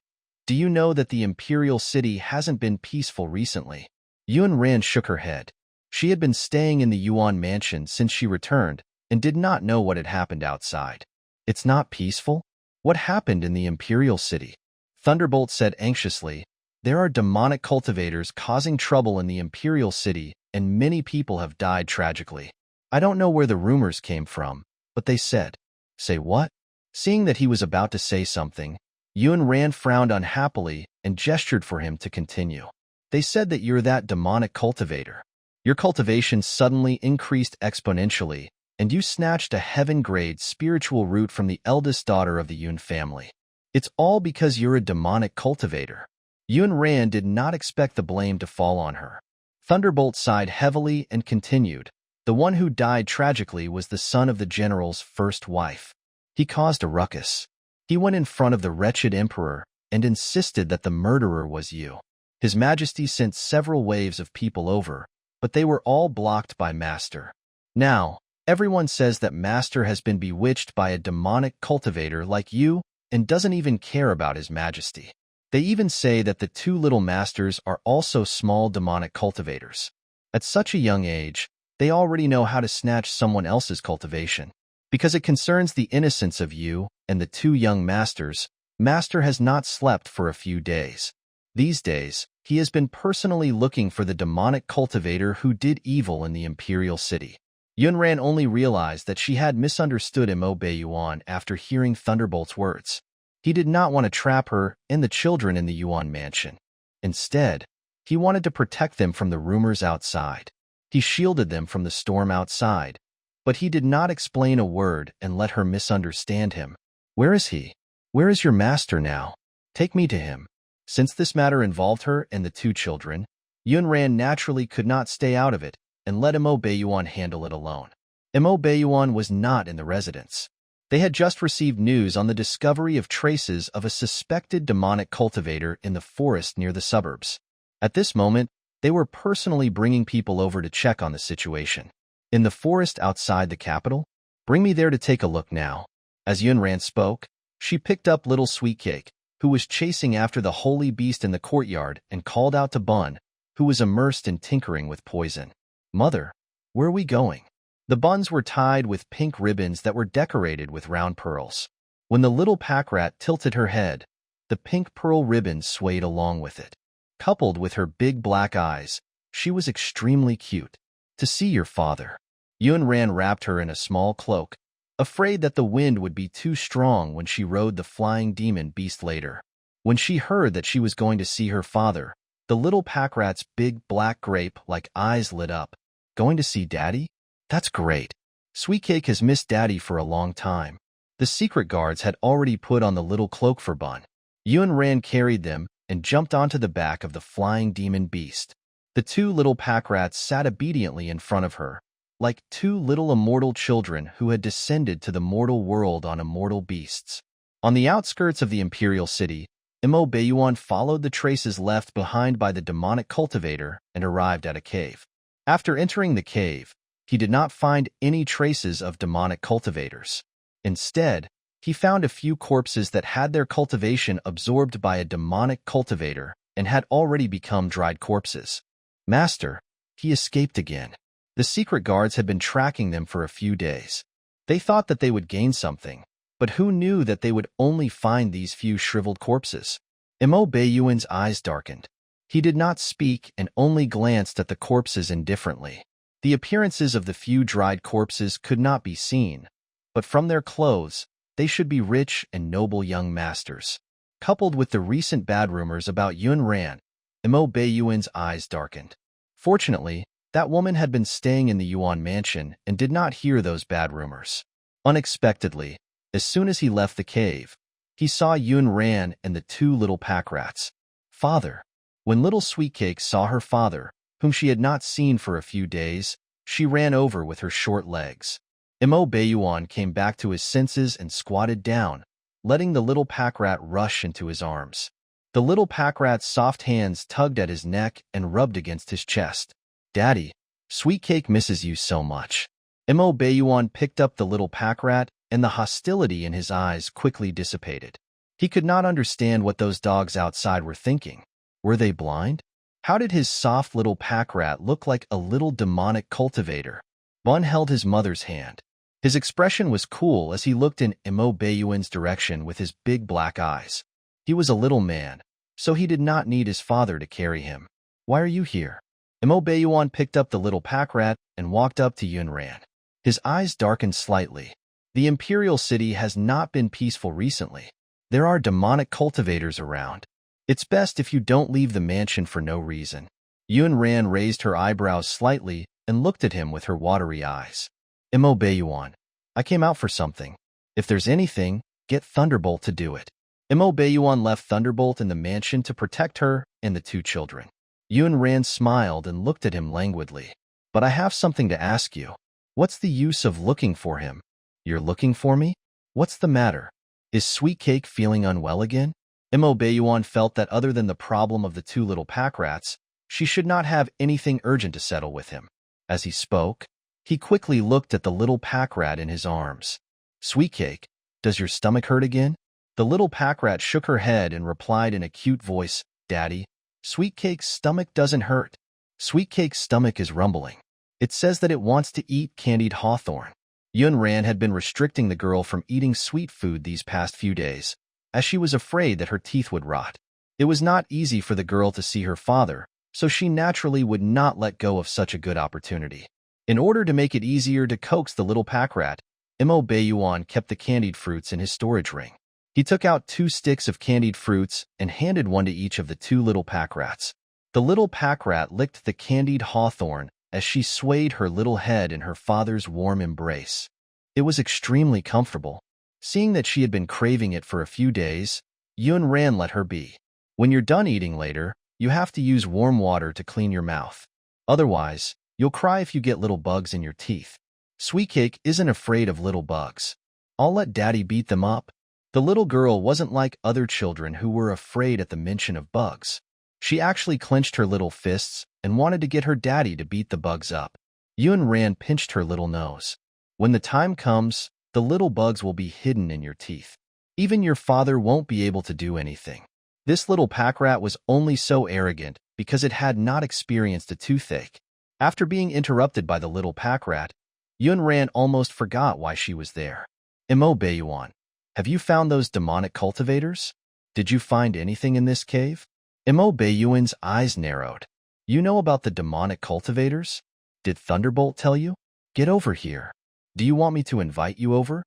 do you know that the Imperial City hasn't been peaceful recently?" Yunran shook her head. She had been staying in the Yuan mansion since she returned and did not know what had happened outside. "It's not peaceful? What happened in the Imperial City?" Thunderbolt said anxiously, "There are demonic cultivators causing trouble in the Imperial City, and many people have died tragically. I don't know where the rumors came from, but they said." "Say what?" Seeing that he was about to say something, Yunran frowned unhappily and gestured for him to continue. "They said that you're that demonic cultivator. Your cultivation suddenly increased exponentially, and you snatched a heaven-grade spiritual root from the eldest daughter of the Yun family. It's all because you're a demonic cultivator." Yunran did not expect the blame to fall on her. Thunderbolt sighed heavily and continued, "The one who died tragically was the son of the general's first wife. He caused a ruckus. He went in front of the wretched emperor and insisted that the murderer was you. His Majesty sent several waves of people over, but they were all blocked by Master. Now, everyone says that Master has been bewitched by a demonic cultivator like you and doesn't even care about His Majesty. They even say that the two little masters are also small demonic cultivators. At such a young age, they already know how to snatch someone else's cultivation. Because it concerns the innocence of you and the two young masters, Master has not slept for a few days. These days, he has been personally looking for the demonic cultivator who did evil in the Imperial City." Yunran only realized that she had misunderstood Mo Baiyuan after hearing Thunderbolt's words. He did not want to trap her and the children in the Yuan mansion. Instead, he wanted to protect them from the rumors outside. He shielded them from the storm outside, but he did not explain a word and let her misunderstand him. "Where is he? Where is your master now? Take me to him." Since this matter involved her and the two children, Yunran naturally could not stay out of it and let Mo Baiyuan handle it alone. Mo Baiyuan was not in the residence. They had just received news on the discovery of traces of a suspected demonic cultivator in the forest near the suburbs. At this moment, they were personally bringing people over to check on the situation. "In the forest outside the capital? Bring me there to take a look now." As Yunran spoke, she picked up little Sweetcake, who was chasing after the holy beast in the courtyard, and called out to Bun, who was immersed in tinkering with poison. "Mother, where are we going?" The buns were tied with pink ribbons that were decorated with round pearls. When the little pack rat tilted her head, the pink pearl ribbons swayed along with it. Coupled with her big black eyes, she was extremely cute. "To see your father." Yunran wrapped her in a small cloak, afraid that the wind would be too strong when she rode the flying demon beast later. When she heard that she was going to see her father, the little pack rat's big black grape-like eyes lit up. "Going to see Daddy? That's great. Sweetcake has missed Daddy for a long time." The secret guards had already put on the little cloak for Bun. Yunran carried them and jumped onto the back of the flying demon beast. The two little pack rats sat obediently in front of her, like two little immortal children who had descended to the mortal world on immortal beasts. On the outskirts of the Imperial City, Mo Baiyuan followed the traces left behind by the demonic cultivator and arrived at a cave. After entering the cave, he did not find any traces of demonic cultivators. Instead, he found a few corpses that had their cultivation absorbed by a demonic cultivator and had already become dried corpses. Master, he escaped again. The secret guards had been tracking them for a few days. They thought that they would gain something, but who knew that they would only find these few shriveled corpses? Mo Beiyuan's eyes darkened. He did not speak and only glanced at the corpses indifferently. The appearances of the few dried corpses could not be seen, but from their clothes, they should be rich and noble young masters. Coupled with the recent bad rumors about Yun Ran, Mo Beiyuan's eyes darkened. Fortunately, that woman had been staying in the Yuan mansion and did not hear those bad rumors. Unexpectedly, as soon as he left the cave, he saw Yun Ran and the two little pack rats. Father. When little Sweetcake saw her father, whom she had not seen for a few days, she ran over with her short legs. Mo Beiyuan came back to his senses and squatted down, letting the little pack rat rush into his arms. The little pack rat's soft hands tugged at his neck and rubbed against his chest. Daddy, Sweetcake misses you so much. Mo Beiyuan picked up the little pack rat, and the hostility in his eyes quickly dissipated. He could not understand what those dogs outside were thinking. Were they blind? How did his soft little pack rat look like a little demonic cultivator? Bun held his mother's hand. His expression was cool as he looked in Mo Beiyuan's direction with his big black eyes. He was a little man, so he did not need his father to carry him. Why are you here? Mo Beiyuan picked up the little pack rat and walked up to Yun Ran. His eyes darkened slightly. The Imperial City has not been peaceful recently. There are demonic cultivators around. It's best if you don't leave the mansion for no reason. Yun Ran raised her eyebrows slightly and looked at him with her watery eyes. Mo Beiyuan, I came out for something. If there's anything, get Thunderbolt to do it. Mo Beiyuan left Thunderbolt in the mansion to protect her and the two children. Yun Ran smiled and looked at him languidly. But I have something to ask you. What's the use of looking for him? You're looking for me? What's the matter? Is Sweetcake feeling unwell again? Mo Beiyuan felt that other than the problem of the two little pack rats, she should not have anything urgent to settle with him. As he spoke, he quickly looked at the little pack rat in his arms. Sweetcake, does your stomach hurt again? The little pack rat shook her head and replied in a cute voice, Daddy, Sweetcake's stomach doesn't hurt. Sweetcake's stomach is rumbling. It says that it wants to eat candied hawthorn. Yun Ran had been restricting the girl from eating sweet food these past few days, as she was afraid that her teeth would rot. It was not easy for the girl to see her father, so she naturally would not let go of such a good opportunity. In order to make it easier to coax the little pack rat, Mo Beiyuan kept the candied fruits in his storage ring. He took out 2 sticks of candied fruits and handed one to each of the 2 little pack rats. The little pack rat licked the candied hawthorn as she swayed her little head in her father's warm embrace. It was extremely comfortable. Seeing that she had been craving it for a few days, Yun Ran let her be. When you're done eating later, you have to use warm water to clean your mouth. Otherwise, you'll cry if you get little bugs in your teeth. Sweetcake isn't afraid of little bugs. I'll let Daddy beat them up. The little girl wasn't like other children who were afraid at the mention of bugs. She actually clenched her little fists and wanted to get her daddy to beat the bugs up. Yun Ran pinched her little nose. When the time comes, the little bugs will be hidden in your teeth. Even your father won't be able to do anything. This little pack rat was only so arrogant because it had not experienced a toothache. After being interrupted by the little pack rat, Yun Ran almost forgot why she was there. Mo Beiyuan, have you found those demonic cultivators? Did you find anything in this cave? Mo Beiyuan's eyes narrowed. You know about the demonic cultivators? Did Thunderbolt tell you? Get over here. Do you want me to invite you over?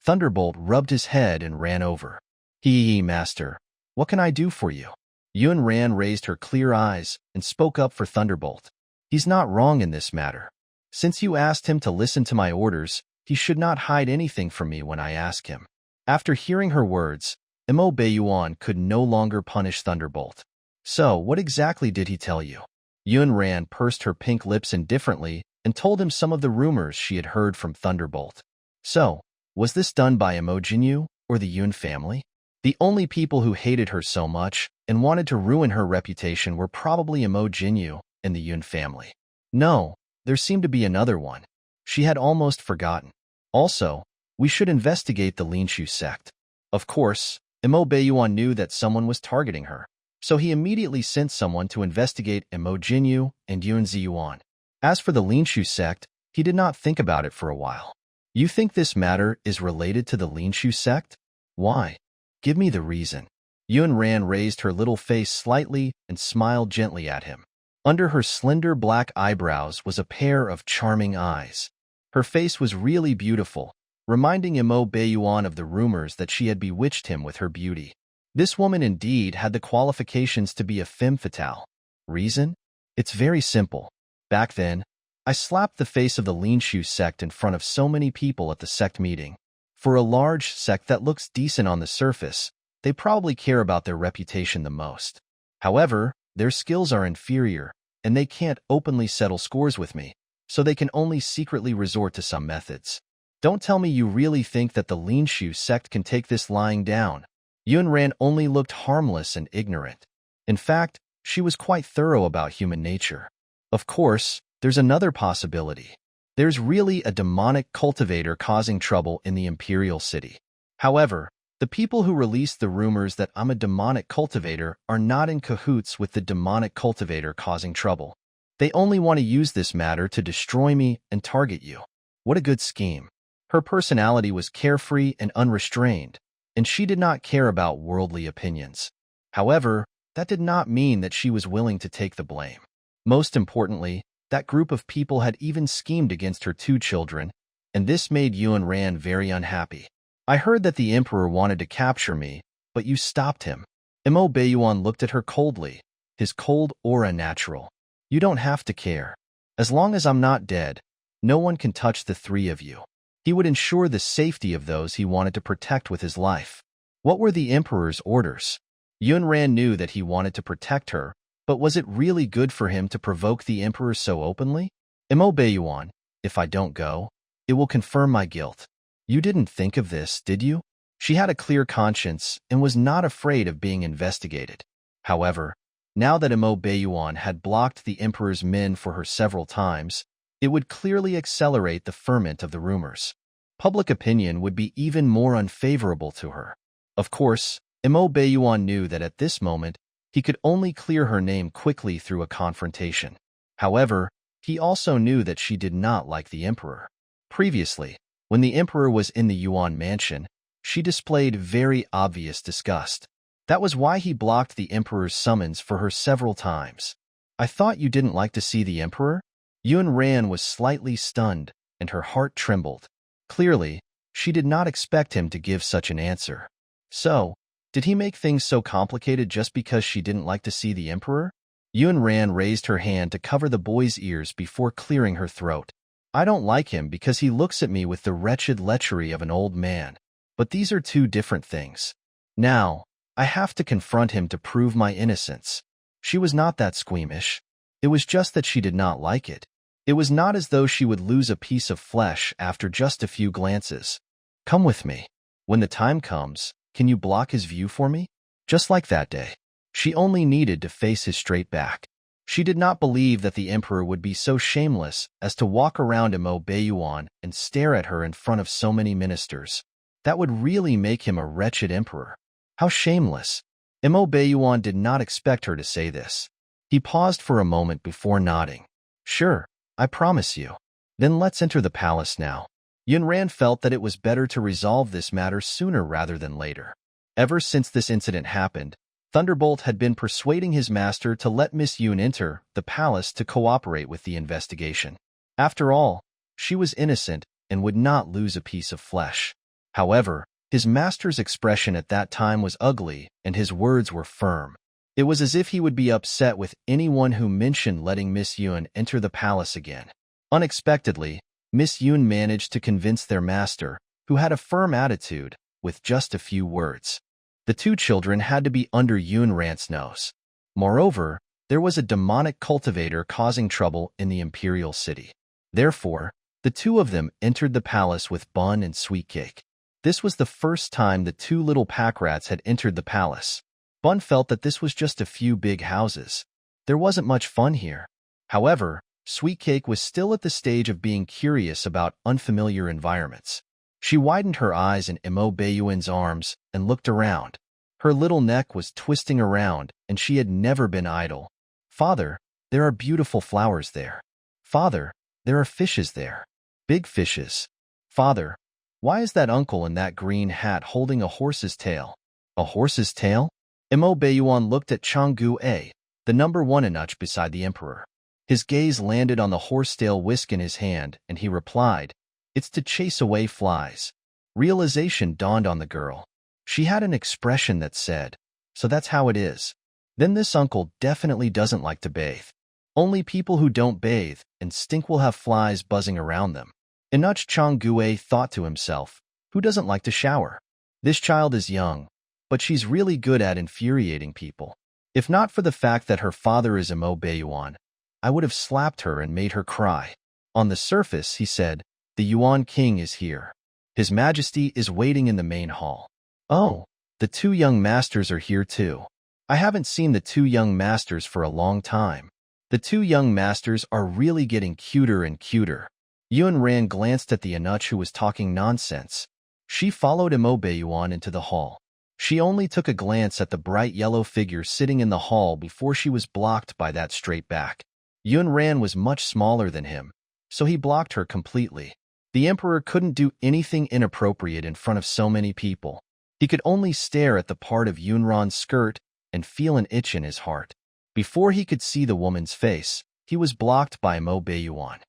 Thunderbolt rubbed his head and ran over. Hee, master. What can I do for you? Yun Ran raised her clear eyes and spoke up for Thunderbolt. He's not wrong in this matter. Since you asked him to listen to my orders, he should not hide anything from me when I ask him. After hearing her words, Mo Beiyuan could no longer punish Thunderbolt. So, what exactly did he tell you? Yun Ran pursed her pink lips indifferently and told him some of the rumors she had heard from Thunderbolt. So, was this done by Mo Jinyu or the Yun family? The only people who hated her so much and wanted to ruin her reputation were probably Mo Jinyu and the Yun family. No, there seemed to be another one. She had almost forgotten. Also, we should investigate the Linshu sect. Of course, Imo Beiyuan knew that someone was targeting her, so he immediately sent someone to investigate Imo Jinyu and Yun Ziyuan. As for the Linshu sect, he did not think about it for a while. You think this matter is related to the Linshu sect? Why? Give me the reason. Yun Ran raised her little face slightly and smiled gently at him. Under her slender black eyebrows was a pair of charming eyes. Her face was really beautiful, reminding Imo Beiyuan of the rumors that she had bewitched him with her beauty. This woman indeed had the qualifications to be a femme fatale. Reason? It's very simple. Back then, I slapped the face of the Linshu sect in front of so many people at the sect meeting. For a large sect that looks decent on the surface, they probably care about their reputation the most. However, their skills are inferior, and they can't openly settle scores with me, so they can only secretly resort to some methods. Don't tell me you really think that the Linshu sect can take this lying down. Yun Ran only looked harmless and ignorant. In fact, she was quite thorough about human nature. Of course, there's another possibility. There's really a demonic cultivator causing trouble in the Imperial City. However, the people who released the rumors that I'm a demonic cultivator are not in cahoots with the demonic cultivator causing trouble. They only want to use this matter to destroy me and target you. What a good scheme. Her personality was carefree and unrestrained, and she did not care about worldly opinions. However, that did not mean that she was willing to take the blame. Most importantly, that group of people had even schemed against her 2 children, and this made Yun Ran very unhappy. I heard that the Emperor wanted to capture me, but you stopped him. Imo Beiyuan looked at her coldly, his cold aura natural. You don't have to care. As long as I'm not dead, no one can touch the 3 of you. He would ensure the safety of those he wanted to protect with his life. What were the Emperor's orders? Yun Ran knew that he wanted to protect her, but was it really good for him to provoke the Emperor so openly? Imo Beiyuan, if I don't go, it will confirm my guilt. You didn't think of this, did you? She had a clear conscience and was not afraid of being investigated. However, now that Imo Beiyuan had blocked the Emperor's men for her several times, it would clearly accelerate the ferment of the rumors. Public opinion would be even more unfavorable to her. Of course, Imo Beiyuan knew that at this moment, he could only clear her name quickly through a confrontation. However, he also knew that she did not like the Emperor. Previously, when the Emperor was in the Yuan mansion, she displayed very obvious disgust. That was why he blocked the Emperor's summons for her several times. I thought you didn't like to see the Emperor? Yun Ran was slightly stunned, and her heart trembled. Clearly, she did not expect him to give such an answer. So, did he make things so complicated just because she didn't like to see the Emperor? Yun Ran raised her hand to cover the boy's ears before clearing her throat. I don't like him because he looks at me with the wretched lechery of an old man. But these are 2 different things. Now, I have to confront him to prove my innocence. She was not that squeamish. It was just that she did not like it. It was not as though she would lose a piece of flesh after just a few glances. Come with me. When the time comes, can you block his view for me? Just like that day. She only needed to face his straight back. She did not believe that the Emperor would be so shameless as to walk around Imo Beiyuan and stare at her in front of so many ministers. That would really make him a wretched emperor. How shameless. Imo Beiyuan did not expect her to say this. He paused for a moment before nodding. Sure, I promise you. Then let's enter the palace now. Yun Ran felt that it was better to resolve this matter sooner rather than later. Ever since this incident happened, Thunderbolt had been persuading his master to let Miss Yun enter the palace to cooperate with the investigation. After all, she was innocent and would not lose a piece of flesh. However, his master's expression at that time was ugly and his words were firm. It was as if he would be upset with anyone who mentioned letting Miss Yun enter the palace again. Unexpectedly, Miss Yun managed to convince their master, who had a firm attitude, with just a few words. The 2 children had to be under Yun Ran's nose. Moreover, there was a demonic cultivator causing trouble in the Imperial City. Therefore, the 2 of them entered the palace with bun and sweet cake. This was the first time the 2 little pack rats had entered the palace. Bun felt that this was just a few big houses. There wasn't much fun here. However, Sweet Cake was still at the stage of being curious about unfamiliar environments. She widened her eyes in Imo Bayuan's arms and looked around. Her little neck was twisting around, and she had never been idle. Father, there are beautiful flowers there. Father, there are fishes there. Big fishes. Father, why is that uncle in that green hat holding a horse's tail? A horse's tail? Imo Bayuan looked at Changgu-A, the #1 eunuch beside the emperor. His gaze landed on the horsetail whisk in his hand, and he replied, "It's to chase away flies." Realization dawned on the girl. She had an expression that said, "So that's how it is. Then this uncle definitely doesn't like to bathe. Only people who don't bathe and stink will have flies buzzing around them." Eunuch Changgu-A thought to himself, "Who doesn't like to shower? This child is young, but she's really good at infuriating people. If not for the fact that her father is Imo Bayuan, I would have slapped her and made her cry." On the surface, he said, "The Yuan King is here. His Majesty is waiting in the main hall." "Oh, the 2 young masters are here too. I haven't seen the 2 young masters for a long time. The 2 young masters are really getting cuter and cuter." Yun Ran glanced at the eunuch who was talking nonsense. She followed Imo Bayuan into the hall. She only took a glance at the bright yellow figure sitting in the hall before she was blocked by that straight back. Yun Ran was much smaller than him, so he blocked her completely. The emperor couldn't do anything inappropriate in front of so many people. He could only stare at the part of Yunran's skirt and feel an itch in his heart. Before he could see the woman's face, he was blocked by Imo Bayuan.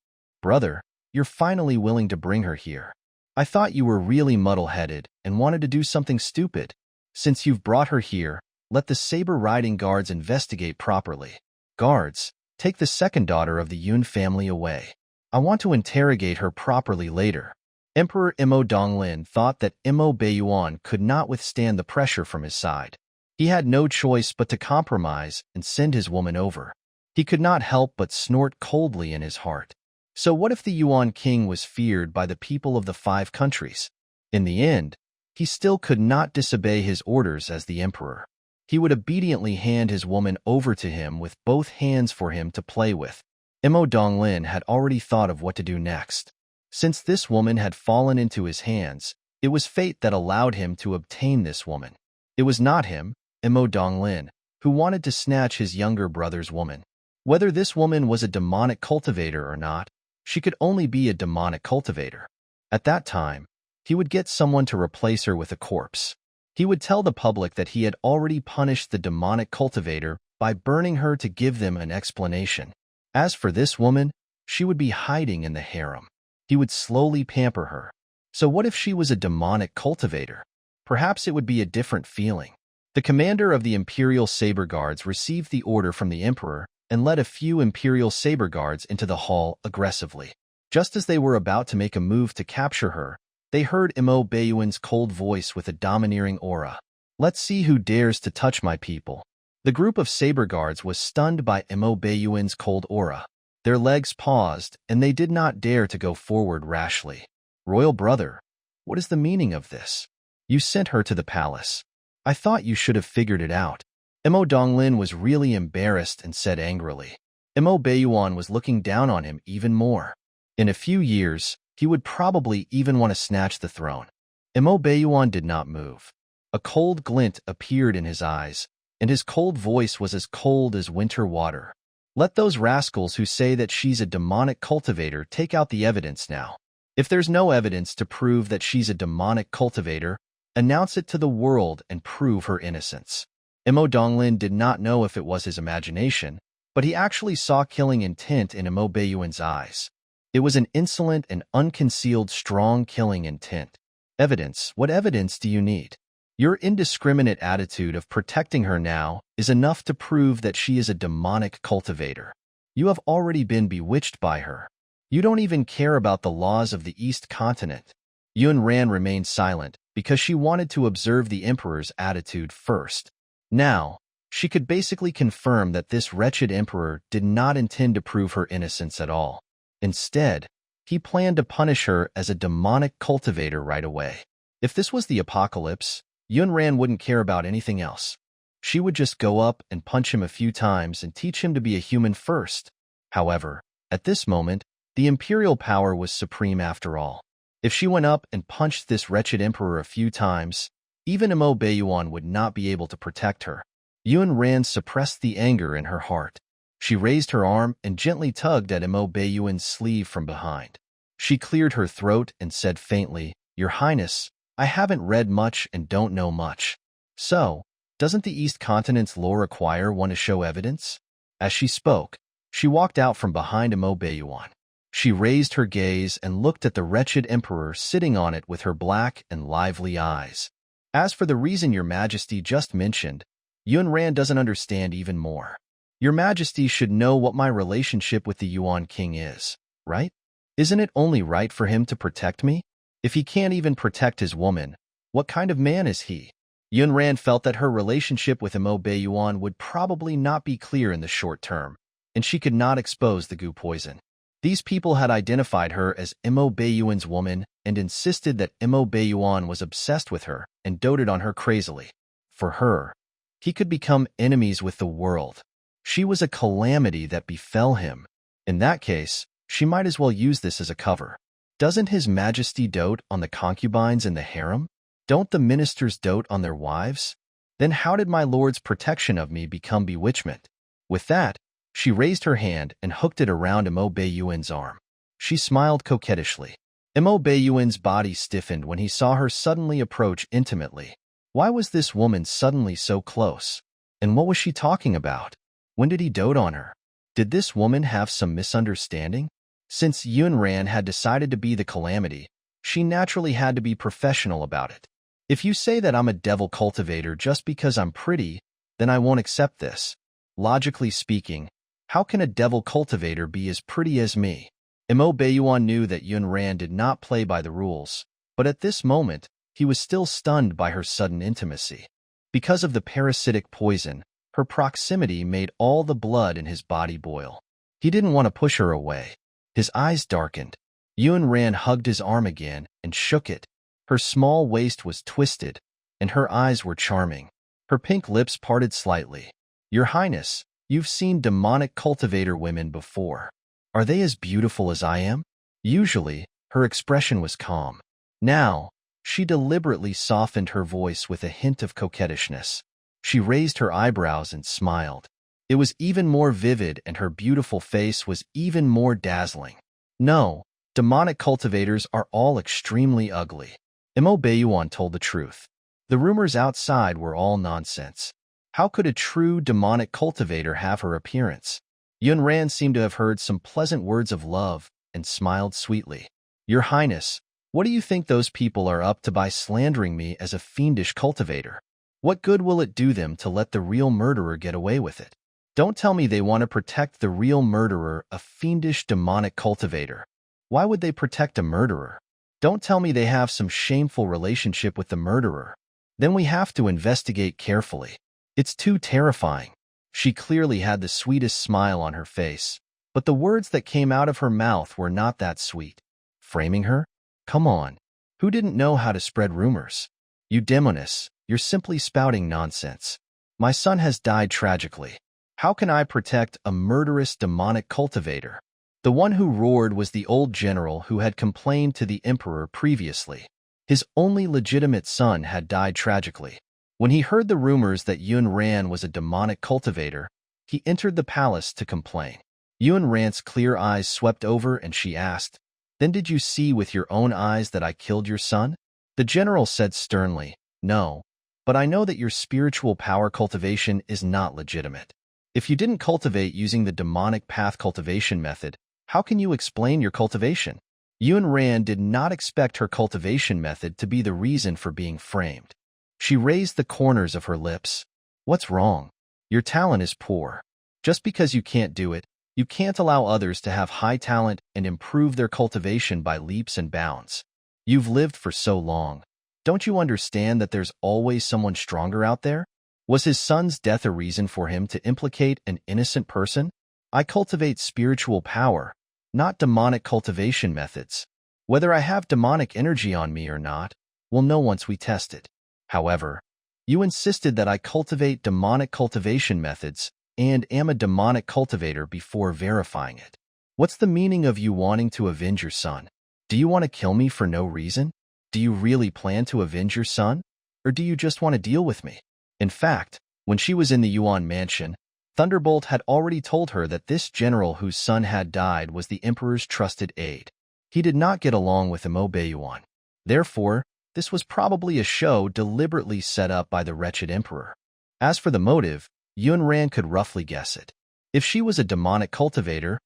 "Brother, you're finally willing to bring her here. I thought you were really muddle-headed and wanted to do something stupid. Since you've brought her here, let the saber-riding guards investigate properly. Guards, take the second daughter of the Yun family away. I want to interrogate her properly later." Emperor Imo Donglin thought that Imo Bayuan could not withstand the pressure from his side. He had no choice but to compromise and send his woman over. He could not help but snort coldly in his heart. So what if the Yuan King was feared by the people of the 5 countries? In the end, he still could not disobey his orders as the emperor. He would obediently hand his woman over to him with both hands for him to play with. Imo Donglin had already thought of what to do next. Since this woman had fallen into his hands, it was fate that allowed him to obtain this woman. It was not him, Imo Donglin, who wanted to snatch his younger brother's woman. Whether this woman was a demonic cultivator or not, she could only be a demonic cultivator. At that time, he would get someone to replace her with a corpse. He would tell the public that he had already punished the demonic cultivator by burning her to give them an explanation. As for this woman, she would be hiding in the harem. He would slowly pamper her. So what if she was a demonic cultivator? Perhaps it would be a different feeling. The commander of the Imperial Saber Guards received the order from the emperor and led a few Imperial Saber Guards into the hall aggressively. Just as they were about to make a move to capture her, they heard Imo Bayuan's cold voice with a domineering aura. "Let's see who dares to touch my people." The group of Saber Guards was stunned by Imo Bayuan's cold aura. Their legs paused, and they did not dare to go forward rashly. "Royal brother, what is the meaning of this? You sent her to the palace. I thought you should have figured it out." Imo Donglin was really embarrassed and said angrily. Imo Bayuan was looking down on him even more. In a few years, he would probably even want to snatch the throne. Imo Bayuan did not move. A cold glint appeared in his eyes, and his cold voice was as cold as winter water. "Let those rascals who say that she's a demonic cultivator take out the evidence now. If there's no evidence to prove that she's a demonic cultivator, announce it to the world and prove her innocence." Imo Donglin did not know if it was his imagination, but he actually saw killing intent in Imo Bayuan's eyes. It was an insolent and unconcealed strong killing intent. "Evidence? What evidence do you need? Your indiscriminate attitude of protecting her now is enough to prove that she is a demonic cultivator. You have already been bewitched by her. You don't even care about the laws of the East Continent." Yun Ran remained silent because she wanted to observe the emperor's attitude first. Now, she could basically confirm that this wretched emperor did not intend to prove her innocence at all. Instead, he planned to punish her as a demonic cultivator right away. If this was the apocalypse, Yun Ran wouldn't care about anything else. She would just go up and punch him a few times and teach him to be a human first. However, At this moment, the imperial power was supreme after all. If she went up and punched this wretched emperor a few times, even Imo Beiyuan would not be able to protect her. Yun Ran suppressed the anger in her heart. She raised her arm and gently tugged at Imo Beiyuan's sleeve from behind. She cleared her throat and said faintly, "Your Highness, I haven't read much and don't know much. So, doesn't the East Continent's law require one to show evidence?" As she spoke, she walked out from behind Imo Beiyuan. She raised her gaze and looked at the wretched emperor sitting on it with her black and lively eyes. "As for the reason your majesty just mentioned, Yun Ran doesn't understand even more. Your majesty should know what my relationship with the Yuan king is, right? Isn't it only right for him to protect me? If he can't even protect his woman, what kind of man is he?" Yun Ran felt that her relationship with Imo Beiyuan would probably not be clear in the short term, and she could not expose the goo poison. These people had identified her as Imo Beiyuan's woman and insisted that Imo Beiyuan was obsessed with her and doted on her crazily. For her, he could become enemies with the world. She was a calamity that befell him. In that case, she might as well use this as a cover. Doesn't His Majesty dote on the concubines in the harem? Don't the ministers dote on their wives? Then how did my lord's protection of me become bewitchment? With that, she raised her hand and hooked it around Imo Beiyuan's arm. She smiled coquettishly. Imo Beiyuan's body stiffened when he saw her suddenly approach intimately. Why was this woman suddenly so close? And what was she talking about? When did he dote on her? Did this woman have some misunderstanding? Since Yun Ran had decided to be the calamity, she naturally had to be professional about it. If you say that I'm a devil cultivator just because I'm pretty, then I won't accept this. Logically speaking, how can a devil cultivator be as pretty as me? Imo Beiyuan knew that Yun Ran did not play by the rules, but at this moment, he was still stunned by her sudden intimacy. Because of the parasitic poison, her proximity made all the blood in his body boil. He didn't want to push her away. His eyes darkened. Yun Ran hugged his arm again and shook it. Her small waist was twisted, and her eyes were charming. Her pink lips parted slightly. "Your Highness, you've seen demonic cultivator women before. Are they as beautiful as I am?" Usually, her expression was calm. Now, she deliberately softened her voice with a hint of coquettishness. She raised her eyebrows and smiled. It was even more vivid, and her beautiful face was even more dazzling. "No, demonic cultivators are all extremely ugly." Imo Beiyuan told the truth. The rumors outside were all nonsense. How could a true demonic cultivator have her appearance? Yun Ran seemed to have heard some pleasant words of love and smiled sweetly. "Your Highness, what do you think those people are up to by slandering me as a fiendish cultivator? What good will it do them to let the real murderer get away with it? Don't tell me they want to protect the real murderer, a fiendish demonic cultivator. Why would they protect a murderer? Don't tell me they have some shameful relationship with the murderer. Then we have to investigate carefully. It's too terrifying." She clearly had the sweetest smile on her face, but the words that came out of her mouth were not that sweet. Framing her? Come on. Who didn't know how to spread rumors? You demoness, you're simply spouting nonsense. My son has died tragically. How can I protect a murderous demonic cultivator? The one who roared was the old general who had complained to the emperor previously. His only legitimate son had died tragically. When he heard the rumors that Yun Ran was a demonic cultivator, he entered the palace to complain. Yun Ran's clear eyes swept over and she asked, "Then did you see with your own eyes that I killed your son?" The general said sternly, "No, but I know that your spiritual power cultivation is not legitimate. If you didn't cultivate using the demonic path cultivation method, how can you explain your cultivation?" Yun Ran did not expect her cultivation method to be the reason for being framed. She raised the corners of her lips. "What's wrong? Your talent is poor. Just because you can't do it, you can't allow others to have high talent and improve their cultivation by leaps and bounds. You've lived for so long. Don't you understand that there's always someone stronger out there? Was his son's death a reason for him to implicate an innocent person? I cultivate spiritual power, not demonic cultivation methods. Whether I have demonic energy on me or not, we'll know once we test it. However, you insisted that I cultivate demonic cultivation methods and am a demonic cultivator before verifying it. What's the meaning of you wanting to avenge your son? Do you want to kill me for no reason? Do you really plan to avenge your son? Or do you just want to deal with me? In fact, when she was in the Yuan mansion, Thunderbolt had already told her that this general whose son had died was the Emperor's trusted aide. He did not get along with Yuan. Therefore, this was probably a show deliberately set up by the wretched Emperor. As for the motive, Yunran could roughly guess it. If she was a demonic cultivator,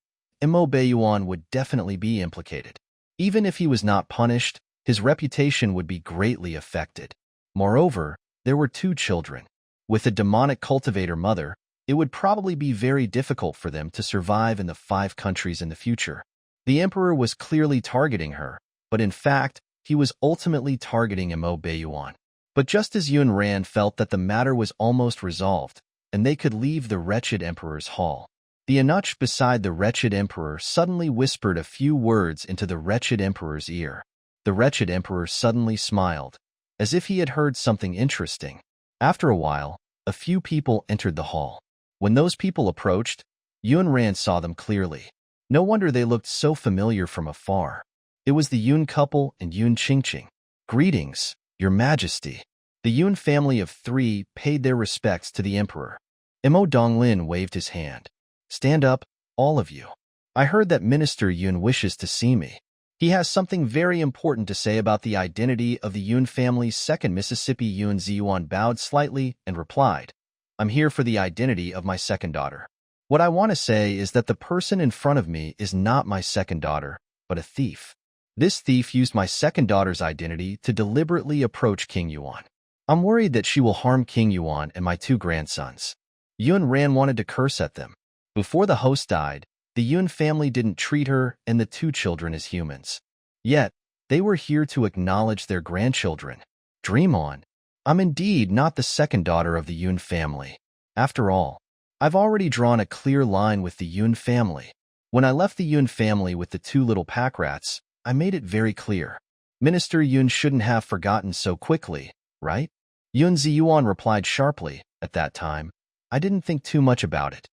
Yuan would definitely be implicated. Even if he was not punished, his reputation would be greatly affected. Moreover, there were 2 children. With a demonic cultivator mother, it would probably be very difficult for them to survive in the 5 countries in the future. The Emperor was clearly targeting her, but in fact, he was ultimately targeting Yuan. But just as Yunran felt that the matter was almost resolved, and they could leave the wretched Emperor's hall, the eunuch beside the wretched Emperor suddenly whispered a few words into the wretched Emperor's ear. The wretched Emperor suddenly smiled, as if he had heard something interesting. After a while, a few people entered the hall. When those people approached, Yunran saw them clearly. No wonder they looked so familiar from afar. It was the Yun couple and Yun Qingqing. Greetings, Your Majesty. The Yun family of 3 paid their respects to the Emperor. Mo Donglin waved his hand. Stand up, all of you. I heard that Minister Yun wishes to see me. He has something very important to say about the identity of the Yun family's second Mississippi. Yun Ziyuan bowed slightly and replied, I'm here for the identity of my second daughter. What I want to say is that the person in front of me is not my second daughter, but a thief. This thief used my second daughter's identity to deliberately approach King Yuan. I'm worried that she will harm King Yuan and my 2 grandsons. Yun Ran wanted to curse at them. Before the host died, the Yun family didn't treat her and the 2 children as humans. Yet, they were here to acknowledge their grandchildren. Dream on. I'm indeed not the second daughter of the Yun family. After all, I've already drawn a clear line with the Yun family. When I left the Yun family with the 2 little pack rats, I made it very clear. Minister Yun shouldn't have forgotten so quickly, right? Yun Ziyuan replied sharply. At that time, I didn't think too much about it.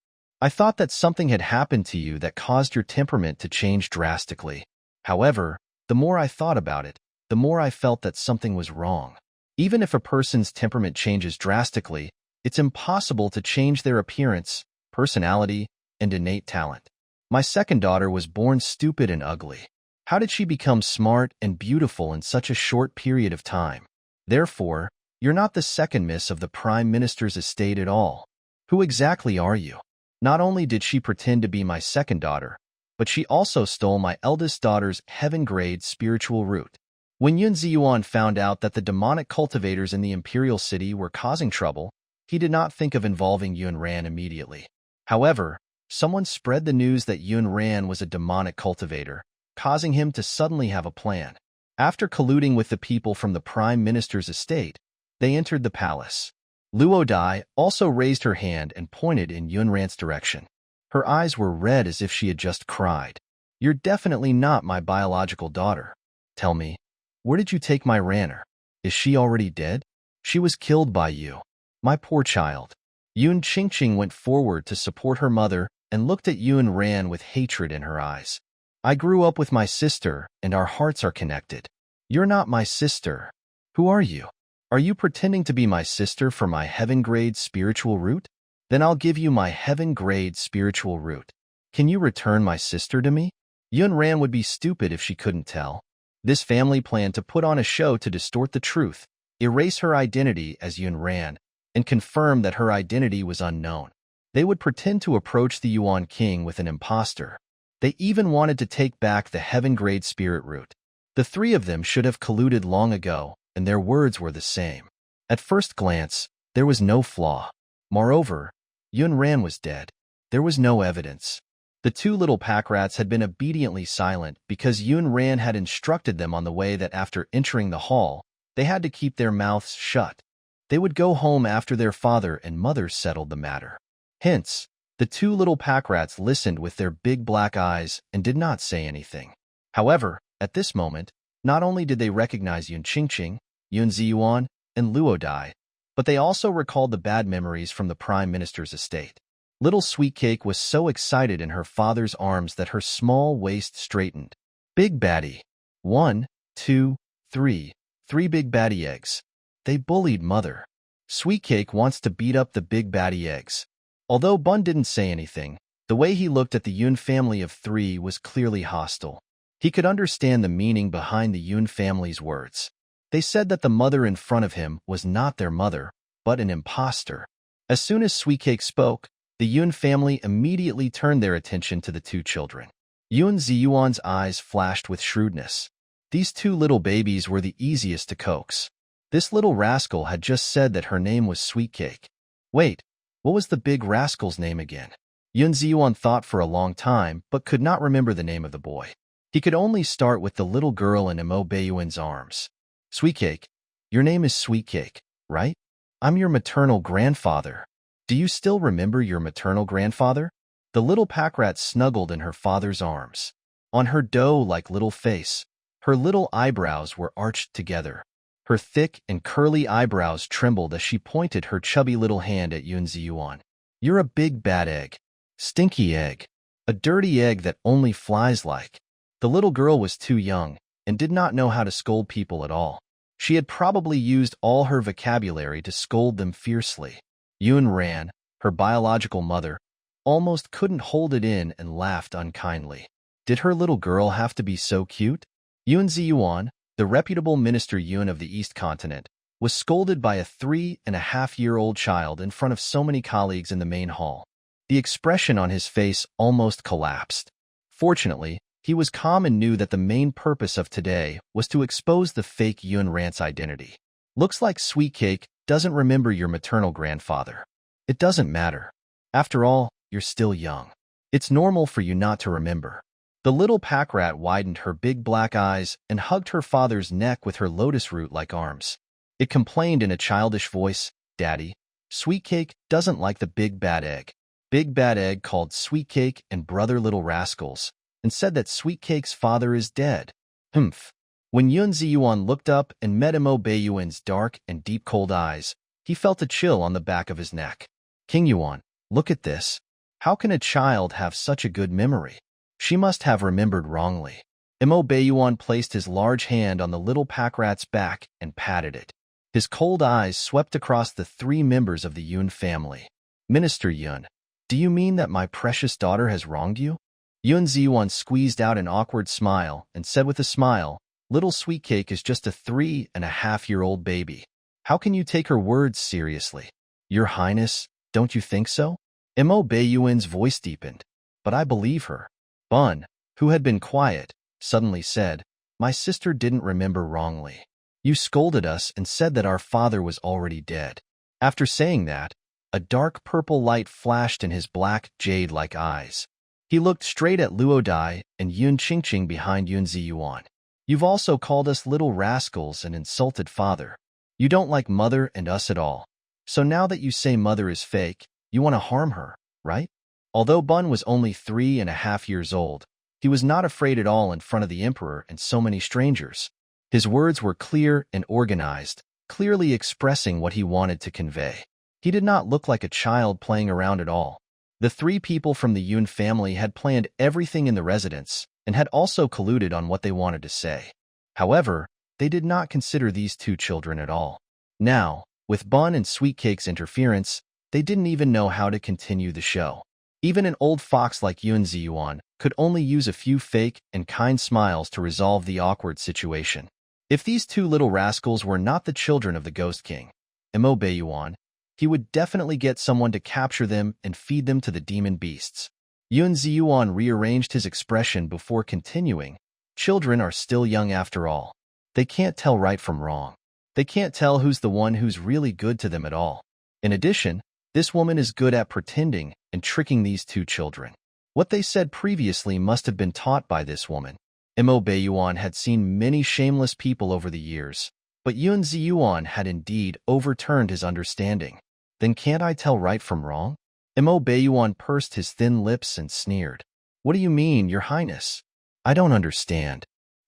I thought that something had happened to you that caused your temperament to change drastically. However, the more I thought about it, the more I felt that something was wrong. Even if a person's temperament changes drastically, it's impossible to change their appearance, personality, and innate talent. My second daughter was born stupid and ugly. How did she become smart and beautiful in such a short period of time? Therefore, you're not the second miss of the Prime Minister's estate at all. Who exactly are you? Not only did she pretend to be my second daughter, but she also stole my eldest daughter's heaven-grade spiritual root. When Yun Ziyuan found out that the demonic cultivators in the Imperial City were causing trouble, he did not think of involving Yun Ran immediately. However, someone spread the news that Yun Ran was a demonic cultivator, causing him to suddenly have a plan. After colluding with the people from the Prime Minister's estate, they entered the palace. Luo Dai also raised her hand and pointed in Yun Ran's direction. Her eyes were red as if she had just cried. You're definitely not my biological daughter. Tell me, where did you take my Ranner? Is she already dead? She was killed by you. My poor child. Yun Qingqing went forward to support her mother and looked at Yun Ran with hatred in her eyes. I grew up with my sister, and our hearts are connected. You're not my sister. Who are you? Are you pretending to be my sister for my heaven-grade spiritual root? Then I'll give you my heaven-grade spiritual root. Can you return my sister to me? Yun Ran would be stupid if she couldn't tell. This family planned to put on a show to distort the truth, erase her identity as Yun Ran, and confirm that her identity was unknown. They would pretend to approach the Yuan king with an impostor. They even wanted to take back the heaven-grade spirit root. The 3 of them should have colluded long ago, and their words were the same. At first glance, there was no flaw. Moreover, Yun Ran was dead. There was no evidence. The 2 little pack rats had been obediently silent because Yun Ran had instructed them on the way that after entering the hall, they had to keep their mouths shut. They would go home after their father and mother settled the matter. Hence, the 2 little pack rats listened with their big black eyes and did not say anything. However, at this moment, not only did they recognize Yun Qingqing, Yun Ziyuan, and Luo Dai, but they also recalled the bad memories from the Prime Minister's estate. Little Sweet Cake was so excited in her father's arms that her small waist straightened. Big Baddie. 1, 2, 3. 3 Big Baddie eggs. They bullied Mother. Sweet Cake wants to beat up the Big Baddie eggs. Although Bun didn't say anything, the way he looked at the Yoon family of 3 was clearly hostile. He could understand the meaning behind the Yoon family's words. They said that the mother in front of him was not their mother, but an imposter. As soon as Sweet Cake spoke, the Yoon family immediately turned their attention to the 2 children. Yoon Ziyuan's eyes flashed with shrewdness. These 2 little babies were the easiest to coax. This little rascal had just said that her name was Sweet Cake. Wait, what was the big rascal's name again? Yoon Ziyuan thought for a long time, but could not remember the name of the boy. He could only start with the little girl in Mo Baeyuan's arms. Sweet Cake, your name is Sweet Cake, right? I'm your maternal grandfather. Do you still remember your maternal grandfather? The little pack rat snuggled in her father's arms. On her dough-like little face, her little eyebrows were arched together. Her thick and curly eyebrows trembled as she pointed her chubby little hand at Yoon Ziyuan. You're a big bad egg. Stinky egg. A dirty egg that only flies like. The little girl was too young and did not know how to scold people at all. She had probably used all her vocabulary to scold them fiercely. Yoon ran, her biological mother, almost couldn't hold it in and laughed unkindly. Did her little girl have to be so cute? Yoon Ziyuan, the reputable Minister Yoon of the East Continent, was scolded by a 3.5-year-old child in front of so many colleagues in the main hall. The expression on his face almost collapsed. Fortunately, he was calm and knew that the main purpose of today was to expose the fake Yoon Rant's identity. Looks like Sweet Cake doesn't remember your maternal grandfather. It doesn't matter. After all, you're still young. It's normal for you not to remember. The little pack rat widened her big black eyes and hugged her father's neck with her lotus root-like arms. It complained in a childish voice, Daddy, Sweet Cake doesn't like the big bad egg. Big Bad Egg called Sweet Cake and brother little rascals, and said that Sweet Cake's father is dead. Humph. When Yoon Ziyuan looked up and met Mo Baeyuan's dark and deep cold eyes, he felt a chill on the back of his neck. King Yuan, look at this. How can a child have such a good memory? She must have remembered wrongly. Mo Baeyuan placed his large hand on the little pack rat's back and patted it. His cold eyes swept across the 3 members of the Yoon family. Minister Yoon, do you mean that my precious daughter has wronged you? Yoon Ziyuan squeezed out an awkward smile and said with a smile, Little Sweet Cake is just a 3.5-year-old baby. How can you take her words seriously? Your Highness, don't you think so? Mo Baeyuan's voice deepened. But I believe her. Bun, who had been quiet, suddenly said, My sister didn't remember wrongly. You scolded us and said that our father was already dead. After saying that, a dark purple light flashed in his black, jade-like eyes. He looked straight at Luo Dai and Yoon Qingqing behind Yoon Ziyuan. You've also called us little rascals and insulted father. You don't like mother and us at all. So now that you say mother is fake, you want to harm her, right? Although Bun was only 3.5 years old, he was not afraid at all in front of the emperor and so many strangers. His words were clear and organized, clearly expressing what he wanted to convey. He did not look like a child playing around at all. The 3 people from the Yoon family had planned everything in the residence and had also colluded on what they wanted to say. However, they did not consider these 2 children at all. Now, with Bun and Sweet Cake's interference, they didn't even know how to continue the show. Even an old fox like Yoon Ziyuan could only use a few fake and kind smiles to resolve the awkward situation. If these 2 little rascals were not the children of the Ghost King, Mo Baeyuan, he would definitely get someone to capture them and feed them to the demon beasts. Yoon Ziyuan rearranged his expression before continuing. Children are still young after all. They can't tell right from wrong. They can't tell who's the one who's really good to them at all. In addition, this woman is good at pretending and tricking these 2 children. What they said previously must have been taught by this woman. Mo Baeyuan had seen many shameless people over the years, but Yoon Ziyuan had indeed overturned his understanding. Then can't I tell right from wrong? Mo Baeyuan pursed his thin lips and sneered. What do you mean, Your Highness? I don't understand.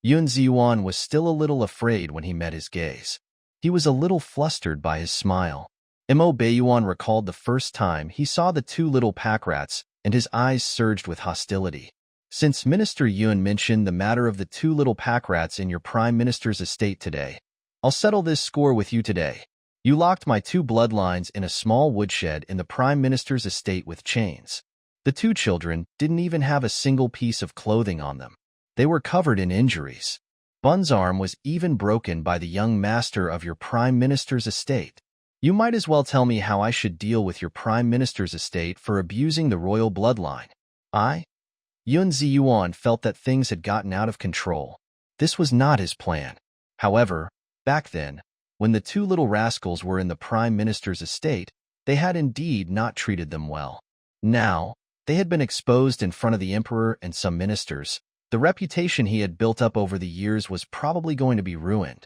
Yoon Ziyuan was still a little afraid when he met his gaze. He was a little flustered by his smile. Mo Baiyuan recalled the first time he saw the two little pack rats, and his eyes surged with hostility. Since Minister Yun mentioned the matter of the two little pack rats in your Prime Minister's estate today, I'll settle this score with you today. You locked my two bloodlines in a small woodshed in the Prime Minister's estate with chains. The two children didn't even have a single piece of clothing on them. They were covered in injuries. Bun's arm was even broken by the young master of your Prime Minister's estate. You might as well tell me how I should deal with your Prime Minister's estate for abusing the royal bloodline. Yun Ziyuan felt that things had gotten out of control. This was not his plan. However, back then, when the two little rascals were in the Prime Minister's estate, they had indeed not treated them well. Now, they had been exposed in front of the emperor and some ministers. The reputation he had built up over the years was probably going to be ruined.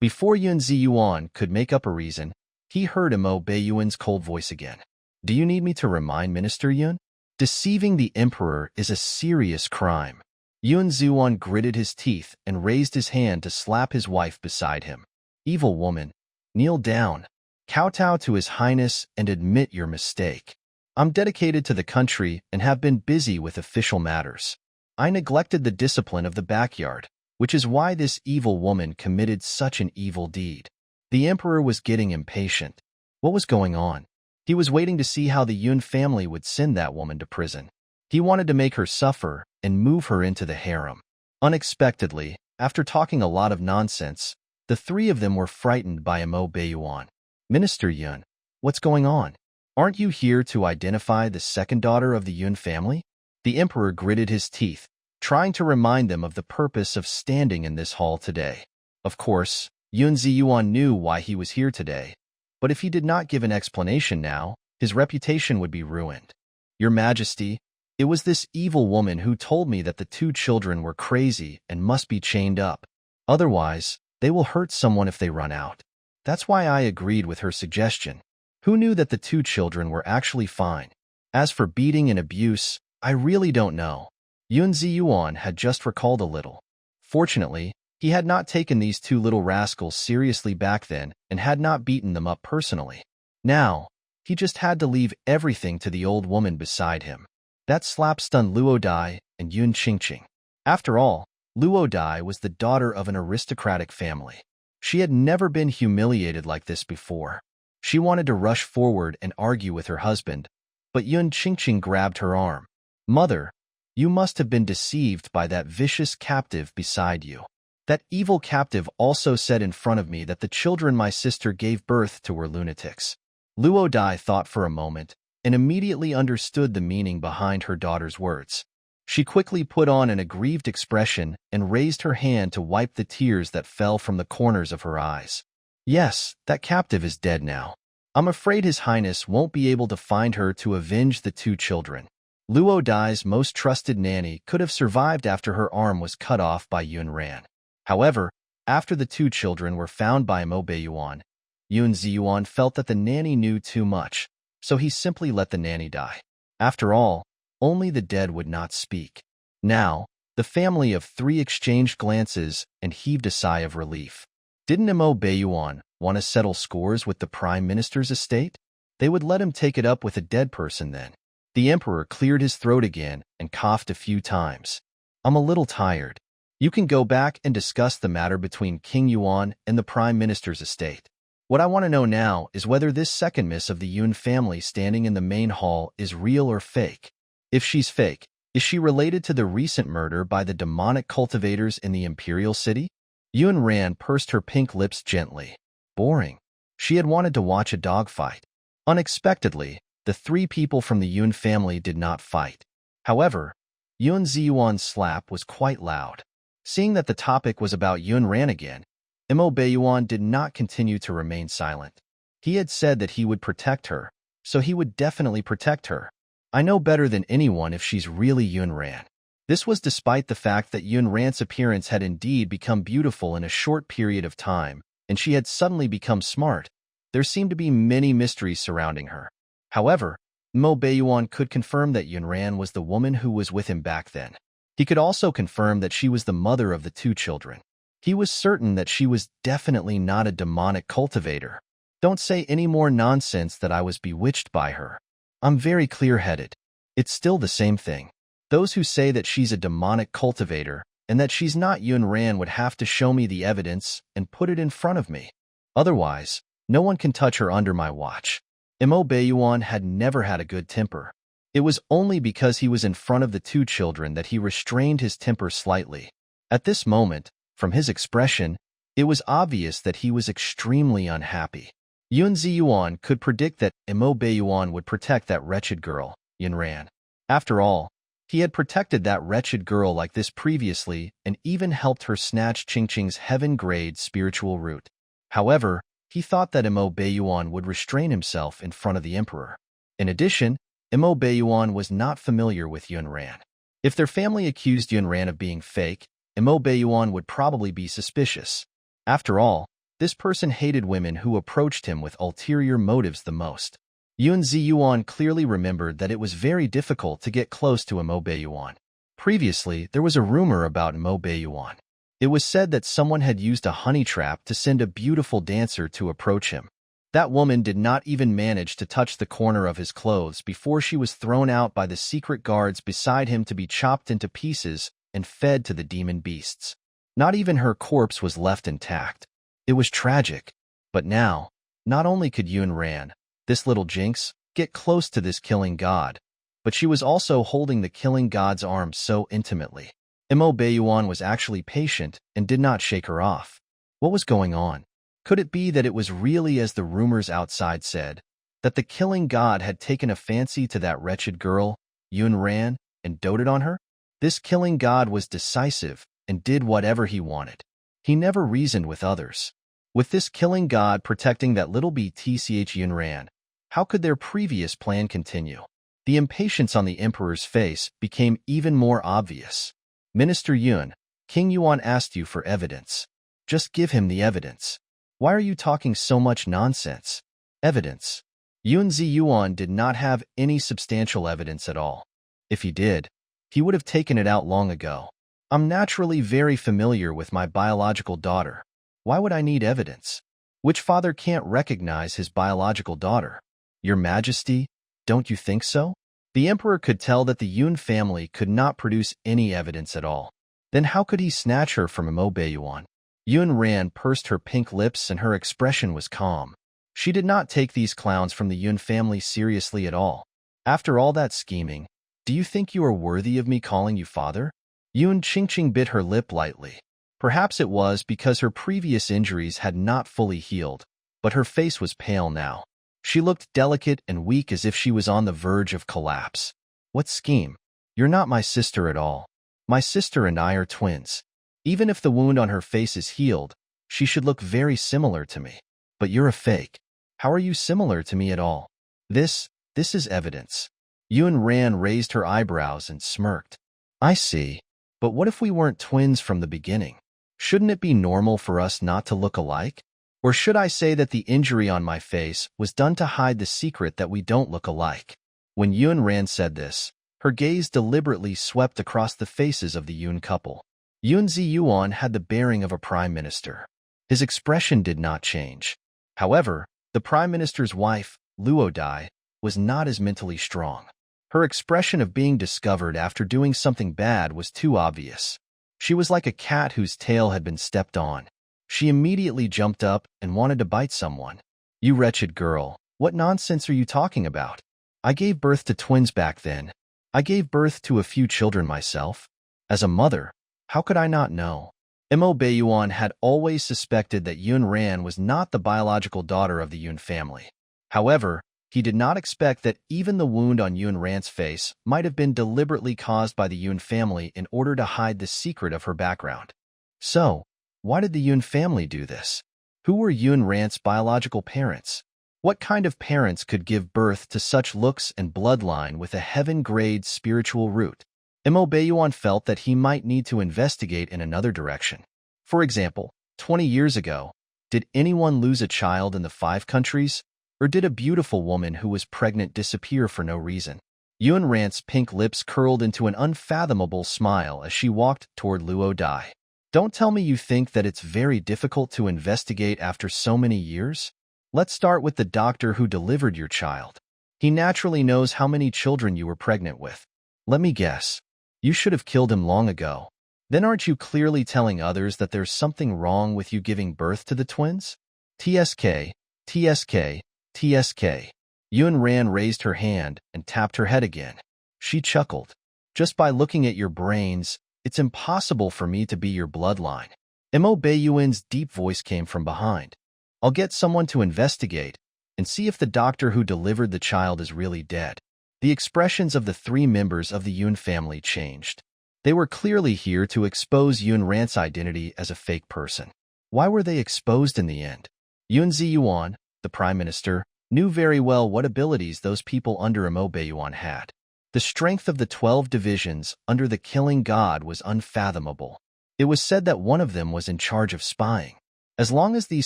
Before Yun Ziyuan could make up a reason, he heard Mo Baiyuan's cold voice again. Do you need me to remind Minister Yun? Deceiving the emperor is a serious crime. Yun Ziyuan gritted his teeth and raised his hand to slap his wife beside him. Evil woman, kneel down, kowtow to His Highness and admit your mistake. I'm dedicated to the country and have been busy with official matters. I neglected the discipline of the backyard, which is why this evil woman committed such an evil deed. The emperor was getting impatient. What was going on? He was waiting to see how the Yun family would send that woman to prison. He wanted to make her suffer and move her into the harem. Unexpectedly, after talking a lot of nonsense, the three of them were frightened by Mo Baiyuan. Minister Yun, what's going on? Aren't you here to identify the second daughter of the Yun family? The emperor gritted his teeth, trying to remind them of the purpose of standing in this hall today. Of course, Yun Ziyuan knew why he was here today, but if he did not give an explanation now, his reputation would be ruined. Your Majesty, it was this evil woman who told me that the two children were crazy and must be chained up. Otherwise, they will hurt someone if they run out. That's why I agreed with her suggestion. Who knew that the two children were actually fine? As for beating and abuse, I really don't know. Yun Ziyuan had just recalled a little. Fortunately, he had not taken these two little rascals seriously back then and had not beaten them up personally. Now, he just had to leave everything to the old woman beside him. That slap stunned Luo Dai and Yun Qingqing. After all, Luo Dai was the daughter of an aristocratic family. She had never been humiliated like this before. She wanted to rush forward and argue with her husband, but Yun Qingqing grabbed her arm. Mother, you must have been deceived by that vicious captive beside you. That evil captive also said in front of me that the children my sister gave birth to were lunatics. Luo Dai thought for a moment and immediately understood the meaning behind her daughter's words. She quickly put on an aggrieved expression and raised her hand to wipe the tears that fell from the corners of her eyes. Yes, that captive is dead now. I'm afraid His Highness won't be able to find her to avenge the two children. Luo Dai's most trusted nanny could have survived after her arm was cut off by Yun Ran. However, after the two children were found by Mo Baiyuan, Yun Ziyuan felt that the nanny knew too much, so he simply let the nanny die. After all, only the dead would not speak. Now, the family of three exchanged glances and heaved a sigh of relief. Didn't Mo Baiyuan want to settle scores with the Prime Minister's estate? They would let him take it up with a dead person then. The emperor cleared his throat again and coughed a few times. I'm a little tired. You can go back and discuss the matter between King Yuan and the Prime Minister's estate. What I want to know now is whether this second miss of the Yun family standing in the main hall is real or fake. If she's fake, is she related to the recent murder by the demonic cultivators in the Imperial City? Yun Ran pursed her pink lips gently. Boring. She had wanted to watch a dogfight. Unexpectedly, the three people from the Yun family did not fight. However, Yun Ziyuan's slap was quite loud. Seeing that the topic was about Yun Ran again, Mo Baiyuan did not continue to remain silent. He had said that he would protect her, so he would definitely protect her. I know better than anyone if she's really Yun Ran. This was despite the fact that Yun Ran's appearance had indeed become beautiful in a short period of time, and she had suddenly become smart. There seemed to be many mysteries surrounding her. However, Mo Baiyuan could confirm that Yun Ran was the woman who was with him back then. He could also confirm that she was the mother of the two children. He was certain that she was definitely not a demonic cultivator. Don't say any more nonsense that I was bewitched by her. I'm very clear-headed. It's still the same thing. Those who say that she's a demonic cultivator and that she's not Yun Ran would have to show me the evidence and put it in front of me. Otherwise, no one can touch her under my watch. Mo Baiyuan had never had a good temper. It was only because he was in front of the two children that he restrained his temper slightly. At this moment, from his expression, it was obvious that he was extremely unhappy. Yun Ziyuan could predict that Mo Baiyuan would protect that wretched girl, Yun Ran. After all, he had protected that wretched girl like this previously and even helped her snatch Qingqing's heaven-grade spiritual root. However, he thought that Mo Baiyuan would restrain himself in front of the emperor. In addition, Mo Baiyuan was not familiar with Yun Ran. If their family accused Yun Ran of being fake, Mo Baiyuan would probably be suspicious. After all, this person hated women who approached him with ulterior motives the most. Yun Ziyuan clearly remembered that it was very difficult to get close to Mo Baiyuan. Previously, there was a rumor about Mo Baiyuan. It was said that someone had used a honey trap to send a beautiful dancer to approach him. That woman did not even manage to touch the corner of his clothes before she was thrown out by the secret guards beside him to be chopped into pieces and fed to the demon beasts. Not even her corpse was left intact. It was tragic. But now, not only could Yun Ran, this little jinx, get close to this killing god, but she was also holding the killing god's arm so intimately. Mo Baiyuan was actually patient and did not shake her off. What was going on? Could it be that it was really as the rumors outside said, that the killing god had taken a fancy to that wretched girl, Yun Ran, and doted on her? This killing god was decisive and did whatever he wanted. He never reasoned with others. With this killing god protecting that little BTCH Yun Ran, how could their previous plan continue? The impatience on the emperor's face became even more obvious. Minister Yun, King Yuan asked you for evidence. Just give him the evidence. Why are you talking so much nonsense? Evidence. Yun Ziyuan did not have any substantial evidence at all. If he did, he would have taken it out long ago. I'm naturally very familiar with my biological daughter. Why would I need evidence? Which father can't recognize his biological daughter? Your Majesty, don't you think so? The emperor could tell that the Yun family could not produce any evidence at all. Then how could he snatch her from Mo Baiyuan? Yun Ran pursed her pink lips and her expression was calm. She did not take these clowns from the Yun family seriously at all. After all that scheming, do you think you are worthy of me calling you father? Yun Qingqing bit her lip lightly. Perhaps it was because her previous injuries had not fully healed, but her face was pale now. She looked delicate and weak as if she was on the verge of collapse. What scheme? You're not my sister at all. My sister and I are twins. Even if the wound on her face is healed, she should look very similar to me. But you're a fake. How are you similar to me at all? This is evidence. Yun Ran raised her eyebrows and smirked. I see. But what if we weren't twins from the beginning? Shouldn't it be normal for us not to look alike? Or should I say that the injury on my face was done to hide the secret that we don't look alike? When Yun Ran said this, her gaze deliberately swept across the faces of the Yun couple. Yun Ziyuan had the bearing of a prime minister. His expression did not change. However, the prime minister's wife, Luo Dai, was not as mentally strong. Her expression of being discovered after doing something bad was too obvious. She was like a cat whose tail had been stepped on. She immediately jumped up and wanted to bite someone. You wretched girl, what nonsense are you talking about? I gave birth to twins back then. I gave birth to a few children myself. As a mother, how could I not know? Mo Baiyuan had always suspected that Yun Ran was not the biological daughter of the Yun family. However, he did not expect that even the wound on Yun Ran's face might have been deliberately caused by the Yun family in order to hide the secret of her background. So, why did the Yun family do this? Who were Yun Ran's biological parents? What kind of parents could give birth to such looks and bloodline with a heaven-grade spiritual root? Mo Baiyuan felt that he might need to investigate in another direction. For example, 20 years ago, did anyone lose a child in the 5 countries? Or did a beautiful woman who was pregnant disappear for no reason? Yun Ran's pink lips curled into an unfathomable smile as she walked toward Luo Dai. Don't tell me you think that it's very difficult to investigate after so many years? Let's start with the doctor who delivered your child. He naturally knows how many children you were pregnant with. Let me guess. You should have killed him long ago. Then aren't you clearly telling others that there's something wrong with you giving birth to the twins? TSK, TSK, TSK. Yun Ran raised her hand and tapped her head again. She chuckled. Just by looking at your brains, it's impossible for me to be your bloodline. Mo Baiyuan's deep voice came from behind. I'll get someone to investigate and see if the doctor who delivered the child is really dead. The expressions of the three members of the Yun family changed. They were clearly here to expose Yun Ran's identity as a fake person. Why were they exposed in the end? Yun Ziyuan, the prime minister, knew very well what abilities those people under Mo Baiyuan had. The strength of the 12 divisions under the killing god was unfathomable. It was said that one of them was in charge of spying. As long as these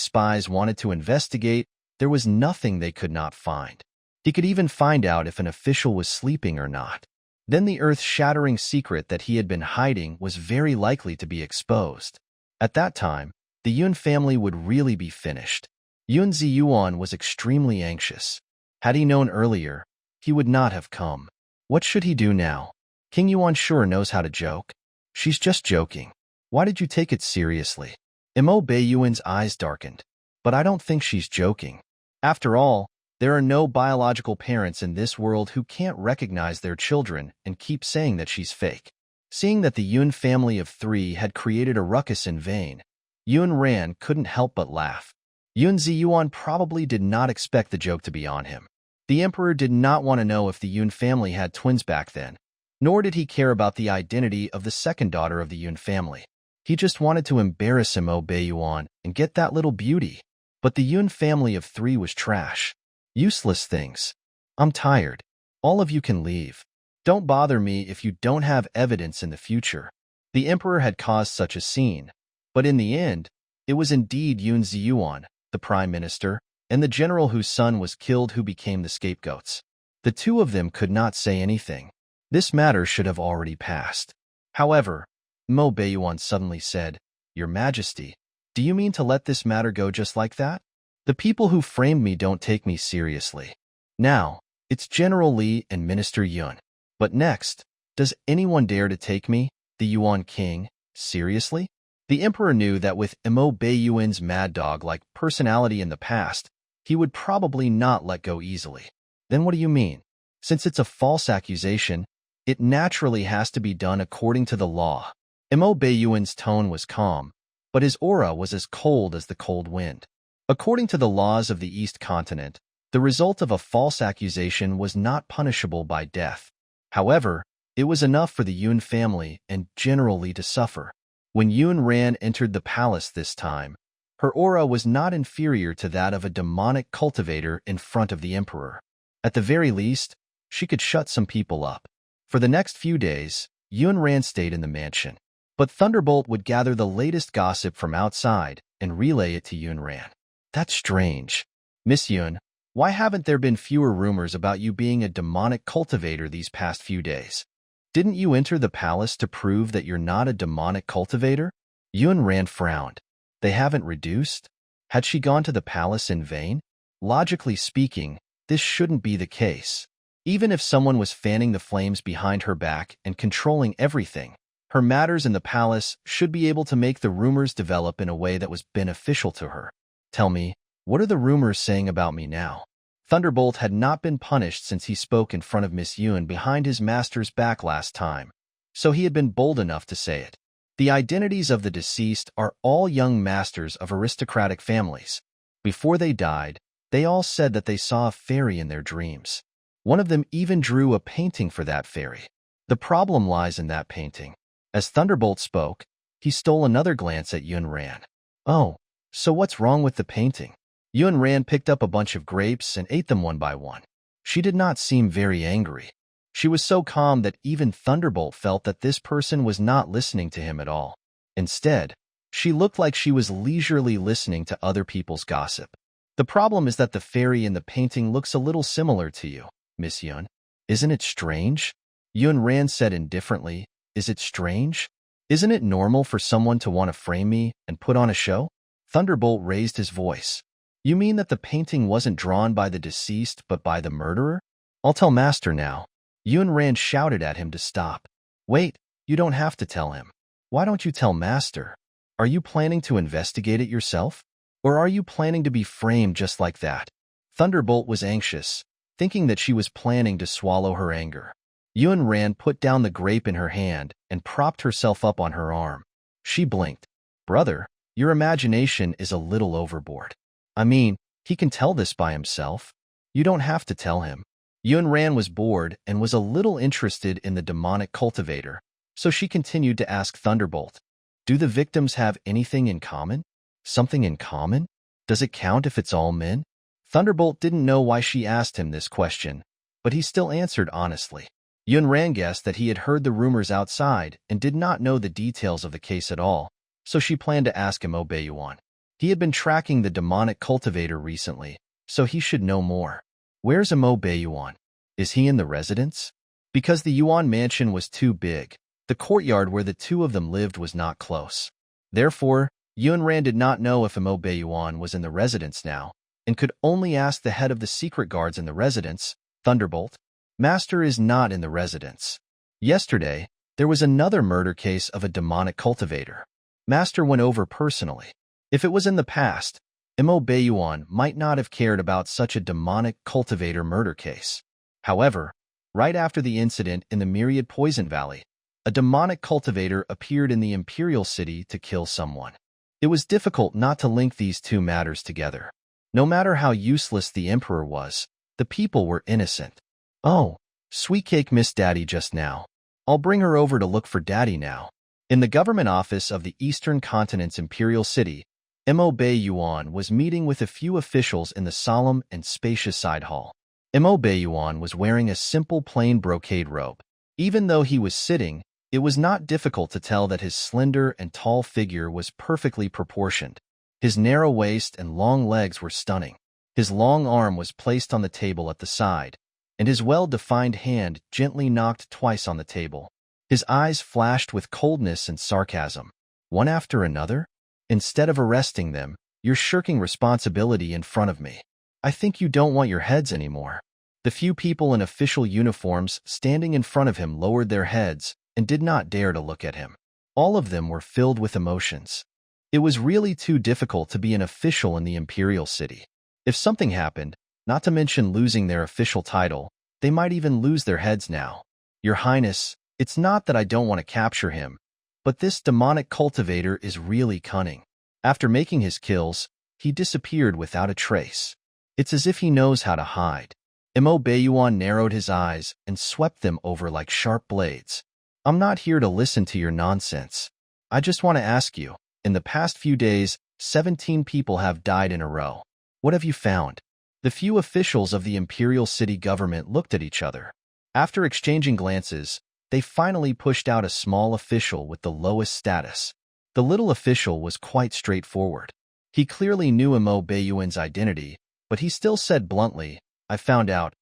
spies wanted to investigate, there was nothing they could not find. He could even find out if an official was sleeping or not. Then the earth-shattering secret that he had been hiding was very likely to be exposed. At that time, the Yun family would really be finished. Yun Ziyuan was extremely anxious. Had he known earlier, he would not have come. What should he do now? King Yuan sure knows how to joke. She's just joking. Why did you take it seriously? Mo Baiyuan's eyes darkened. But I don't think she's joking. After all, there are no biological parents in this world who can't recognize their children and keep saying that she's fake. Seeing that the Yun family of 3 had created a ruckus in vain, Yun Ran couldn't help but laugh. Yun Ziyuan probably did not expect the joke to be on him. The emperor did not want to know if the Yun family had twins back then, nor did he care about the identity of the second daughter of the Yun family. He just wanted to embarrass Mo Baiyuan and get that little beauty. But the Yun family of 3 was trash. Useless things. I'm tired. All of you can leave. Don't bother me if you don't have evidence in the future. The emperor had caused such a scene, but in the end, it was indeed Yun Ziyuan, the prime minister, and the general whose son was killed who became the scapegoats. The two of them could not say anything. This matter should have already passed. However, Mo Baiyuan suddenly said, "Your Majesty, do you mean to let this matter go just like that? The people who framed me don't take me seriously. Now, it's General Li and Minister Yun. But next, does anyone dare to take me, the Yuan king, seriously?" The emperor knew that with Mo Baiyuan's mad dog-like personality in the past, he would probably not let go easily. Then what do you mean? Since it's a false accusation, it naturally has to be done according to the law. Mo Baiyuan's tone was calm, but his aura was as cold as the cold wind. According to the laws of the East Continent, the result of a false accusation was not punishable by death. However, it was enough for the Yun family and General Li to suffer. When Yun Ran entered the palace this time, her aura was not inferior to that of a demonic cultivator in front of the emperor. At the very least, she could shut some people up. For the next few days, Yun Ran stayed in the mansion. But Thunderbolt would gather the latest gossip from outside and relay it to Yun Ran. That's strange. Miss Yun, why haven't there been fewer rumors about you being a demonic cultivator these past few days? Didn't you enter the palace to prove that you're not a demonic cultivator? Yun Ran frowned. They haven't reduced? Had she gone to the palace in vain? Logically speaking, this shouldn't be the case. Even if someone was fanning the flames behind her back and controlling everything, her matters in the palace should be able to make the rumors develop in a way that was beneficial to her. Tell me, what are the rumors saying about me now? Thunderbolt had not been punished since he spoke in front of Miss Yun behind his master's back last time, so he had been bold enough to say it. The identities of the deceased are all young masters of aristocratic families. Before they died, they all said that they saw a fairy in their dreams. One of them even drew a painting for that fairy. The problem lies in that painting. As Thunderbolt spoke, he stole another glance at Yun Ran. Oh, so what's wrong with the painting? Yun Ran picked up a bunch of grapes and ate them one by one. She did not seem very angry. She was so calm that even Thunderbolt felt that this person was not listening to him at all. Instead, she looked like she was leisurely listening to other people's gossip. The problem is that the fairy in the painting looks a little similar to you, Miss Yun. Isn't it strange? Yun Ran said indifferently. Is it strange? Isn't it normal for someone to want to frame me and put on a show? Thunderbolt raised his voice. You mean that the painting wasn't drawn by the deceased but by the murderer? I'll tell Master now. Yun Ran shouted at him to stop. Wait, you don't have to tell him. Why don't you tell Master? Are you planning to investigate it yourself? Or are you planning to be framed just like that? Thunderbolt was anxious, thinking that she was planning to swallow her anger. Yun Ran put down the grape in her hand and propped herself up on her arm. She blinked. Brother, your imagination is a little overboard. I mean, he can tell this by himself. You don't have to tell him. Yun Ran was bored and was a little interested in the demonic cultivator, so she continued to ask Thunderbolt, do the victims have anything in common? Something in common? Does it count if it's all men? Thunderbolt didn't know why she asked him this question, but he still answered honestly. Yun Ran guessed that he had heard the rumors outside and did not know the details of the case at all, so she planned to ask him Obayuan. He had been tracking the demonic cultivator recently, so he should know more. Where's Imo Bayuan? Is he in the residence? Because the Yuan mansion was too big, the courtyard where the two of them lived was not close. Therefore, Yun Ran did not know if Imo Bayuan was in the residence now, and could only ask the head of the secret guards in the residence, Thunderbolt. Master is not in the residence. Yesterday, there was another murder case of a demonic cultivator. Master went over personally. If it was in the past, Imo Bayuan might not have cared about such a demonic cultivator murder case. However, right after the incident in the Myriad Poison Valley, a demonic cultivator appeared in the Imperial City to kill someone. It was difficult not to link these two matters together. No matter how useless the Emperor was, the people were innocent. Oh, Sweet Cake missed Daddy just now. I'll bring her over to look for Daddy now. In the government office of the Eastern Continent's Imperial City, Imo Bayuan was meeting with a few officials in the solemn and spacious side hall. Imo Bayuan was wearing a simple plain brocade robe. Even though he was sitting, it was not difficult to tell that his slender and tall figure was perfectly proportioned. His narrow waist and long legs were stunning. His long arm was placed on the table at the side, and his well-defined hand gently knocked twice on the table. His eyes flashed with coldness and sarcasm. One after another? Instead of arresting them, you're shirking responsibility in front of me. I think you don't want your heads anymore. The few people in official uniforms standing in front of him lowered their heads and did not dare to look at him. All of them were filled with emotions. It was really too difficult to be an official in the Imperial City. If something happened, not to mention losing their official title, they might even lose their heads now. Your Highness, it's not that I don't want to capture him, but this demonic cultivator is really cunning. After making his kills, he disappeared without a trace. It's as if he knows how to hide. Imo Bayuan narrowed his eyes and swept them over like sharp blades. I'm not here to listen to your nonsense. I just want to ask you, in the past few days, 17 people have died in a row. What have you found? The few officials of the Imperial City government looked at each other. After exchanging glances, they finally pushed out a small official with the lowest status. The little official was quite straightforward. He clearly knew Imo Bayuan's identity, but he still said bluntly, I found out.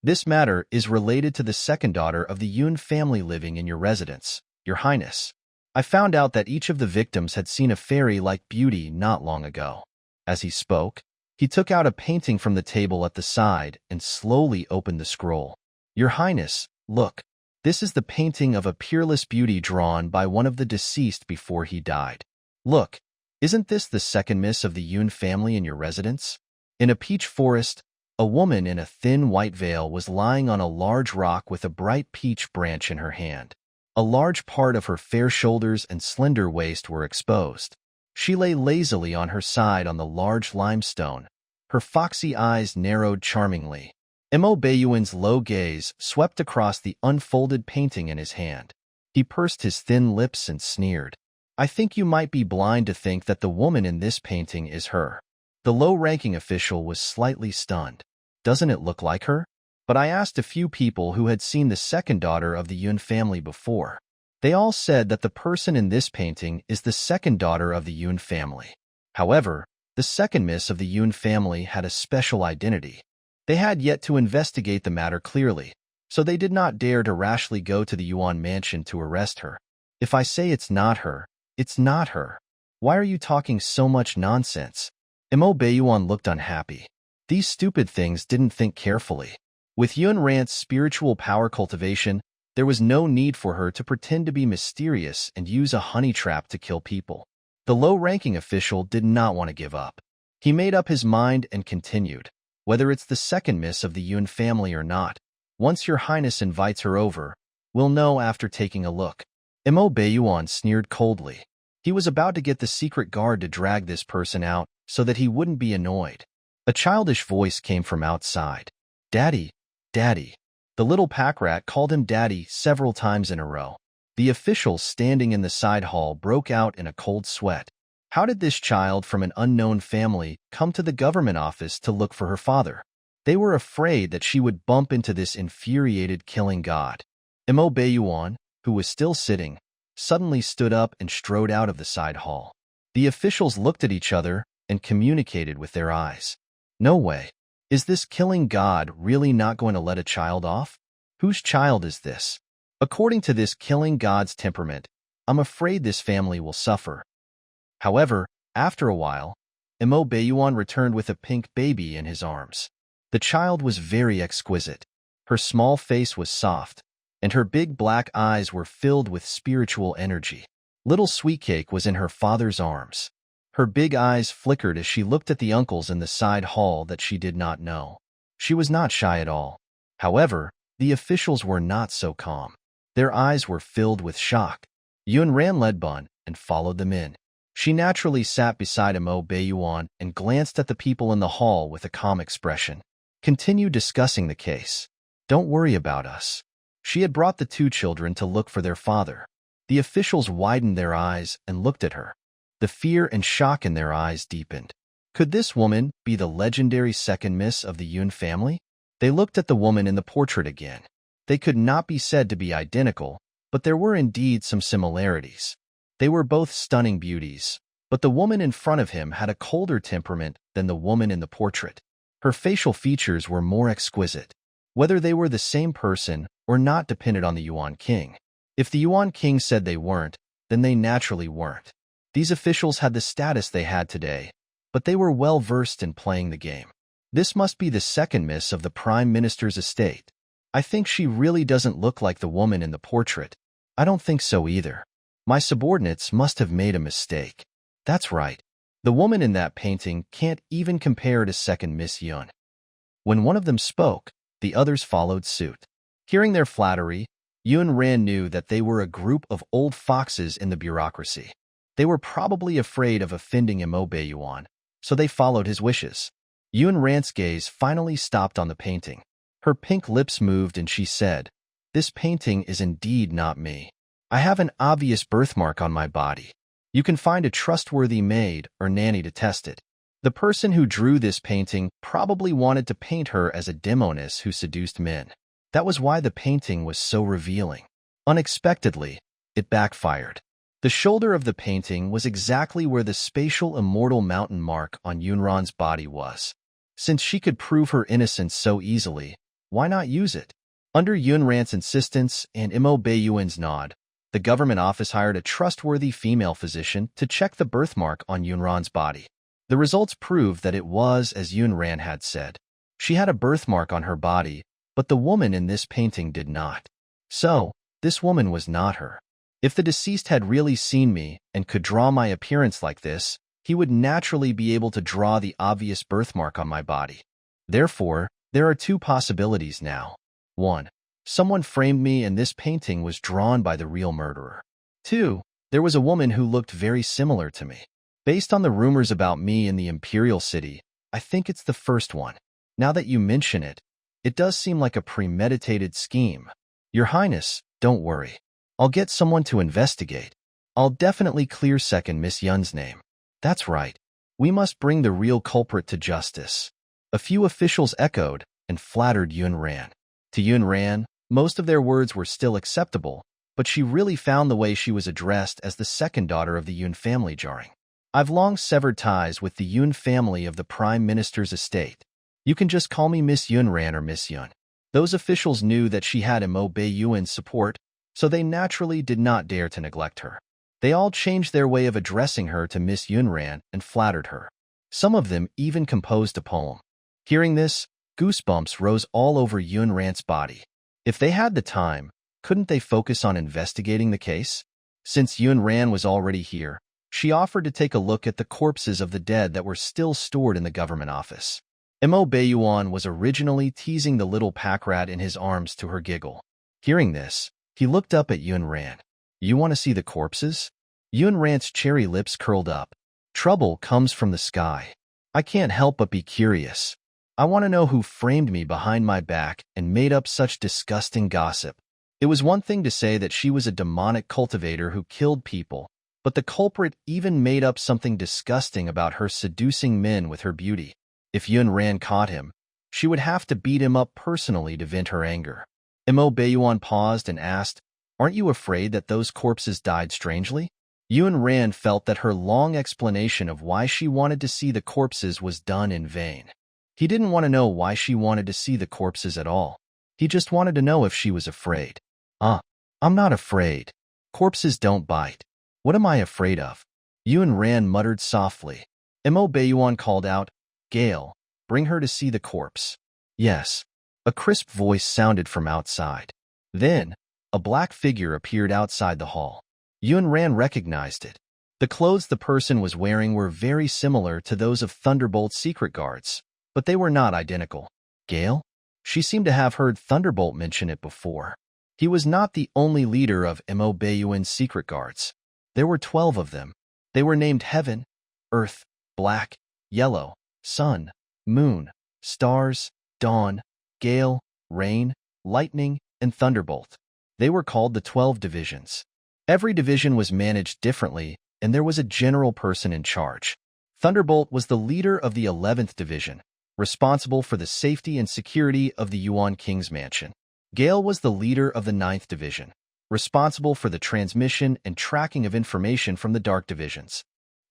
This matter is related to the second daughter of the Yun family living in your residence, Your Highness. I found out that each of the victims had seen a fairy-like beauty not long ago. As he spoke, he took out a painting from the table at the side and slowly opened the scroll. Your Highness, look. This is the painting of a peerless beauty drawn by one of the deceased before he died. Look, isn't this the second miss of the Yun family in your residence? In a peach forest, a woman in a thin white veil was lying on a large rock with a bright peach branch in her hand. A large part of her fair shoulders and slender waist were exposed. She lay lazily on her side on the large limestone. Her foxy eyes narrowed charmingly. Imo Bayuan's low gaze swept across the unfolded painting in his hand. He pursed his thin lips and sneered. I think you might be blind to think that the woman in this painting is her. The low-ranking official was slightly stunned. Doesn't it look like her? But I asked a few people who had seen the second daughter of the Yun family before. They all said that the person in this painting is the second daughter of the Yun family. However, the second miss of the Yun family had a special identity. They had yet to investigate the matter clearly, so they did not dare to rashly go to the Yuan mansion to arrest her. If I say it's not her, it's not her. Why are you talking so much nonsense? Mo Baiyuan looked unhappy. These stupid things didn't think carefully. With Yun Rant's spiritual power cultivation, there was no need for her to pretend to be mysterious and use a honey trap to kill people. The low-ranking official did not want to give up. He made up his mind and continued. Whether it's the second miss of the Yun family or not, once your highness invites her over, we'll know after taking a look. Mo Baiyuan sneered coldly. He was about to get the secret guard to drag this person out so that he wouldn't be annoyed. A childish voice came from outside. Daddy, Daddy. The little pack rat called him Daddy several times in a row. The officials standing in the side hall broke out in a cold sweat. How did this child from an unknown family come to the government office to look for her father? They were afraid that she would bump into this infuriated killing god. Mo Baiyuan, who was still sitting, suddenly stood up and strode out of the side hall. The officials looked at each other and communicated with their eyes. No way. Is this killing god really not going to let a child off? Whose child is this? According to this killing god's temperament, I'm afraid this family will suffer. However, after a while, Mo Baiyuan returned with a pink baby in his arms. The child was very exquisite. Her small face was soft, and her big black eyes were filled with spiritual energy. Little Sweetcake was in her father's arms. Her big eyes flickered as she looked at the uncles in the side hall that she did not know. She was not shy at all. However, the officials were not so calm. Their eyes were filled with shock. Yun ran led Bun and followed them in. She naturally sat beside Mo Baiyuan and glanced at the people in the hall with a calm expression. Continue discussing the case. Don't worry about us. She had brought the two children to look for their father. The officials widened their eyes and looked at her. The fear and shock in their eyes deepened. Could this woman be the legendary second miss of the Yun family? They looked at the woman in the portrait again. They could not be said to be identical, but there were indeed some similarities. They were both stunning beauties, but the woman in front of him had a colder temperament than the woman in the portrait. Her facial features were more exquisite. Whether they were the same person or not depended on the Yuan King. If the Yuan King said they weren't, then they naturally weren't. These officials had the status they had today, but they were well versed in playing the game. This must be the second miss of the Prime Minister's estate. I think she really doesn't look like the woman in the portrait. I don't think so either. My subordinates must have made a mistake. That's right. The woman in that painting can't even compare to second Miss Yun. When one of them spoke, the others followed suit. Hearing their flattery, Yun Ran knew that they were a group of old foxes in the bureaucracy. They were probably afraid of offending Mo Baiyuan, so they followed his wishes. Yun Ran's gaze finally stopped on the painting. Her pink lips moved and she said, "This painting is indeed not me. I have an obvious birthmark on my body. You can find a trustworthy maid or nanny to test it." The person who drew this painting probably wanted to paint her as a demoness who seduced men. That was why the painting was so revealing. Unexpectedly, it backfired. The shoulder of the painting was exactly where the spatial immortal mountain mark on Yunran's body was. Since she could prove her innocence so easily, why not use it? Under Yunran's insistence and Mo Baiyuan's nod, the government office hired a trustworthy female physician to check the birthmark on Yunran's body. The results proved that it was as Yunran had said. She had a birthmark on her body, but the woman in this painting did not. So, this woman was not her. If the deceased had really seen me and could draw my appearance like this, he would naturally be able to draw the obvious birthmark on my body. Therefore, there are two possibilities now. 1. Someone framed me and this painting was drawn by the real murderer. 2. There was a woman who looked very similar to me. Based on the rumors about me in the Imperial City, I think it's the first one. Now that you mention it, it does seem like a premeditated scheme. Your Highness, don't worry. I'll get someone to investigate. I'll definitely clear second Miss Yun's name. That's right. We must bring the real culprit to justice. A few officials echoed and flattered Yun Ran. To Yun Ran, most of their words were still acceptable, but she really found the way she was addressed as the second daughter of the Yun family jarring. I've long severed ties with the Yun family of the Prime Minister's estate. You can just call me Miss Yun Ran or Miss Yun. Those officials knew that she had Mo Baiyuan's support, so they naturally did not dare to neglect her. They all changed their way of addressing her to Miss Yun Ran and flattered her. Some of them even composed a poem. Hearing this, goosebumps rose all over Yun Ran's body. If they had the time, couldn't they focus on investigating the case? Since Yun Ran was already here, she offered to take a look at the corpses of the dead that were still stored in the government office. Mo Baiyuan was originally teasing the little pack rat in his arms to her giggle. Hearing this, he looked up at Yun Ran. You want to see the corpses? Yun Ran's cherry lips curled up. Trouble comes from the sky. I can't help but be curious. I want to know who framed me behind my back and made up such disgusting gossip. It was one thing to say that she was a demonic cultivator who killed people, but the culprit even made up something disgusting about her seducing men with her beauty. If Yun Ran caught him, she would have to beat him up personally to vent her anger. Mo Baiyuan paused and asked, Aren't you afraid that those corpses died strangely? Yun Ran felt that her long explanation of why she wanted to see the corpses was done in vain. He didn't want to know why she wanted to see the corpses at all. He just wanted to know if she was afraid. I'm not afraid. Corpses don't bite. What am I afraid of? Yun Ran muttered softly. Mo Baiyuan called out, Gale, bring her to see the corpse. Yes. A crisp voice sounded from outside. Then, a black figure appeared outside the hall. Yun Ran recognized it. The clothes the person was wearing were very similar to those of Thunderbolt's secret guards, but they were not identical. Gale? She seemed to have heard Thunderbolt mention it before. He was not the only leader of Mo Baiyuan's secret guards. There were 12 of them. They were named Heaven, Earth, Black, Yellow, Sun, Moon, Stars, Dawn, Gale, Rain, Lightning, and Thunderbolt. They were called the 12 divisions. Every division was managed differently, and there was a general person in charge. Thunderbolt was the leader of the 11th division, responsible for the safety and security of the Yuan King's mansion. Gale was the leader of the 9th division, responsible for the transmission and tracking of information from the dark divisions.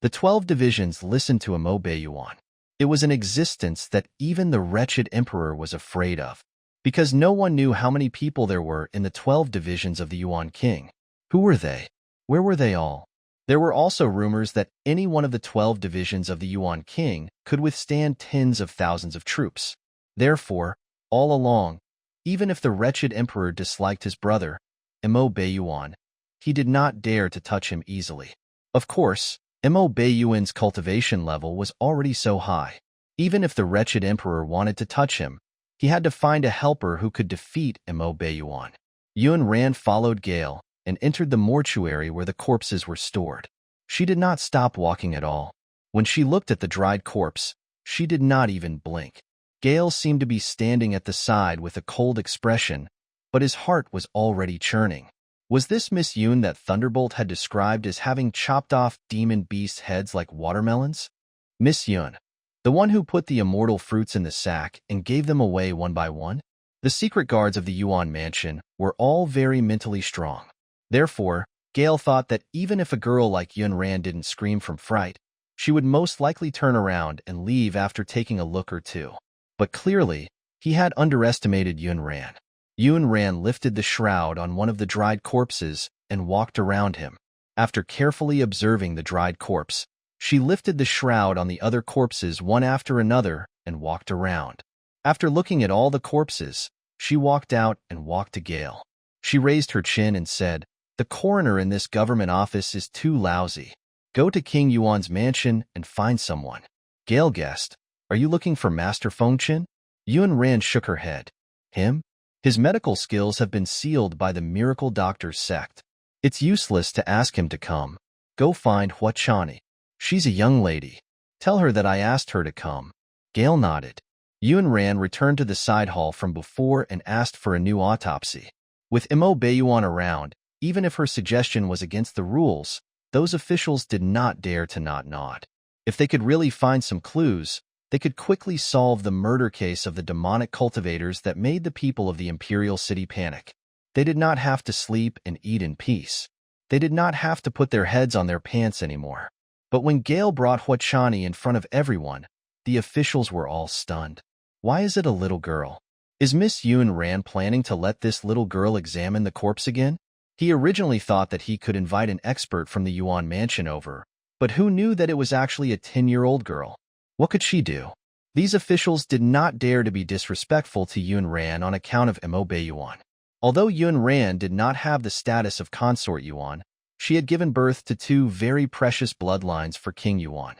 The 12 divisions listened to Mo Baiyuan. It was an existence that even the wretched emperor was afraid of, because no one knew how many people there were in the 12 divisions of the Yuan King. Who were they? Where were they all? There were also rumors that any one of the 12 divisions of the Yuan King could withstand tens of thousands of troops. Therefore, all along, even if the wretched emperor disliked his brother, Mo Baiyuan, he did not dare to touch him easily. Of course, Mo Baiyuan's cultivation level was already so high. Even if the wretched emperor wanted to touch him, he had to find a helper who could defeat Mo Baiyuan. Yun Ran followed Gale and entered the mortuary where the corpses were stored. She did not stop walking at all. When she looked at the dried corpse, she did not even blink. Gale seemed to be standing at the side with a cold expression, but his heart was already churning. Was this Miss Yun that Thunderbolt had described as having chopped off demon beasts' heads like watermelons? Miss Yun, the one who put the immortal fruits in the sack and gave them away one by one? The secret guards of the Yuan mansion were all very mentally strong. Therefore, Gale thought that even if a girl like Yun Ran didn't scream from fright, she would most likely turn around and leave after taking a look or two. But clearly, he had underestimated Yun Ran. Yun Ran lifted the shroud on one of the dried corpses and walked around him. After carefully observing the dried corpse, she lifted the shroud on the other corpses one after another and walked around. After looking at all the corpses, she walked out and walked to Gale. She raised her chin and said, The coroner in this government office is too lousy. Go to King Yuan's mansion and find someone. Gale guessed, Are you looking for Master Fengchen? Yun Ran shook her head. Him? His medical skills have been sealed by the miracle doctor's sect. It's useless to ask him to come. Go find Hua Chani. She's a young lady. Tell her that I asked her to come. Gale nodded. Yun Ran returned to the side hall from before and asked for a new autopsy. With Mo Baiyuan around, even if her suggestion was against the rules, those officials did not dare to not nod. If they could really find some clues, they could quickly solve the murder case of the demonic cultivators that made the people of the Imperial City panic. They did not have to sleep and eat in peace. They did not have to put their heads on their pants anymore. But when Gale brought Hua Chani in front of everyone, the officials were all stunned. Why is it a little girl? Is Miss Yun Ran planning to let this little girl examine the corpse again? He originally thought that he could invite an expert from the Yuan mansion over, but who knew that it was actually a 10-year-old girl? What could she do? These officials did not dare to be disrespectful to Yun Ran on account of Mo Yuan. Although Yun Ran did not have the status of consort Yuan, she had given birth to two very precious bloodlines for King Yuan.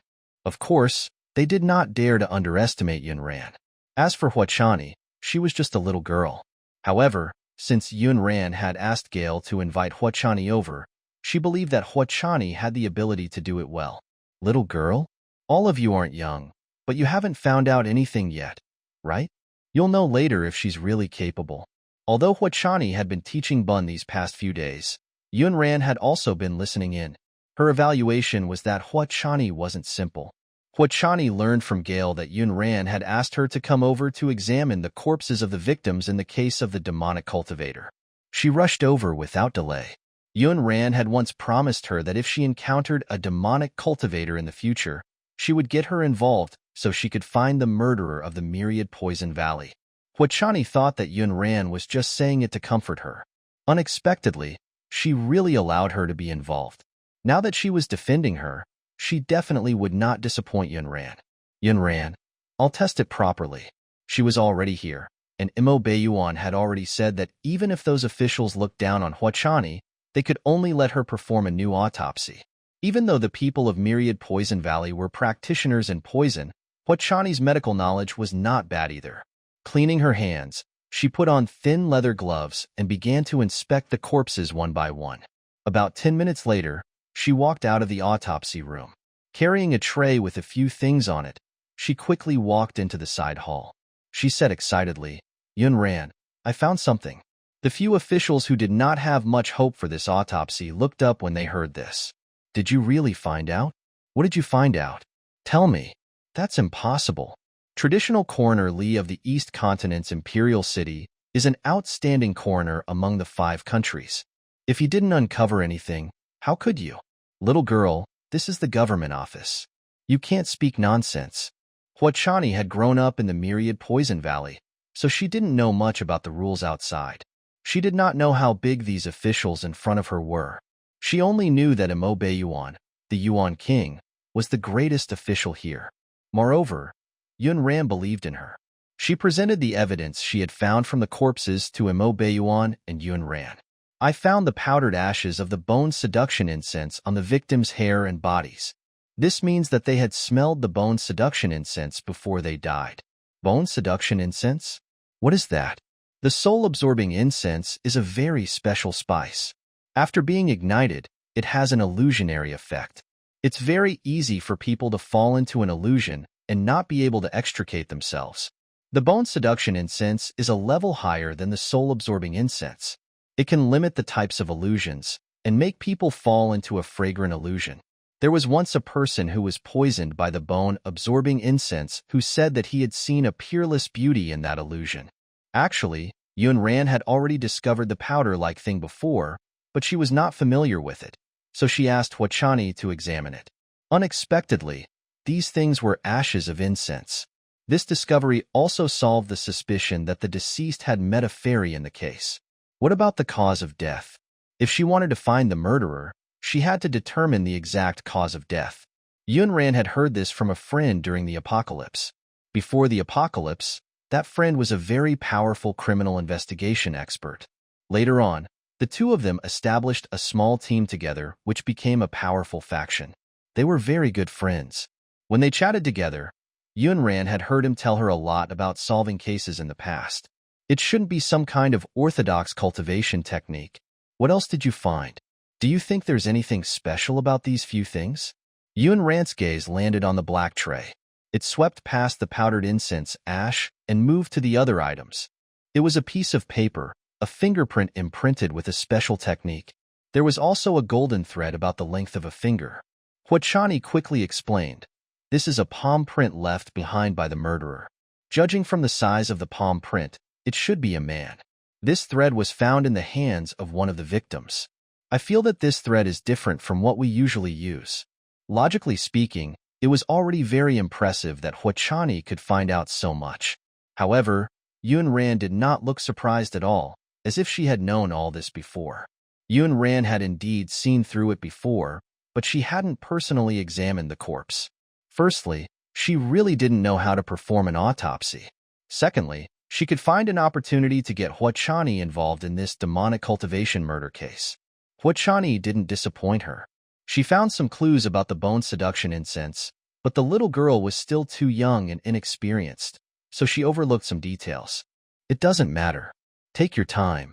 Of course, they did not dare to underestimate Yun Ran. As for Huachani, she was just a little girl. However, since Yun Ran had asked Gale to invite Huachani over, she believed that Huachani had the ability to do it well. Little girl? All of you aren't young, but you haven't found out anything yet, right? You'll know later if she's really capable. Although Huachani had been teaching Bun these past few days, Yun Ran had also been listening in. Her evaluation was that Huachani wasn't simple. Huachani learned from Gale that Yun Ran had asked her to come over to examine the corpses of the victims in the case of the demonic cultivator. She rushed over without delay. Yun Ran had once promised her that if she encountered a demonic cultivator in the future, she would get her involved so she could find the murderer of the Myriad Poison Valley. Huachani thought that Yun Ran was just saying it to comfort her. Unexpectedly, she really allowed her to be involved. Now that she was defending her, she definitely would not disappoint Yun Ran. Yun Ran, I'll test it properly. She was already here, and Mo Yuan had already said that even if those officials looked down on Huachani, they could only let her perform a new autopsy. Even though the people of Myriad Poison Valley were practitioners in poison, Huachani's medical knowledge was not bad either. Cleaning her hands, she put on thin leather gloves and began to inspect the corpses one by one. About 10 minutes later, she walked out of the autopsy room. Carrying a tray with a few things on it, she quickly walked into the side hall. She said excitedly, Yun Ran, I found something. The few officials who did not have much hope for this autopsy looked up when they heard this. Did you really find out? What did you find out? Tell me. That's impossible. Traditional coroner Li of the East Continent's Imperial City is an outstanding coroner among the 5 countries. If you didn't uncover anything, how could you? Little girl, this is the government office. You can't speak nonsense. Huachani had grown up in the Myriad Poison Valley, so she didn't know much about the rules outside. She did not know how big these officials in front of her were. She only knew that Mo Yuan, the Yuan King, was the greatest official here. Moreover, Yun Ran believed in her. She presented the evidence she had found from the corpses to Mo Yuan and Yun Ran. I found the powdered ashes of the bone seduction incense on the victims' hair and bodies. This means that they had smelled the bone seduction incense before they died. Bone seduction incense? What is that? The soul-absorbing incense is a very special spice. After being ignited, it has an illusionary effect. It's very easy for people to fall into an illusion and not be able to extricate themselves. The bone seduction incense is a level higher than the soul-absorbing incense. It can limit the types of illusions and make people fall into a fragrant illusion. There was once a person who was poisoned by the bone-absorbing incense who said that he had seen a peerless beauty in that illusion. Actually, Yun Ran had already discovered the powder-like thing before, but she was not familiar with it, so she asked Huachani to examine it. Unexpectedly, these things were ashes of incense. This discovery also solved the suspicion that the deceased had met a fairy in the case. What about the cause of death? If she wanted to find the murderer, she had to determine the exact cause of death. Yun Ran had heard this from a friend during the apocalypse. Before the apocalypse, that friend was a very powerful criminal investigation expert. Later on, the two of them established a small team together which became a powerful faction. They were very good friends. When they chatted together, Yun Ran had heard him tell her a lot about solving cases in the past. It shouldn't be some kind of orthodox cultivation technique. What else did you find? Do you think there's anything special about these few things? Yun Ran's gaze landed on the black tray. It swept past the powdered incense ash and moved to the other items. It was a piece of paper, a fingerprint imprinted with a special technique. There was also a golden thread about the length of a finger. Huachani quickly explained, this is a palm print left behind by the murderer. Judging from the size of the palm print, it should be a man. This thread was found in the hands of one of the victims. I feel that this thread is different from what we usually use. Logically speaking, it was already very impressive that Huachani could find out so much. However, Yun Ran did not look surprised at all, as if she had known all this before. Yun Ran had indeed seen through it before, but she hadn't personally examined the corpse. Firstly, she really didn't know how to perform an autopsy. Secondly, she could find an opportunity to get Huachani involved in this demonic cultivation murder case. Huachani didn't disappoint her. She found some clues about the bone seduction incense, but the little girl was still too young and inexperienced, so she overlooked some details. It doesn't matter. Take your time.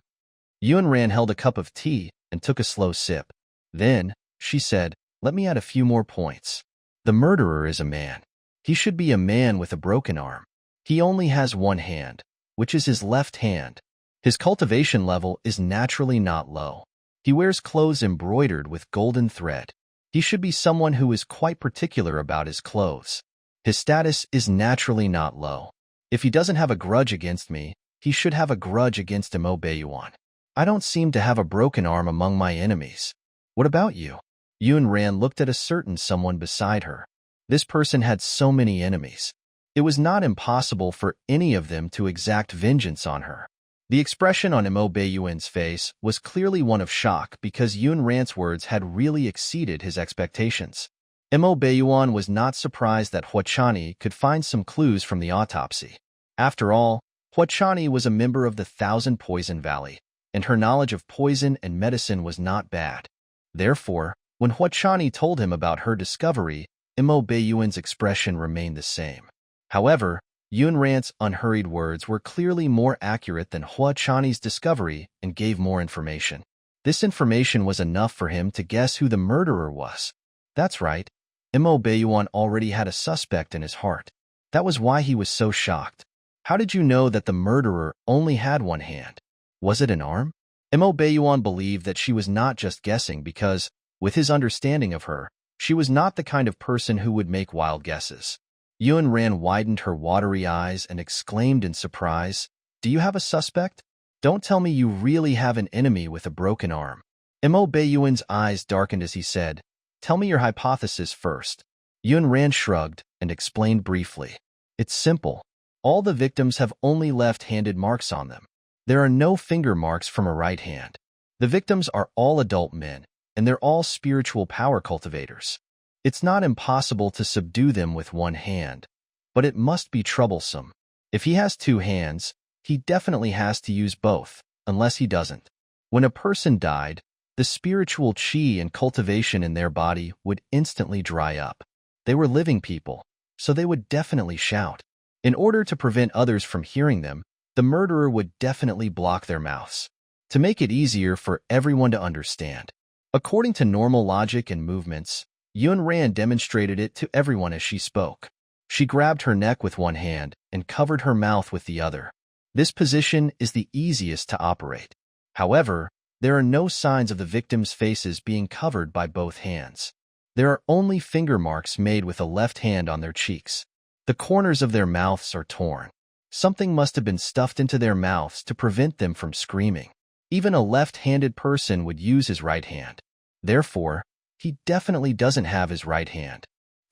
Yunran held a cup of tea and took a slow sip. Then, she said, let me add a few more points. The murderer is a man. He should be a man with a broken arm. He only has one hand, which is his left hand. His cultivation level is naturally not low. He wears clothes embroidered with golden thread. He should be someone who is quite particular about his clothes. His status is naturally not low. If he doesn't have a grudge against me, he should have a grudge against Imo Beiyuan. I don't seem to have a broken arm among my enemies. What about you? Yunran looked at a certain someone beside her. This person had so many enemies. It was not impossible for any of them to exact vengeance on her. The expression on Imo Beiyuan's face was clearly one of shock because Yunran's words had really exceeded his expectations. Imo Beiyuan was not surprised that Huachani could find some clues from the autopsy. After all, Huachani was a member of the Thousand Poison Valley, and her knowledge of poison and medicine was not bad. Therefore, when Huachani told him about her discovery, Imo Beiyuan's expression remained the same. However, Yunran's unhurried words were clearly more accurate than Huachani's discovery and gave more information. This information was enough for him to guess who the murderer was. That's right, Imo Beiyuan already had a suspect in his heart. That was why he was so shocked. How did you know that the murderer only had one hand? Was it an arm? Imo Beiyuan believed that she was not just guessing because, with his understanding of her, she was not the kind of person who would make wild guesses. Yunran widened her watery eyes and exclaimed in surprise, "Do you have a suspect? Don't tell me you really have an enemy with a broken arm." Imo Beiyuan's eyes darkened as he said, "Tell me your hypothesis first." Yunran shrugged and explained briefly. "It's simple. All the victims have only left-handed marks on them. There are no finger marks from a right hand. The victims are all adult men, and they're all spiritual power cultivators. It's not impossible to subdue them with one hand, but it must be troublesome. If he has two hands, he definitely has to use both, unless he doesn't. When a person died, the spiritual chi and cultivation in their body would instantly dry up. They were living people, so they would definitely shout. In order to prevent others from hearing them, the murderer would definitely block their mouths, to make it easier for everyone to understand. According to normal logic and movements, Yunran demonstrated it to everyone as she spoke. She grabbed her neck with one hand and covered her mouth with the other. This position is the easiest to operate. However, there are no signs of the victims' faces being covered by both hands. There are only finger marks made with a left hand on their cheeks. The corners of their mouths are torn. Something must have been stuffed into their mouths to prevent them from screaming. Even a left-handed person would use his right hand. Therefore, he definitely doesn't have his right hand.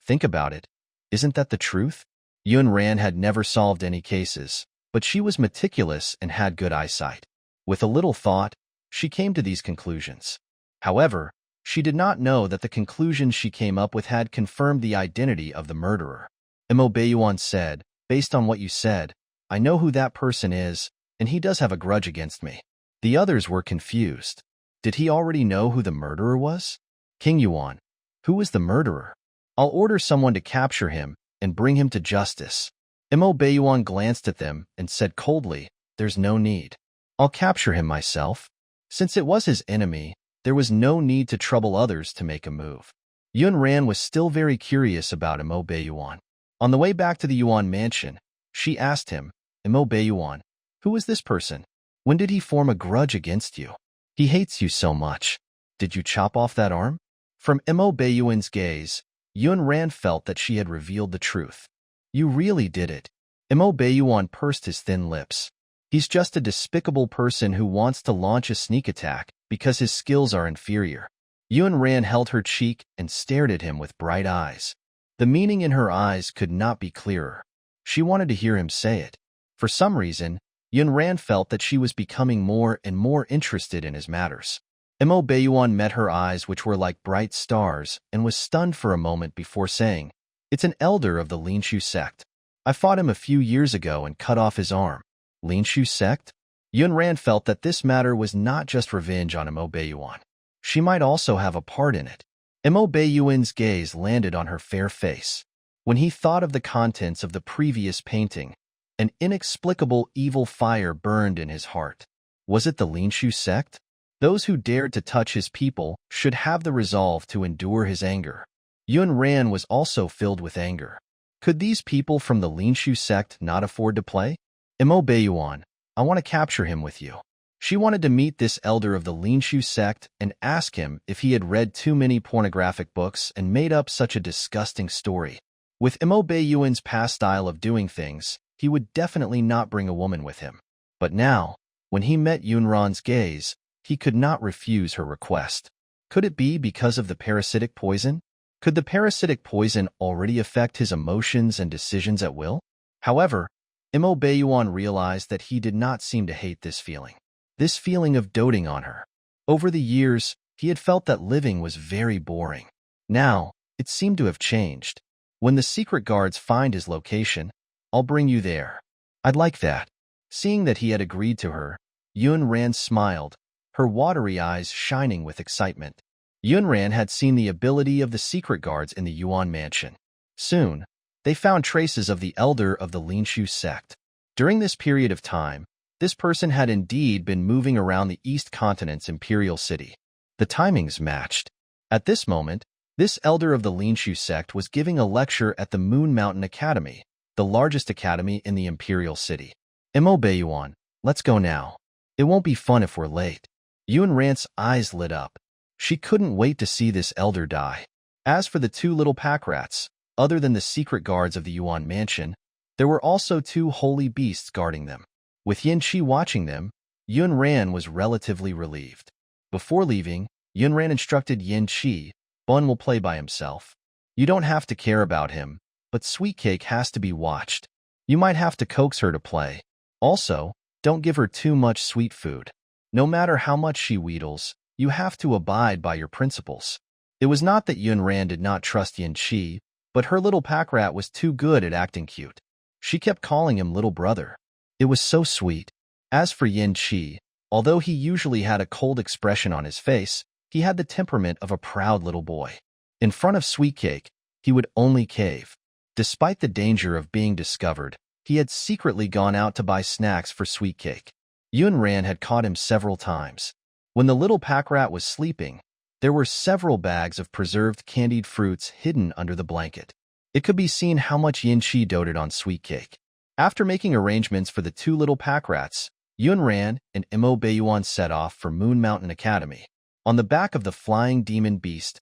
Think about it. Isn't that the truth? Yunran had never solved any cases, but she was meticulous and had good eyesight. With a little thought, she came to these conclusions. However, she did not know that the conclusions she came up with had confirmed the identity of the murderer. Imo Beiyuan said, "Based on what you said, I know who that person is, and he does have a grudge against me." The others were confused. Did he already know who the murderer was? King Yuan, who was the murderer? I'll order someone to capture him and bring him to justice. Imo Beiyuan glanced at them and said coldly, "There's no need. I'll capture him myself." Since it was his enemy, there was no need to trouble others to make a move. Yunran was still very curious about Imo Beiyuan. On the way back to the Yuan mansion, she asked him, "Imo Beiyuan, who is this person? When did he form a grudge against you? He hates you so much. Did you chop off that arm?" From Imo Beiyuan's gaze, Yunran felt that she had revealed the truth. "You really did it." Imo Beiyuan pursed his thin lips. He's just a despicable person who wants to launch a sneak attack because his skills are inferior. Yunran held her cheek and stared at him with bright eyes. The meaning in her eyes could not be clearer. She wanted to hear him say it. For some reason, Yunran felt that she was becoming more and more interested in his matters. Imo Beiyuan met her eyes, which were like bright stars, and was stunned for a moment before saying, It's an elder of the Linshu sect. I fought him a few years ago and cut off his arm. Linshu sect? Yunran felt that this matter was not just revenge on Mo Beiyuan. She might also have a part in it. Mo Beiyuan's gaze landed on her fair face. When he thought of the contents of the previous painting, an inexplicable evil fire burned in his heart. Was it the Linshu sect? Those who dared to touch his people should have the resolve to endure his anger. Yunran was also filled with anger. Could these people from the Linshu sect not afford to play? Mo Beiyuan, I want to capture him with you. She wanted to meet this elder of the Linshu sect and ask him if he had read too many pornographic books and made up such a disgusting story. With Mo Beiyuan's past style of doing things, he would definitely not bring a woman with him. But now, when he met Yunran's gaze, he could not refuse her request. Could it be because of the parasitic poison? Could the parasitic poison already affect his emotions and decisions at will? However, Mo Beiyuan realized that he did not seem to hate this feeling of doting on her. Over the years, he had felt that living was very boring. Now, it seemed to have changed. When the secret guards find his location, I'll bring you there. I'd like that. Seeing that he had agreed to her, Yunran smiled, her watery eyes shining with excitement. Yunran had seen the ability of the secret guards in the Yuan mansion. Soon, they found traces of the elder of the Linshu sect. During this period of time, this person had indeed been moving around the East Continent's imperial city. The timings matched. At this moment, this elder of the Linshu sect was giving a lecture at the Moon Mountain Academy, the largest academy in the imperial city. Mo Beiyuan, let's go now. It won't be fun if we're late. Yunran's eyes lit up. She couldn't wait to see this elder die. As for the two little pack rats, other than the secret guards of the Yuan mansion, there were also two holy beasts guarding them. With Yin Qi watching them, Yunran was relatively relieved. Before leaving, Yunran instructed Yin Qi, Bun will play by himself. You don't have to care about him, but Sweet Cake has to be watched. You might have to coax her to play. Also, don't give her too much sweet food. No matter how much she wheedles, you have to abide by your principles. It was not that Yunran did not trust Yin Qi, but her little pack rat was too good at acting cute. She kept calling him little brother. It was so sweet. As for Yin Qi, although he usually had a cold expression on his face, he had the temperament of a proud little boy. In front of Sweet Cake, he would only cave. Despite the danger of being discovered, he had secretly gone out to buy snacks for Sweet Cake. Yunran had caught him several times. When the little pack rat was sleeping, there were several bags of preserved candied fruits hidden under the blanket. It could be seen how much Yin Qi doted on Sweet Cake. After making arrangements for the two little pack rats, Yunran and Mo Beiyuan set off for Moon Mountain Academy. On the back of the flying demon beast,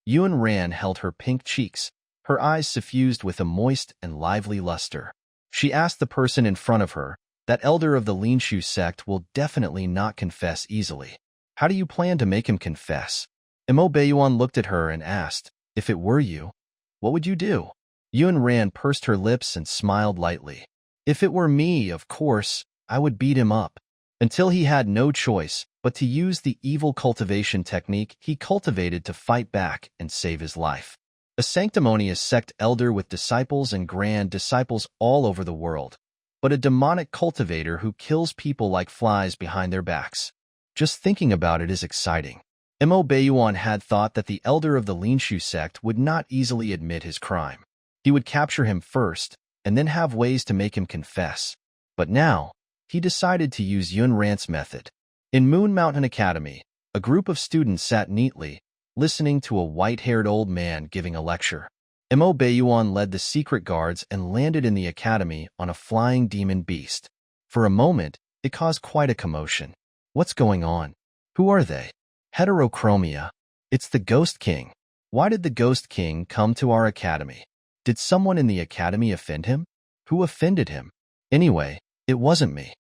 Yunran held her pink cheeks, her eyes suffused with a moist and lively luster. She asked the person in front of her, that elder of the Linshu sect will definitely not confess easily. How do you plan to make him confess? Mo Beiyuan looked at her and asked, if it were you, what would you do? Yunran pursed her lips and smiled lightly. If it were me, of course, I would beat him up, until he had no choice but to use the evil cultivation technique he cultivated to fight back and save his life. A sanctimonious sect elder with disciples and grand disciples all over the world, but a demonic cultivator who kills people like flies behind their backs. Just thinking about it is exciting. Mo Beiyuan had thought that the elder of the Linshu sect would not easily admit his crime. He would capture him first, and then have ways to make him confess. But now, he decided to use Yunran's method. In Moon Mountain Academy, a group of students sat neatly, listening to a white-haired old man giving a lecture. Mo Beiyuan led the secret guards and landed in the academy on a flying demon beast. For a moment, it caused quite a commotion. What's going on? Who are they? Heterochromia. It's the Ghost King. Why did the Ghost King come to our academy? Did someone in the academy offend him? Who offended him? Anyway, it wasn't me.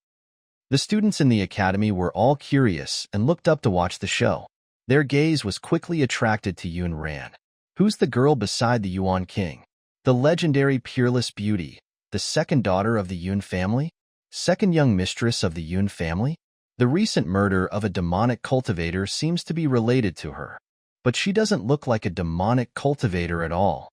The students in the academy were all curious and looked up to watch the show. Their gaze was quickly attracted to Yunran. Who's the girl beside the Yuan King? The legendary peerless beauty, the second daughter of the Yun family? Second young mistress of the Yun family? The recent murder of a demonic cultivator seems to be related to her. But she doesn't look like a demonic cultivator at all.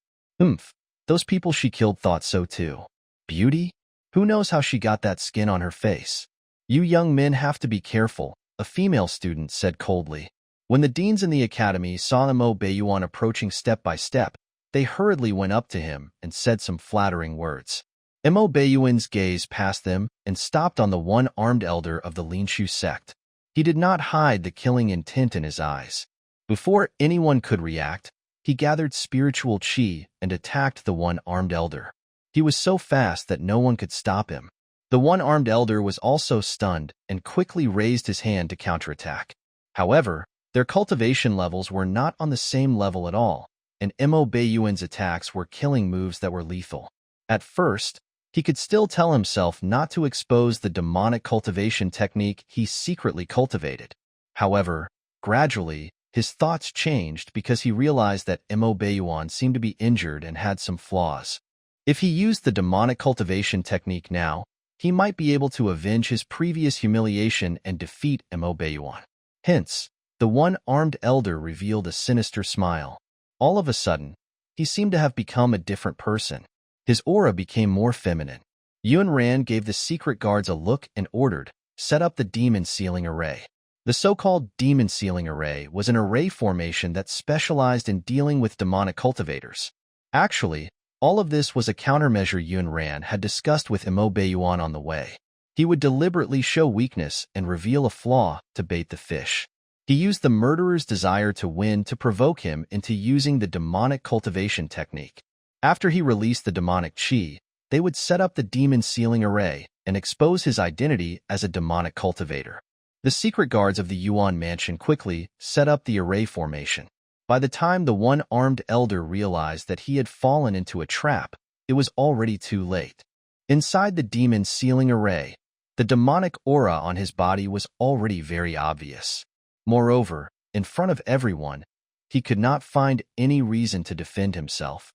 Those people she killed thought so too. Beauty? Who knows how she got that skin on her face? You young men have to be careful, a female student said coldly. When the deans in the academy saw Mo Baiyuan approaching step by step, they hurriedly went up to him and said some flattering words. Mo Baiyuan's gaze passed them and stopped on the one-armed elder of the Linshu sect. He did not hide the killing intent in his eyes. Before anyone could react, he gathered spiritual chi and attacked the one-armed elder. He was so fast that no one could stop him. The one-armed elder was also stunned and quickly raised his hand to counterattack. However, their cultivation levels were not on the same level at all, and Mo Baiyuan's attacks were killing moves that were lethal. At first, he could still tell himself not to expose the demonic cultivation technique he secretly cultivated. However, gradually, his thoughts changed because he realized that Mo Baiyuan seemed to be injured and had some flaws. If he used the demonic cultivation technique now, he might be able to avenge his previous humiliation and defeat Mo Baiyuan. Hence, the one-armed elder revealed a sinister smile. All of a sudden, he seemed to have become a different person. His aura became more feminine. Yun Ran gave the secret guards a look and ordered, "Set up the demon sealing array." The so-called demon sealing array was an array formation that specialized in dealing with demonic cultivators. Actually, all of this was a countermeasure Yun Ran had discussed with Mo Baiyuan on the way. He would deliberately show weakness and reveal a flaw to bait the fish. He used the murderer's desire to win to provoke him into using the demonic cultivation technique. After he released the demonic chi, they would set up the demon sealing array and expose his identity as a demonic cultivator. The secret guards of the Yuan mansion quickly set up the array formation. By the time the one-armed elder realized that he had fallen into a trap, it was already too late. Inside the demon sealing array, the demonic aura on his body was already very obvious. Moreover, in front of everyone, he could not find any reason to defend himself.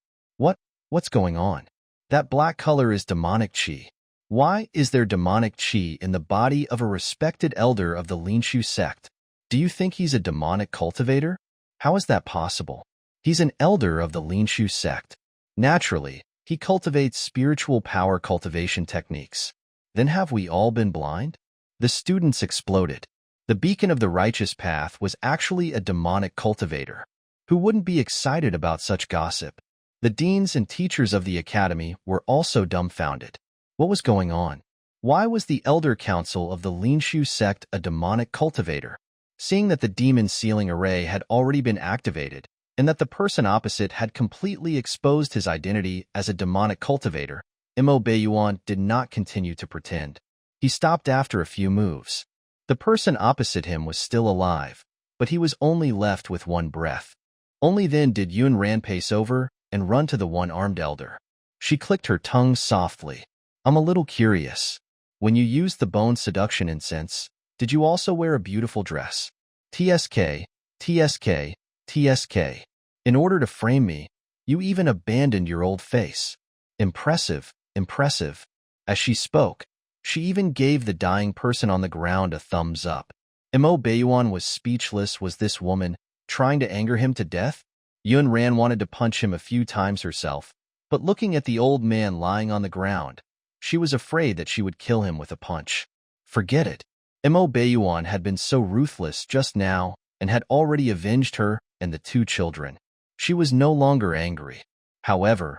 What's going on? That black color is demonic chi. Why is there demonic chi in the body of a respected elder of the Linshu sect? Do you think he's a demonic cultivator? How is that possible? He's an elder of the Linshu sect. Naturally, he cultivates spiritual power cultivation techniques. Then have we all been blind? The students exploded. The beacon of the righteous path was actually a demonic cultivator. Who wouldn't be excited about such gossip? The deans and teachers of the academy were also dumbfounded. What was going on? Why was the elder council of the Linshu sect a demonic cultivator? Seeing that the demon sealing array had already been activated, and that the person opposite had completely exposed his identity as a demonic cultivator, Mo Baiyuan did not continue to pretend. He stopped after a few moves. The person opposite him was still alive, but he was only left with one breath. Only then did Yun Ran pace over and run to the one-armed elder. She clicked her tongue softly. "I'm a little curious. When you used the bone seduction incense, did you also wear a beautiful dress? TSK, TSK, TSK. In order to frame me, you even abandoned your old face. Impressive, impressive." As she spoke, she even gave the dying person on the ground a thumbs up. Mo Baiyuan was speechless. Was this woman trying to anger him to death? Yun Ran wanted to punch him a few times herself, but looking at the old man lying on the ground, she was afraid that she would kill him with a punch. Forget it. Mo Baiyuan had been so ruthless just now and had already avenged her and the two children. She was no longer angry. However,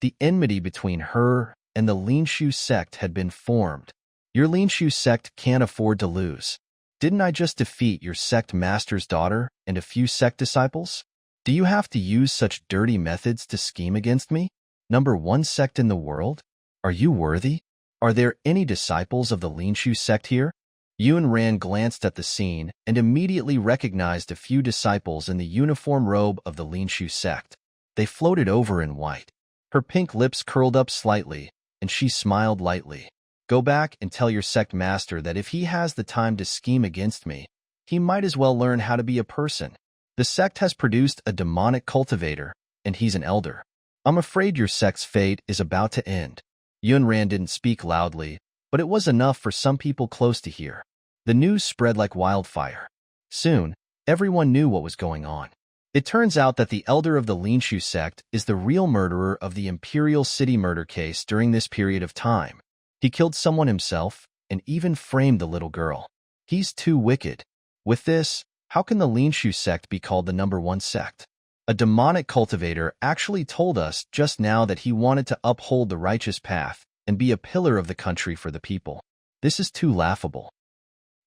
the enmity between her and the Linshu sect had been formed. Your Linshu sect can't afford to lose. Didn't I just defeat your sect master's daughter and a few sect disciples? Do you have to use such dirty methods to scheme against me? Number one sect in the world? Are you worthy? Are there any disciples of the Linshu sect here? Yun Ran glanced at the scene and immediately recognized a few disciples in the uniform robe of the Linshu sect. They floated over in white. Her pink lips curled up slightly, and she smiled lightly. "Go back and tell your sect master that if he has the time to scheme against me, he might as well learn how to be a person. The sect has produced a demonic cultivator, and he's an elder. I'm afraid your sect's fate is about to end." Yun Ran didn't speak loudly, but it was enough for some people close to hear. The news spread like wildfire. Soon, everyone knew what was going on. It turns out that the elder of the Linshu sect is the real murderer of the Imperial City murder case during this period of time. He killed someone himself and even framed the little girl. He's too wicked. With this, how can the Linshu sect be called the #1 sect? A demonic cultivator actually told us just now that he wanted to uphold the righteous path and be a pillar of the country for the people. This is too laughable.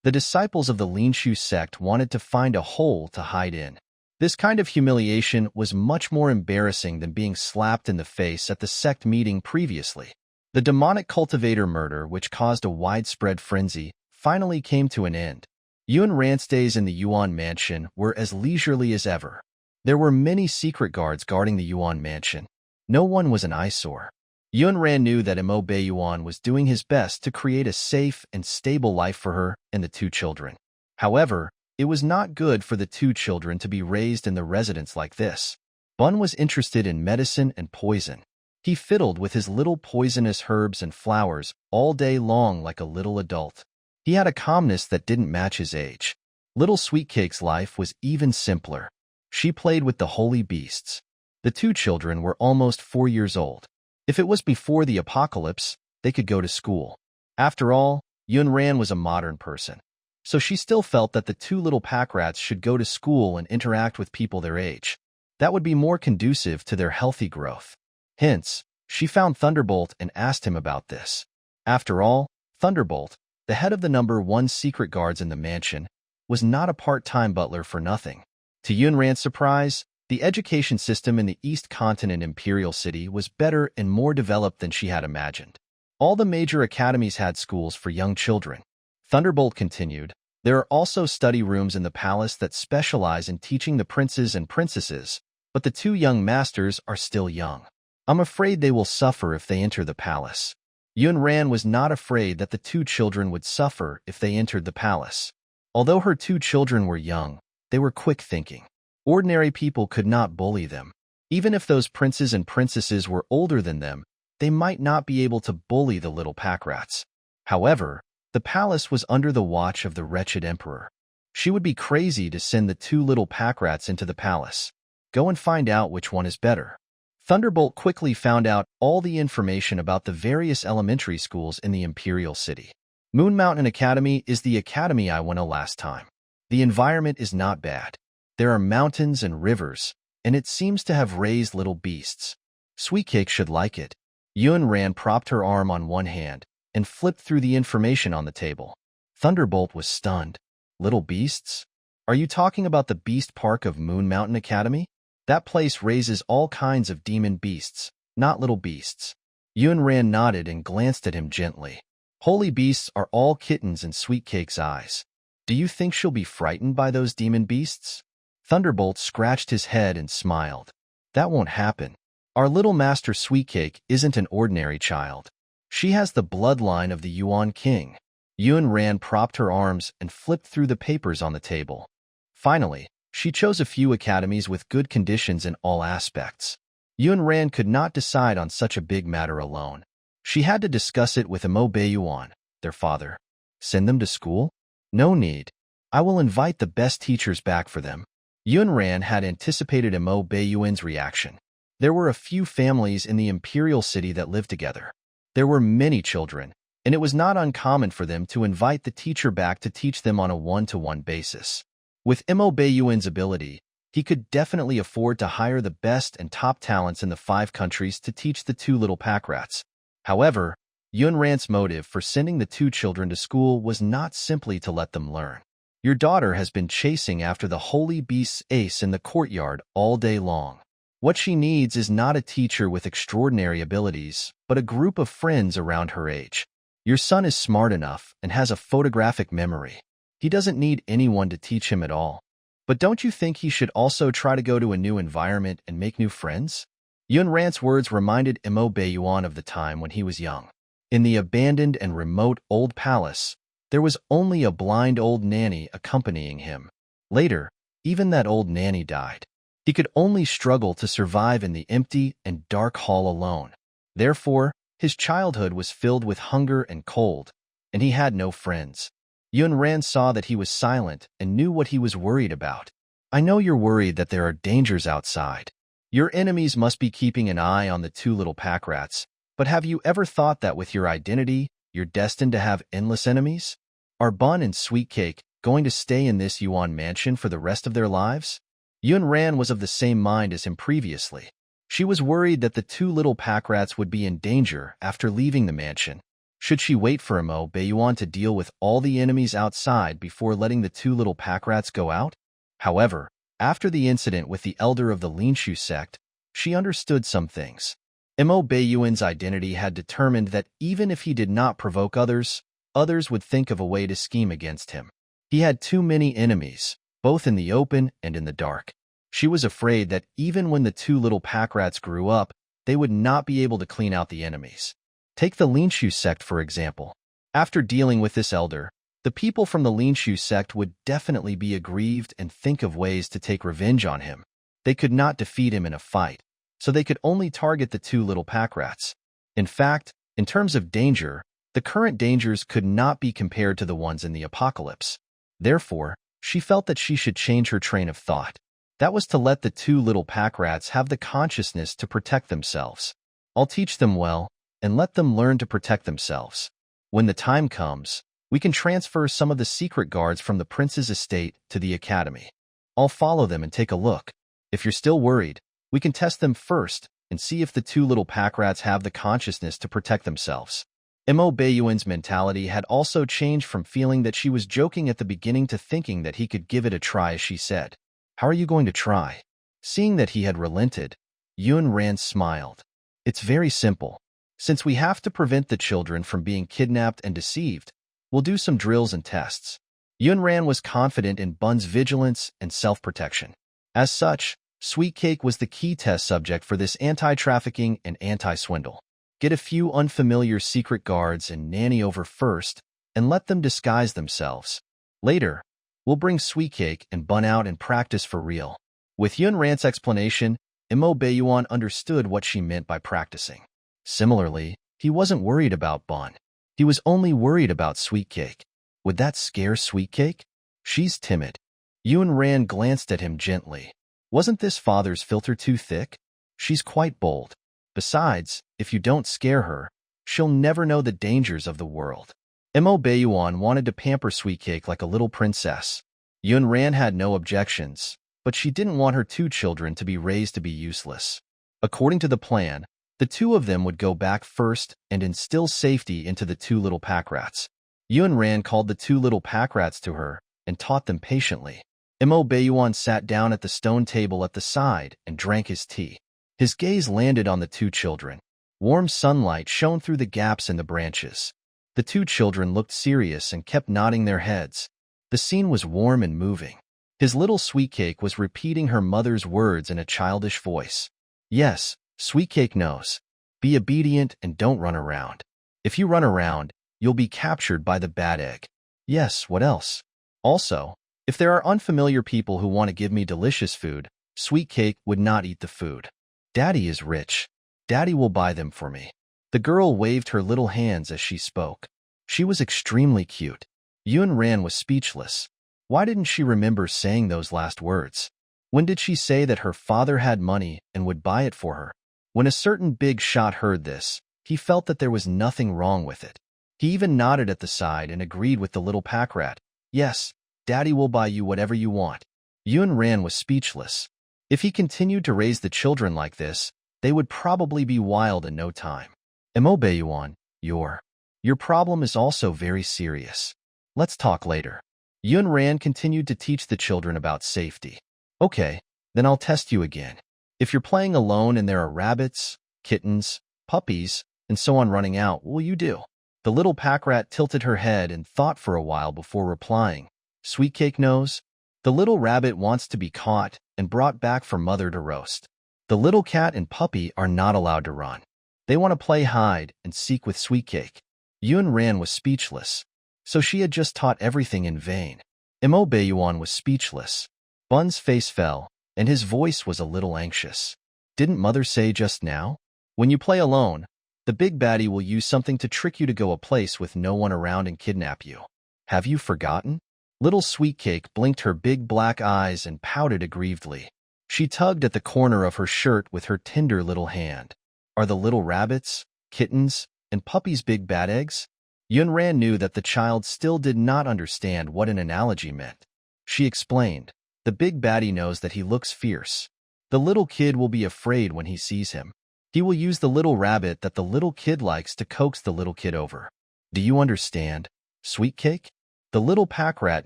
The disciples of the Linshu sect wanted to find a hole to hide in. This kind of humiliation was much more embarrassing than being slapped in the face at the sect meeting previously. The demonic cultivator murder, which caused a widespread frenzy, finally came to an end. Yun Ran's days in the Yuan mansion were as leisurely as ever. There were many secret guards guarding the Yuan mansion. No one was an eyesore. Yun Ran knew that Mo Yuan was doing his best to create a safe and stable life for her and the two children. However, it was not good for the two children to be raised in the residence like this. Bun was interested in medicine and poison. He fiddled with his little poisonous herbs and flowers all day long like a little adult. He had a calmness that didn't match his age. Little Sweetcake's life was even simpler. She played with the holy beasts. The two children were almost 4 years old. If it was before the apocalypse, they could go to school. After all, Yun Ran was a modern person. So she still felt that the two little pack rats should go to school and interact with people their age. That would be more conducive to their healthy growth. Hence, she found Thunderbolt and asked him about this. After all, Thunderbolt, the head of the #1 secret guards in the mansion, was not a part-time butler for nothing. To Yun Ran's surprise, the education system in the East Continent Imperial City was better and more developed than she had imagined. All the major academies had schools for young children. Thunderbolt continued, there are also study rooms in the palace that specialize in teaching the princes and princesses, but the two young masters are still young. I'm afraid they will suffer if they enter the palace. Yun Ran was not afraid that the two children would suffer if they entered the palace. Although her two children were young, they were quick-thinking. Ordinary people could not bully them. Even if those princes and princesses were older than them, they might not be able to bully the little pack rats. However, the palace was under the watch of the wretched emperor. She would be crazy to send the two little pack rats into the palace. Go and find out which one is better. Thunderbolt quickly found out all the information about the various elementary schools in the Imperial City. Moon Mountain Academy is the academy I went to last time. The environment is not bad. There are mountains and rivers, and it seems to have raised little beasts. Sweetcake should like it. Yun Ran propped her arm on one hand and flipped through the information on the table. Thunderbolt was stunned. Little beasts? Are you talking about the Beast Park of Moon Mountain Academy? That place raises all kinds of demon beasts, not little beasts. Yun Ran nodded and glanced at him gently. Holy beasts are all kittens in Sweetcake's eyes. Do you think she'll be frightened by those demon beasts? Thunderbolt scratched his head and smiled. That won't happen. Our little master Sweetcake isn't an ordinary child. She has the bloodline of the Yuan king. Yun Ran propped her arms and flipped through the papers on the table. Finally, she chose a few academies with good conditions in all aspects. Yun Ran could not decide on such a big matter alone. She had to discuss it with Mo Yuan, their father. Send them to school? No need. I will invite the best teachers back for them. Yun Ran had anticipated Mo Yuan's reaction. There were a few families in the Imperial City that lived together. There were many children, and it was not uncommon for them to invite the teacher back to teach them on a one-to-one basis. With Mo Yuan's ability, he could definitely afford to hire the best and top talents in the 5 countries to teach the two little pack rats. However, Yun Ran's motive for sending the two children to school was not simply to let them learn. Your daughter has been chasing after the holy beast's ace in the courtyard all day long. What she needs is not a teacher with extraordinary abilities, but a group of friends around her age. Your son is smart enough and has a photographic memory. He doesn't need anyone to teach him at all. But don't you think he should also try to go to a new environment and make new friends? Yun Ran's words reminded Mo Yuan of the time when he was young. In the abandoned and remote old palace, there was only a blind old nanny accompanying him. Later, even that old nanny died. He could only struggle to survive in the empty and dark hall alone. Therefore, his childhood was filled with hunger and cold, and he had no friends. Yun Ran saw that he was silent and knew what he was worried about. I know you're worried that there are dangers outside. Your enemies must be keeping an eye on the two little pack rats, but have you ever thought that with your identity, you're destined to have endless enemies? Are Bun and Sweet Cake going to stay in this Yuan mansion for the rest of their lives? Yun Ran was of the same mind as him previously. She was worried that the two little pack rats would be in danger after leaving the mansion. Should she wait for Mo Beiyuan to deal with all the enemies outside before letting the two little pack rats go out? However, after the incident with the elder of the Linshu sect, she understood some things. Mo Beiyuan's identity had determined that even if he did not provoke others, others would think of a way to scheme against him. He had too many enemies, both in the open and in the dark. She was afraid that even when the two little pack rats grew up, they would not be able to clean out the enemies. Take the Linshu sect, for example. After dealing with this elder, the people from the Linshu sect would definitely be aggrieved and think of ways to take revenge on him. They could not defeat him in a fight, so they could only target the two little pack rats. In fact, in terms of danger, the current dangers could not be compared to the ones in the apocalypse. Therefore, she felt that she should change her train of thought. That was to let the two little pack rats have the consciousness to protect themselves. I'll teach them well, and let them learn to protect themselves. When the time comes, we can transfer some of the secret guards from the prince's estate to the academy. I'll follow them and take a look. If you're still worried, we can test them first and see if the two little pack rats have the consciousness to protect themselves. Mo Beiyuan's mentality had also changed from feeling that she was joking at the beginning to thinking that he could give it a try as she said, "How are you going to try?" Seeing that he had relented, Yun Ran smiled. "It's very simple. Since we have to prevent the children from being kidnapped and deceived, we'll do some drills and tests." Yun Ran was confident in Bun's vigilance and self-protection. As such, Sweet Cake was the key test subject for this anti-trafficking and anti-swindle. Get a few unfamiliar secret guards and nanny over first, and let them disguise themselves. Later, we'll bring Sweet Cake and Bun out and practice for real. With Yun Ran's explanation, Mo Beiyuan understood what she meant by practicing. Similarly, he wasn't worried about Bun. He was only worried about Sweet Cake. Would that scare Sweet Cake? She's timid. Yun Ran glanced at him gently. Wasn't this father's filter too thick? She's quite bold. Besides, if you don't scare her, she'll never know the dangers of the world. Mo Beiyuan wanted to pamper Sweet Cake like a little princess. Yun Ran had no objections, but she didn't want her two children to be raised to be useless. According to the plan, the two of them would go back first and instill safety into the two little pack rats. Yun Ran called the two little pack rats to her and taught them patiently. Mo Beiyuan sat down at the stone table at the side and drank his tea. His gaze landed on the two children. Warm sunlight shone through the gaps in the branches. The two children looked serious and kept nodding their heads. The scene was warm and moving. His little Sweet Cake was repeating her mother's words in a childish voice. "Yes, Sweet Cake knows. Be obedient and don't run around. If you run around, you'll be captured by the bad egg. Yes, what else? Also, if there are unfamiliar people who want to give me delicious food, Sweet Cake would not eat the food. Daddy is rich. Daddy will buy them for me." The girl waved her little hands as she spoke. She was extremely cute. Yun Ran was speechless. Why didn't she remember saying those last words? When did she say that her father had money and would buy it for her? When a certain big shot heard this, he felt that there was nothing wrong with it. He even nodded at the side and agreed with the little pack rat. "Yes, Daddy will buy you whatever you want." Yun Ran was speechless. If he continued to raise the children like this, they would probably be wild in no time. Mo Beiyuan, your problem is also very serious. Let's talk later. Yun Ran continued to teach the children about safety. Okay, then I'll test you again. If you're playing alone and there are rabbits, kittens, puppies, and so on running out, what will you do? The little pack rat tilted her head and thought for a while before replying. Sweet Cake knows. The little rabbit wants to be caught and brought back for mother to roast. The little cat and puppy are not allowed to run. They want to play hide and seek with Sweet Cake. Yun Ran was speechless. So she had just taught everything in vain. Mo Beiyuan was speechless. Bun's face fell, and his voice was a little anxious. Didn't mother say just now? When you play alone, the big baddie will use something to trick you to go a place with no one around and kidnap you. Have you forgotten? Little Sweetcake blinked her big black eyes and pouted aggrievedly. She tugged at the corner of her shirt with her tender little hand. Are the little rabbits, kittens, and puppies big bad eggs? Yunran knew that the child still did not understand what an analogy meant. She explained, the big baddie knows that he looks fierce. The little kid will be afraid when he sees him. He will use the little rabbit that the little kid likes to coax the little kid over. Do you understand, Sweetcake? The little pack rat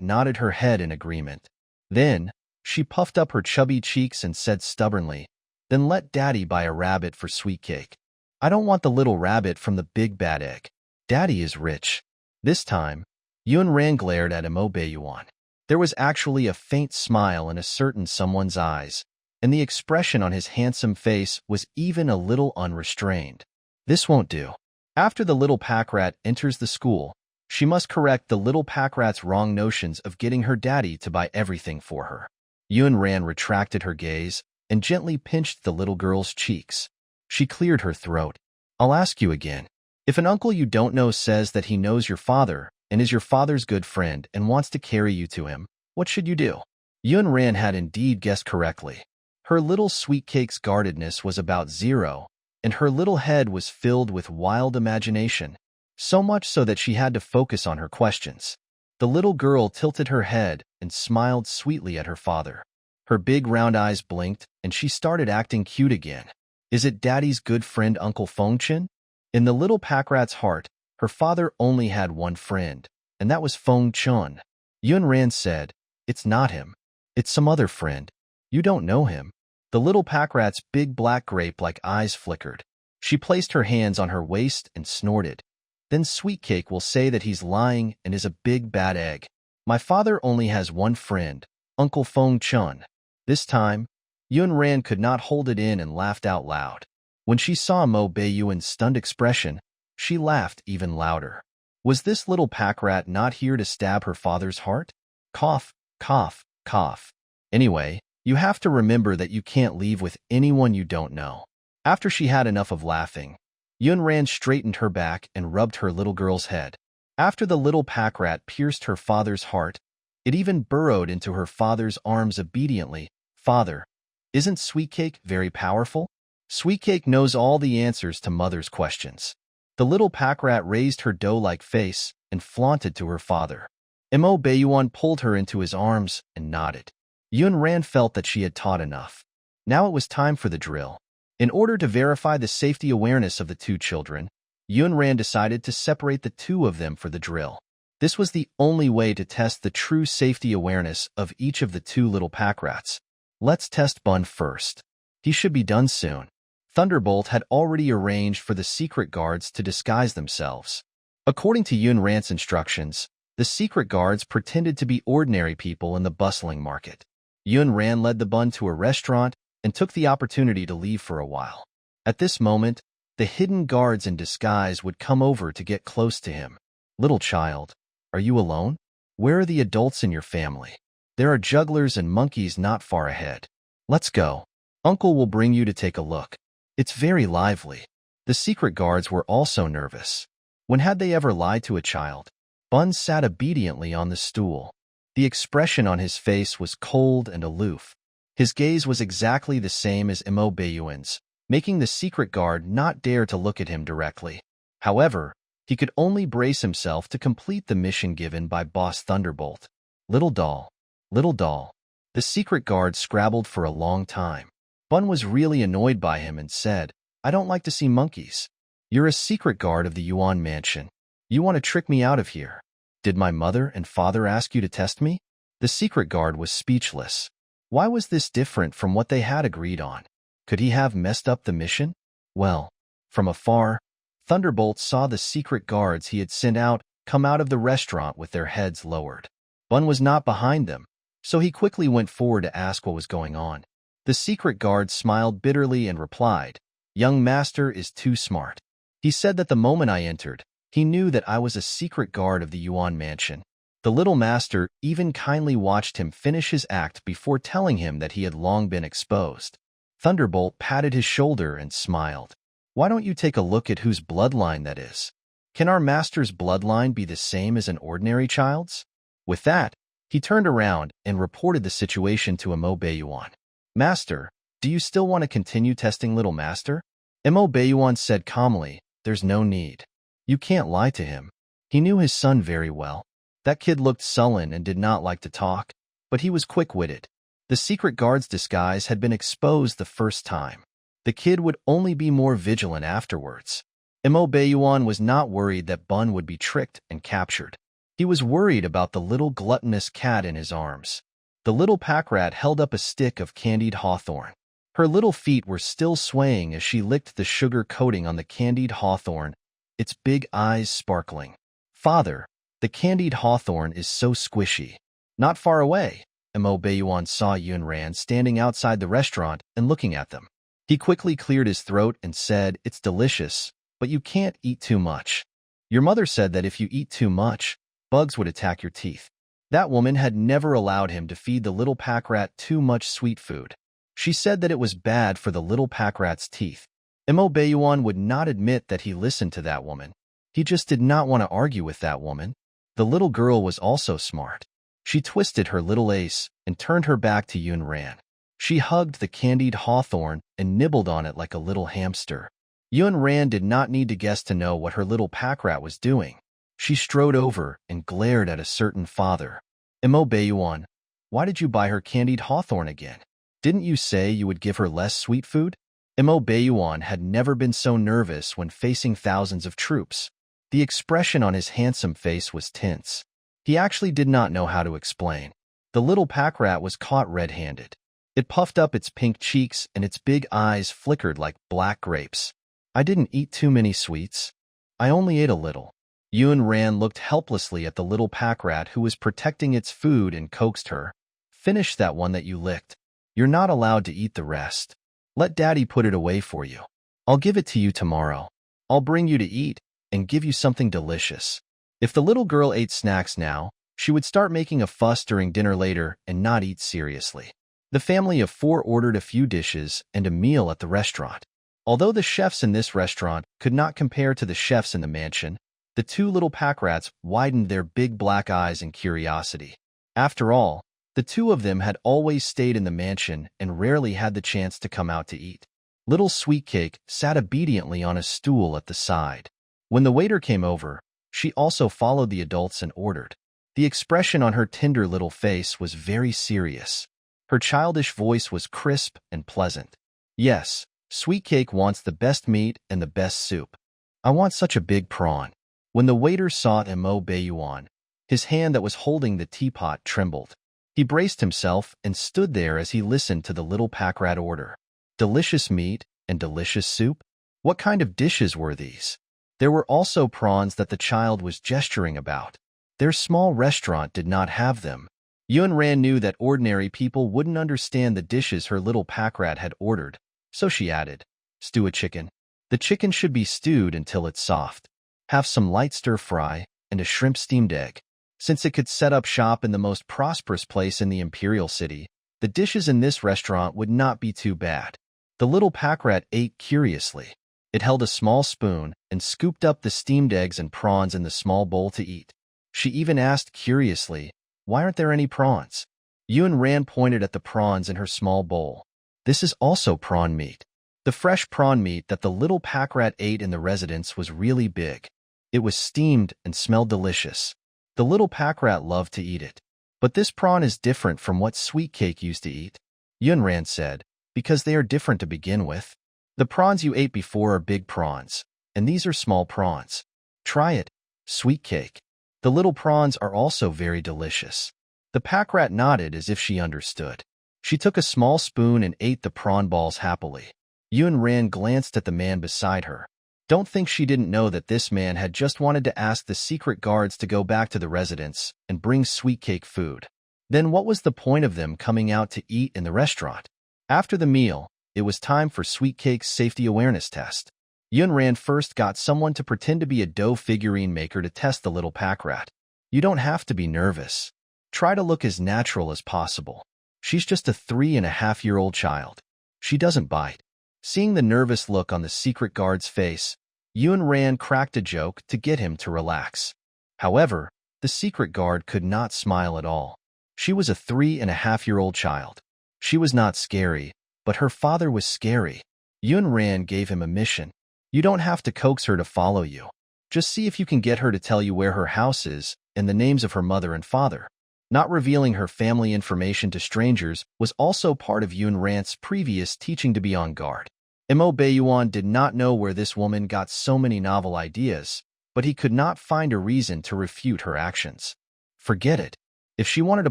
nodded her head in agreement. Then, she puffed up her chubby cheeks and said stubbornly, then let Daddy buy a rabbit for Sweetcake. I don't want the little rabbit from the big bad egg. Daddy is rich. This time, Yunran glared at Mo Baiyuan. There was actually a faint smile in a certain someone's eyes, and the expression on his handsome face was even a little unrestrained. This won't do. After the little pack rat enters the school, she must correct the little pack rat's wrong notions of getting her daddy to buy everything for her. Yunran retracted her gaze and gently pinched the little girl's cheeks. She cleared her throat. I'll ask you again. If an uncle you don't know says that he knows your father and is your father's good friend and wants to carry you to him, what should you do? Yunran had indeed guessed correctly. Her little Sweetcake's guardedness was about 0, and her little head was filled with wild imagination, so much so that she had to focus on her questions. The little girl tilted her head and smiled sweetly at her father. Her big round eyes blinked, and she started acting cute again. Is it Daddy's good friend Uncle Fengchen? In the little pack rat's heart, her father only had one friend, and that was Feng Chun. Yunran said, it's not him. It's some other friend. You don't know him. The little pack rat's big black grape-like eyes flickered. She placed her hands on her waist and snorted. Then Sweetcake will say that he's lying and is a big bad egg. My father only has one friend, Uncle Feng Chun. This time, Yunran could not hold it in and laughed out loud. When she saw Mo Baiyuan's stunned expression, she laughed even louder. Was this little pack rat not here to stab her father's heart? Cough, cough, cough. Anyway, you have to remember that you can't leave with anyone you don't know. After she had enough of laughing, Yunran straightened her back and rubbed her little girl's head. After the little pack rat pierced her father's heart, it even burrowed into her father's arms obediently. Father, isn't Sweetcake very powerful? Sweetcake knows all the answers to Mother's questions. The little pack rat raised her doe-like face and flaunted to her father. Mo Baiyuan pulled her into his arms and nodded. Yunran felt that she had taught enough. Now it was time for the drill. In order to verify the safety awareness of the two children, Yunran decided to separate the two of them for the drill. This was the only way to test the true safety awareness of each of the two little pack rats. Let's test Bun first. He should be done soon. Thunderbolt had already arranged for the secret guards to disguise themselves. According to Yunran's instructions, the secret guards pretended to be ordinary people in the bustling market. Yunran led the Bun to a restaurant and took the opportunity to leave for a while. At this moment, the hidden guards in disguise would come over to get close to him. Little child, are you alone? Where are the adults in your family? There are jugglers and monkeys not far ahead. Let's go. Uncle will bring you to take a look. It's very lively. The secret guards were also nervous. When had they ever lied to a child? Bun sat obediently on the stool. The expression on his face was cold and aloof. His gaze was exactly the same as Mo Baiyuan's, making the secret guard not dare to look at him directly. However, he could only brace himself to complete the mission given by Boss Thunderbolt. Little doll. Little doll. The secret guard scrabbled for a long time. Bun was really annoyed by him and said, I don't like to see monkeys. You're a secret guard of the Yuan mansion. You want to trick me out of here. Did my mother and father ask you to test me? The secret guard was speechless. Why was this different from what they had agreed on? Could he have messed up the mission? Well, from afar, Thunderbolt saw the secret guards he had sent out come out of the restaurant with their heads lowered. Bun was not behind them, so he quickly went forward to ask what was going on. The secret guard smiled bitterly and replied, Young master is too smart. He said that the moment I entered, he knew that I was a secret guard of the Yuan mansion. The little master even kindly watched him finish his act before telling him that he had long been exposed. Thunderbolt patted his shoulder and smiled. Why don't you take a look at whose bloodline that is? Can our master's bloodline be the same as an ordinary child's? With that, He turned around and reported the situation to Mo Baiyuan. Master, do you still want to continue testing little master? Mo Baiyuan said calmly, there's no need. You can't lie to him. He knew his son very well. That kid looked sullen and did not like to talk, but he was quick-witted. The secret guard's disguise had been exposed the first time. The kid would only be more vigilant afterwards. Mo Baiyuan was not worried that Bun would be tricked and captured. He was worried about the little gluttonous cat in his arms. The little pack rat held up a stick of candied hawthorn. Her little feet were still swaying as she licked the sugar coating on the candied hawthorn, its big eyes sparkling. Father, the candied hawthorn is so squishy. Not far away, Mo Baiyuan saw Yunran standing outside the restaurant and looking at them. He quickly cleared his throat and said, it's delicious, but you can't eat too much. Your mother said that if you eat too much, bugs would attack your teeth. That woman had never allowed him to feed the little pack rat too much sweet food. She said that it was bad for the little pack rat's teeth. Mo Baiyuan would not admit that he listened to that woman. He just did not want to argue with that woman. The little girl was also smart. She twisted her little ace and turned her back to Yunran. She hugged the candied hawthorn and nibbled on it like a little hamster. Yunran did not need to guess to know what her little pack rat was doing. She strode over and glared at a certain father. Mo Baiyuan, why did you buy her candied hawthorn again? Didn't you say you would give her less sweet food? Mo Baiyuan had never been so nervous when facing thousands of troops. The expression on his handsome face was tense. He actually did not know how to explain. The little pack rat was caught red-handed. It puffed up its pink cheeks and its big eyes flickered like black grapes. I didn't eat too many sweets. I only ate a little. Yunran looked helplessly at the little pack rat who was protecting its food and coaxed her. Finish that one that you licked. You're not allowed to eat the rest. Let Daddy put it away for you. I'll give it to you tomorrow. I'll bring you to eat and give you something delicious. If the little girl ate snacks now, she would start making a fuss during dinner later and not eat seriously. The family of 4 ordered a few dishes and a meal at the restaurant. Although the chefs in this restaurant could not compare to the chefs in the mansion, the 2 little pack rats widened their big black eyes in curiosity. After all, the 2 of them had always stayed in the mansion and rarely had the chance to come out to eat. Little Sweet Cake sat obediently on a stool at the side. When the waiter came over, she also followed the adults and ordered. The expression on her tender little face was very serious. Her childish voice was crisp and pleasant. Yes, Sweet Cake wants the best meat and the best soup. I want such a big prawn. When the waiter saw Mo Baiyuan, his hand that was holding the teapot trembled. He braced himself and stood there as he listened to the little pack rat order. Delicious meat and delicious soup? What kind of dishes were these? There were also prawns that the child was gesturing about. Their small restaurant did not have them. Yunran knew that ordinary people wouldn't understand the dishes her little pack rat had ordered, so she added, stew a chicken. The chicken should be stewed until it's soft. Have some light stir-fry and a shrimp steamed egg. Since it could set up shop in the most prosperous place in the imperial city, the dishes in this restaurant would not be too bad. The little pack rat ate curiously. It held a small spoon and scooped up the steamed eggs and prawns in the small bowl to eat. She even asked curiously, why aren't there any prawns? Yunran pointed at the prawns in her small bowl. This is also prawn meat. The fresh prawn meat that the little pack rat ate in the residence was really big. It was steamed and smelled delicious. The little pack rat loved to eat it. But this prawn is different from what Sweet Cake used to eat, Yunran said, because they are different to begin with. The prawns you ate before are big prawns, and these are small prawns. Try it, Sweet Cake. The little prawns are also very delicious. The pack rat nodded as if she understood. She took a small spoon and ate the prawn balls happily. Yunran glanced at the man beside her. Don't think she didn't know that this man had just wanted to ask the secret guards to go back to the residence and bring Sweet Cake food. Then what was the point of them coming out to eat in the restaurant? After the meal, it was time for Sweet Cake's safety awareness test. Yunran first got someone to pretend to be a dough figurine maker to test the little pack rat. You don't have to be nervous. Try to look as natural as possible. She's just a 3.5-year-old child. She doesn't bite. Seeing the nervous look on the secret guard's face, Yunran cracked a joke to get him to relax. However, the secret guard could not smile at all. She was a 3.5-year-old child. She was not scary, but her father was scary. Yun Ran gave him a mission. You don't have to coax her to follow you. Just see if you can get her to tell you where her house is and the names of her mother and father. Not revealing her family information to strangers was also part of Yun Ran's previous teaching to be on guard. Mo Baiyuan did not know where this woman got so many novel ideas, but he could not find a reason to refute her actions. Forget it. If she wanted to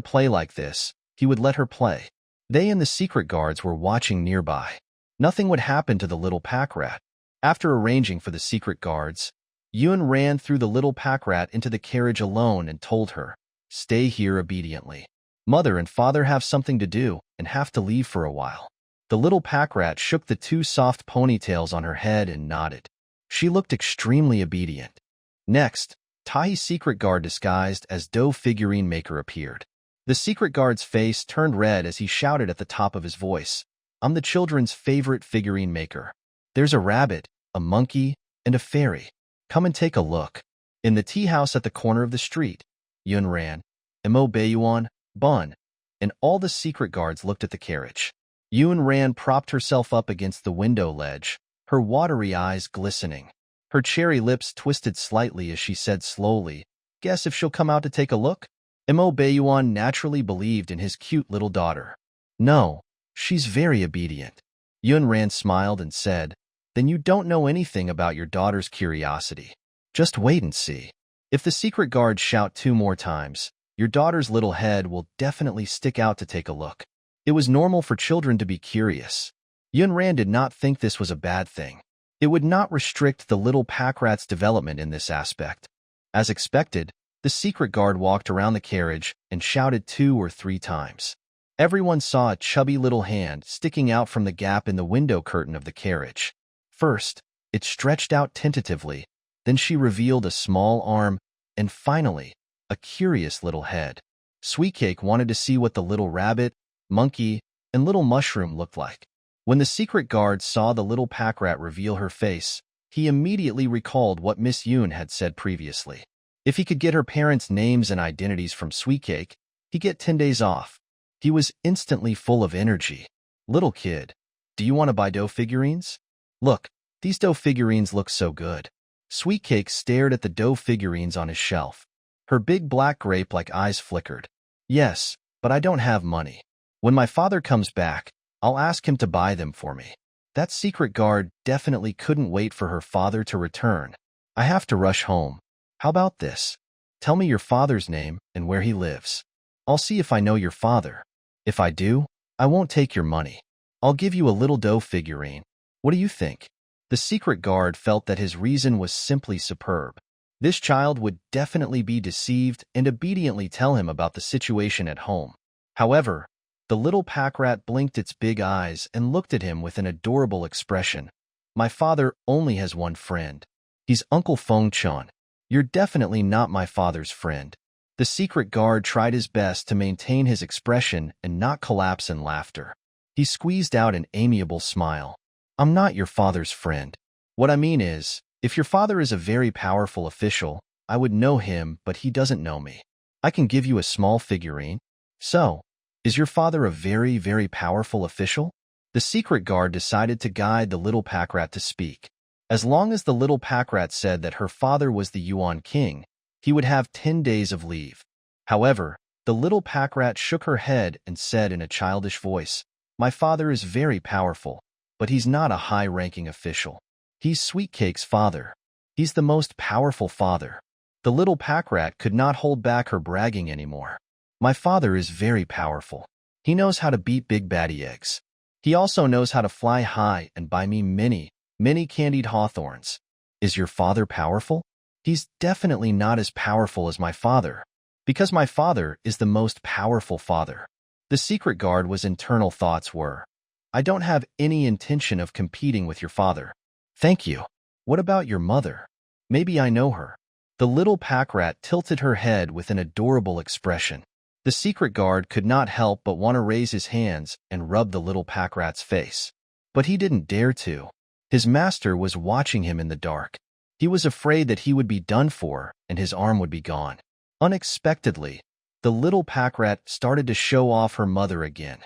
play like this, he would let her play. They and the secret guards were watching nearby. Nothing would happen to the little pack rat. After arranging for the secret guards, Yun ran through the little pack rat into the carriage alone and told her, "Stay here obediently. Mother and father have something to do and have to leave for a while." The little pack rat shook the two soft ponytails on her head and nodded. She looked extremely obedient. Next, Tai's secret guard disguised as dough figurine maker appeared. The secret guard's face turned red as he shouted at the top of his voice, "I'm the children's favorite figurine maker. There's a rabbit, a monkey, and a fairy. Come and take a look." In the tea house at the corner of the street, Yun Ran, Mo Baiyuan, Bun, and all the secret guards looked at the carriage. Yun Ran propped herself up against the window ledge, her watery eyes glistening. Her cherry lips twisted slightly as she said slowly, "Guess if she'll come out to take a look?" Mo Baiyuan naturally believed in his cute little daughter. "No, she's very obedient." Yun Ran smiled and said, "Then you don't know anything about your daughter's curiosity. Just wait and see. If the secret guards shout 2 more times, your daughter's little head will definitely stick out to take a look." It was normal for children to be curious. Yun Ran did not think this was a bad thing. It would not restrict the little pack rat's development in this aspect. As expected, the secret guard walked around the carriage and shouted 2 or 3 times. Everyone saw a chubby little hand sticking out from the gap in the window curtain of the carriage. First, it stretched out tentatively, then she revealed a small arm, and finally, a curious little head. Sweetcake wanted to see what the little rabbit, monkey, and little mushroom looked like. When the secret guard saw the little pack rat reveal her face, he immediately recalled what Miss Yoon had said previously. If he could get her parents' names and identities from Sweetcake, he'd get 10 days off. He was instantly full of energy. "Little kid, do you want to buy dough figurines? Look, these dough figurines look so good." Sweetcake stared at the dough figurines on his shelf. Her big black grape-like eyes flickered. "Yes, but I don't have money. When my father comes back, I'll ask him to buy them for me." That secret guard definitely couldn't wait for her father to return. "I have to rush home. How about this? Tell me your father's name and where he lives. I'll see if I know your father. If I do, I won't take your money. I'll give you a little dough figurine. What do you think?" The secret guard felt that his reason was simply superb. This child would definitely be deceived and obediently tell him about the situation at home. However, the little pack rat blinked its big eyes and looked at him with an adorable expression. "My father only has one friend. He's Uncle Feng Chun. You're definitely not my father's friend." The secret guard tried his best to maintain his expression and not collapse in laughter. He squeezed out an amiable smile. "I'm not your father's friend. What I mean is, if your father is a very powerful official, I would know him, but he doesn't know me. I can give you a small figurine. So, is your father a very, very powerful official?" The secret guard decided to guide the little pack rat to speak. As long as the little pack rat said that her father was the Yuan King, he would have 10 days of leave. However, the little pack rat shook her head and said in a childish voice, "My father is very powerful, but he's not a high-ranking official. He's Sweetcake's father. He's the most powerful father." The little pack rat could not hold back her bragging anymore. "My father is very powerful. He knows how to beat big baddie eggs. He also knows how to fly high and buy me many, many candied hawthorns." "Is your father powerful?" "He's definitely not as powerful as my father, because my father is the most powerful father." The secret guard was internal thoughts were, "I don't have any intention of competing with your father. Thank you. What about your mother? Maybe I know her." The little pack rat tilted her head with an adorable expression. The secret guard could not help but want to raise his hands and rub the little pack rat's face. But he didn't dare to. His master was watching him in the dark. He was afraid that he would be done for and his arm would be gone. Unexpectedly, the little pack rat started to show off her mother again.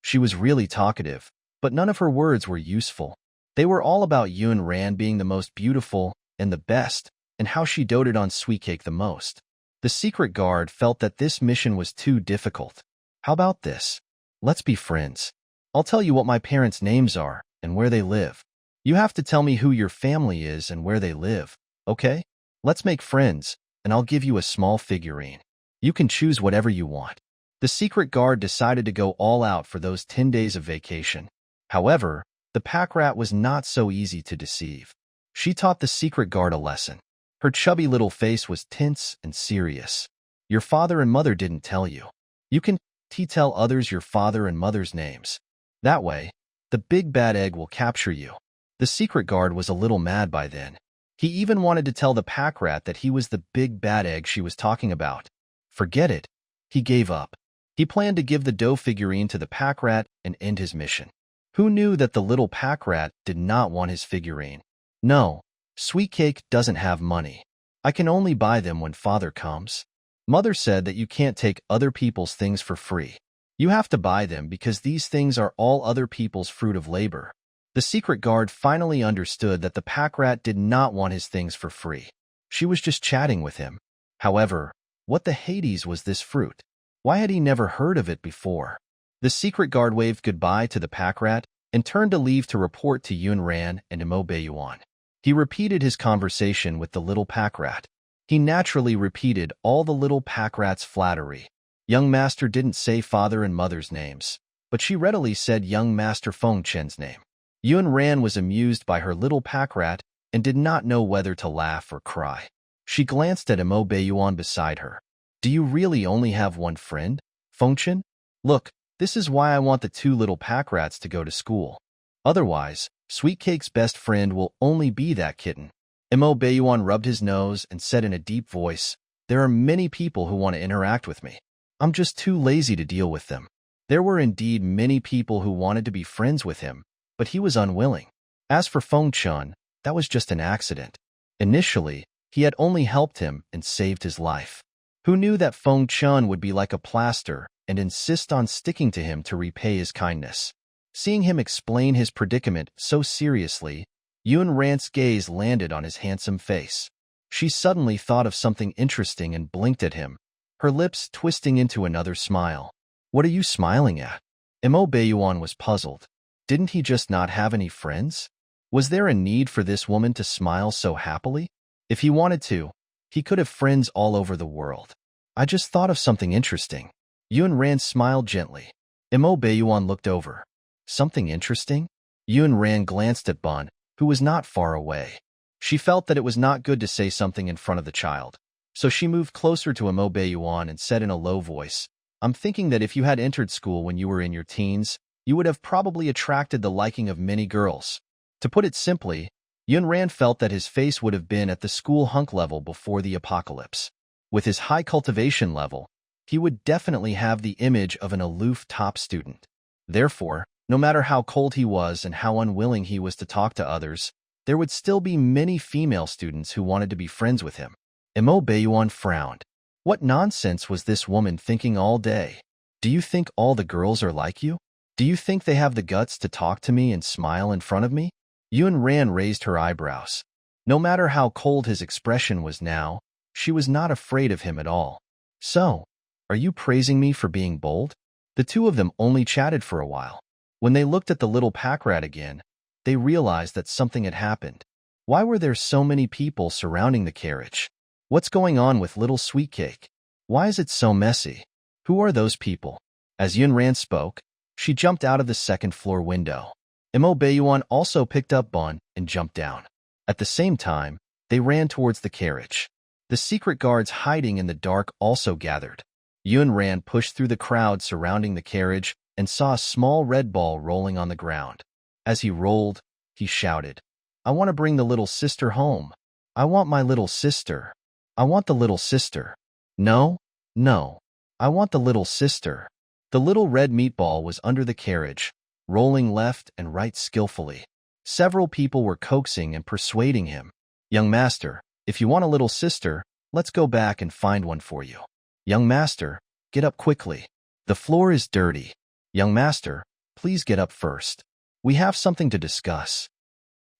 She was really talkative, but none of her words were useful. They were all about Yun Ran being the most beautiful and the best, and how she doted on Sweet Cake the most. The secret guard felt that this mission was too difficult. How about this? Let's be friends. I'll tell you what my parents' names are and where they live. You have to tell me who your family is and where they live, okay? Let's make friends, and I'll give you a small figurine. You can choose whatever you want. The secret guard decided to go all out for those 10 days of vacation. However, the pack rat was not so easy to deceive. She taught the secret guard a lesson. Her chubby little face was tense and serious. Your father and mother didn't tell you. You can tell others your father and mother's names. That way, the big bad egg will capture you. The secret guard was a little mad by then. He even wanted to tell the pack rat that he was the big bad egg she was talking about. Forget it. He gave up. He planned to give the dough figurine to the pack rat and end his mission. Who knew that the little pack rat did not want his figurine? No, Sweet Cake doesn't have money. I can only buy them when father comes. Mother said that you can't take other people's things for free. You have to buy them because these things are all other people's fruit of labor. The secret guard finally understood that the pack rat did not want his things for free. She was just chatting with him. However, what the Hades was this fruit? Why had he never heard of it before? The secret guard waved goodbye to the pack rat and turned to leave to report to Yun Ran and Imo Beiyuan. He repeated his conversation with the little pack rat. He naturally repeated all the little pack rat's flattery. Young master didn't say father and mother's names, but she readily said young master Feng Chen's name. Yun Ran was amused by her little pack rat and did not know whether to laugh or cry. She glanced at Imo Beiyuan beside her. Do you really only have one friend, Feng Chen? Look, this is why I want the two little pack rats to go to school. Otherwise, Sweet Cake's best friend will only be that kitten. Imo Beiyuan rubbed his nose and said in a deep voice, there are many people who want to interact with me. I'm just too lazy to deal with them. There were indeed many people who wanted to be friends with him, but he was unwilling. As for Feng Chen, that was just an accident. Initially, he had only helped him and saved his life. Who knew that Feng Chen would be like a plaster and insist on sticking to him to repay his kindness? Seeing him explain his predicament so seriously, Yun Ran's gaze landed on his handsome face. She suddenly thought of something interesting and blinked at him, her lips twisting into another smile. What are you smiling at? Imo Beiyuan was puzzled. Didn't he just not have any friends? Was there a need for this woman to smile so happily? If he wanted to, he could have friends all over the world. I just thought of something interesting. Yun Ran smiled gently. Imo Beiyuan looked over. Something interesting? Yun Ran glanced at Bun, who was not far away. She felt that it was not good to say something in front of the child. So she moved closer to Imo Beiyuan and said in a low voice, I'm thinking that if you had entered school when you were in your teens, you would have probably attracted the liking of many girls. To put it simply, Yun Ran felt that his face would have been at the school hunk level before the apocalypse. With his high cultivation level, he would definitely have the image of an aloof top student. Therefore, no matter how cold he was and how unwilling he was to talk to others, there would still be many female students who wanted to be friends with him. Imo Beiyuan frowned. What nonsense was this woman thinking all day? Do you think all the girls are like you? Do you think they have the guts to talk to me and smile in front of me? Yun Ran raised her eyebrows. No matter how cold his expression was now, she was not afraid of him at all. So, are you praising me for being bold? The two of them only chatted for a while. When they looked at the little pack rat again, they realized that something had happened. Why were there so many people surrounding the carriage? What's going on with little Sweet Cake? Why is it so messy? Who are those people? As Yun Ran spoke, she jumped out of the second-floor window. Imo Beiyuan also picked up Bun and jumped down. At the same time, they ran towards the carriage. The secret guards hiding in the dark also gathered. Yun Ran pushed through the crowd surrounding the carriage and saw a small red ball rolling on the ground. As he rolled, he shouted, I want to bring the little sister home. I want my little sister. I want the little sister. No, no. I want the little sister. The little red meatball was under the carriage, rolling left and right skillfully. Several people were coaxing and persuading him. Young master, if you want a little sister, let's go back and find one for you. Young master, get up quickly. The floor is dirty. Young master, please get up first. We have something to discuss.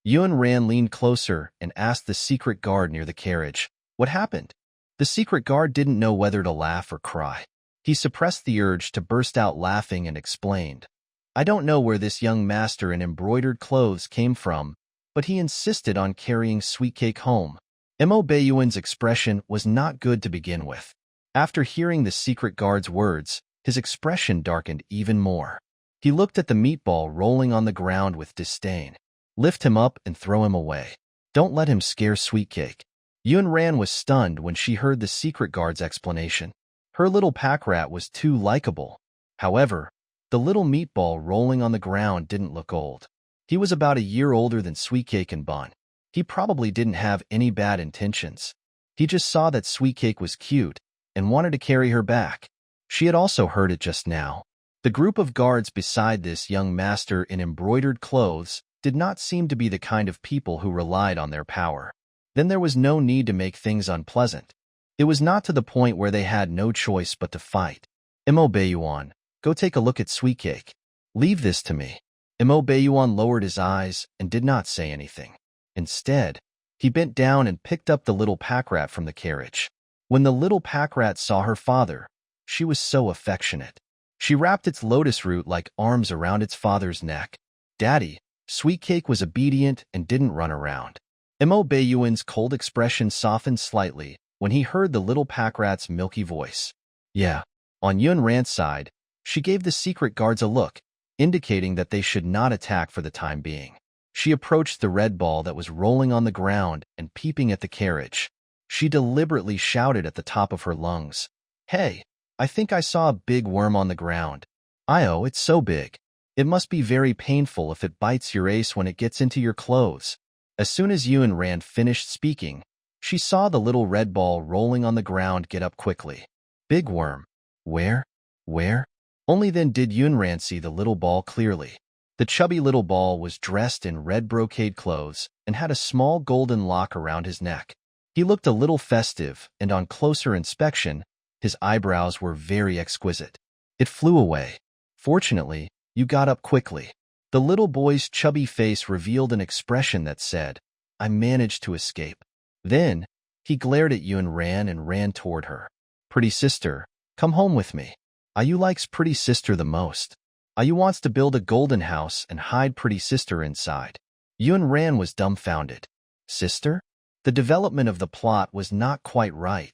Yun Ran leaned closer and asked the secret guard near the carriage, "What happened?" The secret guard didn't know whether to laugh or cry. He suppressed the urge to burst out laughing and explained, "I don't know where this young master in embroidered clothes came from, but he insisted on carrying Sweet Cake home." Mo Bayuan's expression was not good to begin with. After hearing the secret guard's words, his expression darkened even more. He looked at the meatball rolling on the ground with disdain. "Lift him up and throw him away. Don't let him scare Sweet Cake." Yun Ran was stunned when she heard the secret guard's explanation. Her little pack rat was too likable. However, the little meatball rolling on the ground didn't look old. He was about a year older than Sweet Cake and Bun. He probably didn't have any bad intentions. He just saw that Sweet Cake was cute and wanted to carry her back. She had also heard it just now. The group of guards beside this young master in embroidered clothes did not seem to be the kind of people who relied on their power. Then there was no need to make things unpleasant. It was not to the point where they had no choice but to fight. Mo Bayuan, go take a look at Sweet Cake. Leave this to me. Mo Bayuan lowered his eyes and did not say anything. Instead, he bent down and picked up the little pack rat from the carriage. When the little pack rat saw her father, she was so affectionate. She wrapped its lotus root-like arms around its father's neck. "Daddy." Sweet Cake was obedient and didn't run around. Mo Bayuan's cold expression softened slightly when he heard the little pack rat's milky voice. "Yeah." On Yun Ran's side, she gave the secret guards a look, indicating that they should not attack for the time being. She approached the red ball that was rolling on the ground and peeping at the carriage. She deliberately shouted at the top of her lungs, "Hey, I think I saw a big worm on the ground. Io, it's so big. It must be very painful if it bites your ace when it gets into your clothes." As soon as Yun Ran finished speaking, she saw the little red ball rolling on the ground get up quickly. "Big worm. Where? Where?" Only then did Yun Ran see the little ball clearly. The chubby little ball was dressed in red brocade clothes and had a small golden lock around his neck. He looked a little festive, and on closer inspection, his eyebrows were very exquisite. It flew away. "Fortunately, you got up quickly." The little boy's chubby face revealed an expression that said, "I managed to escape." Then, he glared at Yun Ran and ran toward her. "Pretty sister, come home with me. Ayu likes pretty sister the most. Ayu wants to build a golden house and hide pretty sister inside." Yun Ran was dumbfounded. Sister? The development of the plot was not quite right.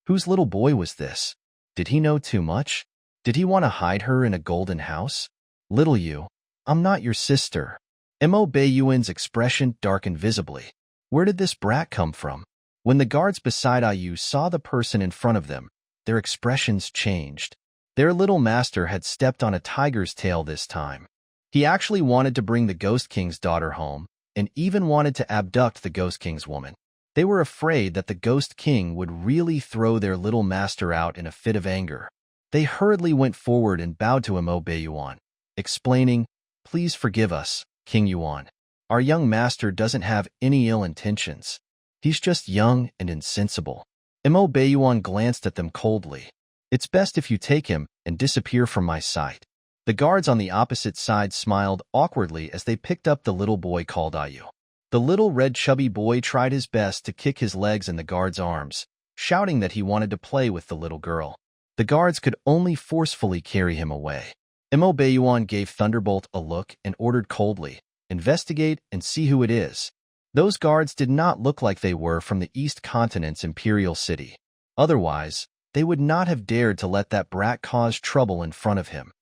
Whose little boy was this? Did he know too much? Did he want to hide her in a golden house? "Little you, I'm not your sister." Mo Bayuan's expression darkened visibly. Where did this brat come from? When the guards beside Ayu saw the person in front of them, their expressions changed. Their little master had stepped on a tiger's tail this time. He actually wanted to bring the Ghost King's daughter home, and even wanted to abduct the Ghost King's woman. They were afraid that the Ghost King would really throw their little master out in a fit of anger. They hurriedly went forward and bowed to Mo Bayuan, explaining, "Please forgive us, King Yuan. Our young master doesn't have any ill intentions. He's just young and insensible." Mo Bayuan glanced at them coldly. "It's best if you take him and disappear from my sight." The guards on the opposite side smiled awkwardly as they picked up the little boy called Ayu. The little red chubby boy tried his best to kick his legs in the guard's arms, shouting that he wanted to play with the little girl. The guards could only forcefully carry him away. Mo Bayuan gave Thunderbolt a look and ordered coldly, "Investigate and see who it is." Those guards did not look like they were from the East Continent's imperial city. Otherwise, they would not have dared to let that brat cause trouble in front of him.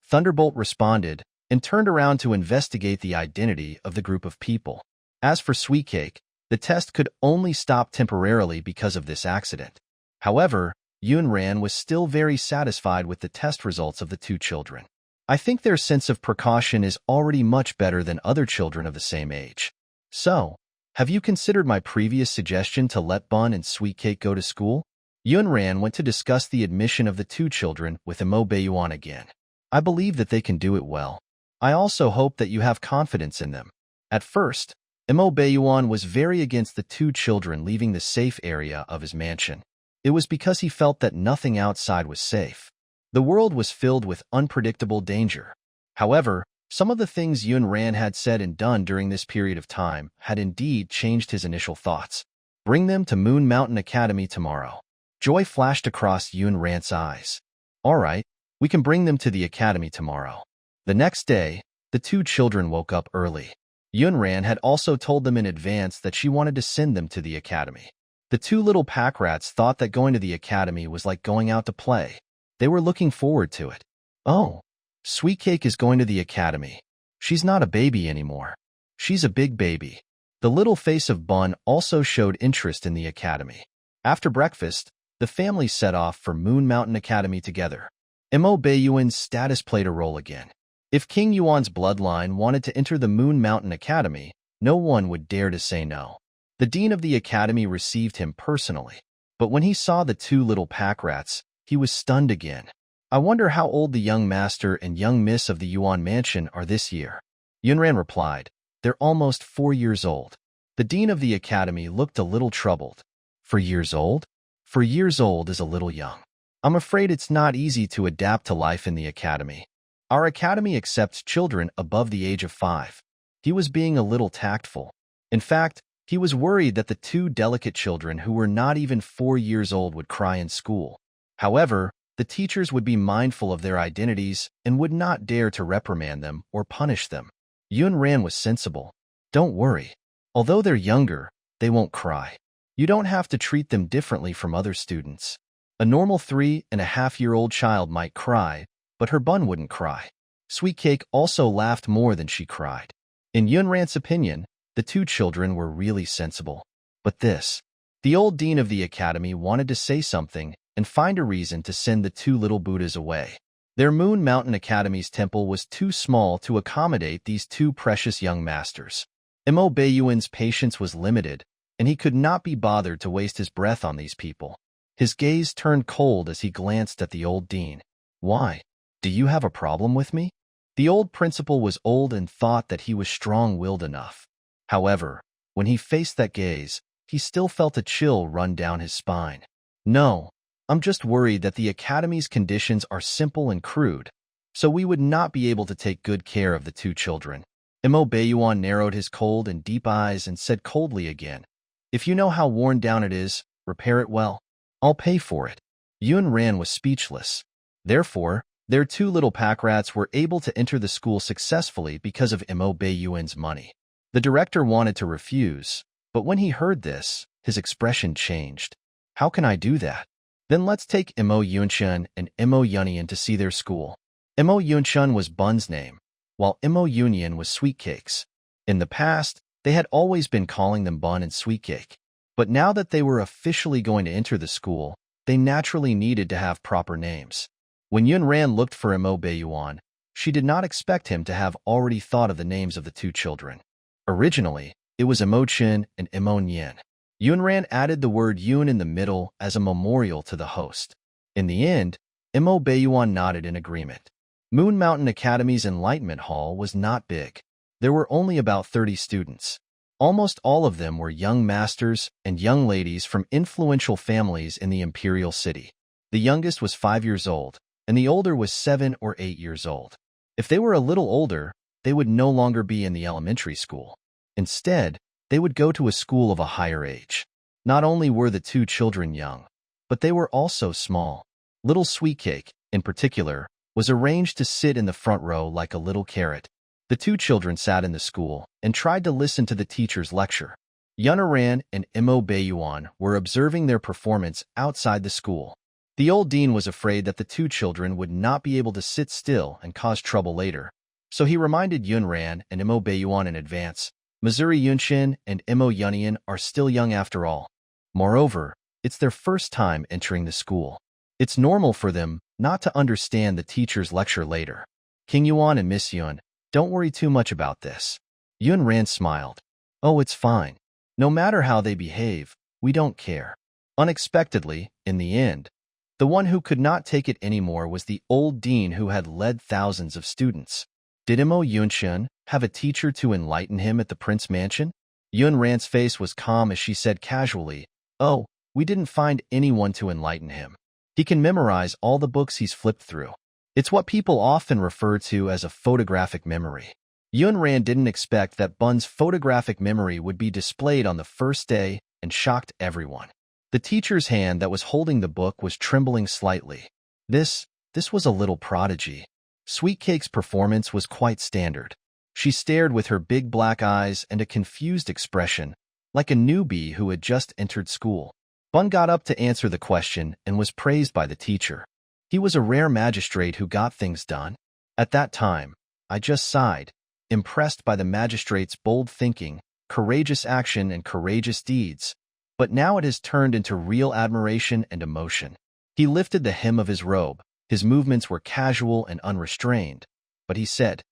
Thunderbolt responded and turned around to investigate the identity of the group of people. As for Sweet Cake, the test could only stop temporarily because of this accident. However, Yun Ran was still very satisfied with the test results of the two children. "I think their sense of precaution is already much better than other children of the same age. So, have you considered my previous suggestion to let Bun and Sweet Cake go to school?" Yun Ran went to discuss the admission of the two children with Mo Bayuan again. "I believe that they can do it well. I also hope that you have confidence in them." At first, Mo Bayuan was very against the two children leaving the safe area of his mansion. It was because he felt that nothing outside was safe. The world was filled with unpredictable danger. However, some of the things Yun Ran had said and done during this period of time had indeed changed his initial thoughts. Bring them to Moon Mountain Academy tomorrow. Joy flashed across Yun Ran's eyes. All right, we can bring them to the academy tomorrow. The next day, the two children woke up early. Yun Ran had also told them in advance that she wanted to send them to the academy. The two little pack rats thought that going to the academy was like going out to play. They were looking forward to it. Oh, Sweet Cake is going to the academy. She's not a baby anymore. She's a big baby. The little face of Bun also showed interest in the academy. After breakfast, the family set off for Moon Mountain Academy together. Mo Baiyuan's status played a role again. If King Yuan's bloodline wanted to enter the Moon Mountain Academy, no one would dare to say no. The dean of the academy received him personally. But when he saw the two little pack rats, he was stunned again. I wonder how old the young master and young miss of the Yuan mansion are this year. Yunran replied, they're almost 4 years old. The dean of the academy looked a little troubled. 4 years old? 4 years old is a little young. I'm afraid it's not easy to adapt to life in the academy. Our academy accepts children above the age of 5. He was being a little tactful. In fact, he was worried that the two delicate children who were not even 4 years old would cry in school. However, the teachers would be mindful of their identities and would not dare to reprimand them or punish them. Yun Ran was sensible. Don't worry. Although they're younger, they won't cry. You don't have to treat them differently from other students. A normal 3.5-year-old child might cry, but her Bun wouldn't cry. Sweet Cake also laughed more than she cried. In Yun Ran's opinion, the two children were really sensible. But the old dean of the academy wanted to say something and find a reason to send the two little Buddhas away. Their Moon Mountain Academy's temple was too small to accommodate these two precious young masters. Mo Baiyuan's patience was limited, and he could not be bothered to waste his breath on these people. His gaze turned cold as he glanced at the old dean. Why? Do you have a problem with me? The old principal was old and thought that he was strong-willed enough. However, when he faced that gaze, he still felt a chill run down his spine. No, I'm just worried that the academy's conditions are simple and crude, so we would not be able to take good care of the two children. Mo Baiyuan narrowed his cold and deep eyes and said coldly again, if you know how worn down it is, repair it well. I'll pay for it. Yun Ran was speechless. Therefore, their two little pack rats were able to enter the school successfully because of Mo Baiyuan's money. The director wanted to refuse, but when he heard this, his expression changed. How can I do that? Then let's take Mo Yunchun and Mo Yunian to see their school. Mo Yunchun was Bun's name, while Mo Yunian was Sweet Cake's. In the past, they had always been calling them Bun and Sweet Cake. But now that they were officially going to enter the school, they naturally needed to have proper names. When Yun Ran looked for Mo Baiyuan, she did not expect him to have already thought of the names of the two children. Originally, it was Mo Chin and Mo Nyen. Yun Ran added the word Yun in the middle as a memorial to the host. In the end, Mo Baiyuan nodded in agreement. Moon Mountain Academy's Enlightenment Hall was not big. There were only about 30 students. Almost all of them were young masters and young ladies from influential families in the imperial city. The youngest was 5 years old, and the older was 7 or 8 years old. If they were a little older, they would no longer be in the elementary school. Instead, they would go to a school of a higher age. Not only were the two children young, but they were also small. Little Sweet Cake, in particular, was arranged to sit in the front row like a little carrot. The two children sat in the school and tried to listen to the teacher's lecture. Yun Ran and Mo Baiyuan were observing their performance outside the school. The old dean was afraid that the two children would not be able to sit still and cause trouble later, so he reminded Yun Ran and Mo Baiyuan in advance. Missouri Yunshin and Mo Yunian are still young after all. Moreover, it's their first time entering the school. It's normal for them not to understand the teacher's lecture later. King Yuan and Miss Yun, don't worry too much about this. Yun Ran smiled. Oh, it's fine. No matter how they behave, we don't care. Unexpectedly, in the end, the one who could not take it anymore was the old dean who had led thousands of students. Did Mo Yunshun have a teacher to enlighten him at the Prince Mansion? Yun Ran's face was calm as she said casually, oh, we didn't find anyone to enlighten him. He can memorize all the books he's flipped through. It's what people often refer to as a photographic memory. Yunran didn't expect that Bun's photographic memory would be displayed on the first day and shocked everyone. The teacher's hand that was holding the book was trembling slightly. This was a little prodigy. Sweet Cake's performance was quite standard. She stared with her big black eyes and a confused expression, like a newbie who had just entered school. Bun got up to answer the question and was praised by the teacher. He was a rare magistrate who got things done. At that time, I just sighed, impressed by the magistrate's bold thinking, courageous action, and courageous deeds. But now it has turned into real admiration and emotion. He lifted the hem of his robe. His movements were casual and unrestrained. But he said,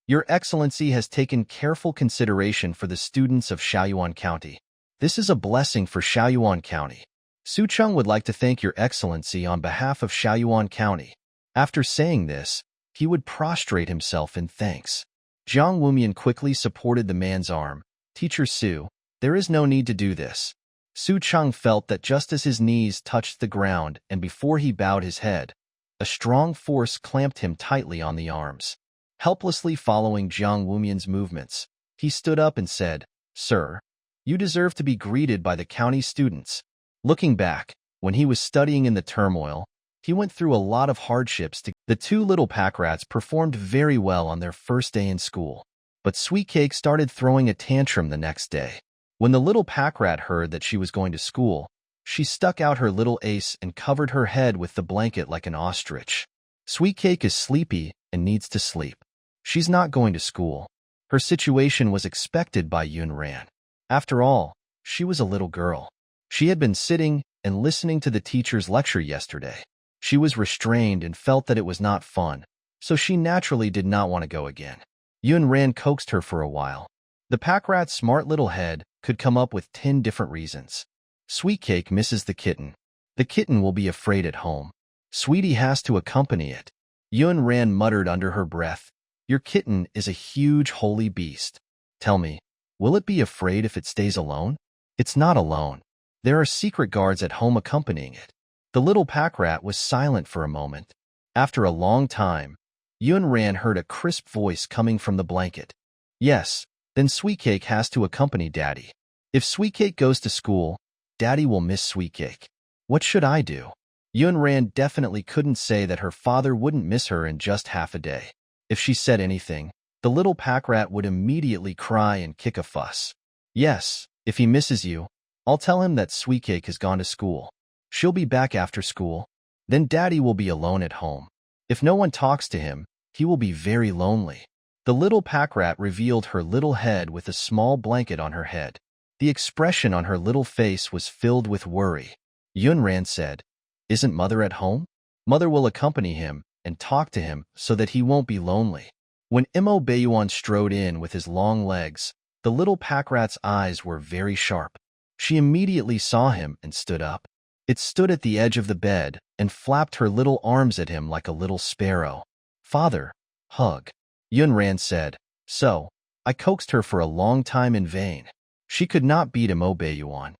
"Your Excellency has taken careful consideration for the students of Shaoyuan County. This is a blessing for Shaoyuan County. Sucheng would like to thank Your Excellency on behalf of Shaoyuan County." After saying this, he would prostrate himself in thanks. Jiang Wumian quickly supported the man's arm. "Teacher Su, there is no need to do this." Su Cheng felt that just as his knees touched the ground and before he bowed his head, a strong force clamped him tightly on the arms. Helplessly following Jiang Wumian's movements, he stood up and said, "Sir, you deserve to be greeted by the county students." Looking back, when he was studying in the turmoil, he went through a lot of hardships. The two little pack rats performed very well on their first day in school, but Sweet Cake started throwing a tantrum the next day. When the little pack rat heard that she was going to school, she stuck out her little ace and covered her head with the blanket like an ostrich. Sweet Cake is sleepy and needs to sleep. She's not going to school. Her situation was expected by Yunran. After all, she was a little girl. She had been sitting and listening to the teacher's lecture yesterday. She was restrained and felt that it was not fun, so she naturally did not want to go again. Yunran coaxed her for a while. The pack rat's smart little head could come up with 10 different reasons. Sweet Cake misses the kitten. The kitten will be afraid at home. Sweetie has to accompany it. Yunran muttered under her breath, "Your kitten is a huge holy beast. Tell me, will it be afraid if it stays alone?" "It's not alone. There are secret guards at home accompanying it." The little pack rat was silent for a moment. After a long time, Yunran heard a crisp voice coming from the blanket. "Yes, then Sweet Cake has to accompany Daddy. If Sweet Cake goes to school, Daddy will miss Sweet Cake. What should I do?" Yunran definitely couldn't say that her father wouldn't miss her in just half a day. If she said anything, the little pack rat would immediately cry and kick a fuss. "Yes, if he misses you, I'll tell him that Sweet Cake has gone to school. She'll be back after school. Then Daddy will be alone at home. If no one talks to him, he will be very lonely." The little pack rat revealed her little head with a small blanket on her head. The expression on her little face was filled with worry. Yunran said, "Isn't Mother at home? Mother will accompany him and talk to him so that he won't be lonely." When Imo Bayuan strode in with his long legs, the little pack rat's eyes were very sharp. She immediately saw him and stood up. It stood at the edge of the bed and flapped her little arms at him like a little sparrow. "Father, hug," Yunran said. So, I coaxed her for a long time in vain. She could not beat Imo Bayuan.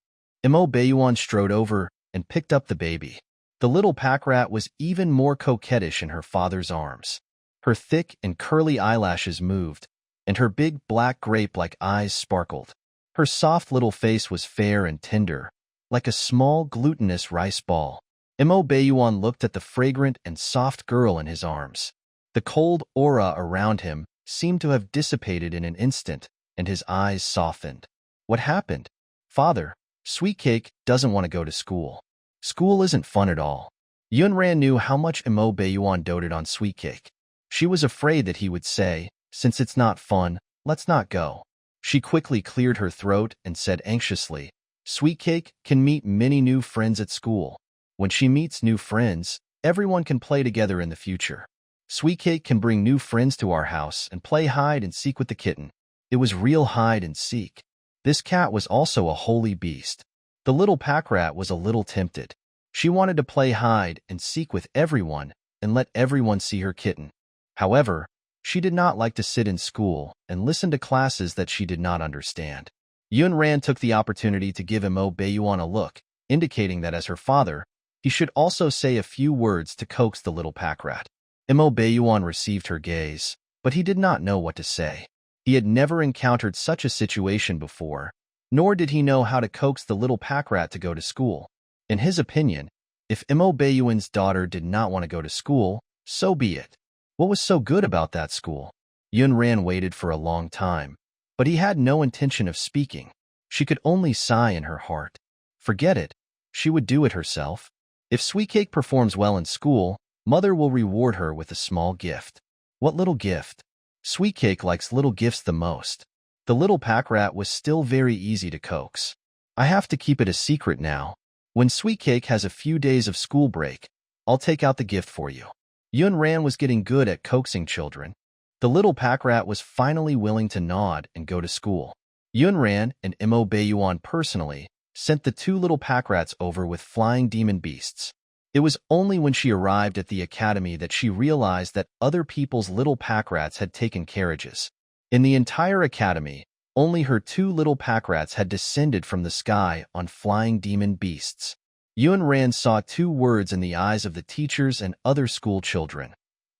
Imo Bayuan strode over and picked up the baby. The little pack rat was even more coquettish in her father's arms. Her thick and curly eyelashes moved, and her big black grape-like eyes sparkled. Her soft little face was fair and tender, like a small glutinous rice ball. Imo Bayuan looked at the fragrant and soft girl in his arms. The cold aura around him seemed to have dissipated in an instant, and his eyes softened. "What happened?" "Father, Sweet Cake doesn't want to go to school. School isn't fun at all." Yunran knew how much Imo Bayuan doted on Sweet Cake. She was afraid that he would say, "Since it's not fun, let's not go." She quickly cleared her throat and said anxiously, "Sweet Cake can meet many new friends at school. When she meets new friends, everyone can play together in the future. Sweet Cake can bring new friends to our house and play hide and seek with the kitten." It was real hide and seek. This cat was also a holy beast. The little pack rat was a little tempted. She wanted to play hide and seek with everyone and let everyone see her kitten. However, she did not like to sit in school and listen to classes that she did not understand. Yunran took the opportunity to give Imo Bayuan a look, indicating that as her father, He should also say a few words to coax the little pack rat. Mo Baiyuan received her gaze, but he did not know what to say. He had never encountered such a situation before, nor did he know how to coax the little pack rat to go to school. In his opinion, if Mo Baiyuan's daughter did not want to go to school, so be it. What was so good about that school? Yunran waited for a long time, but he had no intention of speaking. She could only sigh in her heart. Forget it. She would do it herself. If Sweet Cake performs well in school, Mother will reward her with a small gift. What little gift? Sweet Cake likes little gifts the most. The little pack rat was still very easy to coax. I have to keep it a secret now. When Sweet Cake has a few days of school break, I'll take out the gift for you. Yunran was getting good at coaxing children. The little pack rat was finally willing to nod and go to school. Yunran and Mo Baiyuan personally sent the two little pack rats over with flying demon beasts. It was only when she arrived at the academy that she realized that other people's little pack rats had taken carriages. In the entire academy, only her two little pack rats had descended from the sky on flying demon beasts. Yunran saw two words in the eyes of the teachers and other school children.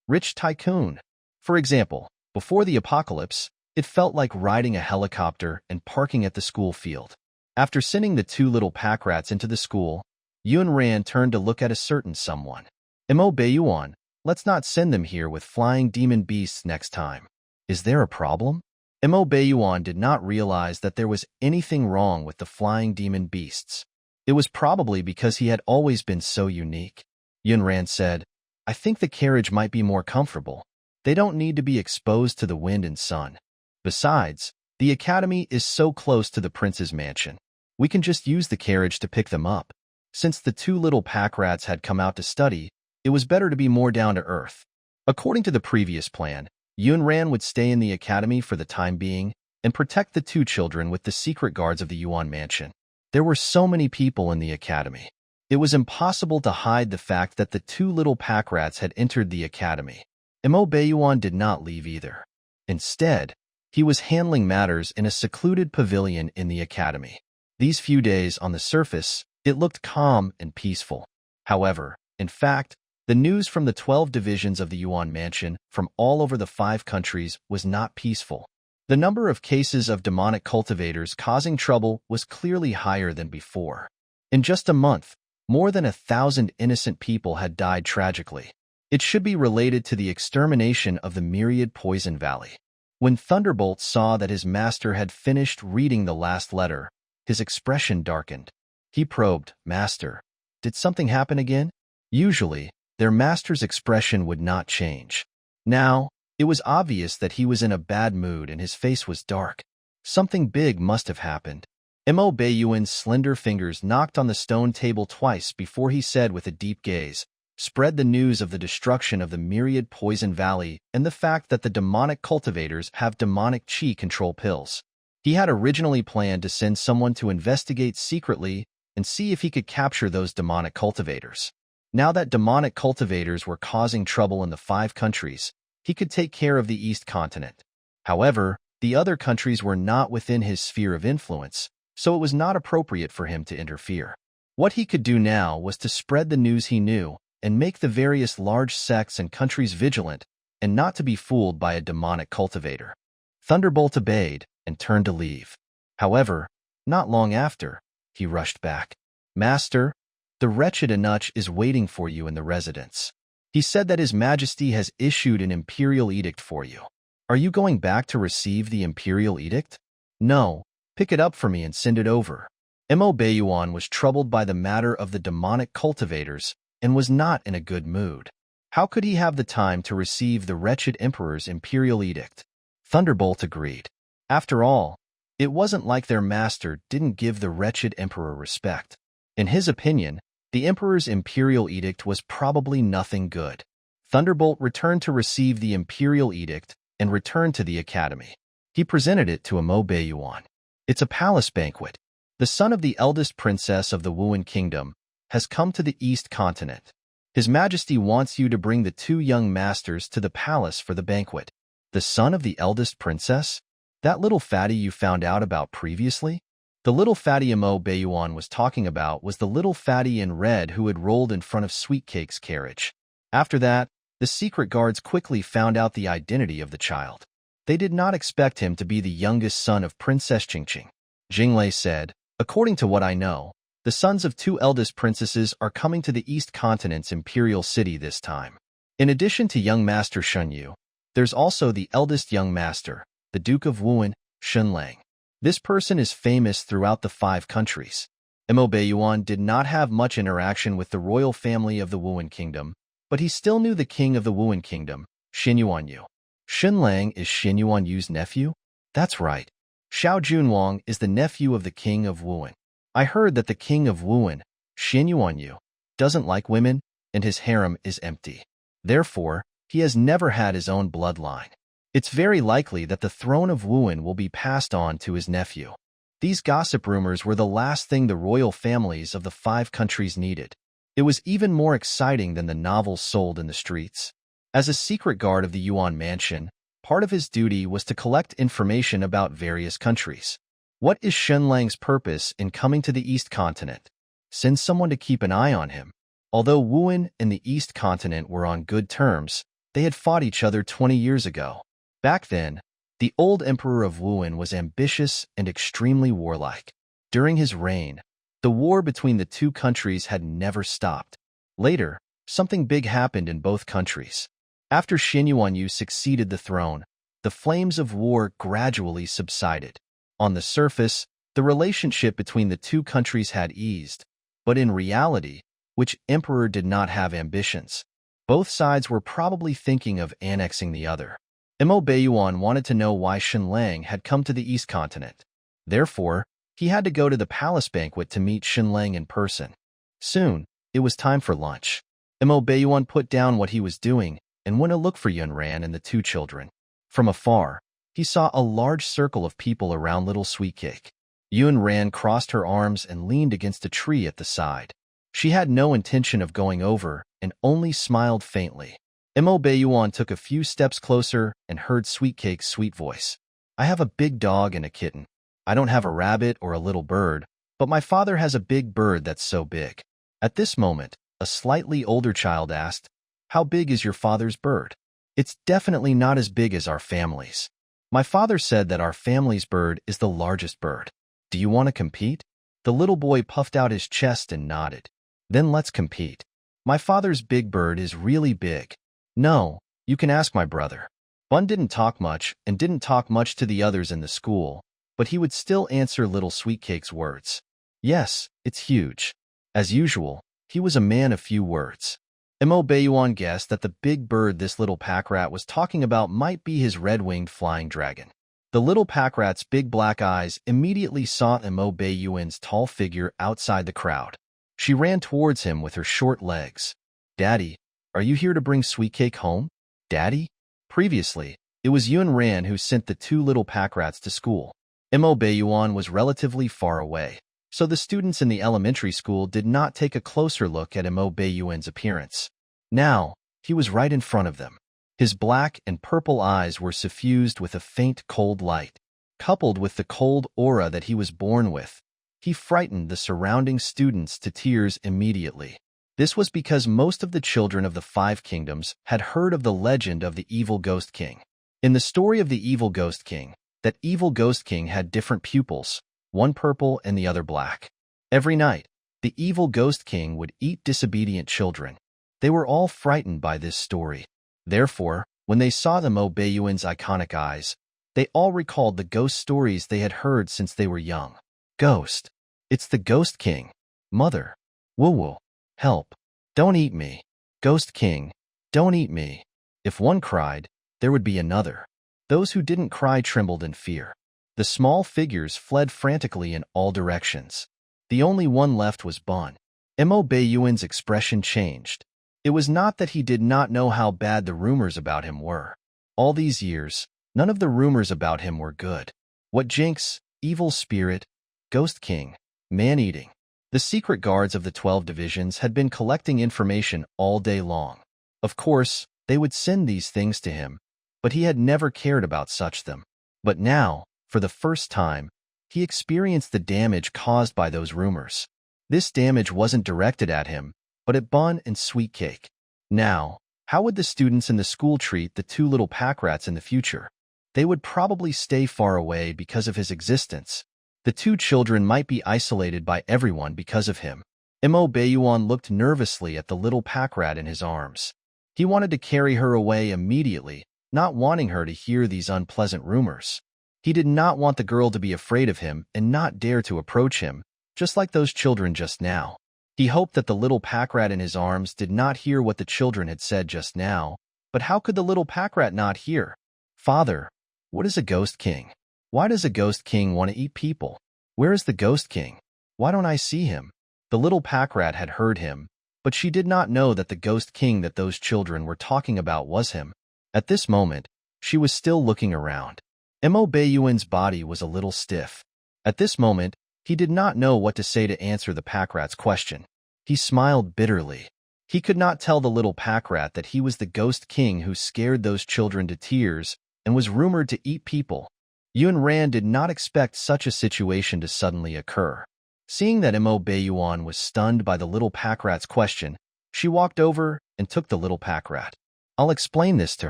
Rich tycoon. For example, before the apocalypse, it felt like riding a helicopter and parking at the school field. After sending the two little pack rats into the school, Yunran turned to look at a certain someone. Mo Baiyuan, let's not send them here with flying demon beasts next time. Is there a problem? Mo Baiyuan did not realize that there was anything wrong with the flying demon beasts. It was probably because he had always been so unique. Yunran said, I think the carriage might be more comfortable. They don't need to be exposed to the wind and sun. Besides, the academy is so close to the prince's mansion. We can just use the carriage to pick them up. Since the two little pack rats had come out to study, it was better to be more down to earth. According to the previous plan, Yunran would stay in the academy for the time being and protect the two children with the secret guards of the Yuan mansion. There were so many people in the academy. It was impossible to hide the fact that the two little pack rats had entered the academy. Mo Baiyuan did not leave either. Instead, he was handling matters in a secluded pavilion in the academy. These few days on the surface, it looked calm and peaceful. However, in fact, the news from the 12 divisions of the Yuan mansion from all over the 5 countries was not peaceful. The number of cases of demonic cultivators causing trouble was clearly higher than before. In just a month, more than 1,000 innocent people had died tragically. It should be related to the extermination of the myriad Poison Valley. When Thunderbolt saw that his master had finished reading the last letter, his expression darkened. He probed, Master, did something happen again? Usually, their master's expression would not change. Now, it was obvious that he was in a bad mood and his face was dark. Something big must have happened. Mo Baiyuan's slender fingers knocked on the stone table twice before he said with a deep gaze, Spread the news of the destruction of the myriad Poison Valley and the fact that the demonic cultivators have demonic chi control pills. He had originally planned to send someone to investigate secretly and see if he could capture those demonic cultivators. Now that demonic cultivators were causing trouble in the 5 countries, he could take care of the East continent. However, the other countries were not within his sphere of influence, so it was not appropriate for him to interfere. What he could do now was to spread the news he knew and make the various large sects and countries vigilant and not to be fooled by a demonic cultivator. Thunderbolt obeyed and turned to leave. However, not long after, he rushed back. Master, the wretched Anuch is waiting for you in the residence. He said that His Majesty has issued an imperial edict for you. Are you going back to receive the imperial edict? No, pick it up for me and send it over. Mo Baiyuan was troubled by the matter of the demonic cultivators and was not in a good mood. How could he have the time to receive the wretched emperor's imperial edict? Thunderbolt agreed. After all, it wasn't like their master didn't give the wretched emperor respect. In his opinion, the emperor's imperial edict was probably nothing good. Thunderbolt returned to receive the imperial edict and returned to the academy. He presented it to Mo Baiyuan. It's a palace banquet. The son of the eldest princess of the Wuan kingdom has come to the East continent. His Majesty wants you to bring the 2 young masters to the palace for the banquet. The son of the eldest princess? That little fatty you found out about previously? The little fatty Mo Bayuan was talking about was the little fatty in red who had rolled in front of Sweet Cake's carriage. After that, the secret guards quickly found out the identity of the child. They did not expect him to be the youngest son of Princess Qingqing. Jinglei said, "According to what I know, the sons of two eldest princesses are coming to the East Continent's imperial city this time. In addition to young master Shunyu, there's also the eldest young master, the Duke of Wuan, Shunlang. This person is famous throughout the 5 countries." Mo Bayuan did not have much interaction with the royal family of the Wuan Kingdom, but he still knew the king of the Wuan Kingdom, Xin Yuanyu. Shunlang is Xin Yuanyu's nephew? That's right. Xiao Junwang is the nephew of the king of Wuan. I heard that the king of Wuan, Xin Yuanyu, doesn't like women, and his harem is empty. Therefore, he has never had his own bloodline. It's very likely that the throne of Wuan will be passed on to his nephew. These gossip rumors were the last thing the royal families of the 5 countries needed. It was even more exciting than the novels sold in the streets. As a secret guard of the Yuan mansion, part of his duty was to collect information about various countries. What is Shunlang's purpose in coming to the East Continent? Send someone to keep an eye on him. Although Wuan and the East Continent were on good terms, they had fought each other 20 years ago. Back then, the old emperor of Wuan was ambitious and extremely warlike. During his reign, the war between the 2 countries had never stopped. Later, something big happened in both countries. After Xin Yuanyu succeeded the throne, the flames of war gradually subsided. On the surface, the relationship between the 2 countries had eased, but in reality, which emperor did not have ambitions? Both sides were probably thinking of annexing the other. Mo Bayuan wanted to know why Shunlang had come to the East Continent. Therefore, he had to go to the palace banquet to meet Shunlang in person. Soon, it was time for lunch. Mo Bayuan put down what he was doing and went to look for Yunran and the 2 children. From afar, he saw a large circle of people around little Sweet Cake. Yunran crossed her arms and leaned against a tree at the side. She had no intention of going over and only smiled faintly. Mo Bayuan took a few steps closer and heard Sweet Cake's sweet voice. "I have a big dog and a kitten. I don't have a rabbit or a little bird, but my father has a big bird that's so big." At this moment, a slightly older child asked, "How big is your father's bird?" "It's definitely not as big as our family's. My father said that our family's bird is the largest bird. Do you want to compete?" The little boy puffed out his chest and nodded. "Then let's compete. My father's big bird is really big." "No, you can ask my brother." Bun didn't talk much and didn't talk much to the others in the school, but he would still answer little Sweet Cake's words. "Yes, it's huge." As usual, he was a man of few words. Mo Bayuan guessed that the big bird this little pack rat was talking about might be his red-winged flying dragon. The little pack rat's big black eyes immediately saw Mo Bayuan's tall figure outside the crowd. She ran towards him with her short legs. "Daddy, are you here to bring Sweet Cake home?" "Daddy?" Previously, it was Yunran who sent the 2 little pack rats to school. Mo Bayuan was relatively far away, so the students in the elementary school did not take a closer look at Mo Bayuan's appearance. Now, he was right in front of them. His black and purple eyes were suffused with a faint cold light. Coupled with the cold aura that he was born with, he frightened the surrounding students to tears immediately. This was because most of the children of the 5 kingdoms had heard of the legend of the evil Ghost King. In the story of the evil Ghost King, that evil Ghost King had different pupils, one purple and the other black. Every night, the evil Ghost King would eat disobedient children. They were all frightened by this story. Therefore, when they saw the Mo Bayuan's iconic eyes, they all recalled the ghost stories they had heard since they were young. "Ghost. It's the Ghost King. Mother. Woo-woo. Help. Don't eat me. Ghost King. Don't eat me." If one cried, there would be another. Those who didn't cry trembled in fear. The small figures fled frantically in all directions. The only one left was Bon. Mo Bayuan's expression changed. It was not that he did not know how bad the rumors about him were. All these years, none of the rumors about him were good. What jinx, evil spirit, Ghost King, man-eating. The secret guards of the 12 divisions had been collecting information all day long. Of course, they would send these things to him, but he had never cared about such them. But now, for the first time, he experienced the damage caused by those rumors. This damage wasn't directed at him, but at Bun and Sweet Cake. Now, how would the students in the school treat the two little pack rats in the future? They would probably stay far away because of his existence. The two children might be isolated by everyone because of him. Mo Bayuan looked nervously at the little pack rat in his arms. He wanted to carry her away immediately, not wanting her to hear these unpleasant rumors. He did not want the girl to be afraid of him and not dare to approach him, just like those children just now. He hoped that the little pack rat in his arms did not hear what the children had said just now, but how could the little pack rat not hear? Father, what is a ghost king? Why does a ghost king want to eat people? Where is the ghost king? Why don't I see him? The little pack rat had heard him, but she did not know that the ghost king that those children were talking about was him. At this moment, she was still looking around. Mo Bayuan's body was a little stiff. At this moment, he did not know what to say to answer the pack rat's question. He smiled bitterly. He could not tell the little pack rat that he was the ghost king who scared those children to tears and was rumored to eat people. Yun Ran did not expect such a situation to suddenly occur. Seeing that Mo Bayuan was stunned by the little pack rat's question, she walked over and took the little pack rat. I'll explain this to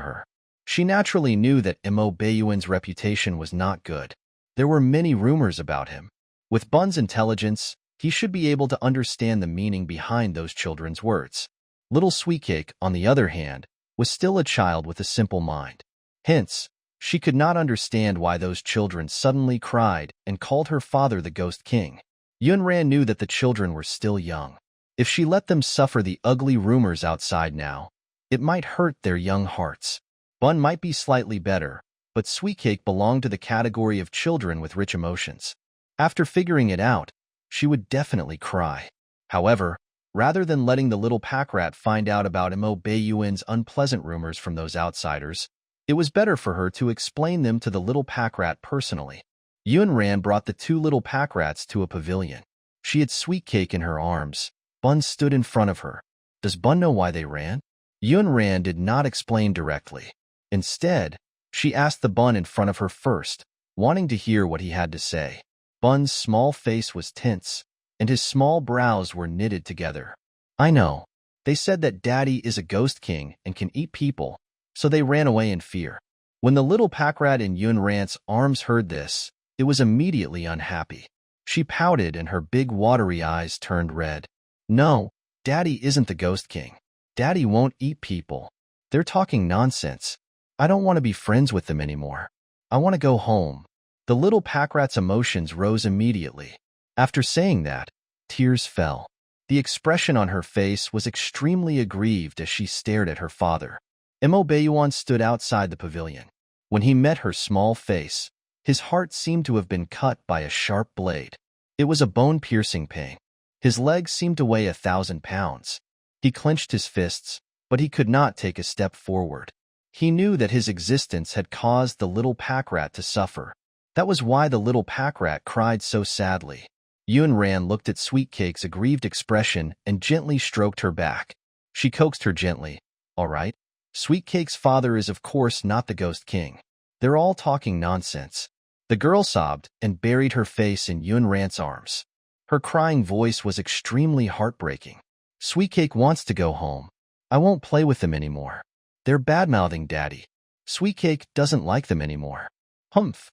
her. She naturally knew that Mo Bayuan's reputation was not good. There were many rumors about him. With Bun's intelligence, he should be able to understand the meaning behind those children's words. Little Sweetcake, on the other hand, was still a child with a simple mind. Hence, she could not understand why those children suddenly cried and called her father the Ghost King. Yun Ran knew that the children were still young. If she let them suffer the ugly rumors outside now, it might hurt their young hearts. Bun might be slightly better, but Sweetcake belonged to the category of children with rich emotions. After figuring it out, she would definitely cry. However, rather than letting the little pack rat find out about Mo Bayuan's unpleasant rumors from those outsiders, it was better for her to explain them to the little pack rat personally. Yun Ran brought the two little pack rats to a pavilion. She had Sweetcake in her arms. Bun stood in front of her. Does Bun know why they ran? Yun Ran did not explain directly. Instead, she asked the Bun in front of her first, wanting to hear what he had to say. Bun's small face was tense, and his small brows were knitted together. I know. They said that Daddy is a ghost king and can eat people, so they ran away in fear. When the little pack rat in Yun Ran's arms heard this, it was immediately unhappy. She pouted and her big watery eyes turned red. No, Daddy isn't the ghost king. Daddy won't eat people. They're talking nonsense. I don't want to be friends with them anymore. I want to go home. The little pack rat's emotions rose immediately. After saying that, tears fell. The expression on her face was extremely aggrieved as she stared at her father. Mo Bayuan stood outside the pavilion. When he met her small face, his heart seemed to have been cut by a sharp blade. It was a bone-piercing pain. His legs seemed to weigh 1,000 pounds. He clenched his fists, but he could not take a step forward. He knew that his existence had caused the little pack rat to suffer. That was why the little pack rat cried so sadly. Yun Ran looked at Sweetcake's aggrieved expression and gently stroked her back. She coaxed her gently. All right. Sweetcake's father is of course not the Ghost King. They're all talking nonsense. The girl sobbed and buried her face in Yun Ran's arms. Her crying voice was extremely heartbreaking. Sweetcake wants to go home. I won't play with them anymore. They're bad-mouthing Daddy. Sweetcake doesn't like them anymore. Humph.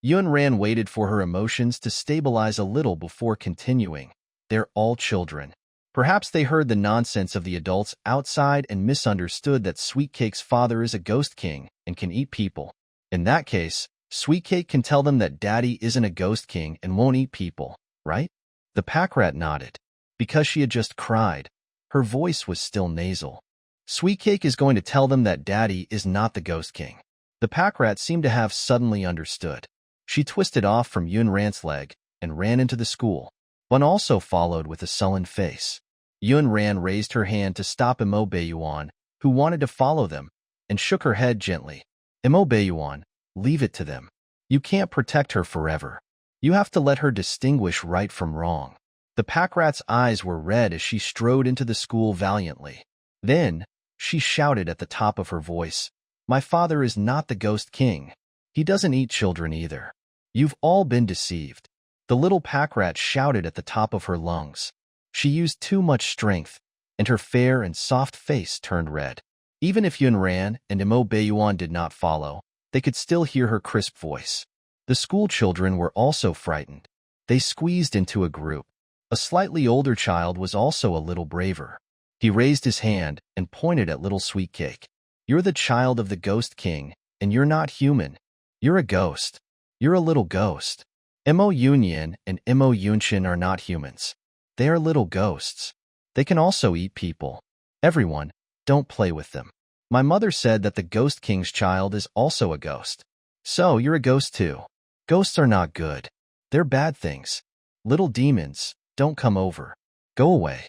Yun Ran waited for her emotions to stabilize a little before continuing. They're all children. Perhaps they heard the nonsense of the adults outside and misunderstood that Sweetcake's father is a ghost king and can eat people. In that case, Sweetcake can tell them that Daddy isn't a ghost king and won't eat people, right? The pack rat nodded. Because she had just cried, her voice was still nasal. Sweetcake is going to tell them that Daddy is not the ghost king. The pack rat seemed to have suddenly understood. She twisted off from Yun Ran's leg and ran into the school. Bun also followed with a sullen face. Yun Ran raised her hand to stop Mo Bayuan, who wanted to follow them, and shook her head gently. Mo Bayuan, leave it to them. You can't protect her forever. You have to let her distinguish right from wrong. The pack rat's eyes were red as she strode into the school valiantly. Then, she shouted at the top of her voice, My father is not the Ghost King. He doesn't eat children either. You've all been deceived. The little pack rat shouted at the top of her lungs. She used too much strength, and her fair and soft face turned red. Even if Yun ran and Imo Bayuan did not follow, they could still hear her crisp voice. The school children were also frightened. They squeezed into a group. A slightly older child was also a little braver. He raised his hand and pointed at little Sweetcake. You're the child of the Ghost King, and you're not human. You're a ghost. You're a little ghost. Imo Yunyan and Imo Yunshin are not humans. They are little ghosts. They can also eat people. Everyone, don't play with them. My mother said that the Ghost King's child is also a ghost. So you're a ghost too. Ghosts are not good. They're bad things. Little demons, don't come over. Go away.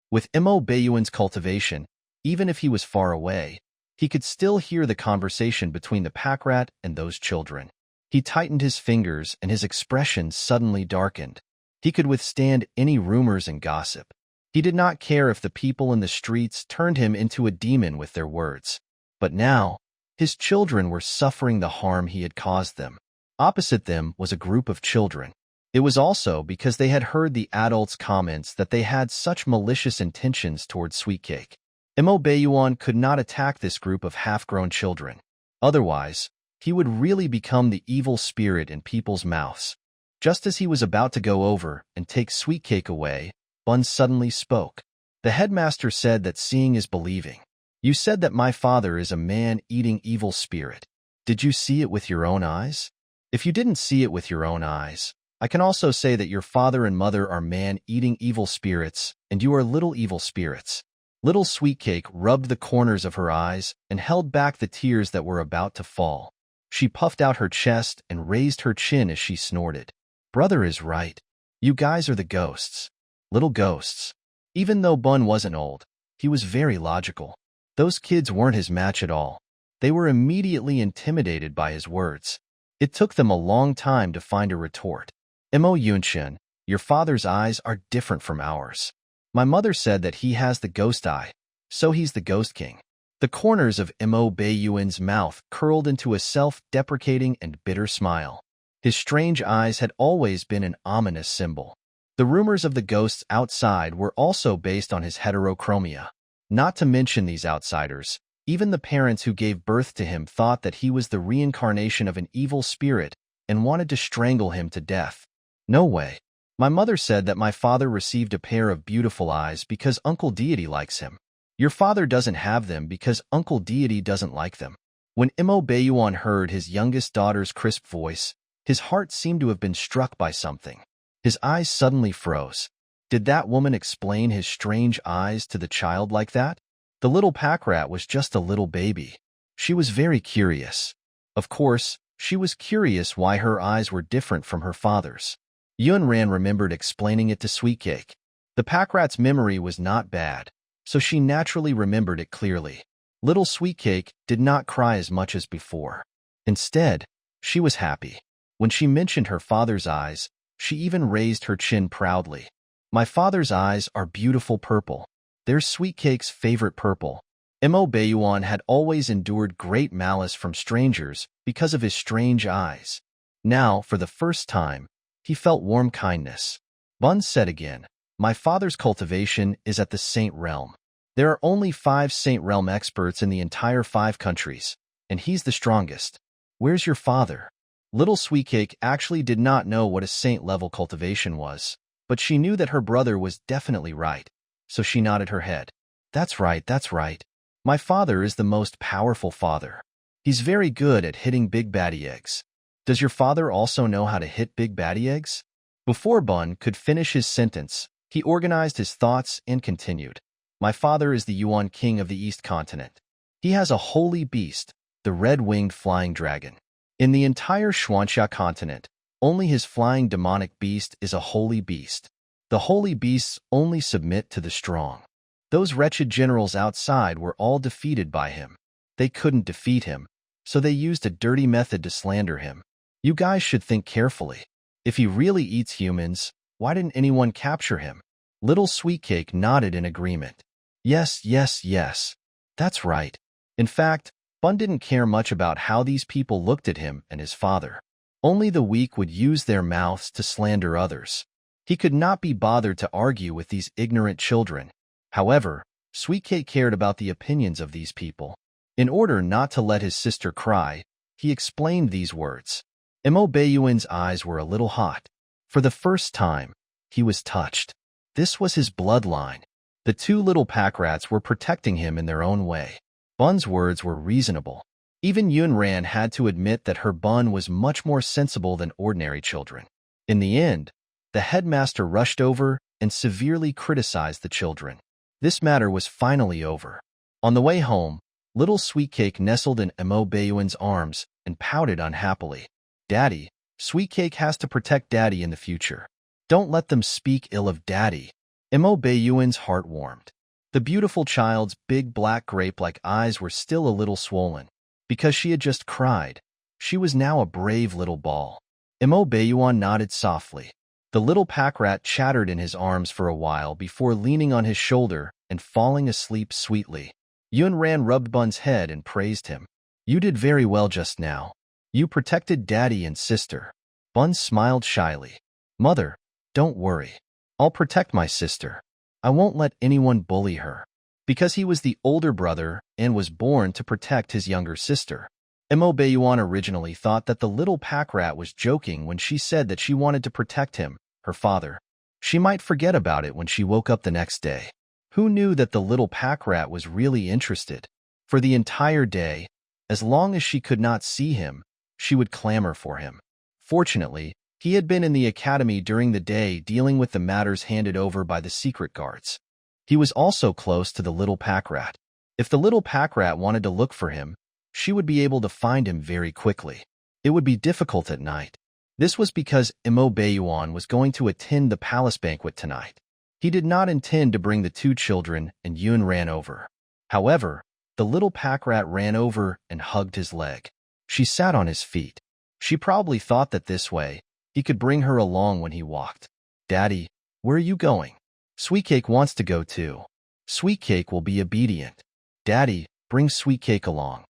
With Imo Bayuan's cultivation, even if he was far away, he could still hear the conversation between the pack rat and those children. He tightened his fingers and his expression suddenly darkened. He could withstand any rumors and gossip. He did not care if the people in the streets turned him into a demon with their words. But now, his children were suffering the harm he had caused them. Opposite them was a group of children. It was also because they had heard the adults' comments that they had such malicious intentions towards Sweetcake. Imo Bayuan could not attack this group of half-grown children. Otherwise, he would really become the evil spirit in people's mouths. Just as he was about to go over and take Sweetcake away, Bun suddenly spoke. The headmaster said that seeing is believing. You said that my father is a man-eating evil spirit. Did you see it with your own eyes? If you didn't see it with your own eyes, I can also say that your father and mother are man-eating evil spirits, and you are little evil spirits. Little Sweetcake rubbed the corners of her eyes and held back the tears that were about to fall. She puffed out her chest and raised her chin as she snorted. Brother is right. You guys are the ghosts. Little ghosts. Even though Bun wasn't old, he was very logical. Those kids weren't his match at all. They were immediately intimidated by his words. It took them a long time to find a retort. Imo Yunshin, your father's eyes are different from ours. My mother said that he has the ghost eye, so he's the Ghost King. The corners of Imo Bayuan's mouth curled into a self-deprecating and bitter smile. His strange eyes had always been an ominous symbol. The rumors of the ghosts outside were also based on his heterochromia. Not to mention these outsiders, even the parents who gave birth to him thought that he was the reincarnation of an evil spirit and wanted to strangle him to death. No way. My mother said that my father received a pair of beautiful eyes because Uncle Deity likes him. Your father doesn't have them because Uncle Deity doesn't like them. When Imo Bayuan heard his youngest daughter's crisp voice, his heart seemed to have been struck by something. His eyes suddenly froze. Did that woman explain his strange eyes to the child like that? The little pack rat was just a little baby. She was very curious. Of course, she was curious why her eyes were different from her father's. Yunran remembered explaining it to Sweetcake. The pack rat's memory was not bad, so she naturally remembered it clearly. Little Sweetcake did not cry as much as before. Instead, she was happy. When she mentioned her father's eyes, she even raised her chin proudly. My father's eyes are beautiful purple. They're Sweetcake's favorite purple. Imo Bayuan had always endured great malice from strangers because of his strange eyes. Now, for the first time, he felt warm kindness. Bun said again, my father's cultivation is at the Saint Realm. There are only 5 Saint Realm experts in the entire 5 countries, and he's the strongest. Where's your father? Little Sweetcake actually did not know what a Saint-level cultivation was, but she knew that her brother was definitely right, so she nodded her head. That's right, that's right. My father is the most powerful father. He's very good at hitting big baddie eggs. Does your father also know how to hit big baddie eggs? Before Bun could finish his sentence, he organized his thoughts and continued. My father is the Yuan King of the East Continent. He has a holy beast, the red-winged flying dragon. In the entire Xuanxia continent, only his flying demonic beast is a holy beast. The holy beasts only submit to the strong. Those wretched generals outside were all defeated by him. They couldn't defeat him, so they used a dirty method to slander him. You guys should think carefully. If he really eats humans, why didn't anyone capture him? Little Sweetcake nodded in agreement. Yes, yes, yes. That's right. In fact, Bun didn't care much about how these people looked at him and his father. Only the weak would use their mouths to slander others. He could not be bothered to argue with these ignorant children. However, Sweet Cake cared about the opinions of these people. In order not to let his sister cry, he explained these words. Mo Baiyuan's eyes were a little hot. For the first time, he was touched. This was his bloodline. The two little pack rats were protecting him in their own way. Bun's words were reasonable. Even Yunran had to admit that her Bun was much more sensible than ordinary children. In the end, the headmaster rushed over and severely criticized the children. This matter was finally over. On the way home, little Sweet Cake nestled in Mo Baiyuan's arms and pouted unhappily. Daddy, Sweet Cake has to protect Daddy in the future. Don't let them speak ill of Daddy. Mo Baiyuan's heart warmed. The beautiful child's big black grape-like eyes were still a little swollen. Because she had just cried, she was now a brave little ball. Mo Baiyuan nodded softly. The little pack rat chattered in his arms for a while before leaning on his shoulder and falling asleep sweetly. Yunran rubbed Bun's head and praised him. You did very well just now. You protected Daddy and sister. Bun smiled shyly. Mother, don't worry. I'll protect my sister. I won't let anyone bully her. Because he was the older brother and was born to protect his younger sister. Mo Baiyuan originally thought that the little pack rat was joking when she said that she wanted to protect him, her father. She might forget about it when she woke up the next day. Who knew that the little pack rat was really interested? For the entire day, as long as she could not see him, she would clamor for him. Fortunately, he had been in the academy during the day dealing with the matters handed over by the secret guards. He was also close to the little pack rat. If the little pack rat wanted to look for him, she would be able to find him very quickly. It would be difficult at night. This was because Mo Baiyuan was going to attend the palace banquet tonight. He did not intend to bring the two children, and Yun ran over. However, the little pack rat ran over and hugged his leg. She sat on his feet. She probably thought that this way, he could bring her along when he walked. Daddy, where are you going? Sweet Cake wants to go too. Sweet Cake will be obedient. Daddy, bring Sweet Cake along.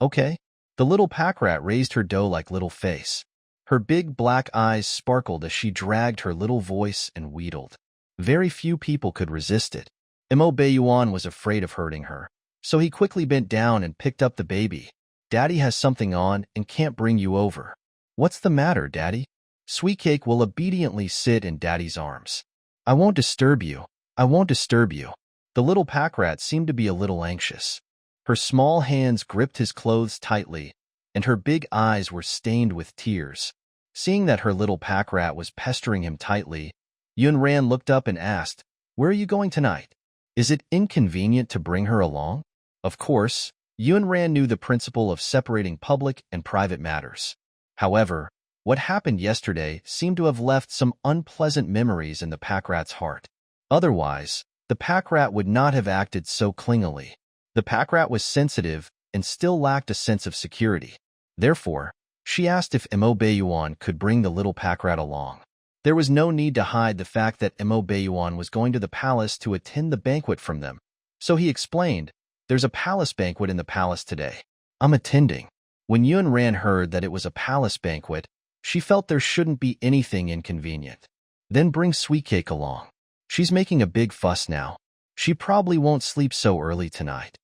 Okay. The little pack rat raised her doe-like little face. Her big black eyes sparkled as she dragged her little voice and wheedled. Very few people could resist it. Mo Baiyuan was afraid of hurting her, so he quickly bent down and picked up the baby. Daddy has something on and can't bring you over. What's the matter, Daddy? Sweet Cake will obediently sit in Daddy's arms. I won't disturb you. I won't disturb you. The little pack rat seemed to be a little anxious. Her small hands gripped his clothes tightly, and her big eyes were stained with tears. Seeing that her little pack rat was pestering him tightly, Yunran looked up and asked, Where are you going tonight? Is it inconvenient to bring her along? Of course, Yunran knew the principle of separating public and private matters. However, what happened yesterday seemed to have left some unpleasant memories in the pack rat's heart. Otherwise, the pack rat would not have acted so clingily. The pack rat was sensitive and still lacked a sense of security. Therefore, she asked if Mo Baiyuan could bring the little pack rat along. There was no need to hide the fact that Mo Baiyuan was going to the palace to attend the banquet from them. So he explained, There's a palace banquet in the palace today. I'm attending. When Yunran heard that it was a palace banquet, she felt there shouldn't be anything inconvenient. Then bring Sweet Cake along. She's making a big fuss now. She probably won't sleep so early tonight.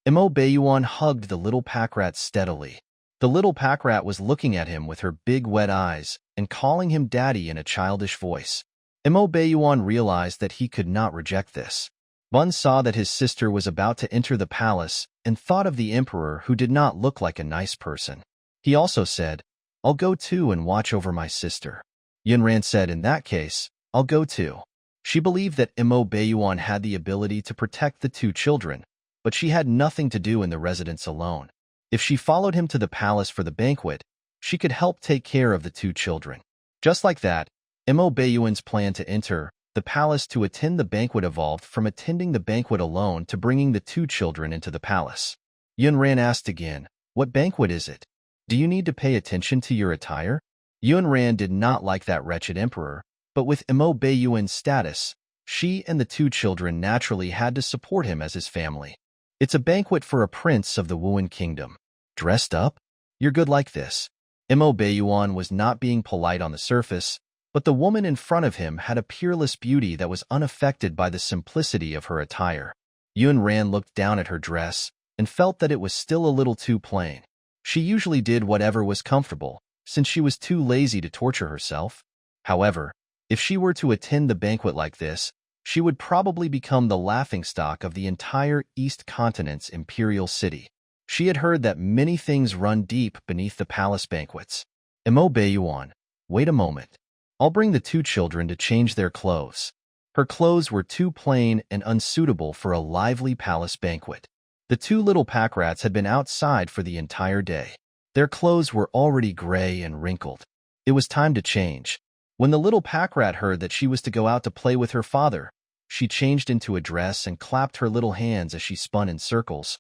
Mo Baiyuan hugged the little pack rat steadily. The little pack rat was looking at him with her big wet eyes and calling him daddy in a childish voice. Mo Baiyuan realized that he could not reject this. Bun saw that his sister was about to enter the palace and thought of the emperor who did not look like a nice person. He also said, I'll go too and watch over my sister. Yunran said, In that case, I'll go too. She believed that Mo Baiyuan had the ability to protect the two children, but she had nothing to do in the residence alone. If she followed him to the palace for the banquet, she could help take care of the two children. Just like that, Mo Baiyuan's plan to enter the palace to attend the banquet evolved from attending the banquet alone to bringing the two children into the palace. Yunran asked again, What banquet is it? Do you need to pay attention to your attire? Yunran did not like that wretched emperor, but with Mo Baiyuan's status, she and the two children naturally had to support him as his family. It's a banquet for a prince of the Wuan kingdom. Dressed up? You're good like this. Mo Baiyuan was not being polite on the surface, but the woman in front of him had a peerless beauty that was unaffected by the simplicity of her attire. Yun Ran looked down at her dress and felt that it was still a little too plain. She usually did whatever was comfortable, since she was too lazy to torture herself. However, if she were to attend the banquet like this, she would probably become the laughingstock of the entire East Continent's imperial city. She had heard that many things run deep beneath the palace banquets. Mo Baiyuan, wait a moment. I'll bring the two children to change their clothes. Her clothes were too plain and unsuitable for a lively palace banquet. The two little pack rats had been outside for the entire day. Their clothes were already gray and wrinkled. It was time to change. When the little pack rat heard that she was to go out to play with her father, she changed into a dress and clapped her little hands as she spun in circles.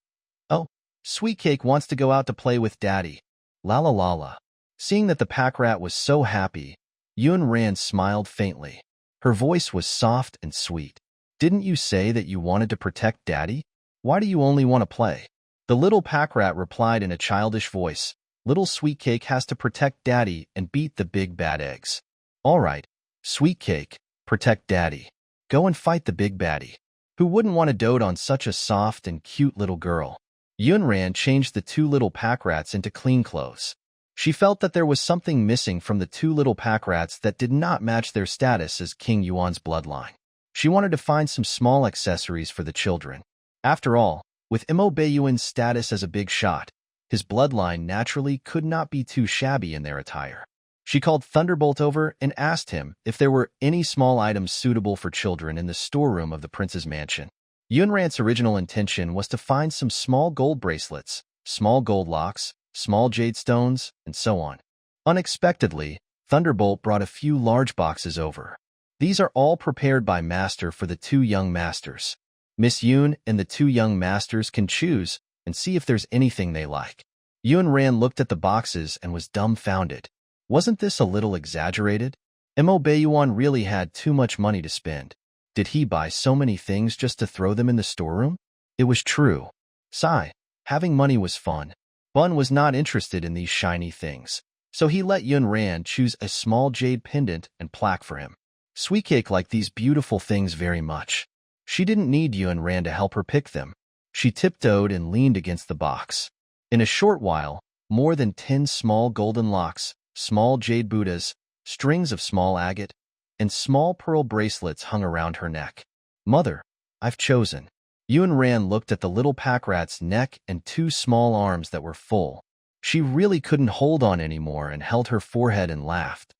Oh, Sweet Cake wants to go out to play with Daddy. La la la la. Seeing that the pack rat was so happy, Yun Ran smiled faintly. Her voice was soft and sweet. Didn't you say that you wanted to protect Daddy? Why do you only want to play? The little pack rat replied in a childish voice. Little Sweet Cake has to protect Daddy and beat the big bad eggs. All right, Sweet Cake, protect Daddy. Go and fight the big baddie. Who wouldn't want to dote on such a soft and cute little girl? Yun Ran changed the two little pack rats into clean clothes. She felt that there was something missing from the two little pack rats that did not match their status as King Yuan's bloodline. She wanted to find some small accessories for the children. After all, with Mo Baiyuan's status as a big shot, his bloodline naturally could not be too shabby in their attire. She called Thunderbolt over and asked him if there were any small items suitable for children in the storeroom of the prince's mansion. Yun Ran's original intention was to find some small gold bracelets, small gold locks, small jade stones, and so on. Unexpectedly, Thunderbolt brought a few large boxes over. These are all prepared by Master for the two young masters. Miss Yun and the two young masters can choose and see if there's anything they like. Yun Ran looked at the boxes and was dumbfounded. Wasn't this a little exaggerated? Mo Baiyuan really had too much money to spend. Did he buy so many things just to throw them in the storeroom? It was true. Sigh. Having money was fun. Bun was not interested in these shiny things, so he let Yun Ran choose a small jade pendant and plaque for him. Sweet Cake liked these beautiful things very much. She didn't need Yun Ran to help her pick them. She tiptoed and leaned against the box. In a short while, more than 10 small golden locks, small jade Buddhas, strings of small agate, and small pearl bracelets hung around her neck. Mother, I've chosen. Yun Ran looked at the little pack rat's neck and two small arms that were full. She really couldn't hold on anymore and held her forehead and laughed.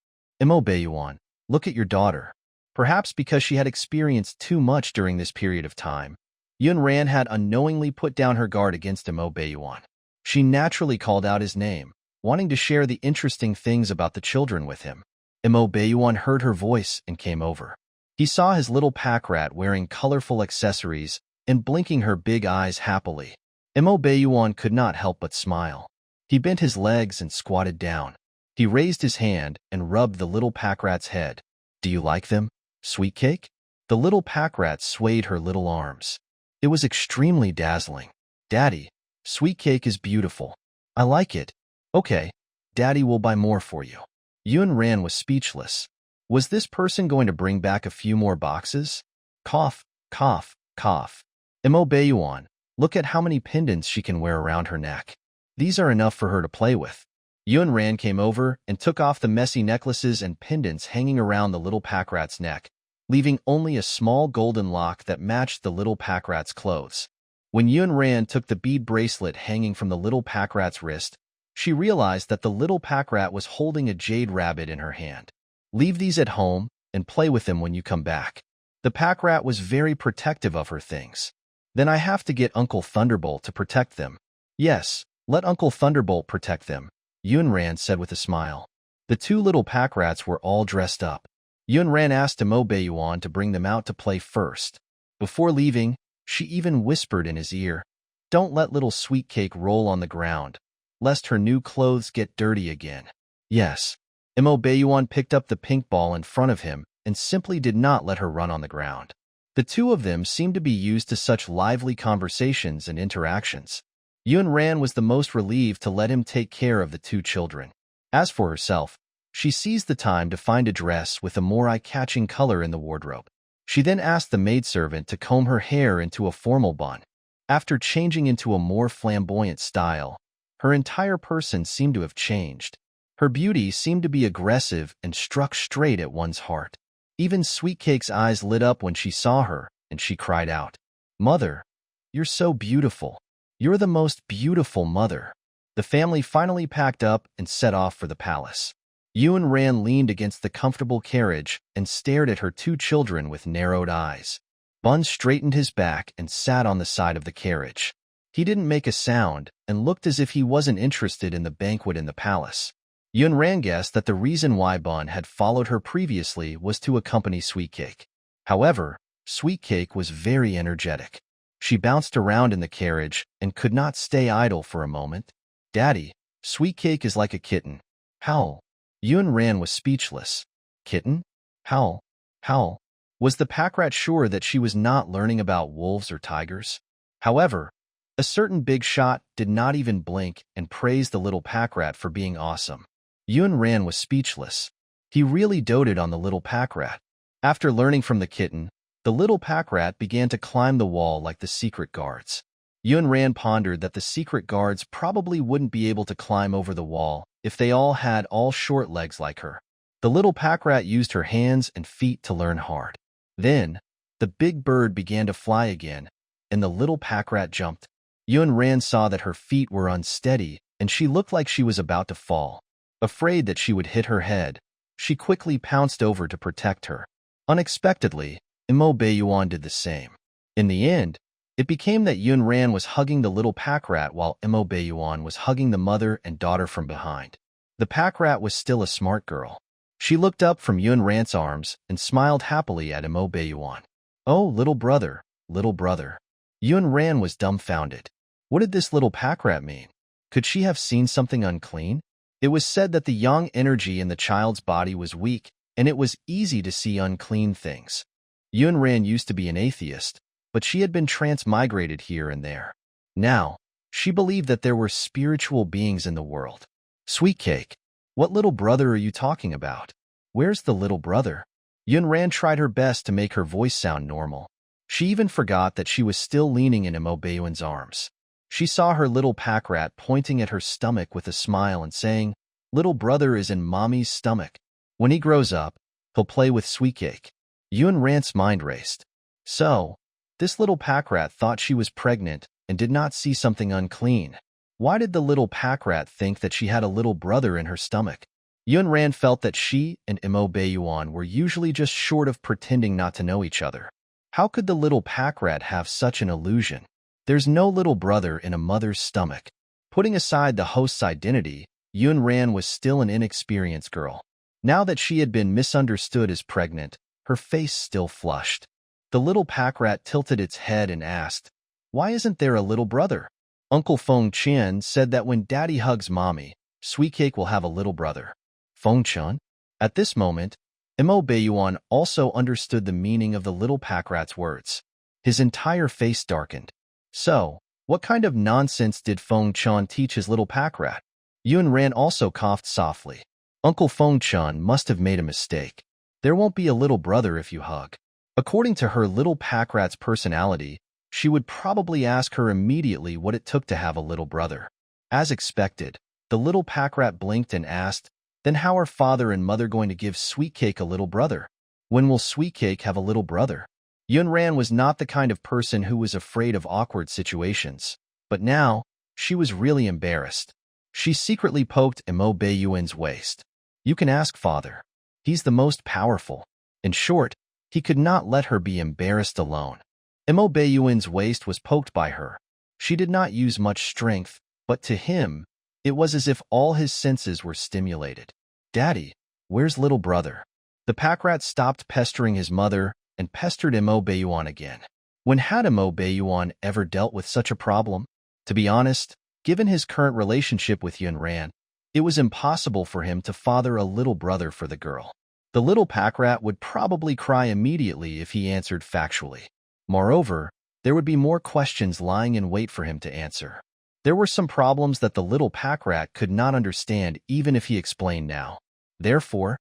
Mo Baiyuan, look at your daughter. Perhaps because she had experienced too much during this period of time, Yun Ran had unknowingly put down her guard against Mo Baiyuan. She naturally called out his name, wanting to share the interesting things about the children with him. Mo Baiyuan heard her voice and came over. He saw his little pack rat wearing colorful accessories and blinking her big eyes happily. Mo Baiyuan could not help but smile. He bent his legs and squatted down. He raised his hand and rubbed the little pack rat's head. Do you like them, Sweet Cake? The little pack rat swayed her little arms. It was extremely dazzling. Daddy, Sweet Cake is beautiful. I like it. Okay, Daddy will buy more for you. Yun Ran was speechless. Was this person going to bring back a few more boxes? Cough, cough, cough. Mo Baiyuan, look at how many pendants she can wear around her neck. These are enough for her to play with. Yun Ran came over and took off the messy necklaces and pendants hanging around the little pack rat's neck, leaving only a small golden lock that matched the little pack rat's clothes. When Yun Ran took the bead bracelet hanging from the little pack rat's wrist, she realized that the little pack rat was holding a jade rabbit in her hand. Leave these at home and play with them when you come back. The pack rat was very protective of her things. Then I have to get Uncle Thunderbolt to protect them. Yes, let Uncle Thunderbolt protect them, Yun Ran said with a smile. The two little pack rats were all dressed up. Yun Ran asked Mo Baiyuan to bring them out to play first. Before leaving, she even whispered in his ear, "Don't let little Sweet Cake roll on the ground, lest her new clothes get dirty again." Yes. Mo Baiyuan picked up the pink ball in front of him and simply did not let her run on the ground. The two of them seemed to be used to such lively conversations and interactions. Yun Ran was the most relieved to let him take care of the two children. As for herself, she seized the time to find a dress with a more eye-catching color in the wardrobe. She then asked the maidservant to comb her hair into a formal bun. After changing into a more flamboyant style, her entire person seemed to have changed. Her beauty seemed to be aggressive and struck straight at one's heart. Even Sweetcake's eyes lit up when she saw her, and she cried out, "Mother, you're so beautiful. You're the most beautiful mother." The family finally packed up and set off for the palace. Yun Ran leaned against the comfortable carriage and stared at her two children with narrowed eyes. Bun straightened his back and sat on the side of the carriage. He didn't make a sound and looked as if he wasn't interested in the banquet in the palace. Yun Ran guessed that the reason why Bun had followed her previously was to accompany Sweetcake. However, Sweetcake was very energetic. She bounced around in the carriage and could not stay idle for a moment. "Daddy, Sweetcake is like a kitten. Howl." Yun Ran was speechless. Kitten? Howl? Howl? Was the pack rat sure that she was not learning about wolves or tigers? However, a certain big shot did not even blink and praised the little pack rat for being awesome. Yun Ran was speechless. He really doted on the little pack rat. After learning from the kitten, the little pack rat began to climb the wall like the secret guards. Yun Ran pondered that the secret guards probably wouldn't be able to climb over the wall if they all had short legs like her. The little pack rat used her hands and feet to learn hard. Then, the big bird began to fly again, and the little pack rat jumped. Yun Ran saw that her feet were unsteady, and she looked like she was about to fall. Afraid that she would hit her head, she quickly pounced over to protect her. Unexpectedly, Imo Baiyuan did the same. In the end, it became that Yun Ran was hugging the little pack rat while Imo Baiyuan was hugging the mother and daughter from behind. The pack rat was still a smart girl. She looked up from Yun Ran's arms and smiled happily at Imo Baiyuan. "Oh, little brother, little brother." Yun Ran was dumbfounded. What did this little pack rat mean? Could she have seen something unclean? It was said that the yang energy in the child's body was weak, and it was easy to see unclean things. Yun Ran used to be an atheist, but she had been transmigrated here and there. Now, she believed that there were spiritual beings in the world. "Sweetcake, what little brother are you talking about? Where's the little brother?" Yun Ran tried her best to make her voice sound normal. She even forgot that she was still leaning in Imo Baiyuan's arms. She saw her little pack rat pointing at her stomach with a smile and saying, "Little brother is in mommy's stomach. When he grows up, he'll play with Sweetcake." Yun Ran's mind raced. So, this little pack rat thought she was pregnant and did not see something unclean. Why did the little pack rat think that she had a little brother in her stomach? Yun Ran felt that she and Imo Baiyuan were usually just short of pretending not to know each other. How could the little pack rat have such an illusion? There's no little brother in a mother's stomach. Putting aside the host's identity, Yun Ran was still an inexperienced girl. Now that she had been misunderstood as pregnant, her face still flushed. The little pack rat tilted its head and asked, "Why isn't there a little brother?" Uncle Feng Qian said that when Daddy hugs Mommy, Sweetcake will have a little brother. Feng Qian? At this moment, Imo Baiyuan also understood the meaning of the little pack rat's words. His entire face darkened. So, what kind of nonsense did Feng Qian teach his little pack rat? Yun Ran also coughed softly. Uncle Feng Qian must have made a mistake. There won't be a little brother if you hug. According to her little pack rat's personality, she would probably ask her immediately what it took to have a little brother. As expected, the little pack rat blinked and asked, "Then how are father and mother going to give Sweetcake a little brother? When will Sweetcake have a little brother?" Yun Ran was not the kind of person who was afraid of awkward situations, but now, she was really embarrassed. She secretly poked Imo Baiyuan's waist. "You can ask father. He's the most powerful." In short, he could not let her be embarrassed alone. Imo Baiyuan's waist was poked by her. She did not use much strength, but to him, it was as if all his senses were stimulated. "Daddy, where's little brother?" The pack rat stopped pestering his mother and pestered Imo Baiyuan again. When had Imo Baiyuan ever dealt with such a problem? To be honest, given his current relationship with Yun Ran, it was impossible for him to father a little brother for the girl. The little pack rat would probably cry immediately if he answered factually. Moreover, there would be more questions lying in wait for him to answer. There were some problems that the little pack rat could not understand even if he explained now. Therefore,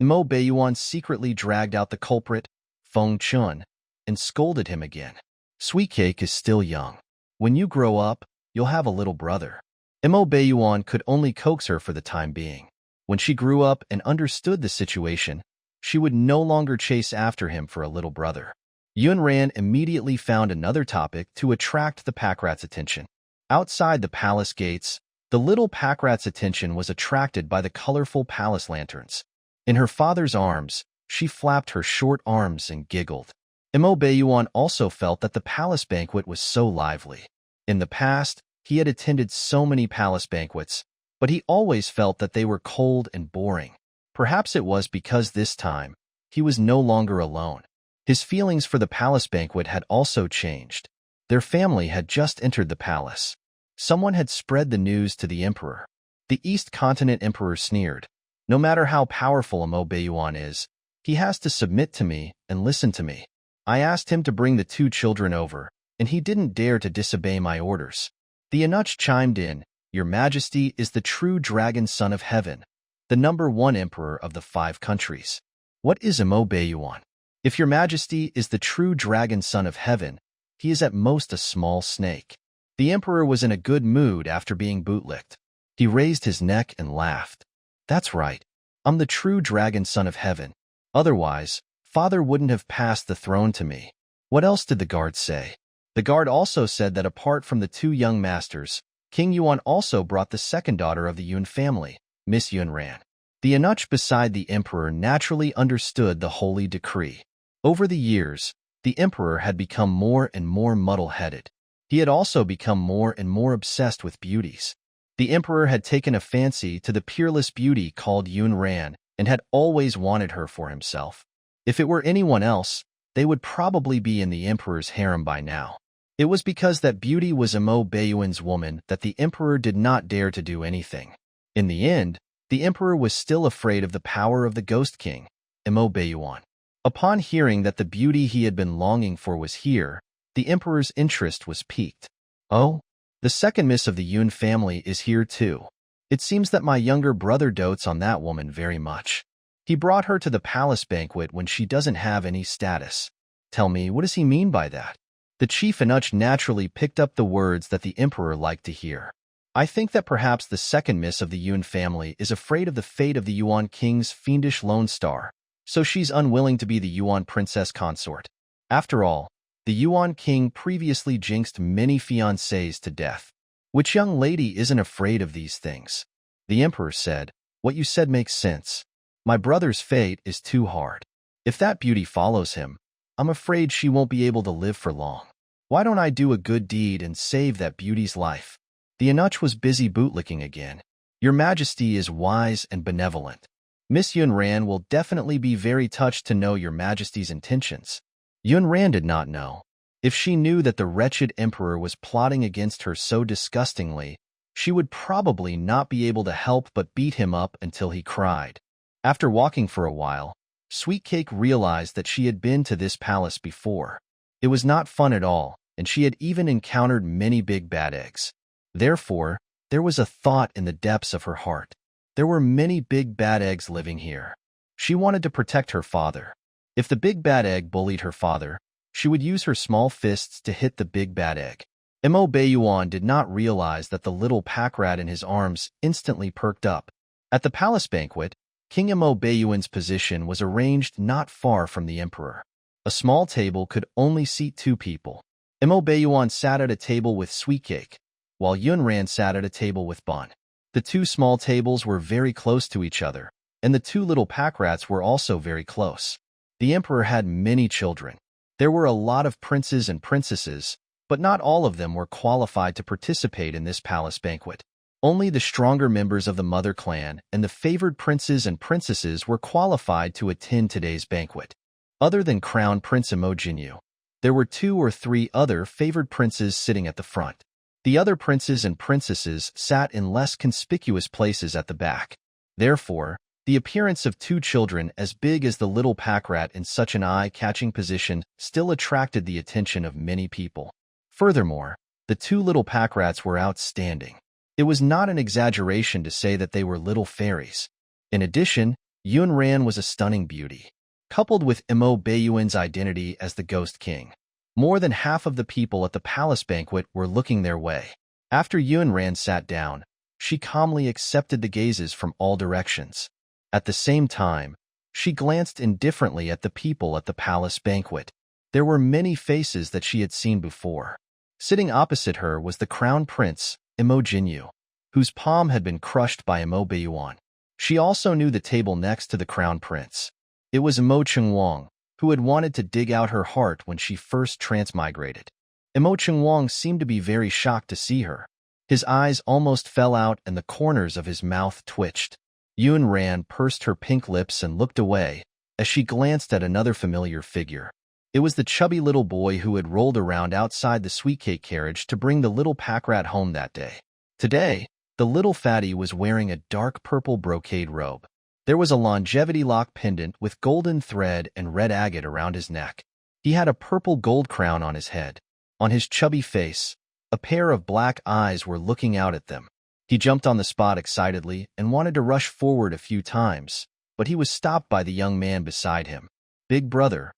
Mo Beiyuan secretly dragged out the culprit, Feng Chun, and scolded him again. Sweet Cake is still young. When you grow up, you'll have a little brother. Mo Beiyuan could only coax her for the time being. When she grew up and understood the situation, she would no longer chase after him for a little brother. Yunran immediately found another topic to attract the pack rat's attention. Outside the palace gates, the little pack rat's attention was attracted by the colorful palace lanterns. In her father's arms, she flapped her short arms and giggled. Mo Beiyuan also felt that the palace banquet was so lively. In the past, he had attended so many palace banquets, but he always felt that they were cold and boring. Perhaps it was because this time, he was no longer alone. His feelings for the palace banquet had also changed. Their family had just entered the palace. Someone had spread the news to the emperor. The East Continent emperor sneered. No matter how powerful Mo Beiyuan is, he has to submit to me and listen to me. I asked him to bring the 2 children over, and he didn't dare to disobey my orders. The eunuch chimed in, Your Majesty is the true dragon son of heaven, the #1 emperor of the 5 countries. What is Mo Beiyuan? If Your Majesty is the true dragon son of heaven, he is at most a small snake. The emperor was in a good mood after being bootlicked. He raised his neck and laughed. That's right. I'm the true dragon son of heaven. Otherwise, father wouldn't have passed the throne to me. What else did the guard say? The guard also said that apart from the 2 young masters, King Yuan also brought the second daughter of the Yun family, Miss Yunran. The eunuch beside the emperor naturally understood the holy decree. Over the years, the emperor had become more and more muddle-headed. He had also become more and more obsessed with beauties. The emperor had taken a fancy to the peerless beauty called Yunran and had always wanted her for himself. If it were anyone else, they would probably be in the emperor's harem by now. It was because that beauty was Mo Beiyuan's woman that the emperor did not dare to do anything. In the end, the emperor was still afraid of the power of the Ghost King, Mo Beiyuan. Upon hearing that the beauty he had been longing for was here, the emperor's interest was piqued. Oh, the second miss of the Yun family is here too. It seems that my younger brother dotes on that woman very much. He brought her to the palace banquet when she doesn't have any status. Tell me, what does he mean by that? The chief eunuch naturally picked up the words that the emperor liked to hear. I think that perhaps the second miss of the Yun family is afraid of the fate of the Yuan king's fiendish Lone Star, so she's unwilling to be the Yuan princess consort. After all, the Yuan king previously jinxed many fiancés to death. Which young lady isn't afraid of these things? The emperor said, What you said makes sense. My brother's fate is too hard. If that beauty follows him, I'm afraid she won't be able to live for long. Why don't I do a good deed and save that beauty's life? The eunuch was busy bootlicking again. Your Majesty is wise and benevolent. Miss Yunran will definitely be very touched to know Your Majesty's intentions. Yunran did not know. If she knew that the wretched emperor was plotting against her so disgustingly, she would probably not be able to help but beat him up until he cried. After walking for a while, Sweet Cake realized that she had been to this palace before. It was not fun at all, and she had even encountered many big bad eggs. Therefore, there was a thought in the depths of her heart. There were many big bad eggs living here. She wanted to protect her father. If the big bad egg bullied her father, she would use her small fists to hit the big bad egg. Mo Beiyuan did not realize that the little pack rat in his arms instantly perked up. At the palace banquet, King Mo Beiyuan's position was arranged not far from the emperor. A small table could only seat 2 people. Mo Beiyuan sat at a table with Sweet Cake, while Yunran sat at a table with Bon. The 2 small tables were very close to each other, and the 2 little pack rats were also very close. The emperor had many children. There were a lot of princes and princesses, but not all of them were qualified to participate in this palace banquet. Only the stronger members of the mother clan and the favored princes and princesses were qualified to attend today's banquet. Other than Crown Prince Mo Jinyu, there were 2 or 3 other favored princes sitting at the front. The other princes and princesses sat in less conspicuous places at the back. Therefore, the appearance of 2 children as big as the little pack rat in such an eye-catching position still attracted the attention of many people. Furthermore, The two little pack rats were outstanding. It was not an exaggeration to say that they were little fairies. In addition, Yunran was a stunning beauty, coupled with Imo Bayuan's identity as the Ghost King. More than half of the people at the palace banquet were looking their way. After Yunran sat down, she calmly accepted the gazes from all directions. At the same time, she glanced indifferently at the people at the palace banquet. There were many faces that she had seen before. Sitting opposite her was the crown prince, Imo Jinyu, whose palm had been crushed by Imo Bayuan. She also knew the table next to the crown prince. It was Imo Chengwang, who had wanted to dig out her heart when she first transmigrated. Imo Chengwang seemed to be very shocked to see her. His eyes almost fell out and the corners of his mouth twitched. Yunran pursed her pink lips and looked away as she glanced at another familiar figure. It was the chubby little boy who had rolled around outside the sweet cake carriage to bring the little pack rat home that day. Today, the little fatty was wearing a dark purple brocade robe. There was a longevity lock pendant with golden thread and red agate around his neck. He had a purple gold crown on his head. On his chubby face, a pair of black eyes were looking out at them. He jumped on the spot excitedly and wanted to rush forward a few times, but he was stopped by the young man beside him. Big brother,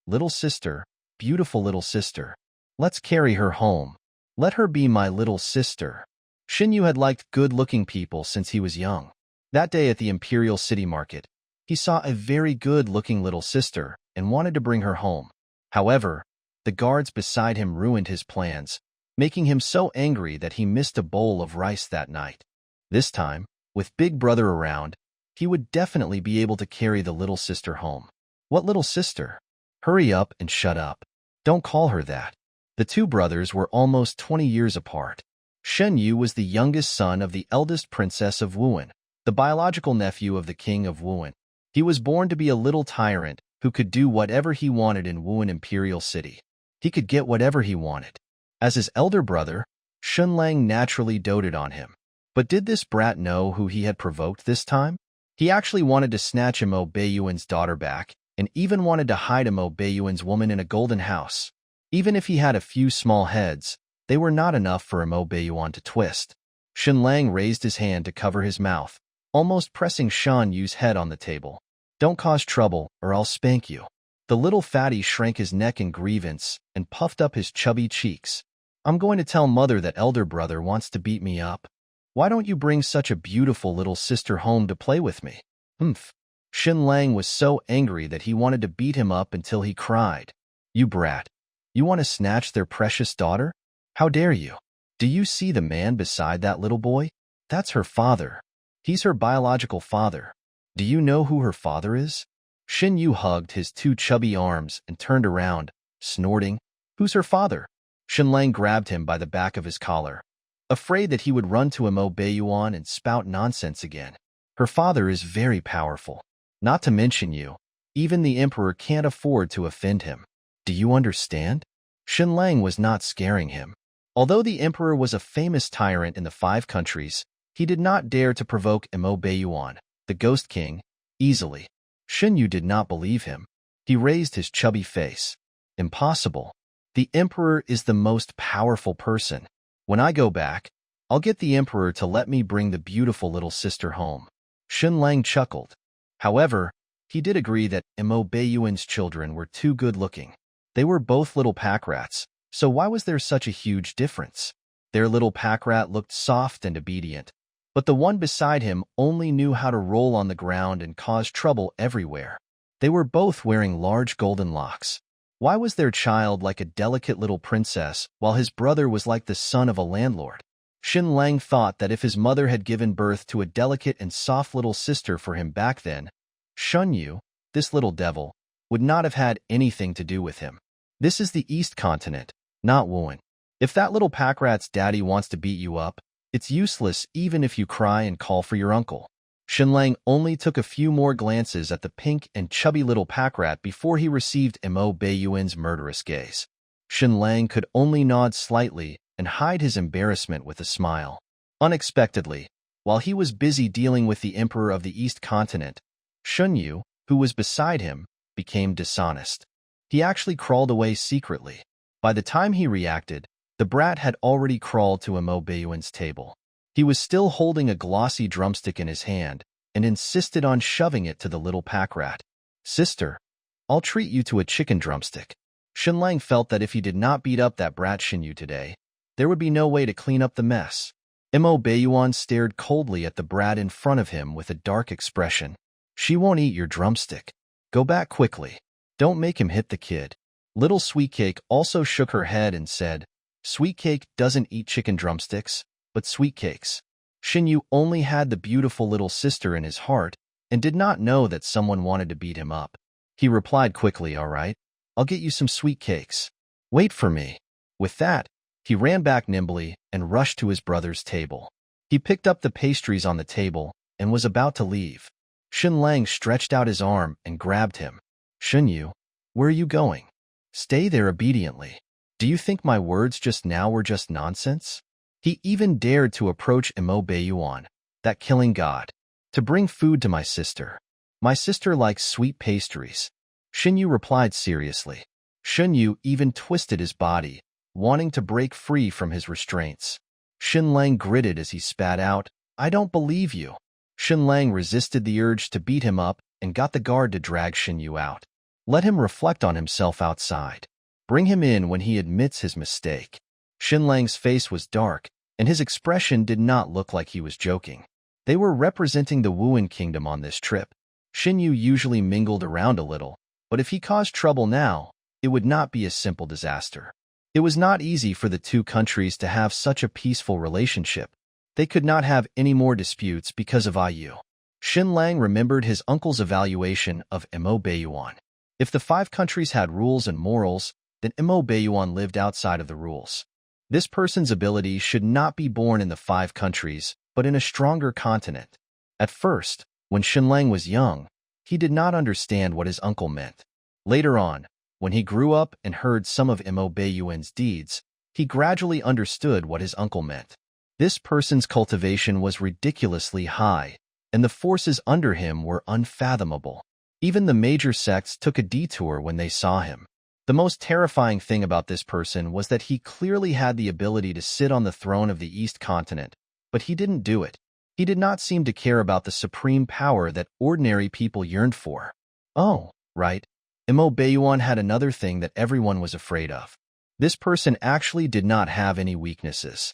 little sister, beautiful little sister. Let's carry her home. Let her be my little sister. Shinyu had liked good-looking people since he was young. That day at the Imperial City Market, he saw a very good-looking little sister and wanted to bring her home. However, the guards beside him ruined his plans, making him so angry that he missed a bowl of rice that night. This time, with Big Brother around, he would definitely be able to carry the little sister home. What little sister? Hurry up and shut up. Don't call her that. The two brothers were almost 20 years apart. Shen Yu was the youngest son of the eldest princess of Wuhan, the biological nephew of the king of Wuhan. He was born to be a little tyrant who could do whatever he wanted in Wuhan Imperial City. He could get whatever he wanted. As his elder brother, Shunlang naturally doted on him. But did this brat know who he had provoked this time? He actually wanted to snatch Imo Bayuan's daughter back, and even wanted to hide Imo Bayuan's woman in a golden house. Even if he had a few small heads, they were not enough for Imo Bayuan to twist. Shunlang raised his hand to cover his mouth, almost pressing Shan Yu's head on the table. Don't cause trouble, or I'll spank you. The little fatty shrank his neck in grievance and puffed up his chubby cheeks. I'm going to tell mother that elder brother wants to beat me up. Why don't you bring such a beautiful little sister home to play with me? Humph. Shunlang was so angry that he wanted to beat him up until he cried. You brat. You want to snatch their precious daughter? How dare you? Do you see the man beside that little boy? That's her father. He's her biological father. Do you know who her father is? Shin Yu hugged his two chubby arms and turned around, snorting. Who's her father? Shunlang grabbed him by the back of his collar, afraid that he would run to Imo Bayuan and spout nonsense again. Her father is very powerful. Not to mention you. Even the emperor can't afford to offend him. Do you understand? Shunlang was not scaring him. Although the emperor was a famous tyrant in the 5 countries, he did not dare to provoke Imo Bayuan, the Ghost King, easily. Shinyu did not believe him. He raised his chubby face. Impossible. The emperor is the most powerful person. When I go back, I'll get the emperor to let me bring the beautiful little sister home. Shunlang chuckled. However, he did agree that Imo Bayuan's children were too good-looking. They were both little pack rats, so why was there such a huge difference? Their little pack rat looked soft and obedient, but the one beside him only knew how to roll on the ground and cause trouble everywhere. They were both wearing large golden locks. Why was their child like a delicate little princess, while his brother was like the son of a landlord? Shunlang thought that if his mother had given birth to a delicate and soft little sister for him back then, Shunyu, this little devil, would not have had anything to do with him. This is the East Continent, not Wuhan. If that little pack rat's daddy wants to beat you up, it's useless even if you cry and call for your uncle. Shunlang only took a few more glances at the pink and chubby little pack rat before he received Imo Bayuan's murderous gaze. Shunlang could only nod slightly and hide his embarrassment with a smile. Unexpectedly, while he was busy dealing with the Emperor of the East Continent, Shunyu, who was beside him, became dishonest. He actually crawled away secretly. By the time he reacted, The brat had already crawled to Imo Bayuan's table. He was still holding a glossy drumstick in his hand and insisted on shoving it to the little pack rat. Sister, I'll treat you to a chicken drumstick. Shenlang felt that if he did not beat up that brat Shinyu today, there would be no way to clean up the mess. Imo Bayuan stared coldly at the brat in front of him with a dark expression. She won't eat your drumstick. Go back quickly. Don't make him hit the kid. Little Sweetcake also shook her head and said, Sweetcake doesn't eat chicken drumsticks, but sweetcakes. Shinyu only had the beautiful little sister in his heart and did not know that someone wanted to beat him up. He replied quickly, all right, I'll get you some sweet cakes. Wait for me. With that, he ran back nimbly and rushed to his brother's table. He picked up the pastries on the table and was about to leave. Shenlang stretched out his arm and grabbed him. Shinyu, where are you going? Stay there obediently. Do you think my words just now were just nonsense? He even dared to approach Imo Bayuan, that killing god, to bring food to my sister. My sister likes sweet pastries. Shinyu replied seriously. Shinyu even twisted his body, wanting to break free from his restraints. Shenlang gritted as he spat out, I don't believe you. Shenlang resisted the urge to beat him up and got the guard to drag Shinyu out. Let him reflect on himself outside. Bring him in when he admits his mistake. Shenlang's face was dark, and his expression did not look like he was joking. They were representing the Wuan Kingdom on this trip. Shinyu usually mingled around a little, but if he caused trouble now, it would not be a simple disaster. It was not easy for the two countries to have such a peaceful relationship. They could not have any more disputes because of IU. Shenlang remembered his uncle's evaluation of Imo Bayuan. If the 5 countries had rules and morals, then Imo Bayuan lived outside of the rules. This person's ability should not be born in the 5 countries, but in a stronger continent. At first, when Shenlang was young, he did not understand what his uncle meant. Later on, when he grew up and heard some of Imo Bayuan's deeds, he gradually understood what his uncle meant. This person's cultivation was ridiculously high, and the forces under him were unfathomable. Even the major sects took a detour when they saw him. The most terrifying thing about this person was that he clearly had the ability to sit on the throne of the East Continent, but he didn't do it. He did not seem to care about the supreme power that ordinary people yearned for. Oh, right. Imo Bayuan had another thing that everyone was afraid of. This person actually did not have any weaknesses.